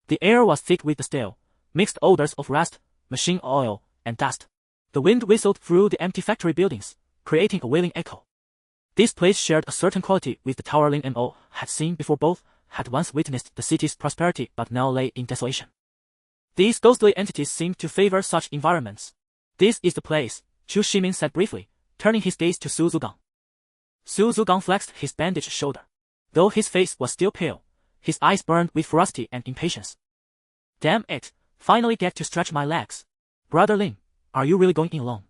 The air was thick with the stale, mixed odors of rust, machine oil, and dust. The wind whistled through the empty factory buildings, creating a wailing echo. This place shared a certain quality with the tower Lin Mo had seen before. Both had once witnessed the city's prosperity but now lay in desolation. These ghostly entities seemed to favor such environments. This is the place, Chu Shimin said briefly, turning his gaze to Su Zugang. Su Zugang flexed his bandaged shoulder. Though his face was still pale, his eyes burned with ferocity and impatience. Damn it, finally get to stretch my legs. Brother Lin, are you really going in alone?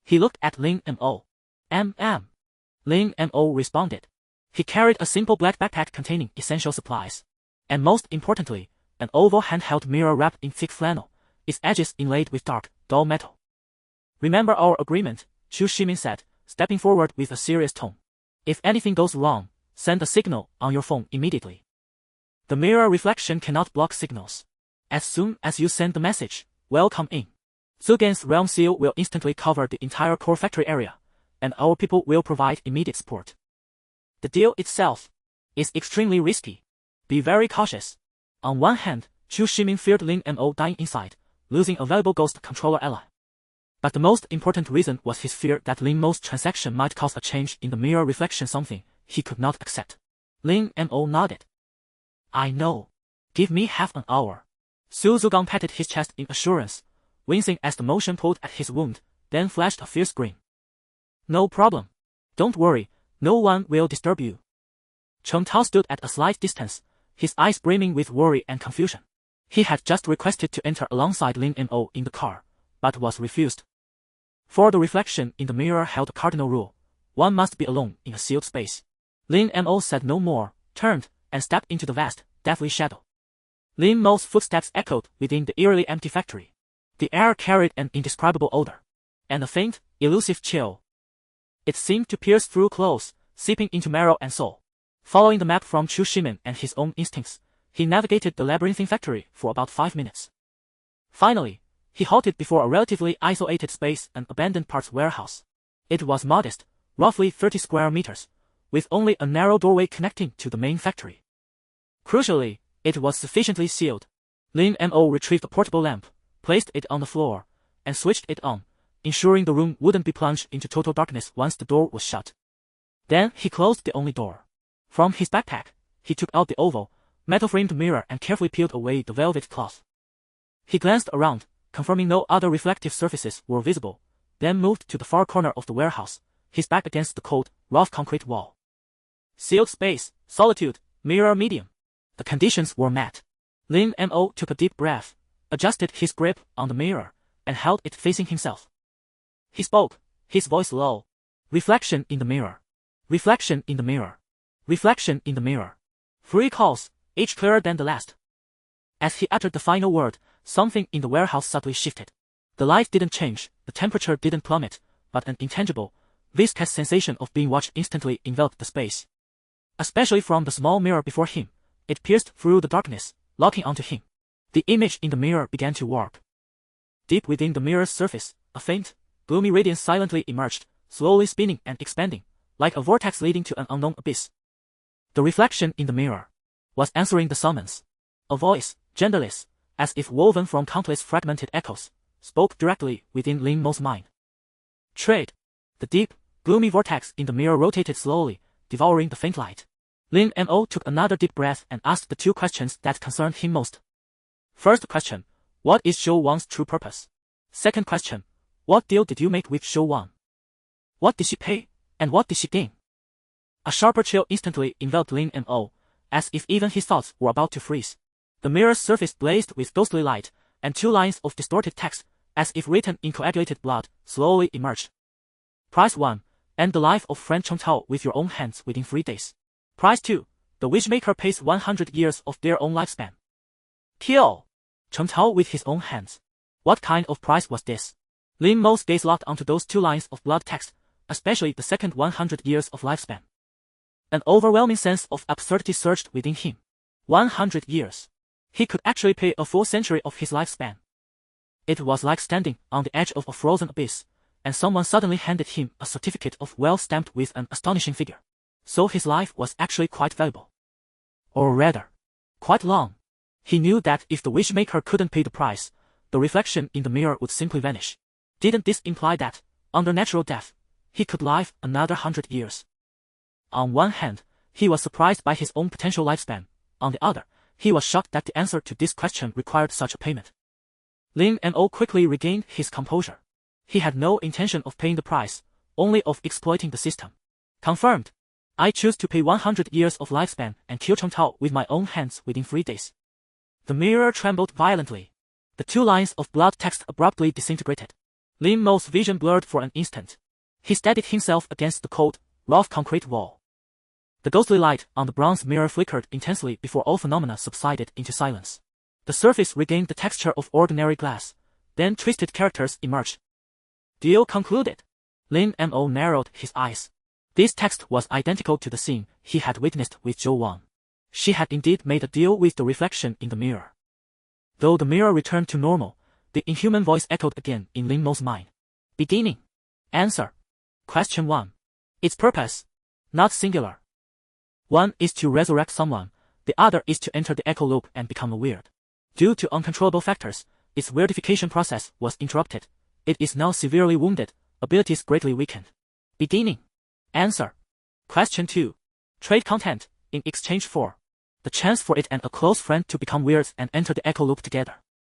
He looked at Lin Mo. Lin Mo responded. He carried a simple black backpack containing essential supplies. And most importantly, an oval handheld mirror wrapped in thick flannel, its edges inlaid with dark, dull metal. Remember our agreement, Chu Shimin said, stepping forward with a serious tone. If anything goes wrong, send a signal on your phone immediately. The mirror reflection cannot block signals. As soon as you send the message, welcome in. Zugan's realm seal will instantly cover the entire core factory area, and our people will provide immediate support. The deal itself is extremely risky. Be very cautious. On one hand, Chu Shimin feared Lin Mo dying inside, losing a valuable ghost controller ally. But the most important reason was his fear that Lin Mo's transaction might cause a change in the mirror reflection, something he could not accept. Lin Mo nodded. I know. Give me half an hour. Su Zugang patted his chest in assurance, wincing as the motion pulled at his wound, then flashed a fierce grin. No problem. Don't worry, no one will disturb you. Cheng Tao stood at a slight distance, his eyes brimming with worry and confusion. He had just requested to enter alongside Lin Mo in the car, but was refused. For the reflection in the mirror held a cardinal rule: one must be alone in a sealed space. Lin Mo said no more, turned, and stepped into the vast, deathly shadow. Lin Mo's footsteps echoed within the eerily empty factory. The air carried an indescribable odor, and a faint, elusive chill. It seemed to pierce through clothes, seeping into marrow and soul. Following the map from Chu Shimin and his own instincts, he navigated the labyrinthine factory for about 5 minutes. Finally, he halted before a relatively isolated space, an abandoned parts warehouse. It was modest, roughly 30 square meters, with only a narrow doorway connecting to the main factory. Crucially, it was sufficiently sealed. Lin Mo retrieved a portable lamp, placed it on the floor, and switched it on, ensuring the room wouldn't be plunged into total darkness once the door was shut. Then he closed the only door. From his backpack, he took out the oval, metal-framed mirror and carefully peeled away the velvet cloth. He glanced around, confirming no other reflective surfaces were visible, then moved to the far corner of the warehouse, his back against the cold, rough concrete wall. Sealed space, solitude, mirror medium. The conditions were met. Lin Mo took a deep breath, adjusted his grip on the mirror, and held it facing himself. He spoke, his voice low. Reflection in the mirror. Reflection in the mirror. Reflection in the mirror. 3 calls, each clearer than the last. As he uttered the final word, something in the warehouse subtly shifted. The light didn't change, the temperature didn't plummet, but an intangible, viscous sensation of being watched instantly enveloped the space. Especially from the small mirror before him, it pierced through the darkness, locking onto him. The image in the mirror began to warp. Deep within the mirror's surface, a faint, gloomy radiance silently emerged, slowly spinning and expanding, like a vortex leading to an unknown abyss. The reflection in the mirror was answering the summons. A voice, genderless, as if woven from countless fragmented echoes, spoke directly within Lin Mo's mind. Trade. The deep, gloomy vortex in the mirror rotated slowly, devouring the faint light. Lin Mo took another deep breath and asked the 2 questions that concerned him most. First question, what is Shou Wang's true purpose? Second question, what deal did you make with Shou Wang? What did she pay, and what did she gain? A sharper chill instantly enveloped Lin Mo, as if even his thoughts were about to freeze. The mirror's surface blazed with ghostly light, and 2 lines of distorted text, as if written in coagulated blood, slowly emerged. Price 1, end the life of friend Cheng Tao with your own hands within 3 days. Price 2, the Witchmaker pays 100 years of their own lifespan. Kill! Cheng Tao with his own hands. What kind of price was this? Lin Mo's gaze locked onto those 2 lines of blood text, especially the second 100 years of lifespan. An overwhelming sense of absurdity surged within him. 100 years. He could actually pay a full century of his lifespan. It was like standing on the edge of a frozen abyss, and someone suddenly handed him a certificate of wealth stamped with an astonishing figure. So his life was actually quite valuable. Or rather, quite long. He knew that if the wishmaker couldn't pay the price, the reflection in the mirror would simply vanish. Didn't this imply that, under natural death, he could live another 100 years? On one hand, he was surprised by his own potential lifespan. On the other, he was shocked that the answer to this question required such a payment. Lin Mo quickly regained his composure. He had no intention of paying the price, only of exploiting the system. Confirmed. I choose to pay 100 years of lifespan and kill Cheng Tao with my own hands within 3 days. The mirror trembled violently. The 2 lines of blood text abruptly disintegrated. Lin Mo's vision blurred for an instant. He steadied himself against the cold, rough concrete wall. The ghostly light on the bronze mirror flickered intensely before all phenomena subsided into silence. The surface regained the texture of ordinary glass. Then twisted characters emerged. Deal concluded. Lin Mo narrowed his eyes. This text was identical to the scene he had witnessed with Zhou Wang. She had indeed made a deal with the reflection in the mirror. Though the mirror returned to normal, the inhuman voice echoed again in Lin Mo's mind. Beginning. Answer. Question 1. Its purpose. Not singular. One is to resurrect someone, the other is to enter the echo loop and become a weird. Due to uncontrollable factors, its weirdification process was interrupted. It is now severely wounded, abilities greatly weakened. Beginning. Answer. Question 2. Trade content, in exchange for the chance for it and a close friend to become weirds and enter the echo loop together.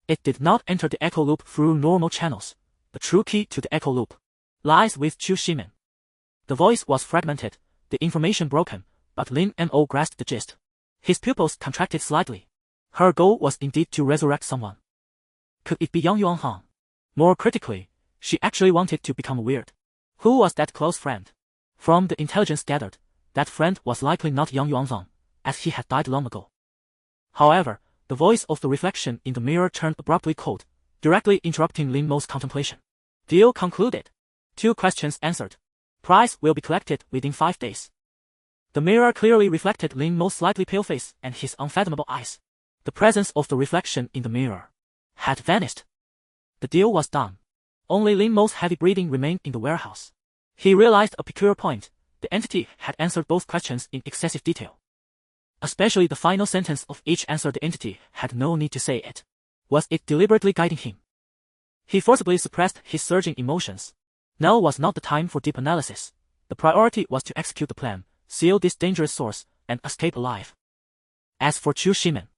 It did not enter the echo loop through normal channels. The true key to the echo loop lies with Chu Shimin. The voice was fragmented, the information broken, but Lin Mo grasped the gist. His pupils contracted slightly. Her goal was indeed to resurrect someone. Could it be Yang Yuanhang? More critically, she actually wanted to become weird. Who was that close friend? From the intelligence gathered, that friend was likely not Yang Yuanzhang, as he had died long ago. However, the voice of the reflection in the mirror turned abruptly cold, directly interrupting Lin Mo's contemplation. Deal concluded. 2 questions answered. Price will be collected within 5 days. The mirror clearly reflected Lin Mo's slightly pale face and his unfathomable eyes. The presence of the reflection in the mirror had vanished. The deal was done. Only Lin Mo's heavy breathing remained in the warehouse. He realized a peculiar point. The entity had answered both questions in excessive detail. Especially the final sentence of each answer. The entity had no need to say it. Was it deliberately guiding him? He forcibly suppressed his surging emotions. Now was not the time for deep analysis. The priority was to execute the plan, seal this dangerous source, and escape alive. As for Chu Shimen,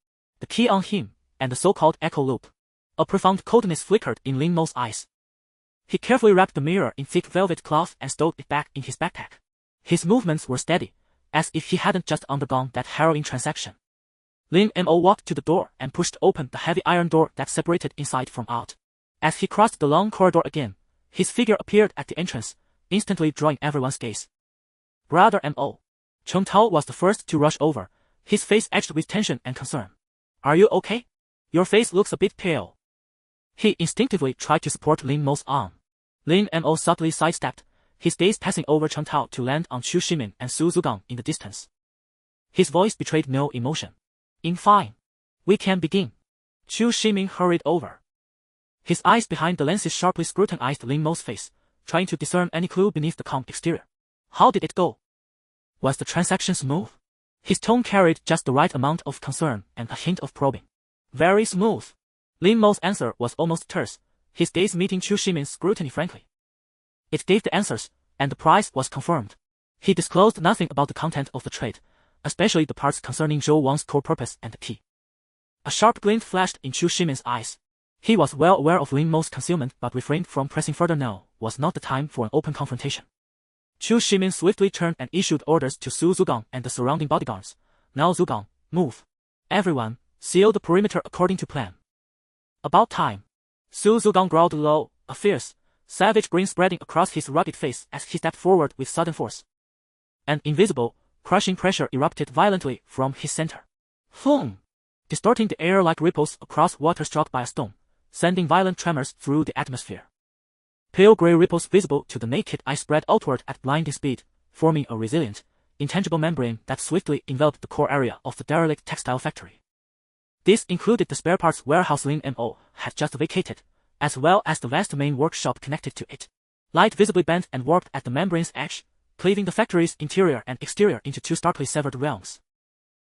the key on him, and the so-called echo loop, a profound coldness flickered in Lin Mo's eyes. He carefully wrapped the mirror in thick velvet cloth and stowed it back in his backpack. His movements were steady, as if he hadn't just undergone that harrowing transaction. Lin Mo walked to the door and pushed open the heavy iron door that separated inside from out. As he crossed the long corridor again, his figure appeared at the entrance, instantly drawing everyone's gaze. Brother Mo. Cheng Tao was the first to rush over, his face edged with tension and concern. Are you okay? Your face looks a bit pale. He instinctively tried to support Lin Mo's arm. Lin Mo subtly sidestepped, his gaze passing over Cheng Tao to land on Chu Shimin and Su Zugang in the distance. His voice betrayed no emotion. Fine. We can begin. Chu Shimin hurried over. His eyes behind the lenses sharply scrutinized Lin Mo's face, trying to discern any clue beneath the calm exterior. How did it go? Was the transaction smooth? His tone carried just the right amount of concern and a hint of probing. Very smooth. Lin Mo's answer was almost terse, his gaze meeting Chu Shimin's scrutiny frankly. It gave the answers, and the price was confirmed. He disclosed nothing about the content of the trade, especially the parts concerning Zhou Wang's core purpose and the key. A sharp glint flashed in Chu Shimin's eyes. He was well aware of Lin Mo's concealment but refrained from pressing further. Now was not the time for an open confrontation. Chu Shimin swiftly turned and issued orders to Su Zugang and the surrounding bodyguards. Now Zugang, move. Everyone, seal the perimeter according to plan. About time. Su Zugang growled low, a fierce, savage grin spreading across his rugged face as he stepped forward with sudden force. An invisible, crushing pressure erupted violently from his center. Boom! Distorting the air like ripples across water struck by a stone, sending violent tremors through the atmosphere. Pale gray ripples visible to the naked eye spread outward at blinding speed, forming a resilient, intangible membrane that swiftly enveloped the core area of the derelict textile factory. This included the spare parts warehouse Lin Mo had just vacated, as well as the vast main workshop connected to it. Light visibly bent and warped at the membrane's edge, cleaving the factory's interior and exterior into two starkly severed realms.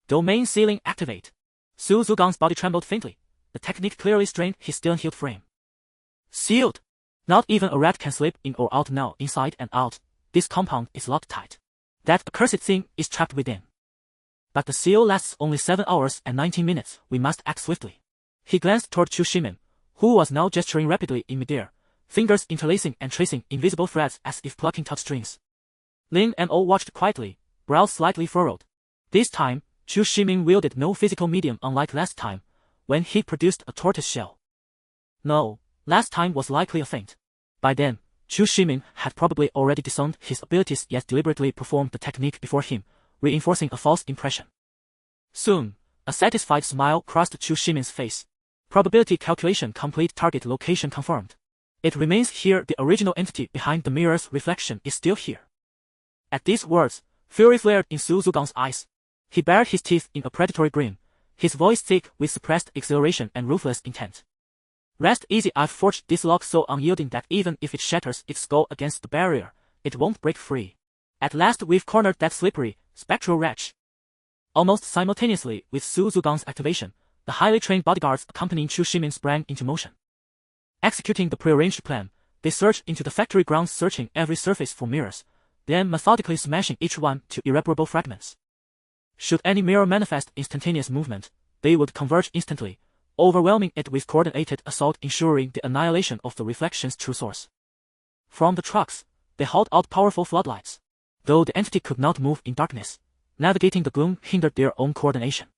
Domain ceiling activate. Su Zugang's body trembled faintly. The technique clearly strained his steel-heeled frame. Sealed. Not even a rat can slip in or out now, inside and out. This compound is locked tight. That accursed thing is trapped within. But the seal lasts only 7 hours and 19 minutes. We must act swiftly. He glanced toward Chu Shimin, who was now gesturing rapidly in midair, fingers interlacing and tracing invisible threads as if plucking taut strings. Lin Mo watched quietly, brows slightly furrowed. This time, Chu Shimin wielded no physical medium unlike last time, when he produced a tortoise shell. No, last time was likely a feint. By then, Chu Shimin had probably already disowned his abilities yet deliberately performed the technique before him, reinforcing a false impression. Soon, a satisfied smile crossed Chu Shimin's face. Probability calculation complete, target location confirmed. It remains here. The original entity behind the mirror's reflection is still here. At these words, fury flared in Su Zugang's eyes. He bared his teeth in a predatory grin, his voice thick with suppressed exhilaration and ruthless intent. Rest easy, I've forged this lock so unyielding that even if it shatters its skull against the barrier, it won't break free. At last we've cornered that slippery, spectral wretch. Almost simultaneously with Su Zugang's activation, the highly trained bodyguards accompanying Chu Shimin sprang into motion. Executing the prearranged plan, they surged into the factory grounds, searching every surface for mirrors, then methodically smashing each one to irreparable fragments. Should any mirror manifest instantaneous movement, they would converge instantly, overwhelming it with coordinated assault, ensuring the annihilation of the reflection's true source. From the trucks, they hauled out powerful floodlights. Though the entity could not move in darkness, navigating the gloom hindered their own coordination.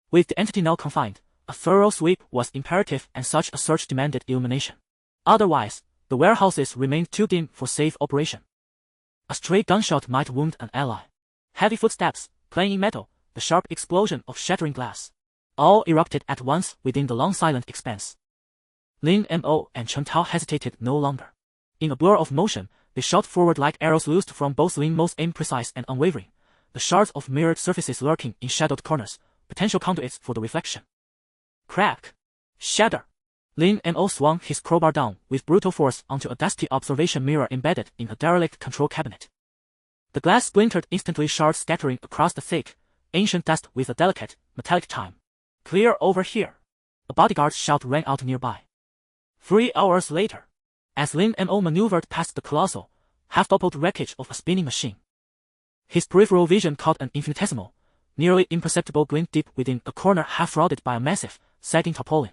With the entity now confined, a thorough sweep was imperative, and such a search demanded illumination. Otherwise, the warehouses remained too dim for safe operation. A stray gunshot might wound an ally. Heavy footsteps, clanging metal, the sharp explosion of shattering glass, all erupted at once within the long silent expanse. Lin Mo and Chen Tao hesitated no longer. In a blur of motion, they shot forward like arrows loosed from both Lin Mo's aim, precise and unwavering, the shards of mirrored surfaces lurking in shadowed corners, potential conduits for the reflection. Crack! Shatter! Lin Mo swung his crowbar down with brutal force onto a dusty observation mirror embedded in a derelict control cabinet. The glass splintered instantly, shards scattering across the thick, ancient dust with a delicate, metallic chime. Clear over here! A bodyguard's shout rang out nearby. 3 hours later, as Lin Mo maneuvered past the colossal, half-toppled wreckage of a spinning machine, his peripheral vision caught an infinitesimal, nearly imperceptible glint deep within a corner half-shrouded by a massive, sagging tarpaulin.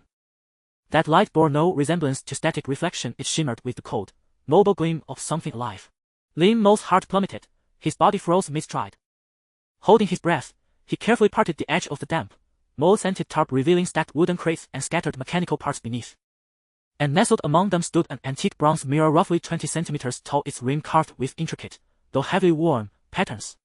That light bore no resemblance to static reflection. It shimmered with the cold, mobile gleam of something alive. Lin Mo's heart plummeted, his body froze mid-stride. Holding his breath, he carefully parted the edge of the damp, mold-scented tarp, revealing stacked wooden crates and scattered mechanical parts beneath. And nestled among them stood an antique bronze mirror roughly 20 centimeters tall, its rim carved with intricate, though heavily worn, patterns.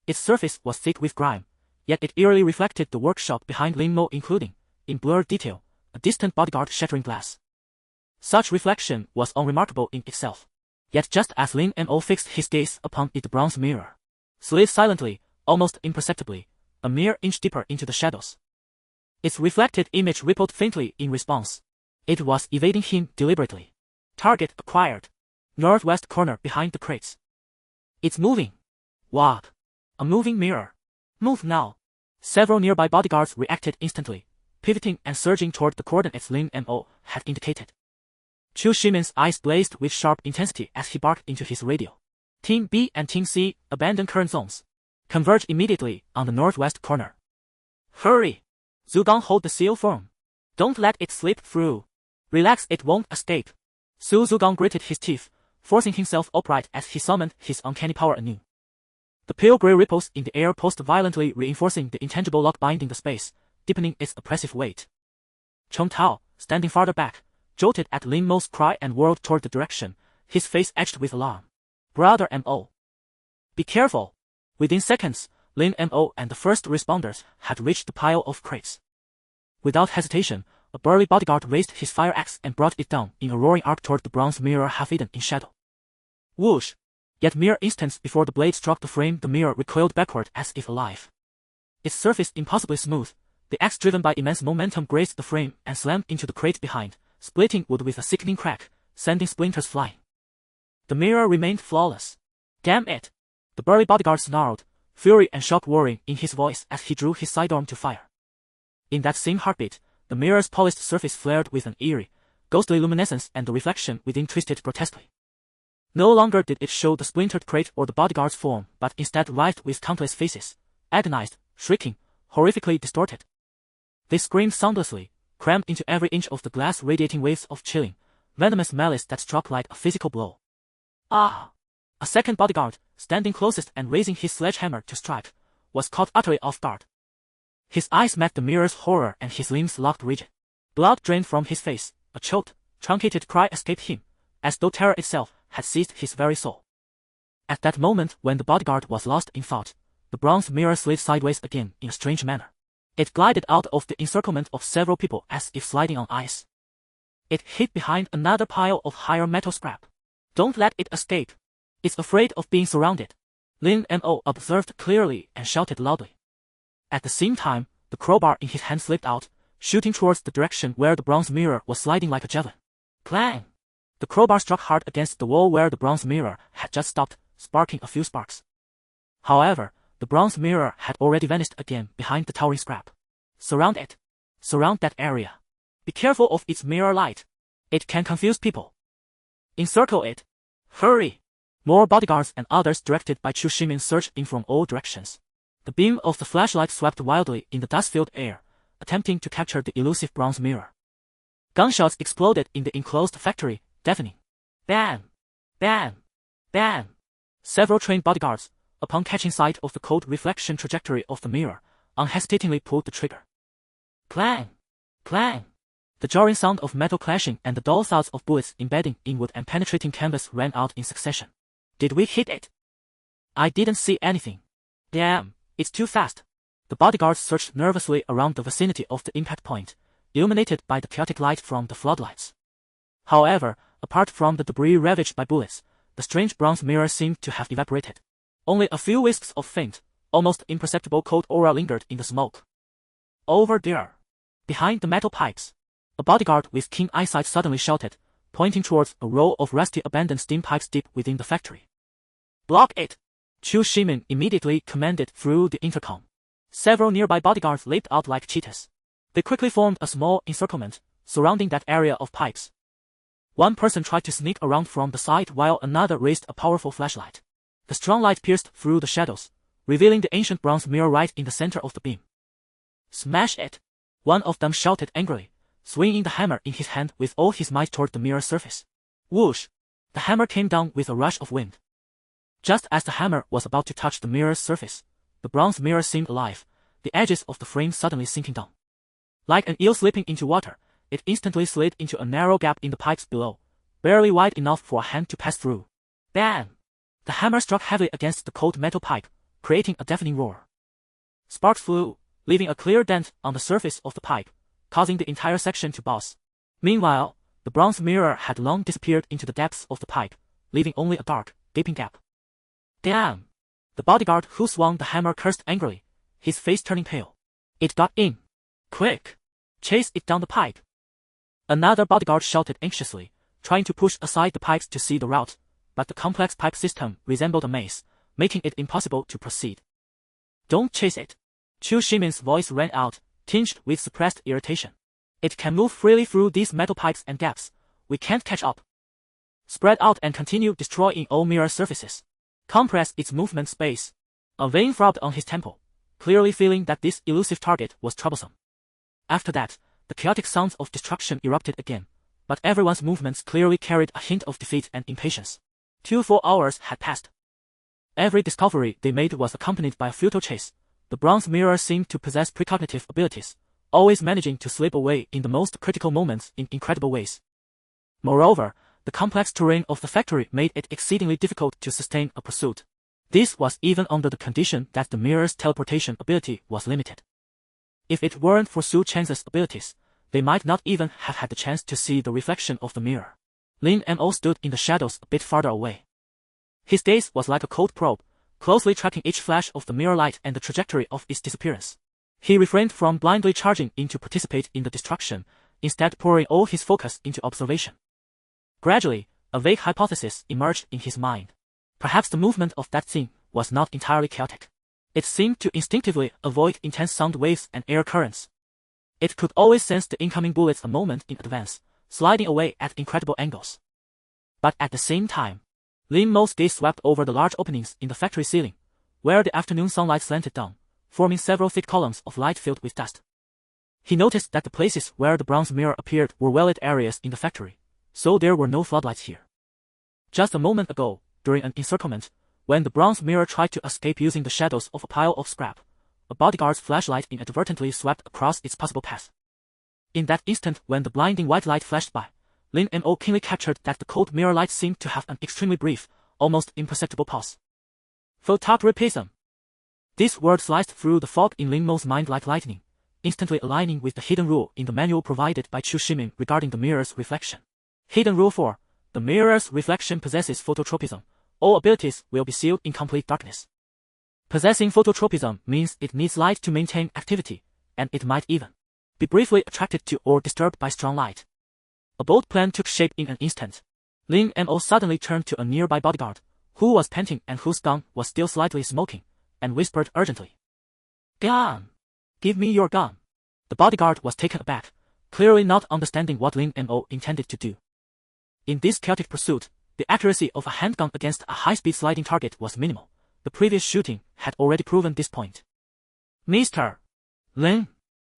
Its surface was thick with grime, yet it eerily reflected the workshop behind Lin Mo, including, in blurred detail, a distant bodyguard shattering glass. Such reflection was unremarkable in itself. Yet just as Lin Mo fixed his gaze upon it, the bronze mirror slid silently, almost imperceptibly, a mere inch deeper into the shadows. Its reflected image rippled faintly in response. It was evading him deliberately. Target acquired. Northwest corner behind the crates. It's moving. What? A moving mirror. Move now. Several nearby bodyguards reacted instantly, pivoting and surging toward the coordinates Lin Mo had indicated. Chu Shimin's eyes blazed with sharp intensity as he barked into his radio. Team B and Team C, abandon current zones. Converge immediately on the northwest corner. Hurry! Zugang, hold the seal firm. Don't let it slip through. Relax, it won't escape. Su Zugong gritted his teeth, forcing himself upright as he summoned his uncanny power anew. The pale gray ripples in the air pulsed violently, reinforcing the intangible lock binding the space, deepening its oppressive weight. Chen Tao, standing farther back, jolted at Lin Mo's cry and whirled toward the direction, his face etched with alarm. Brother Mo. Be careful! Within seconds, Lin Mo and the first responders had reached the pile of crates. Without hesitation, a burly bodyguard raised his fire axe and brought it down in a roaring arc toward the bronze mirror half hidden in shadow. Whoosh! Yet mere instants before the blade struck the frame, the mirror recoiled backward as if alive. Its surface impossibly smooth, the axe driven by immense momentum grazed the frame and slammed into the crate behind, splitting wood with a sickening crack, sending splinters flying. The mirror remained flawless. Damn it! The burly bodyguard snarled, fury and shock roaring in his voice as he drew his sidearm to fire. In that same heartbeat, the mirror's polished surface flared with an eerie, ghostly luminescence and the reflection within twisted grotesquely. No longer did it show the splintered crate or the bodyguard's form, but instead writhed with countless faces, agonized, shrieking, horrifically distorted. They screamed soundlessly, crammed into every inch of the glass radiating waves of chilling, venomous malice that struck like a physical blow. Ah! A second bodyguard, standing closest and raising his sledgehammer to strike, was caught utterly off guard. His eyes met the mirror's horror and his limbs locked rigid. Blood drained from his face, a choked, truncated cry escaped him, as though terror itself had seized his very soul. At that moment when the bodyguard was lost in thought, the bronze mirror slid sideways again in a strange manner. It glided out of the encirclement of several people as if sliding on ice. It hid behind another pile of higher metal scrap. Don't let it escape. It's afraid of being surrounded. Lin Mo observed clearly and shouted loudly. At the same time, the crowbar in his hand slipped out, shooting towards the direction where the bronze mirror was sliding like a javelin. Clang! The crowbar struck hard against the wall where the bronze mirror had just stopped, sparking a few sparks. However, the bronze mirror had already vanished again behind the towering scrap. Surround it. Surround that area. Be careful of its mirror light. It can confuse people. Encircle it. Hurry! More bodyguards and others directed by Chu Shimin surged in from all directions. The beam of the flashlight swept wildly in the dust-filled air, attempting to capture the elusive bronze mirror. Gunshots exploded in the enclosed factory, deafening. Bam! Bam! Bam! Several trained bodyguards, upon catching sight of the cold reflection trajectory of the mirror, unhesitatingly pulled the trigger. Clang! Clang! The jarring sound of metal clashing and the dull thuds of bullets embedding in wood and penetrating canvas rang out in succession. Did we hit it? I didn't see anything. Damn, it's too fast. The bodyguards searched nervously around the vicinity of the impact point, illuminated by the chaotic light from the floodlights. However, apart from the debris ravaged by bullets, the strange bronze mirror seemed to have evaporated. Only a few wisps of faint, almost imperceptible cold aura lingered in the smoke. Over there, behind the metal pipes, a bodyguard with keen eyesight suddenly shouted, pointing towards a row of rusty abandoned steam pipes deep within the factory. Block it! Chu Shimin immediately commanded through the intercom. Several nearby bodyguards leaped out like cheetahs. They quickly formed a small encirclement, surrounding that area of pipes. One person tried to sneak around from the side while another raised a powerful flashlight. The strong light pierced through the shadows, revealing the ancient bronze mirror right in the center of the beam. Smash it! One of them shouted angrily, swinging the hammer in his hand with all his might toward the mirror's surface. Whoosh! The hammer came down with a rush of wind. Just as the hammer was about to touch the mirror's surface, the bronze mirror seemed alive, the edges of the frame suddenly sinking down. Like an eel slipping into water, it instantly slid into a narrow gap in the pipes below, barely wide enough for a hand to pass through. Bam! The hammer struck heavily against the cold metal pipe, creating a deafening roar. Sparks flew, leaving a clear dent on the surface of the pipe, causing the entire section to burst. Meanwhile, the bronze mirror had long disappeared into the depths of the pipe, leaving only a dark, gaping gap. Damn! The bodyguard who swung the hammer cursed angrily, his face turning pale. It got in. Quick! Chase it down the pipe. Another bodyguard shouted anxiously, trying to push aside the pipes to see the route, but the complex pipe system resembled a maze, making it impossible to proceed. Don't chase it. Chu Shimin's voice rang out, tinged with suppressed irritation. It can move freely through these metal pipes and gaps. We can't catch up. Spread out and continue destroying all mirror surfaces. Compress its movement space. A vein throbbed on his temple, clearly feeling that this elusive target was troublesome. After that, the chaotic sounds of destruction erupted again, but everyone's movements clearly carried a hint of defeat and impatience. 2 full hours had passed. Every discovery they made was accompanied by a futile chase. The bronze mirror seemed to possess precognitive abilities, always managing to slip away in the most critical moments in incredible ways. Moreover, the complex terrain of the factory made it exceedingly difficult to sustain a pursuit. This was even under the condition that the mirror's teleportation ability was limited. If it weren't for Su Cheng's abilities, they might not even have had the chance to see the reflection of the mirror. Lin Mo stood in the shadows a bit farther away. His gaze was like a cold probe, closely tracking each flash of the mirror light and the trajectory of its disappearance. He refrained from blindly charging in to participate in the destruction, instead pouring all his focus into observation. Gradually, a vague hypothesis emerged in his mind. Perhaps the movement of that thing was not entirely chaotic. It seemed to instinctively avoid intense sound waves and air currents. It could always sense the incoming bullets a moment in advance, sliding away at incredible angles. But at the same time, Lin Mo's gaze swept over the large openings in the factory ceiling, where the afternoon sunlight slanted down, forming several thick columns of light filled with dust. He noticed that the places where the bronze mirror appeared were well-lit areas in the factory, so there were no floodlights here. Just a moment ago, during an encirclement, when the bronze mirror tried to escape using the shadows of a pile of scrap, a bodyguard's flashlight inadvertently swept across its possible path. In that instant when the blinding white light flashed by, Lin Mo keenly captured that the cold mirror light seemed to have an extremely brief, almost imperceptible pause. Phototrophism. This word sliced through the fog in Lin Mo's mind like lightning, instantly aligning with the hidden rule in the manual provided by Chu Shimin regarding the mirror's reflection. Hidden Rule 4. The mirror's reflection possesses phototropism. All abilities will be sealed in complete darkness. Possessing phototropism means it needs light to maintain activity, and it might even be briefly attracted to or disturbed by strong light. A bold plan took shape in an instant. Lin Mo suddenly turned to a nearby bodyguard, who was panting and whose gun was still slightly smoking, and whispered urgently, "Gun! Give me your gun." The bodyguard was taken aback, clearly not understanding what Lin Mo intended to do. In this chaotic pursuit, the accuracy of a handgun against a high-speed sliding target was minimal. The previous shooting had already proven this point. "Mr. Lin,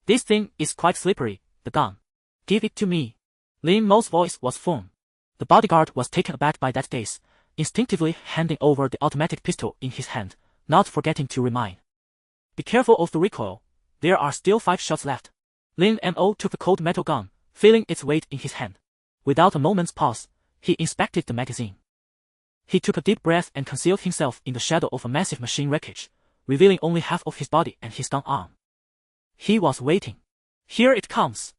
this thing is quite slippery, the gun. Give it to me." Lin Mo's voice was firm. The bodyguard was taken aback by that gaze, instinctively handing over the automatic pistol in his hand, not forgetting to remind, "Be careful of the recoil. There are still 5 shots left." Lin Mo took the cold metal gun, feeling its weight in his hand. Without a moment's pause, he inspected the magazine. He took a deep breath and concealed himself in the shadow of a massive machine wreckage, revealing only half of his body and his gun arm. He was waiting. Here it comes.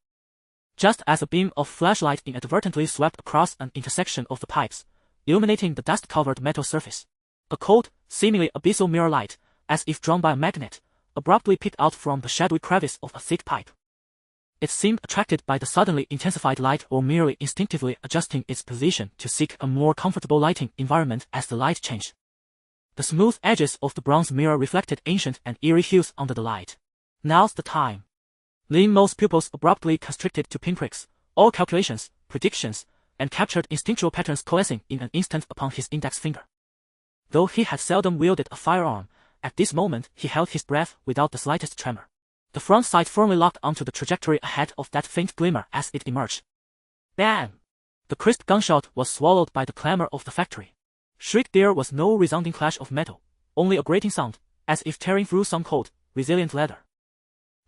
Just as a beam of flashlight inadvertently swept across an intersection of the pipes, illuminating the dust-covered metal surface, a cold, seemingly abyssal mirror light, as if drawn by a magnet, abruptly peeked out from the shadowy crevice of a thick pipe. It seemed attracted by the suddenly intensified light or merely instinctively adjusting its position to seek a more comfortable lighting environment as the light changed. The smooth edges of the bronze mirror reflected ancient and eerie hues under the light. Now's the time. Lin Mo's pupils abruptly constricted to pinpricks, all calculations, predictions, and captured instinctual patterns coalescing in an instant upon his index finger. Though he had seldom wielded a firearm, at this moment he held his breath without the slightest tremor. The front sight firmly locked onto the trajectory ahead of that faint glimmer as it emerged. Bang! The crisp gunshot was swallowed by the clamor of the factory. Shriek! There was no resounding clash of metal, only a grating sound, as if tearing through some cold, resilient leather.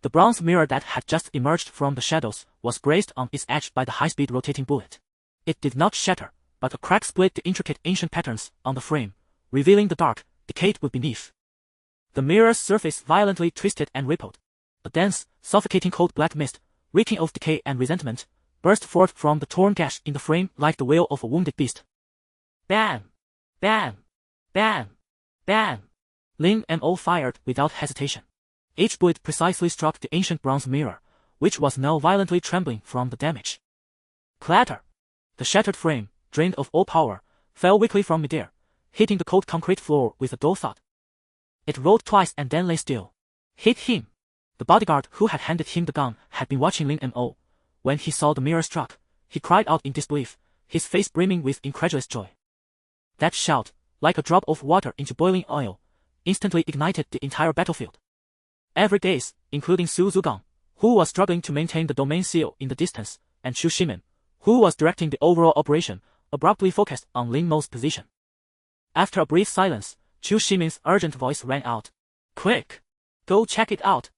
The bronze mirror that had just emerged from the shadows was grazed on its edge by the high-speed rotating bullet. It did not shatter, but a crack split the intricate ancient patterns on the frame, revealing the dark, decayed wood beneath. The mirror's surface violently twisted and rippled. A dense, suffocating cold black mist, reeking of decay and resentment, burst forth from the torn gash in the frame like the wail of a wounded beast. Bang! Bang! Bang! Bang! Lin Mo fired without hesitation. Each bullet precisely struck the ancient bronze mirror, which was now violently trembling from the damage. Clatter! The shattered frame, drained of all power, fell weakly from midair, hitting the cold concrete floor with a dull thud. It rolled twice and then lay still. Hit him! The bodyguard who had handed him the gun had been watching Lin Mo. When he saw the mirror struck, he cried out in disbelief, his face brimming with incredulous joy. That shout, like a drop of water into boiling oil, instantly ignited the entire battlefield. Every gaze, including Su Zugang, who was struggling to maintain the domain seal in the distance, and Chu Shimin, who was directing the overall operation, abruptly focused on Lin Mo's position. After a brief silence, Chu Shimin's urgent voice rang out. Quick! Go check it out!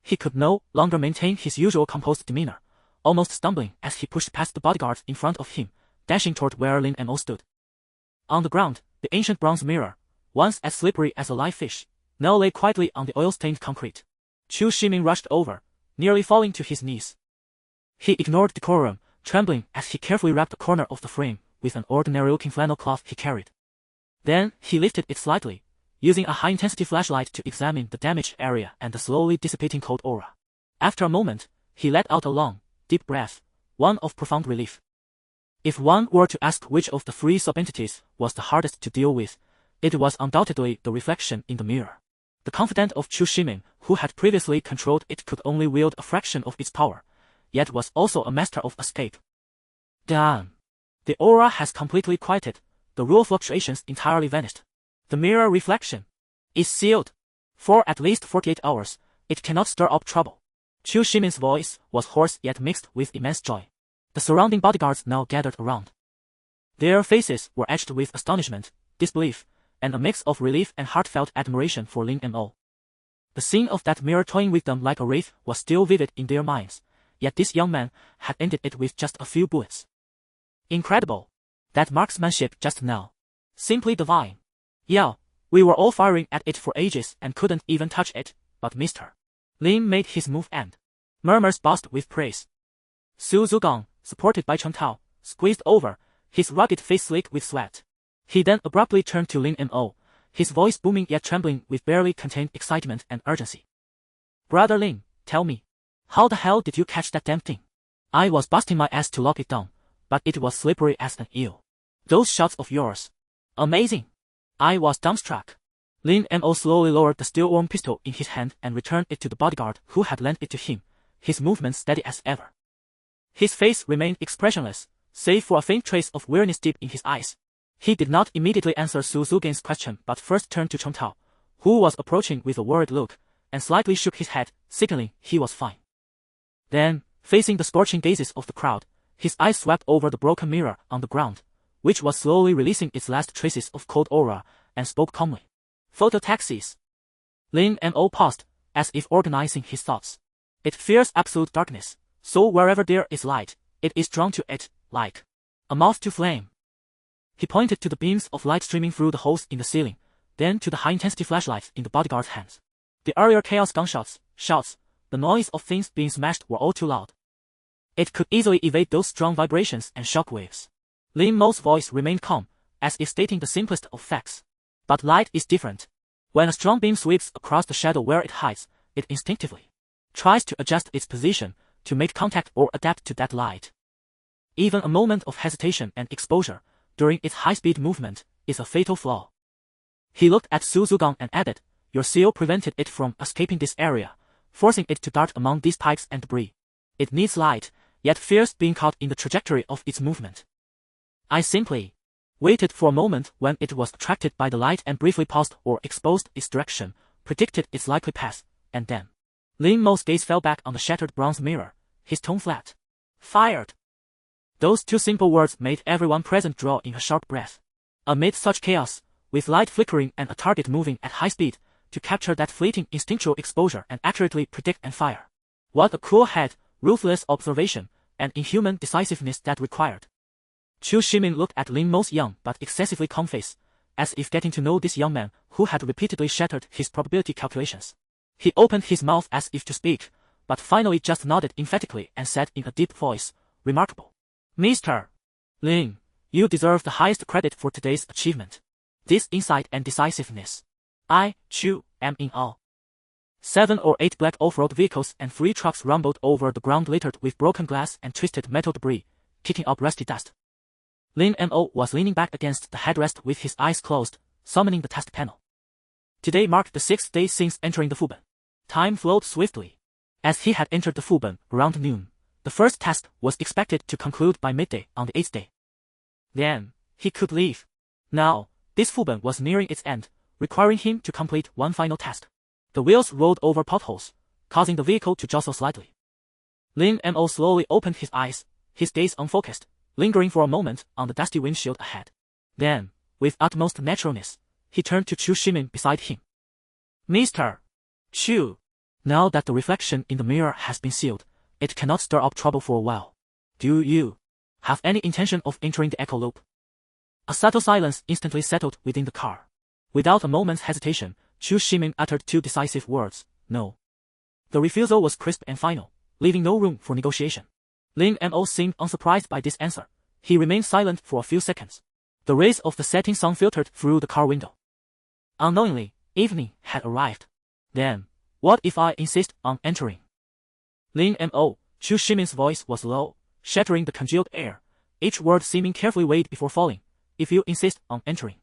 He could no longer maintain his usual composed demeanor, almost stumbling as he pushed past the bodyguards in front of him, dashing toward where Lin Mo stood. On the ground, the ancient bronze mirror, once as slippery as a live fish, now lay quietly on the oil-stained concrete. Chu Shimin rushed over, nearly falling to his knees. He ignored decorum, trembling as he carefully wrapped a corner of the frame with an ordinary-looking flannel cloth he carried. Then he lifted it slightly, using a high-intensity flashlight to examine the damaged area and the slowly dissipating cold aura. After a moment, he let out a long, deep breath, one of profound relief. If one were to ask which of the three sub-entities was the hardest to deal with, it was undoubtedly the reflection in the mirror. The confidant of Chu Shimin, who had previously controlled it, could only wield a fraction of its power, yet was also a master of escape. Damn. The aura has completely quieted, the rule fluctuations entirely vanished. The mirror reflection is sealed. For at least 48 hours, it cannot stir up trouble. Chu Shimin's voice was hoarse yet mixed with immense joy. The surrounding bodyguards now gathered around. Their faces were etched with astonishment, disbelief, and a mix of relief and heartfelt admiration for Lin Mo. The scene of that mirror toying with them like a wraith was still vivid in their minds, yet this young man had ended it with just a few bullets. Incredible. That marksmanship just now. Simply divine. Yeah, we were all firing at it for ages and couldn't even touch it, but missed her. Lin made his move and murmurs buzzed with praise. Su Zhugang, supported by Chen Tao, squeezed over, his rugged face slick with sweat. He then abruptly turned to Lin Mo, his voice booming yet trembling with barely contained excitement and urgency. Brother Lin, tell me, how the hell did you catch that damn thing? I was busting my ass to lock it down, but it was slippery as an eel. Those shots of yours. Amazing. I was dumbstruck. Lin Mo slowly lowered the still warm pistol in his hand and returned it to the bodyguard who had lent it to him, his movements steady as ever. His face remained expressionless, save for a faint trace of weariness deep in his eyes. He did not immediately answer Su Zhugan's question but first turned to Chen Tao, who was approaching with a worried look, and slightly shook his head, signaling he was fine. Then, facing the scorching gazes of the crowd, his eyes swept over the broken mirror on the ground, which was slowly releasing its last traces of cold aura, and spoke calmly. Photo taxis. Lin Mo paused, as if organizing his thoughts. It fears absolute darkness, so wherever there is light, it is drawn to it, like a moth to flame. He pointed to the beams of light streaming through the holes in the ceiling, then to the high-intensity flashlights in the bodyguard's hands. The earlier chaos gunshots, shouts, the noise of things being smashed were all too loud. It could easily evade those strong vibrations and shock waves. Lin Mo's voice remained calm, as if stating the simplest of facts. But light is different. When a strong beam sweeps across the shadow where it hides, it instinctively tries to adjust its position, to make contact or adapt to that light. Even a moment of hesitation and exposure, during its high-speed movement, is a fatal flaw. He looked at Su Zhugang and added, your seal prevented it from escaping this area, forcing it to dart among these pipes and debris. It needs light, yet fears being caught in the trajectory of its movement. I simply waited for a moment when it was attracted by the light and briefly paused or exposed its direction, predicted its likely path, and then. Lin Mo's gaze fell back on the shattered bronze mirror, his tone flat. Fired. Those two simple words made everyone present draw in a sharp breath. Amid such chaos, with light flickering and a target moving at high speed, to capture that fleeting instinctual exposure and accurately predict and fire. What a cool-head, ruthless observation, and inhuman decisiveness that required. Chu Shimin looked at Lin Mo's young but excessively calm face, as if getting to know this young man who had repeatedly shattered his probability calculations. He opened his mouth as if to speak, but finally just nodded emphatically and said in a deep voice, remarkable. Mr. Lin, you deserve the highest credit for today's achievement. This insight and decisiveness. I, Chu, am in awe. 7 or 8 black off-road vehicles and 3 trucks rumbled over the ground littered with broken glass and twisted metal debris, kicking up rusty dust. Lin Mo was leaning back against the headrest with his eyes closed, summoning the task panel. Today marked the 6th day since entering the Fuban. Time flowed swiftly. As he had entered the Fuban around noon, the first task was expected to conclude by midday on the 8th day. Then, he could leave. Now, this Fuban was nearing its end, requiring him to complete one final task. The wheels rolled over potholes, causing the vehicle to jostle slightly. Lin Mo slowly opened his eyes, his gaze unfocused, lingering for a moment on the dusty windshield ahead. Then, with utmost naturalness, he turned to Chu Shimin beside him. Mr. Chu, now that the reflection in the mirror has been sealed, it cannot stir up trouble for a while. Do you have any intention of entering the echo loop? A subtle silence instantly settled within the car. Without a moment's hesitation, Chu Shimin uttered 2 decisive words, no. The refusal was crisp and final, leaving no room for negotiation. Lin Mo seemed unsurprised by this answer. He remained silent for a few seconds. The rays of the setting sun filtered through the car window. Unknowingly, evening had arrived. Then, what if I insist on entering? Lin Mo, Chu Shimin's voice was low, shattering the congealed air, each word seeming carefully weighed before falling. If you insist on entering.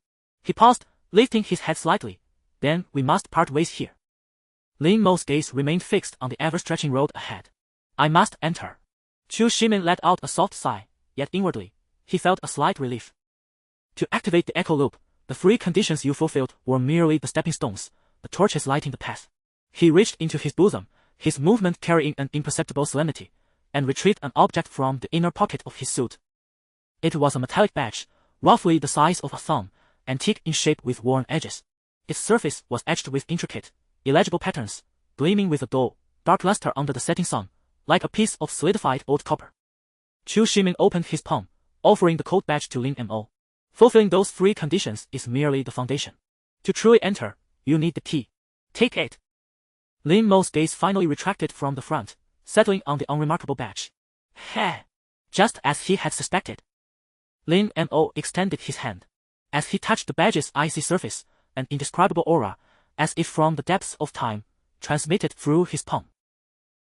He paused, lifting his head slightly. Then we must part ways here. Lin Mo's gaze remained fixed on the ever-stretching road ahead. I must enter. Chu Shimin let out a soft sigh, yet inwardly, he felt a slight relief. To activate the echo loop, the three conditions you fulfilled were merely the stepping stones, the torches lighting the path. He reached into his bosom, his movement carrying an imperceptible solemnity, and retrieved an object from the inner pocket of his suit. It was a metallic badge, roughly the size of a thumb, antique in shape with worn edges. Its surface was etched with intricate, illegible patterns, gleaming with a dull, dark luster under the setting sun, like a piece of solidified old copper. Chu Shimin opened his palm, offering the cold badge to Lin Mo. Fulfilling those three conditions is merely the foundation. To truly enter, you need the key. Take it. Lin Mo's gaze finally retracted from the front, settling on the unremarkable badge. Heh! Just as he had suspected. Lin Mo extended his hand. As he touched the badge's icy surface, an indescribable aura, as if from the depths of time, transmitted through his palm.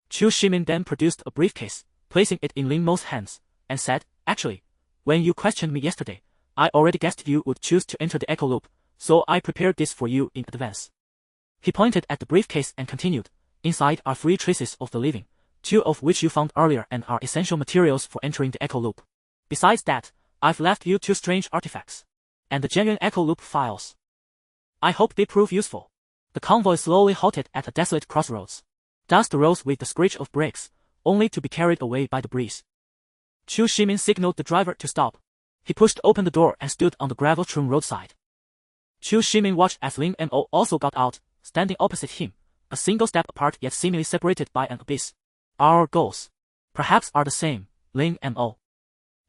Chu Shimin then produced a briefcase, placing it in Lin Mo's hands, and said, Actually, when you questioned me yesterday, I already guessed you would choose to enter the echo loop, so I prepared this for you in advance. He pointed at the briefcase and continued, Inside are 3 traces of the living, 2 of which you found earlier and are essential materials for entering the echo loop. Besides that, I've left you 2 strange artifacts. And the genuine echo loop files. I hope they prove useful. The convoy slowly halted at a desolate crossroads. Dust rose with the screech of brakes, only to be carried away by the breeze. Chu Shimin signaled the driver to stop. He pushed open the door and stood on the gravel-strewn roadside. Chu Shimin watched as Lin Mo also got out, standing opposite him, a single step apart yet seemingly separated by an abyss. Our goals, perhaps, are the same, Lin Mo.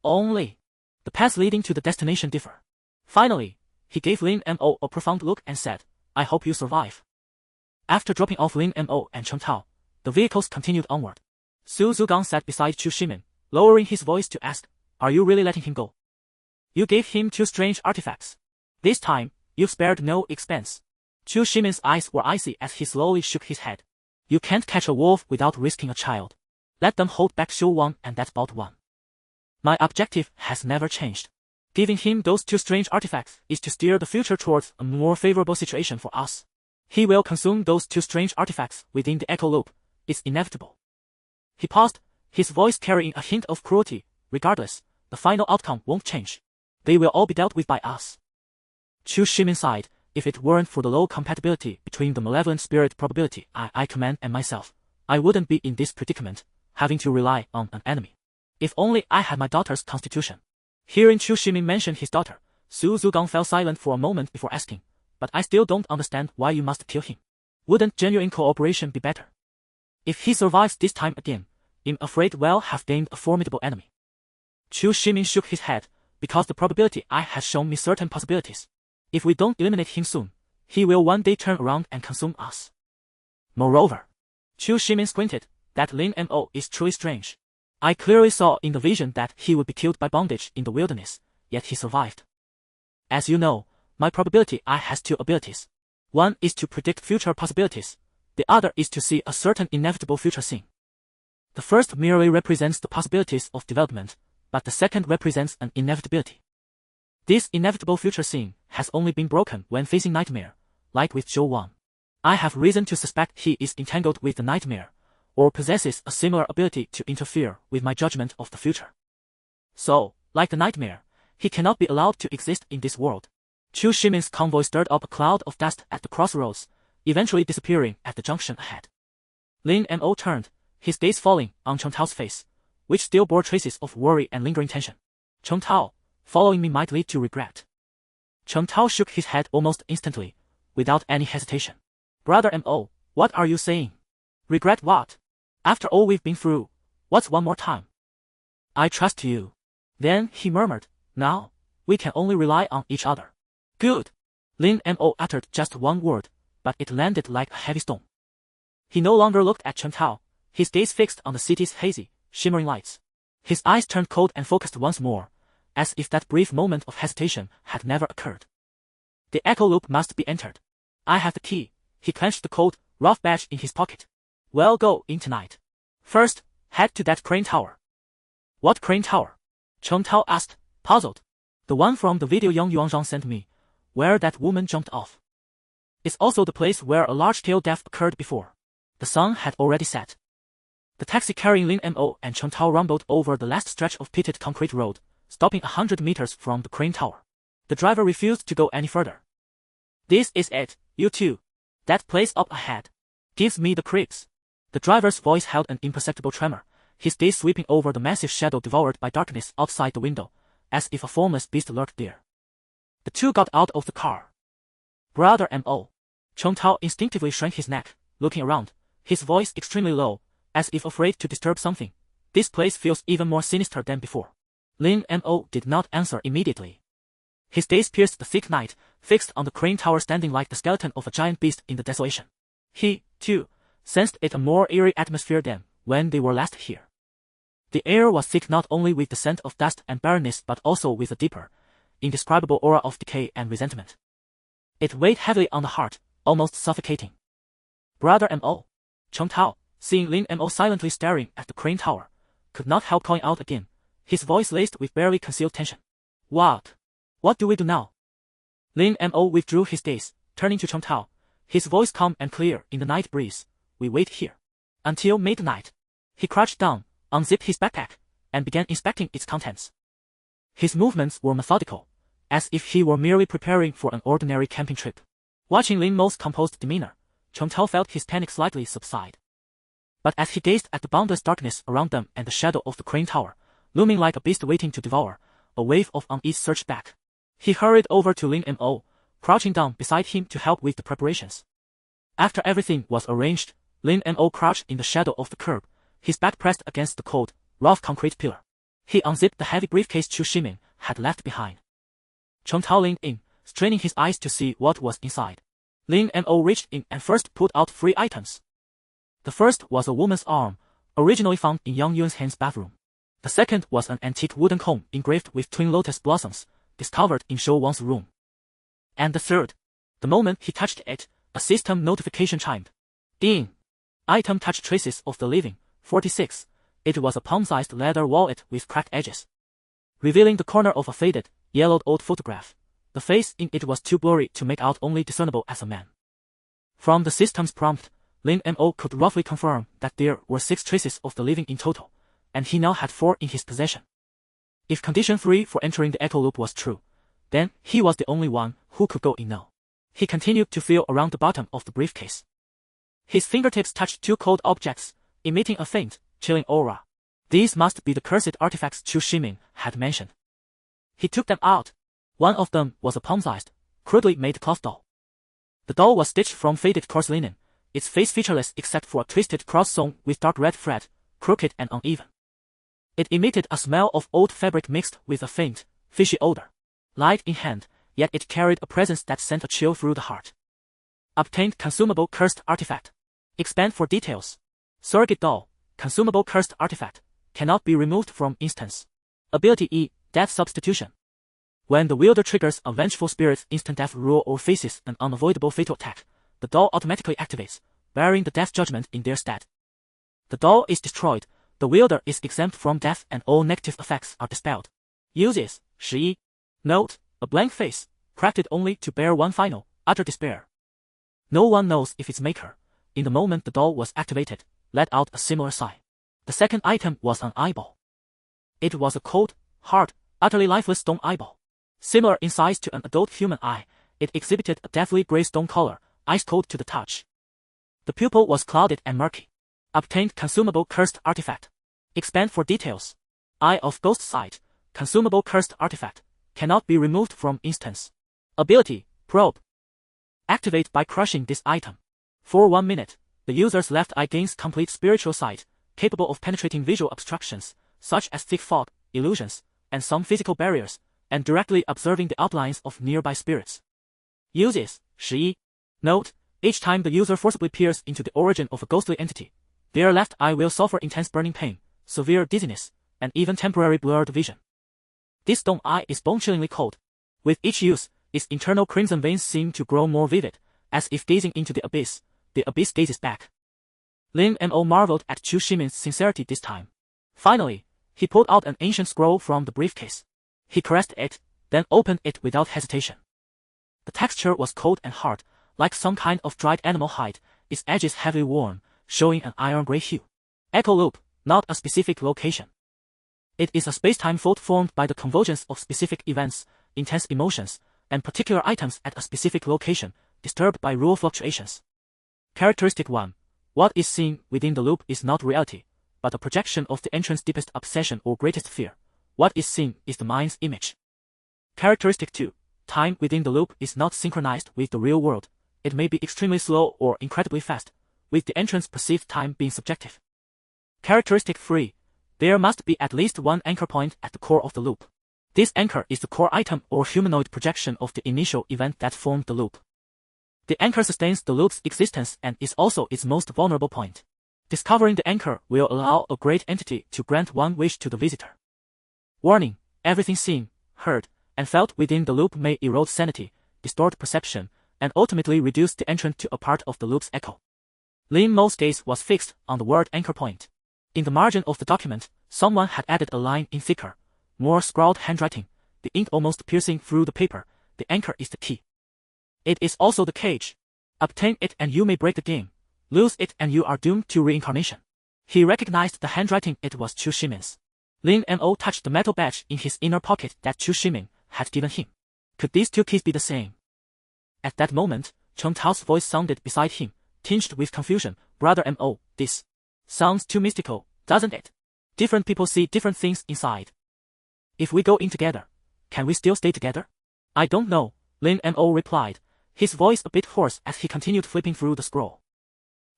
Only, the paths leading to the destination differ. Finally, he gave Lin Mo a profound look and said, I hope you survive. After dropping off Lin Mo and Chen Tao, the vehicles continued onward. Su Zugang sat beside Chu Shimin, lowering his voice to ask, Are you really letting him go? You gave him 2 strange artifacts. This time, you've spared no expense. Chu Shimin's eyes were icy as he slowly shook his head. You can't catch a wolf without risking a child. Let them hold back Shu Wang and that Bao Wan. My objective has never changed. Giving him those 2 strange artifacts is to steer the future towards a more favorable situation for us. He will consume those 2 strange artifacts within the echo loop. It's inevitable. He paused, his voice carrying a hint of cruelty. Regardless, the final outcome won't change. They will all be dealt with by us. Chu Shimin sighed. If it weren't for the low compatibility between the malevolent spirit probability I command and myself, I wouldn't be in this predicament, having to rely on an enemy. If only I had my daughter's constitution. Hearing Chu Shimin mention his daughter, Su Zugang fell silent for a moment before asking, But I still don't understand why you must kill him. Wouldn't genuine cooperation be better? If he survives this time again, I'm afraid we'll have gained a formidable enemy. Chu Shimin shook his head, because the probability I has shown me certain possibilities. If we don't eliminate him soon, he will one day turn around and consume us. Moreover, Chu Shimin squinted, that Lin Mo is truly strange. I clearly saw in the vision that he would be killed by bondage in the wilderness, yet he survived. As you know, my probability I has 2 abilities. One is to predict future possibilities, the other is to see a certain inevitable future scene. The first merely represents the possibilities of development, but the second represents an inevitability. This inevitable future scene has only been broken when facing nightmare, like with Zhou Wang. I have reason to suspect he is entangled with the nightmare, or possesses a similar ability to interfere with my judgment of the future. So, like the nightmare, he cannot be allowed to exist in this world. Chu Shimin's convoy stirred up a cloud of dust at the crossroads, eventually disappearing at the junction ahead. Lin Mo turned, his gaze falling on Chen Tao's face, which still bore traces of worry and lingering tension. Chen Tao, following me might lead to regret. Chen Tao shook his head almost instantly, without any hesitation. Brother Mo, what are you saying? Regret what? After all we've been through, what's one more time? I trust you. Then he murmured, Now, we can only rely on each other. Good. Lin Mo uttered just one word, but it landed like a heavy stone. He no longer looked at Chen Tao, his gaze fixed on the city's hazy, shimmering lights. His eyes turned cold and focused once more, as if that brief moment of hesitation had never occurred. The echo loop must be entered. I have the key. He clenched the cold, rough badge in his pocket. We'll go in tonight. First, Head to that crane tower. What crane tower? Chen Tao asked, puzzled. The one from the video Yang Yuanzhang sent me, where that woman jumped off. It's also the place where a large-scale death occurred before. The sun had already set. The taxi carrying Lin Mo and Chen Tao rumbled over the last stretch of pitted concrete road, stopping 100 meters from the crane tower. The driver refused to go any further. This is it, you two. That place up ahead gives me the creeps. The driver's voice held an imperceptible tremor, his gaze sweeping over the massive shadow devoured by darkness outside the window, as if a formless beast lurked there. The two got out of the car. Brother Mo. Chen Tao instinctively shrank his neck, looking around, his voice extremely low, as if afraid to disturb something. This place feels even more sinister than before. Lin Mo did not answer immediately. His gaze pierced the thick night, fixed on the crane tower standing like the skeleton of a giant beast in the desolation. He, too, sensed it a more eerie atmosphere than when they were last here. The air was thick not only with the scent of dust and barrenness but also with a deeper, indescribable aura of decay and resentment. It weighed heavily on the heart, almost suffocating. Brother Mo. Chen Tao, seeing Lin Mo silently staring at the crane tower, could not help calling out again, his voice laced with barely concealed tension. What? What do we do now? Lin Mo withdrew his gaze, turning to Chen Tao, his voice calm and clear in the night breeze. We wait here. Until midnight. He crouched down, unzipped his backpack, and began inspecting its contents. His movements were methodical, as if he were merely preparing for an ordinary camping trip. Watching Lin Mo's composed demeanor, Chen Tao felt his panic slightly subside. But as he gazed at the boundless darkness around them and the shadow of the crane tower, looming like a beast waiting to devour, a wave of unease surged back. He hurried over to Lin Mo, crouching down beside him to help with the preparations. After everything was arranged, Lin Mo crouched in the shadow of the curb, his back pressed against the cold, rough concrete pillar. He unzipped the heavy briefcase Chu Shimin had left behind. Chen Tao leaned in, straining his eyes to see what was inside. Lin Mo reached in and first pulled out 3 items. The first was a woman's arm, originally found in Yang Yun's bathroom. The second was an antique wooden comb engraved with twin lotus blossoms, discovered in Shou Wang's room. And the third. The moment he touched it, a system notification chimed. Ding! Item touch traces of the living, 46. It was a palm-sized leather wallet with cracked edges, revealing the corner of a faded, yellowed old photograph. The face in it was too blurry to make out, only discernible as a man. From the system's prompt, Lin Mo could roughly confirm that there were 6 traces of the living in total, and he now had 4 in his possession. If condition 3 for entering the echo loop was true, then he was the only one who could go in now. He continued to feel around the bottom of the briefcase. His fingertips touched 2 cold objects, emitting a faint, chilling aura. These must be the cursed artifacts Chu Shimin had mentioned. He took them out. One of them was a palm-sized, crudely made cloth doll. The doll was stitched from faded coarse linen, its face featureless except for a twisted cross sewn with dark red thread, crooked and uneven. It emitted a smell of old fabric mixed with a faint, fishy odor. Light in hand, yet it carried a presence that sent a chill through the heart. Obtained consumable cursed artifact. Expand for details. Surrogate doll, consumable cursed artifact, cannot be removed from instance. Ability E, death substitution. When the wielder triggers a vengeful spirit's instant death rule or faces an unavoidable fatal attack, the doll automatically activates, bearing the death judgment in their stead. The doll is destroyed, the wielder is exempt from death and all negative effects are dispelled. Uses, 11. Note, a blank face, crafted only to bear one final, utter despair. No one knows if its maker, in the moment the doll was activated, let out a similar sigh. The second item was an eyeball. It was a cold, hard, utterly lifeless stone eyeball. Similar in size to an adult human eye, it exhibited a deathly gray stone color, ice cold to the touch. The pupil was clouded and murky. Obtained consumable cursed artifact. Expand for details. Eye of Ghost Sight, consumable cursed artifact, cannot be removed from instance. Ability, Probe. Activate by crushing this item. For 1 minute, the user's left eye gains complete spiritual sight, capable of penetrating visual obstructions, such as thick fog, illusions, and some physical barriers, and directly observing the outlines of nearby spirits. Uses, 11. Note, each time the user forcibly peers into the origin of a ghostly entity, their left eye will suffer intense burning pain, severe dizziness, and even temporary blurred vision. This stone eye is bone-chillingly cold. With each use, its internal crimson veins seem to grow more vivid, as if gazing into the abyss gazes back. Lin Mo marveled at Chu Shimin's sincerity this time. Finally, he pulled out an ancient scroll from the briefcase. He caressed it, then opened it without hesitation. The texture was cold and hard, like some kind of dried animal hide, its edges heavily worn, showing an iron-gray hue. Echo loop, not a specific location. It is a space-time fault formed by the convergence of specific events, intense emotions, and particular items at a specific location, disturbed by rule fluctuations. Characteristic 1. What is seen within the loop is not reality, but a projection of the entrant's deepest obsession or greatest fear. What is seen is the mind's image. Characteristic 2. Time within the loop is not synchronized with the real world. It may be extremely slow or incredibly fast, with the entrant's perceived time being subjective. Characteristic 3. There must be at least one anchor point at the core of the loop. This anchor is the core item or humanoid projection of the initial event that formed the loop. The anchor sustains the loop's existence and is also its most vulnerable point. Discovering the anchor will allow a great entity to grant one wish to the visitor. Warning: everything seen, heard, and felt within the loop may erode sanity, distort perception, and ultimately reduce the entrant to a part of the loop's echo. Lin Mo's gaze was fixed on the word anchor point. In the margin of the document, someone had added a line in thicker, more scrawled handwriting, the ink almost piercing through the paper. The anchor is the key. It is also the cage. Obtain it and you may break the game. Lose it and you are doomed to reincarnation. He recognized the handwriting. It was Chu Shimin's. Lin Mo touched the metal badge in his inner pocket that Chu Shimin had given him. Could these two keys be the same? At that moment, Cheng Tao's voice sounded beside him, tinged with confusion. Brother Mo, this sounds too mystical, doesn't it? Different people see different things inside. If we go in together, can we still stay together? I don't know, Lin Mo replied, his voice a bit hoarse as he continued flipping through the scroll.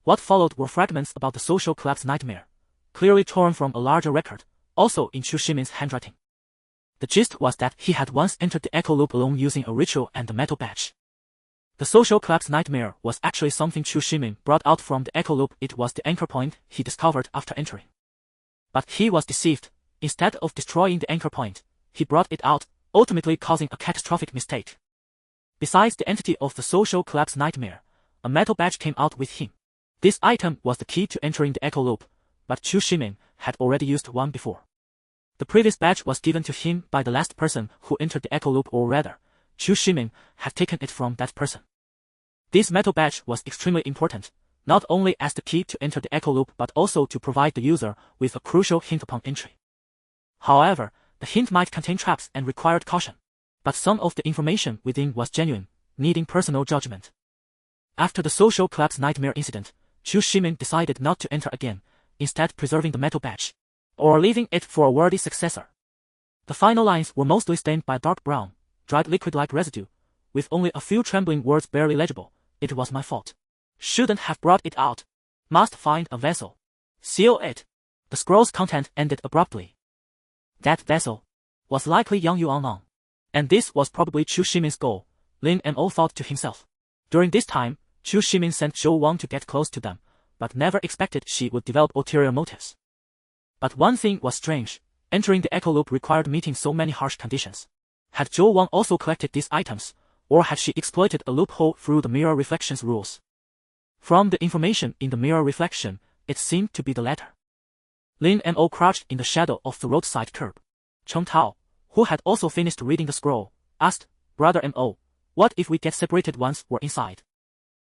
What followed were fragments about the social collapse nightmare, clearly torn from a larger record, also in Chu Shimin's handwriting. The gist was that he had once entered the echo loop alone using a ritual and the metal badge. The social collapse nightmare was actually something Chu Shimin brought out from the echo loop. It was the anchor point he discovered after entering. But he was deceived. Instead of destroying the anchor point, he brought it out, ultimately causing a catastrophic mistake. Besides the entity of the social collapse nightmare, a metal badge came out with him. This item was the key to entering the echo loop, but Chu Shimin had already used one before. The previous badge was given to him by the last person who entered the echo loop, or rather, Chu Shimin had taken it from that person. This metal badge was extremely important, not only as the key to enter the echo loop but also to provide the user with a crucial hint upon entry. However, the hint might contain traps and required caution. But some of the information within was genuine, needing personal judgment. After the social collapse nightmare incident, Chu Shimin decided not to enter again, instead preserving the metal badge, or leaving it for a worthy successor. The final lines were mostly stained by dark brown, dried liquid-like residue, with only a few trembling words barely legible. It was my fault. Shouldn't have brought it out. Must find a vessel. Seal it. The scroll's content ended abruptly. That vessel was likely Yang Yuanlang. And this was probably Chu Shimin's goal, Lin Mo thought to himself. During this time, Chu Shimin sent Zhou Wang to get close to them, but never expected she would develop ulterior motives. But one thing was strange: entering the echo loop required meeting so many harsh conditions. Had Zhou Wang also collected these items, or had she exploited a loophole through the mirror reflection's rules? From the information in the mirror reflection, it seemed to be the latter. Lin Mo crouched in the shadow of the roadside curb. Cheng Tao, who had also finished reading the scroll, asked, Brother Mo, what if we get separated once we're inside?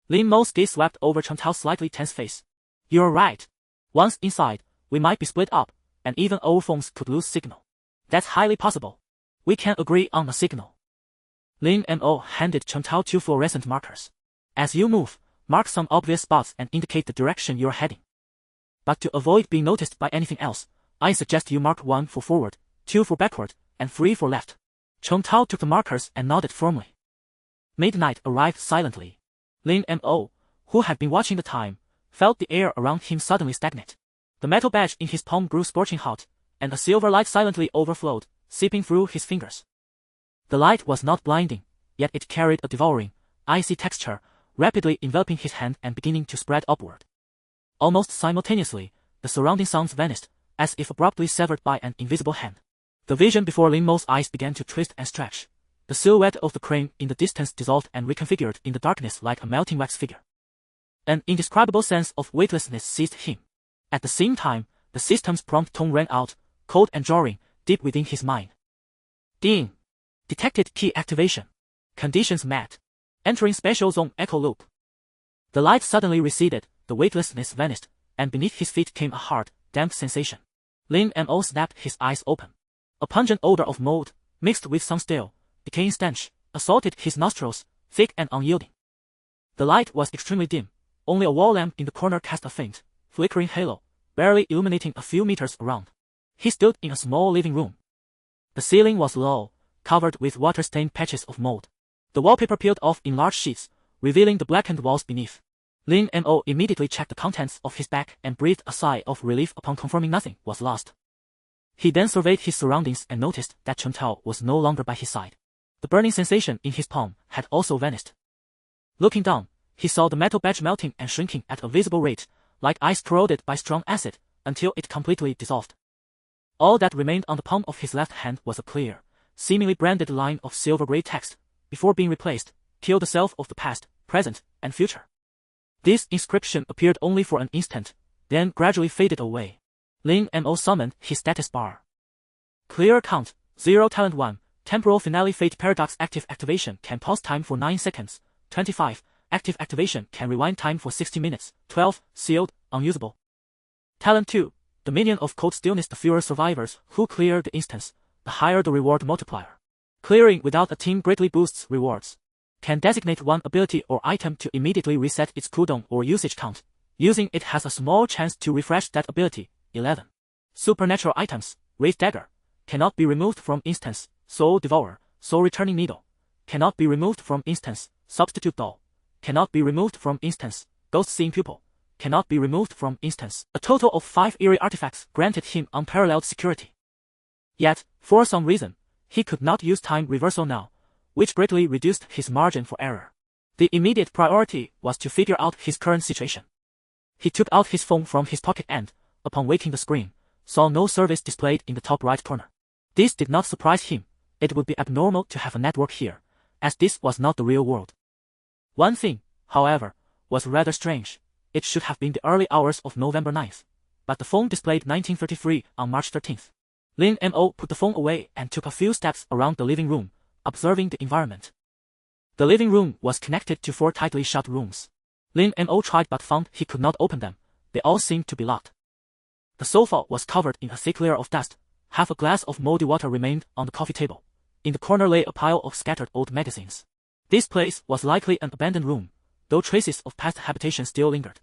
Lin Mo's gaze swept over Cheng Tao's slightly tense face. You're right. Once inside, we might be split up, and even our phones could lose signal. That's highly possible. We can agree on a signal. Lin Mo handed Cheng Tao 2 fluorescent markers. As you move, mark some obvious spots and indicate the direction you're heading. But to avoid being noticed by anything else, I suggest you mark 1 for forward, 2 for backward, and 3 for left. Cheng Tao took the markers and nodded firmly. Midnight arrived silently. Lin Mo, who had been watching the time, felt the air around him suddenly stagnate. The metal badge in his palm grew scorching hot, and a silver light silently overflowed, seeping through his fingers. The light was not blinding, yet it carried a devouring, icy texture, rapidly enveloping his hand and beginning to spread upward. Almost simultaneously, the surrounding sounds vanished, as if abruptly severed by an invisible hand. The vision before Lin Mo's eyes began to twist and stretch. The silhouette of the crane in the distance dissolved and reconfigured in the darkness like a melting wax figure. An indescribable sense of weightlessness seized him. At the same time, the system's prompt tone rang out, cold and jarring, deep within his mind. Ding! Detected key activation. Conditions met. Entering special zone echo loop. The light suddenly receded, the weightlessness vanished, and beneath his feet came a hard, damp sensation. Lin Mo snapped his eyes open. A pungent odor of mold, mixed with some stale, decaying stench, assaulted his nostrils, thick and unyielding. The light was extremely dim. Only a wall lamp in the corner cast a faint, flickering halo, barely illuminating a few meters around. He stood in a small living room. The ceiling was low, covered with water-stained patches of mold. The wallpaper peeled off in large sheets, revealing the blackened walls beneath. Lin Mo immediately checked the contents of his bag and breathed a sigh of relief upon confirming nothing was lost. He then surveyed his surroundings and noticed that Chen Tao was no longer by his side. The burning sensation in his palm had also vanished. Looking down, he saw the metal badge melting and shrinking at a visible rate, like ice corroded by strong acid, until it completely dissolved. All that remained on the palm of his left hand was a clear, seemingly branded line of silver-gray text, before being replaced, kill the self of the past, present, and future. This inscription appeared only for an instant, then gradually faded away. Lin Mo summoned his status bar. Clear count, 0 talent 1, temporal finale fate paradox active activation can pause time for 9 seconds, 25, active activation can rewind time for 60 minutes, 12, sealed, unusable. Talent 2, Dominion of Cold Stillness. The fewer survivors who clear the instance, the higher the reward multiplier. Clearing without a team greatly boosts rewards. Can designate one ability or item to immediately reset its cooldown or usage count. Using it has a small chance to refresh that ability. 11. Supernatural items, Wraith Dagger, cannot be removed from instance, Soul Devourer, Soul Returning Needle, cannot be removed from instance, Substitute Doll, cannot be removed from instance, Ghost Seeing Pupil, cannot be removed from instance. A total of 5 eerie artifacts granted him unparalleled security. Yet, for some reason, he could not use time reversal now, which greatly reduced his margin for error. The immediate priority was to figure out his current situation. He took out his phone from his pocket and, upon waking the screen, saw no service displayed in the top right corner. This did not surprise him. It would be abnormal to have a network here, as this was not the real world. One thing, however, was rather strange. It should have been the early hours of November 9th, but the phone displayed 1933 on March 13th. Lin Mo put the phone away and took a few steps around the living room, observing the environment. The living room was connected to 4 tightly shut rooms. Lin Mo tried but found he could not open them. They all seemed to be locked. The sofa was covered in a thick layer of dust. Half a glass of moldy water remained on the coffee table. In the corner lay a pile of scattered old magazines. This place was likely an abandoned room, though traces of past habitation still lingered.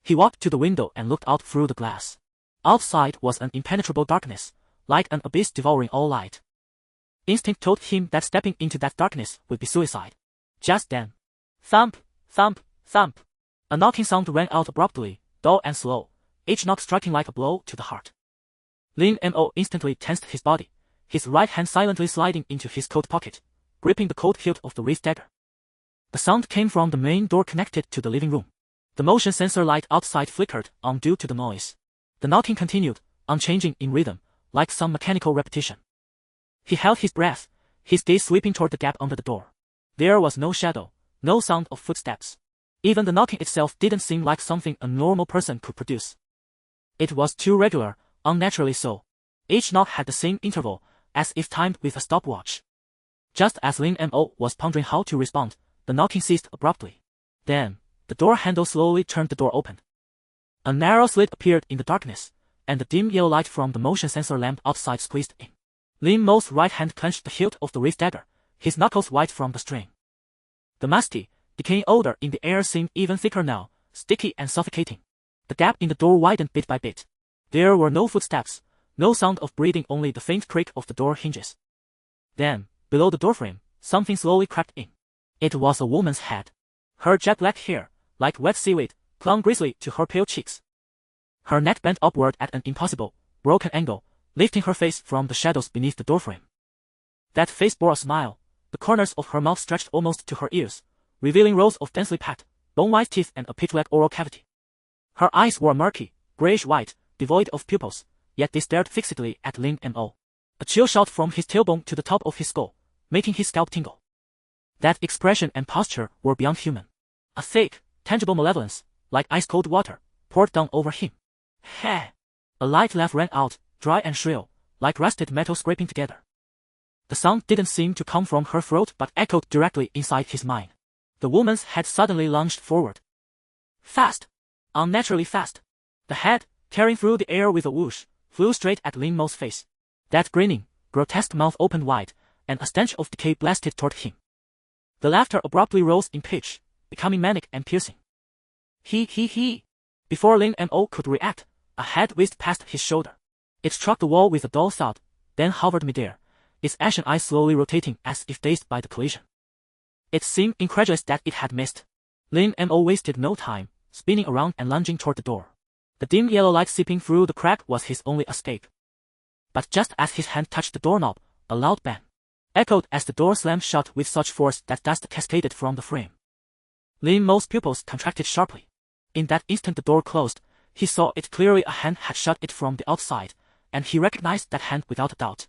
He walked to the window and looked out through the glass. Outside was an impenetrable darkness, like an abyss devouring all light. Instinct told him that stepping into that darkness would be suicide. Just then, thump, thump, thump. A knocking sound rang out abruptly, dull and slow, each knock striking like a blow to the heart. Lin Mo instantly tensed his body, his right hand silently sliding into his coat pocket, gripping the cold hilt of the Wraith Dagger. The sound came from the main door connected to the living room. The motion sensor light outside flickered on due to the noise. The knocking continued, unchanging in rhythm, like some mechanical repetition. He held his breath, his gaze sweeping toward the gap under the door. There was no shadow, no sound of footsteps. Even the knocking itself didn't seem like something a normal person could produce. It was too regular, unnaturally so. Each knock had the same interval, as if timed with a stopwatch. Just as Lin Mo was pondering how to respond, the knocking ceased abruptly. Then, the door handle slowly turned, the door opened. A narrow slit appeared in the darkness, and the dim yellow light from the motion sensor lamp outside squeezed in. Lin Mo's right hand clenched the hilt of the Wraith Dagger, his knuckles white from the strain. The musty, decaying odor in the air seemed even thicker now, sticky and suffocating. The gap in the door widened bit by bit. There were no footsteps, no sound of breathing, only the faint creak of the door hinges. Then, below the doorframe, something slowly crept in. It was a woman's head. Her jet black hair, like wet seaweed, clung grisly to her pale cheeks. Her neck bent upward at an impossible, broken angle, lifting her face from the shadows beneath the doorframe. That face bore a smile. The corners of her mouth stretched almost to her ears, revealing rows of densely packed, bone-white teeth and a pitch-black oral cavity. Her eyes were murky, grayish-white, devoid of pupils, yet they stared fixedly at Lin Mo. A chill shot from his tailbone to the top of his skull, making his scalp tingle. That expression and posture were beyond human. A thick, tangible malevolence, like ice-cold water, poured down over him. Heh! A light laugh rang out, dry and shrill, like rusted metal scraping together. The sound didn't seem to come from her throat but echoed directly inside his mind. The woman's head suddenly lunged forward. Fast! Unnaturally fast. The head, tearing through the air with a whoosh, flew straight at Lin Mo's face. That grinning, grotesque mouth opened wide, and a stench of decay blasted toward him. The laughter abruptly rose in pitch, becoming manic and piercing. He. Before Lin Mo could react, a head whizzed past his shoulder. It struck the wall with a dull thud, then hovered midair, its ashen eyes slowly rotating as if dazed by the collision. It seemed incredulous that it had missed. Lin Mo wasted no time, spinning around and lunging toward the door. The dim yellow light seeping through the crack was his only escape. But just as his hand touched the doorknob, a loud bang echoed as the door slammed shut with such force that dust cascaded from the frame. Lin Mo's pupils contracted sharply. In that instant the door closed, he saw it clearly. A hand had shut it from the outside, and he recognized that hand without a doubt.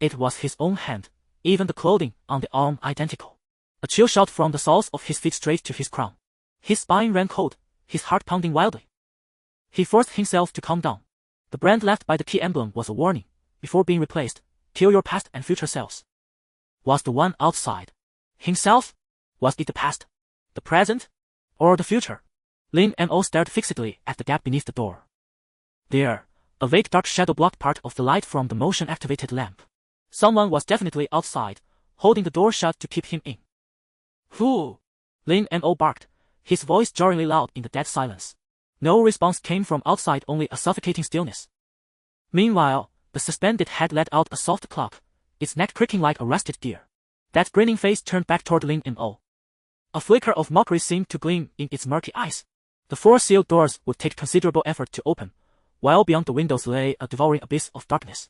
It was his own hand, even the clothing on the arm identical. A chill shot from the soles of his feet straight to his crown. His spine ran cold, his heart pounding wildly. He forced himself to calm down. The brand left by the key emblem was a warning, before being replaced, kill your past and future selves. Was the one outside himself? Was it the past, the present, or the future? Lin Mo stared fixedly at the gap beneath the door. There, a vague dark shadow blocked part of the light from the motion-activated lamp. Someone was definitely outside, holding the door shut to keep him in. Who? Lin Mo barked, his voice jarringly loud in the dead silence. No response came from outside, only a suffocating stillness. Meanwhile, the suspended head let out a soft cluck, its neck creaking like a rusted gear. That grinning face turned back toward Lin Mo. A flicker of mockery seemed to gleam in its murky eyes. The four sealed doors would take considerable effort to open, while beyond the windows lay a devouring abyss of darkness.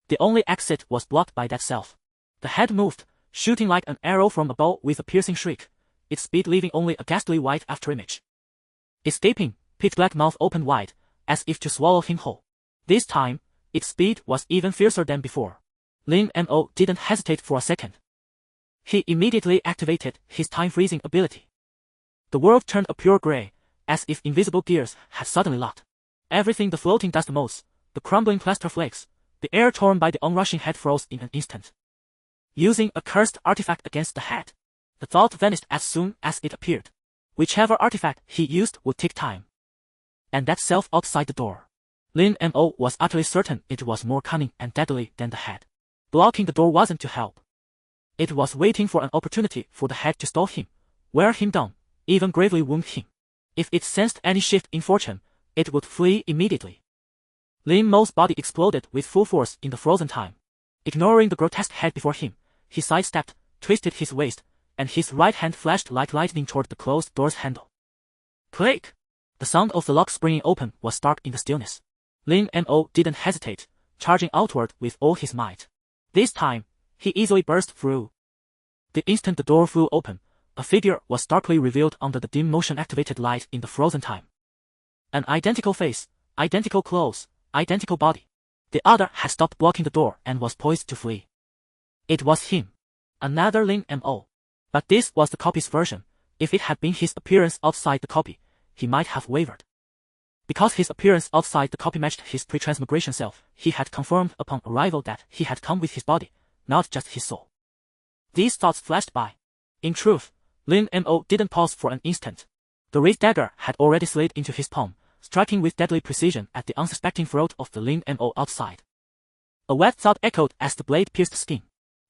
The only exit was blocked by that self. The head moved, shooting like an arrow from a bow with a piercing shriek, its speed leaving only a ghastly white afterimage. Its gaping, pitch-black mouth opened wide, as if to swallow him whole. This time, its speed was even fiercer than before. Lin Mo didn't hesitate for a second. He immediately activated his time-freezing ability. The world turned a pure gray, as if invisible gears had suddenly locked. Everything, the floating dust motes, the crumbling plaster flakes, the air torn by the onrushing head, froze in an instant. Using a cursed artifact against the head, the thought vanished as soon as it appeared. Whichever artifact he used would take time. And that self outside the door. Lin Mo was utterly certain it was more cunning and deadly than the head. Blocking the door wasn't to help. It was waiting for an opportunity for the head to stall him, wear him down, even gravely wound him. If it sensed any shift in fortune, it would flee immediately. Lin Mo's body exploded with full force in the frozen time. Ignoring the grotesque head before him, he sidestepped, twisted his waist, and his right hand flashed like lightning toward the closed door's handle. Click! The sound of the lock springing open was stark in the stillness. Lin Mo didn't hesitate, charging outward with all his might. This time, he easily burst through. The instant the door flew open, a figure was starkly revealed under the dim motion-activated light in the frozen time. An identical face, identical clothes, identical body. The other had stopped blocking the door and was poised to flee. It was him. Another Lin Mo. But this was the copy's version. If it had been his appearance outside the copy, he might have wavered. Because his appearance outside the copy matched his pre-transmigration self, he had confirmed upon arrival that he had come with his body, not just his soul. These thoughts flashed by. In truth, Lin Mo didn't pause for an instant. The raised dagger had already slid into his palm, striking with deadly precision at the unsuspecting throat of the Lin Mo outside. A wet thud echoed as the blade pierced skin.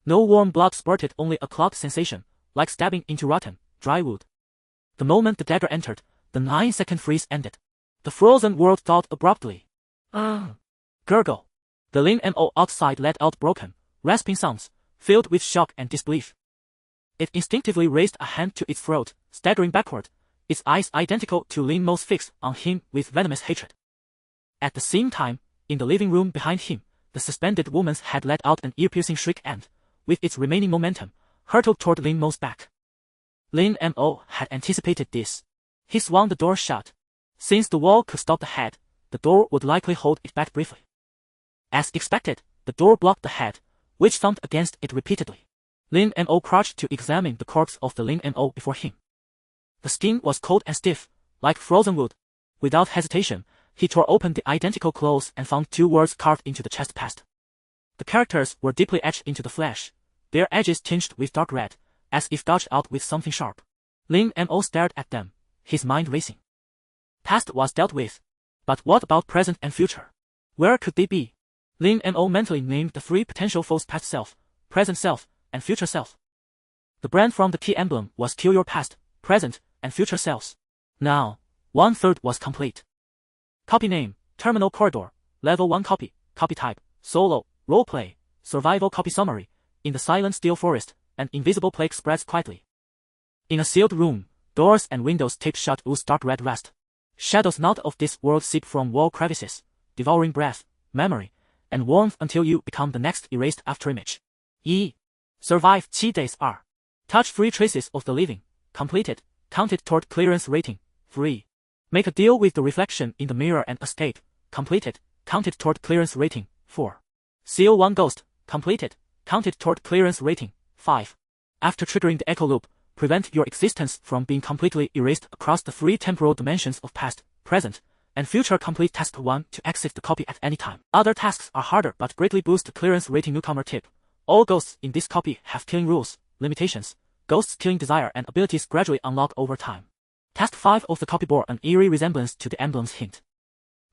No warm blood spurted, only a clogged sensation, like stabbing into rotten, dry wood. The moment the dagger entered, the 9-second freeze ended. The frozen world thawed abruptly. Gurgle. The Lin Mo outside let out broken, rasping sounds, filled with shock and disbelief. It instinctively raised a hand to its throat, staggering backward, its eyes identical to Lin Mo's fixed on him with venomous hatred. At the same time, in the living room behind him, the suspended woman's head let out an ear-piercing shriek and, with its remaining momentum, hurtled toward Lin Mo's back. Lin Mo had anticipated this. He swung the door shut. Since the wall could stop the head, the door would likely hold it back briefly. As expected, the door blocked the head, which thumped against it repeatedly. Lin Mo crouched to examine the corpse of the Lin Mo before him. The skin was cold and stiff, like frozen wood. Without hesitation, he tore open the identical clothes and found 2 words carved into the chest past. The characters were deeply etched into the flesh, their edges tinged with dark red, as if gouged out with something sharp. Lin Mo stared at them, his mind racing. Past was dealt with. But what about present and future? Where could they be? Lin Mo mentally named the 3 potential foes: past self, present self, and future self. The brand from the key emblem was kill your past, present, and future selves. Now, 1/3 was complete. Copy name, Terminal Corridor, Level 1 copy, copy type, Solo, Roleplay, Survival copy summary. In the silent steel forest, an invisible plague spreads quietly. In a sealed room, doors and windows taped shut ooze dark red rust. Shadows not of this world seep from wall crevices, devouring breath, memory, and warmth until you become the next erased afterimage. Survive 7 days R. Touch 3 traces of the living, completed, counted toward clearance rating, 3. Make a deal with the reflection in the mirror and escape, completed, counted toward clearance rating, 4. Seal 1 ghost, completed, counted toward clearance rating, 5. After triggering the echo loop, prevent your existence from being completely erased across the 3 temporal dimensions of past, present, and future. Complete task 1 to exit the copy at any time. Other tasks are harder but greatly boost the clearance rating. Newcomer tip: all ghosts in this copy have killing rules, limitations. Ghosts' killing desire and abilities gradually unlock over time. Task 5 of the copy bore an eerie resemblance to the emblem's hint.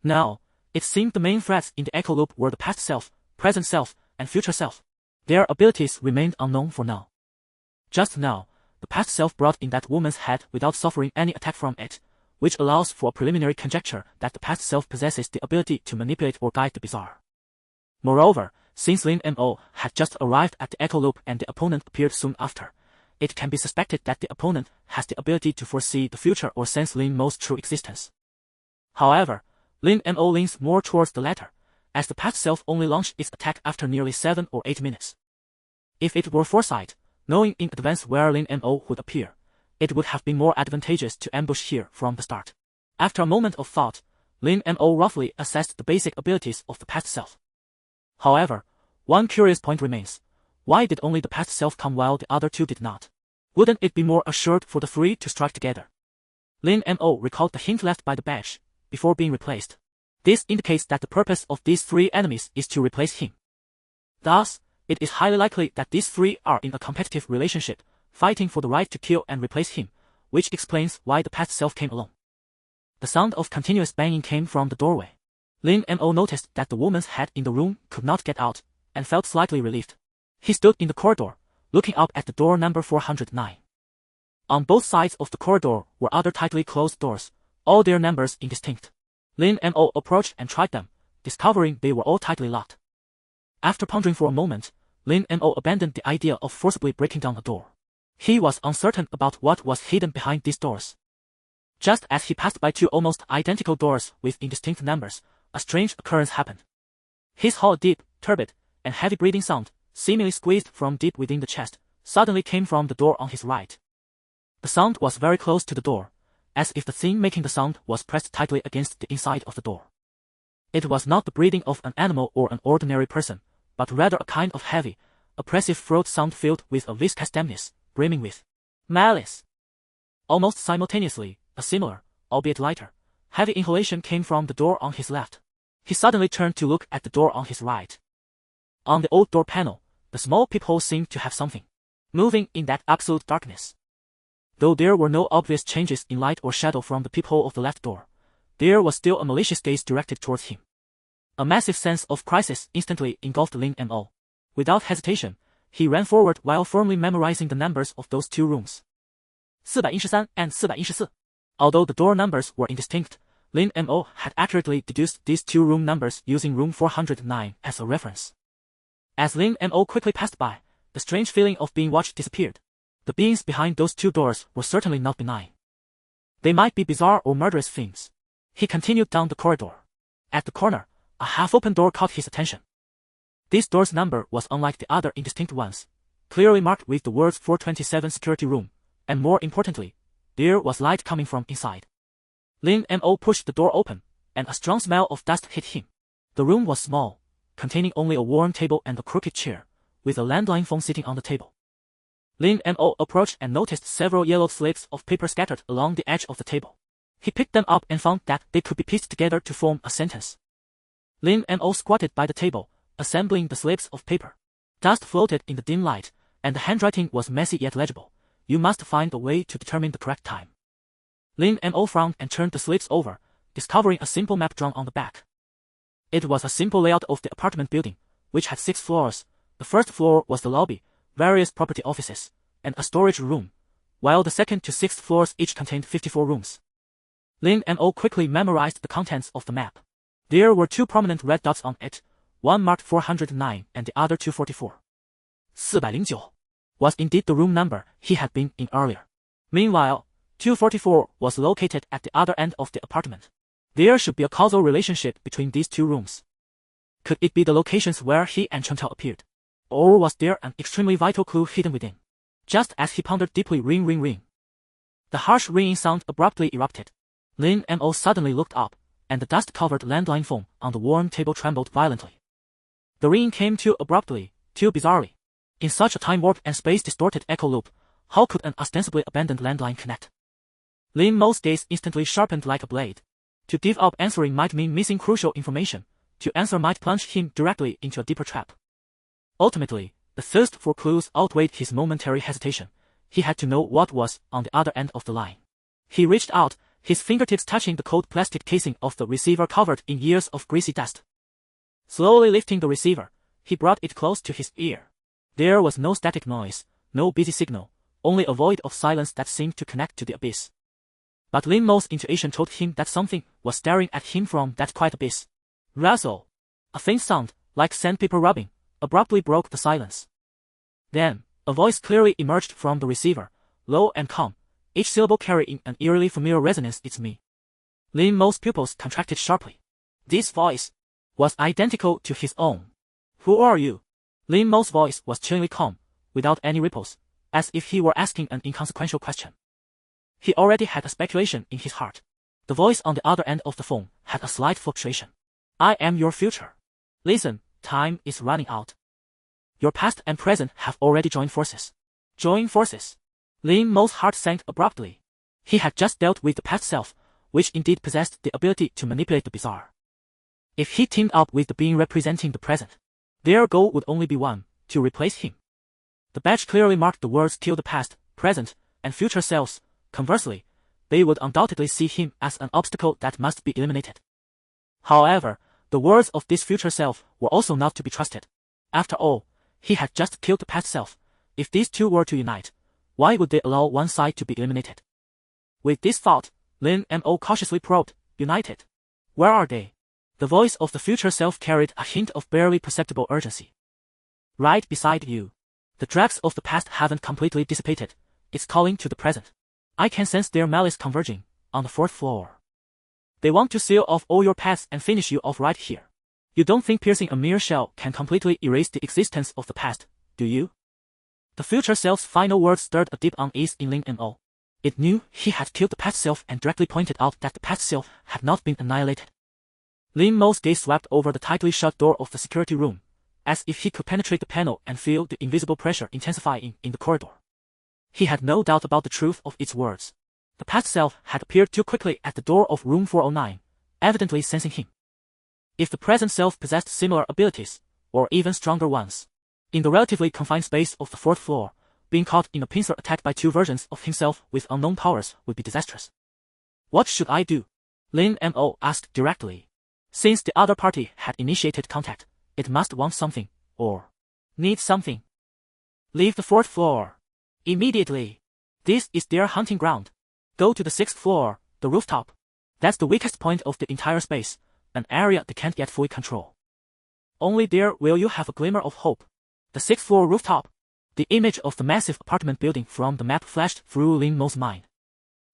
Now, it seemed the main threats in the echo loop were the past self, present self, and future self. Their abilities remained unknown for now. Just now, the past self brought in that woman's head without suffering any attack from it, which allows for a preliminary conjecture that the past self possesses the ability to manipulate or guide the bizarre. Moreover, since Lin Mo had just arrived at the echo loop and the opponent appeared soon after, it can be suspected that the opponent has the ability to foresee the future or sense Lin Mo's true existence. However, Lin Mo leans more towards the latter, as the past self only launched its attack after nearly 7 or 8 minutes. If it were foresight, knowing in advance where Lin Mo would appear, it would have been more advantageous to ambush here from the start. After a moment of thought, Lin Mo roughly assessed the basic abilities of the past self. However, one curious point remains: why did only the past self come while the other 2 did not? Wouldn't it be more assured for the 3 to strike together? Lin Mo recalled the hint left by the badge, before being replaced. This indicates that the purpose of these 3 enemies is to replace him. Thus, it is highly likely that these 3 are in a competitive relationship, fighting for the right to kill and replace him, which explains why the past self came along. The sound of continuous banging came from the doorway. Lin Mo noticed that the woman's head in the room could not get out, and felt slightly relieved. He stood in the corridor, looking up at the door number 409. On both sides of the corridor were other tightly closed doors, all their numbers indistinct. Lin Mo approached and tried them, discovering they were all tightly locked. After pondering for a moment, Lin Mo abandoned the idea of forcibly breaking down a door. He was uncertain about what was hidden behind these doors. Just as he passed by 2 almost identical doors with indistinct numbers, a strange occurrence happened. His hollow, deep, turbid, and heavy breathing sound, seemingly squeezed from deep within the chest, suddenly came from the door on his right. The sound was very close to the door, as if the thing making the sound was pressed tightly against the inside of the door. It was not the breathing of an animal or an ordinary person, but rather a kind of heavy, oppressive throat sound filled with a viscous dampness, brimming with malice. Almost simultaneously, a similar, albeit lighter, heavy inhalation came from the door on his left. He suddenly turned to look at the door on his right. On the old door panel, the small peephole seemed to have something moving in that absolute darkness. Though there were no obvious changes in light or shadow from the peephole of the left door, there was still a malicious gaze directed towards him. A massive sense of crisis instantly engulfed Lin Mo. Without hesitation, he ran forward while firmly memorizing the numbers of those 2 rooms. 413 and 414. Although the door numbers were indistinct, Lin Mo had accurately deduced these 2 room numbers using room 409 as a reference. As Lin Mo quickly passed by, the strange feeling of being watched disappeared. The beings behind those 2 doors were certainly not benign. They might be bizarre or murderous things. He continued down the corridor. At the corner, a half-open door caught his attention. This door's number was unlike the other indistinct ones, clearly marked with the words 427 security room, and more importantly, there was light coming from inside. Lin Mo pushed the door open, and a strong smell of dust hit him. The room was small, containing only a worn table and a crooked chair, with a landline phone sitting on the table. Lin Mo approached and noticed several yellowed slips of paper scattered along the edge of the table. He picked them up and found that they could be pieced together to form a sentence. Lin Mo squatted by the table, assembling the slips of paper. Dust floated in the dim light, and the handwriting was messy yet legible. You must find a way to determine the correct time. Lin Mo frowned and turned the slips over, discovering a simple map drawn on the back. It was a simple layout of the apartment building, which had 6 floors. The first floor was the lobby, various property offices, and a storage room, while the second to 6th floors each contained 54 rooms. Lin Mo quickly memorized the contents of the map. There were 2 prominent red dots on it, one marked 409 and the other 244. 409 was indeed the room number he had been in earlier. Meanwhile, 244 was located at the other end of the apartment. There should be a causal relationship between these 2 rooms. Could it be the locations where he and Chantal appeared? Or was there an extremely vital clue hidden within? Just as he pondered deeply, ring ring ring. The harsh ringing sound abruptly erupted. Lin Mo suddenly looked up, and the dust-covered landline phone on the worn table trembled violently. The ringing came too abruptly, too bizarrely. In such a time-warped and space-distorted echo loop, how could an ostensibly abandoned landline connect? Lin Mo's gaze instantly sharpened like a blade. To give up answering might mean missing crucial information. To answer might plunge him directly into a deeper trap. Ultimately, the thirst for clues outweighed his momentary hesitation. He had to know what was on the other end of the line. He reached out, his fingertips touching the cold plastic casing of the receiver covered in years of greasy dust. Slowly lifting the receiver, he brought it close to his ear. There was no static noise, no busy signal, only a void of silence that seemed to connect to the abyss. But Lin Mo's intuition told him that something was staring at him from that quiet abyss. Rustle! A faint sound, like sandpaper rubbing, abruptly broke the silence. Then, a voice clearly emerged from the receiver, low and calm, each syllable carrying an eerily familiar resonance. It's me. Lin Mo's pupils contracted sharply. This voice was identical to his own. Who are you? Lin Mo's voice was chillingly calm, without any ripples, as if he were asking an inconsequential question. He already had a speculation in his heart. The voice on the other end of the phone had a slight fluctuation. I am your future. Listen, time is running out. Your past and present have already joined forces. Join forces. Lin Mo's heart sank abruptly. He had just dealt with the past self, which indeed possessed the ability to manipulate the bizarre. If he teamed up with the being representing the present, their goal would only be one, to replace him. The badge clearly marked the words kill the past, present, and future selves. Conversely, they would undoubtedly see him as an obstacle that must be eliminated. However, the words of this future self were also not to be trusted. After all, he had just killed the past self. If these 2 were to unite, why would they allow one side to be eliminated? With this thought, Lin Mo cautiously probed, united. Where are they? The voice of the future self carried a hint of barely perceptible urgency. Right beside you. The dregs of the past haven't completely dissipated. It's calling to the present. I can sense their malice converging, on the 4th floor. They want to seal off all your paths and finish you off right here. You don't think piercing a mere shell can completely erase the existence of the past, do you? The future self's final words stirred a deep unease in Lin Mo. It knew he had killed the past self and directly pointed out that the past self had not been annihilated. Lin Mo's gaze swept over the tightly shut door of the security room, as if he could penetrate the panel and feel the invisible pressure intensifying in the corridor. He had no doubt about the truth of its words. The past self had appeared too quickly at the door of room 409, evidently sensing him. If the present self possessed similar abilities, or even stronger ones, in the relatively confined space of the 4th floor, being caught in a pincer attack by 2 versions of himself with unknown powers would be disastrous. What should I do? Lin Mo asked directly. Since the other party had initiated contact, it must want something, or need something. Leave the 4th floor. Immediately. This is their hunting ground. Go to the 6th floor, the rooftop. That's the weakest point of the entire space, an area they can't yet fully control. Only there will you have a glimmer of hope. The 6th floor rooftop. The image of the massive apartment building from the map flashed through Lin Mo's mind.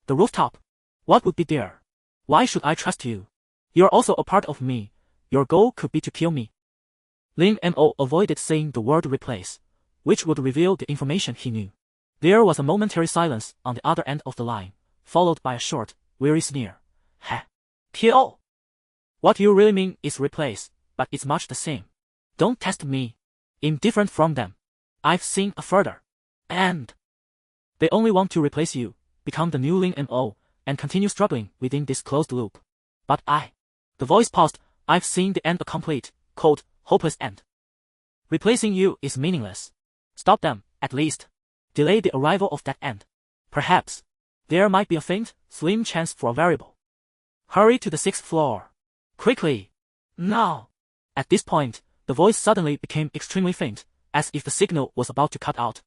The rooftop. What would be there? Why should I trust you? You're also a part of me. Your goal could be to kill me. Lin Mo avoided saying the word replace, which would reveal the information he knew. There was a momentary silence on the other end of the line, followed by a short, weary sneer. Heh. Kill! What you really mean is replace, but it's much the same. Don't test me. I'm different from them. I've seen a further. And they only want to replace you, become the new Lin Mo, and continue struggling within this closed loop. But the voice paused. I've seen the end, a complete, cold, hopeless end. Replacing you is meaningless. Stop them, at least. Delay the arrival of that end. Perhaps there might be a faint, slim chance for a variable. Hurry to the 6th floor. Quickly. Now. At this point, the voice suddenly became extremely faint, as if the signal was about to cut out.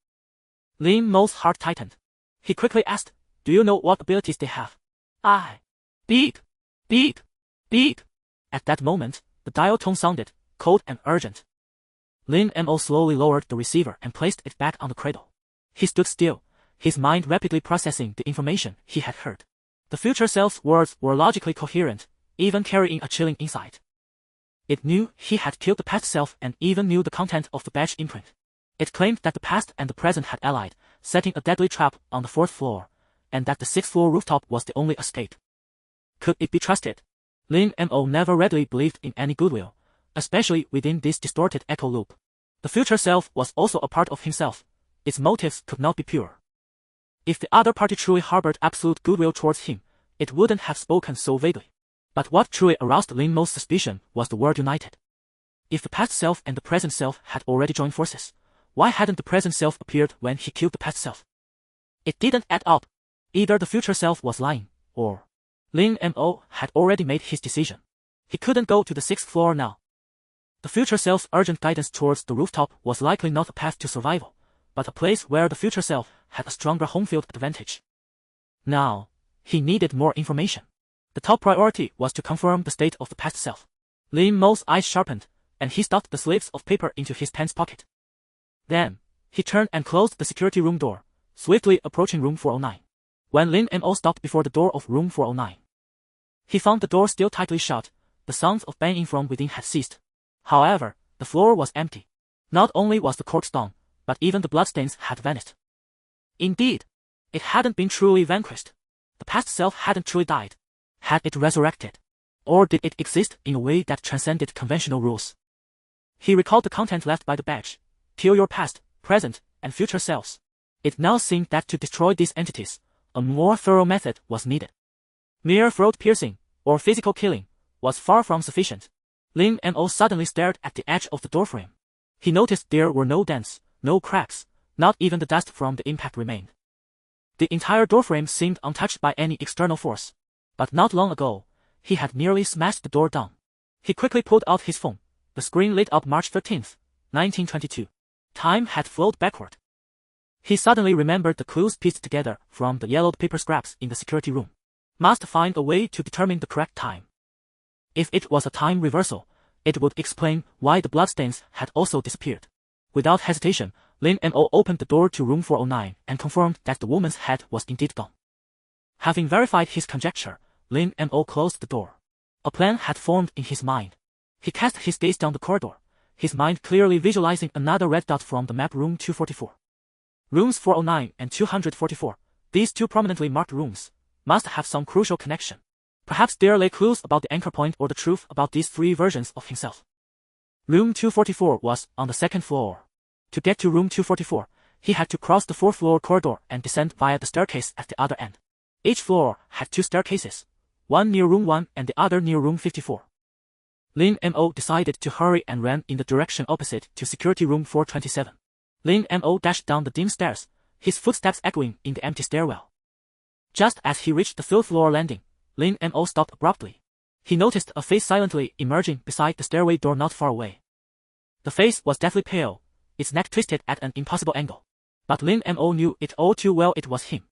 Lin Mo's heart tightened. He quickly asked, do you know what abilities they have? Beep. Beep. Beep. At that moment, the dial tone sounded, cold and urgent. Lin Mo slowly lowered the receiver and placed it back on the cradle. He stood still, his mind rapidly processing the information he had heard. The future self's words were logically coherent, even carrying a chilling insight. It knew he had killed the past self and even knew the content of the badge imprint. It claimed that the past and the present had allied, setting a deadly trap on the 4th floor, and that the 6th floor rooftop was the only escape. Could it be trusted? Lin Mo never readily believed in any goodwill, especially within this distorted echo loop. The future self was also a part of himself. Its motives could not be pure. If the other party truly harbored absolute goodwill towards him, it wouldn't have spoken so vaguely. But what truly aroused Lin Mo's suspicion was the word united. If the past self and the present self had already joined forces, why hadn't the present self appeared when he killed the past self? It didn't add up. Either the future self was lying, or Lin Mo had already made his decision. He couldn't go to the 6th floor now. The future self's urgent guidance towards the rooftop was likely not a path to survival, but a place where the future self had a stronger home field advantage. Now, he needed more information. The top priority was to confirm the state of the past self. Lin Mo's eyes sharpened, and he stuffed the slips of paper into his pants pocket. Then, he turned and closed the security room door, swiftly approaching room 409. When Lin Mo stopped before the door of room 409, he found the door still tightly shut. The sounds of banging from within had ceased. However, the floor was empty. Not only was the cork gone, but even the bloodstains had vanished. Indeed, it hadn't been truly vanquished. The past self hadn't truly died. Had it resurrected? Or did it exist in a way that transcended conventional rules? He recalled the content left by the badge. Kill your past, present, and future selves. It now seemed that to destroy these entities, a more thorough method was needed. Mere throat piercing, or physical killing, was far from sufficient. Lin Mo suddenly stared at the edge of the doorframe. He noticed there were no dents, no cracks, not even the dust from the impact remained. The entire doorframe seemed untouched by any external force. But not long ago, he had nearly smashed the door down. He quickly pulled out his phone. The screen lit up March 13th, 1922. Time had flowed backward. He suddenly remembered the clues pieced together from the yellowed paper scraps in the security room. Must find a way to determine the correct time. If it was a time reversal, it would explain why the bloodstains had also disappeared. Without hesitation, Lin Mo opened the door to room 409 and confirmed that the woman's head was indeed gone. Having verified his conjecture, Lin Mo closed the door. A plan had formed in his mind. He cast his gaze down the corridor, his mind clearly visualizing another red dot from the map room 244. Rooms 409 and 244, these two prominently marked rooms, must have some crucial connection. Perhaps there lay clues about the anchor point or the truth about these three versions of himself. Room 244 was on the 2nd floor. To get to room 244, he had to cross the 4th floor corridor and descend via the staircase at the other end. Each floor had two staircases, one near room 1 and the other near room 54. Lin Mo decided to hurry and ran in the direction opposite to security room 427. Lin Mo dashed down the dim stairs, his footsteps echoing in the empty stairwell. Just as he reached the 5th floor landing, Lin Mo stopped abruptly. He noticed a face silently emerging beside the stairway door not far away. The face was deathly pale, its neck twisted at an impossible angle. But Lin Mo knew it all too well. It was him.